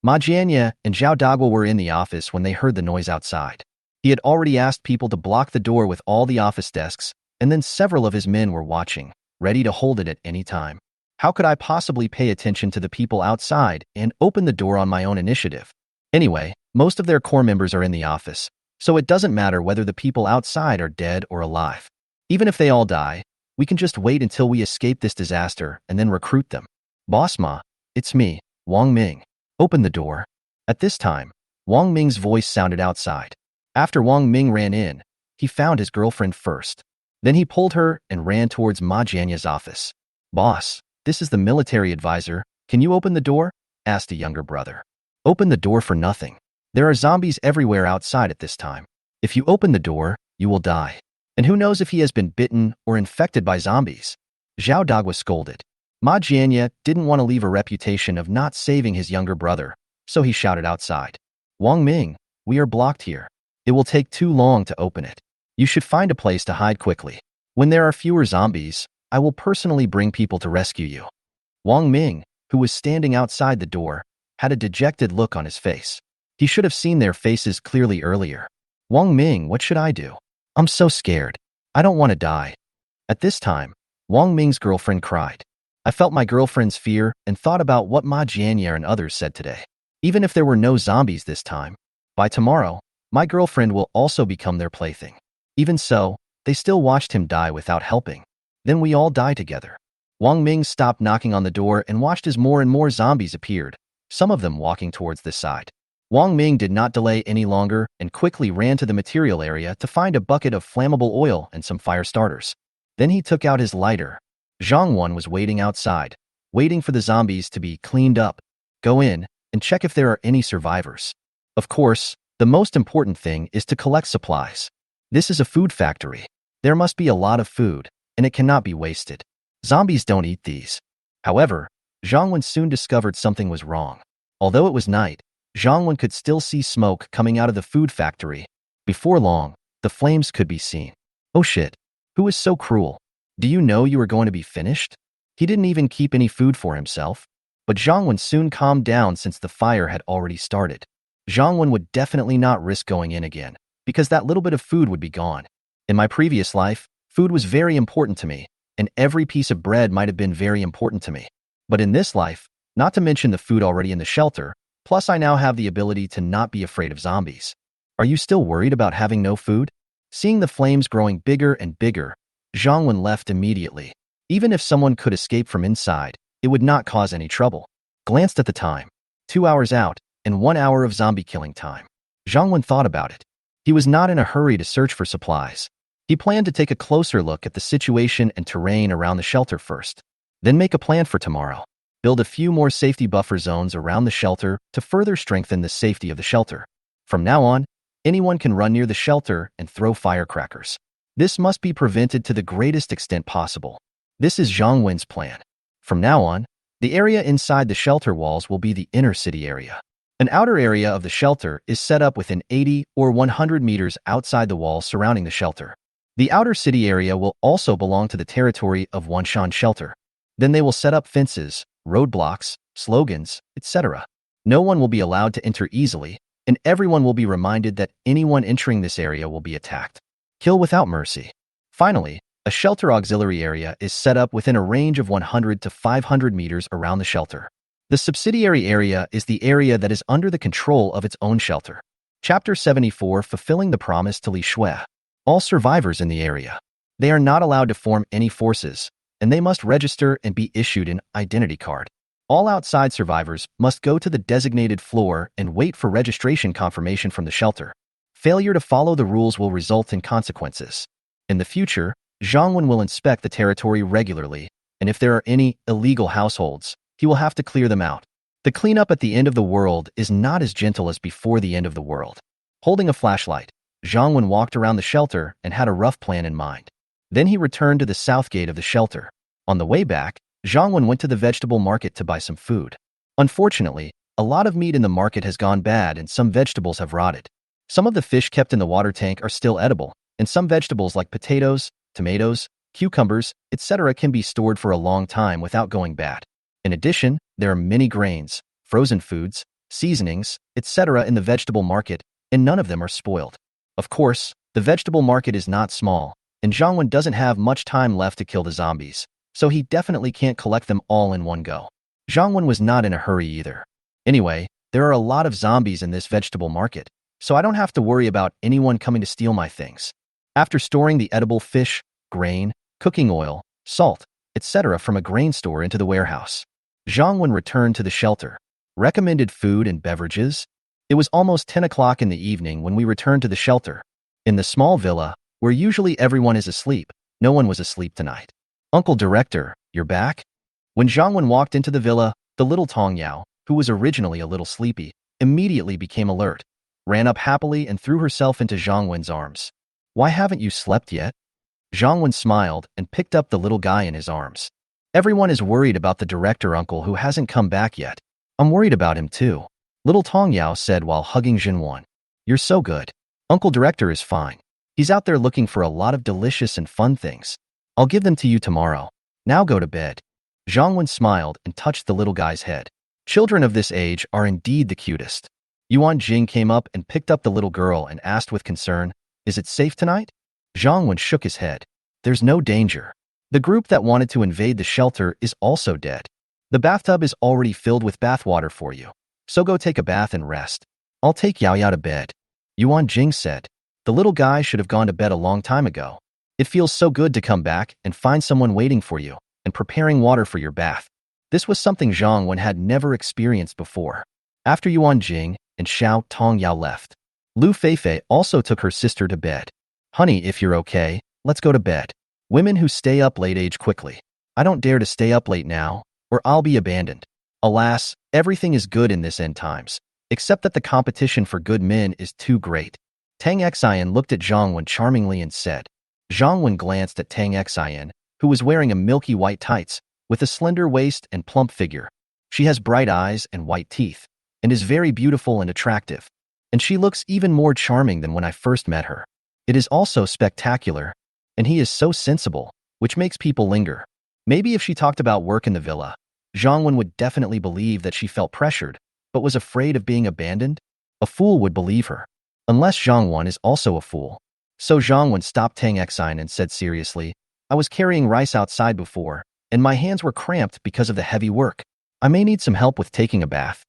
Ma Jianye and Zhao Dagua were in the office when they heard the noise outside. He had already asked people to block the door with all the office desks, and then several of his men were watching, ready to hold it at any time. How could I possibly pay attention to the people outside and open the door on my own initiative? Anyway, most of their core members are in the office, so it doesn't matter whether the people outside are dead or alive. Even if they all die, we can just wait until we escape this disaster and then recruit them. Boss Ma, it's me, Wang Ming. Open the door. At this time, Wang Ming's voice sounded outside. After Wang Ming ran in, he found his girlfriend first. Then he pulled her and ran towards Ma Jianye's office. Boss, this is the military advisor. Can you open the door? Asked a younger brother. Open the door for nothing. There are zombies everywhere outside at this time. If you open the door, you will die. And who knows if he has been bitten or infected by zombies? Zhao Dagua scolded. Ma Jianye didn't want to leave a reputation of not saving his younger brother, so he shouted outside. Wang Ming, we are blocked here. It will take too long to open it. You should find a place to hide quickly. When there are fewer zombies, I will personally bring people to rescue you. Wang Ming, who was standing outside the door, had a dejected look on his face. He should have seen their faces clearly earlier. Wang Ming, what should I do? I'm so scared. I don't want to die. At this time, Wang Ming's girlfriend cried. I felt my girlfriend's fear and thought about what Ma Jianye and others said today. Even if there were no zombies this time, by tomorrow, my girlfriend will also become their plaything. Even so, they still watched him die without helping. Then we all die together. Wang Ming stopped knocking on the door and watched as more and more zombies appeared, some of them walking towards this side. Wang Ming did not delay any longer and quickly ran to the material area to find a bucket of flammable oil and some fire starters. Then he took out his lighter. Zhang Wen was waiting outside, waiting for the zombies to be cleaned up. Go in and check if there are any survivors. Of course, the most important thing is to collect supplies. This is a food factory. There must be a lot of food, and it cannot be wasted. Zombies don't eat these. However, Zhang Wen soon discovered something was wrong. Although it was night, Zhang Wen could still see smoke coming out of the food factory. Before long, the flames could be seen. Oh shit. Who is so cruel? Do you know you are going to be finished? He didn't even keep any food for himself. But Zhang Wen soon calmed down since the fire had already started. Zhang Wen would definitely not risk going in again, because that little bit of food would be gone. In my previous life, food was very important to me, and every piece of bread might have been very important to me. But in this life, not to mention the food already in the shelter, plus I now have the ability to not be afraid of zombies. Are you still worried about having no food? Seeing the flames growing bigger and bigger, Zhang Wen left immediately. Even if someone could escape from inside, it would not cause any trouble. Glanced at the time. 2 hours out, and 1 hour of zombie killing time. Zhang Wen thought about it. He was not in a hurry to search for supplies. He planned to take a closer look at the situation and terrain around the shelter first. Then make a plan for tomorrow. Build a few more safety buffer zones around the shelter to further strengthen the safety of the shelter. From now on, anyone can run near the shelter and throw firecrackers. This must be prevented to the greatest extent possible. This is Zhang Wen's plan. From now on, the area inside the shelter walls will be the inner city area. An outer area of the shelter is set up within 80 or 100 meters outside the walls surrounding the shelter. The outer city area will also belong to the territory of Wanshan shelter. Then they will set up fences, roadblocks, slogans, etc. No one will be allowed to enter easily, and everyone will be reminded that anyone entering this area will be attacked. Kill without mercy. Finally, a shelter auxiliary area is set up within a range of 100 to 500 meters around the shelter. The subsidiary area is the area that is under the control of its own shelter. Chapter 74, Fulfilling the Promise to Li Shui. All survivors in the area. They are not allowed to form any forces, and they must register and be issued an identity card. All outside survivors must go to the designated floor and wait for registration confirmation from the shelter. Failure to follow the rules will result in consequences. In the future, Zhang Wen will inspect the territory regularly, and if there are any illegal households, he will have to clear them out. The cleanup at the end of the world is not as gentle as before the end of the world. Holding a flashlight, Zhang Wen walked around the shelter and had a rough plan in mind. Then he returned to the south gate of the shelter. On the way back, Zhang Wen went to the vegetable market to buy some food. Unfortunately, a lot of meat in the market has gone bad and some vegetables have rotted. Some of the fish kept in the water tank are still edible, and some vegetables like potatoes, tomatoes, cucumbers, etc. can be stored for a long time without going bad. In addition, there are many grains, frozen foods, seasonings, etc. in the vegetable market, and none of them are spoiled. Of course, the vegetable market is not small, and Zhangwen doesn't have much time left to kill the zombies, so he definitely can't collect them all in one go. Zhangwen was not in a hurry either. Anyway, there are a lot of zombies in this vegetable market, so I don't have to worry about anyone coming to steal my things. After storing the edible fish, grain, cooking oil, salt, etc. from a grain store into the warehouse, Zhangwen returned to the shelter. Recommended food and beverages? It was almost 10 o'clock in the evening when we returned to the shelter. In the small villa, where usually everyone is asleep, no one was asleep tonight. Uncle Director, you're back? When Zhangwen walked into the villa, the little Tong Yao, who was originally a little sleepy, immediately became alert, ran up happily and threw herself into Zhangwen's arms. Why haven't you slept yet? Zhangwen smiled and picked up the little guy in his arms. Everyone is worried about the director uncle who hasn't come back yet. I'm worried about him too, little Tong Yao said while hugging Jinwan. You're so good. Uncle Director is fine. He's out there looking for a lot of delicious and fun things. I'll give them to you tomorrow. Now go to bed. Zhangwen smiled and touched the little guy's head. Children of this age are indeed the cutest. Yuan Jing came up and picked up the little girl and asked with concern, Is it safe tonight? Zhangwen shook his head. There's no danger. The group that wanted to invade the shelter is also dead. The bathtub is already filled with bathwater for you, so go take a bath and rest. I'll take Yao Yao to bed. Yuan Jing said. The little guy should have gone to bed a long time ago. It feels so good to come back and find someone waiting for you and preparing water for your bath. This was something Zhangwen had never experienced before. After Yuan Jing and Xiao Tong Yao left, Lu Feifei also took her sister to bed. Honey, if you're okay, let's go to bed. Women who stay up late age quickly. I don't dare to stay up late now, or I'll be abandoned. Alas, everything is good in this end times, except that the competition for good men is too great. Tang Xian looked at Zhangwen charmingly and said. Zhangwen glanced at Tang Xian, who was wearing a milky white tights, with a slender waist and plump figure. She has bright eyes and white teeth, and is very beautiful and attractive. And she looks even more charming than when I first met her. It is also spectacular, and he is so sensible, which makes people linger. Maybe if she talked about work in the villa, Zhangwen would definitely believe that she felt pressured, but was afraid of being abandoned. A fool would believe her. Unless Zhangwen is also a fool. So Zhangwen stopped Tang Xian and said seriously, I was carrying rice outside before, and my hands were cramped because of the heavy work. I may need some help with taking a bath.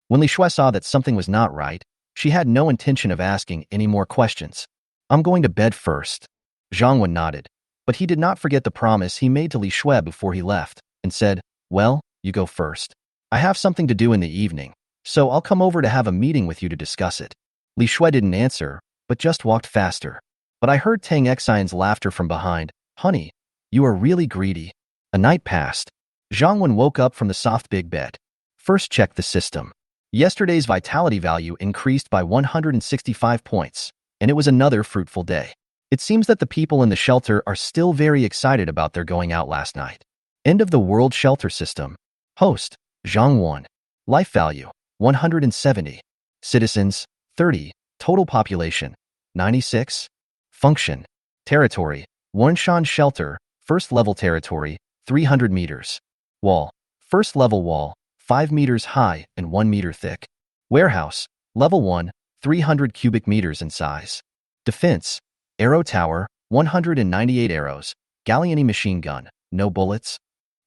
When Li Shui saw that something was not right, she had no intention of asking any more questions. I'm going to bed first. Zhangwen nodded, but he did not forget the promise he made to Li Shui before he left, and said, Well, you go first. I have something to do in the evening, so I'll come over to have a meeting with you to discuss it. Li Shui didn't answer, but just walked faster. But I heard Tang Xian's laughter from behind. Honey, you are really greedy. A night passed. Zhangwen woke up from the soft big bed. First check the system. Yesterday's vitality value increased by 165 points, and it was another fruitful day. It seems that the people in the shelter are still very excited about their going out last night. End of the World Shelter System. Host, Zhangwen. Life value, 170. Citizens, 30. Total population, 96. Function. Territory, Wanshan Shelter, first level territory, 300 meters. Wall, first level wall, 5 meters high and 1 meter thick. Warehouse, level 1, 300 cubic meters in size. Defense, arrow tower, 198 arrows, Galliani machine gun, no bullets.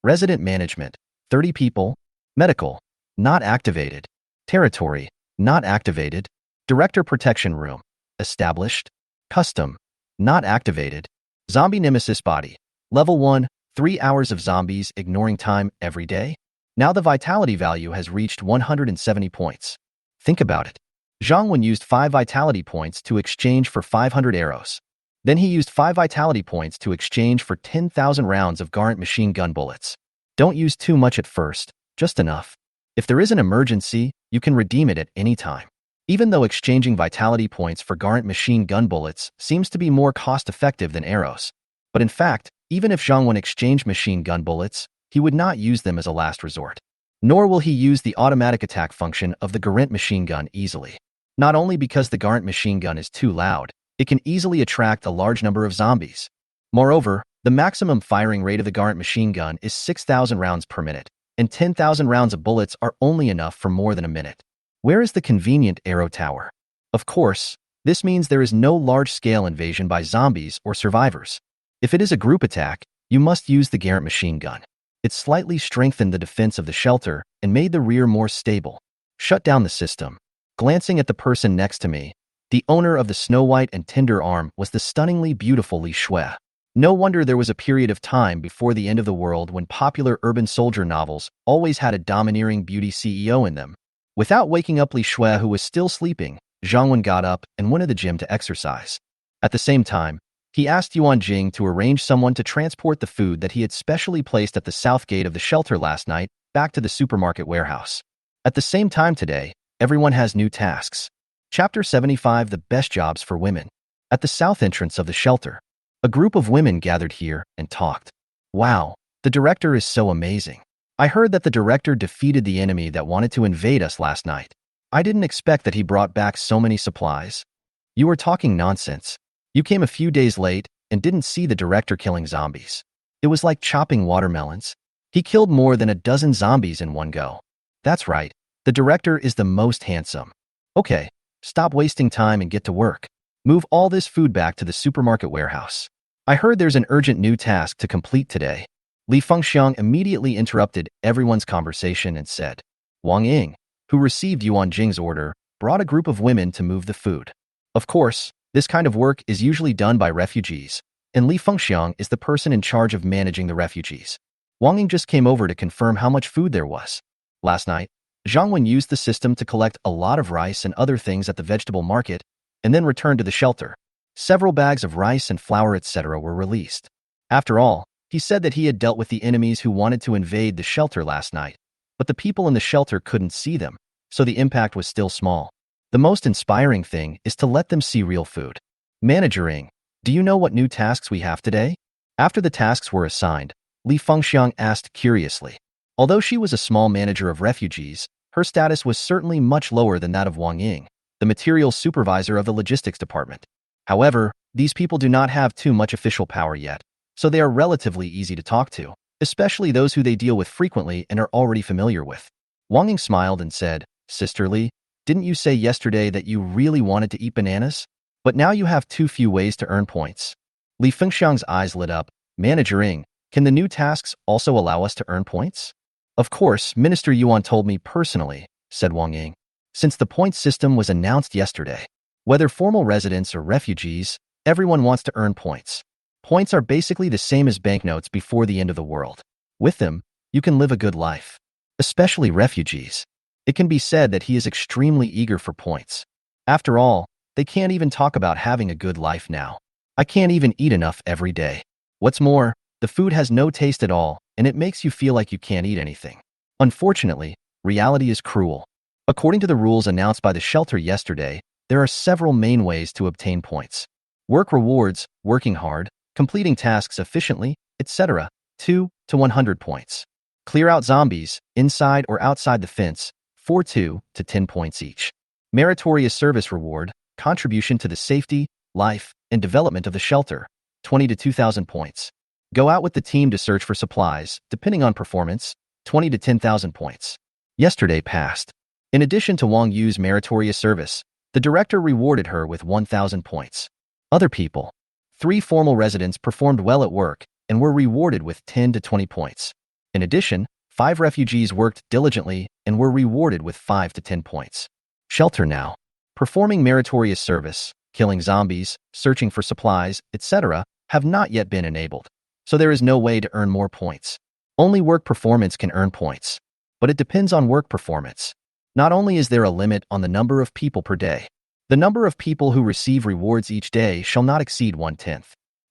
Resident management, 30 people. Medical, not activated. Territory, not activated. Director protection room, established. Custom, not activated. Zombie nemesis body, level 1, 3 hours of zombies ignoring time every day. Now the vitality value has reached 170 points. Think about it. Zhangwen used 5 vitality points to exchange for 500 arrows. Then he used 5 vitality points to exchange for 10,000 rounds of Garant machine gun bullets. Don't use too much at first, just enough. If there is an emergency, you can redeem it at any time. Even though exchanging vitality points for Garant machine gun bullets seems to be more cost-effective than arrows. But in fact, even if Zhangwen exchanged machine gun bullets, he would not use them as a last resort. Nor will he use the automatic attack function of the Garant machine gun easily. Not only because the Garant machine gun is too loud, it can easily attract a large number of zombies. Moreover, the maximum firing rate of the Garant machine gun is 6,000 rounds per minute, and 10,000 rounds of bullets are only enough for more than a minute. Where is the convenient arrow tower? Of course, this means there is no large-scale invasion by zombies or survivors. If it is a group attack, you must use the Garant machine gun. It slightly strengthened the defense of the shelter and made the rear more stable. Shut down the system. Glancing at the person next to me, the owner of the Snow White and Tender arm was the stunningly beautiful Li Shui. No wonder there was a period of time before the end of the world when popular urban soldier novels always had a domineering beauty CEO in them. Without waking up Li Shui, who was still sleeping, Zhang Wen got up and went to the gym to exercise. At the same time, he asked Yuan Jing to arrange someone to transport the food that he had specially placed at the south gate of the shelter last night back to the supermarket warehouse. At the same time today, everyone has new tasks. Chapter 75: The Best Jobs for Women. At the south entrance of the shelter, a group of women gathered here and talked. Wow, the director is so amazing. I heard that the director defeated the enemy that wanted to invade us last night. I didn't expect that he brought back so many supplies. You are talking nonsense. You came a few days late and didn't see the director killing zombies. It was like chopping watermelons. He killed more than a dozen zombies in one go. That's right, the director is the most handsome. Okay, stop wasting time and get to work. Move all this food back to the supermarket warehouse. I heard there's an urgent new task to complete today. Li Fengxiang immediately interrupted everyone's conversation and said, Wang Ying, who received Yuan Jing's order, brought a group of women to move the food. Of course, this kind of work is usually done by refugees, and Li Fengxiang is the person in charge of managing the refugees. Wang Ying just came over to confirm how much food there was. Last night, Zhang Wen used the system to collect a lot of rice and other things at the vegetable market, and then returned to the shelter. Several bags of rice and flour, etc. were released. After all, he said that he had dealt with the enemies who wanted to invade the shelter last night, but the people in the shelter couldn't see them, so the impact was still small. The most inspiring thing is to let them see real food. Managering, do you know what new tasks we have today? After the tasks were assigned, Li Fengxiang asked curiously. Although she was a small manager of refugees, her status was certainly much lower than that of Wang Ying, the materials supervisor of the logistics department. However, these people do not have too much official power yet, so they are relatively easy to talk to, especially those who they deal with frequently and are already familiar with. Wang Ying smiled and said, Sister Li, didn't you say yesterday that you really wanted to eat bananas? But now you have too few ways to earn points. Li Fengxiang's eyes lit up. Managering, can the new tasks also allow us to earn points? Of course, Minister Yuan told me personally, said Wang Ying. Since the point system was announced yesterday, whether formal residents or refugees, everyone wants to earn points. Points are basically the same as banknotes before the end of the world. With them, you can live a good life. Especially refugees. It can be said that he is extremely eager for points. After all, they can't even talk about having a good life now. I can't even eat enough every day. What's more, the food has no taste at all, and it makes you feel like you can't eat anything. Unfortunately, reality is cruel. According to the rules announced by the shelter yesterday, there are several main ways to obtain points. Work rewards, working hard, completing tasks efficiently, etc. 2 to 100 points. Clear out zombies, inside or outside the fence, 2 to 10 points each. Meritorious service reward, contribution to the safety, life, and development of the shelter, 20 to 2,000 points. Go out with the team to search for supplies, depending on performance, 20 to 10,000 points. Yesterday passed. In addition to Wang Yu's meritorious service, the director rewarded her with 1,000 points. Other people. 3 formal residents performed well at work and were rewarded with 10 to 20 points. In addition, 5 refugees worked diligently and were rewarded with 5 to 10 points. Shelter now. Performing meritorious service, killing zombies, searching for supplies, etc. have not yet been enabled, so there is no way to earn more points. Only work performance can earn points, but it depends on work performance. Not only is there a limit on the number of people per day, the number of people who receive rewards each day shall not exceed 1/10.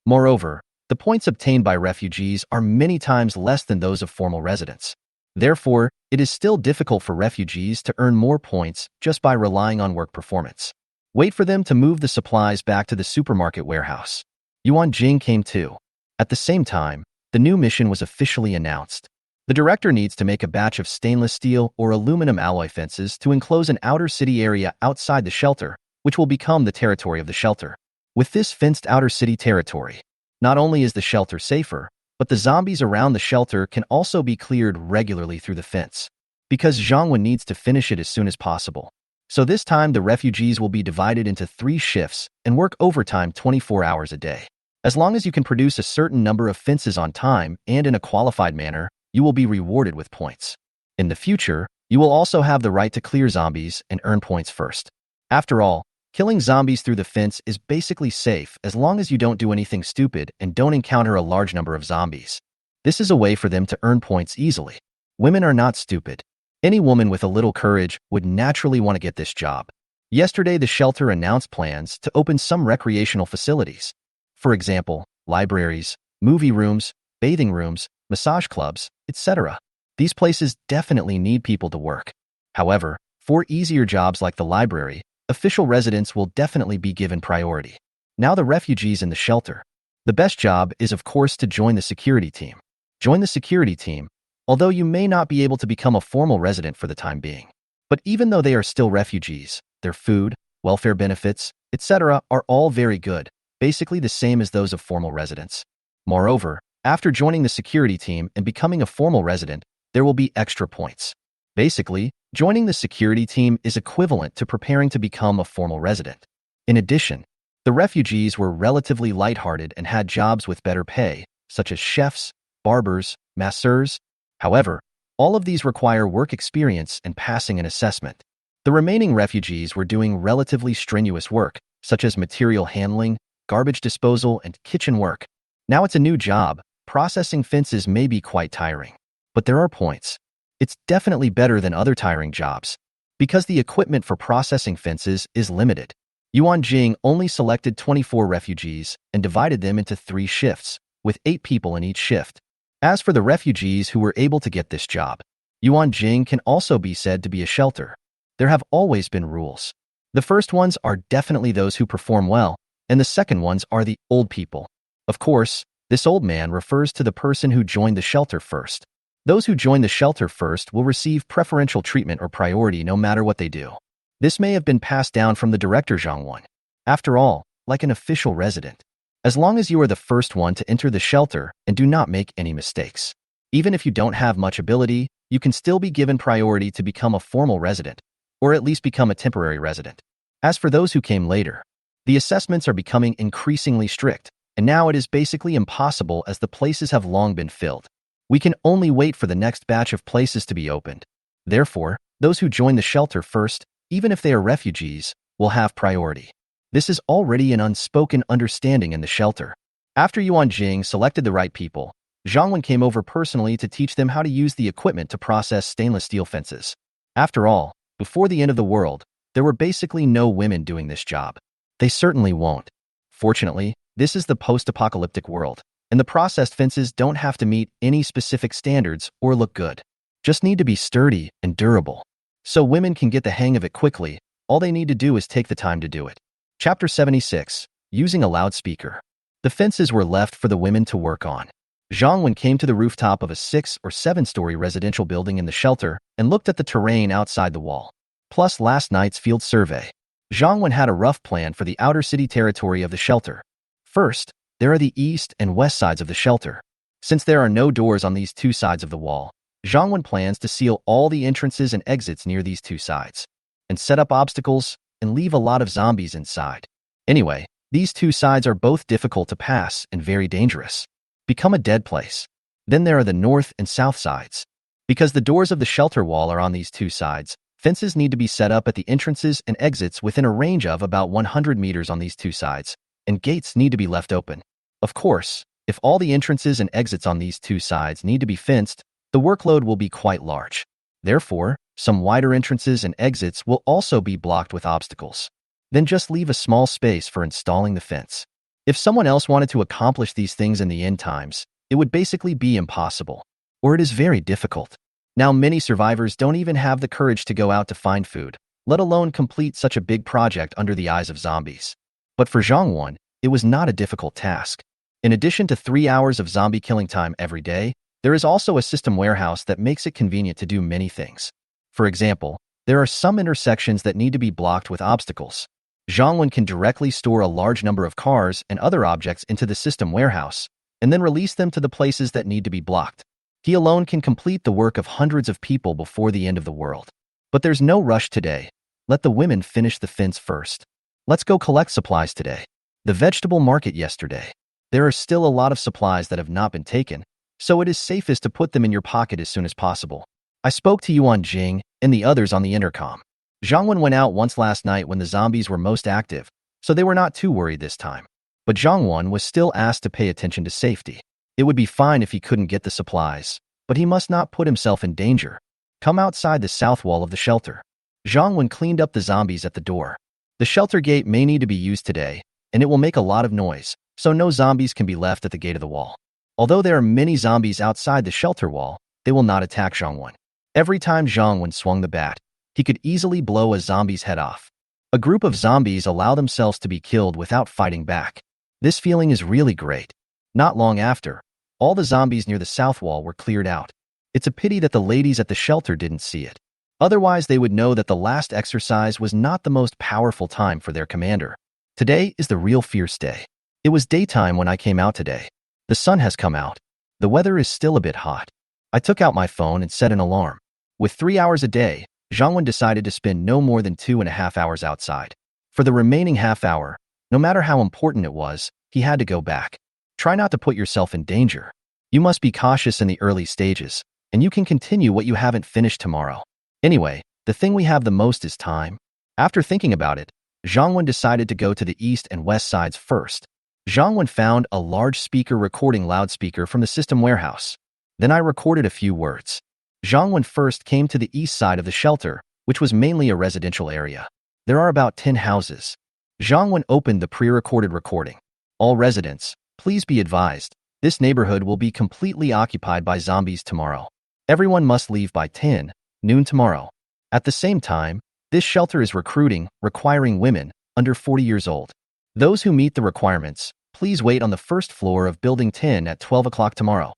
Moreover, the points obtained by refugees are many times less than those of formal residents. Therefore, it is still difficult for refugees to earn more points just by relying on work performance. Wait for them to move the supplies back to the supermarket warehouse. Yuan Jing came too. At the same time, the new mission was officially announced. The director needs to make a batch of stainless steel or aluminum alloy fences to enclose an outer city area outside the shelter, which will become the territory of the shelter. With this fenced outer city territory, not only is the shelter safer, But the zombies around the shelter can also be cleared regularly through the fence, because Zhangwen needs to finish it as soon as possible. So this time the refugees will be divided into 3 shifts and work overtime 24 hours a day. As long as you can produce a certain number of fences on time and in a qualified manner, you will be rewarded with points. In the future, you will also have the right to clear zombies and earn points first. After all, killing zombies through the fence is basically safe as long as you don't do anything stupid and don't encounter a large number of zombies. This is a way for them to earn points easily. Women are not stupid. Any woman with a little courage would naturally want to get this job. Yesterday, the shelter announced plans to open some recreational facilities. For example, libraries, movie rooms, bathing rooms, massage clubs, etc. These places definitely need people to work. However, for easier jobs like the library, official residents will definitely be given priority. Now the refugees in the shelter. The best job is, of course, to join the security team. Join the security team, although you may not be able to become a formal resident for the time being. But even though they are still refugees, their food, welfare benefits, etc. are all very good, basically the same as those of formal residents. Moreover, after joining the security team and becoming a formal resident, there will be extra points. Basically, joining the security team is equivalent to preparing to become a formal resident. In addition, the refugees were relatively lighthearted and had jobs with better pay, such as chefs, barbers, masseurs. However, all of these require work experience and passing an assessment. The remaining refugees were doing relatively strenuous work, such as material handling, garbage disposal, and kitchen work. Now it's a new job. Processing fences may be quite tiring, but there are points. It's definitely better than other tiring jobs, because the equipment for processing fences is limited. Yuan Jing only selected 24 refugees and divided them into 3 shifts, with 8 people in each shift. As for the refugees who were able to get this job, Yuan Jing can also be said to be a shelter. There have always been rules. The first ones are definitely those who perform well, and the second ones are the old people. Of course, this old man refers to the person who joined the shelter first. Those who join the shelter first will receive preferential treatment or priority no matter what they do. This may have been passed down from the director Zhangwen. After all, like an official resident, as long as you are the first one to enter the shelter and do not make any mistakes. Even if you don't have much ability, you can still be given priority to become a formal resident, or at least become a temporary resident. As for those who came later, the assessments are becoming increasingly strict, and now it is basically impossible as the places have long been filled. We can only wait for the next batch of places to be opened. Therefore, those who join the shelter first, even if they are refugees, will have priority. This is already an unspoken understanding in the shelter. After Yuan Jing selected the right people, Zhangwen came over personally to teach them how to use the equipment to process stainless steel fences. After all, before the end of the world, there were basically no women doing this job. They certainly won't. Fortunately, this is the post-apocalyptic world, and the processed fences don't have to meet any specific standards or look good. Just need to be sturdy and durable. So women can get the hang of it quickly. All they need to do is take the time to do it. Chapter 76. Using a loudspeaker. The fences were left for the women to work on. Zhangwen came to the rooftop of a 6- or 7-story residential building in the shelter and looked at the terrain outside the wall, plus last night's field survey. Zhangwen had a rough plan for the outer city territory of the shelter. First, there are the east and west sides of the shelter. Since there are no doors on these 2 sides of the wall, Zhangwen plans to seal all the entrances and exits near these 2 sides, and set up obstacles and leave a lot of zombies inside. Anyway, these 2 sides are both difficult to pass and very dangerous. Become a dead place. Then there are the north and south sides. Because the doors of the shelter wall are on these 2 sides, fences need to be set up at the entrances and exits within a range of about 100 meters on these 2 sides, and gates need to be left open. Of course, if all the entrances and exits on these 2 sides need to be fenced, the workload will be quite large. Therefore, some wider entrances and exits will also be blocked with obstacles. Then just leave a small space for installing the fence. If someone else wanted to accomplish these things in the end times, it would basically be impossible, or it is very difficult. Now many survivors don't even have the courage to go out to find food, let alone complete such a big project under the eyes of zombies. But for Zhangwen, it was not a difficult task. In addition to 3 hours of zombie killing time every day, there is also a system warehouse that makes it convenient to do many things. For example, there are some intersections that need to be blocked with obstacles. Zhangwen can directly store a large number of cars and other objects into the system warehouse, and then release them to the places that need to be blocked. He alone can complete the work of hundreds of people before the end of the world. But there's no rush today. Let the women finish the fence first. Let's go collect supplies today. The vegetable market yesterday. There are still a lot of supplies that have not been taken, so it is safest to put them in your pocket as soon as possible. I spoke to Yuan Jing and the others on the intercom. Zhang went out once last night when the zombies were most active, so they were not too worried this time. But Zhang was still asked to pay attention to safety. It would be fine if he couldn't get the supplies, but he must not put himself in danger. Come outside the south wall of the shelter. Zhang cleaned up the zombies at the door. The shelter gate may need to be used today, and it will make a lot of noise, so no zombies can be left at the gate of the wall. Although there are many zombies outside the shelter wall, they will not attack Zhang. Every time Zhang swung the bat, he could easily blow a zombie's head off. A group of zombies allow themselves to be killed without fighting back. This feeling is really great. Not long after, all the zombies near the south wall were cleared out. It's a pity that the ladies at the shelter didn't see it. Otherwise, they would know that the last exercise was not the most powerful time for their commander. Today is the real fierce day. It was daytime when I came out today. The sun has come out. The weather is still a bit hot. I took out my phone and set an alarm. With 3 hours a day, Zhang decided to spend no more than 2.5 hours outside. For the remaining half hour, no matter how important it was, he had to go back. Try not to put yourself in danger. You must be cautious in the early stages, and you can continue what you haven't finished tomorrow. Anyway, the thing we have the most is time. After thinking about it, Zhang decided to go to the east and west sides first. Zhang found a large speaker recording loudspeaker from the system warehouse. Then I recorded a few words. Zhang first came to the east side of the shelter, which was mainly a residential area. There are about 10 houses. Zhang opened the pre-recorded recording. All residents, please be advised, this neighborhood will be completely occupied by zombies tomorrow. Everyone must leave by 10 noon tomorrow. At the same time, this shelter is requiring women under 40 years old. Those who meet the requirements, please wait on the first floor of Building 10 at 12 o'clock tomorrow.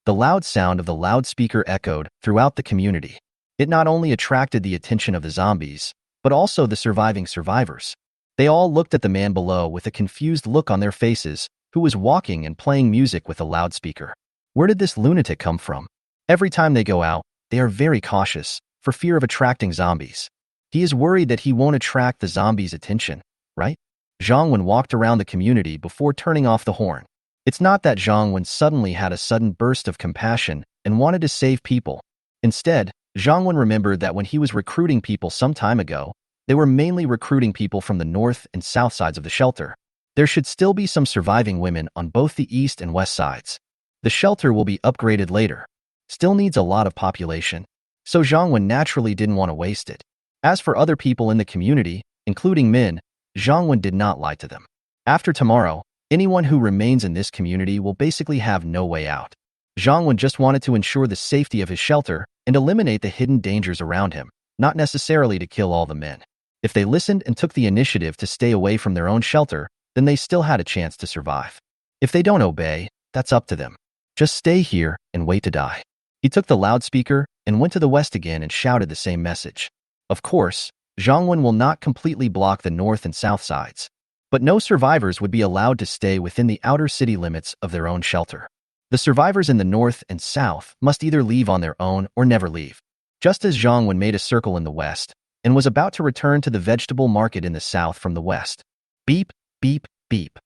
The loud sound of the loudspeaker echoed throughout the community. It not only attracted the attention of the zombies, but also the surviving survivors. They all looked at the man below with a confused look on their faces, who was walking and playing music with a loudspeaker. Where did this lunatic come from? Every time they go out, they are very cautious, for fear of attracting zombies. He is worried that he won't attract the zombies' attention, right? Zhang walked around the community before turning off the horn. It's not that Zhang suddenly had a sudden burst of compassion and wanted to save people. Instead, Zhang remembered that when he was recruiting people some time ago, they were mainly recruiting people from the north and south sides of the shelter. There should still be some surviving women on both the east and west sides. The shelter will be upgraded later. Still needs a lot of population, so Zhang naturally didn't want to waste it. As for other people in the community, including men, Zhang did not lie to them. After tomorrow, anyone who remains in this community will basically have no way out. Zhang just wanted to ensure the safety of his shelter and eliminate the hidden dangers around him, not necessarily to kill all the men. If they listened and took the initiative to stay away from their own shelter, then they still had a chance to survive. If they don't obey, that's up to them. Just stay here and wait to die. He took the loudspeaker and went to the west again and shouted the same message. Of course, Zhang will not completely block the north and south sides, but no survivors would be allowed to stay within the outer city limits of their own shelter. The survivors in the north and south must either leave on their own or never leave. Just as Zhang made a circle in the west and was about to return to the vegetable market in the south from the west. Beep, beep, beep.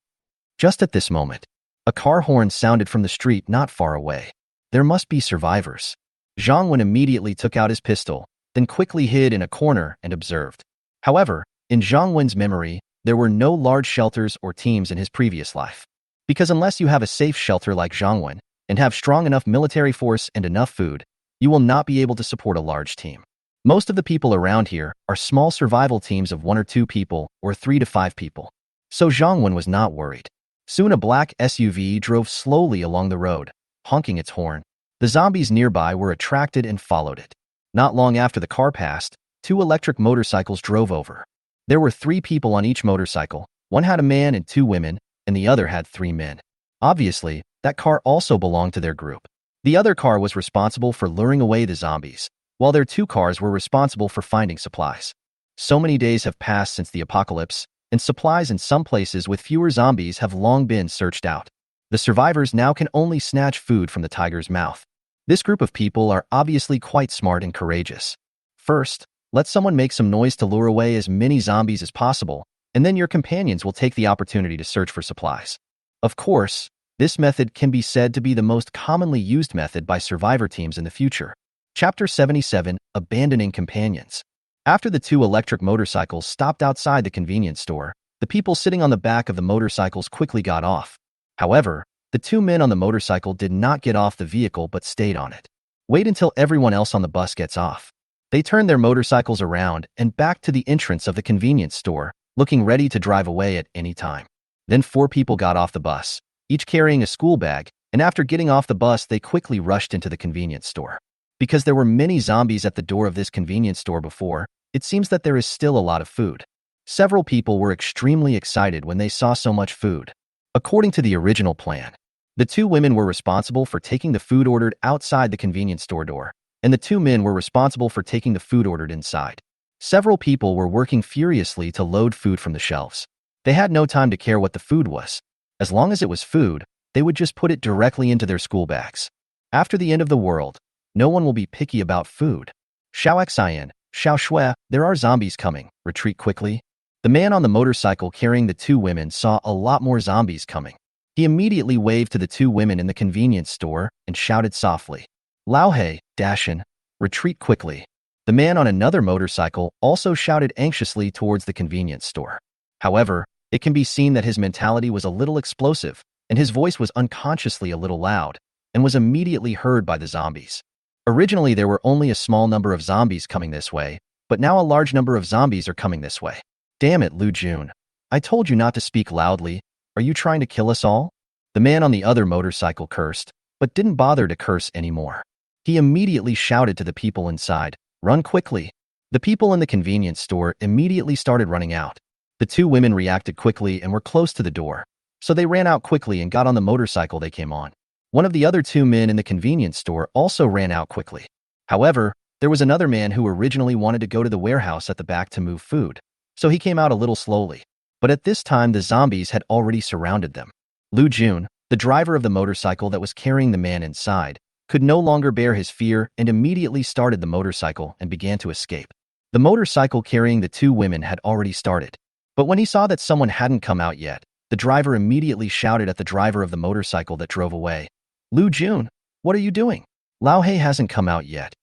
Just at this moment, a car horn sounded from the street not far away. There must be survivors. Zhang immediately took out his pistol, then quickly hid in a corner and observed. However, in Zhang memory, there were no large shelters or teams in his previous life. Because unless you have a safe shelter like Zhang and have strong enough military force and enough food, you will not be able to support a large team. Most of the people around here are small survival teams of 1 or 2 people or 3 to 5 people. So Zhang was not worried. Soon a black SUV drove slowly along the road, honking its horn. The zombies nearby were attracted and followed it. Not long after the car passed, 2 electric motorcycles drove over. There were 3 people on each motorcycle. One had a man and 2 women, and the other had 3 men. Obviously, that car also belonged to their group. The other car was responsible for luring away the zombies, while their 2 cars were responsible for finding supplies. So many days have passed since the apocalypse, and supplies in some places with fewer zombies have long been searched out. The survivors now can only snatch food from the tiger's mouth. This group of people are obviously quite smart and courageous. First, let someone make some noise to lure away as many zombies as possible, and then your companions will take the opportunity to search for supplies. Of course, this method can be said to be the most commonly used method by survivor teams in the future. Chapter 77, Abandoning Companions. After the two electric motorcycles stopped outside the convenience store, the people sitting on the back of the motorcycles quickly got off. However, the two men on the motorcycle did not get off the vehicle but stayed on it. Wait until everyone else on the bus gets off. They turned their motorcycles around and back to the entrance of the convenience store, looking ready to drive away at any time. Then 4 people got off the bus, each carrying a school bag, and after getting off the bus, they quickly rushed into the convenience store. Because there were many zombies at the door of this convenience store before, it seems that there is still a lot of food. Several people were extremely excited when they saw so much food. According to the original plan, the 2 women were responsible for taking the food ordered outside the convenience store door, and the 2 men were responsible for taking the food ordered inside. Several people were working furiously to load food from the shelves. They had no time to care what the food was. As long as it was food, they would just put it directly into their school bags. After the end of the world, no one will be picky about food. Xiao Xian, Xiao Shui, there are zombies coming. Retreat quickly. The man on the motorcycle carrying the 2 women saw a lot more zombies coming. He immediately waved to the 2 women in the convenience store and shouted softly, Lao Hei, Dashin, retreat quickly. The man on another motorcycle also shouted anxiously towards the convenience store. However, it can be seen that his mentality was a little explosive, and his voice was unconsciously a little loud, and was immediately heard by the zombies. Originally, there were only a small number of zombies coming this way, but now a large number of zombies are coming this way. Damn it, Lu Jun. I told you not to speak loudly. Are you trying to kill us all? The man on the other motorcycle cursed, but didn't bother to curse anymore. He immediately shouted to the people inside, run quickly. The people in the convenience store immediately started running out. The 2 women reacted quickly and were close to the door, so they ran out quickly and got on the motorcycle they came on. One of the other 2 men in the convenience store also ran out quickly. However, there was another man who originally wanted to go to the warehouse at the back to move food, so he came out a little slowly. But at this time, the zombies had already surrounded them. Lu Jun, the driver of the motorcycle that was carrying the man inside, could no longer bear his fear and immediately started the motorcycle and began to escape. The motorcycle carrying the 2 women had already started. But when he saw that someone hadn't come out yet, the driver immediately shouted at the driver of the motorcycle that drove away, Lu Jun, what are you doing? Lao Hei hasn't come out yet.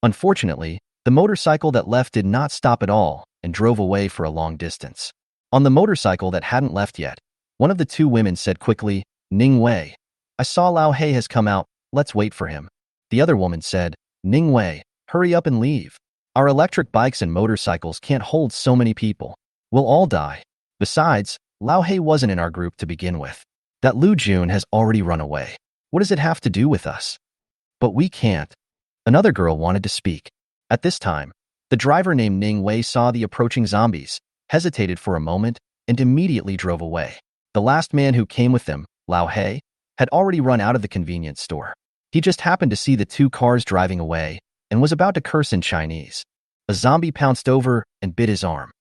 Unfortunately, the motorcycle that left did not stop at all and drove away for a long distance. On the motorcycle that hadn't left yet, one of the 2 women said quickly, Ning Wei, I saw Lao Hei has come out, let's wait for him. The other woman said, Ning Wei, hurry up and leave. Our electric bikes and motorcycles can't hold so many people. We'll all die. Besides, Lao Hei wasn't in our group to begin with. That Lu Jun has already run away. What does it have to do with us? But we can't. Another girl wanted to speak. At this time, the driver named Ning Wei saw the approaching zombies, hesitated for a moment, and immediately drove away. The last man who came with them, Lao Hei, had already run out of the convenience store. He just happened to see the 2 cars driving away and was about to curse in Chinese. A zombie pounced over and bit his arm.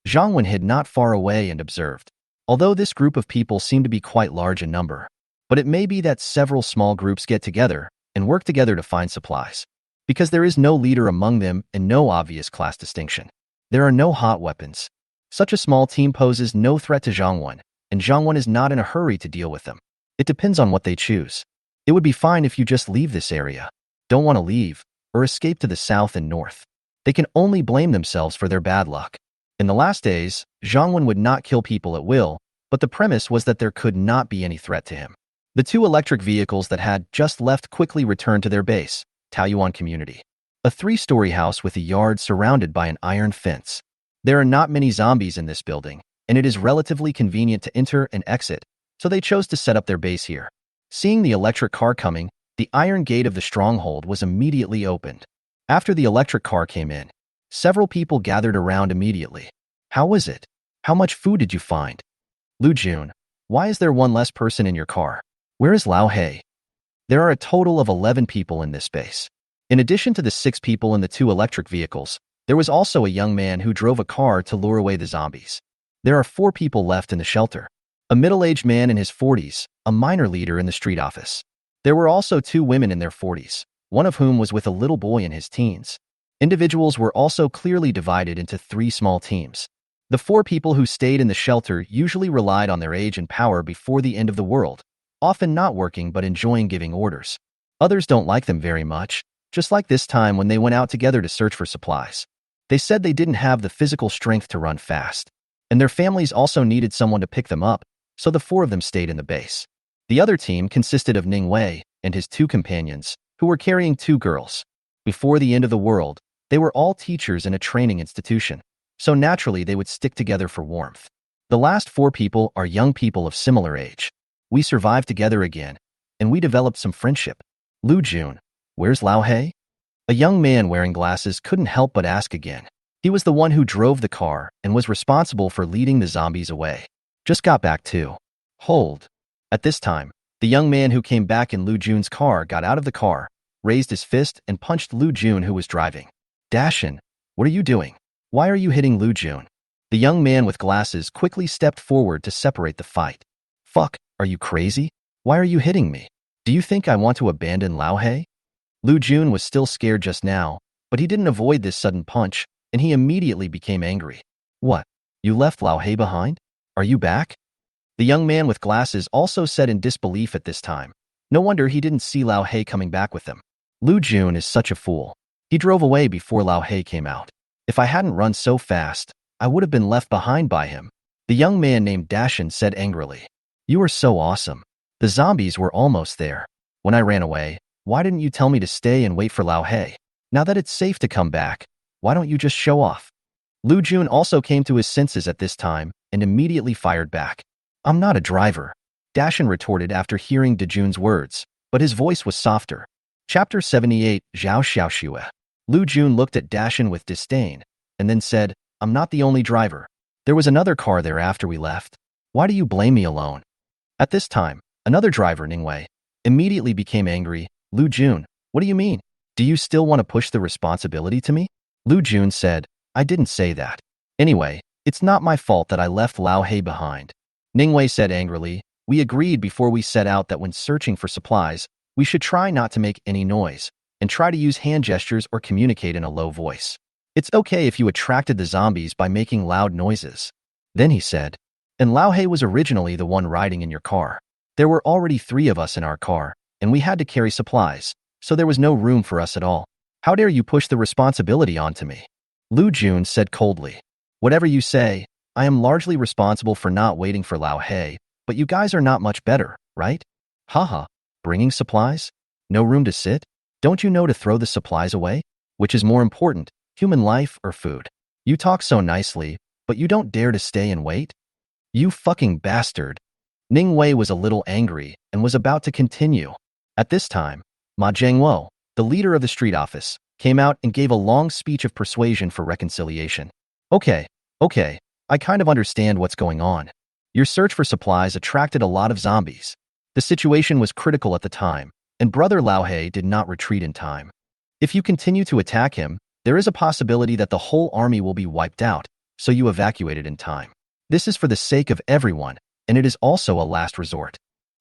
Zhang Wen hid not far away and observed. Although this group of people seemed to be quite large in number, but it may be that several small groups get together and work together to find supplies. Because there is no leader among them and no obvious class distinction. There are no hot weapons. Such a small team poses no threat to Zhang Wen, and Zhang Wen is not in a hurry to deal with them. It depends on what they choose. It would be fine if you just leave this area. Don't want to leave, or escape to the south and north. They can only blame themselves for their bad luck. In the last days, Zhang Wen would not kill people at will, but the premise was that there could not be any threat to him. The 2 electric vehicles that had just left quickly returned to their base, Taoyuan Community. A 3-story house with a yard surrounded by an iron fence. There are not many zombies in this building, and it is relatively convenient to enter and exit, so they chose to set up their base here. Seeing the electric car coming, the iron gate of the stronghold was immediately opened. After the electric car came in, several people gathered around immediately. How was it? How much food did you find? Lu Jun, why is there 1 less person in your car? Where is Lao Hei? There are a total of 11 people in this base. In addition to the 6 people in the 2 electric vehicles, there was also a young man who drove a car to lure away the zombies. There are 4 people left in the shelter. a middle-aged man in his 40s, a minor leader in the street office. There were also 2 women in their 40s, one of whom was with a little boy in his teens. Individuals were also clearly divided into 3 small teams. The 4 people who stayed in the shelter usually relied on their age and power before the end of the world, often not working but enjoying giving orders. Others don't like them very much, just like this time when they went out together to search for supplies. They said they didn't have the physical strength to run fast, and their families also needed someone to pick them up, so the 4 of them stayed in the base. The other team consisted of Ning Wei and his 2 companions, who were carrying 2 girls. Before the end of the world, they were all teachers in a training institution, so naturally they would stick together for warmth. The last 4 people are young people of similar age. We survived together again, and we developed some friendship. Lu Jun, where's Lao Hei? A young man wearing glasses couldn't help but ask again. He was the one who drove the car and was responsible for leading the zombies away. Just got back too. Hold. At this time, the young man who came back in Lu Jun's car got out of the car, raised his fist and punched Lu Jun who was driving. Dashin, what are you doing? Why are you hitting Lu Jun? The young man with glasses quickly stepped forward to separate the fight. Fuck, are you crazy? Why are you hitting me? Do you think I want to abandon Lao Hei? Lu Jun was still scared just now, but he didn't avoid this sudden punch, and he immediately became angry. What? You left Lao Hei behind? Are you back? The young man with glasses also said in disbelief at this time. No wonder he didn't see Lao Hei coming back with him. Lu Jun is such a fool. He drove away before Lao Hei came out. If I hadn't run so fast, I would have been left behind by him. The young man named Dashin said angrily. You are so awesome. The zombies were almost there. When I ran away, why didn't you tell me to stay and wait for Lao Hei? Now that it's safe to come back, why don't you just show off? Lu Jun also came to his senses at this time and immediately fired back. I'm not a driver, Dashin retorted after hearing De Jun's words, but his voice was softer. Chapter 78, Zhao Xiaoxue. Lu Jun looked at Dashin with disdain, and then said, I'm not the only driver. There was another car there after we left. Why do you blame me alone? At this time, another driver, Ning Wei, immediately became angry. Lu Jun, what do you mean? Do you still want to push the responsibility to me? Lu Jun said, I didn't say that. Anyway, it's not my fault that I left Lao Hei behind. Ning Wei said angrily, we agreed before we set out that when searching for supplies, we should try not to make any noise, and try to use hand gestures or communicate in a low voice. It's okay if you attracted the zombies by making loud noises. Then he said, and Lao Hei was originally the one riding in your car. There were already 3 of us in our car, and we had to carry supplies, so there was no room for us at all. How dare you push the responsibility onto me? Lu Jun said coldly. Whatever you say, I am largely responsible for not waiting for Lao Hei, but you guys are not much better, right? Haha, bringing supplies? No room to sit? Don't you know to throw the supplies away? Which is more important, human life or food? You talk so nicely, but you don't dare to stay and wait? You fucking bastard. Ning Wei was a little angry and was about to continue. At this time, Ma Zhengwo, the leader of the street office, came out and gave a long speech of persuasion for reconciliation. Okay, I kind of understand what's going on. Your search for supplies attracted a lot of zombies. The situation was critical at the time, and Brother Lao Hei did not retreat in time. If you continue to attack him, there is a possibility that the whole army will be wiped out, so you evacuated in time. This is for the sake of everyone, and it is also a last resort.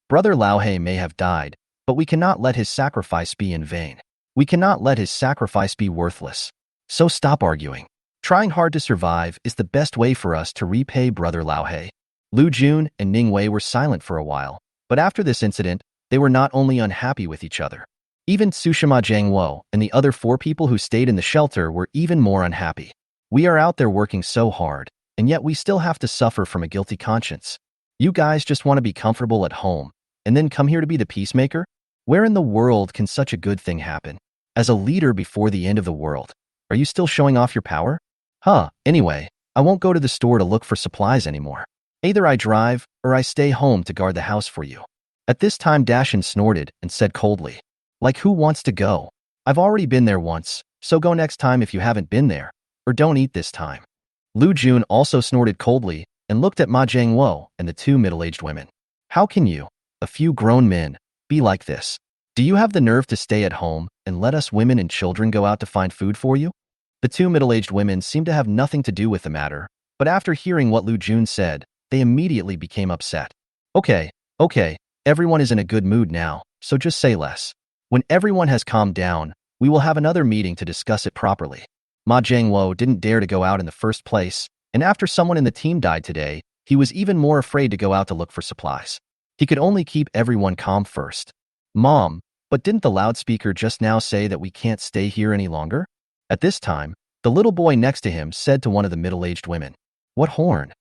Brother Lao Hei may have died, but we cannot let his sacrifice be in vain. We cannot let his sacrifice be worthless. So stop arguing. Trying hard to survive is the best way for us to repay Brother Lao Hei. Lu Jun and Ning Wei were silent for a while, but after this incident, they were not only unhappy with each other. Even Tsushima Zhangwo and the other 4 people who stayed in the shelter were even more unhappy. We are out there working so hard, and yet we still have to suffer from a guilty conscience. You guys just want to be comfortable at home, and then come here to be the peacemaker? Where in the world can such a good thing happen? As a leader before the end of the world, are you still showing off your power? Anyway, I won't go to the store to look for supplies anymore. Either I drive, or I stay home to guard the house for you. At this time Dashin snorted and said coldly, like who wants to go? I've already been there once, so go next time if you haven't been there, or don't eat this time. Lu Jun also snorted coldly and looked at Ma Zhengwo and the 2 middle-aged women. How can you, a few grown men, be like this? Do you have the nerve to stay at home and let us women and children go out to find food for you? The 2 middle-aged women seemed to have nothing to do with the matter, but after hearing what Lu Jun said, they immediately became upset. Okay, okay, everyone is in a good mood now, so just say less. When everyone has calmed down, we will have another meeting to discuss it properly. Ma Jiangwo didn't dare to go out in the first place, and after someone in the team died today, he was even more afraid to go out to look for supplies. He could only keep everyone calm first. Mom, but didn't the loudspeaker just now say that we can't stay here any longer? At this time, the little boy next to him said to one of the middle-aged women, "What horn?"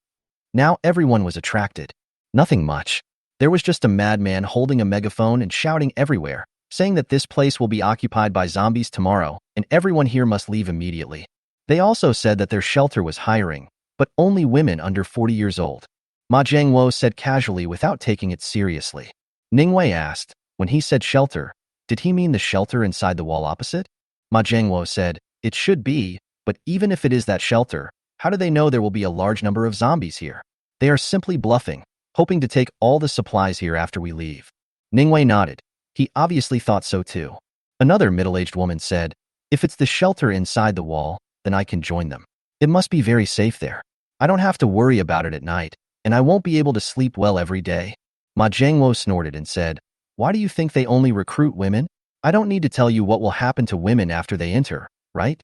Now everyone was attracted. Nothing much. There was just a madman holding a megaphone and shouting everywhere, saying that this place will be occupied by zombies tomorrow, and everyone here must leave immediately. They also said that their shelter was hiring, but only women under 40 years old. Ma Jiangwo said casually without taking it seriously. Ningwei asked, when he said shelter, did he mean the shelter inside the wall opposite? Ma Jiangwo said, it should be, but even if it is that shelter, how do they know there will be a large number of zombies here? They are simply bluffing, hoping to take all the supplies here after we leave. Ningwei nodded. He obviously thought so too. Another middle-aged woman said, if it's the shelter inside the wall, then I can join them. It must be very safe there. I don't have to worry about it at night, and I won't be able to sleep well every day. Ma Jiangwo snorted and said, why do you think they only recruit women? I don't need to tell you what will happen to women after they enter, right?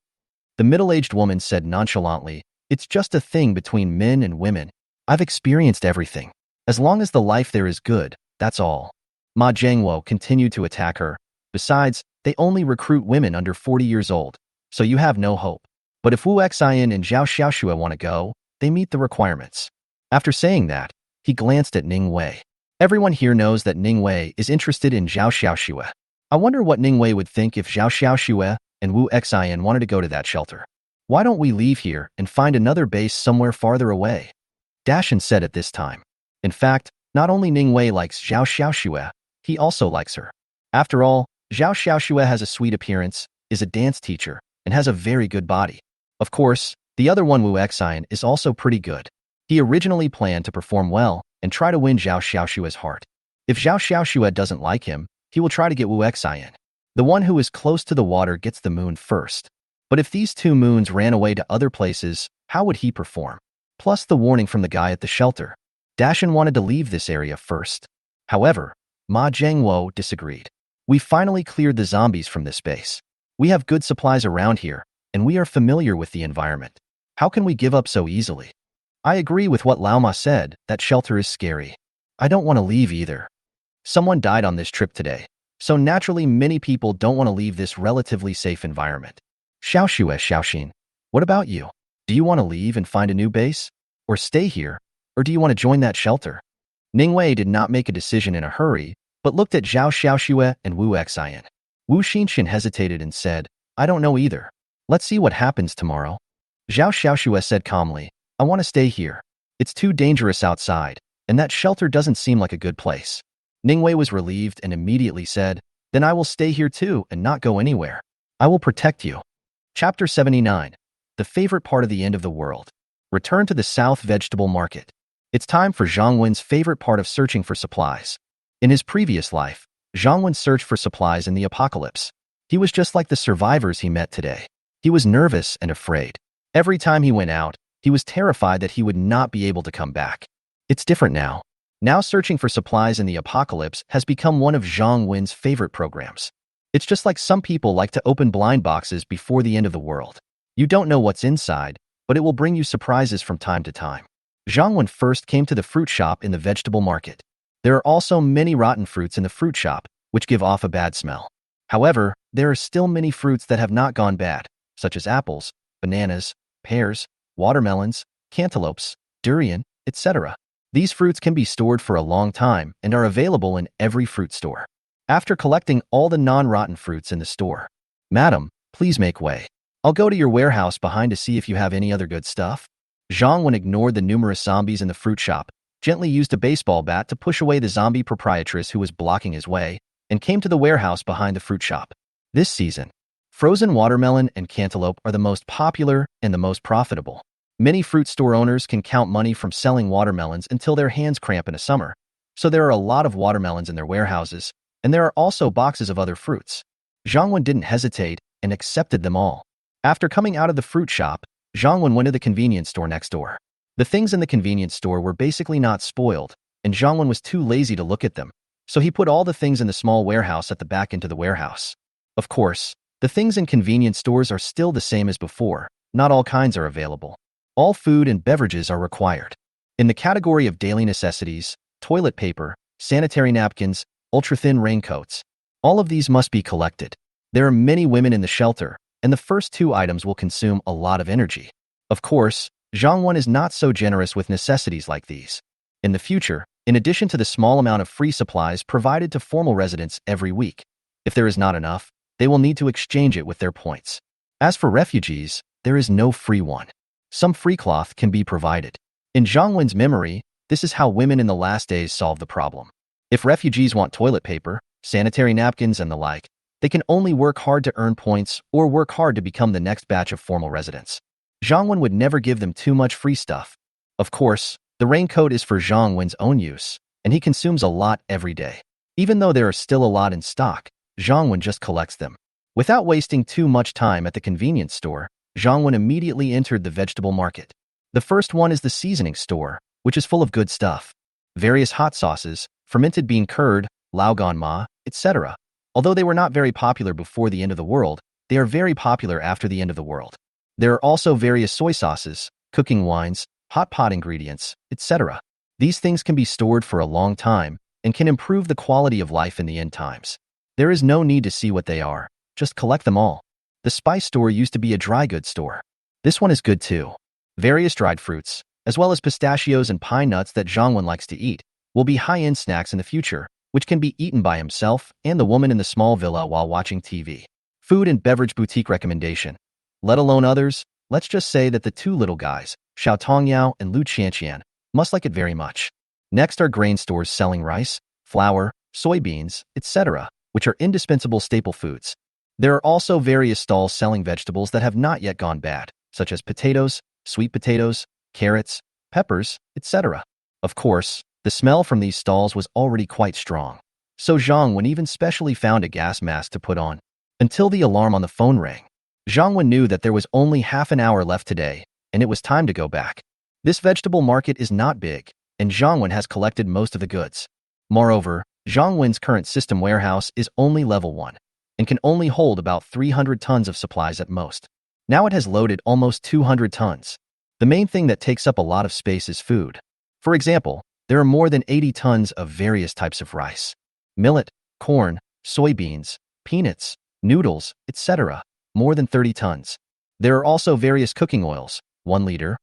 The middle-aged woman said nonchalantly, it's just a thing between men and women. I've experienced everything. As long as the life there is good, that's all. Ma Jiangwo continued to attack her. Besides, they only recruit women under 40 years old, so you have no hope. But if Wu Xian and Zhao Xiaoxue want to go, they meet the requirements. After saying that, he glanced at Ningwei. Everyone here knows that Ningwei is interested in Zhao Xiaoxue. I wonder what Ningwei would think if Zhao Xiaoxue and Wu Xian wanted to go to that shelter. Why don't we leave here and find another base somewhere farther away? Dashan said at this time. In fact, not only Ningwei likes Zhao Xiaoxue, he also likes her. After all, Zhao Xiaoxue has a sweet appearance, is a dance teacher, and has a very good body. Of course, the other one, Wu Xian, is also pretty good. He originally planned to perform well and try to win Zhao Xiaoxue's heart. If Zhao Xiaoxue doesn't like him, he will try to get Wu Xian. The one who is close to the water gets the moon first. But if these two moons ran away to other places, how would he perform? Plus the warning from the guy at the shelter. Dashan wanted to leave this area first. However, Ma Jiangwo disagreed. We finally cleared the zombies from this base. We have good supplies around here, and we are familiar with the environment. How can we give up so easily? I agree with what Lao Ma said, that shelter is scary. I don't want to leave either. Someone died on this trip today, so naturally many people don't want to leave this relatively safe environment. Xiaoxue Xiaoxin, what about you? Do you want to leave and find a new base? Or stay here? Or do you want to join that shelter? Ningwei did not make a decision in a hurry, but looked at Zhao Xiaoxue and Wu Xian. Wu Xinxian hesitated and said, I don't know either. Let's see what happens tomorrow. Zhao Xiaoxue said calmly, I want to stay here. It's too dangerous outside, and that shelter doesn't seem like a good place. Ningwei was relieved and immediately said, then I will stay here too and not go anywhere. I will protect you. Chapter 79. The favorite part of the end of the world. Return to the South Vegetable Market. It's time for Zhang Wen's favorite part of searching for supplies. In his previous life, Zhang Wen searched for supplies in the apocalypse. He was just like the survivors he met today. He was nervous and afraid. Every time he went out, he was terrified that he would not be able to come back. It's different now. Now searching for supplies in the apocalypse has become one of Zhang Wen's favorite programs. It's just like some people like to open blind boxes before the end of the world. You don't know what's inside, but it will bring you surprises from time to time. Zhang Wen first came to the fruit shop in the vegetable market. There are also many rotten fruits in the fruit shop, which give off a bad smell. However, there are still many fruits that have not gone bad, such as apples, bananas, pears, watermelons, cantaloupes, durian, etc. These fruits can be stored for a long time and are available in every fruit store. After collecting all the non-rotten fruits in the store, Madam, please make way. I'll go to your warehouse behind to see if you have any other good stuff. Zhang Wen ignored the numerous zombies in the fruit shop, gently used a baseball bat to push away the zombie proprietress who was blocking his way, and came to the warehouse behind the fruit shop. This season, frozen watermelon and cantaloupe are the most popular and the most profitable. Many fruit store owners can count money from selling watermelons until their hands cramp in the summer, so there are a lot of watermelons in their warehouses, and there are also boxes of other fruits. Zhang Wen didn't hesitate and accepted them all. After coming out of the fruit shop, Zhang Wen went to the convenience store next door. The things in the convenience store were basically not spoiled, and Zhang Wen was too lazy to look at them, so he put all the things in the small warehouse at the back into the warehouse. Of course, the things in convenience stores are still the same as before. Not all kinds are available. All food and beverages are required. In the category of daily necessities, toilet paper, sanitary napkins, ultra-thin raincoats, all of these must be collected. There are many women in the shelter, and the first two items will consume a lot of energy. Of course, Zhang Wen is not so generous with necessities like these. In the future, in addition to the small amount of free supplies provided to formal residents every week, if there is not enough, they will need to exchange it with their points. As for refugees, there is no free one. Some free cloth can be provided. In Zhang Wen's memory, this is how women in the last days solve the problem. If refugees want toilet paper, sanitary napkins, and the like, they can only work hard to earn points or work hard to become the next batch of formal residents. Zhang Wen would never give them too much free stuff. Of course, the raincoat is for Zhang Wen's own use, and he consumes a lot every day. Even though there are still a lot in stock, Zhang Wen just collects them. Without wasting too much time at the convenience store, Zhang Wen immediately entered the vegetable market. The first one is the seasoning store, which is full of good stuff. Various hot sauces, fermented bean curd, laogan ma, etc. Although they were not very popular before the end of the world, they are very popular after the end of the world. There are also various soy sauces, cooking wines, hot pot ingredients, etc. These things can be stored for a long time and can improve the quality of life in the end times. There is no need to see what they are, just collect them all. The spice store used to be a dry goods store. This one is good too. Various dried fruits, as well as pistachios and pine nuts that Zhang Wen likes to eat, will be high-end snacks in the future, which can be eaten by himself and the woman in the small villa while watching TV. Food and beverage boutique recommendation. Let alone others, let's just say that the two little guys, Xiao Tongyao and Lu Qianqian, must like it very much. Next are grain stores selling rice, flour, soybeans, etc., which are indispensable staple foods. There are also various stalls selling vegetables that have not yet gone bad, such as potatoes, sweet potatoes, carrots, peppers, etc. Of course, the smell from these stalls was already quite strong, so Zhang Wen even specially found a gas mask to put on. Until the alarm on the phone rang, Zhang Wen knew that there was only half an hour left today, and it was time to go back. This vegetable market is not big, and Zhang Wen has collected most of the goods. Moreover, Zhang Wen's current system warehouse is only level 1, and can only hold about 300 tons of supplies at most. Now it has loaded almost 200 tons. The main thing that takes up a lot of space is food. For example, there are more than 80 tons of various types of rice, millet, corn, soybeans, peanuts, noodles, etc. More than 30 tons. There are also various cooking oils, 1 liter,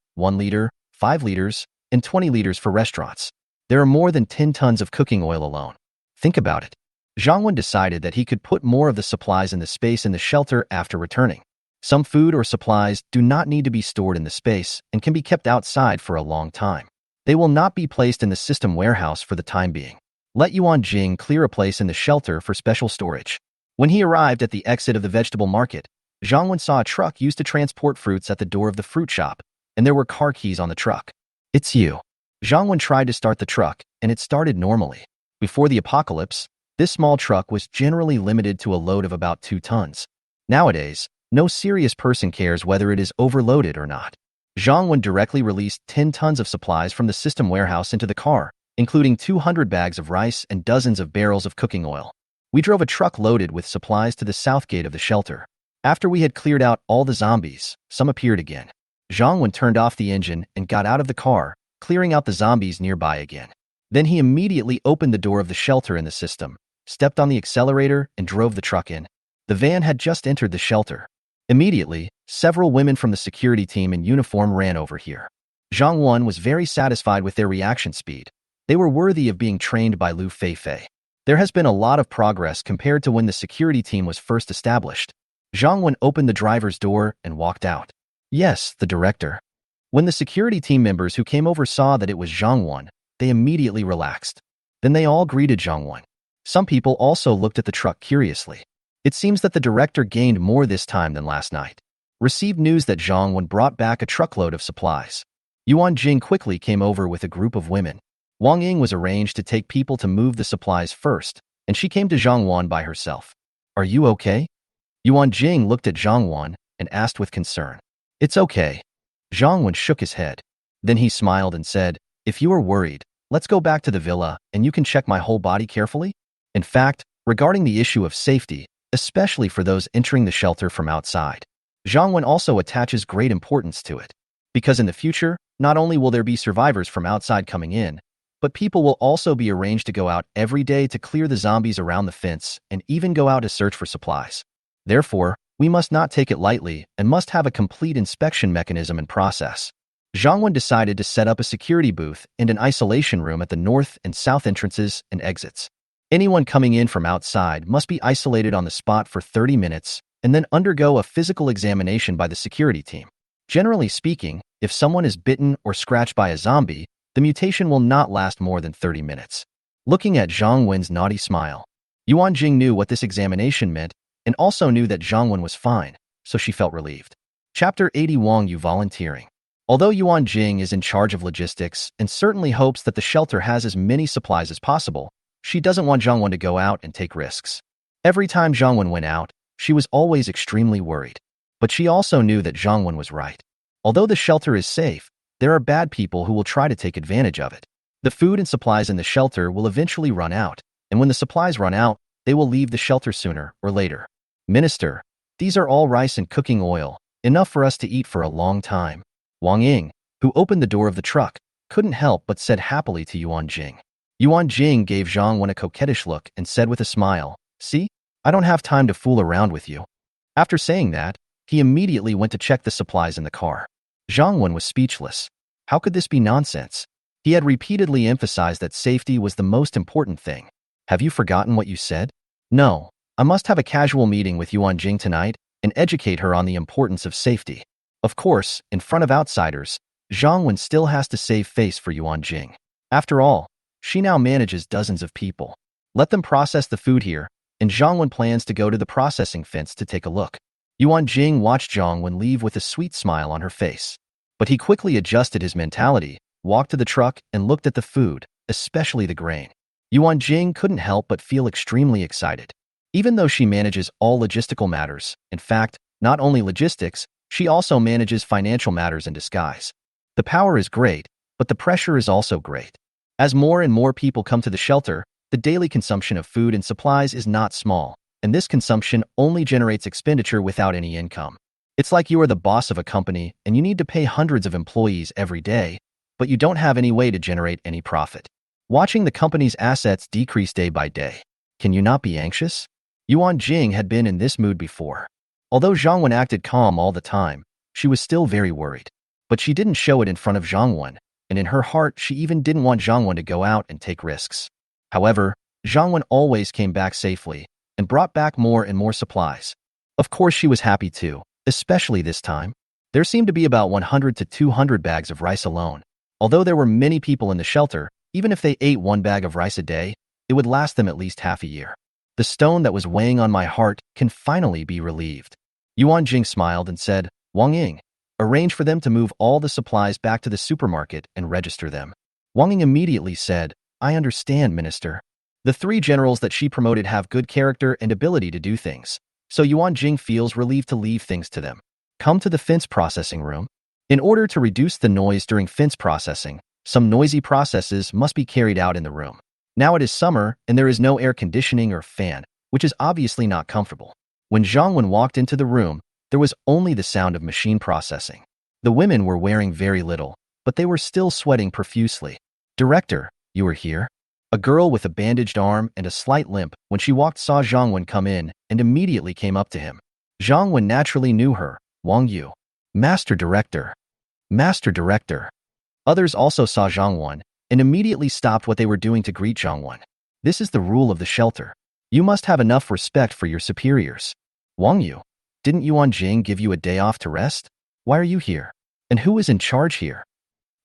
5 liters, and 20 liters for restaurants. There are more than 10 tons of cooking oil alone. Think about it. Zhang Wen decided that he could put more of the supplies in the space in the shelter after returning. Some food or supplies do not need to be stored in the space and can be kept outside for a long time. They will not be placed in the system warehouse for the time being. Let Yuan Jing clear a place in the shelter for special storage. When he arrived at the exit of the vegetable market, Zhang Wen saw a truck used to transport fruits at the door of the fruit shop, and there were car keys on the truck. It's you. Zhang Wen tried to start the truck, and it started normally. Before the apocalypse, this small truck was generally limited to a load of about 2 tons. Nowadays, no serious person cares whether it is overloaded or not. Zhang Wen directly released 10 tons of supplies from the system warehouse into the car, including 200 bags of rice and dozens of barrels of cooking oil. We drove a truck loaded with supplies to the south gate of the shelter. After we had cleared out all the zombies, some appeared again. Zhang Wen turned off the engine and got out of the car, clearing out the zombies nearby again. Then he immediately opened the door of the shelter in the system, stepped on the accelerator, and drove the truck in. The van had just entered the shelter. Immediately, several women from the security team in uniform ran over here. Zhang Wen was very satisfied with their reaction speed. They were worthy of being trained by Lu Feifei. There has been a lot of progress compared to when the security team was first established. Zhang Wen opened the driver's door and walked out. Yes, the director. When the security team members who came over saw that it was Zhang Wen, they immediately relaxed. Then they all greeted Zhang Wen. Some people also looked at the truck curiously. It seems that the director gained more this time than last night. Received news that Zhang Wen brought back a truckload of supplies. Yuan Jing quickly came over with a group of women. Wang Ying was arranged to take people to move the supplies first, and she came to Zhang Wen by herself. Are you okay? Yuan Jing looked at Zhang Wen and asked with concern. It's okay. Zhang Wen shook his head. Then he smiled and said, "If you are worried, let's go back to the villa and you can check my whole body carefully." In fact, regarding the issue of safety, especially for those entering the shelter from outside, Zhang Wen also attaches great importance to it. Because in the future, not only will there be survivors from outside coming in, but people will also be arranged to go out every day to clear the zombies around the fence and even go out to search for supplies. Therefore, we must not take it lightly and must have a complete inspection mechanism and process. Zhang Wen decided to set up a security booth and an isolation room at the north and south entrances and exits. Anyone coming in from outside must be isolated on the spot for 30 minutes and then undergo a physical examination by the security team. Generally speaking, if someone is bitten or scratched by a zombie, the mutation will not last more than 30 minutes. Looking at Zhang Wen's naughty smile, Yuan Jing knew what this examination meant and also knew that Zhang Wen was fine, so she felt relieved. Chapter 80 Wang Yu volunteering. Although Yuan Jing is in charge of logistics and certainly hopes that the shelter has as many supplies as possible, she doesn't want Zhang Wen to go out and take risks. Every time Zhang Wen went out, she was always extremely worried. But she also knew that Zhang Wen was right. Although the shelter is safe, there are bad people who will try to take advantage of it. The food and supplies in the shelter will eventually run out, and when the supplies run out, they will leave the shelter sooner or later. Minister, these are all rice and cooking oil, enough for us to eat for a long time. Wang Ying, who opened the door of the truck, couldn't help but said happily to Yuan Jing. Yuan Jing gave Zhang Wen a coquettish look and said with a smile, "See, I don't have time to fool around with you." After saying that, he immediately went to check the supplies in the car. Zhang Wen was speechless. How could this be nonsense? He had repeatedly emphasized that safety was the most important thing. Have you forgotten what you said? No, I must have a casual meeting with Yuan Jing tonight and educate her on the importance of safety. Of course, in front of outsiders, Zhang Wen still has to save face for Yuan Jing. After all, she now manages dozens of people. Let them process the food here, and Zhang Wen plans to go to the processing fence to take a look. Yuan Jing watched Zhang Wen leave with a sweet smile on her face. But he quickly adjusted his mentality, walked to the truck, and looked at the food, especially the grain. Yuan Jing couldn't help but feel extremely excited. Even though she manages all logistical matters, in fact, not only logistics, she also manages financial matters in disguise. The power is great, but the pressure is also great. As more and more people come to the shelter, the daily consumption of food and supplies is not small, and this consumption only generates expenditure without any income. It's like you are the boss of a company and you need to pay hundreds of employees every day, but you don't have any way to generate any profit. Watching the company's assets decrease day by day, can you not be anxious? Yuan Jing had been in this mood before. Although Zhang Wen acted calm all the time, she was still very worried. But she didn't show it in front of Zhang Wen, and in her heart she even didn't want Zhang Wen to go out and take risks. However, Zhang Wen always came back safely and brought back more and more supplies. Of course she was happy too, especially this time. There seemed to be about 100 to 200 bags of rice alone. Although there were many people in the shelter, even if they ate one bag of rice a day, it would last them at least half a year. The stone that was weighing on my heart can finally be relieved. Yuan Jing smiled and said, "Wang Ying, arrange for them to move all the supplies back to the supermarket and register them." Wang Ying immediately said, "I understand, Minister." The three generals that she promoted have good character and ability to do things, so Yuan Jing feels relieved to leave things to them. Come to the fence processing room. In order to reduce the noise during fence processing, some noisy processes must be carried out in the room. Now it is summer and there is no air conditioning or fan, which is obviously not comfortable. When Zhang Wen walked into the room, there was only the sound of machine processing. The women were wearing very little, but they were still sweating profusely. "Director, you are here?" A girl with a bandaged arm and a slight limp when she walked saw Zhang Wen come in and immediately came up to him. Zhang Wen naturally knew her. "Wang Yu." "Master Director." "Master Director." Others also saw Zhang Wen and immediately stopped what they were doing to greet Zhang Wen. This is the rule of the shelter. You must have enough respect for your superiors. "Wang Yu, didn't Yuan Jing give you a day off to rest? Why are you here? And who is in charge here?"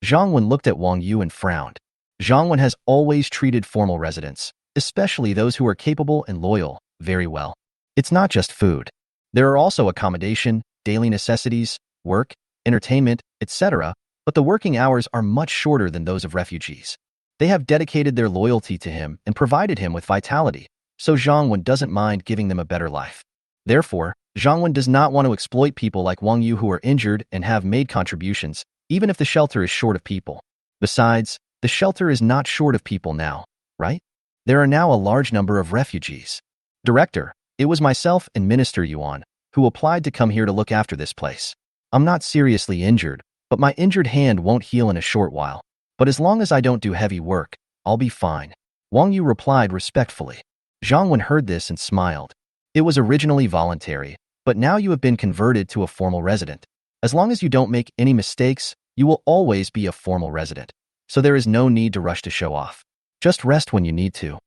Zhang Wen looked at Wang Yu and frowned. Zhang Wen has always treated formal residents, especially those who are capable and loyal, very well. It's not just food. There are also accommodation, daily necessities, work, entertainment, etc., but the working hours are much shorter than those of refugees. They have dedicated their loyalty to him and provided him with vitality, so Zhang Wen doesn't mind giving them a better life. Therefore, Zhang Wen does not want to exploit people like Wang Yu who are injured and have made contributions, even if the shelter is short of people. Besides, the shelter is not short of people now, right? There are now a large number of refugees. Director, it was myself and Minister Yuan who applied to come here to look after this place. I'm not seriously injured, but my injured hand won't heal in a short while. But as long as I don't do heavy work, I'll be fine. Wang Yu replied respectfully. Zhang Wen heard this and smiled. It was originally voluntary, but now you have been converted to a formal resident. As long as you don't make any mistakes, you will always be a formal resident. So there is no need to rush to show off. Just rest when you need to.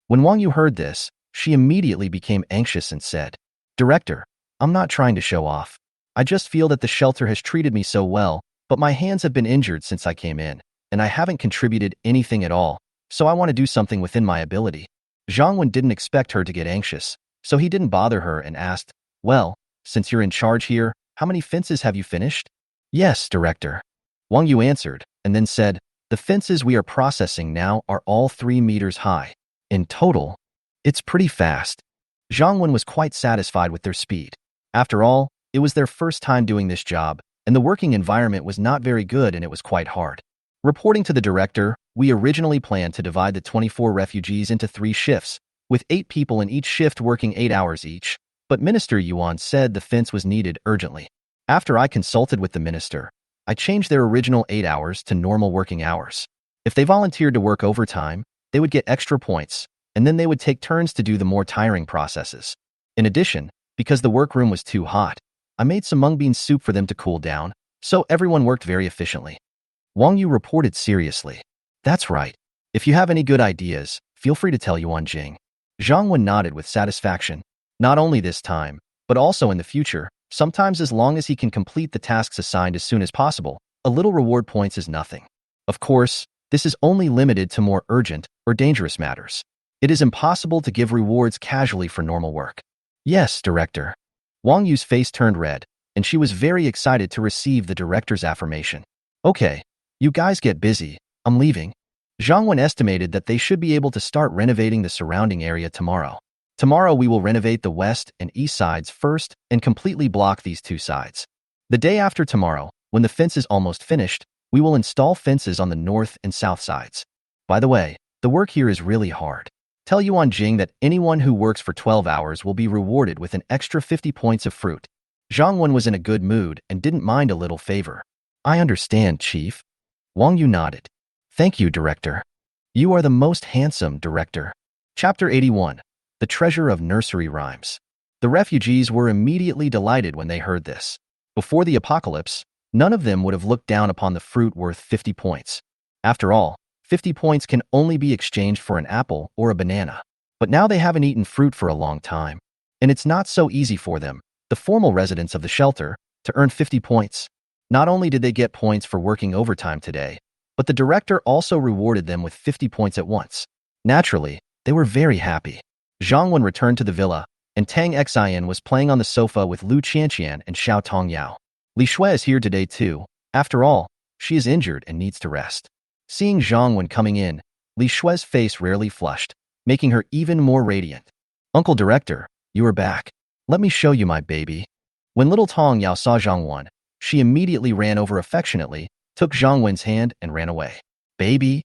When Wang Yu heard this, she immediately became anxious and said, Director, I'm not trying to show off. I just feel that the shelter has treated me so well, but my hands have been injured since I came in, and I haven't contributed anything at all, so I want to do something within my ability. Zhang Wen didn't expect her to get anxious, so he didn't bother her and asked, Well, since you're in charge here, how many fences have you finished? Yes, Director. Wang Yu answered, and then said, The fences we are processing now are all 3 meters high. In total, it's pretty fast. Zhang Wen was quite satisfied with their speed. After all, it was their first time doing this job, and the working environment was not very good and it was quite hard. Reporting to the director, we originally planned to divide the 24 refugees into 3 shifts, with 8 people in each shift working 8 hours each, but Minister Yuan said the fence was needed urgently. After I consulted with the minister, I changed their original 8 hours to normal working hours. If they volunteered to work overtime, they would get extra points, and then they would take turns to do the more tiring processes. In addition, because the workroom was too hot, I made some mung bean soup for them to cool down, so everyone worked very efficiently. Wang Yu reported seriously. That's right. If you have any good ideas, feel free to tell Yuan Jing. Zhang Wen nodded with satisfaction. Not only this time, but also in the future, sometimes as long as he can complete the tasks assigned as soon as possible, a little reward points is nothing. Of course, this is only limited to more urgent or dangerous matters. It is impossible to give rewards casually for normal work. Yes, Director. Wang Yu's face turned red, and she was very excited to receive the director's affirmation. Okay, you guys get busy. I'm leaving. Zhang Wen estimated that they should be able to start renovating the surrounding area tomorrow. Tomorrow we will renovate the west and east sides first and completely block these 2 sides. The day after tomorrow, when the fence is almost finished, we will install fences on the north and south sides. By the way, the work here is really hard. Tell Yuan Jing that anyone who works for 12 hours will be rewarded with an extra 50 points of fruit. Zhang Wen was in a good mood and didn't mind a little favor. I understand, Chief. Wang Yu nodded. Thank you, Director. You are the most handsome Director. Chapter 81. The Treasure of Nursery Rhymes. The refugees were immediately delighted when they heard this. Before the apocalypse, none of them would have looked down upon the fruit worth 50 points. After all, 50 points can only be exchanged for an apple or a banana. But now they haven't eaten fruit for a long time. And it's not so easy for them, the formal residents of the shelter, to earn 50 points. Not only did they get points for working overtime today, but the director also rewarded them with 50 points at once. Naturally, they were very happy. Zhang Wen returned to the villa, and Tang Xian was playing on the sofa with Lu Qianqian and Xiao Tongyao. Li Shui is here today too. After all, she is injured and needs to rest. Seeing Zhang Wen coming in, Li Shui's face rarely flushed, making her even more radiant. Uncle Director, you are back. Let me show you my baby. When little Tong Yao saw Zhang Wen, she immediately ran over affectionately, took Zhang Wen's hand and ran away. Baby?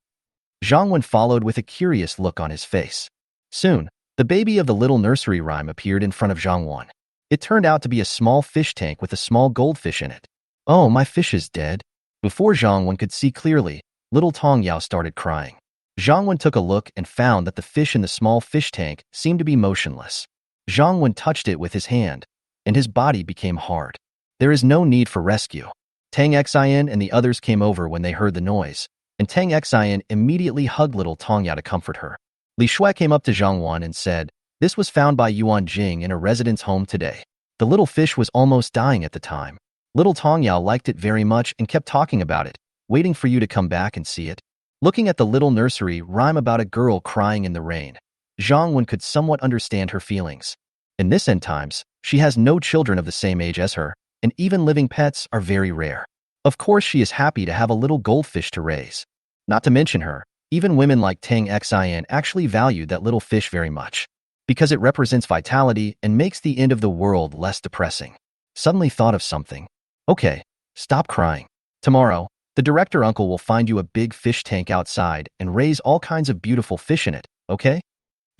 Zhang Wen followed with a curious look on his face. Soon, the baby of the little nursery rhyme appeared in front of Zhang Wen. It turned out to be a small fish tank with a small goldfish in it. Oh, my fish is dead. Before Zhang Wen could see clearly, little Tong Yao started crying. Zhang Wen took a look and found that the fish in the small fish tank seemed to be motionless. Zhang Wen touched it with his hand, and his body became hard. There is no need for rescue. Tang Xian and the others came over when they heard the noise, and Tang Xian immediately hugged little Tong Yao to comfort her. Li Shui came up to Zhang Wen and said, This was found by Yuan Jing in a resident's home today. The little fish was almost dying at the time. Little Tong Yao liked it very much and kept talking about it, waiting for you to come back and see it. Looking at the little nursery rhyme about a girl crying in the rain, Zhang Wen could somewhat understand her feelings. In this end times, she has no children of the same age as her, and even living pets are very rare. Of course she is happy to have a little goldfish to raise. Not to mention her, even women like Tang Xian actually valued that little fish very much, because it represents vitality and makes the end of the world less depressing. Suddenly thought of something. Okay, stop crying. Tomorrow, the director uncle will find you a big fish tank outside and raise all kinds of beautiful fish in it, okay?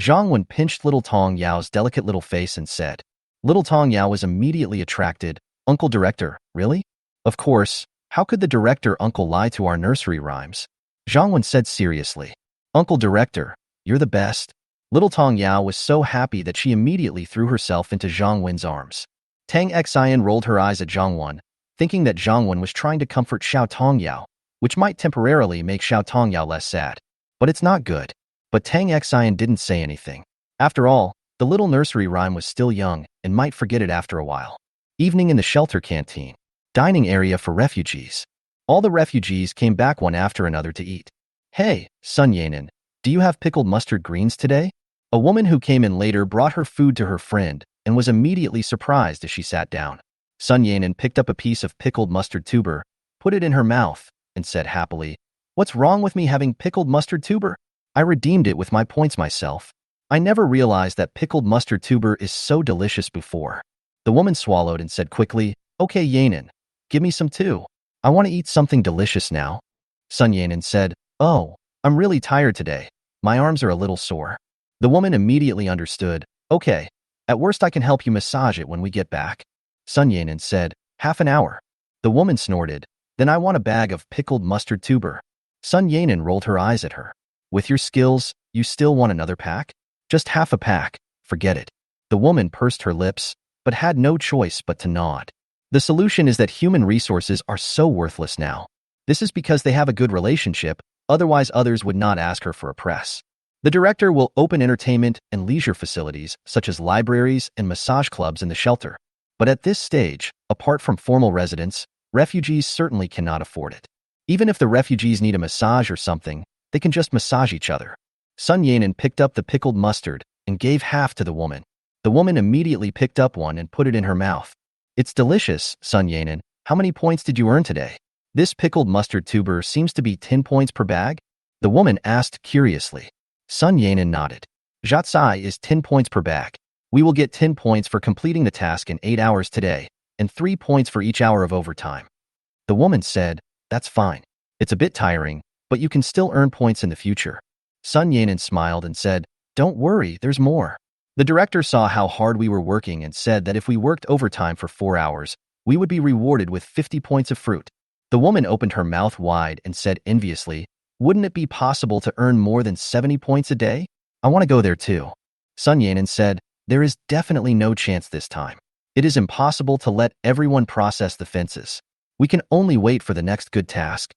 Zhang Wen pinched little Tong Yao's delicate little face and said. Little Tong Yao was immediately attracted. Uncle Director, really? Of course, how could the director uncle lie to our nursery rhymes? Zhang Wen said seriously. Uncle Director, you're the best. Little Tong Yao was so happy that she immediately threw herself into Zhang Wen's arms. Tang Xian rolled her eyes at Zhang Wen, thinking that Zhang Wen was trying to comfort Xiao Tong Yao, which might temporarily make Xiao Tong Yao less sad. But it's not good. But Tang Xian didn't say anything. After all, the little nursery rhyme was still young and might forget it after a while. Evening in the shelter canteen. Dining area for refugees. All the refugees came back one after another to eat. Hey, Sun Yanan, do you have pickled mustard greens today? A woman who came in later brought her food to her friend and was immediately surprised as she sat down. Sun Yanan picked up a piece of pickled mustard tuber, put it in her mouth, and said happily, What's wrong with me having pickled mustard tuber? I redeemed it with my points myself. I never realized that pickled mustard tuber is so delicious before. The woman swallowed and said quickly, Okay, Yanan, give me some too. I want to eat something delicious now. Sun Yanan said, Oh, I'm really tired today. My arms are a little sore. The woman immediately understood. Okay, at worst I can help you massage it when we get back. Sun Yanan said, Half an hour. The woman snorted. Then I want a bag of pickled mustard tuber. Sun Yanan rolled her eyes at her. With your skills, you still want another pack? Just half a pack, forget it. The woman pursed her lips, but had no choice but to nod. The solution is that human resources are so worthless now. This is because they have a good relationship, otherwise others would not ask her for a press. The director will open entertainment and leisure facilities, such as libraries and massage clubs in the shelter. But at this stage, apart from formal residents, refugees certainly cannot afford it. Even if the refugees need a massage or something, they can just massage each other. Sun Yanan picked up the pickled mustard and gave half to the woman. The woman immediately picked up one and put it in her mouth. It's delicious, Sun Yanan. How many points did you earn today? This pickled mustard tuber seems to be 10 points per bag? The woman asked curiously. Sun Yanan nodded. Zhatsai is 10 points per bag. We will get 10 points for completing the task in 8 hours today, and 3 points for each hour of overtime. The woman said, That's fine. It's a bit tiring, but you can still earn points in the future. Sun Yanan smiled and said, Don't worry, there's more. The director saw how hard we were working and said that if we worked overtime for 4 hours, we would be rewarded with 50 points of fruit. The woman opened her mouth wide and said enviously, Wouldn't it be possible to earn more than 70 points a day? I want to go there too. Sun Yanan said, There is definitely no chance this time. It is impossible to let everyone process the fences. We can only wait for the next good task.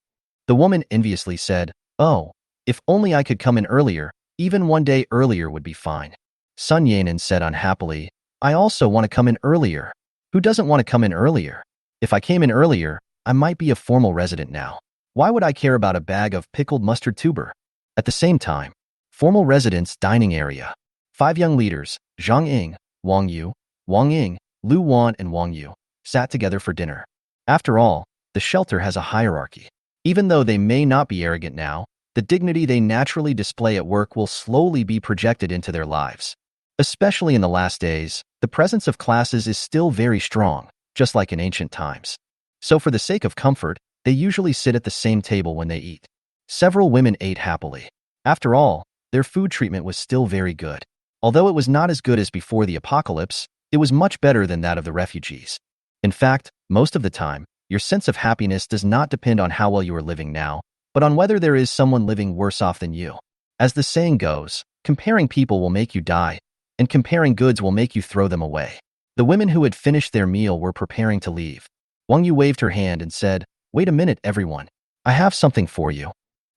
The woman enviously said, Oh, if only I could come in earlier, even 1 day earlier would be fine. Sun Yanan said unhappily, I also want to come in earlier. Who doesn't want to come in earlier? If I came in earlier, I might be a formal resident now. Why would I care about a bag of pickled mustard tuber? At the same time, formal residence dining area. 5 young leaders, Zhang Ying, Wang Yu, Wang Ying, Lu Wan and Wang Yu, sat together for dinner. After all, the shelter has a hierarchy. Even though they may not be arrogant now, the dignity they naturally display at work will slowly be projected into their lives. Especially in the last days, the presence of classes is still very strong, just like in ancient times. So for the sake of comfort, they usually sit at the same table when they eat. Several women ate happily. After all, their food treatment was still very good. Although it was not as good as before the apocalypse, it was much better than that of the refugees. In fact, most of the time, your sense of happiness does not depend on how well you are living now, but on whether there is someone living worse off than you. As the saying goes, comparing people will make you die, and comparing goods will make you throw them away. The women who had finished their meal were preparing to leave. Wang Yu waved her hand and said, Wait a minute, everyone. I have something for you.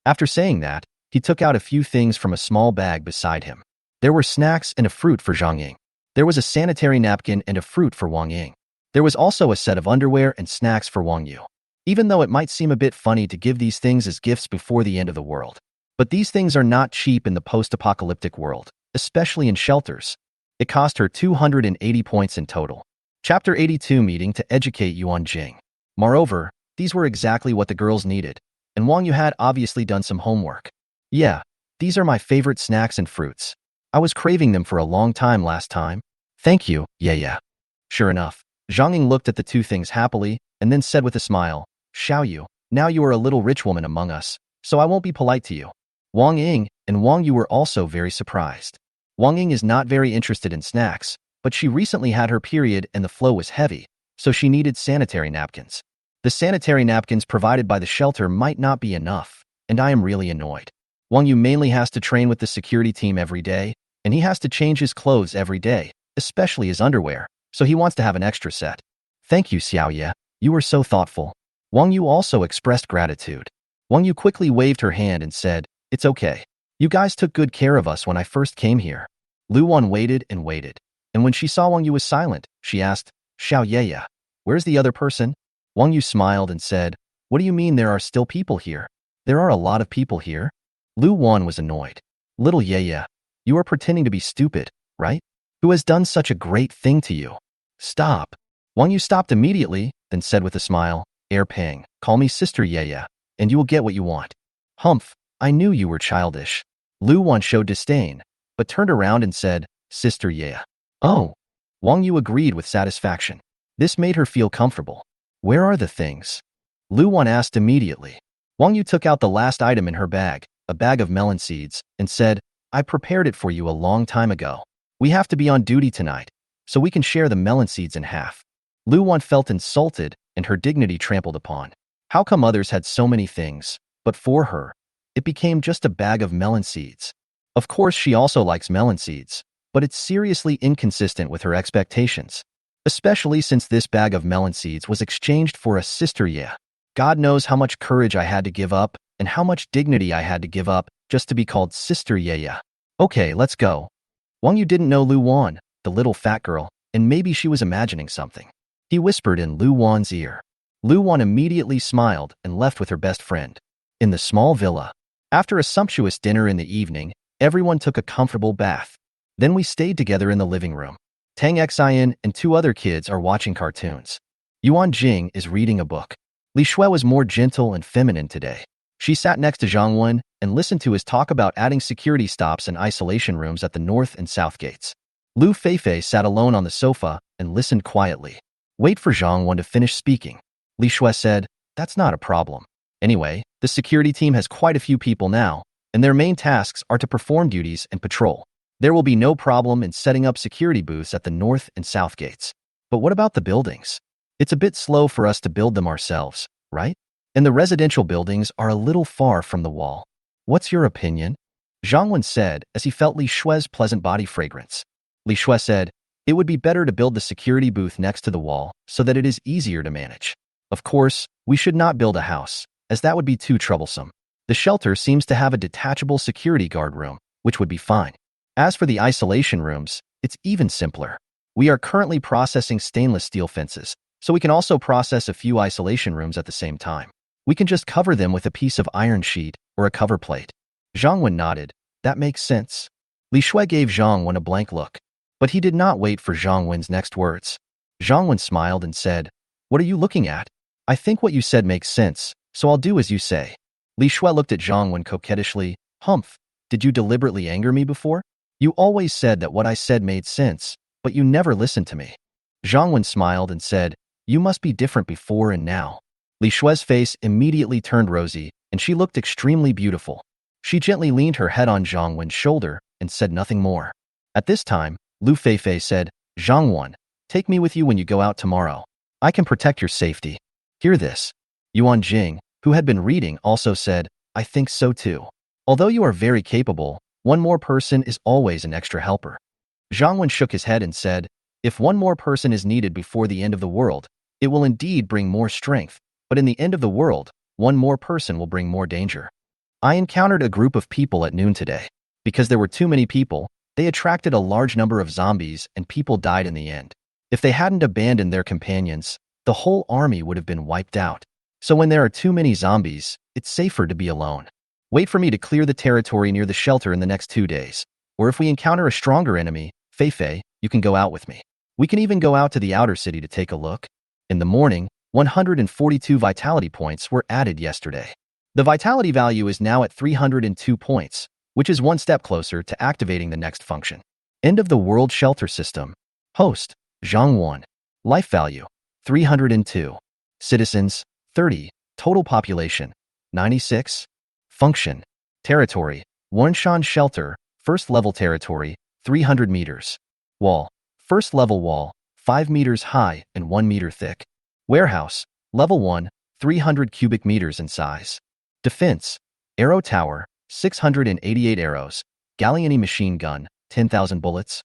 After saying that, he took out a few things from a small bag beside him. There were snacks and a fruit for Zhang Ying. There was a sanitary napkin and a fruit for Wang Ying. There was also a set of underwear and snacks for Wang Yu. Even though it might seem a bit funny to give these things as gifts before the end of the world. But these things are not cheap in the post-apocalyptic world, especially in shelters. It cost her 280 points in total. Chapter 82 Meeting to educate Yuan Jing. Moreover, these were exactly what the girls needed, and Wang Yu had obviously done some homework. Yeah, these are my favorite snacks and fruits. I was craving them for a long time last time. Thank you, yeah. Sure enough, Zhang Ying looked at the two things happily and then said with a smile, Xiao Yu, Now you are a little rich woman among us, so I won't be polite to you. Wang Ying and Wang Yu were also very surprised. Wang Ying is not very interested in snacks, but she recently had her period and the flow was heavy, so she needed sanitary napkins. The sanitary napkins provided by the shelter might not be enough, and I am really annoyed. Wang Yu mainly has to train with the security team every day, and he has to change his clothes every day, especially his underwear, so he wants to have an extra set. Thank you, Xiaoye. You were so thoughtful. Wang Yu also expressed gratitude. Wang Yu quickly waved her hand and said, "It's okay. You guys took good care of us when I first came here." Lu Wan waited and waited, and when she saw Wang Yu was silent, she asked, "Xiaoye, where's the other person?" Wang Yu smiled and said, "What do you mean there are still people here? There are a lot of people here." Lu Wan was annoyed. "Little Yeye, you are pretending to be stupid, right? Who has done such a great thing to you?" "Stop." Wang Yu stopped immediately, then said with a smile, "Air Peng, call me Sister Yeye, and you will get what you want." "Humph, I knew you were childish." Lu Wan showed disdain, but turned around and said, "Sister Yeye." "Oh." Wang Yu agreed with satisfaction. This made her feel comfortable. "Where are the things?" Lu Wan asked immediately. Wang Yu took out the last item in her bag, a bag of melon seeds, and said, "I prepared it for you a long time ago. We have to be on duty tonight, so we can share the melon seeds in half." Lu Wan felt insulted and her dignity trampled upon. How come others had so many things, but for her, it became just a bag of melon seeds? Of course, she also likes melon seeds, but it's seriously inconsistent with her expectations, especially since this bag of melon seeds was exchanged for a Sister Ye. God knows how much courage I had to give up and how much dignity I had to give up just to be called Sister Ye. "Okay, let's go." Wang Yu didn't know Lu Wan, the little fat girl, and maybe she was imagining something. He whispered in Lu Wan's ear. Lu Wan immediately smiled and left with her best friend. In the small villa, after a sumptuous dinner in the evening, everyone took a comfortable bath. Then we stayed together in the living room. Tang Xian and two other kids are watching cartoons. Yuan Jing is reading a book. Li Shui was more gentle and feminine today. She sat next to Zhang Wen and listened to his talk about adding security stops and isolation rooms at the north and south gates. Lu Feifei sat alone on the sofa and listened quietly. "Wait for Zhang Wen to finish speaking." Li Shui said, "That's not a problem. Anyway, the security team has quite a few people now, and their main tasks are to perform duties and patrol. There will be no problem in setting up security booths at the north and south gates. But what about the buildings? It's a bit slow for us to build them ourselves, right? And the residential buildings are a little far from the wall. What's your opinion?" Zhang Wen said as he felt Li Shui's pleasant body fragrance. Li Shui said, "It would be better to build the security booth next to the wall so that it is easier to manage. Of course, we should not build a house, as that would be too troublesome. The shelter seems to have a detachable security guard room, which would be fine. As for the isolation rooms, it's even simpler. We are currently processing stainless steel fences, so we can also process a few isolation rooms at the same time. We can just cover them with a piece of iron sheet or a cover plate." Zhang Wen nodded. "That makes sense." Li Shui gave Zhang Wen a blank look, but he did not wait for Zhang Wen's next words. Zhang Wen smiled and said, "What are you looking at? I think what you said makes sense, so I'll do as you say." Li Shui looked at Zhang Wen coquettishly. "Humph, did you deliberately anger me before? You always said that what I said made sense, but you never listened to me." Zhang Wen smiled and said, "You must be different before and now." Li Shui's face immediately turned rosy, and she looked extremely beautiful. She gently leaned her head on Zhang Wen's shoulder and said nothing more. At this time, Lu Feifei said, "Zhang Wen, take me with you when you go out tomorrow. I can protect your safety." Hear this. Yuan Jing, who had been reading, also said, "I think so too. Although you are very capable, one more person is always an extra helper." Zhang Wen shook his head and said, "If one more person is needed before the end of the world, it will indeed bring more strength, but in the end of the world, one more person will bring more danger. I encountered a group of people at noon today. Because there were too many people, they attracted a large number of zombies and people died in the end. If they hadn't abandoned their companions, the whole army would have been wiped out. So when there are too many zombies, it's safer to be alone. Wait for me to clear the territory near the shelter in the next 2 days. Or if we encounter a stronger enemy, Feifei, you can go out with me. We can even go out to the outer city to take a look." In the morning, 142 vitality points were added yesterday. The vitality value is now at 302 points, which is one step closer to activating the next function. End of the World Shelter System. Host, Zhang Wan. Life value, 302. Citizens, 30. Total population, 96. Function. Territory, Wanshan Shelter, first level territory, 300 meters. Wall, first level wall, 5 meters high and 1 meter thick. Warehouse, level 1, 300 cubic meters in size. Defense, arrow tower, 688 arrows. Galleony machine gun, 10,000 bullets.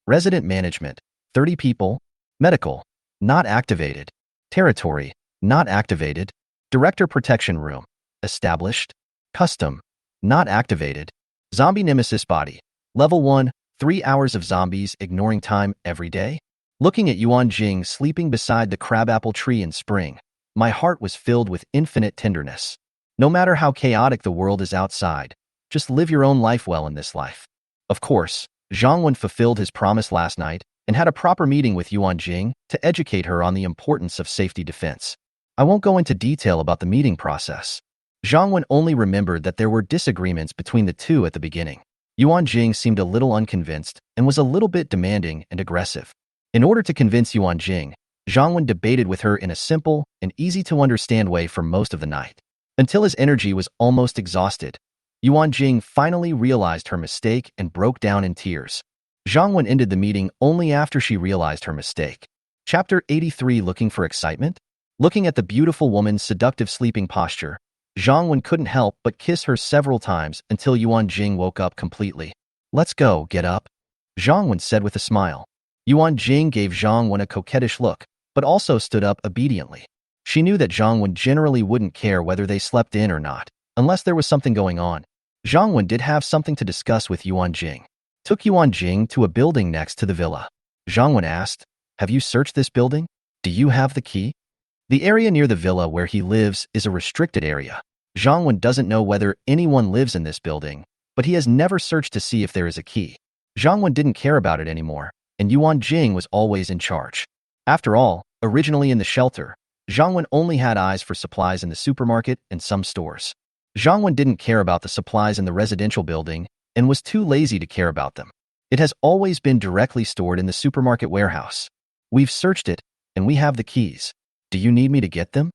Resident management, 30 people. Medical, not activated. Territory, not activated. Director protection room, established. Custom, not activated. Zombie nemesis body, level 1, 3 hours of zombies ignoring time every day. Looking at Yuan Jing sleeping beside the crabapple tree in spring, my heart was filled with infinite tenderness. No matter how chaotic the world is outside, just live your own life well in this life. Of course, Zhang Wen fulfilled his promise last night and had a proper meeting with Yuan Jing to educate her on the importance of safety defense. I won't go into detail about the meeting process. Zhang Wen only remembered that there were disagreements between the two at the beginning. Yuan Jing seemed a little unconvinced and was a little bit demanding and aggressive. In order to convince Yuan Jing, Zhang Wen debated with her in a simple and easy-to-understand way for most of the night. Until his energy was almost exhausted, Yuan Jing finally realized her mistake and broke down in tears. Zhang Wen ended the meeting only after she realized her mistake. Chapter 83. Looking for excitement? Looking at the beautiful woman's seductive sleeping posture, Zhang Wen couldn't help but kiss her several times until Yuan Jing woke up completely. "Let's go, get up," Zhang Wen said with a smile. Yuan Jing gave Zhang Wen a coquettish look, but also stood up obediently. She knew that Zhang Wen generally wouldn't care whether they slept in or not, unless there was something going on. Zhang Wen did have something to discuss with Yuan Jing. Took Yuan Jing to a building next to the villa. Zhang Wen asked, "Have you searched this building? Do you have the key?" The area near the villa where he lives is a restricted area. Zhang Wen doesn't know whether anyone lives in this building, but he has never searched to see if there is a key. Zhang Wen didn't care about it anymore, and Yuan Jing was always in charge. After all, originally in the shelter, Zhang Wen only had eyes for supplies in the supermarket and some stores. Zhang Wen didn't care about the supplies in the residential building and was too lazy to care about them. It has always been directly stored in the supermarket warehouse. We've searched it, and we have the keys. Do you need me to get them?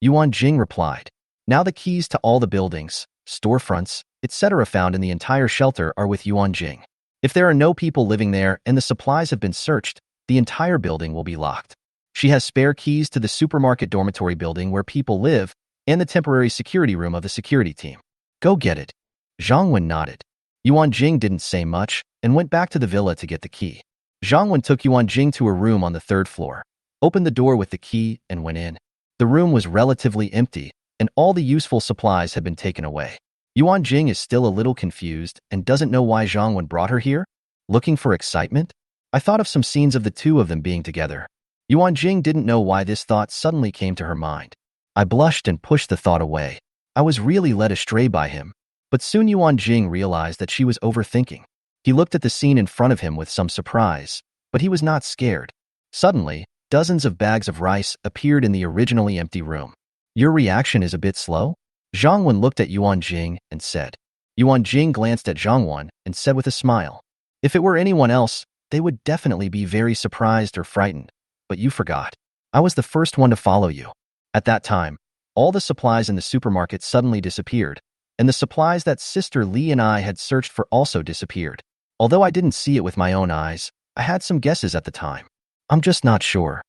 Yuan Jing replied. Now the keys to all the buildings, storefronts, etc. found in the entire shelter are with Yuan Jing. If there are no people living there and the supplies have been searched, the entire building will be locked. She has spare keys to the supermarket dormitory building where people live and the temporary security room of the security team. Go get it. Zhang Wen nodded. Yuan Jing didn't say much and went back to the villa to get the key. Zhang Wen took Yuan Jing to a room on the 3rd floor, opened the door with the key, and went in. The room was relatively empty, and all the useful supplies had been taken away. Yuan Jing is still a little confused and doesn't know why Zhang Wen brought her here. Looking for excitement? I thought of some scenes of the two of them being together. Yuan Jing didn't know why this thought suddenly came to her mind. I blushed and pushed the thought away. I was really led astray by him. But soon Yuan Jing realized that she was overthinking. He looked at the scene in front of him with some surprise, but he was not scared. Suddenly, dozens of bags of rice appeared in the originally empty room. Your reaction is a bit slow? Zhang Wen looked at Yuan Jing and said. Yuan Jing glanced at Zhang Wen and said with a smile, if it were anyone else, they would definitely be very surprised or frightened. But you forgot. I was the first one to follow you. At that time, all the supplies in the supermarket suddenly disappeared, and the supplies that Sister Li and I had searched for also disappeared. Although I didn't see it with my own eyes, I had some guesses at the time. I'm just not sure.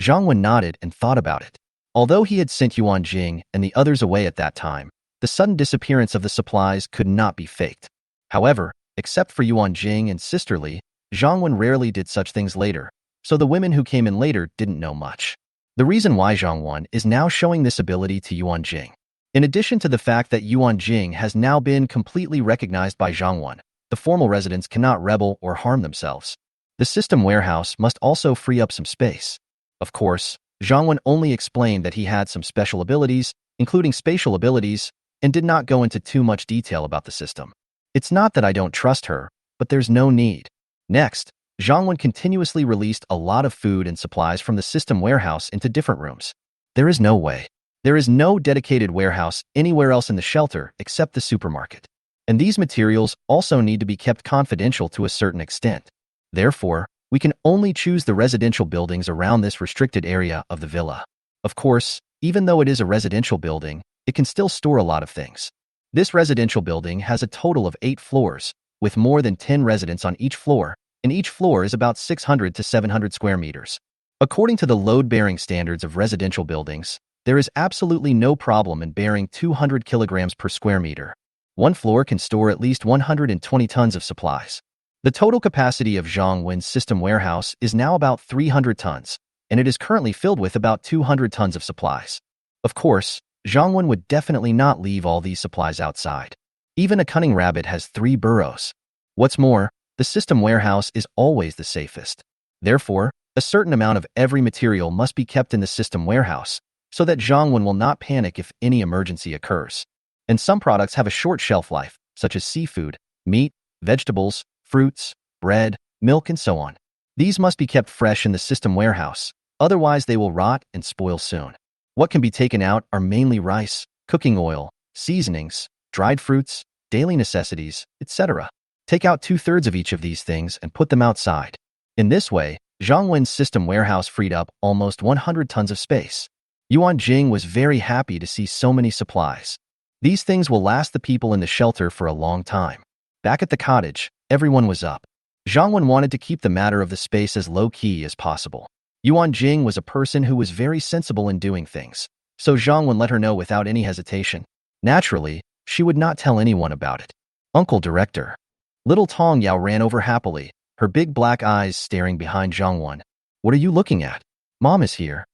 Zhang Wen nodded and thought about it. Although he had sent Yuan Jing and the others away at that time, the sudden disappearance of the supplies could not be faked. However, except for Yuan Jing and Sister Li, Zhang Wen rarely did such things later, so the women who came in later didn't know much. The reason why Zhang Wen is now showing this ability to Yuan Jing. In addition to the fact that Yuan Jing has now been completely recognized by Zhang Wen, the formal residents cannot rebel or harm themselves. The system warehouse must also free up some space. Of course, Zhang Wen only explained that he had some special abilities, including spatial abilities, and did not go into too much detail about the system. It's not that I don't trust her, but there's no need. Next, Zhang Wen continuously released a lot of food and supplies from the system warehouse into different rooms. There is no way. There is no dedicated warehouse anywhere else in the shelter except the supermarket. And these materials also need to be kept confidential to a certain extent. Therefore, we can only choose the residential buildings around this restricted area of the villa. Of course, Even though it is a residential building, it can still store a lot of things. This residential building has a total of 8 floors, with more than 10 residents on each floor, and each floor is about 600 to 700 square meters. According to the load-bearing standards of residential buildings, there is absolutely no problem in bearing 200 kilograms per square meter. One floor can store at least 120 tons of supplies. The total capacity of Zhongwen's system warehouse is now about 300 tons, and it is currently filled with about 200 tons of supplies. Of course, Zhongwen would definitely not leave all these supplies outside. Even a cunning rabbit has 3 burrows. What's more, the system warehouse is always the safest. Therefore, a certain amount of every material must be kept in the system warehouse, so that Zhongwen will not panic if any emergency occurs. And some products have a short shelf life, such as seafood, meat, vegetables, fruits, bread, milk, and so on. These must be kept fresh in the system warehouse, otherwise they will rot and spoil soon. What can be taken out are mainly rice, cooking oil, seasonings, dried fruits, daily necessities, etc. Take out 2/3 of each of these things and put them outside. In this way, Zhongwen's system warehouse freed up almost 100 tons of space. Yuan Jing was very happy to see so many supplies. These things will last the people in the shelter for a long time. Back at the cottage, everyone was up. Zhongwen wanted to keep the matter of the space as low-key as possible. Yuan Jing was a person who was very sensible in doing things, so Zhongwen let her know without any hesitation. Naturally, she would not tell anyone about it. Uncle Director. Little Tong Yao ran over happily, her big black eyes staring behind Zhongwen. What are you looking at? Mom is here.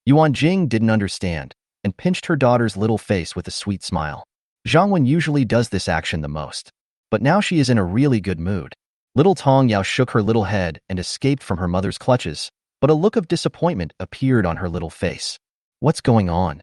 Yuan Jing didn't understand, and pinched her daughter's little face with a sweet smile. Zhongwen usually does this action the most, but now she is in a really good mood. Little Tong Yao shook her little head and escaped from her mother's clutches, but a look of disappointment appeared on her little face. What's going on?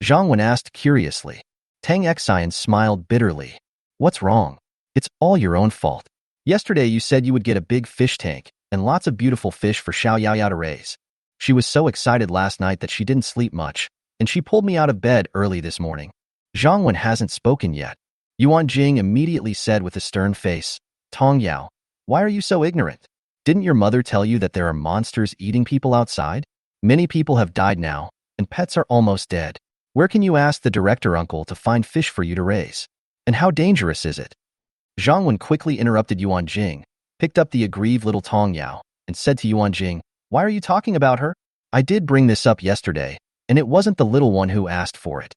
Zhongwen asked curiously. Tang Xian smiled bitterly. What's wrong? It's all your own fault. Yesterday you said you would get a big fish tank and lots of beautiful fish for Xiao Yao Yao to raise. She was so excited last night that she didn't sleep much, and she pulled me out of bed early this morning. Zhongwen hasn't spoken yet. Yuan Jing immediately said with a stern face, Tong Yao, why are you so ignorant? Didn't your mother tell you that there are monsters eating people outside? Many people have died now, and pets are almost dead. Where can you ask the director uncle to find fish for you to raise? And how dangerous is it? Zhongwen quickly interrupted Yuan Jing, picked up the aggrieved little Tong Yao, and said to Yuan Jing, why are you talking about her? I did bring this up yesterday, and it wasn't the little one who asked for it.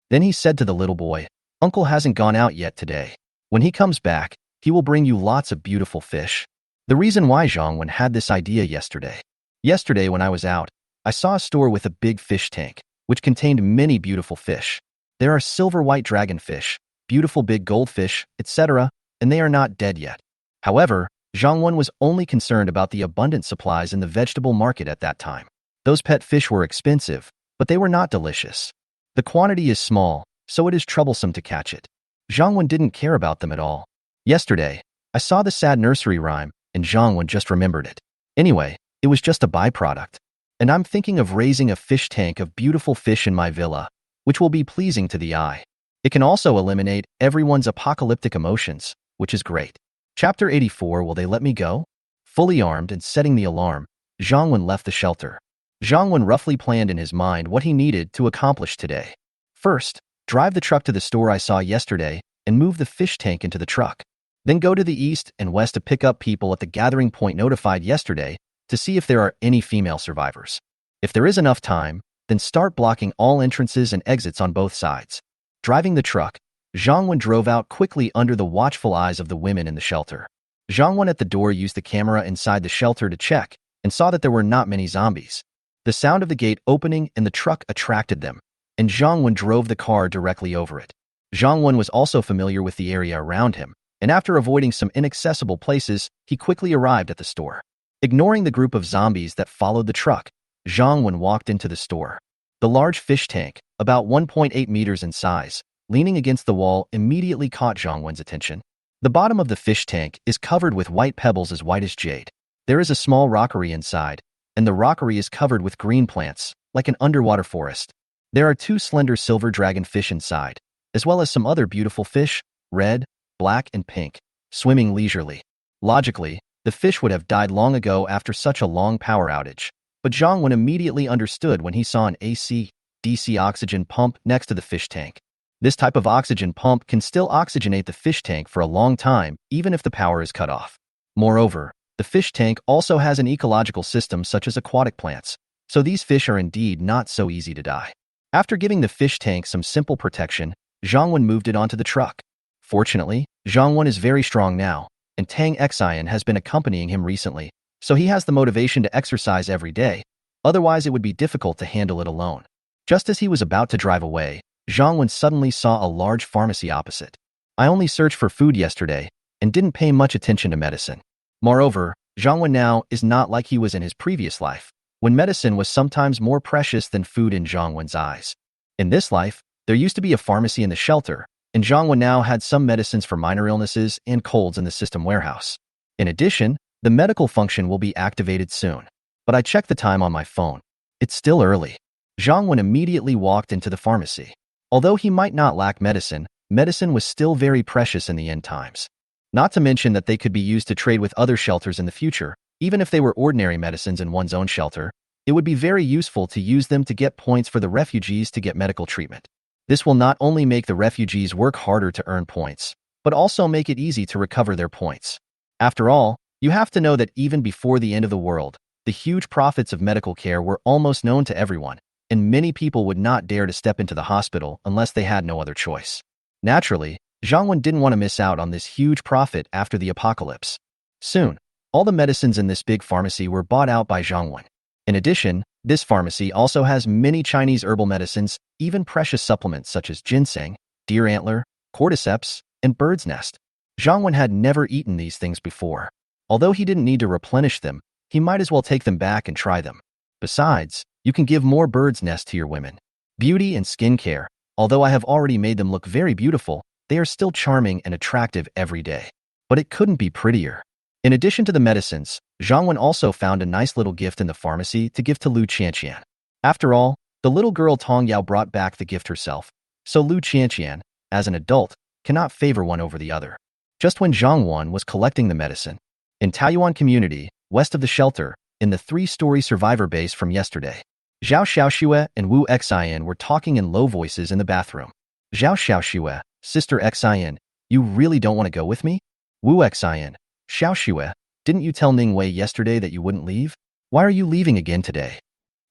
Then he said to the little boy, Uncle hasn't gone out yet today. When he comes back, he will bring you lots of beautiful fish. The reason why Zhongwen had this idea yesterday. Yesterday when I was out, I saw a store with a big fish tank, which contained many beautiful fish. There are silver white dragonfish, beautiful big goldfish, etc., and they are not dead yet. However, Zhongwen was only concerned about the abundant supplies in the vegetable market at that time. Those pet fish were expensive, but they were not delicious. The quantity is small, so it is troublesome to catch it. Zhongwen didn't care about them at all. Yesterday, I saw the sad nursery rhyme, and Zhongwen just remembered it. Anyway, it was just a byproduct. And I'm thinking of raising a fish tank of beautiful fish in my villa, which will be pleasing to the eye. It can also eliminate everyone's apocalyptic emotions, which is great. Chapter 84. Will they let me go? Fully armed and setting the alarm, Zhongwen left the shelter. Zhongwen roughly planned in his mind what he needed to accomplish today. First, drive the truck to the store I saw yesterday and move the fish tank into the truck. Then go to the east and west to pick up people at the gathering point notified yesterday to see if there are any female survivors. If there is enough time, then start blocking all entrances and exits on both sides. Driving the truck, Zhongwen drove out quickly under the watchful eyes of the women in the shelter. Zhongwen at the door used the camera inside the shelter to check and saw that there were not many zombies. The sound of the gate opening and the truck attracted them, and Zhongwen drove the car directly over it. Zhongwen was also familiar with the area around him, and after avoiding some inaccessible places, he quickly arrived at the store. Ignoring the group of zombies that followed the truck, Zhongwen walked into the store. The large fish tank, about 1.8 meters in size, leaning against the wall immediately caught Zhongwen's attention. The bottom of the fish tank is covered with white pebbles as white as jade. There is a small rockery inside, and the rockery is covered with green plants, like an underwater forest. There are 2 slender silver dragonfish inside, as well as some other beautiful fish, red, black, and pink, swimming leisurely. Logically, the fish would have died long ago after such a long power outage, but Zhongwen immediately understood when he saw an AC DC oxygen pump next to the fish tank. This type of oxygen pump can still oxygenate the fish tank for a long time, even if the power is cut off. Moreover, the fish tank also has an ecological system such as aquatic plants, so these fish are indeed not so easy to die. After giving the fish tank some simple protection, Zhang Wen moved it onto the truck. Fortunately, Zhang Wen is very strong now, and Tang Xian has been accompanying him recently, so he has the motivation to exercise every day, otherwise it would be difficult to handle it alone. Just as he was about to drive away, Zhang Wen suddenly saw a large pharmacy opposite. I only searched for food yesterday and didn't pay much attention to medicine. Moreover, Zhang Wen now is not like he was in his previous life, when medicine was sometimes more precious than food in Zhang Wen's eyes. In this life, there used to be a pharmacy in the shelter, and Zhang Wen now had some medicines for minor illnesses and colds in the system warehouse. In addition, the medical function will be activated soon. But I checked the time on my phone. It's still early. Zhang Wen immediately walked into the pharmacy. Although he might not lack medicine, medicine was still very precious in the end times. Not to mention that they could be used to trade with other shelters in the future. Even if they were ordinary medicines in one's own shelter, it would be very useful to use them to get points for the refugees to get medical treatment. This will not only make the refugees work harder to earn points, but also make it easy to recover their points. After all, you have to know that even before the end of the world, the huge profits of medical care were almost known to everyone, and many people would not dare to step into the hospital unless they had no other choice. Naturally, Zhang Wen didn't want to miss out on this huge profit after the apocalypse. Soon, all the medicines in this big pharmacy were bought out by Zhang Wen. In addition, this pharmacy also has many Chinese herbal medicines, even precious supplements such as ginseng, deer antler, cordyceps, and bird's nest. Zhang Wen had never eaten these things before. Although he didn't need to replenish them, he might as well take them back and try them. Besides, you can give more bird's nest to your women. Beauty and skincare. Although I have already made them look very beautiful, they are still charming and attractive every day. But it couldn't be prettier. In addition to the medicines, Zhang Wen also found a nice little gift in the pharmacy to give to Lu Qianqian. After all, the little girl Tong Yao brought back the gift herself, so Lu Qianqian, as an adult, cannot favor one over the other. Just when Zhang Wen was collecting the medicine, in Taoyuan community, west of the shelter, in the 3-story survivor base from yesterday, Zhao Xiaoxue and Wu Xian were talking in low voices in the bathroom. Zhao Xiaoxue, Sister Xian, you really don't want to go with me? Wu Xian, Xiaoxue, didn't you tell Ning Wei yesterday that you wouldn't leave? Why are you leaving again today?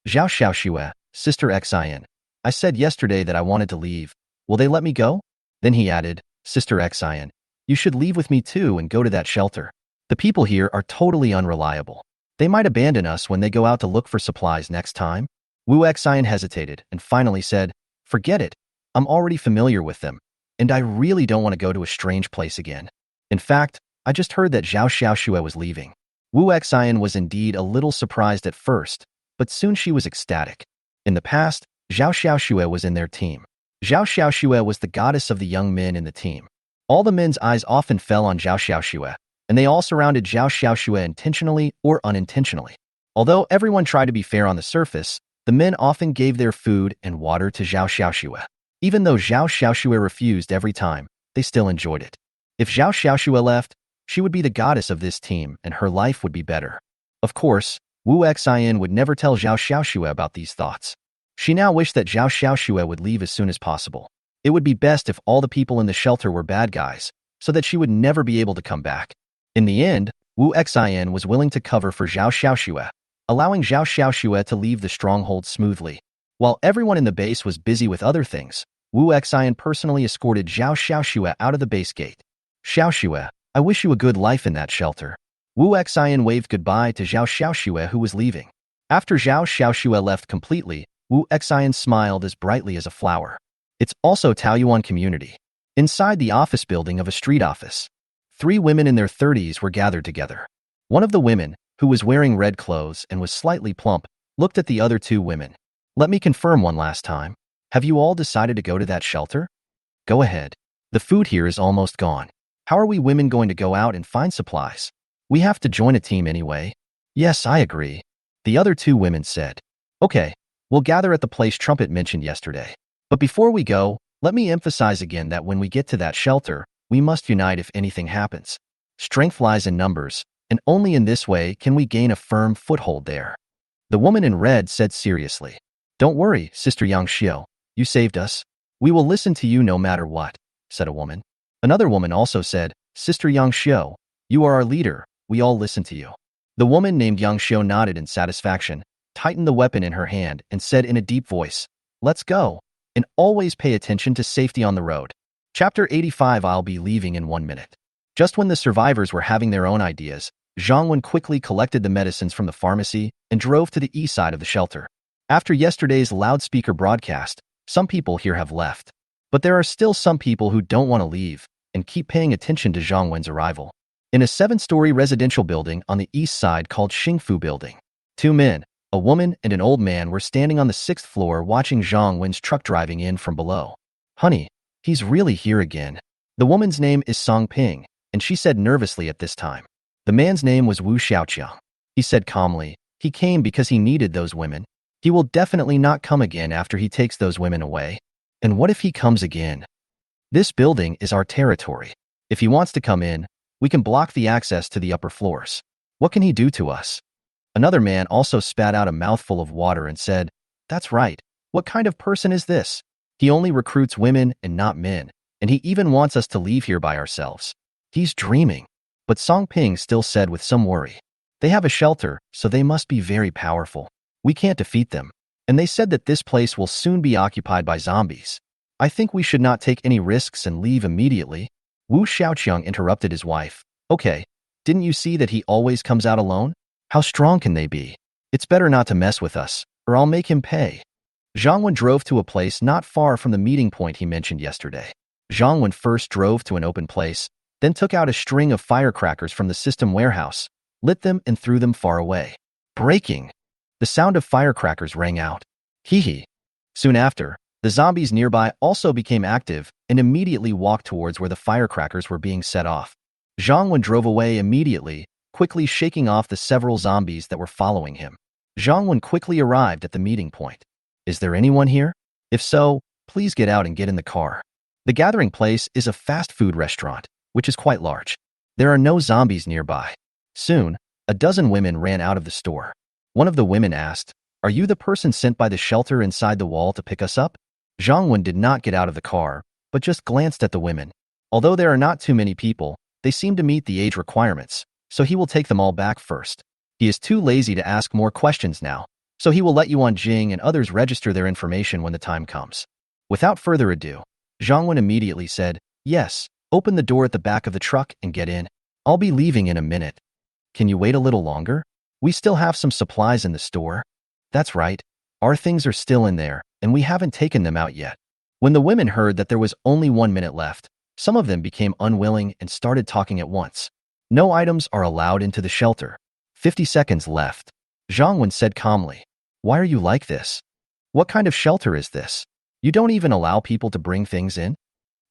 Zhao Xiaoxue, Sister Xian, I said yesterday that I wanted to leave. Will they let me go? Then he added, Sister Xian, you should leave with me too and go to that shelter. The people here are totally unreliable. They might abandon us when they go out to look for supplies next time. Wu Xian hesitated and finally said, forget it. I'm already familiar with them, and I really don't want to go to a strange place again. In fact, I just heard that Zhao Xiaoxue was leaving. Wu Xian was indeed a little surprised at first, but soon she was ecstatic. In the past, Zhao Xiaoxue was in their team. Zhao Xiaoxue was the goddess of the young men in the team. All the men's eyes often fell on Zhao Xiaoxue, and they all surrounded Zhao Xiaoxue intentionally or unintentionally. Although everyone tried to be fair on the surface, the men often gave their food and water to Zhao Xiaoxue. Even though Zhao Xiaoxue refused every time, they still enjoyed it. If Zhao Xiaoxue left, she would be the goddess of this team and her life would be better. Of course, Wu Xian would never tell Zhao Xiaoxue about these thoughts. She now wished that Zhao Xiaoxue would leave as soon as possible. It would be best if all the people in the shelter were bad guys, so that she would never be able to come back. In the end, Wu Xian was willing to cover for Zhao Xiaoxue, allowing Zhao Xiaoxue to leave the stronghold smoothly. While everyone in the base was busy with other things, Wu Xian personally escorted Zhao Xiaoxue out of the base gate. Xiaoxue, I wish you a good life in that shelter. Wu Xian waved goodbye to Zhao Xiaoxue who was leaving. After Zhao Xiaoxue left completely, Wu Xian smiled as brightly as a flower. It's also Taoyuan community. Inside the office building of a street office, 3 women in their 30s were gathered together. One of the women, who was wearing red clothes and was slightly plump, looked at the other 2 women. Let me confirm one last time. Have you all decided to go to that shelter? Go ahead. The food here is almost gone. How are we women going to go out and find supplies? We have to join a team anyway. Yes, I agree. The other 2 women said. Okay, we'll gather at the place Trumpet mentioned yesterday. But before we go, let me emphasize again that when we get to that shelter, we must unite if anything happens. Strength lies in numbers, and only in this way can we gain a firm foothold there. The woman in red said seriously. Don't worry, Sister Yang Xiao. You saved us. We will listen to you no matter what, said a woman. Another woman also said, Sister Yang Xiao, you are our leader. We all listen to you. The woman named Yang Xiao nodded in satisfaction, tightened the weapon in her hand, and said in a deep voice, Let's go. And always pay attention to safety on the road. Chapter 85. I'll be leaving in 1 minute. Just when the survivors were having their own ideas, Zhang Wen quickly collected the medicines from the pharmacy and drove to the east side of the shelter. After yesterday's loudspeaker broadcast, some people here have left. But there are still some people who don't want to leave and keep paying attention to Zhang Wen's arrival. In a 7-story residential building on the east side called Xingfu Building, 2 men, a woman and an old man were standing on the 6th floor watching Zhang Wen's truck driving in from below. Honey, he's really here again. The woman's name is Song Ping, and she said nervously at this time. The man's name was Wu Xiaoqiang. He said calmly, he came because he needed those women. He will definitely not come again after he takes those women away. And what if he comes again? This building is our territory. If he wants to come in, we can block the access to the upper floors. What can he do to us? Another man also spat out a mouthful of water and said, That's right. What kind of person is this? He only recruits women and not men, and he even wants us to leave here by ourselves. He's dreaming. But Song Ping still said with some worry, They have a shelter, so they must be very powerful. We can't defeat them. And they said that this place will soon be occupied by zombies. I think we should not take any risks and leave immediately. Wu Xiaoqiang interrupted his wife. Okay, didn't you see that he always comes out alone? How strong can they be? It's better not to mess with us, or I'll make him pay. Zhang Wen drove to a place not far from the meeting point he mentioned yesterday. Zhang Wen first drove to an open place, then took out a string of firecrackers from the system warehouse, lit them and threw them far away. Breaking! The sound of firecrackers rang out. Hee. Soon after, the zombies nearby also became active and immediately walked towards where the firecrackers were being set off. Zhang Wen drove away immediately, quickly shaking off the several zombies that were following him. Zhang Wen quickly arrived at the meeting point. Is there anyone here? If so, please get out and get in the car. The gathering place is a fast food restaurant, which is quite large. There are no zombies nearby. Soon, a dozen women ran out of the store. One of the women asked, Are you the person sent by the shelter inside the wall to pick us up? Zhang Wen did not get out of the car, but just glanced at the women. Although there are not too many people, they seem to meet the age requirements, so he will take them all back first. He is too lazy to ask more questions now, so he will let Yuan Jing and others register their information when the time comes. Without further ado, Zhang Wen immediately said, Yes, open the door at the back of the truck and get in. I'll be leaving in a minute. Can you wait a little longer? We still have some supplies in the store. That's right. Our things are still in there, and we haven't taken them out yet. When the women heard that there was only 1 minute left, some of them became unwilling and started talking at once. No items are allowed into the shelter. 50 seconds left. Zhang Wen said calmly, Why are you like this? What kind of shelter is this? You don't even allow people to bring things in?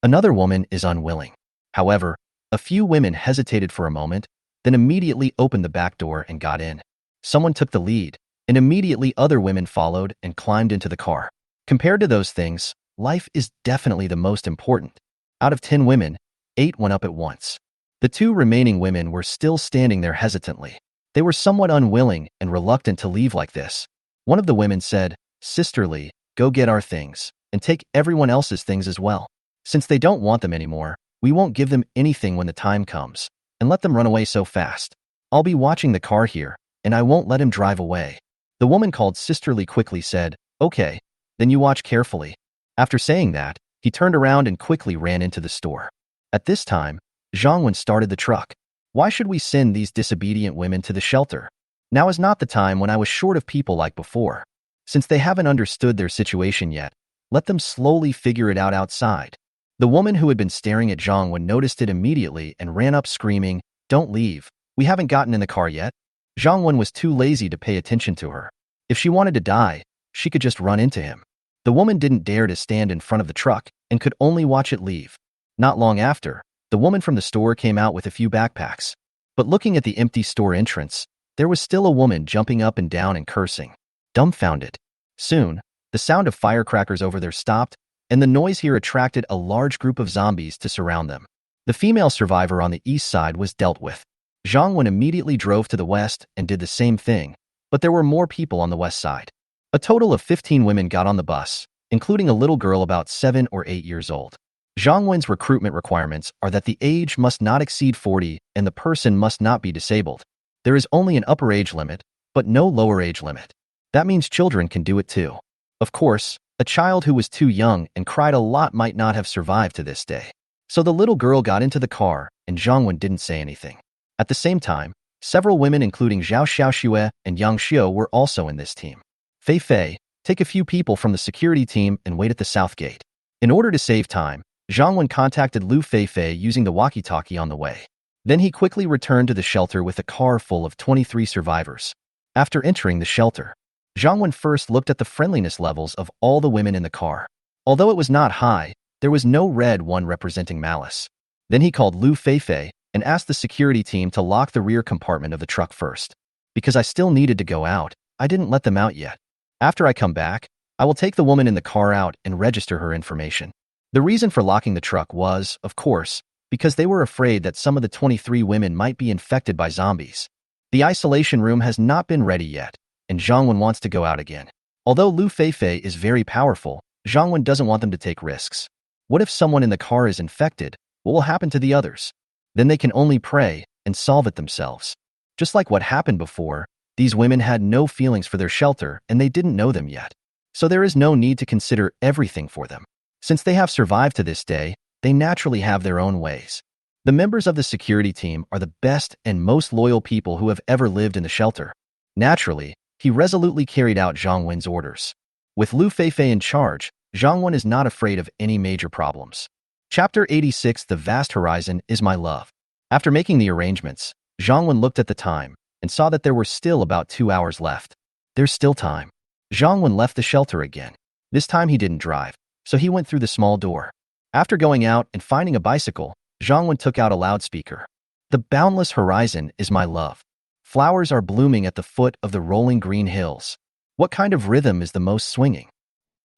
Another woman is unwilling. However, a few women hesitated for a moment, then immediately opened the back door and got in. Someone took the lead, and immediately other women followed and climbed into the car. Compared to those things, life is definitely the most important. Out of 10 women, 8 went up at once. The 2 remaining women were still standing there hesitantly. They were somewhat unwilling and reluctant to leave like this. One of the women said, Sisterly, go get our things, and take everyone else's things as well. Since they don't want them anymore, we won't give them anything when the time comes, and let them run away so fast. I'll be watching the car here, and I won't let him drive away. The woman called Sisterly quickly said, Okay, then you watch carefully. After saying that, he turned around and quickly ran into the store. At this time, Zhang Wen started the truck. Why should we send these disobedient women to the shelter? Now is not the time when I was short of people like before. Since they haven't understood their situation yet, let them slowly figure it out outside. The woman who had been staring at Zhang Wen noticed it immediately and ran up screaming, Don't leave. We haven't gotten in the car yet. Zhang Wen was too lazy to pay attention to her. If she wanted to die, she could just run into him. The woman didn't dare to stand in front of the truck and could only watch it leave. Not long after, the woman from the store came out with a few backpacks. But looking at the empty store entrance, there was still a woman jumping up and down and cursing. Dumbfounded. Soon, the sound of firecrackers over there stopped, and the noise here attracted a large group of zombies to surround them. The female survivor on the east side was dealt with. Zhang Wen immediately drove to the west and did the same thing, but there were more people on the west side. A total of 15 women got on the bus, including a little girl about 7 or 8 years old. Zhang Wen's recruitment requirements are that the age must not exceed 40 and the person must not be disabled. There is only an upper age limit, but no lower age limit. That means children can do it too. Of course, a child who was too young and cried a lot might not have survived to this day. So the little girl got into the car, and Zhang Wen didn't say anything. At the same time, several women including Zhao Xiaoxue and Yang Xiu were also in this team. Fei Fei, take a few people from the security team and wait at the south gate. In order to save time, Zhang Wen contacted Lu Fei using the walkie-talkie on the way. Then he quickly returned to the shelter with a car full of 23 survivors. After entering the shelter, Zhang Wen first looked at the friendliness levels of all the women in the car. Although it was not high, there was no red one representing malice. Then he called Lu Fei and asked the security team to lock the rear compartment of the truck first. Because I still needed to go out, I didn't let them out yet. After I come back, I will take the woman in the car out and register her information. The reason for locking the truck was, of course, because they were afraid that some of the 23 women might be infected by zombies. The isolation room has not been ready yet, and Zhang Wen wants to go out again. Although Lu Fei is very powerful, Zhang Wen doesn't want them to take risks. What if someone in the car is infected? What will happen to the others? Then they can only pray and solve it themselves. Just like what happened before, these women had no feelings for their shelter and they didn't know them yet. So there is no need to consider everything for them. Since they have survived to this day, they naturally have their own ways. The members of the security team are the best and most loyal people who have ever lived in the shelter. Naturally, he resolutely carried out Zhang Wen's orders. With Lu Fei in charge, Zhang Wen is not afraid of any major problems. Chapter 86 The Vast Horizon is My Love. After making the arrangements, Zhang Wen looked at the time and saw that there were still about 2 hours left. There's still time. Zhang Wen left the shelter again. This time he didn't drive, so he went through the small door. After going out and finding a bicycle, Zhang Wen took out a loudspeaker. The boundless horizon is my love. Flowers are blooming at the foot of the rolling green hills. What kind of rhythm is the most swinging?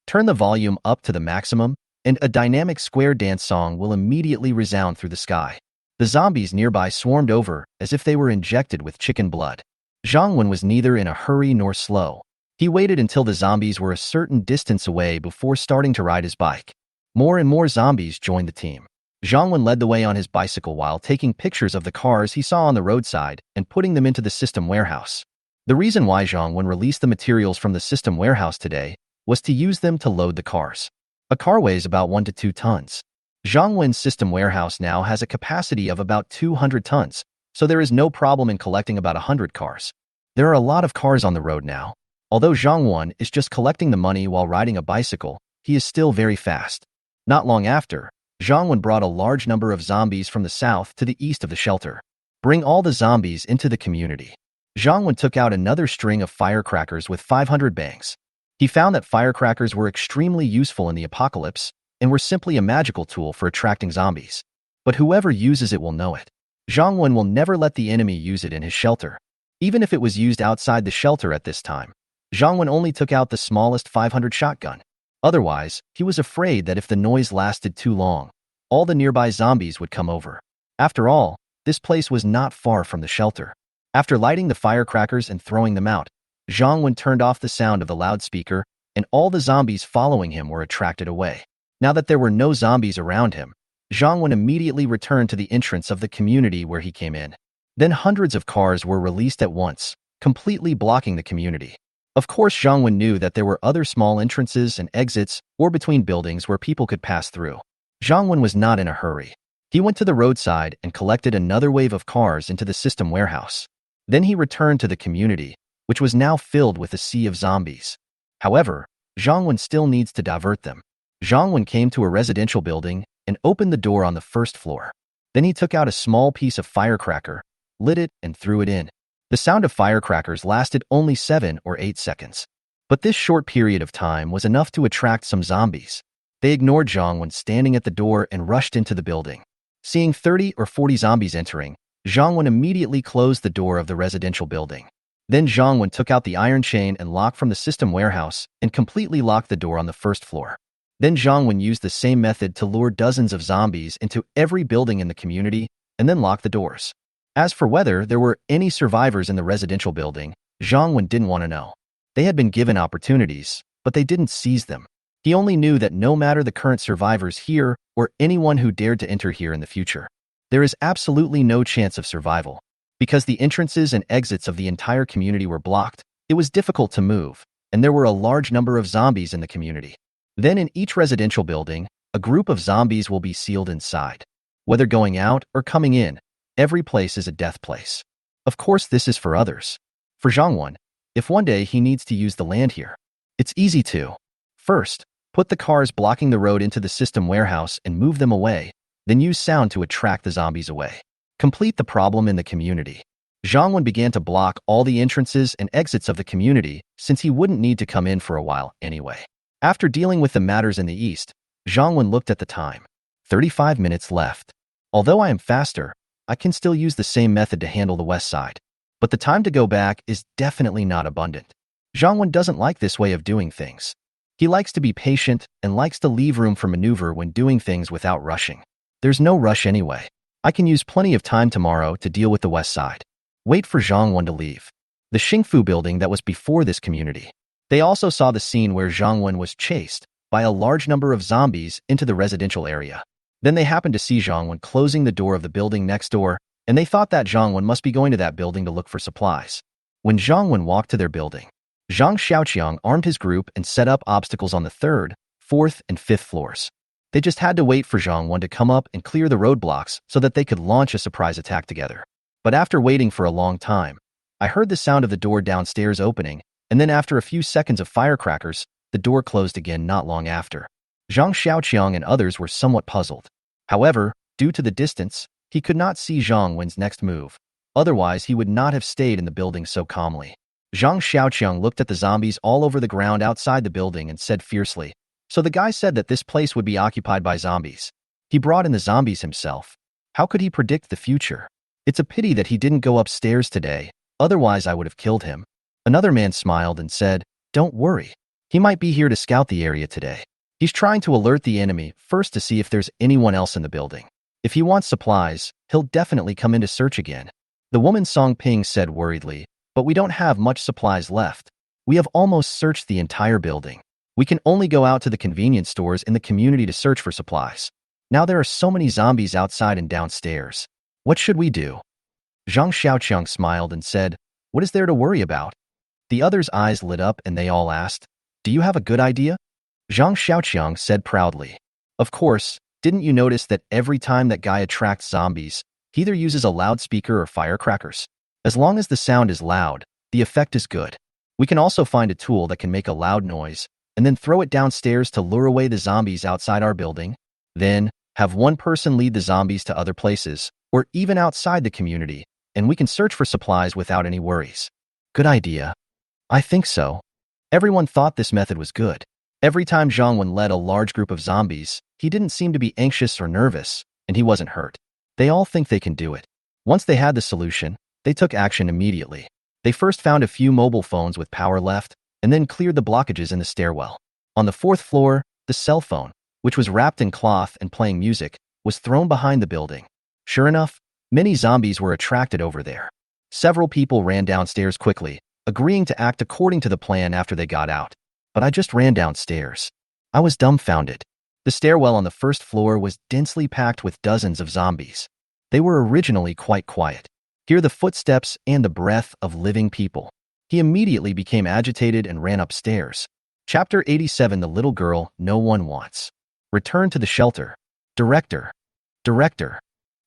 Turn the volume up to the maximum, and a dynamic square dance song will immediately resound through the sky. The zombies nearby swarmed over as if they were injected with chicken blood. Zhang Wen was neither in a hurry nor slow. He waited until the zombies were a certain distance away before starting to ride his bike. More and more zombies joined the team. Zhang Wen led the way on his bicycle while taking pictures of the cars he saw on the roadside and putting them into the system warehouse. The reason why Zhang Wen released the materials from the system warehouse today was to use them to load the cars. A car weighs about 1 to 2 tons. Zhang Wen's system warehouse now has a capacity of about 200 tons, so there is no problem in collecting about 100 cars. There are a lot of cars on the road now. Although Zhang Wen is just collecting the money while riding a bicycle, he is still very fast. Not long after, Zhang Wen brought a large number of zombies from the south to the east of the shelter. Bring all the zombies into the community. Zhang Wen took out another string of firecrackers with 500 bangs. He found that firecrackers were extremely useful in the apocalypse and were simply a magical tool for attracting zombies. But whoever uses it will know it. Zhang Wen will never let the enemy use it in his shelter. Even if it was used outside the shelter at this time, Zhang Wen only took out the smallest 500 shotgun. Otherwise, he was afraid that if the noise lasted too long, all the nearby zombies would come over. After all, this place was not far from the shelter. After lighting the firecrackers and throwing them out, Zhang Wen turned off the sound of the loudspeaker, and all the zombies following him were attracted away. Now that there were no zombies around him, Zhang Wen immediately returned to the entrance of the community where he came in. Then hundreds of cars were released at once, completely blocking the community. Of course, Zhang Wen knew that there were other small entrances and exits or between buildings where people could pass through. Zhang Wen was not in a hurry. He went to the roadside and collected another wave of cars into the system warehouse. Then he returned to the community, which was now filled with a sea of zombies. However, Zhang Wen still needs to divert them. Zhang Wen came to a residential building and opened the door on the first floor. Then he took out a small piece of firecracker, lit it, and threw it in. The sound of firecrackers lasted only 7 or 8 seconds. But this short period of time was enough to attract some zombies. They ignored Zhang Wen standing at the door and rushed into the building. Seeing 30 or 40 zombies entering, Zhang Wen immediately closed the door of the residential building. Then Zhang Wen took out the iron chain and lock from the system warehouse and completely locked the door on the first floor. Then Zhang Wen used the same method to lure dozens of zombies into every building in the community and then lock the doors. As for whether there were any survivors in the residential building, Zhang Wen didn't want to know. They had been given opportunities, but they didn't seize them. He only knew that no matter the current survivors here or anyone who dared to enter here in the future, there is absolutely no chance of survival. Because the entrances and exits of the entire community were blocked, it was difficult to move, and there were a large number of zombies in the community. Then in each residential building, a group of zombies will be sealed inside. Whether going out or coming in, every place is a death place. Of course, this is for others. For Zhangwen, if one day he needs to use the land here, it's easy to. First, put the cars blocking the road into the system warehouse and move them away, then use sound to attract the zombies away. Complete the problem in the community. Zhangwen began to block all the entrances and exits of the community since he wouldn't need to come in for a while anyway. After dealing with the matters in the east, Zhangwen looked at the time. 35 minutes left. Although I am faster, I can still use the same method to handle the west side. But the time to go back is definitely not abundant. Zhangwen doesn't like this way of doing things. He likes to be patient and likes to leave room for maneuver when doing things without rushing. There's no rush anyway. I can use plenty of time tomorrow to deal with the west side. Wait for Zhangwen to leave. The Xingfu building that was before this community. They also saw the scene where Zhangwen was chased by a large number of zombies into the residential area. Then they happened to see Zhangwen closing the door of the building next door, and they thought that Zhangwen must be going to that building to look for supplies. When Zhangwen walked to their building, Zhang Xiaoqiang armed his group and set up obstacles on the 3rd, 4th, and 5th floors. They just had to wait for Zhangwen to come up and clear the roadblocks so that they could launch a surprise attack together. But after waiting for a long time, I heard the sound of the door downstairs opening, and then after a few seconds of firecrackers, the door closed again not long after. Zhang Xiaoqiang and others were somewhat puzzled. However, due to the distance, he could not see Zhangwen's next move. Otherwise, he would not have stayed in the building so calmly. Zhang Xiaoqiang looked at the zombies all over the ground outside the building and said fiercely, "So the guy said that this place would be occupied by zombies. He brought in the zombies himself. How could he predict the future? It's a pity that he didn't go upstairs today, otherwise I would have killed him." Another man smiled and said, "Don't worry. He might be here to scout the area today. He's trying to alert the enemy first to see if there's anyone else in the building. If he wants supplies, he'll definitely come in to search again." The woman Song Ping said worriedly, "But we don't have much supplies left. We have almost searched the entire building. We can only go out to the convenience stores in the community to search for supplies. Now there are so many zombies outside and downstairs. What should we do?" Zhang Xiaoqiang smiled and said, "What is there to worry about?" The others' eyes lit up and they all asked, "Do you have a good idea?" Zhang Xiaoqiang said proudly, "Of course, didn't you notice that every time that guy attracts zombies, he either uses a loudspeaker or firecrackers? As long as the sound is loud, the effect is good. We can also find a tool that can make a loud noise, and then throw it downstairs to lure away the zombies outside our building. Then, have one person lead the zombies to other places, or even outside the community, and we can search for supplies without any worries." Good idea. I think so. Everyone thought this method was good. Every time Zhangwen led a large group of zombies, he didn't seem to be anxious or nervous, and he wasn't hurt. They all think they can do it. Once they had the solution, they took action immediately. They first found a few mobile phones with power left, and then cleared the blockages in the stairwell. On the 4th floor, the cell phone, which was wrapped in cloth and playing music, was thrown behind the building. Sure enough, many zombies were attracted over there. Several people ran downstairs quickly, agreeing to act according to the plan after they got out. But I just ran downstairs. I was dumbfounded. The stairwell on the 1st floor was densely packed with dozens of zombies. They were originally quite quiet. Hear the footsteps and the breath of living people. He immediately became agitated and ran upstairs. Chapter 87. The little girl no one wants. Return to the shelter. Director. Director.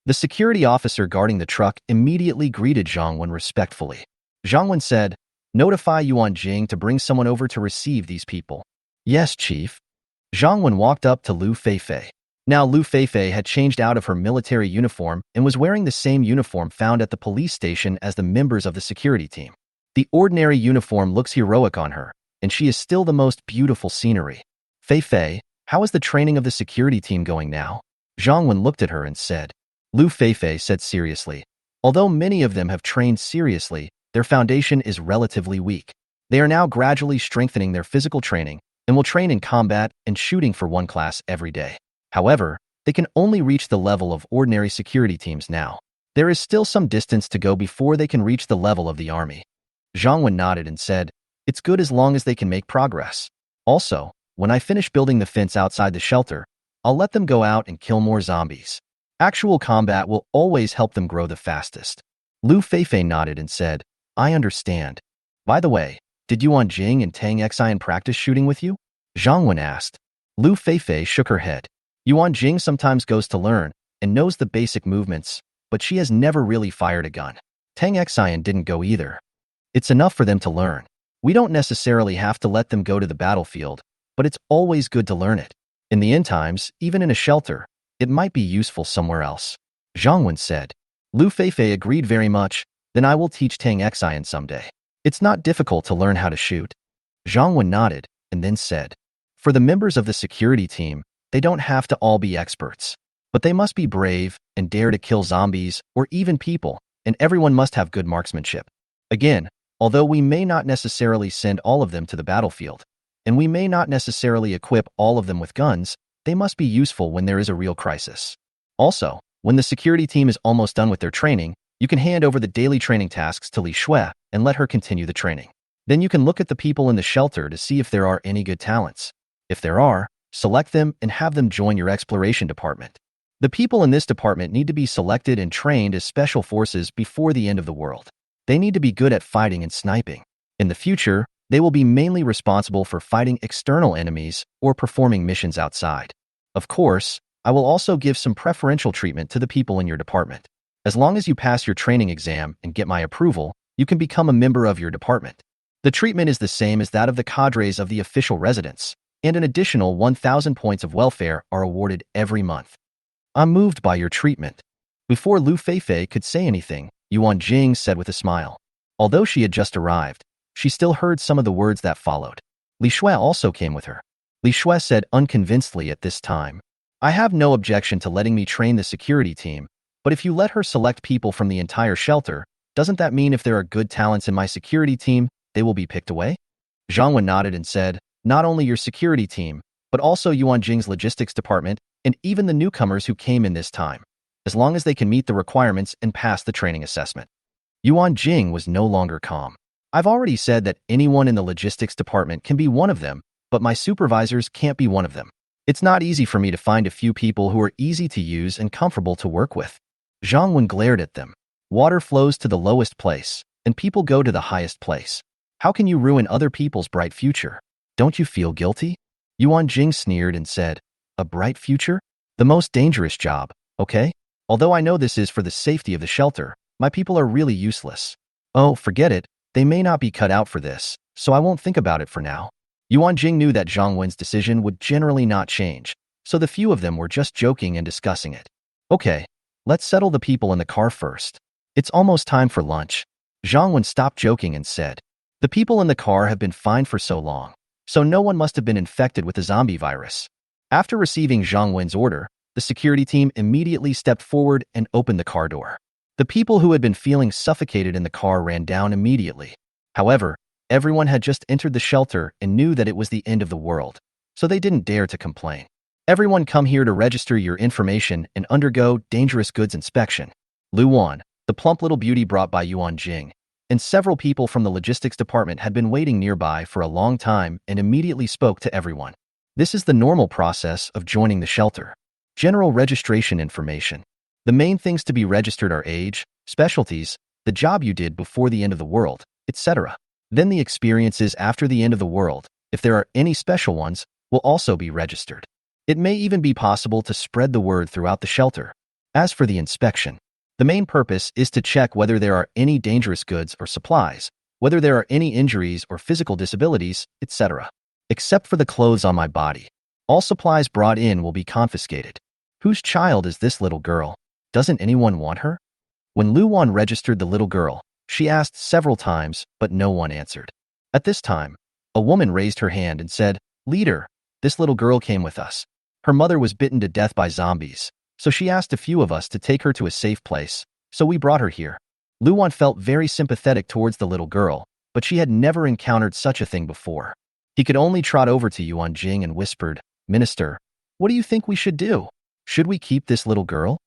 The security officer guarding the truck immediately greeted Zhangwen respectfully. Zhangwen said, "Notify Yuan Jing to bring someone over to receive these people." "Yes, Chief." Zhangwen walked up to Lu Feifei. Now Lu Feifei had changed out of her military uniform and was wearing the same uniform found at the police station as the members of the security team. The ordinary uniform looks heroic on her, and she is still the most beautiful scenery. "Feifei, how is the training of the security team going now?" Zhangwen looked at her and said. Lu Feifei said seriously, "Although many of them have trained seriously, their foundation is relatively weak. They are now gradually strengthening their physical training and will train in combat and shooting for one class every day. However, they can only reach the level of ordinary security teams now. There is still some distance to go before they can reach the level of the army." Zhangwen nodded and said, It's good as long as they can make progress. Also, when I finish building the fence outside the shelter, I'll let them go out and kill more zombies. Actual combat will always help them grow the fastest. Lu Feifei nodded and said, I understand. By the way, did Yuan Jing and Tang Xian practice shooting with you? Zhang Wen asked. Lu Feifei shook her head. Yuan Jing sometimes goes to learn and knows the basic movements, but she has never really fired a gun. Tang Xian didn't go either. It's enough for them to learn. We don't necessarily have to let them go to the battlefield, but it's always good to learn it. In the end times, even in a shelter, it might be useful somewhere else. Zhang Wen said. Lu Feifei agreed very much. Then I will teach Tang Xian someday. It's not difficult to learn how to shoot. Zhang Wen nodded and then said, for the members of the security team, they don't have to all be experts, but they must be brave and dare to kill zombies or even people, and everyone must have good marksmanship. Again, although we may not necessarily send all of them to the battlefield, and we may not necessarily equip all of them with guns, they must be useful when there is a real crisis. Also, when the security team is almost done with their training, you can hand over the daily training tasks to Li Shui and let her continue the training. Then you can look at the people in the shelter to see if there are any good talents. If there are, select them and have them join your exploration department. The people in this department need to be selected and trained as special forces before the end of the world. They need to be good at fighting and sniping. In the future, they will be mainly responsible for fighting external enemies or performing missions outside. Of course, I will also give some preferential treatment to the people in your department. As long as you pass your training exam and get my approval, you can become a member of your department. The treatment is the same as that of the cadres of the official residence, and an additional 1,000 points of welfare are awarded every month. I'm moved by your treatment. Before Lu Feifei could say anything, Yuan Jing said with a smile. Although she had just arrived, she still heard some of the words that followed. Li Shui also came with her. Li Shui said unconvincedly at this time, I have no objection to letting me train the security team, but if you let her select people from the entire shelter, doesn't that mean if there are good talents in my security team, they will be picked away? Zhang Wen nodded and said, not only your security team, but also Yuan Jing's logistics department and even the newcomers who came in this time, as long as they can meet the requirements and pass the training assessment. Yuan Jing was no longer calm. I've already said that anyone in the logistics department can be one of them, but my supervisors can't be one of them. It's not easy for me to find a few people who are easy to use and comfortable to work with. Zhang Wen glared at them. Water flows to the lowest place, and people go to the highest place. How can you ruin other people's bright future? Don't you feel guilty? Yuan Jing sneered and said, a bright future? The most dangerous job, okay? Although I know this is for the safety of the shelter, my people are really useless. Oh, forget it. They may not be cut out for this, so I won't think about it for now. Yuan Jing knew that Zhang Wen's decision would generally not change, so the few of them were just joking and discussing it. Okay, let's settle the people in the car first. It's almost time for lunch. Zhang Wen stopped joking and said, the people in the car have been fine for so long, so no one must have been infected with the zombie virus. After receiving Zhang Wen's order, the security team immediately stepped forward and opened the car door. The people who had been feeling suffocated in the car ran down immediately. However, everyone had just entered the shelter and knew that it was the end of the world, so they didn't dare to complain. Everyone come here to register your information and undergo dangerous goods inspection. Lu Wan, the plump little beauty brought by Yuan Jing, and several people from the logistics department had been waiting nearby for a long time and immediately spoke to everyone. This is the normal process of joining the shelter. General registration information. The main things to be registered are age, specialties, the job you did before the end of the world, etc. Then the experiences after the end of the world, if there are any special ones, will also be registered. It may even be possible to spread the word throughout the shelter. As for the inspection, the main purpose is to check whether there are any dangerous goods or supplies, whether there are any injuries or physical disabilities, etc. Except for the clothes on my body. All supplies brought in will be confiscated. Whose child is this little girl? Doesn't anyone want her? When Lu Wan registered the little girl, she asked several times, but no one answered. At this time, a woman raised her hand and said, Leader, this little girl came with us. Her mother was bitten to death by zombies, so she asked a few of us to take her to a safe place, so we brought her here. Lu Wan felt very sympathetic towards the little girl, but she had never encountered such a thing before. He could only trot over to Yuan Jing and whispered, Minister, what do you think we should do? Should we keep this little girl?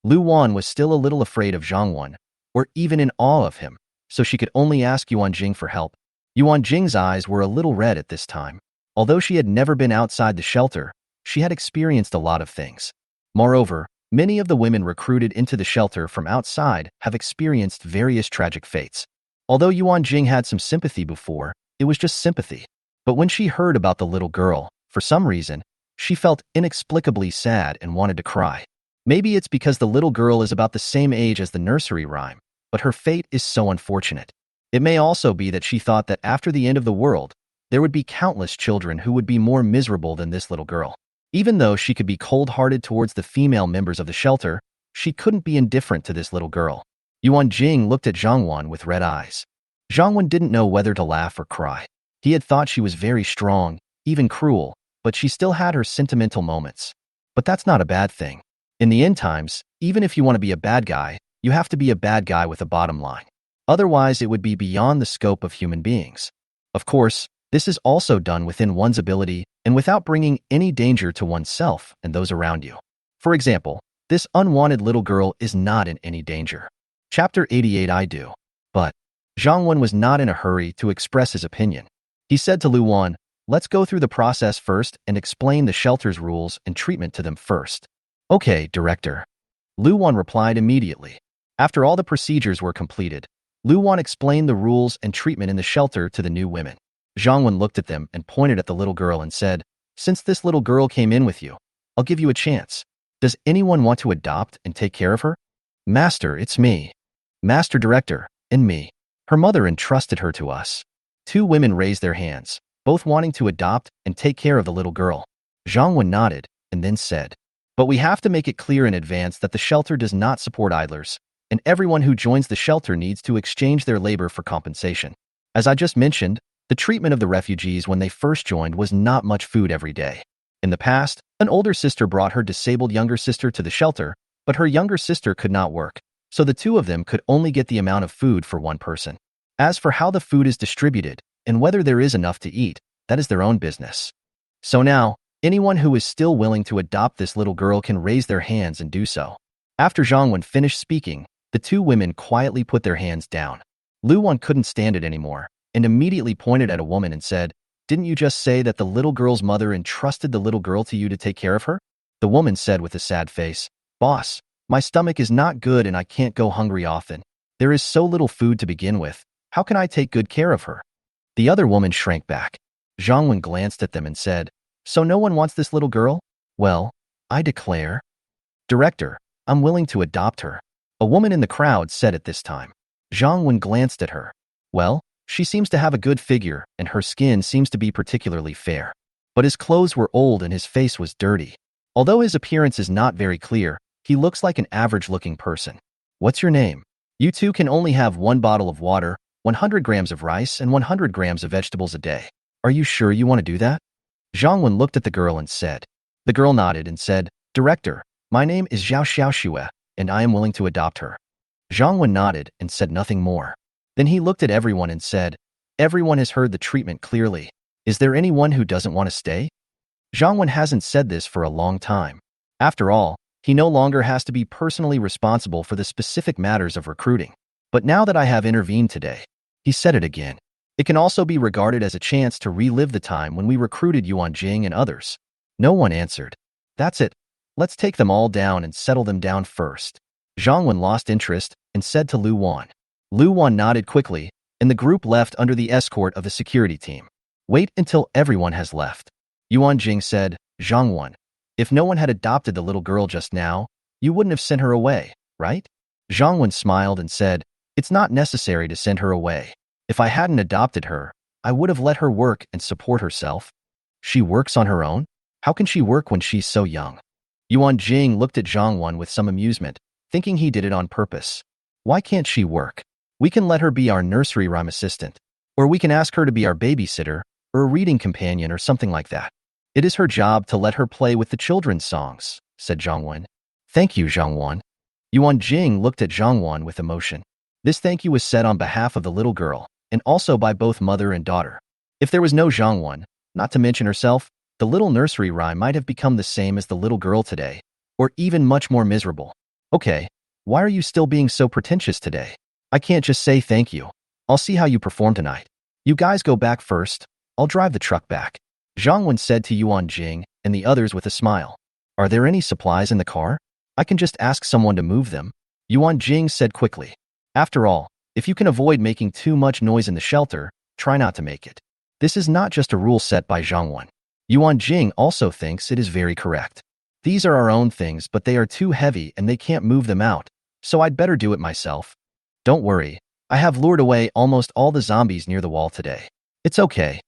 Lu Wan was still a little afraid of Zhang Wen, or even in awe of him, so she could only ask Yuan Jing for help. Yuan Jing's eyes were a little red at this time. Although she had never been outside the shelter, she had experienced a lot of things. Moreover, many of the women recruited into the shelter from outside have experienced various tragic fates. Although Yuan Jing had some sympathy before, it was just sympathy. But when she heard about the little girl, for some reason, she felt inexplicably sad and wanted to cry. Maybe it's because the little girl is about the same age as the nursery rhyme, but her fate is so unfortunate. It may also be that she thought that after the end of the world, there would be countless children who would be more miserable than this little girl. Even though she could be cold-hearted towards the female members of the shelter, she couldn't be indifferent to this little girl. Yuan Jing looked at Zhang Wan with red eyes. Zhang Wan didn't know whether to laugh or cry. He had thought she was very strong, even cruel, but she still had her sentimental moments. But that's not a bad thing. In the end times, even if you want to be a bad guy, you have to be a bad guy with a bottom line. Otherwise, it would be beyond the scope of human beings. Of course, this is also done within one's ability and without bringing any danger to oneself and those around you. For example, this unwanted little girl is not in any danger. Chapter 88 I do. But Zhang Wen was not in a hurry to express his opinion. He said to Lu Wan, "Let's go through the process first and explain the shelter's rules and treatment to them first." "Okay, Director." Lu Wan replied immediately. After all the procedures were completed, Lu Wan explained the rules and treatment in the shelter to the new women. Zhang Wen looked at them and pointed at the little girl and said, "Since this little girl came in with you, I'll give you a chance. Does anyone want to adopt and take care of her?" "Master, it's me. Master Director, and me. Her mother entrusted her to us." Two women raised their hands, both wanting to adopt and take care of the little girl. Zhang Wen nodded and then said, "But we have to make it clear in advance that the shelter does not support idlers, and everyone who joins the shelter needs to exchange their labor for compensation. As I just mentioned, the treatment of the refugees when they first joined was not much food every day. In the past, an older sister brought her disabled younger sister to the shelter, but her younger sister could not work, so the two of them could only get the amount of food for one person. As for how the food is distributed and whether there is enough to eat, that is their own business. So now, anyone who is still willing to adopt this little girl can raise their hands and do so." After Zhang Wen finished speaking, the two women quietly put their hands down. Lu Wan couldn't stand it anymore and immediately pointed at a woman and said, "Didn't you just say that the little girl's mother entrusted the little girl to you to take care of her?" The woman said with a sad face, "Boss, my stomach is not good and I can't go hungry often. There is so little food to begin with. How can I take good care of her?" The other woman shrank back. Zhang Wen glanced at them and said, "So no one wants this little girl? Well, I declare, Director, I'm willing to adopt her." A woman in the crowd said at this time. Zhang Wen glanced at her. "Well, she seems to have a good figure and her skin seems to be particularly fair. But his clothes were old and his face was dirty. Although his appearance is not very clear, he looks like an average-looking person. What's your name? You two can only have 1 bottle of water, 100 grams of rice, and 100 grams of vegetables a day. Are you sure you want to do that?" Zhang Wen looked at the girl and said. The girl nodded and said, "Director, my name is Zhao Xiaoxue, and I am willing to adopt her." Zhang Wen nodded and said nothing more. Then he looked at everyone and said, "Everyone has heard the treatment clearly. Is there anyone who doesn't want to stay?" Zhang Wen hasn't said this for a long time. After all, he no longer has to be personally responsible for the specific matters of recruiting. But now that I have intervened today, he said it again. It can also be regarded as a chance to relive the time when we recruited Yuan Jing and others. No one answered. "That's it. Let's take them all down and settle them down first." Zhang Wen lost interest and said to Lu Wan. Lu Wan nodded quickly, and the group left under the escort of the security team. "Wait until everyone has left." Yuan Jing said, "Zhang Wan, if no one had adopted the little girl just now, you wouldn't have sent her away, right?" Zhang Wan smiled and said, "It's not necessary to send her away. If I hadn't adopted her, I would have let her work and support herself." "She works on her own? How can she work when she's so young?" Yuan Jing looked at Zhang Wan with some amusement, thinking he did it on purpose. "Why can't she work? We can let her be our nursery rhyme assistant, or we can ask her to be our babysitter, or a reading companion or something like that. It is her job to let her play with the children's songs," said Zhang Wan. "Thank you, Zhang Wan." Yuan Jing looked at Zhang Wan with emotion. This thank you was said on behalf of the little girl, and also by both mother and daughter. If there was no Zhang Wan, not to mention herself, the little nursery rhyme might have become the same as the little girl today, or even much more miserable. "Okay, why are you still being so pretentious today? I can't just say thank you. I'll see how you perform tonight." You guys go back first. I'll drive the truck back. Zhang Wen said to Yuan Jing and the others with a smile. Are there any supplies in the car? I can just ask someone to move them. Yuan Jing said quickly. After all, if you can avoid making too much noise in the shelter, try not to make it. This is not just a rule set by Zhang Wen. Yuan Jing also thinks it is very correct. These are our own things, but they are too heavy and they can't move them out, so I'd better do it myself. Don't worry, I have lured away almost all the zombies near the wall today. It's okay.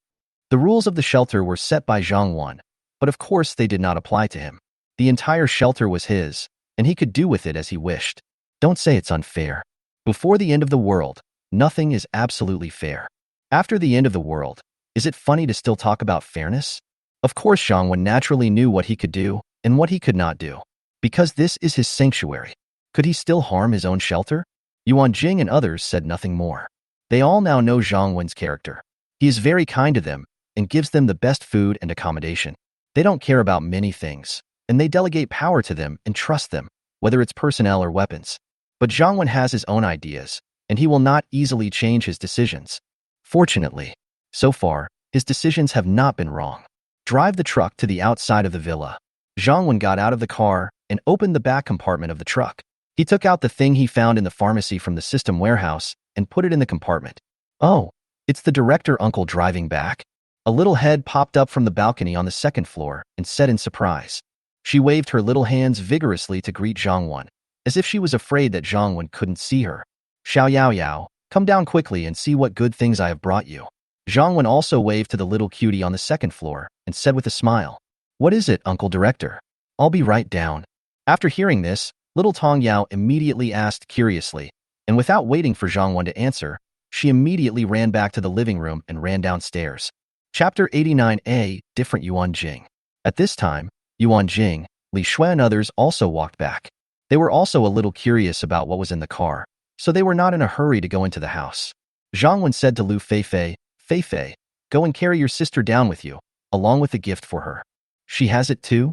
The rules of the shelter were set by Zhang Wen, but of course they did not apply to him. The entire shelter was his, and he could do with it as he wished. Don't say it's unfair. Before the end of the world, nothing is absolutely fair. After the end of the world, is it funny to still talk about fairness? Of course Zhang Wen naturally knew what he could do and what he could not do. Because this is his sanctuary. Could he still harm his own shelter? Yuan Jing and others said nothing more. They all now know Zhang Wen's character. He is very kind to them and gives them the best food and accommodation. They don't care about many things, and they delegate power to them and trust them, whether it's personnel or weapons. But Zhang Wen has his own ideas, and he will not easily change his decisions. Fortunately, so far, his decisions have not been wrong. Drive the truck to the outside of the villa. Zhang Wen got out of the car and opened the back compartment of the truck. He took out the thing he found in the pharmacy from the system warehouse and put it in the compartment. Oh, it's the director uncle driving back. A little head popped up from the balcony on the second floor and said in surprise. She waved her little hands vigorously to greet Zhang Wen, as if she was afraid that Zhang Wen couldn't see her. Xiao Yao Yao, come down quickly and see what good things I have brought you. Zhang Wen also waved to the little cutie on the second floor and said with a smile, What is it, Uncle Director? I'll be right down. After hearing this, little Tong Yao immediately asked curiously, and without waiting for Zhang Wen to answer, she immediately ran back to the living room and ran downstairs. Chapter 89a, Different Yuan Jing. At this time, Yuan Jing, Li Shui and others also walked back. They were also a little curious about what was in the car, so they were not in a hurry to go into the house. Zhang Wen said to Lu Feifei, Feifei, go and carry your sister down with you, along with the gift for her. She has it too?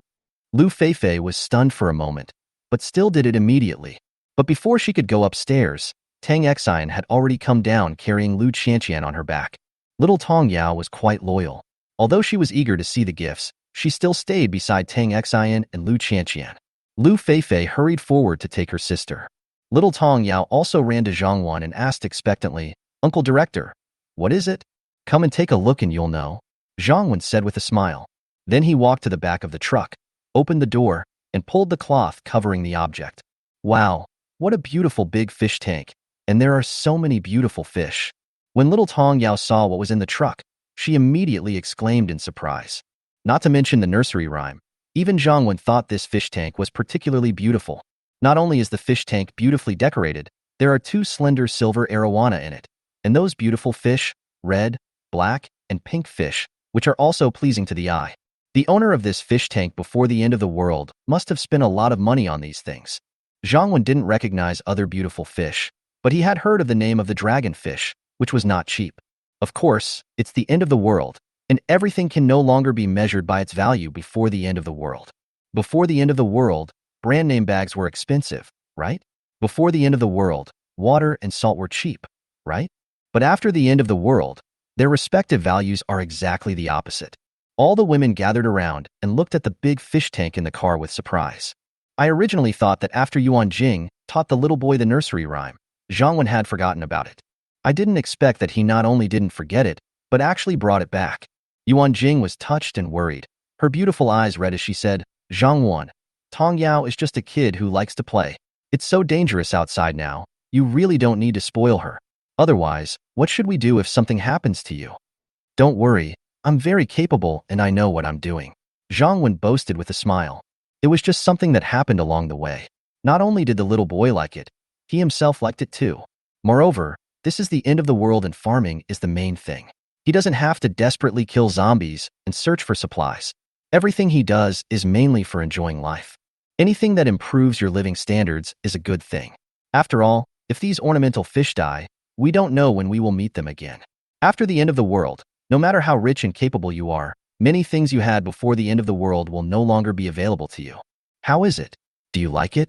Lu Feifei was stunned for a moment, but still did it immediately. But before she could go upstairs, Tang Xian had already come down carrying Lu Qianqian on her back. Little Tong Yao was quite loyal. Although she was eager to see the gifts, she still stayed beside Tang Xian and Lu Qianqian. Lu Feifei hurried forward to take her sister. Little Tong Yao also ran to Zhang Wen and asked expectantly, Uncle Director, what is it? Come and take a look and you'll know. Zhang Wen said with a smile. Then he walked to the back of the truck, opened the door, and pulled the cloth covering the object. Wow, what a beautiful big fish tank, and there are so many beautiful fish. When little Tong Yao saw what was in the truck, she immediately exclaimed in surprise. Not to mention the nursery rhyme, even Zhang Wen thought this fish tank was particularly beautiful. Not only is the fish tank beautifully decorated, there are 2 slender silver arowana in it, and those beautiful fish, red, black, and pink fish, which are also pleasing to the eye. The owner of this fish tank before the end of the world must have spent a lot of money on these things. Zhang Wen didn't recognize other beautiful fish, but he had heard of the name of the dragonfish, which was not cheap. Of course, it's the end of the world, and everything can no longer be measured by its value before the end of the world. Before the end of the world, brand name bags were expensive, right? Before the end of the world, water and salt were cheap, right? But after the end of the world, their respective values are exactly the opposite. All the women gathered around and looked at the big fish tank in the car with surprise. I originally thought that after Yuan Jing taught the little boy the nursery rhyme, Zhang Wen had forgotten about it. I didn't expect that he not only didn't forget it, but actually brought it back. Yuan Jing was touched and worried. Her beautiful eyes red as she said, Zhang Wen, Tong Yao is just a kid who likes to play. It's so dangerous outside now, you really don't need to spoil her. Otherwise, what should we do if something happens to you? Don't worry, I'm very capable and I know what I'm doing. Zhang Wen boasted with a smile. It was just something that happened along the way. Not only did the little boy like it, he himself liked it too. Moreover, this is the end of the world and farming is the main thing. He doesn't have to desperately kill zombies and search for supplies. Everything he does is mainly for enjoying life. Anything that improves your living standards is a good thing. After all, if these ornamental fish die, we don't know when we will meet them again. After the end of the world, no matter how rich and capable you are, many things you had before the end of the world will no longer be available to you. How is it? Do you like it?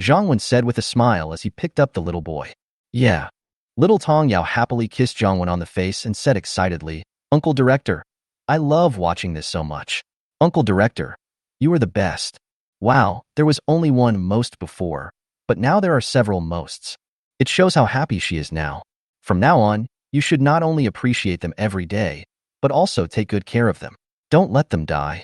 Zhang Wen said with a smile as he picked up the little boy. Yeah. Little Tong Yao happily kissed Zhongwen on the face and said excitedly, "Uncle Director, I love watching this so much. Uncle Director, you are the best. Wow, there was only one most before, but now there are several mosts. It shows how happy she is now. From now on, you should not only appreciate them every day, but also take good care of them. Don't let them die."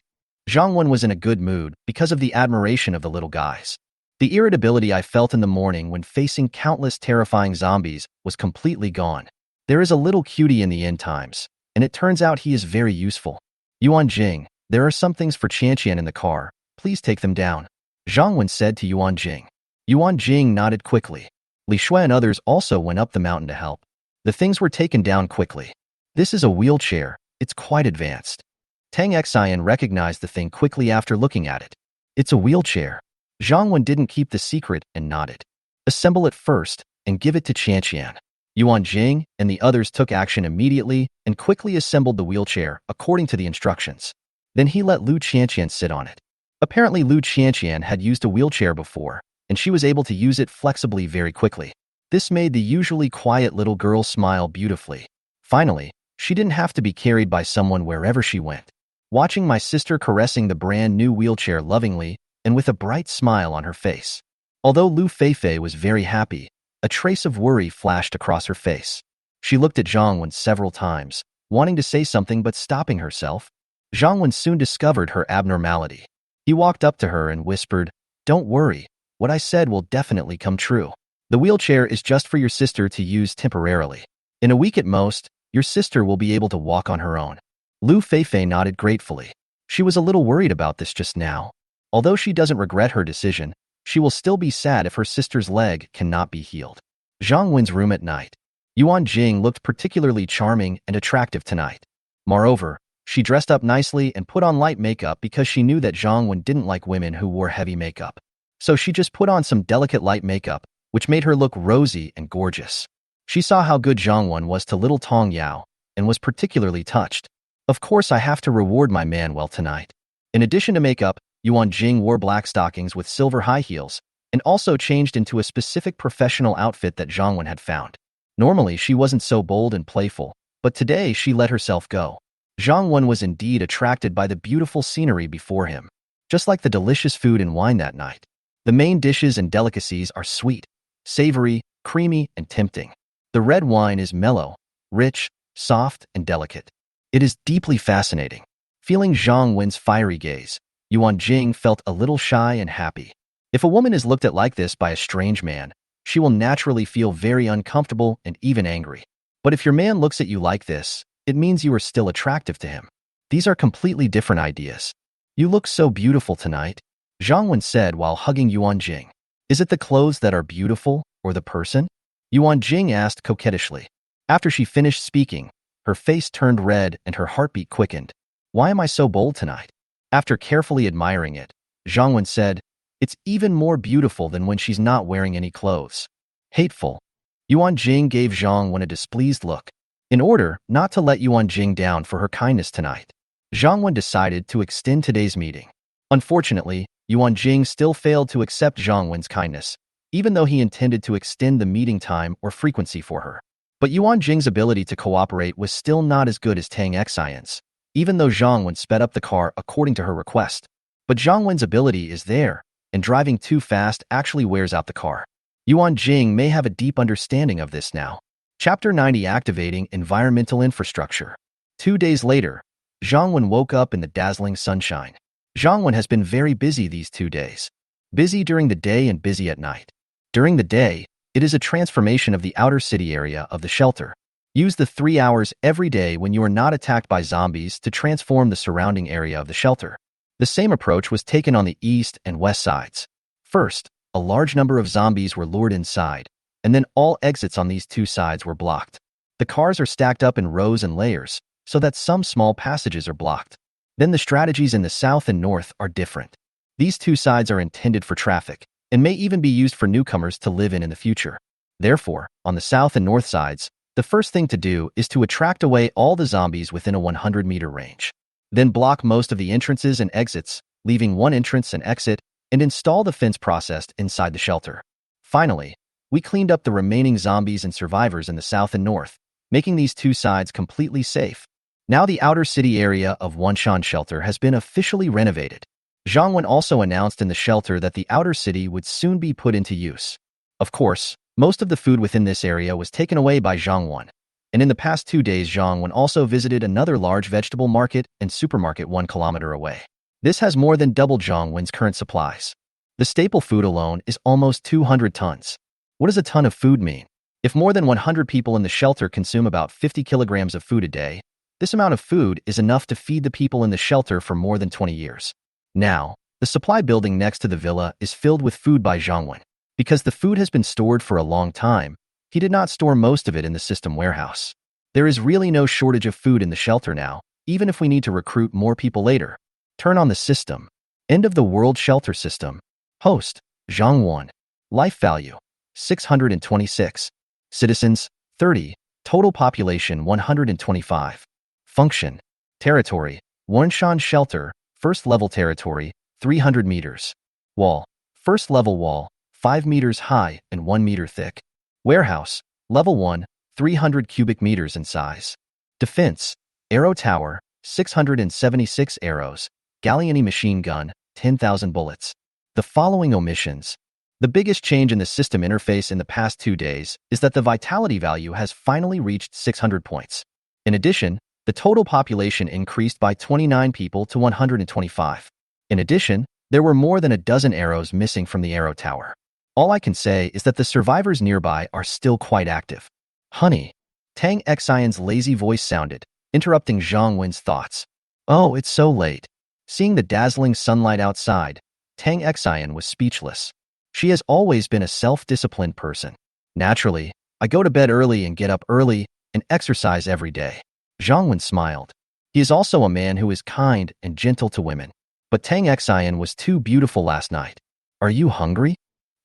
Zhang Wen was in a good mood because of the admiration of the little guys. The irritability I felt in the morning when facing countless terrifying zombies was completely gone. There is a little cutie in the end times, and it turns out he is very useful. Yuan Jing, there are some things for Qianqian in the car. Please take them down, Zhang Wen said to Yuan Jing. Yuan Jing nodded quickly. Li Shui and others also went up the mountain to help. The things were taken down quickly. This is a wheelchair. It's quite advanced. Tang Xian recognized the thing quickly after looking at it. It's a wheelchair. Zhang Wen didn't keep the secret and nodded. Assemble it first and give it to Qianqian. Yuan Jing and the others took action immediately and quickly assembled the wheelchair according to the instructions. Then he let Lu Qianqian sit on it. Apparently Lu Qianqian had used a wheelchair before, and she was able to use it flexibly very quickly. This made the usually quiet little girl smile beautifully. Finally, she didn't have to be carried by someone wherever she went. Watching my sister caressing the brand new wheelchair lovingly and with a bright smile on her face. Although Lu Feifei was very happy, a trace of worry flashed across her face. She looked at Zhang Wen several times, wanting to say something but stopping herself. Zhang Wen soon discovered her abnormality. He walked up to her and whispered, "Don't worry, what I said will definitely come true. The wheelchair is just for your sister to use temporarily. In a week at most, your sister will be able to walk on her own." Lu Feifei nodded gratefully. She was a little worried about this just now. Although she doesn't regret her decision, she will still be sad if her sister's leg cannot be healed. Zhang Wen's room at night. Yuan Jing looked particularly charming and attractive tonight. Moreover, she dressed up nicely and put on light makeup because she knew that Zhang Wen didn't like women who wore heavy makeup. So she just put on some delicate light makeup, which made her look rosy and gorgeous. She saw how good Zhang Wen was to little Tong Yao and was particularly touched. Of course I have to reward my man well tonight. In addition to makeup, Yuan Jing wore black stockings with silver high heels and also changed into a specific professional outfit that Zhang Wen had found. Normally she wasn't so bold and playful, but today she let herself go. Zhang Wen was indeed attracted by the beautiful scenery before him, just like the delicious food and wine that night. The main dishes and delicacies are sweet, savory, creamy, and tempting. The red wine is mellow, rich, soft, and delicate. It is deeply fascinating. Feeling Zhang Wen's fiery gaze, Yuan Jing felt a little shy and happy. If a woman is looked at like this by a strange man, she will naturally feel very uncomfortable and even angry. But if your man looks at you like this, it means you are still attractive to him. These are completely different ideas. "You look so beautiful tonight," Zhang Wen said while hugging Yuan Jing. "Is it the clothes that are beautiful, or the person?" Yuan Jing asked coquettishly. After she finished speaking, her face turned red and her heartbeat quickened. "Why am I so bold tonight?" After carefully admiring it, Zhang Wen said, "It's even more beautiful than when she's not wearing any clothes." Hateful. Yuan Jing gave Zhang Wen a displeased look. In order not to let Yuan Jing down for her kindness tonight, Zhang Wen decided to extend today's meeting. Unfortunately, Yuan Jing still failed to accept Zhang Wen's kindness, even though he intended to extend the meeting time or frequency for her. But Yuan Jing's ability to cooperate was still not as good as Tang Xian's, even though Zhang Wen sped up the car according to her request. But Zhang Wen's ability is there, and driving too fast actually wears out the car. Yuan Jing may have a deep understanding of this now. Chapter 90: Activating Environmental Infrastructure. 2 days later, Zhang Wen woke up in the dazzling sunshine. Zhang Wen has been very busy these 2 days. Busy during the day and busy at night. During the day, it is a transformation of the outer city area of the shelter. Use the 3 hours every day when you are not attacked by zombies to transform the surrounding area of the shelter. The same approach was taken on the east and west sides. First, a large number of zombies were lured inside, and then all exits on these 2 sides were blocked. The cars are stacked up in rows and layers, so that some small passages are blocked. Then the strategies in the south and north are different. These 2 sides are intended for traffic, and may even be used for newcomers to live in the future. Therefore, on the south and north sides, the first thing to do is to attract away all the zombies within a 100-meter range. Then block most of the entrances and exits, leaving one entrance and exit, and install the fence processed inside the shelter. Finally, We cleaned up the remaining zombies and survivors in the south and north, making these two sides completely safe. Now the outer city area of Wanshan Shelter has been officially renovated. Zhang Wen also announced in the shelter that the outer city would soon be put into use. Of course, most of the food within this area was taken away by Zhang Wen. And in the past 2 days, Zhang Wen also visited another large vegetable market and supermarket 1 kilometer away. This has more than doubled Zhang Wen's current supplies. The staple food alone is almost 200 tons. What does a ton of food mean? If more than 100 people in the shelter consume about 50 kilograms of food a day, this amount of food is enough to feed the people in the shelter for more than 20 years. Now, the supply building next to the villa is filled with food by Zhang Wen. Because the food has been stored for a long time, he did not store most of it in the system warehouse. There is really no shortage of food in the shelter now, even if we need to recruit more people later. Turn on the system. End of the world shelter system. Host, Zhang Wen. Life value, 626. Citizens, 30. Total population, 125. Function. Territory, Wanshan Shelter, first level territory, 300 meters. Wall, first level wall, 5 meters high and 1 meter thick. Warehouse, level 1, 300 cubic meters in size. Defense, arrow tower, 676 arrows. Galliani machine gun, 10,000 bullets. The following omissions. The biggest change in the system interface in the past 2 days is that the vitality value has finally reached 600 points. In addition, the total population increased by 29 people to 125. In addition, there were more than a dozen arrows missing from the arrow tower. All I can say is that the survivors nearby are still quite active. Honey. Tang Xian's lazy voice sounded, interrupting Zhang Wen's thoughts. Oh, it's so late. Seeing the dazzling sunlight outside, Tang Xian was speechless. She has always been a self-disciplined person. Naturally, I go to bed early and get up early and exercise every day. Zhang Wen smiled. He is also a man who is kind and gentle to women. But Tang Xian was too beautiful last night. Are you hungry?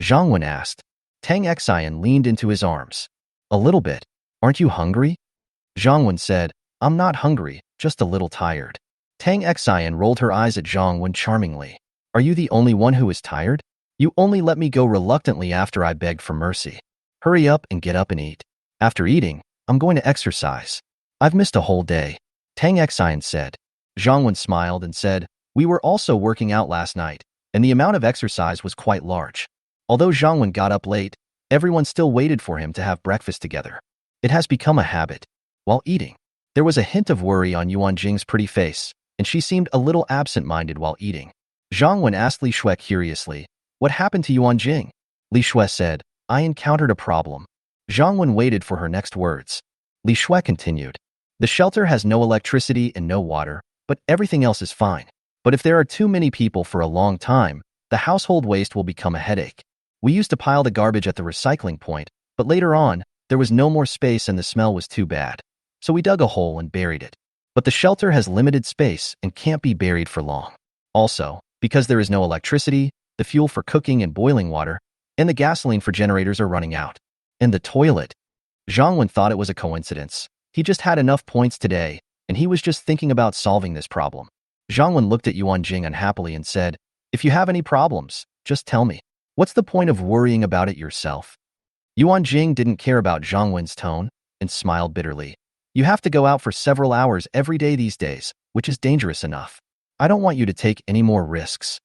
Zhang Wen asked. Tang Xian leaned into his arms. A little bit. Aren't you hungry? Zhang Wen said, I'm not hungry, just a little tired. Tang Xian rolled her eyes at Zhang Wen charmingly. Are you the only one who is tired? You only let me go reluctantly after I begged for mercy. Hurry up and get up and eat. After eating, I'm going to exercise. I've missed a whole day. Tang Xian said. Zhang Wen smiled and said, we were also working out last night, and the amount of exercise was quite large. Although Zhang Wen got up late, everyone still waited for him to have breakfast together. It has become a habit. While eating, there was a hint of worry on Yuan Jing's pretty face, and she seemed a little absent-minded while eating. Zhang Wen asked Li Shui curiously, what happened to Yuan Jing? Li Shui said, I encountered a problem. Zhang Wen waited for her next words. Li Shui continued, the shelter has no electricity and no water, but everything else is fine. But if there are too many people for a long time, the household waste will become a headache. We used to pile the garbage at the recycling point, but later on, there was no more space and the smell was too bad. So we dug a hole and buried it. But the shelter has limited space and can't be buried for long. Also, because there is no electricity, the fuel for cooking and boiling water, and the gasoline for generators are running out. And the toilet. Zhang Wen thought it was a coincidence. He just had enough points today, and he was just thinking about solving this problem. Zhang Wen looked at Yuan Jing unhappily and said, if you have any problems, just tell me. What's the point of worrying about it yourself? Yuan Jing didn't care about Zhang Wen's tone and smiled bitterly. You have to go out for several hours every day these days, which is dangerous enough. I don't want you to take any more risks.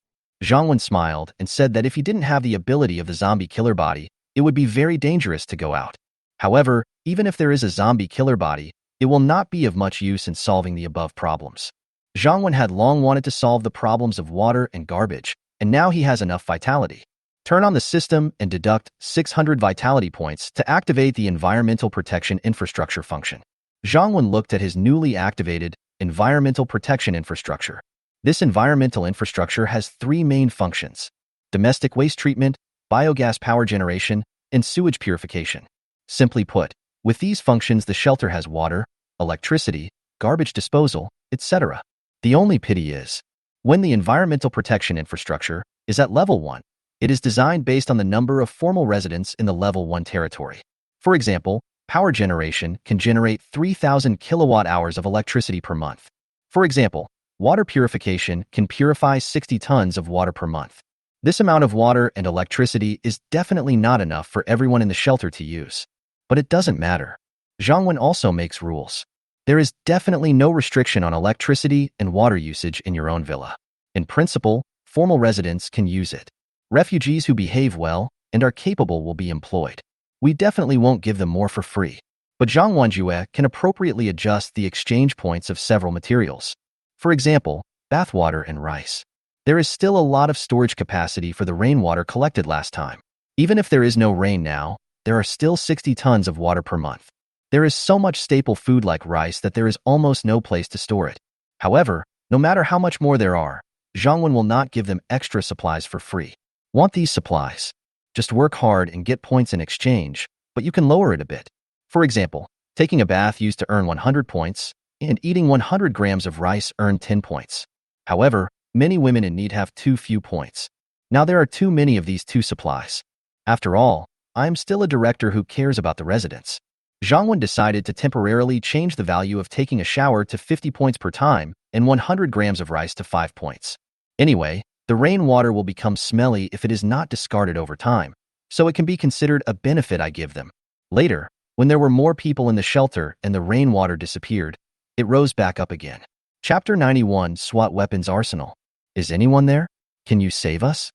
Zhang Wen smiled and said that if he didn't have the ability of the zombie killer body, it would be very dangerous to go out. However, even if there is a zombie killer body, it will not be of much use in solving the above problems. Zhang Wen had long wanted to solve the problems of water and garbage, and now he has enough vitality. Turn on the system and deduct 600 vitality points to activate the environmental protection infrastructure function. Zhang Wen looked at his newly activated environmental protection infrastructure. This environmental infrastructure has 3 main functions: domestic waste treatment, biogas power generation, and sewage purification. Simply put, with these functions the shelter has water, electricity, garbage disposal, etc. The only pity is, when the environmental protection infrastructure is at level 1, it is designed based on the number of formal residents in the level 1 territory. For example, power generation can generate 3,000 kilowatt-hours of electricity per month. For example, water purification can purify 60 tons of water per month. This amount of water and electricity is definitely not enough for everyone in the shelter to use. But it doesn't matter. Zhang Wen also makes rules. There is definitely no restriction on electricity and water usage in your own villa. In principle, formal residents can use it. Refugees who behave well and are capable will be employed. We definitely won't give them more for free. But Zhang Wenjue can appropriately adjust the exchange points of several materials. For example, bathwater and rice. There is still a lot of storage capacity for the rainwater collected last time. Even if there is no rain now, there are still 60 tons of water per month. There is so much staple food like rice that there is almost no place to store it. However, no matter how much more there are, Zhangwen will not give them extra supplies for free. Want these supplies? Just work hard and get points in exchange, but you can lower it a bit. For example, taking a bath used to earn 100 points, and eating 100 grams of rice earned 10 points. However, many women in need have too few points. Now there are too many of these two supplies. After all, I am still a director who cares about the residents. Zhangwen decided to temporarily change the value of taking a shower to 50 points per time and 100 grams of rice to 5 points. Anyway, the rainwater will become smelly if it is not discarded over time, so it can be considered a benefit I give them. Later, when there were more people in the shelter and the rainwater disappeared, it rose back up again. Chapter 91, SWAT Weapons Arsenal. Is anyone there? Can you save us?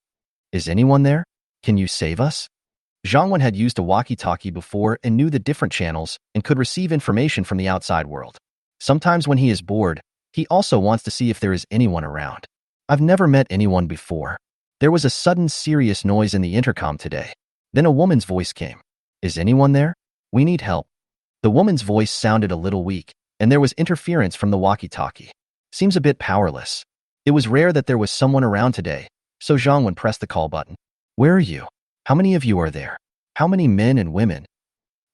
Is anyone there? Can you save us? Zhangwen had used a walkie-talkie before and knew the different channels and could receive information from the outside world. Sometimes when he is bored, he also wants to see if there is anyone around. I've never met anyone before. There was a sudden serious noise in the intercom today. Then a woman's voice came. Is anyone there? We need help. The woman's voice sounded a little weak, and there was interference from the walkie-talkie. Seems a bit powerless. It was rare that there was someone around today, so Zhangwen pressed the call button. Where are you? How many of you are there? How many men and women?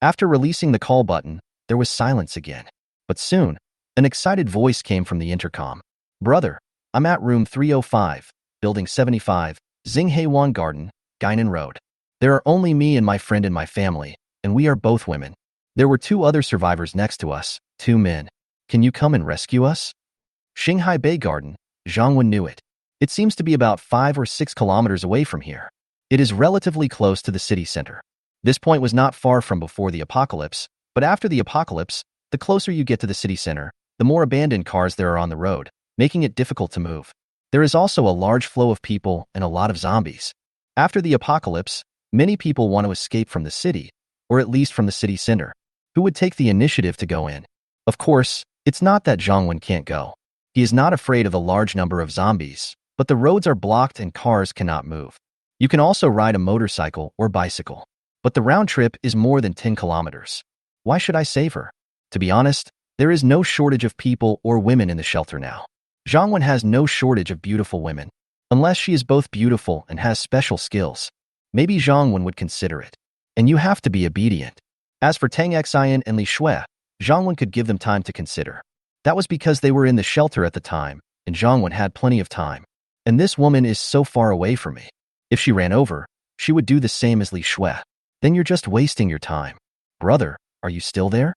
After releasing the call button, there was silence again. But soon, an excited voice came from the intercom. Brother, I'm at room 305, building 75, Xingheiwan Garden, Guinan Road. There are only me and my friend and my family, and we are both women. There were 2 other survivors next to us, 2 men. Can you come and rescue us? Shanghai Bay Garden, Zhangwen knew it. It seems to be about 5 or 6 kilometers away from here. It is relatively close to the city center. This point was not far from before the apocalypse, but after the apocalypse, the closer you get to the city center, the more abandoned cars there are on the road, making it difficult to move. There is also a large flow of people and a lot of zombies. After the apocalypse, many people want to escape from the city, or at least from the city center. Who would take the initiative to go in? Of course, it's not that Zhangwen can't go. He is not afraid of the large number of zombies, but the roads are blocked and cars cannot move. You can also ride a motorcycle or bicycle, but the round trip is more than 10 kilometers. Why should I save her? To be honest, there is no shortage of people or women in the shelter now. Zhangwen has no shortage of beautiful women, unless she is both beautiful and has special skills. Maybe Zhangwen would consider it. And you have to be obedient. As for Tang Xian and Li Shui, Zhangwen could give them time to consider. That was because they were in the shelter at the time, and Zhangwen had plenty of time. And this woman is so far away from me. If she ran over, she would do the same as Li Shui. Then you're just wasting your time. Brother, are you still there?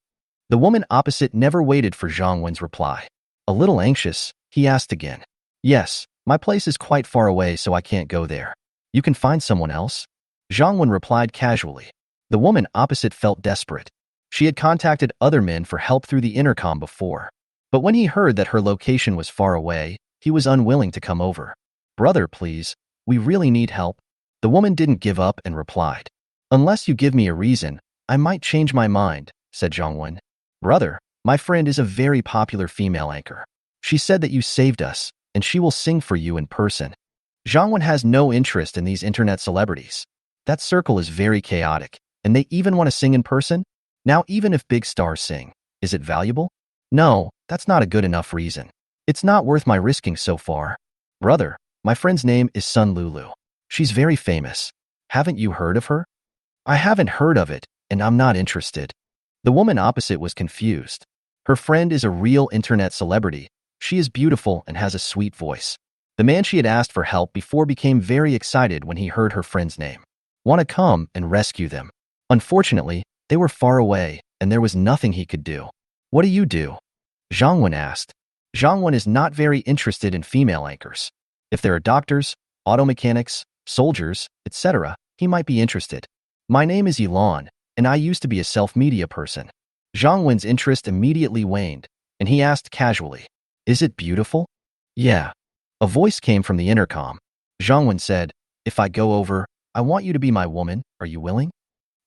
The woman opposite never waited for Zhangwen's reply. A little anxious, he asked again. Yes, my place is quite far away, so I can't go there. You can find someone else? Zhangwen replied casually. The woman opposite felt desperate. She had contacted other men for help through the intercom before. But when he heard that her location was far away, he was unwilling to come over. Brother, please, we really need help. The woman didn't give up and replied. Unless you give me a reason, I might change my mind, said Zhangwen. Brother, my friend is a very popular female anchor. She said that you saved us, and she will sing for you in person. Zhangwen has no interest in these internet celebrities. That circle is very chaotic, and they even want to sing in person? Now, even if big stars sing, is it valuable? No, that's not a good enough reason. It's not worth my risking so far. Brother, my friend's name is Sun Lulu. She's very famous. Haven't you heard of her? I haven't heard of it, and I'm not interested. The woman opposite was confused. Her friend is a real internet celebrity. She is beautiful and has a sweet voice. The man she had asked for help before became very excited when he heard her friend's name. Want to come and rescue them. Unfortunately, they were far away, and there was nothing he could do. What do you do? Zhangwen asked. Zhangwen is not very interested in female anchors. If there are doctors, auto mechanics, soldiers, etc., he might be interested. My name is Elon, and I used to be a self-media person. Zhang Wen's interest immediately waned, and he asked casually, "Is it beautiful?" "Yeah." A voice came from the intercom. Zhang Wen said, "If I go over, I want you to be my woman. Are you willing?"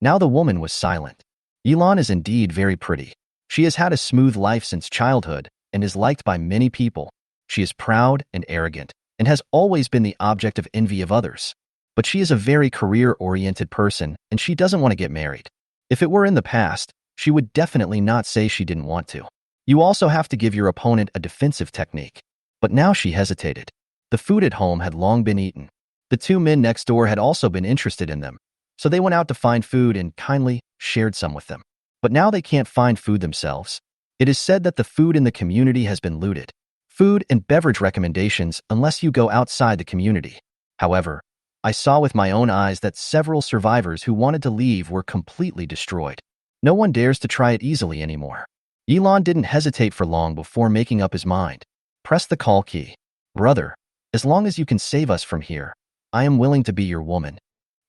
Now the woman was silent. Elon is indeed very pretty. She has had a smooth life since childhood and is liked by many people. She is proud and arrogant and has always been the object of envy of others. But she is a very career-oriented person and she doesn't want to get married. If it were in the past, she would definitely not say she didn't want to. You also have to give your opponent a defensive technique. But now she hesitated. The food at home had long been eaten. The two men next door had also been interested in them, so they went out to find food and kindly shared some with them. But now they can't find food themselves. It is said that the food in the community has been looted. Food and beverage recommendations unless you go outside the community. However, I saw with my own eyes that several survivors who wanted to leave were completely destroyed. No one dares to try it easily anymore. Elon didn't hesitate for long before making up his mind. Press the call key. "Brother, as long as you can save us from here, I am willing to be your woman."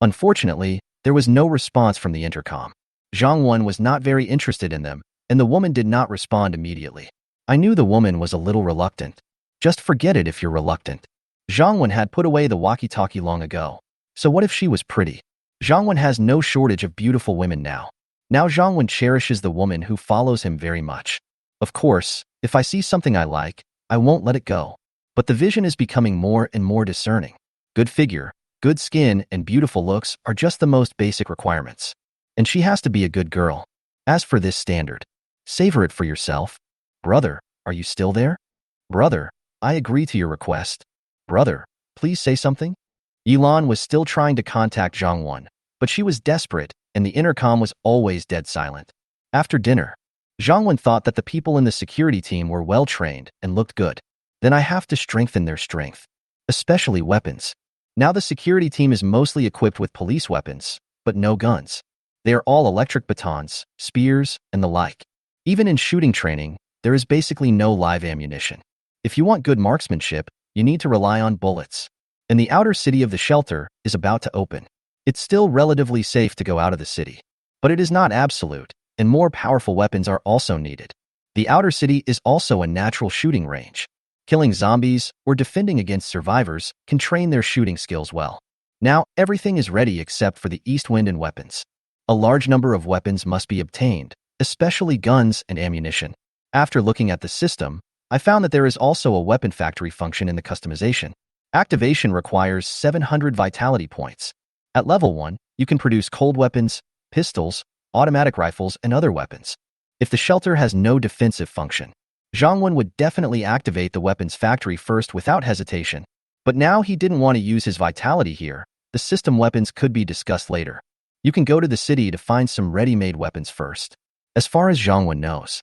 Unfortunately, there was no response from the intercom. Zhang Wen was not very interested in them, and the woman did not respond immediately. I knew the woman was a little reluctant. Just forget it if you're reluctant. Zhang Wen had put away the walkie-talkie long ago. So what if she was pretty? Zhang Wen has no shortage of beautiful women now. Now Zhang Wen cherishes the woman who follows him very much. Of course, if I see something I like, I won't let it go. But the vision is becoming more and more discerning. Good figure, good skin, and beautiful looks are just the most basic requirements. And she has to be a good girl. As for this standard, savor it for yourself. Brother, are you still there? Brother, I agree to your request. Brother, please say something. Elon was still trying to contact Zhang Wen, but she was desperate, and the intercom was always dead silent. After dinner, Zhang Wen thought that the people in the security team were well-trained and looked good. Then I have to strengthen their strength, especially weapons. Now the security team is mostly equipped with police weapons, but no guns. They are all electric batons, spears, and the like. Even in shooting training, there is basically no live ammunition. If you want good marksmanship, you need to rely on bullets. And the outer city of the shelter is about to open. It's still relatively safe to go out of the city, but it is not absolute, and more powerful weapons are also needed. The outer city is also a natural shooting range. Killing zombies or defending against survivors can train their shooting skills well. Now, everything is ready except for the east wind and weapons. A large number of weapons must be obtained, especially guns and ammunition. After looking at the system, I found that there is also a weapon factory function in the customization. Activation requires 700 vitality points. At level 1, you can produce cold weapons, pistols, automatic rifles, and other weapons. If the shelter has no defensive function, Zhang Wen would definitely activate the weapons factory first without hesitation. But now he didn't want to use his vitality here. The system weapons could be discussed later. You can go to the city to find some ready-made weapons first. As far as Zhang Wen knows,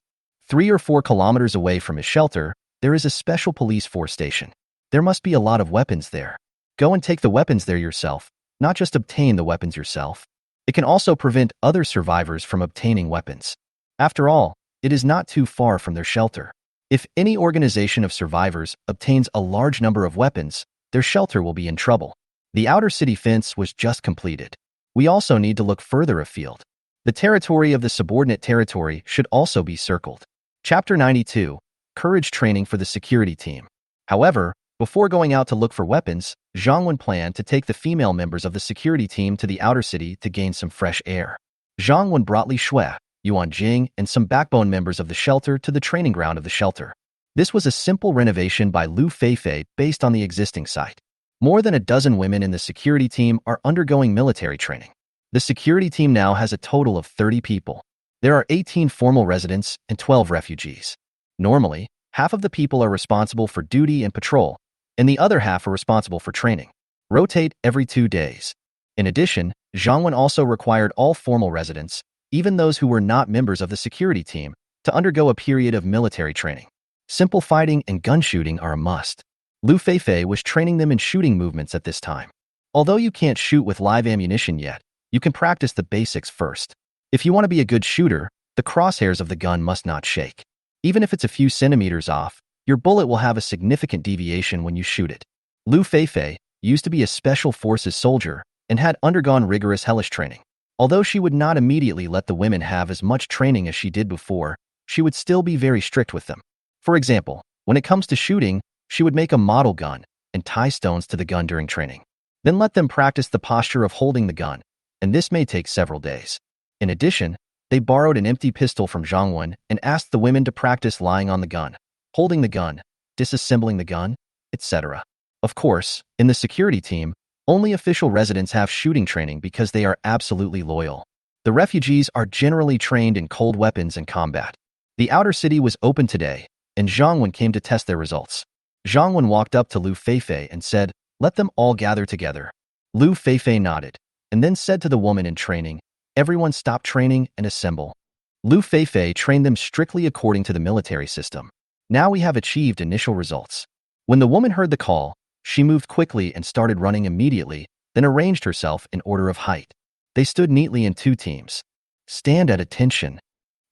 3 or 4 kilometers away from his shelter, there is a special police force station. There must be a lot of weapons there. Go and take the weapons there yourself, not just obtain the weapons yourself. It can also prevent other survivors from obtaining weapons. After all, it is not too far from their shelter. If any organization of survivors obtains a large number of weapons, their shelter will be in trouble. The outer city fence was just completed. We also need to look further afield. The territory of the subordinate territory should also be circled. Chapter 92, Courage Training for the Security Team. However, before going out to look for weapons, Zhang Wen planned to take the female members of the security team to the outer city to gain some fresh air. Zhang Wen brought Li Shui, Yuan Jing, and some backbone members of the shelter to the training ground of the shelter. This was a simple renovation by Lu Feifei based on the existing site. More than a dozen women in the security team are undergoing military training. The security team now has a total of 30 people. There are 18 formal residents and 12 refugees. Normally, half of the people are responsible for duty and patrol, and the other half are responsible for training. Rotate every 2 days. In addition, Zhang Wen also required all formal residents, even those who were not members of the security team, to undergo a period of military training. Simple fighting and gun shooting are a must. Lu Feifei was training them in shooting movements at this time. Although you can't shoot with live ammunition yet, you can practice the basics first. If you want to be a good shooter, the crosshairs of the gun must not shake. Even if it's a few centimeters off, your bullet will have a significant deviation when you shoot it. Lu Feifei, used to be a special forces soldier and had undergone rigorous hellish training. Although she would not immediately let the women have as much training as she did before, she would still be very strict with them. For example, when it comes to shooting, she would make a model gun and tie stones to the gun during training. Then let them practice the posture of holding the gun, and this may take several days. In addition, they borrowed an empty pistol from Zhangwen and asked the women to practice lying on the gun, holding the gun, disassembling the gun, etc. Of course, in the security team, only official residents have shooting training because they are absolutely loyal. The refugees are generally trained in cold weapons and combat. The outer city was open today, and Zhangwen came to test their results. Zhangwen walked up to Lu Feifei and said, "Let them all gather together." Lu Feifei nodded, and then said to the woman in training, "Everyone stop training and assemble." Lu Feifei trained them strictly according to the military system. Now we have achieved initial results. When the woman heard the call, she moved quickly and started running immediately, then arranged herself in order of height. They stood neatly in two teams. Stand at attention.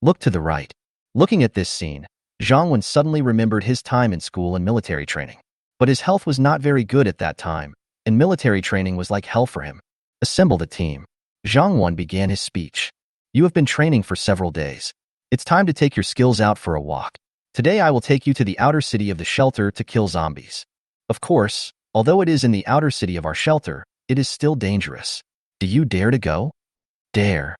Look to the right. Looking at this scene, Zhangwen suddenly remembered his time in school and military training. But his health was not very good at that time, and military training was like hell for him. Assemble the team. Zhangwen began his speech. You have been training for several days. It's time to take your skills out for a walk. Today I will take you to the outer city of the shelter to kill zombies. Of course, although it is in the outer city of our shelter, it is still dangerous. Do you dare to go? Dare.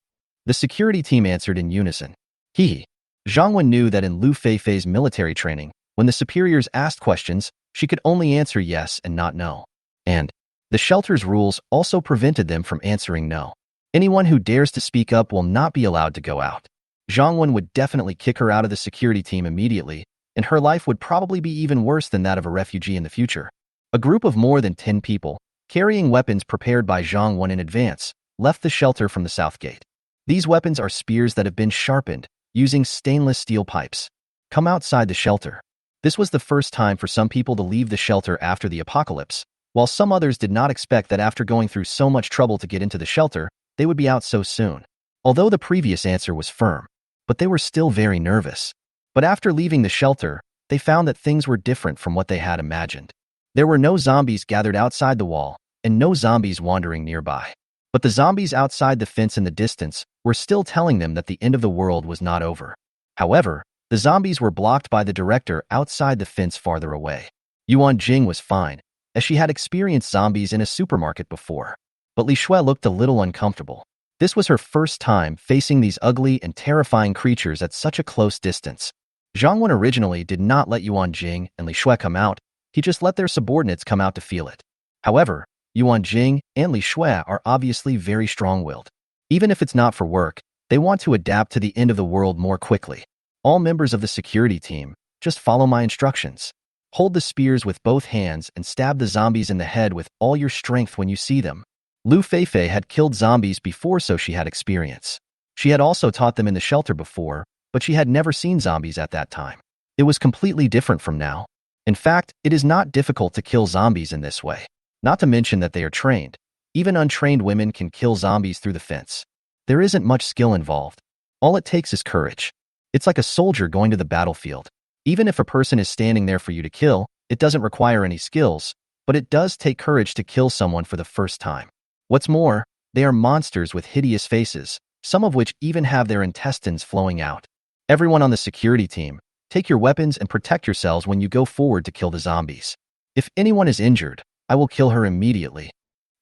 The security team answered in unison. He. Zhangwen knew that in Lu Feifei's military training, when the superiors asked questions, she could only answer yes and not no. And the shelter's rules also prevented them from answering no. Anyone who dares to speak up will not be allowed to go out. Zhangwen would definitely kick her out of the security team immediately, and her life would probably be even worse than that of a refugee in the future. A group of more than 10 people, carrying weapons prepared by Zhangwen in advance, left the shelter from the south gate. These weapons are spears that have been sharpened, using stainless steel pipes. Come outside the shelter. This was the first time for some people to leave the shelter after the apocalypse, while some others did not expect that after going through so much trouble to get into the shelter, they would be out so soon. Although the previous answer was firm, but they were still very nervous. But after leaving the shelter, they found that things were different from what they had imagined. There were no zombies gathered outside the wall, and no zombies wandering nearby. But the zombies outside the fence in the distance were still telling them that the end of the world was not over. However, the zombies were blocked by the director outside the fence farther away. Yuan Jing was fine, as she had experienced zombies in a supermarket before. But Li Shui looked a little uncomfortable. This was her first time facing these ugly and terrifying creatures at such a close distance. Zhangwen originally did not let Yuan Jing and Li Shui come out, he just let their subordinates come out to feel it. However, Yuan Jing and Li Shui are obviously very strong-willed. Even if it's not for work, they want to adapt to the end of the world more quickly. All members of the security team, just follow my instructions. Hold the spears with both hands and stab the zombies in the head with all your strength when you see them. Lu Feifei had killed zombies before, so she had experience. She had also taught them in the shelter before, but she had never seen zombies at that time. It was completely different from now. In fact, it is not difficult to kill zombies in this way. Not to mention that they are trained. Even untrained women can kill zombies through the fence. There isn't much skill involved. All it takes is courage. It's like a soldier going to the battlefield. Even if a person is standing there for you to kill, it doesn't require any skills, but it does take courage to kill someone for the first time. What's more, they are monsters with hideous faces, some of which even have their intestines flowing out. Everyone on the security team, take your weapons and protect yourselves when you go forward to kill the zombies. If anyone is injured, I will kill her immediately.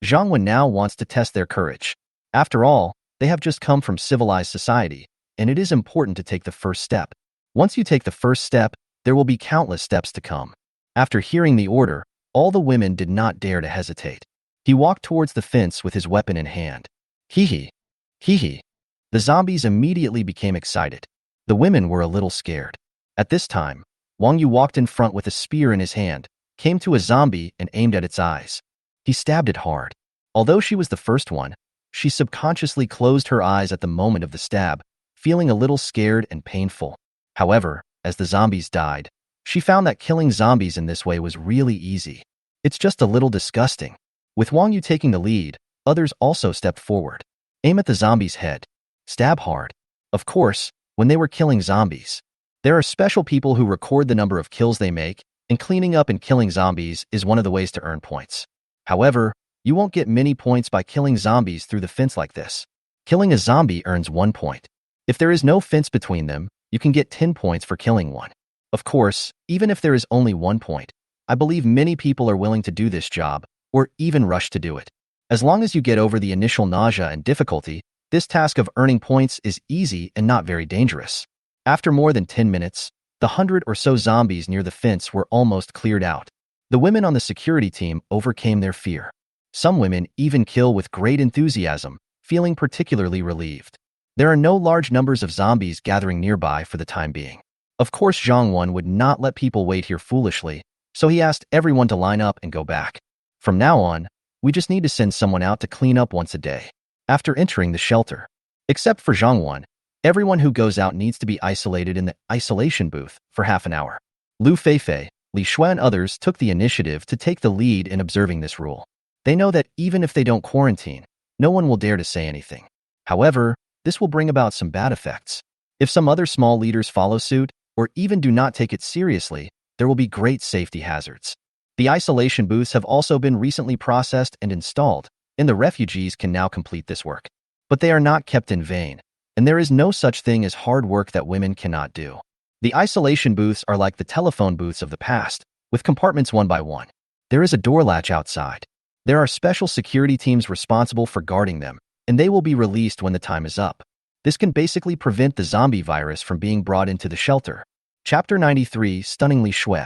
Zhangwen now wants to test their courage. After all, they have just come from civilized society, and it is important to take the first step. Once you take the first step, there will be countless steps to come. After hearing the order, all the women did not dare to hesitate. He walked towards the fence with his weapon in hand. Hee hee. The zombies immediately became excited. The women were a little scared. At this time, Wang Yu walked in front with a spear in his hand, came to a zombie and aimed at its eyes. He stabbed it hard. Although she was the first one, she subconsciously closed her eyes at the moment of the stab, feeling a little scared and painful. However, as the zombies died, she found that killing zombies in this way was really easy. It's just a little disgusting. With Wang Yu taking the lead, others also stepped forward. Aim at the zombie's head. Stab hard. Of course, when they were killing zombies, there are special people who record the number of kills they make, and cleaning up and killing zombies is one of the ways to earn points. However, you won't get many points by killing zombies through the fence like this. Killing a zombie earns 1 point. If there is no fence between them, you can get 10 points for killing one. Of course, even if there is only 1 point, I believe many people are willing to do this job, or even rush to do it. As long as you get over the initial nausea and difficulty, this task of earning points is easy and not very dangerous. After more than 10 minutes, the 100 or so zombies near the fence were almost cleared out. The women on the security team overcame their fear. Some women even kill with great enthusiasm, feeling particularly relieved. There are no large numbers of zombies gathering nearby for the time being. Of course, Zhang would not let people wait here foolishly, so he asked everyone to line up and go back. From now on, we just need to send someone out to clean up once a day, after entering the shelter. Except for Zhang, everyone who goes out needs to be isolated in the isolation booth for half an hour. Lu Feifei, Li Shui and others took the initiative to take the lead in observing this rule. They know that even if they don't quarantine, no one will dare to say anything. However, this will bring about some bad effects. If some other small leaders follow suit, or even do not take it seriously, there will be great safety hazards. The isolation booths have also been recently processed and installed, and the refugees can now complete this work. But they are not kept in vain, and there is no such thing as hard work that women cannot do. The isolation booths are like the telephone booths of the past, with compartments one by one. There is a door latch outside. There are special security teams responsible for guarding them, and they will be released when the time is up. This can basically prevent the zombie virus from being brought into the shelter. Chapter 93, Stunningly Shui.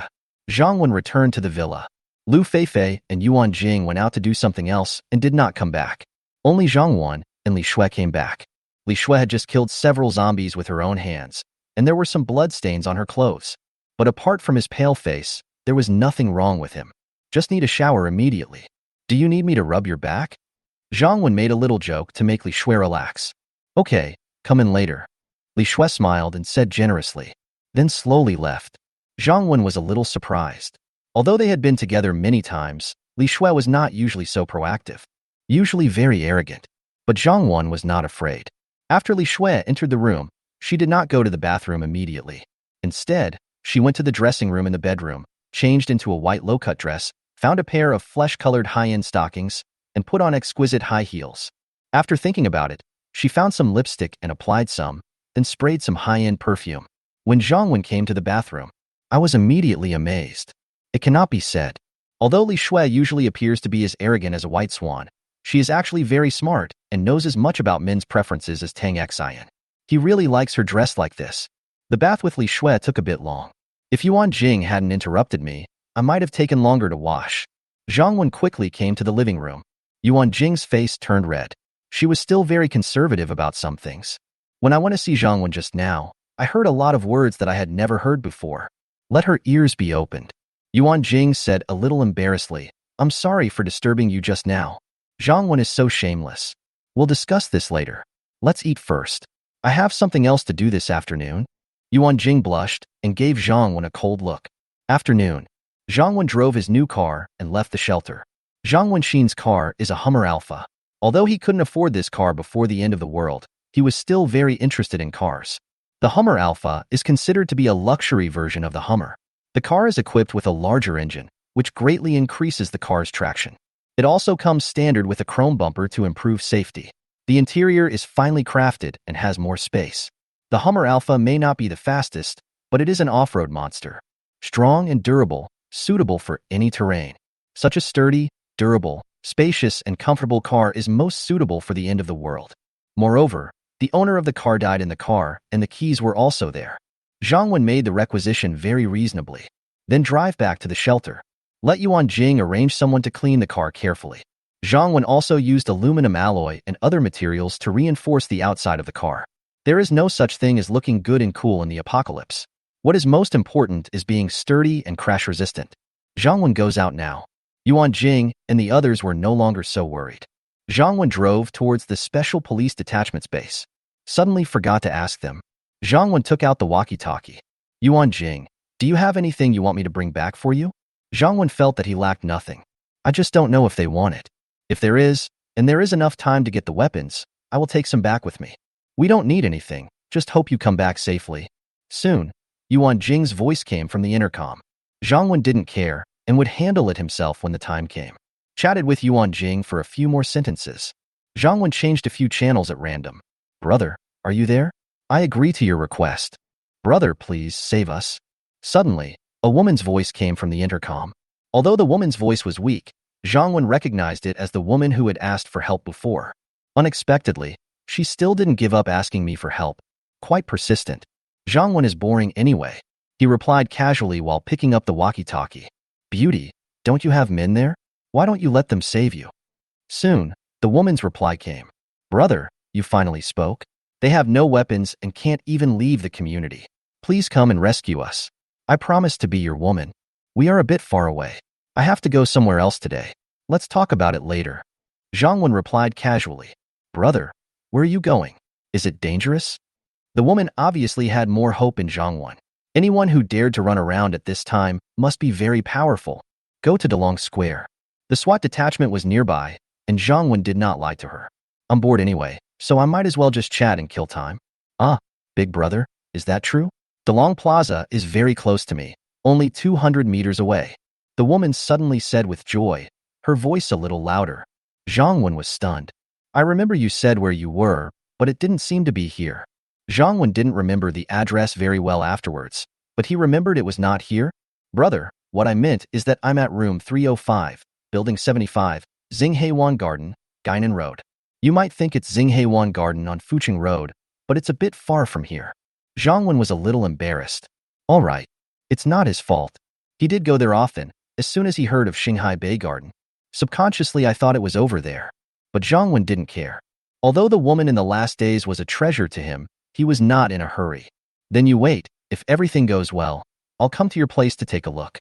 Zhang returned to the villa. Lu Feifei and Yuan Jing went out to do something else and did not come back. Only Zhang and Li Shui came back. Li Shui had just killed several zombies with her own hands, and there were some bloodstains on her clothes. But apart from his pale face, there was nothing wrong with him. Just need a shower immediately. Do you need me to rub your back? Zhang made a little joke to make Li Shui relax. Okay, come in later. Li Shui smiled and said generously, then slowly left. Zhang was a little surprised. Although they had been together many times, Li Shui was not usually so proactive, usually very arrogant. But Zhang was not afraid. After Li Shui entered the room, she did not go to the bathroom immediately. Instead, she went to the dressing room in the bedroom, changed into a white low-cut dress, found a pair of flesh-colored high-end stockings, and put on exquisite high heels. After thinking about it, she found some lipstick and applied some, then sprayed some high-end perfume. When Zhang came to the bathroom, I was immediately amazed. It cannot be said. Although Li Shui usually appears to be as arrogant as a white swan, she is actually very smart and knows as much about men's preferences as Tang Xian. He really likes her dressed like this. The bath with Li Shui took a bit long. If Yuan Jing hadn't interrupted me, I might have taken longer to wash. Zhang quickly came to the living room. Yuan Jing's face turned red. She was still very conservative about some things. When I went to see Zhang just now, I heard a lot of words that I had never heard before. Let her ears be opened. Yuan Jing said a little embarrassedly, I'm sorry for disturbing you just now. Zhang is so shameless. We'll discuss this later. Let's eat first. I have something else to do this afternoon. Yuan Jing blushed and gave Zhang a cold look. Afternoon. Zhang drove his new car and left the shelter. Zhang Wenxin's car is a Hummer Alpha. Although he couldn't afford this car before the end of the world, he was still very interested in cars. The Hummer Alpha is considered to be a luxury version of the Hummer. The car is equipped with a larger engine, which greatly increases the car's traction. It also comes standard with a chrome bumper to improve safety. The interior is finely crafted and has more space. The Hummer Alpha may not be the fastest, but it is an off-road monster. Strong and durable, suitable for any terrain. Such a sturdy, durable, spacious, and comfortable car is most suitable for the end of the world. Moreover, the owner of the car died in the car, and the keys were also there. Zhang made the requisition very reasonably. Then drive back to the shelter. Let Yuan Jing arrange someone to clean the car carefully. Zhang also used aluminum alloy and other materials to reinforce the outside of the car. There is no such thing as looking good and cool in the apocalypse. What is most important is being sturdy and crash-resistant. Zhang goes out now. Yuan Jing and the others were no longer so worried. Zhang drove towards the Special Police Detachment's base. Suddenly forgot to ask them. Zhang took out the walkie-talkie. Yuan Jing, do you have anything you want me to bring back for you? Zhang felt that he lacked nothing. I just don't know if they want it. If there is, and there is enough time to get the weapons, I will take some back with me. We don't need anything, just hope you come back safely. Soon, Yuan Jing's voice came from the intercom. Zhang didn't care and would handle it himself when the time came. Chatted with Yuan Jing for a few more sentences. Zhang Wen changed a few channels at random. Brother, are you there? I agree to your request. Brother, please save us. Suddenly, a woman's voice came from the intercom. Although the woman's voice was weak, Zhang Wen recognized it as the woman who had asked for help before. Unexpectedly, she still didn't give up asking me for help. Quite persistent. Zhang Wen is boring anyway. He replied casually while picking up the walkie-talkie. Beauty, don't you have men there? Why don't you let them save you? Soon, the woman's reply came. Brother, you finally spoke? They have no weapons and can't even leave the community. Please come and rescue us. I promise to be your woman. We are a bit far away. I have to go somewhere else today. Let's talk about it later. Zhang Wen replied casually. Brother, where are you going? Is it dangerous? The woman obviously had more hope in Zhang Wen. Anyone who dared to run around at this time must be very powerful. Go to Delong Square. The SWAT detachment was nearby, and Zhang Wen did not lie to her. I'm bored anyway, so I might as well just chat and kill time. Ah, big brother, is that true? Delong Plaza is very close to me, only 200 meters away. The woman suddenly said with joy, her voice a little louder. Zhang Wen was stunned. I remember you said where you were, but it didn't seem to be here. Zhang Wen didn't remember the address very well afterwards, but he remembered it was not here. Brother, what I meant is that I'm at room 305, building 75, Xingheiwan Garden, Gainan Road. You might think it's Xingheiwan Garden on Fucheng Road, but it's a bit far from here. Zhang Wen was a little embarrassed. All right, it's not his fault. He did go there often, as soon as he heard of Shanghai Bay Garden. Subconsciously, I thought it was over there. But Zhang Wen didn't care. Although the woman in the last days was a treasure to him, he was not in a hurry. Then you wait. If everything goes well, I'll come to your place to take a look.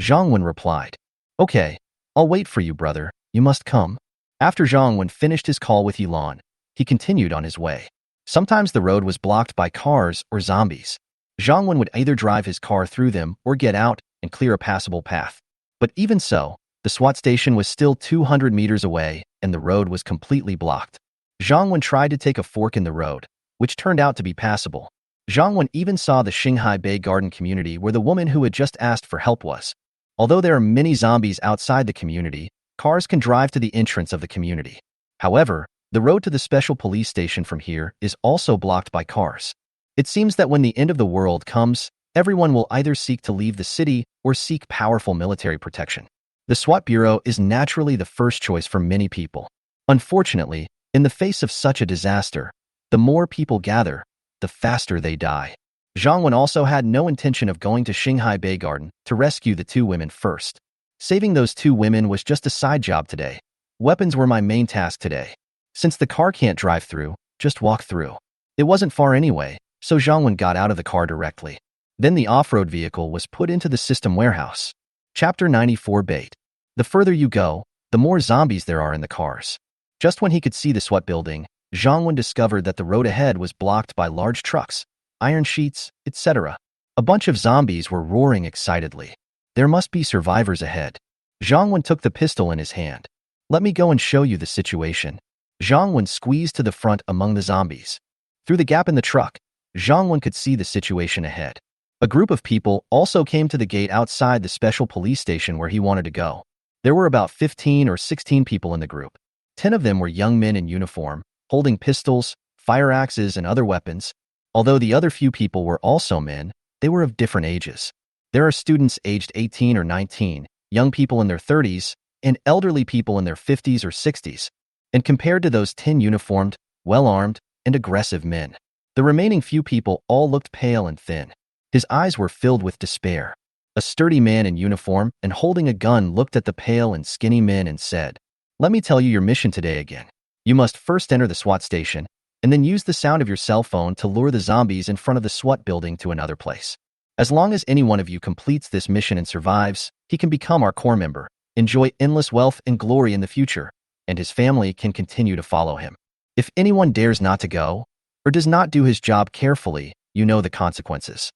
Zhang Wen replied. Okay, I'll wait for you, brother. You must come. After Zhang Wen finished his call with Yilan, he continued on his way. Sometimes the road was blocked by cars or zombies. Zhang Wen would either drive his car through them or get out and clear a passable path. But even so, the SWAT station was still 200 meters away and the road was completely blocked. Zhang Wen tried to take a fork in the road, which turned out to be passable. Zhang Wen even saw the Shanghai Bay Garden community where the woman who had just asked for help was. Although there are many zombies outside the community, cars can drive to the entrance of the community. However, the road to the special police station from here is also blocked by cars. It seems that when the end of the world comes, everyone will either seek to leave the city or seek powerful military protection. The SWAT Bureau is naturally the first choice for many people. Unfortunately, in the face of such a disaster, the more people gather, the faster they die. Zhang Wen also had no intention of going to Shanghai Bay Garden to rescue the two women first. Saving those two women was just a side job today. Weapons were my main task today. Since the car can't drive through, just walk through. It wasn't far anyway, so Zhang Wen got out of the car directly. Then the off-road vehicle was put into the system warehouse. Chapter 94 Bait. The further you go, the more zombies there are in the cars. Just when he could see the SWAT building, Zhang Wen discovered that the road ahead was blocked by large trucks, iron sheets, etc. A bunch of zombies were roaring excitedly. There must be survivors ahead. Zhang Wen took the pistol in his hand. Let me go and show you the situation. Zhang Wen squeezed to the front among the zombies. Through the gap in the truck, Zhang Wen could see the situation ahead. A group of people also came to the gate outside the special police station where he wanted to go. There were about 15 or 16 people in the group. 10 of them were young men in uniform, holding pistols, fire axes, and other weapons. Although the other few people were also men, they were of different ages. There are students aged 18 or 19, young people in their 30s, and elderly people in their 50s or 60s. And compared to those 10 uniformed, well-armed, and aggressive men, the remaining few people all looked pale and thin. His eyes were filled with despair. A sturdy man in uniform and holding a gun looked at the pale and skinny men and said, "Let me tell you your mission today again. You must first enter the SWAT station, and then use the sound of your cell phone to lure the zombies in front of the SWAT building to another place. As long as any one of you completes this mission and survives, he can become our core member, enjoy endless wealth and glory in the future, and his family can continue to follow him. If anyone dares not to go, or does not do his job carefully, you know the consequences."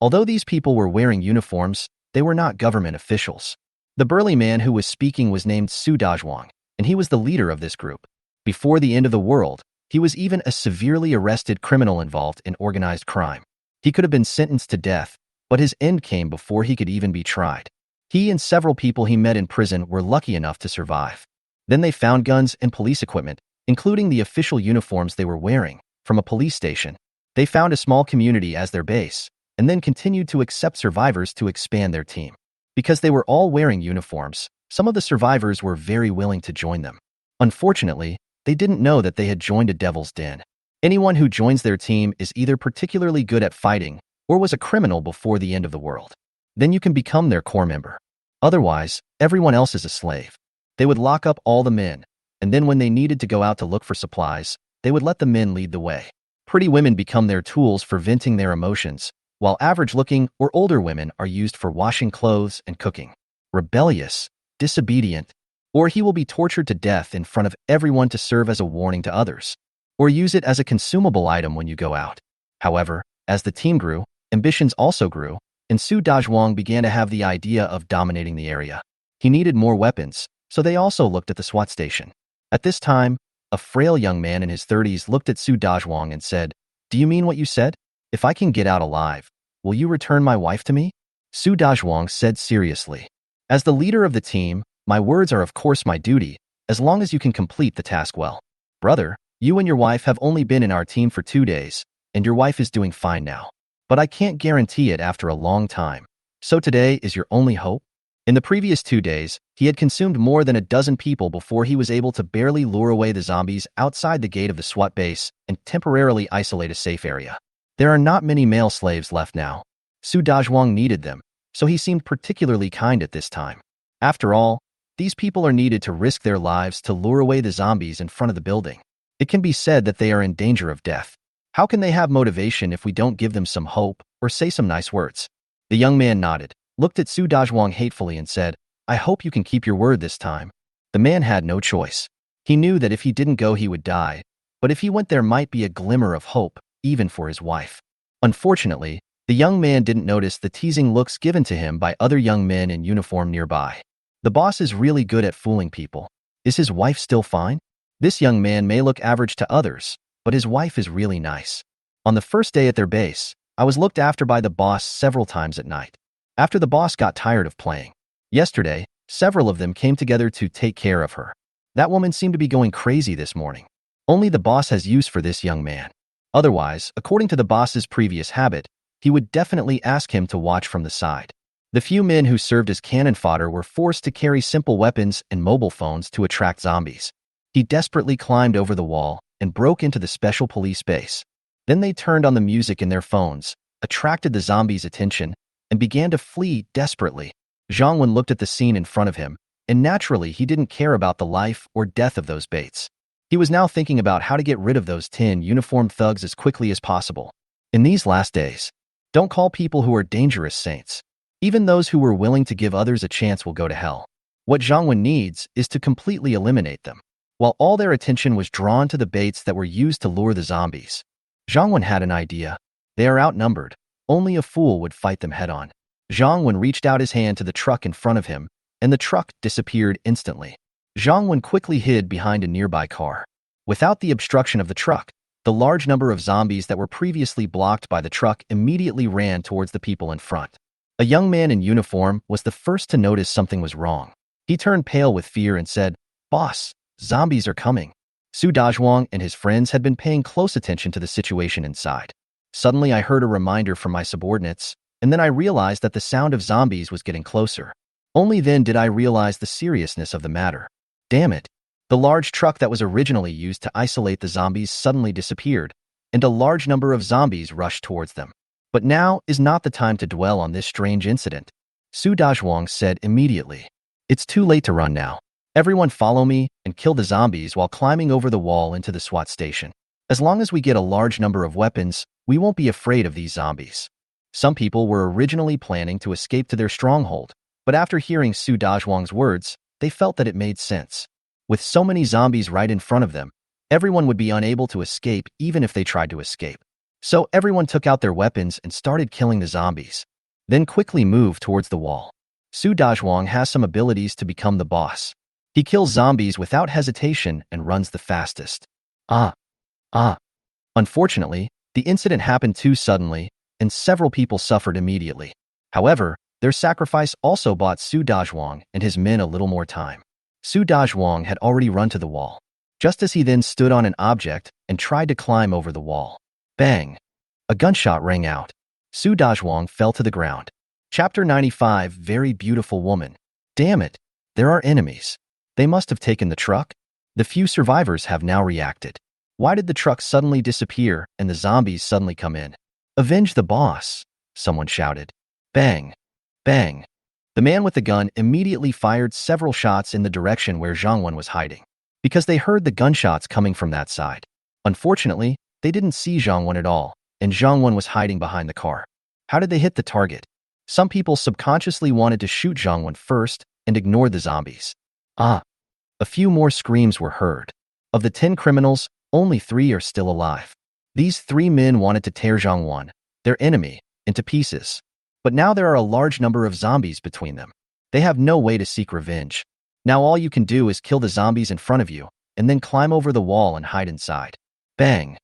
Although these people were wearing uniforms, they were not government officials. The burly man who was speaking was named Su Dazhuang, and he was the leader of this group. Before the end of the world, he was even a severely arrested criminal involved in organized crime. He could have been sentenced to death, but his end came before he could even be tried. He and several people he met in prison were lucky enough to survive. Then they found guns and police equipment, including the official uniforms they were wearing, from a police station. They found a small community as their base, and then continued to accept survivors to expand their team. Because they were all wearing uniforms, some of the survivors were very willing to join them. Unfortunately, they didn't know that they had joined a devil's den. Anyone who joins their team is either particularly good at fighting or was a criminal before the end of the world. Then you can become their core member. Otherwise, everyone else is a slave. They would lock up all the men, and then when they needed to go out to look for supplies, they would let the men lead the way. Pretty women become their tools for venting their emotions, while average-looking or older women are used for washing clothes and cooking. Rebellious, disobedient, or he will be tortured to death in front of everyone to serve as a warning to others, or use it as a consumable item when you go out. However, as the team grew, ambitions also grew, and Su Dazhuang began to have the idea of dominating the area. He needed more weapons, so they also looked at the SWAT station. At this time, a frail young man in his 30s looked at Su Dazhuang and said, "Do you mean what you said? If I can get out alive, will you return my wife to me?" Su Dazhuang said seriously, "As the leader of the team, my words are of course my duty, as long as you can complete the task well. Brother, you and your wife have only been in our team for 2 days, and your wife is doing fine now. But I can't guarantee it after a long time. So today is your only hope?" In the previous 2 days, he had consumed more than a dozen people before he was able to barely lure away the zombies outside the gate of the SWAT base and temporarily isolate a safe area. There are not many male slaves left now. Su Dazhuang needed them, so he seemed particularly kind at this time. After all, these people are needed to risk their lives to lure away the zombies in front of the building. It can be said that they are in danger of death. How can they have motivation if we don't give them some hope or say some nice words? The young man nodded, looked at Su Dazhuang hatefully and said, "I hope you can keep your word this time." The man had no choice. He knew that if he didn't go he would die, but if he went there might be a glimmer of hope, even for his wife. Unfortunately, the young man didn't notice the teasing looks given to him by other young men in uniform nearby. The boss is really good at fooling people. Is his wife still fine? This young man may look average to others, but his wife is really nice. On the first day at their base, I was looked after by the boss several times at night. After the boss got tired of playing. Yesterday, several of them came together to take care of her. That woman seemed to be going crazy this morning. Only the boss has use for this young man. Otherwise, according to the boss's previous habit, he would definitely ask him to watch from the side. The few men who served as cannon fodder were forced to carry simple weapons and mobile phones to attract zombies. He desperately climbed over the wall and broke into the special police base. Then they turned on the music in their phones, attracted the zombies' attention, and began to flee desperately. Zhang Wen looked at the scene in front of him, and naturally he didn't care about the life or death of those baits. He was now thinking about how to get rid of those 10 uniformed thugs as quickly as possible. In these last days, don't call people who are dangerous saints. Even those who were willing to give others a chance will go to hell. What Zhang Wen needs is to completely eliminate them. While all their attention was drawn to the baits that were used to lure the zombies, Zhang Wen had an idea. They are outnumbered. Only a fool would fight them head-on. Zhang Wen reached out his hand to the truck in front of him, and the truck disappeared instantly. Zhang Wen quickly hid behind a nearby car. Without the obstruction of the truck, the large number of zombies that were previously blocked by the truck immediately ran towards the people in front. A young man in uniform was the first to notice something was wrong. He turned pale with fear and said, "Boss, zombies are coming." Su Dazhuang and his friends had been paying close attention to the situation inside. Suddenly I heard a reminder from my subordinates, and then I realized that the sound of zombies was getting closer. Only then did I realize the seriousness of the matter. Damn it. The large truck that was originally used to isolate the zombies suddenly disappeared, and a large number of zombies rushed towards them. But now is not the time to dwell on this strange incident, Su Dazhuang said immediately. It's too late to run now. Everyone follow me and kill the zombies while climbing over the wall into the SWAT station. As long as we get a large number of weapons, we won't be afraid of these zombies. Some people were originally planning to escape to their stronghold, but after hearing Su Dazhuang's words, they felt that it made sense. With so many zombies right in front of them, everyone would be unable to escape even if they tried to escape. So everyone took out their weapons and started killing the zombies. Then quickly moved towards the wall. Su Dazhuang has some abilities to become the boss. He kills zombies without hesitation and runs the fastest. Unfortunately, the incident happened too suddenly, and several people suffered immediately. However, Their sacrifice also bought Su Dazhuang and his men a little more time. Su Dazhuang had already run to the wall, just as he then stood on an object and tried to climb over the wall. Bang! A gunshot rang out. Su Dazhuang fell to the ground. Chapter 95, Very Beautiful Woman. Damn it! There are enemies. They must have taken the truck? The few survivors have now reacted. Why did the truck suddenly disappear and the zombies suddenly come in? Avenge the boss, someone shouted. Bang! Bang! The man with the gun immediately fired several shots in the direction where Zhangwen was hiding, because they heard the gunshots coming from that side. Unfortunately, they didn't see Zhangwen at all, and Zhangwen was hiding behind the car. How did they hit the target? Some people subconsciously wanted to shoot Zhangwen first and ignored the zombies. A few more screams were heard. Of the 10 criminals, only 3 are still alive. These 3 men wanted to tear Zhangwen, their enemy, into pieces. But now there are a large number of zombies between them. They have no way to seek revenge. Now all you can do is kill the zombies in front of you, and then climb over the wall and hide inside. Bang!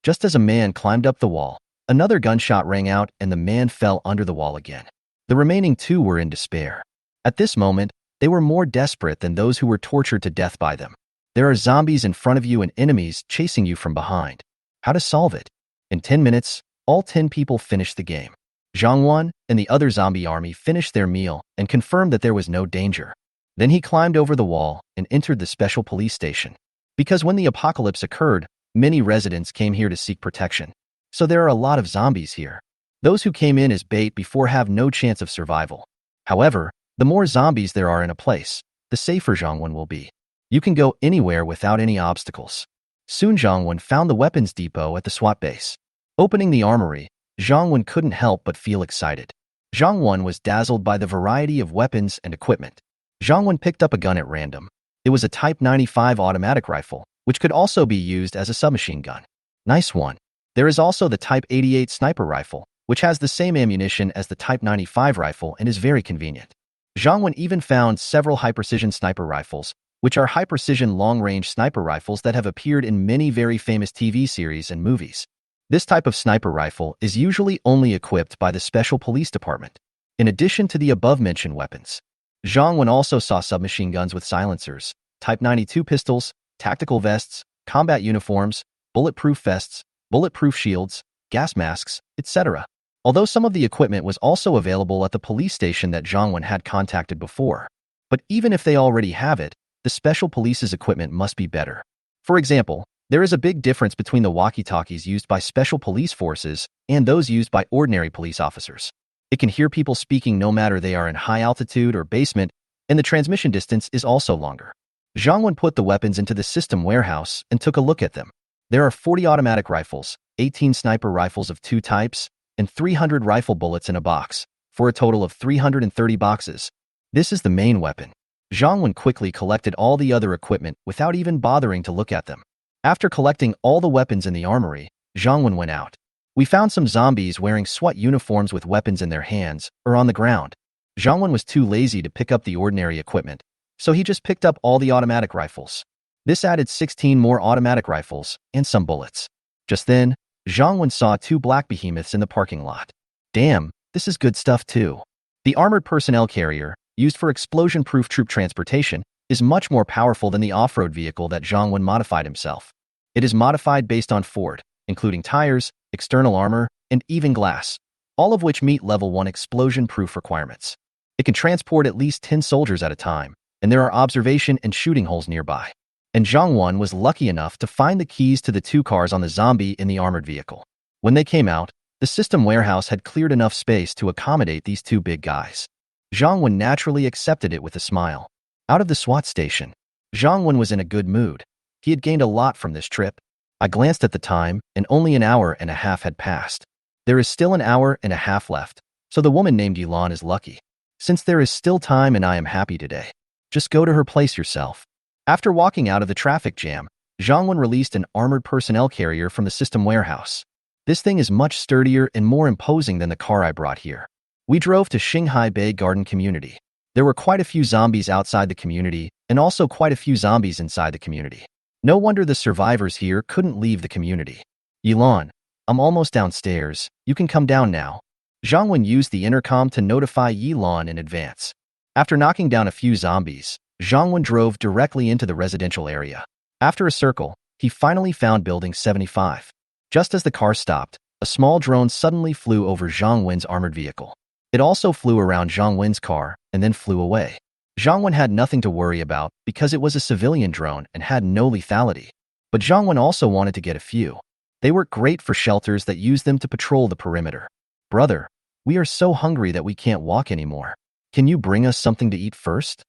Just as a man climbed up the wall, another gunshot rang out and the man fell under the wall again. The remaining 2 were in despair. At this moment, they were more desperate than those who were tortured to death by them. There are zombies in front of you and enemies chasing you from behind. How to solve it? In 10 minutes, all 10 people finished the game. Zhangwen and the other zombie army finished their meal and confirmed that there was no danger. Then he climbed over the wall and entered the special police station. Because when the apocalypse occurred, many residents came here to seek protection. So there are a lot of zombies here. Those who came in as bait before have no chance of survival. However, the more zombies there are in a place, the safer Zhangwen will be. You can go anywhere without any obstacles. Soon Zhangwen found the weapons depot at the SWAT base. Opening the armory, Zhangwen couldn't help but feel excited. Zhangwen was dazzled by the variety of weapons and equipment. Zhangwen picked up a gun at random. It was a Type 95 automatic rifle, which could also be used as a submachine gun. Nice one. There is also the Type 88 sniper rifle, which has the same ammunition as the Type 95 rifle and is very convenient. Zhangwen even found several high-precision sniper rifles, which are high-precision long-range sniper rifles that have appeared in many very famous TV series and movies. This type of sniper rifle is usually only equipped by the Special Police Department. In addition to the above-mentioned weapons, Zhangwen also saw submachine guns with silencers, Type 92 pistols, tactical vests, combat uniforms, bulletproof vests, bulletproof shields, gas masks, etc. Although some of the equipment was also available at the police station that Zhangwen had contacted before. But even if they already have it, the Special Police's equipment must be better. For example, there is a big difference between the walkie-talkies used by special police forces and those used by ordinary police officers. It can hear people speaking no matter they are in high altitude or basement, and the transmission distance is also longer. Zhangwen put the weapons into the system warehouse and took a look at them. There are 40 automatic rifles, 18 sniper rifles of 2 types, and 300 rifle bullets in a box, for a total of 330 boxes. This is the main weapon. Zhangwen quickly collected all the other equipment without even bothering to look at them. After collecting all the weapons in the armory, Zhangwen went out. We found some zombies wearing SWAT uniforms with weapons in their hands or on the ground. Zhangwen was too lazy to pick up the ordinary equipment, so he just picked up all the automatic rifles. This added 16 more automatic rifles and some bullets. Just then, Zhangwen saw 2 black behemoths in the parking lot. Damn, this is good stuff too. The armored personnel carrier, used for explosion-proof troop transportation, is much more powerful than the off-road vehicle that Zhangwen modified himself. It is modified based on Ford, including tires, external armor, and even glass, all of which meet level 1 explosion-proof requirements. It can transport at least 10 soldiers at a time, and there are observation and shooting holes nearby. And Zhangwen was lucky enough to find the keys to the 2 cars on the zombie in the armored vehicle. When they came out, the system warehouse had cleared enough space to accommodate these 2 big guys. Zhangwen naturally accepted it with a smile. Out of the SWAT station, Zhangwen was in a good mood. He had gained a lot from this trip. I glanced at the time, and only an hour and a half had passed. There is still an hour and a half left, so the woman named Yilan is lucky. Since there is still time and I am happy today, just go to her place yourself. After walking out of the traffic jam, Zhangwen released an armored personnel carrier from the system warehouse. This thing is much sturdier and more imposing than the car I brought here. We drove to Shanghai Bay Garden Community. There were quite a few zombies outside the community, and also quite a few zombies inside the community. No wonder the survivors here couldn't leave the community. Yilan, I'm almost downstairs. You can come down now. Zhang Wen used the intercom to notify Yilan in advance. After knocking down a few zombies, Zhang Wen drove directly into the residential area. After a circle, he finally found Building 75. Just as the car stopped, a small drone suddenly flew over Zhang Wen's armored vehicle. It also flew around Zhang Wen's car and then flew away. Zhang Wen had nothing to worry about because it was a civilian drone and had no lethality. But Zhang Wen also wanted to get a few. They work great for shelters that use them to patrol the perimeter. Brother, we are so hungry that we can't walk anymore. Can you bring us something to eat first?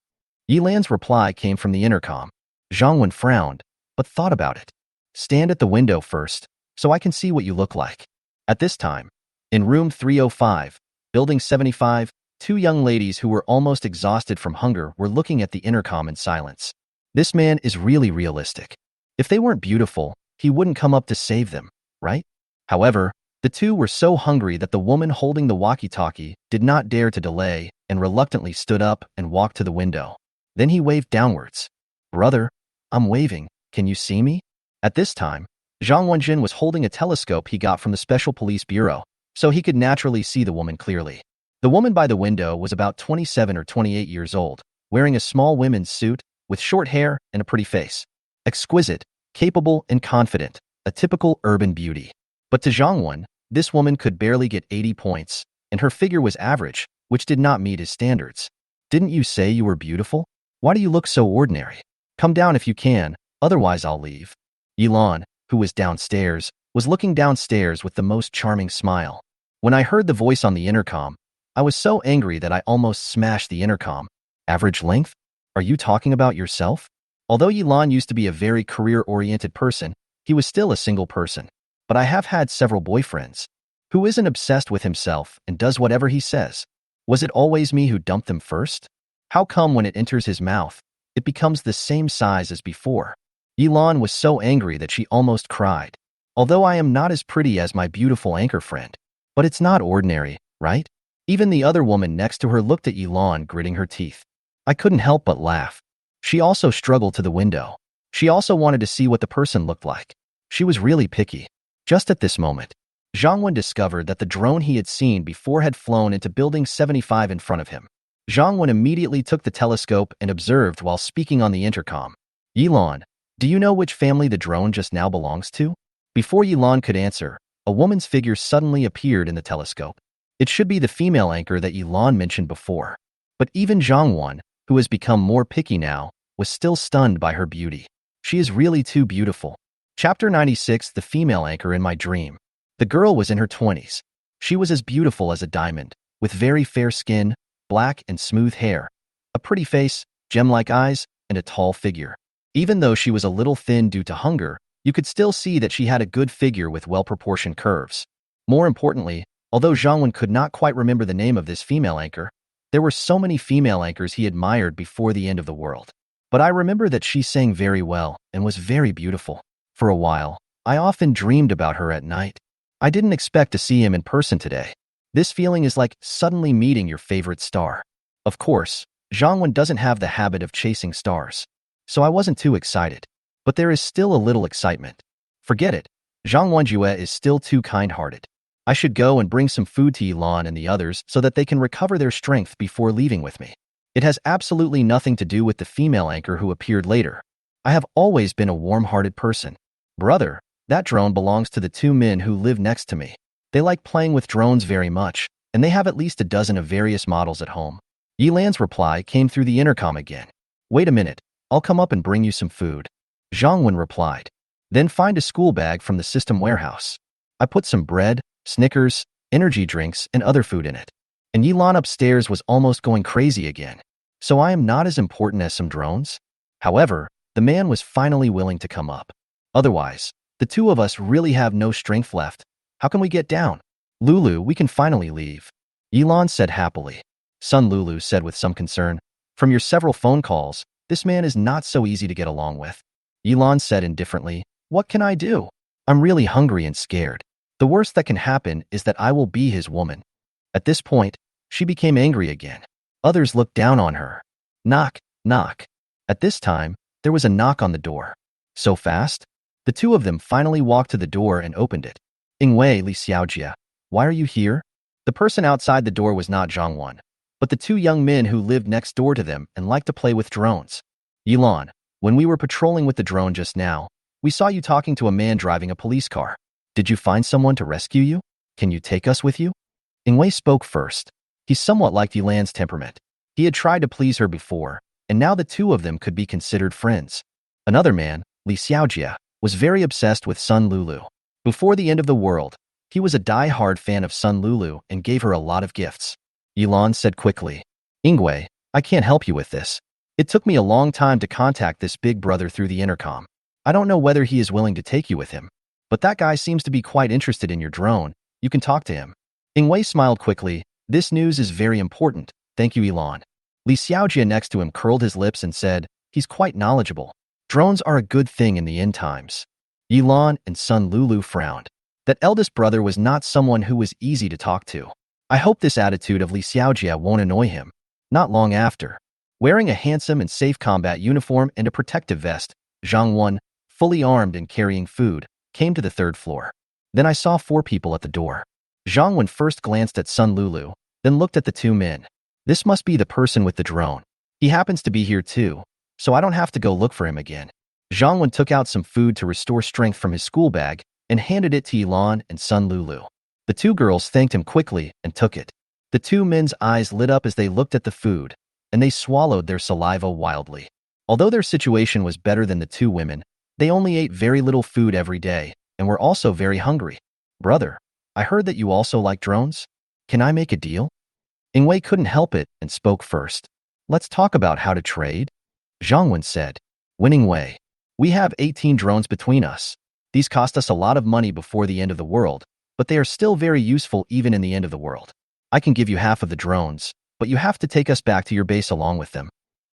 Yilan's reply came from the intercom. Zhang Wen frowned, but thought about it. Stand at the window first, so I can see what you look like. At this time, in room 305, Building 75, two young ladies who were almost exhausted from hunger were looking at the intercom in silence. This man is really realistic. If they weren't beautiful, he wouldn't come up to save them, right? However, the two were so hungry that the woman holding the walkie-talkie did not dare to delay and reluctantly stood up and walked to the window. Then he waved downwards. Brother, I'm waving. Can you see me? At this time, Zhang Wenjin was holding a telescope he got from the Special Police Bureau, so he could naturally see the woman clearly. The woman by the window was about 27 or 28 years old, wearing a small women's suit, with short hair and a pretty face. Exquisite, capable, and confident, a typical urban beauty. But to Zhang Wen, this woman could barely get 80 points, and her figure was average, which did not meet his standards. Didn't you say you were beautiful? Why do you look so ordinary? Come down if you can, otherwise I'll leave. Yilan, who was downstairs, was looking downstairs with the most charming smile. When I heard the voice on the intercom, I was so angry that I almost smashed the intercom. Average length? Are you talking about yourself? Although Yilan used to be a very career-oriented person, he was still a single person. But I have had several boyfriends. Who isn't obsessed with himself and does whatever he says? Was it always me who dumped them first? How come when it enters his mouth, it becomes the same size as before? Yilan was so angry that she almost cried. Although I am not as pretty as my beautiful anchor friend. But it's not ordinary, right? Even the other woman next to her looked at Yilan, gritting her teeth. I couldn't help but laugh. She also struggled to the window. She also wanted to see what the person looked like. She was really picky. Just at this moment, Zhang Wen discovered that the drone he had seen before had flown into Building 75 in front of him. Zhang Wen immediately took the telescope and observed while speaking on the intercom. Yilan, do you know which family the drone just now belongs to? Before Yilan could answer, a woman's figure suddenly appeared in the telescope. It should be the female anchor that Yilan mentioned before. But even Zhang Wen, who has become more picky now, was still stunned by her beauty. She is really too beautiful. Chapter 96, The Female Anchor in My Dream. The girl was in her 20s. She was as beautiful as a diamond, with very fair skin, black and smooth hair, a pretty face, gem-like eyes, and a tall figure. Even though she was a little thin due to hunger, you could still see that she had a good figure with well-proportioned curves. More importantly, although Zhang Wen could not quite remember the name of this female anchor, there were so many female anchors he admired before the end of the world. But I remember that she sang very well and was very beautiful. For a while, I often dreamed about her at night. I didn't expect to see him in person today. This feeling is like suddenly meeting your favorite star. Of course, Zhang Wen doesn't have the habit of chasing stars, so I wasn't too excited. But there is still a little excitement. Forget it. Zhang Wenjue is still too kind-hearted. I should go and bring some food to Yilan and the others so that they can recover their strength before leaving with me. It has absolutely nothing to do with the female anchor who appeared later. I have always been a warm-hearted person. Brother, that drone belongs to the two men who live next to me. They like playing with drones very much, and they have at least a dozen of various models at home. Yilan's reply came through the intercom again. Wait a minute, I'll come up and bring you some food. Zhang Wen replied. Then find a school bag from the system warehouse. I put some bread, Snickers, energy drinks, and other food in it. And Yilan upstairs was almost going crazy again. So I am not as important as some drones? However, the man was finally willing to come up. Otherwise, the two of us really have no strength left. How can we get down? Lulu, we can finally leave. Yilan said happily. Son Lulu said with some concern. From your several phone calls, this man is not so easy to get along with. Yilan said indifferently, what can I do? I'm really hungry and scared. The worst that can happen is that I will be his woman. At this point, she became angry again. Others looked down on her. Knock, knock. At this time, there was a knock on the door. So fast? The two of them finally walked to the door and opened it. Ingwei Li Xiaojia, why are you here? The person outside the door was not Zhang but the two young men who lived next door to them and liked to play with drones. Yilan, when we were patrolling with the drone just now, we saw you talking to a man driving a police car. Did you find someone to rescue you? Can you take us with you? Ingwei spoke first. He somewhat liked Yilan's temperament. He had tried to please her before, and now the two of them could be considered friends. Another man, Li Xiaojia, was very obsessed with Sun Lulu. Before the end of the world, he was a die-hard fan of Sun Lulu and gave her a lot of gifts. Yilan said quickly, Ingwei, I can't help you with this. It took me a long time to contact this big brother through the intercom. I don't know whether he is willing to take you with him, but that guy seems to be quite interested in your drone. You can talk to him. Ingwei smiled quickly. This news is very important. Thank you, Yilan. Li Xiaojia next to him curled his lips and said, he's quite knowledgeable. Drones are a good thing in the end times. Yilan and Sun Lulu frowned. That eldest brother was not someone who was easy to talk to. I hope this attitude of Li Xiaojia won't annoy him. Not long after, wearing a handsome and safe combat uniform and a protective vest, Zhang Wen, fully armed and carrying food, came to the third floor. Then I saw 4 people at the door. Zhang Wen first glanced at Sun Lulu, then looked at the 2 men. This must be the person with the drone. He happens to be here too, so I don't have to go look for him again. Zhang Wen took out some food to restore strength from his school bag and handed it to Yilan and Sun Lulu. The 2 girls thanked him quickly and took it. The 2 men's eyes lit up as they looked at the food, and they swallowed their saliva wildly. Although their situation was better than the 2 women, they only ate very little food every day and were also very hungry. Brother, I heard that you also like drones. Can I make a deal? Ingwei couldn't help it and spoke first. Let's talk about how to trade. Zhang Wen said, Winning Wei, we have 18 drones between us. These cost us a lot of money before the end of the world, but they are still very useful even in the end of the world. I can give you half of the drones, but you have to take us back to your base along with them.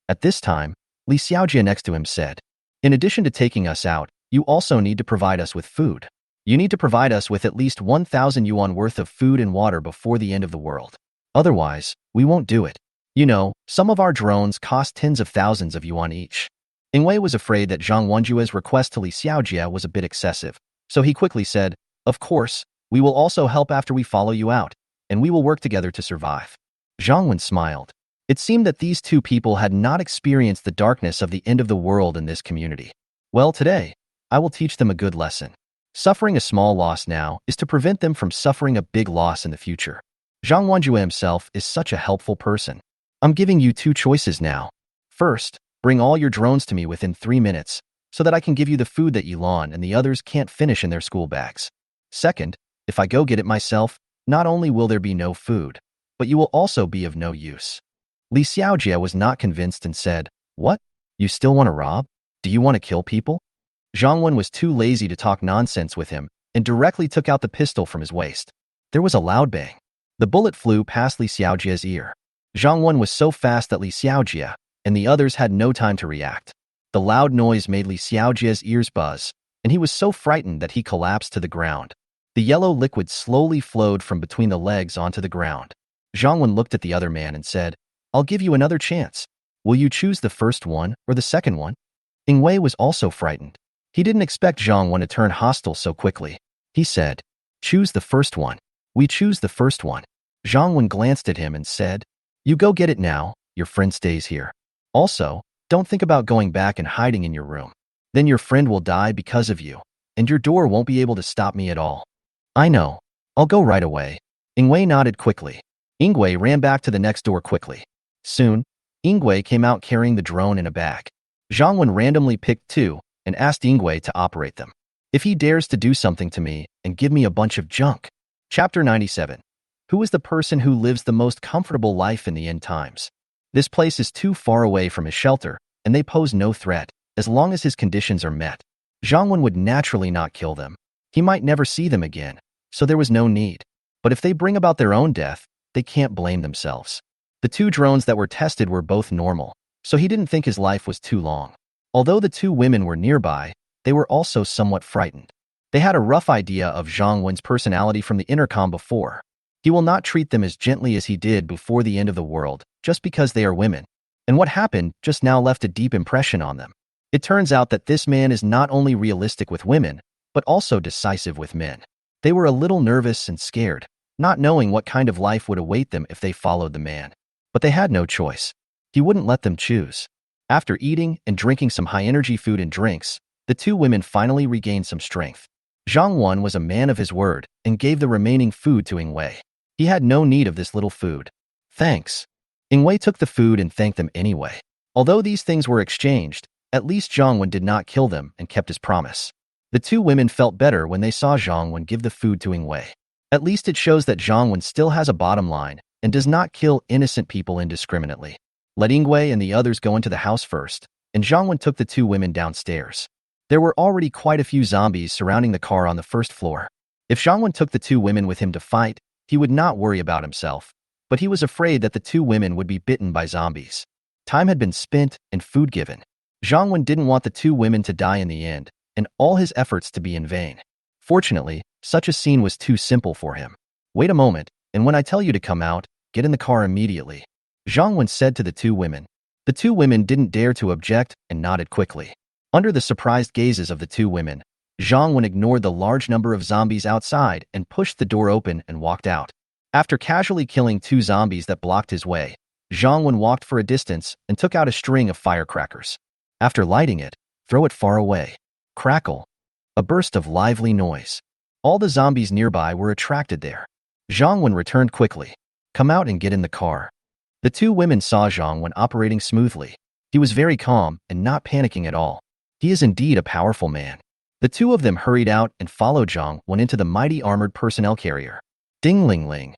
At this time, Li Xiaojia next to him said, in addition to taking us out, you also need to provide us with food. You need to provide us with at least 1,000 yuan worth of food and water before the end of the world. Otherwise, we won't do it. You know, some of our drones cost tens of thousands of yuan each. Ingwei was afraid that Zhang Wenjue's request to Li Xiaojia was a bit excessive, so he quickly said, of course, we will also help after we follow you out, and we will work together to survive. Zhang Wen smiled. It seemed that these 2 people had not experienced the darkness of the end of the world in this community. Well, today, I will teach them a good lesson. Suffering a small loss now is to prevent them from suffering a big loss in the future. Zhang Wenjue himself is such a helpful person. I'm giving you 2 choices now. First, bring all your drones to me within 3 minutes, so that I can give you the food that Yilan and the others can't finish in their school bags. Second, if I go get it myself, not only will there be no food, but you will also be of no use. Li Xiaojia was not convinced and said, What? You still want to rob? Do you want to kill people? Zhang Wen was too lazy to talk nonsense with him and directly took out the pistol from his waist. There was a loud bang. The bullet flew past Li Xiaojia's ear. Zhang Wen was so fast that Li Xiaojia and the others had no time to react. The loud noise made Li Xiaojia's ears buzz, and he was so frightened that he collapsed to the ground. The yellow liquid slowly flowed from between the legs onto the ground. Zhang Wen looked at the other man and said, I'll give you another chance. Will you choose the first one or the second one? Ingwei was also frightened. He didn't expect Zhang Wen to turn hostile so quickly. He said, Choose the first one. We choose the first one. Zhang Wen glanced at him and said, You go get it now, your friend stays here. Also, don't think about going back and hiding in your room. Then your friend will die because of you, and your door won't be able to stop me at all. I know. I'll go right away. Ingwei nodded quickly. Ingwei ran back to the next door quickly. Soon, Ingwei came out carrying the drone in a bag. Zhang Wen randomly picked 2 and asked Ingwei to operate them. If he dares to do something to me and give me a bunch of junk. Chapter 97. Who is the person who lives the most comfortable life in the end times? This place is too far away from his shelter, and they pose no threat, as long as his conditions are met. Zhang Wen would naturally not kill them. He might never see them again, so there was no need. But if they bring about their own death, they can't blame themselves. The 2 drones that were tested were both normal, so he didn't think his life was too long. Although the 2 women were nearby, they were also somewhat frightened. They had a rough idea of Zhang Wen's personality from the intercom before. He will not treat them as gently as he did before the end of the world, just because they are women. And what happened just now left a deep impression on them. It turns out that this man is not only realistic with women, but also decisive with men. They were a little nervous and scared, not knowing what kind of life would await them if they followed the man. But they had no choice. He wouldn't let them choose. After eating and drinking some high-energy food and drinks, the two women finally regained some strength. Zhang Wan was a man of his word and gave the remaining food to Ingwei. He had no need of this little food. Thanks. Ingwei took the food and thanked them anyway. Although these things were exchanged, at least Zhang Wan did not kill them and kept his promise. The two women felt better when they saw Zhang Wan give the food to Ingwei. At least it shows that Zhang Wan still has a bottom line and does not kill innocent people indiscriminately. Let Ingwei and the others go into the house first, and Zhang Wan took the two women downstairs. There were already quite a few zombies surrounding the car on the first floor. If Zhang Wan took the two women with him to fight, he would not worry about himself, but he was afraid that the two women would be bitten by zombies. Time had been spent and food given. Zhang Wan didn't want the two women to die in the end, and all his efforts to be in vain. Fortunately, such a scene was too simple for him. Wait a moment, and when I tell you to come out, get in the car immediately, Zhang Wan said to the two women. The two women didn't dare to object and nodded quickly. Under the surprised gazes of the two women, Zhang Wan ignored the large number of zombies outside and pushed the door open and walked out. After casually killing two zombies that blocked his way, Zhang Wan walked for a distance and took out a string of firecrackers. After lighting it, throw it far away. Crackle. A burst of lively noise. All the zombies nearby were attracted there. Zhang Wan returned quickly. Come out and get in the car. The two women saw Zhang Wan operating smoothly. He was very calm and not panicking at all. He is indeed a powerful man. The two of them hurried out and followed Zhang Wan into the mighty armored personnel carrier. Ding-ling-ling.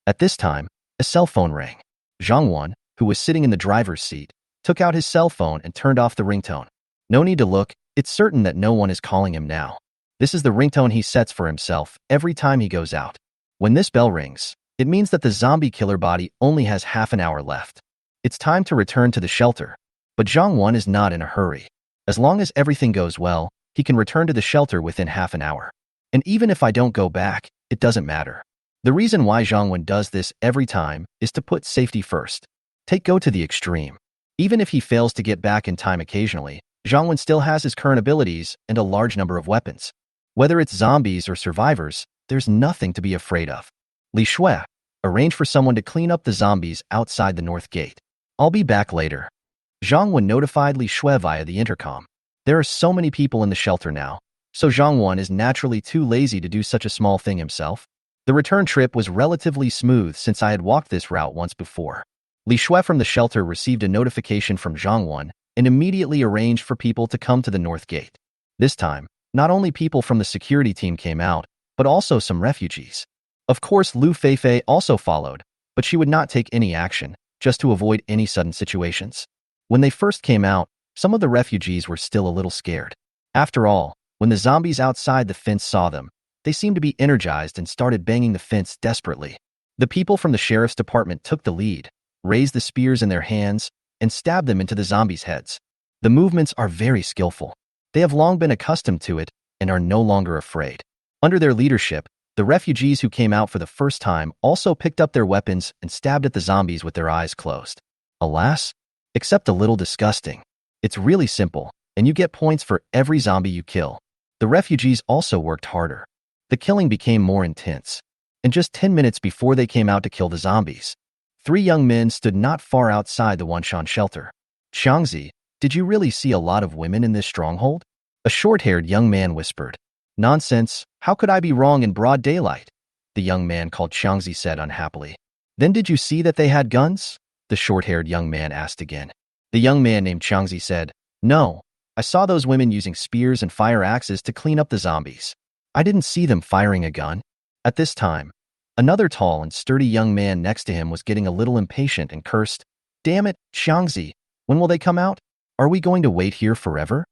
At this time, a cell phone rang. Zhang Wan, who was sitting in the driver's seat, took out his cell phone and turned off the ringtone. No need to look, it's certain that no one is calling him now. This is the ringtone he sets for himself every time he goes out. When this bell rings, it means that the zombie killer body only has half an hour left. It's time to return to the shelter. But Zhang Wan is not in a hurry. As long as everything goes well, he can return to the shelter within half an hour. And even if I don't go back, it doesn't matter. The reason why Zhang Wan does this every time is to put safety first. Go to the extreme. Even if he fails to get back in time occasionally, Zhang Wan still has his current abilities and a large number of weapons. Whether it's zombies or survivors, there's nothing to be afraid of. Li Shui, arrange for someone to clean up the zombies outside the north gate. I'll be back later. Zhang Wan notified Li Shui via the intercom. There are so many people in the shelter now, so Zhang Wan is naturally too lazy to do such a small thing himself. The return trip was relatively smooth since I had walked this route once before. Li Shui from the shelter received a notification from Zhang Wan and immediately arranged for people to come to the north gate. This time, not only people from the security team came out, but also some refugees. Of course, Lu Feifei also followed, but she would not take any action, just to avoid any sudden situations. When they first came out, some of the refugees were still a little scared. After all, when the zombies outside the fence saw them, they seemed to be energized and started banging the fence desperately. The people from the sheriff's department took the lead, raised the spears in their hands, and stabbed them into the zombies' heads. The movements are very skillful. They have long been accustomed to it and are no longer afraid. Under their leadership, the refugees who came out for the first time also picked up their weapons and stabbed at the zombies with their eyes closed. Alas, except a little disgusting. It's really simple, and you get points for every zombie you kill. The refugees also worked harder. The killing became more intense. And just 10 minutes before they came out to kill the zombies, 3 young men stood not far outside the Wanshan shelter. Xiangzi, did you really see a lot of women in this stronghold? A short-haired young man whispered. Nonsense, how could I be wrong in broad daylight? The young man called Xiangzi said unhappily. Then did you see that they had guns? The short-haired young man asked again. The young man named Xiangzi said, No, I saw those women using spears and fire axes to clean up the zombies. I didn't see them firing a gun. At this time, another tall and sturdy young man next to him was getting a little impatient and cursed. Damn it, Xiangzi, when will they come out? Are we going to wait here forever?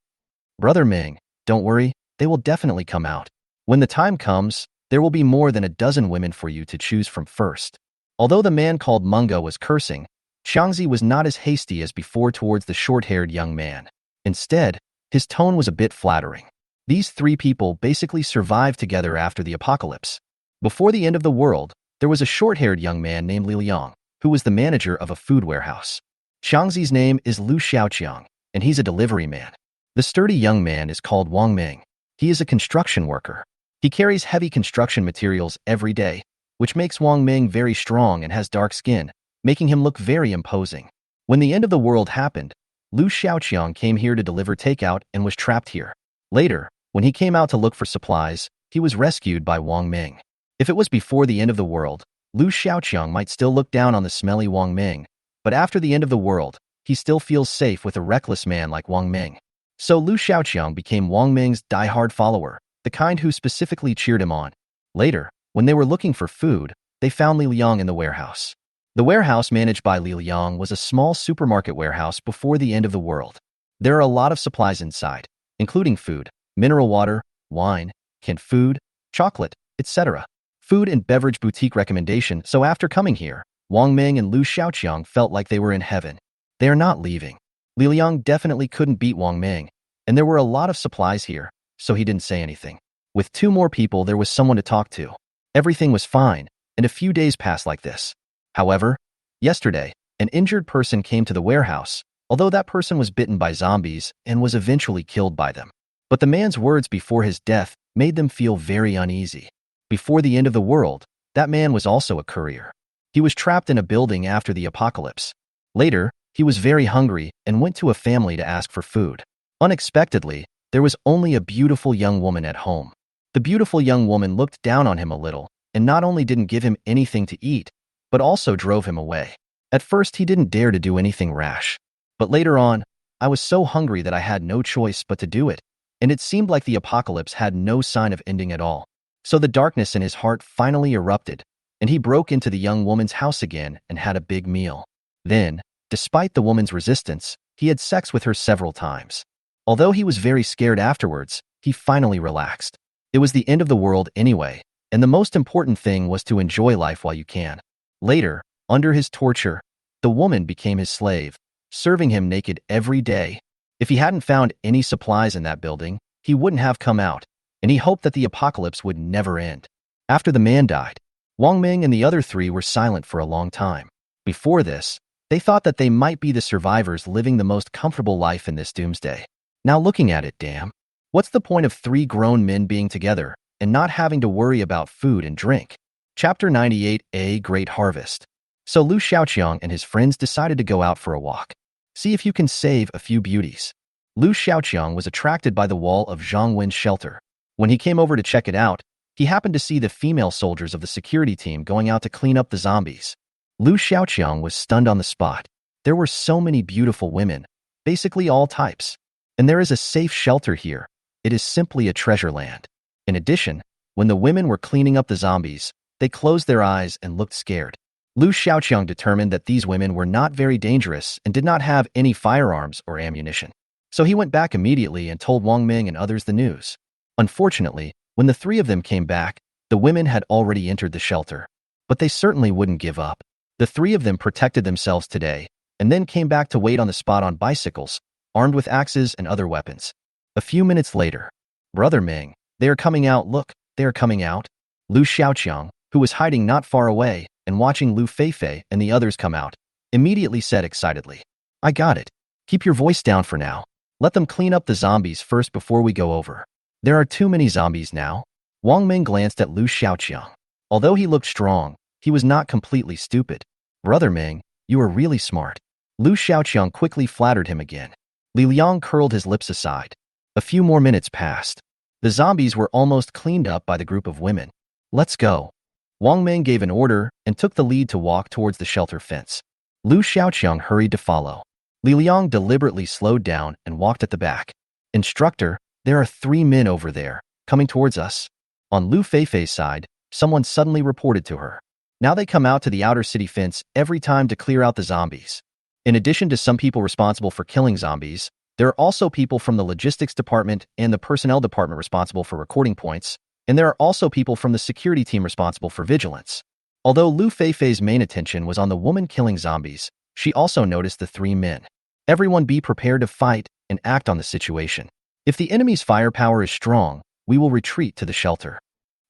Brother Ming, don't worry, they will definitely come out. When the time comes, there will be more than a dozen women for you to choose from first. Although the man called Mungo was cursing, Xiangzi was not as hasty as before towards the short-haired young man. Instead, his tone was a bit flattering. These 3 people basically survived together after the apocalypse. Before the end of the world, there was a short-haired young man named Li Liang, who was the manager of a food warehouse. Xiangzi's name is Lu Xiaoqiang, and he's a delivery man. The sturdy young man is called Wang Ming. He is a construction worker. He carries heavy construction materials every day, which makes Wang Ming very strong and has dark skin, making him look very imposing. When the end of the world happened, Lu Xiaoqiang came here to deliver takeout and was trapped here. Later, when he came out to look for supplies, he was rescued by Wang Ming. If it was before the end of the world, Lu Xiaoqiang might still look down on the smelly Wang Ming, but after the end of the world, he still feels safe with a reckless man like Wang Ming. So Lu Xiaoqiang became Wang Ming's die-hard follower, the kind who specifically cheered him on. Later, when they were looking for food, they found Li Liang in the warehouse. The warehouse managed by Li Liang was a small supermarket warehouse before the end of the world. There are a lot of supplies inside, including food, mineral water, wine, canned food, chocolate, etc. Food and beverage boutique recommendation. So after coming here, Wang Ming and Lu Xiaoqiang felt like they were in heaven. They are not leaving. Li Liang definitely couldn't beat Wang Ming, and there were a lot of supplies here, so he didn't say anything. With two more people, there was someone to talk to. Everything was fine, and a few days passed like this. However, yesterday, an injured person came to the warehouse, although that person was bitten by zombies and was eventually killed by them. But the man's words before his death made them feel very uneasy. Before the end of the world, that man was also a courier. He was trapped in a building after the apocalypse. Later, he was very hungry and went to a family to ask for food. Unexpectedly, there was only a beautiful young woman at home. The beautiful young woman looked down on him a little and not only didn't give him anything to eat, but also drove him away. At first, he didn't dare to do anything rash. But later on, I was so hungry that I had no choice but to do it, and it seemed like the apocalypse had no sign of ending at all. So the darkness in his heart finally erupted, and he broke into the young woman's house again and had a big meal. Then, despite the woman's resistance, he had sex with her several times. Although he was very scared afterwards, he finally relaxed. It was the end of the world anyway, and the most important thing was to enjoy life while you can. Later, under his torture, the woman became his slave, serving him naked every day. If he hadn't found any supplies in that building, he wouldn't have come out, and he hoped that the apocalypse would never end. After the man died, Wang Ming and the other three were silent for a long time. Before this, they thought that they might be the survivors living the most comfortable life in this doomsday. Now looking at it, damn. What's the point of three grown men being together and not having to worry about food and drink? Chapter 98, A Great Harvest. So Lu Xiaoqiang and his friends decided to go out for a walk. See if you can save a few beauties. Lu Xiaoqiang was attracted by the wall of Zhang Wen's shelter. When he came over to check it out, he happened to see the female soldiers of the security team going out to clean up the zombies. Lu Xiaoqiang was stunned on the spot. There were so many beautiful women, basically all types. And there is a safe shelter here. It is simply a treasure land. In addition, when the women were cleaning up the zombies, they closed their eyes and looked scared. Lu Xiaoqiang determined that these women were not very dangerous and did not have any firearms or ammunition. So he went back immediately and told Wang Ming and others the news. Unfortunately, when the three of them came back, the women had already entered the shelter. But they certainly wouldn't give up. The three of them protected themselves today, and then came back to wait on the spot on bicycles, armed with axes and other weapons. A few minutes later, Brother Ming, they are coming out, look, they are coming out. Lu Xiaoqiang, who was hiding not far away and watching Lu Feifei and the others come out, immediately said excitedly, I got it. Keep your voice down for now. Let them clean up the zombies first before we go over. There are too many zombies now. Wang Ming glanced at Lu Xiaoqiang. Although he looked strong, he was not completely stupid. Brother Ming, you are really smart. Lu Xiaoqiang quickly flattered him again. Li Liang curled his lips aside. A few more minutes passed. The zombies were almost cleaned up by the group of women. Let's go. Wang Ming gave an order and took the lead to walk towards the shelter fence. Lu Xiaoqiang hurried to follow. Li Liang deliberately slowed down and walked at the back. Instructor, there are 3 men over there, coming towards us. On Lu Feifei's side, someone suddenly reported to her. Now they come out to the outer city fence every time to clear out the zombies. In addition to some people responsible for killing zombies, there are also people from the logistics department and the personnel department responsible for recording points, and there are also people from the security team responsible for vigilance. Although Lu Feifei's main attention was on the woman killing zombies, she also noticed the 3 men. Everyone be prepared to fight and act on the situation. If the enemy's firepower is strong, we will retreat to the shelter.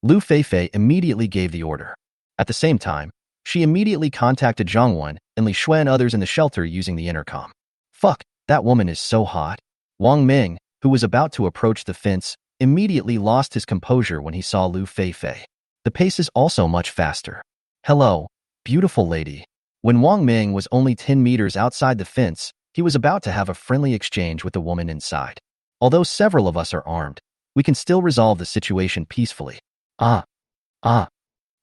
Lu Feifei immediately gave the order. At the same time, she immediately contacted Zhang Wen and Li Shui and others in the shelter using the intercom. Fuck, that woman is so hot. Wang Ming, who was about to approach the fence, immediately lost his composure when he saw Lu Feifei. The pace is also much faster. Hello, beautiful lady. When Wang Ming was only 10 meters outside the fence, he was about to have a friendly exchange with the woman inside. Although several of us are armed, we can still resolve the situation peacefully. Ah.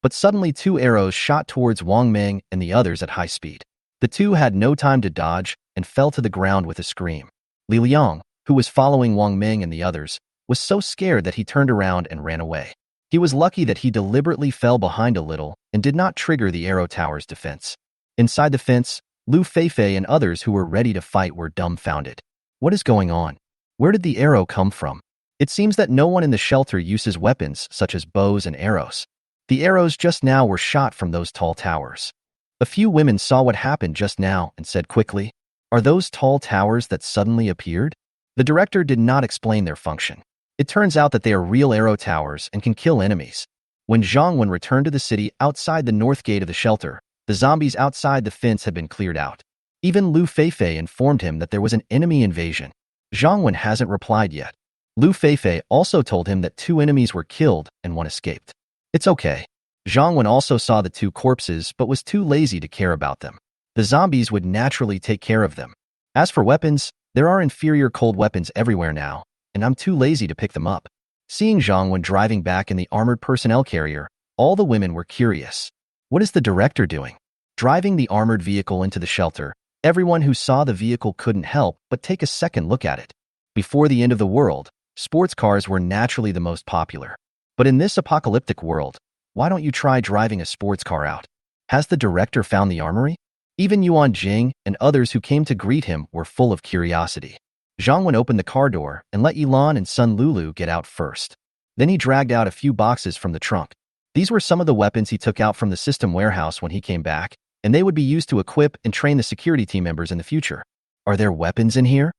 But suddenly 2 arrows shot towards Wang Ming and the others at high speed. The 2 had no time to dodge and fell to the ground with a scream. Li Liang, who was following Wang Ming and the others, was so scared that he turned around and ran away. He was lucky that he deliberately fell behind a little and did not trigger the arrow tower's defense. Inside the fence, Lu Feifei and others who were ready to fight were dumbfounded. What is going on? Where did the arrow come from? It seems that no one in the shelter uses weapons such as bows and arrows. The arrows just now were shot from those tall towers. A few women saw what happened just now and said quickly, "Are those tall towers that suddenly appeared?" The director did not explain their function. It turns out that they are real arrow towers and can kill enemies. When Zhang Wen returned to the city outside the north gate of the shelter, the zombies outside the fence had been cleared out. Even Lu Feifei informed him that there was an enemy invasion. Zhang Wen hasn't replied yet. Lu Feifei also told him that 2 enemies were killed and 1 escaped. It's okay. Zhang Wen also saw the 2 corpses but was too lazy to care about them. The zombies would naturally take care of them. As for weapons, there are inferior cold weapons everywhere now, and I'm too lazy to pick them up. Seeing Zhang Wen driving back in the armored personnel carrier, all the women were curious. What is the director doing? Driving the armored vehicle into the shelter, everyone who saw the vehicle couldn't help but take a second look at it. Before the end of the world, sports cars were naturally the most popular. But in this apocalyptic world, why don't you try driving a sports car out? Has the director found the armory? Even Yuan Jing and others who came to greet him were full of curiosity. Zhang Wen opened the car door and let Yilan and Sun Lulu get out first. Then he dragged out a few boxes from the trunk. These were some of the weapons he took out from the system warehouse when he came back, and they would be used to equip and train the security team members in the future. Are there weapons in here?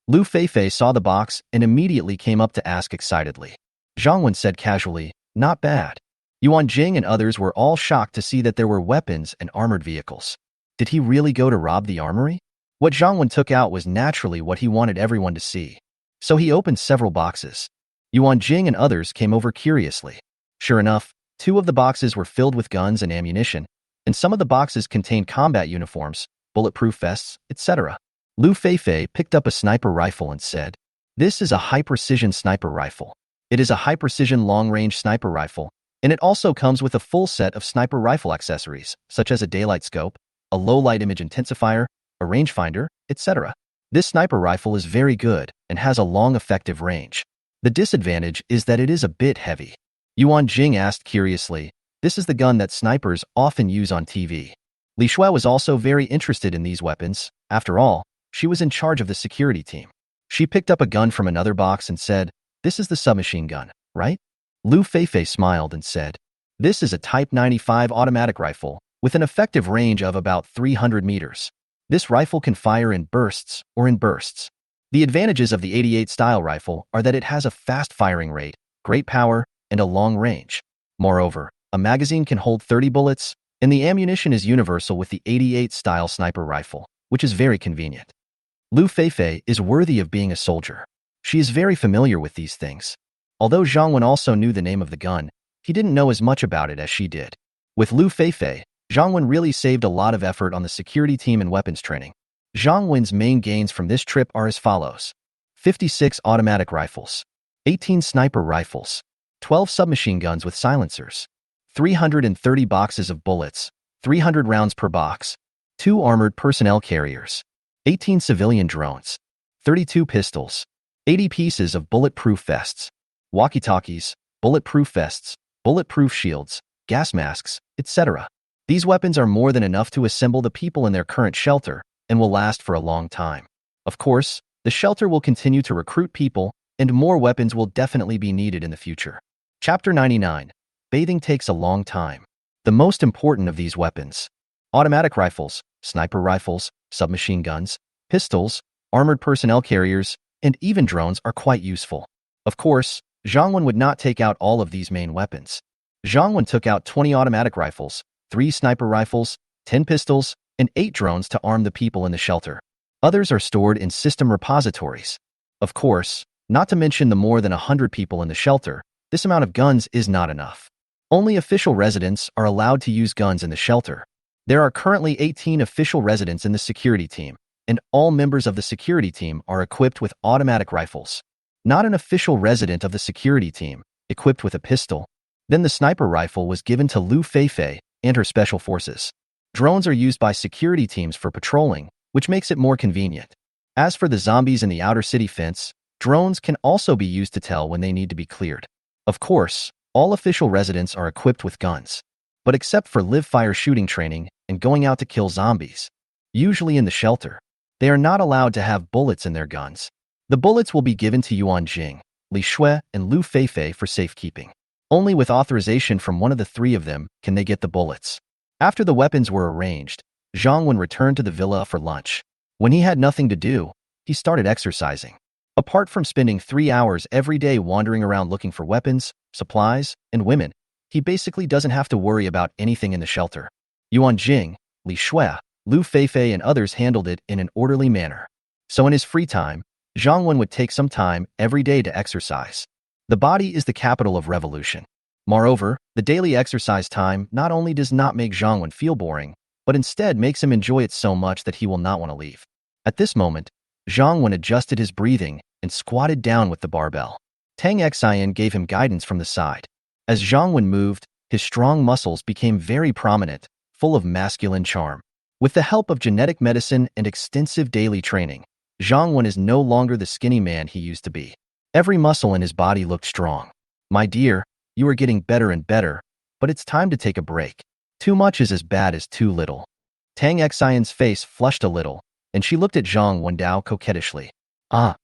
Lu Feifei saw the box and immediately came up to ask excitedly. Zhang Wen said casually, "Not bad." Yuan Jing and others were all shocked to see that there were weapons and armored vehicles. Did he really go to rob the armory? What Zhang Wen took out was naturally what he wanted everyone to see. So he opened several boxes. Yuan Jing and others came over curiously. Sure enough, 2 of the boxes were filled with guns and ammunition, and some of the boxes contained combat uniforms, bulletproof vests, etc. Lu Feifei picked up a sniper rifle and said, "This is a high-precision sniper rifle. It is a high-precision long-range sniper rifle, and it also comes with a full set of sniper rifle accessories, such as a daylight scope, a low-light image intensifier, a rangefinder, etc. This sniper rifle is very good and has a long effective range. The disadvantage is that it is a bit heavy." Yuan Jing asked curiously, "This is the gun that snipers often use on TV." Li Shui was also very interested in these weapons. After all, she was in charge of the security team. She picked up a gun from another box and said, "This is the submachine gun, right?" Lu Feifei smiled and said, "This is a Type 95 automatic rifle with an effective range of about 300 meters. This rifle can fire in bursts or in bursts. The advantages of the 88 style rifle are that it has a fast firing rate, great power, and a long range. Moreover, a magazine can hold 30 bullets, and the ammunition is universal with the 88 style sniper rifle, which is very convenient." Lu Feifei is worthy of being a soldier. She is very familiar with these things. Although Zhang Wen also knew the name of the gun, he didn't know as much about it as she did. With Lu Feifei, Zhang Wen really saved a lot of effort on the security team and weapons training. Zhang Wen's main gains from this trip are as follows: 56 automatic rifles, 18 sniper rifles, 12 submachine guns with silencers, 330 boxes of bullets, 300 rounds per box, 2 armored personnel carriers, 18 civilian drones, 32 pistols, 80 pieces of bulletproof vests, walkie-talkies, bulletproof vests, bulletproof shields, gas masks, etc. These weapons are more than enough to assemble the people in their current shelter and will last for a long time. Of course, the shelter will continue to recruit people, and more weapons will definitely be needed in the future. Chapter 99. Bathing takes a long time. The most important of these weapons: automatic rifles, sniper rifles, submachine guns, pistols, armored personnel carriers, and even drones are quite useful. Of course, Zhang Wen would not take out all of these main weapons. Zhang Wen took out 20 automatic rifles, 3 sniper rifles, 10 pistols, and 8 drones to arm the people in the shelter. Others are stored in system repositories. Of course, not to mention the more than 100 people in the shelter, this amount of guns is not enough. Only official residents are allowed to use guns in the shelter. There are currently 18 official residents in the security team, and all members of the security team are equipped with automatic rifles. Not an official resident of the security team, equipped with a pistol. Then the sniper rifle was given to Lu Feifei and her special forces. Drones are used by security teams for patrolling, which makes it more convenient. As for the zombies in the outer city fence, drones can also be used to tell when they need to be cleared. Of course, all official residents are equipped with guns, but except for live-fire shooting training and going out to kill zombies, usually in the shelter, they are not allowed to have bullets in their guns. The bullets will be given to Yuan Jing, Li Shui, and Lu Feifei for safekeeping. Only with authorization from one of the three of them can they get the bullets. After the weapons were arranged, Zhang Wen returned to the villa for lunch. When he had nothing to do, he started exercising. Apart from spending 3 hours every day wandering around looking for weapons, supplies, and women, he basically doesn't have to worry about anything in the shelter. Yuan Jing, Li Shui, Lu Feifei, and others handled it in an orderly manner. So in his free time, Zhang Wen would take some time every day to exercise. The body is the capital of revolution. Moreover, the daily exercise time not only does not make Zhang Wen feel boring, but instead makes him enjoy it so much that he will not want to leave. At this moment, Zhang Wen adjusted his breathing and squatted down with the barbell. Tang Xian gave him guidance from the side. As Zhang Wen moved, his strong muscles became very prominent, full of masculine charm. With the help of genetic medicine and extensive daily training, Zhang Wen is no longer the skinny man he used to be. Every muscle in his body looked strong. My dear, you are getting better and better, but it's time to take a break. Too much is as bad as too little. Tang Xian's face flushed a little, and she looked at Zhang Wendao coquettishly. Ah.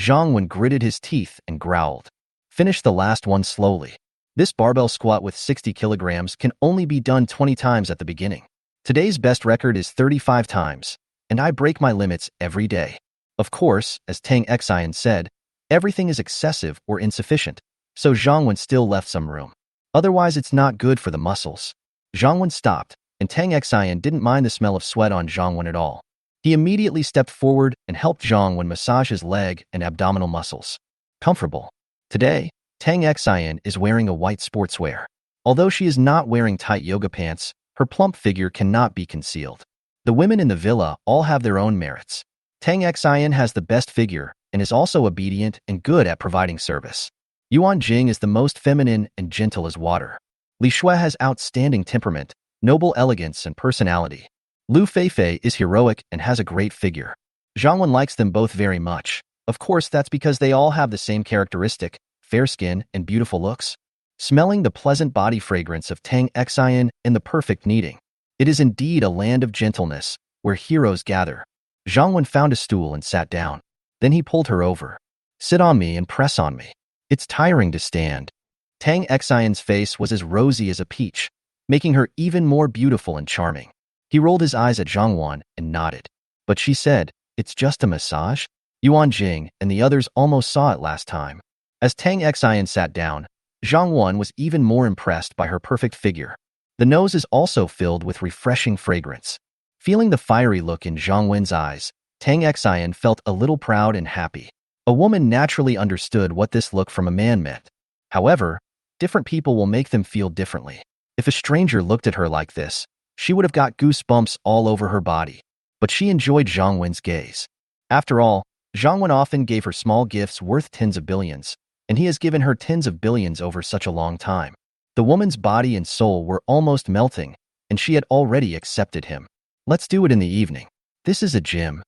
Zhang Wen gritted his teeth and growled. Finish the last one slowly. This barbell squat with 60 kilograms can only be done 20 times at the beginning. Today's best record is 35 times, and I break my limits every day. Of course, as Tang Xian said, everything is excessive or insufficient, so Zhang Wen still left some room. Otherwise, it's not good for the muscles. Zhang Wen stopped, and Tang Xian didn't mind the smell of sweat on Zhang Wen at all. He immediately stepped forward and helped Zhang Wen massage his leg and abdominal muscles. Comfortable. Today, Tang Xian is wearing a white sportswear. Although she is not wearing tight yoga pants, her plump figure cannot be concealed. The women in the villa all have their own merits. Tang Xian has the best figure and is also obedient and good at providing service. Yuan Jing is the most feminine and gentle as water. Li Shui has outstanding temperament, noble elegance, and personality. Lu Feifei is heroic and has a great figure. Zhang Wen likes them both very much. Of course, that's because they all have the same characteristic, fair skin and beautiful looks. Smelling the pleasant body fragrance of Tang Xian and the perfect kneading. It is indeed a land of gentleness, where heroes gather. Zhang Wen found a stool and sat down. Then he pulled her over. Sit on me and press on me. It's tiring to stand. Tang Xian's face was as rosy as a peach, making her even more beautiful and charming. He rolled his eyes at Zhang Wen and nodded. But she said, it's just a massage? Yuan Jing and the others almost saw it last time. As Tang Xian sat down, Zhang Wen was even more impressed by her perfect figure. The nose is also filled with refreshing fragrance. Feeling the fiery look in Zhang Wen's eyes, Tang Xian felt a little proud and happy. A woman naturally understood what this look from a man meant. However, different people will make them feel differently. If a stranger looked at her like this, she would have got goosebumps all over her body. But she enjoyed Zhang Wen's gaze. After all, Zhang Wen often gave her small gifts worth tens of billions, and he has given her tens of billions over such a long time. The woman's body and soul were almost melting, and she had already accepted him. Let's do it in the evening. This is a gym.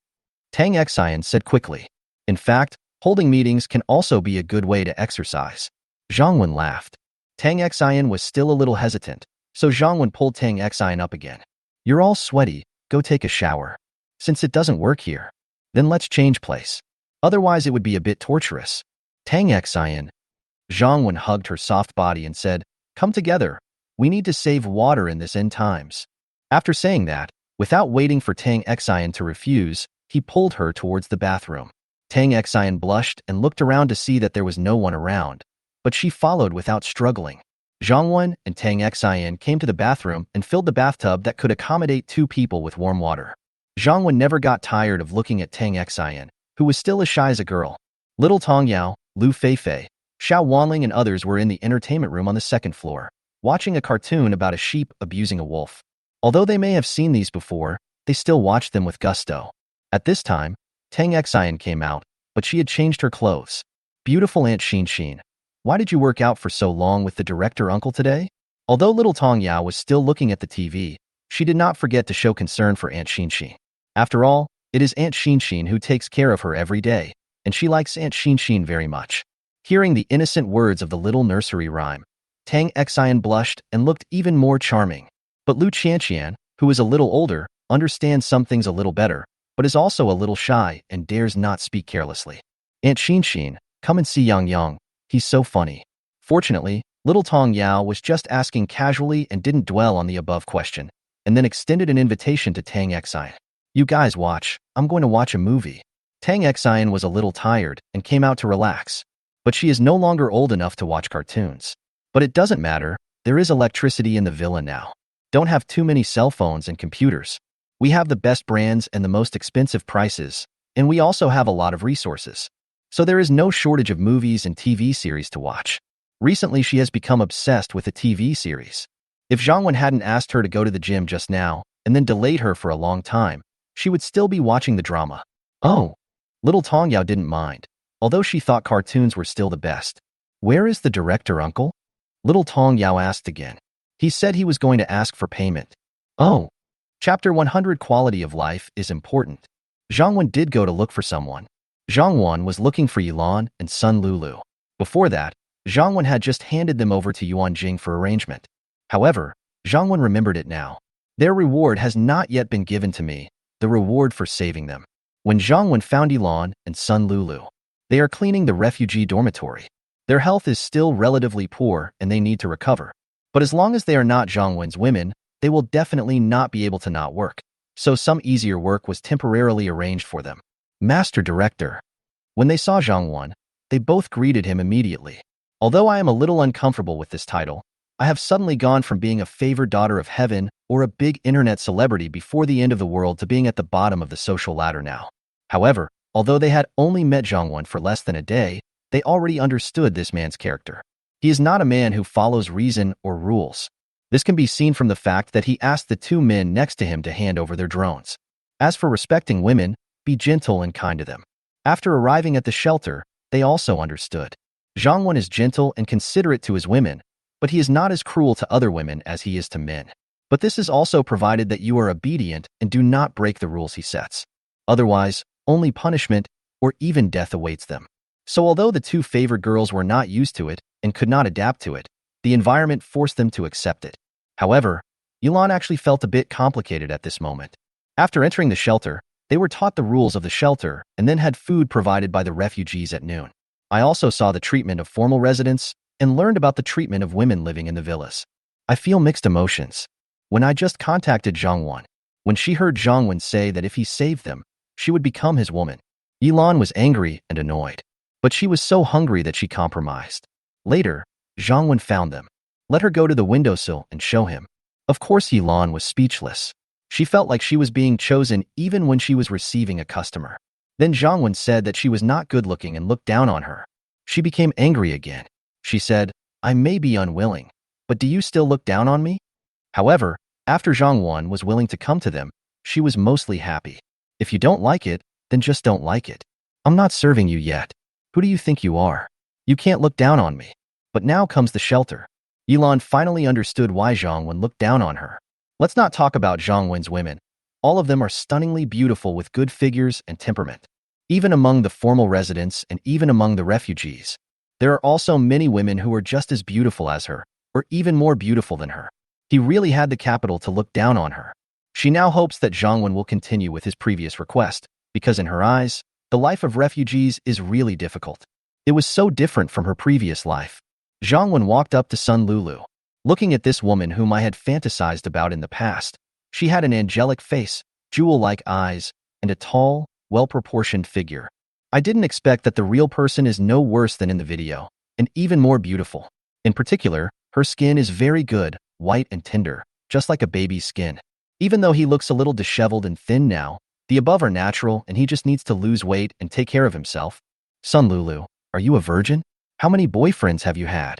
Tang Xian said quickly. In fact, holding meetings can also be a good way to exercise. Zhang Wen laughed. Tang Xian was still a little hesitant, so Zhang Wen pulled Tang Xian up again. You're all sweaty, go take a shower. Since it doesn't work here, then let's change place. Otherwise it would be a bit torturous. Tang Xian. Zhang Wen hugged her soft body and said, come together. We need to save water in this end times. After saying that, without waiting for Tang Xian to refuse, he pulled her towards the bathroom. Tang Xian blushed and looked around to see that there was no one around, but she followed without struggling. Zhang Wen and Tang Xian came to the bathroom and filled the bathtub that could accommodate 2 people with warm water. Zhang Wen never got tired of looking at Tang Xian, who was still as shy as a girl. Little Tong Yao, Lu Feifei, Xiao Wanling and others were in the entertainment room on the 2nd floor. watching a cartoon about a sheep abusing a wolf. Although they may have seen these before, they still watched them with gusto. At this time, Tang Xian came out, but she had changed her clothes. Beautiful Aunt Xin, why did you work out for so long with the director uncle today? Although little Tong Yao was still looking at the TV, she did not forget to show concern for Aunt Xin. After all, it is Aunt Xin who takes care of her every day, and she likes Aunt Xin very much. Hearing the innocent words of the little nursery rhyme, Tang Xian blushed and looked even more charming. But Lu Qianqian, who is a little older, understands some things a little better, but is also a little shy and dares not speak carelessly. Aunt Xin, come and see Yang Yang. He's so funny. Fortunately, little Tong Yao was just asking casually and didn't dwell on the above question, and then extended an invitation to Tang Xian. You guys watch, I'm going to watch a movie. Tang Xian was a little tired and came out to relax. But she is no longer old enough to watch cartoons. But it doesn't matter, there is electricity in the villa now. Don't have too many cell phones and computers. We have the best brands and the most expensive prices, and we also have a lot of resources. So there is no shortage of movies and TV series to watch. Recently, she has become obsessed with a TV series. If Zhang Wen hadn't asked her to go to the gym just now, and then delayed her for a long time, she would still be watching the drama. Oh, little Tong Yao didn't mind, although she thought cartoons were still the best. Where is the director, uncle? Little Tong Yao asked again. He said he was going to ask for payment. Oh, Chapter 100 Quality of life is important. Zhang Wen did go to look for someone. Zhang Wen was looking for Yilan and Sun Lulu. Before that, Zhang Wen had just handed them over to Yuan Jing for arrangement. However, Zhang Wen remembered it now. Their reward has not yet been given to me, the reward for saving them. When Zhang Wen found Yilan and Sun Lulu, they are cleaning the refugee dormitory. Their health is still relatively poor and they need to recover. But as long as they are not Zhang Wen's women, they will definitely not be able to not work. So some easier work was temporarily arranged for them. Master Director. When they saw Zhang Wen, they both greeted him immediately. Although I am a little uncomfortable with this title, I have suddenly gone from being a favored daughter of heaven or a big internet celebrity before the end of the world to being at the bottom of the social ladder now. However, although they had only met Zhang Wen for less than a day, they already understood this man's character. He is not a man who follows reason or rules. This can be seen from the fact that he asked the two men next to him to hand over their drones. As for respecting women, be gentle and kind to them. After arriving at the shelter, they also understood. Zhang Wen is gentle and considerate to his women, but he is not as cruel to other women as he is to men. But this is also provided that you are obedient and do not break the rules he sets. Otherwise, only punishment or even death awaits them. So although the two favored girls were not used to it and could not adapt to it, the environment forced them to accept it. However, Yilan actually felt a bit complicated at this moment. After entering the shelter, they were taught the rules of the shelter and then had food provided by the refugees at noon. I also saw the treatment of formal residents and learned about the treatment of women living in the villas. I feel mixed emotions. When I just contacted Zhang Wen, when she heard Zhang Wen say that if he saved them, she would become his woman, Yilan was angry and annoyed. But she was so hungry that she compromised. Later, Zhang Wen found them. Let her go to the windowsill and show him. Of course, Yilan was speechless. She felt like she was being chosen even when she was receiving a customer. Then Zhang Wen said that she was not good-looking and looked down on her. She became angry again. She said, I may be unwilling, but do you still look down on me? However, after Zhang Wen was willing to come to them, she was mostly happy. If you don't like it, then just don't like it. I'm not serving you yet. Who do you think you are? You can't look down on me. But now comes the shelter. Yilan finally understood why Zhang Wen looked down on her. Let's not talk about Zhang Wen's women. All of them are stunningly beautiful with good figures and temperament. Even among the formal residents and even among the refugees, there are also many women who are just as beautiful as her, or even more beautiful than her. He really had the capital to look down on her. She now hopes that Zhang Wen will continue with his previous request, because in her eyes, the life of refugees is really difficult. It was so different from her previous life. Zhang Wen walked up to Sun Lulu. Looking at this woman whom I had fantasized about in the past, she had an angelic face, jewel-like eyes, and a tall, well-proportioned figure. I didn't expect that the real person is no worse than in the video, and even more beautiful. In particular, her skin is very good, white and tender, just like a baby's skin. Even though he looks a little disheveled and thin now, the above are natural and he just needs to lose weight and take care of himself. Sun Lulu, are you a virgin? How many boyfriends have you had?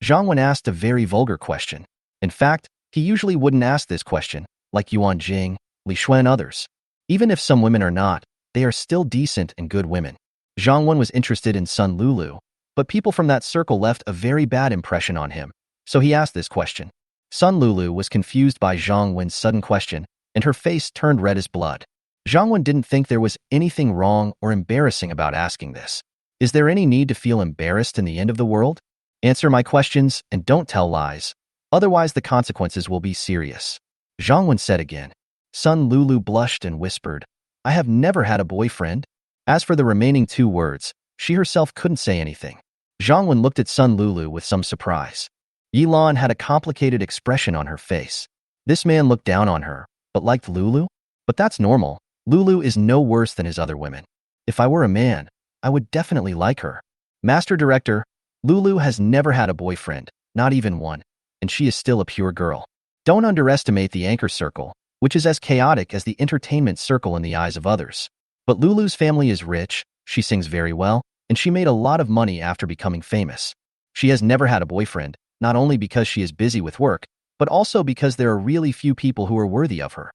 Zhang Wen asked a very vulgar question. In fact, he usually wouldn't ask this question, like Yuan Jing, Li Shui and others. Even if some women are not, they are still decent and good women. Zhang Wen was interested in Sun Lulu, but people from that circle left a very bad impression on him, so he asked this question. Sun Lulu was confused by Zhang Wen's sudden question, and her face turned red as blood. Zhang Wen didn't think there was anything wrong or embarrassing about asking this. Is there any need to feel embarrassed in the end of the world? Answer my questions and don't tell lies. Otherwise, the consequences will be serious. Zhang Wen said again. Sun Lulu blushed and whispered, I have never had a boyfriend. As for the remaining 2 words, she herself couldn't say anything. Zhang Wen looked at Sun Lulu with some surprise. Yilan had a complicated expression on her face. This man looked down on her, but liked Lulu? But that's normal. Lulu is no worse than his other women. If I were a man, I would definitely like her. Master Director, Lulu has never had a boyfriend, not even one, and she is still a pure girl. Don't underestimate the anchor circle, which is as chaotic as the entertainment circle in the eyes of others. But Lulu's family is rich, she sings very well, and she made a lot of money after becoming famous. She has never had a boyfriend, not only because she is busy with work, but also because there are really few people who are worthy of her.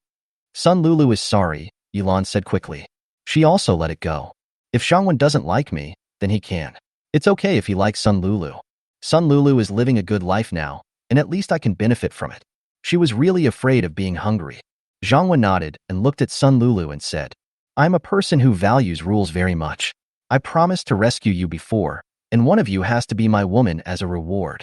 Sun Lulu is sorry, Yilan said quickly. She also let it go. If Zhang Wen doesn't like me, then he can. It's okay if he likes Sun Lulu. Sun Lulu is living a good life now, and at least I can benefit from it. She was really afraid of being hungry. Zhang Wen nodded and looked at Sun Lulu and said, I'm a person who values rules very much. I promised to rescue you before, and one of you has to be my woman as a reward.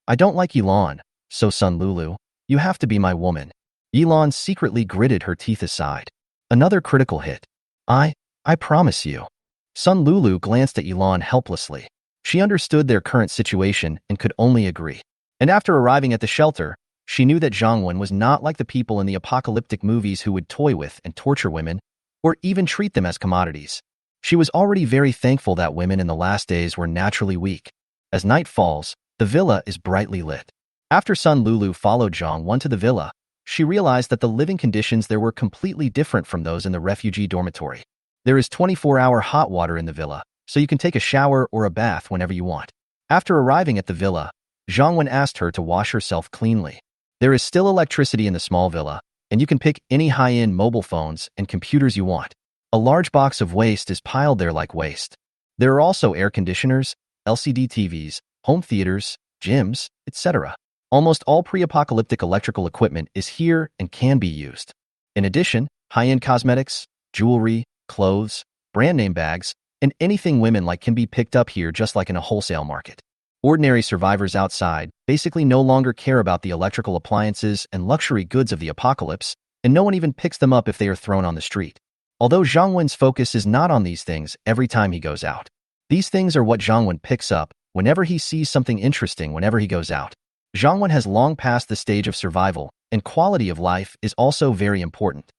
I don't like Yilan, so Sun Lulu, you have to be my woman. Yilan secretly gritted her teeth aside. Another critical hit. I promise you. Sun Lulu glanced at Yilan helplessly. She understood their current situation and could only agree. And after arriving at the shelter, she knew that Zhang Wen was not like the people in the apocalyptic movies who would toy with and torture women, or even treat them as commodities. She was already very thankful that women in the last days were naturally weak. As night falls, the villa is brightly lit. After Sun Lulu followed Zhang Wen to the villa, she realized that the living conditions there were completely different from those in the refugee dormitory. There is 24-hour hot water in the villa, so you can take a shower or a bath whenever you want. After arriving at the villa, Zhang Wen asked her to wash herself cleanly. There is still electricity in the small villa, and you can pick any high-end mobile phones and computers you want. A large box of waste is piled there like waste. There are also air conditioners, LCD TVs, home theaters, gyms, etc. Almost all pre-apocalyptic electrical equipment is here and can be used. In addition, high-end cosmetics, jewelry, clothes, brand name bags, and anything women like can be picked up here just like in a wholesale market. Ordinary survivors outside basically no longer care about the electrical appliances and luxury goods of the apocalypse, and no one even picks them up if they are thrown on the street. Although Zhang Wen's focus is not on these things every time he goes out. These things are what Zhang Wen picks up whenever he sees something interesting whenever he goes out. Zhang Wen has long passed the stage of survival, and quality of life is also very important.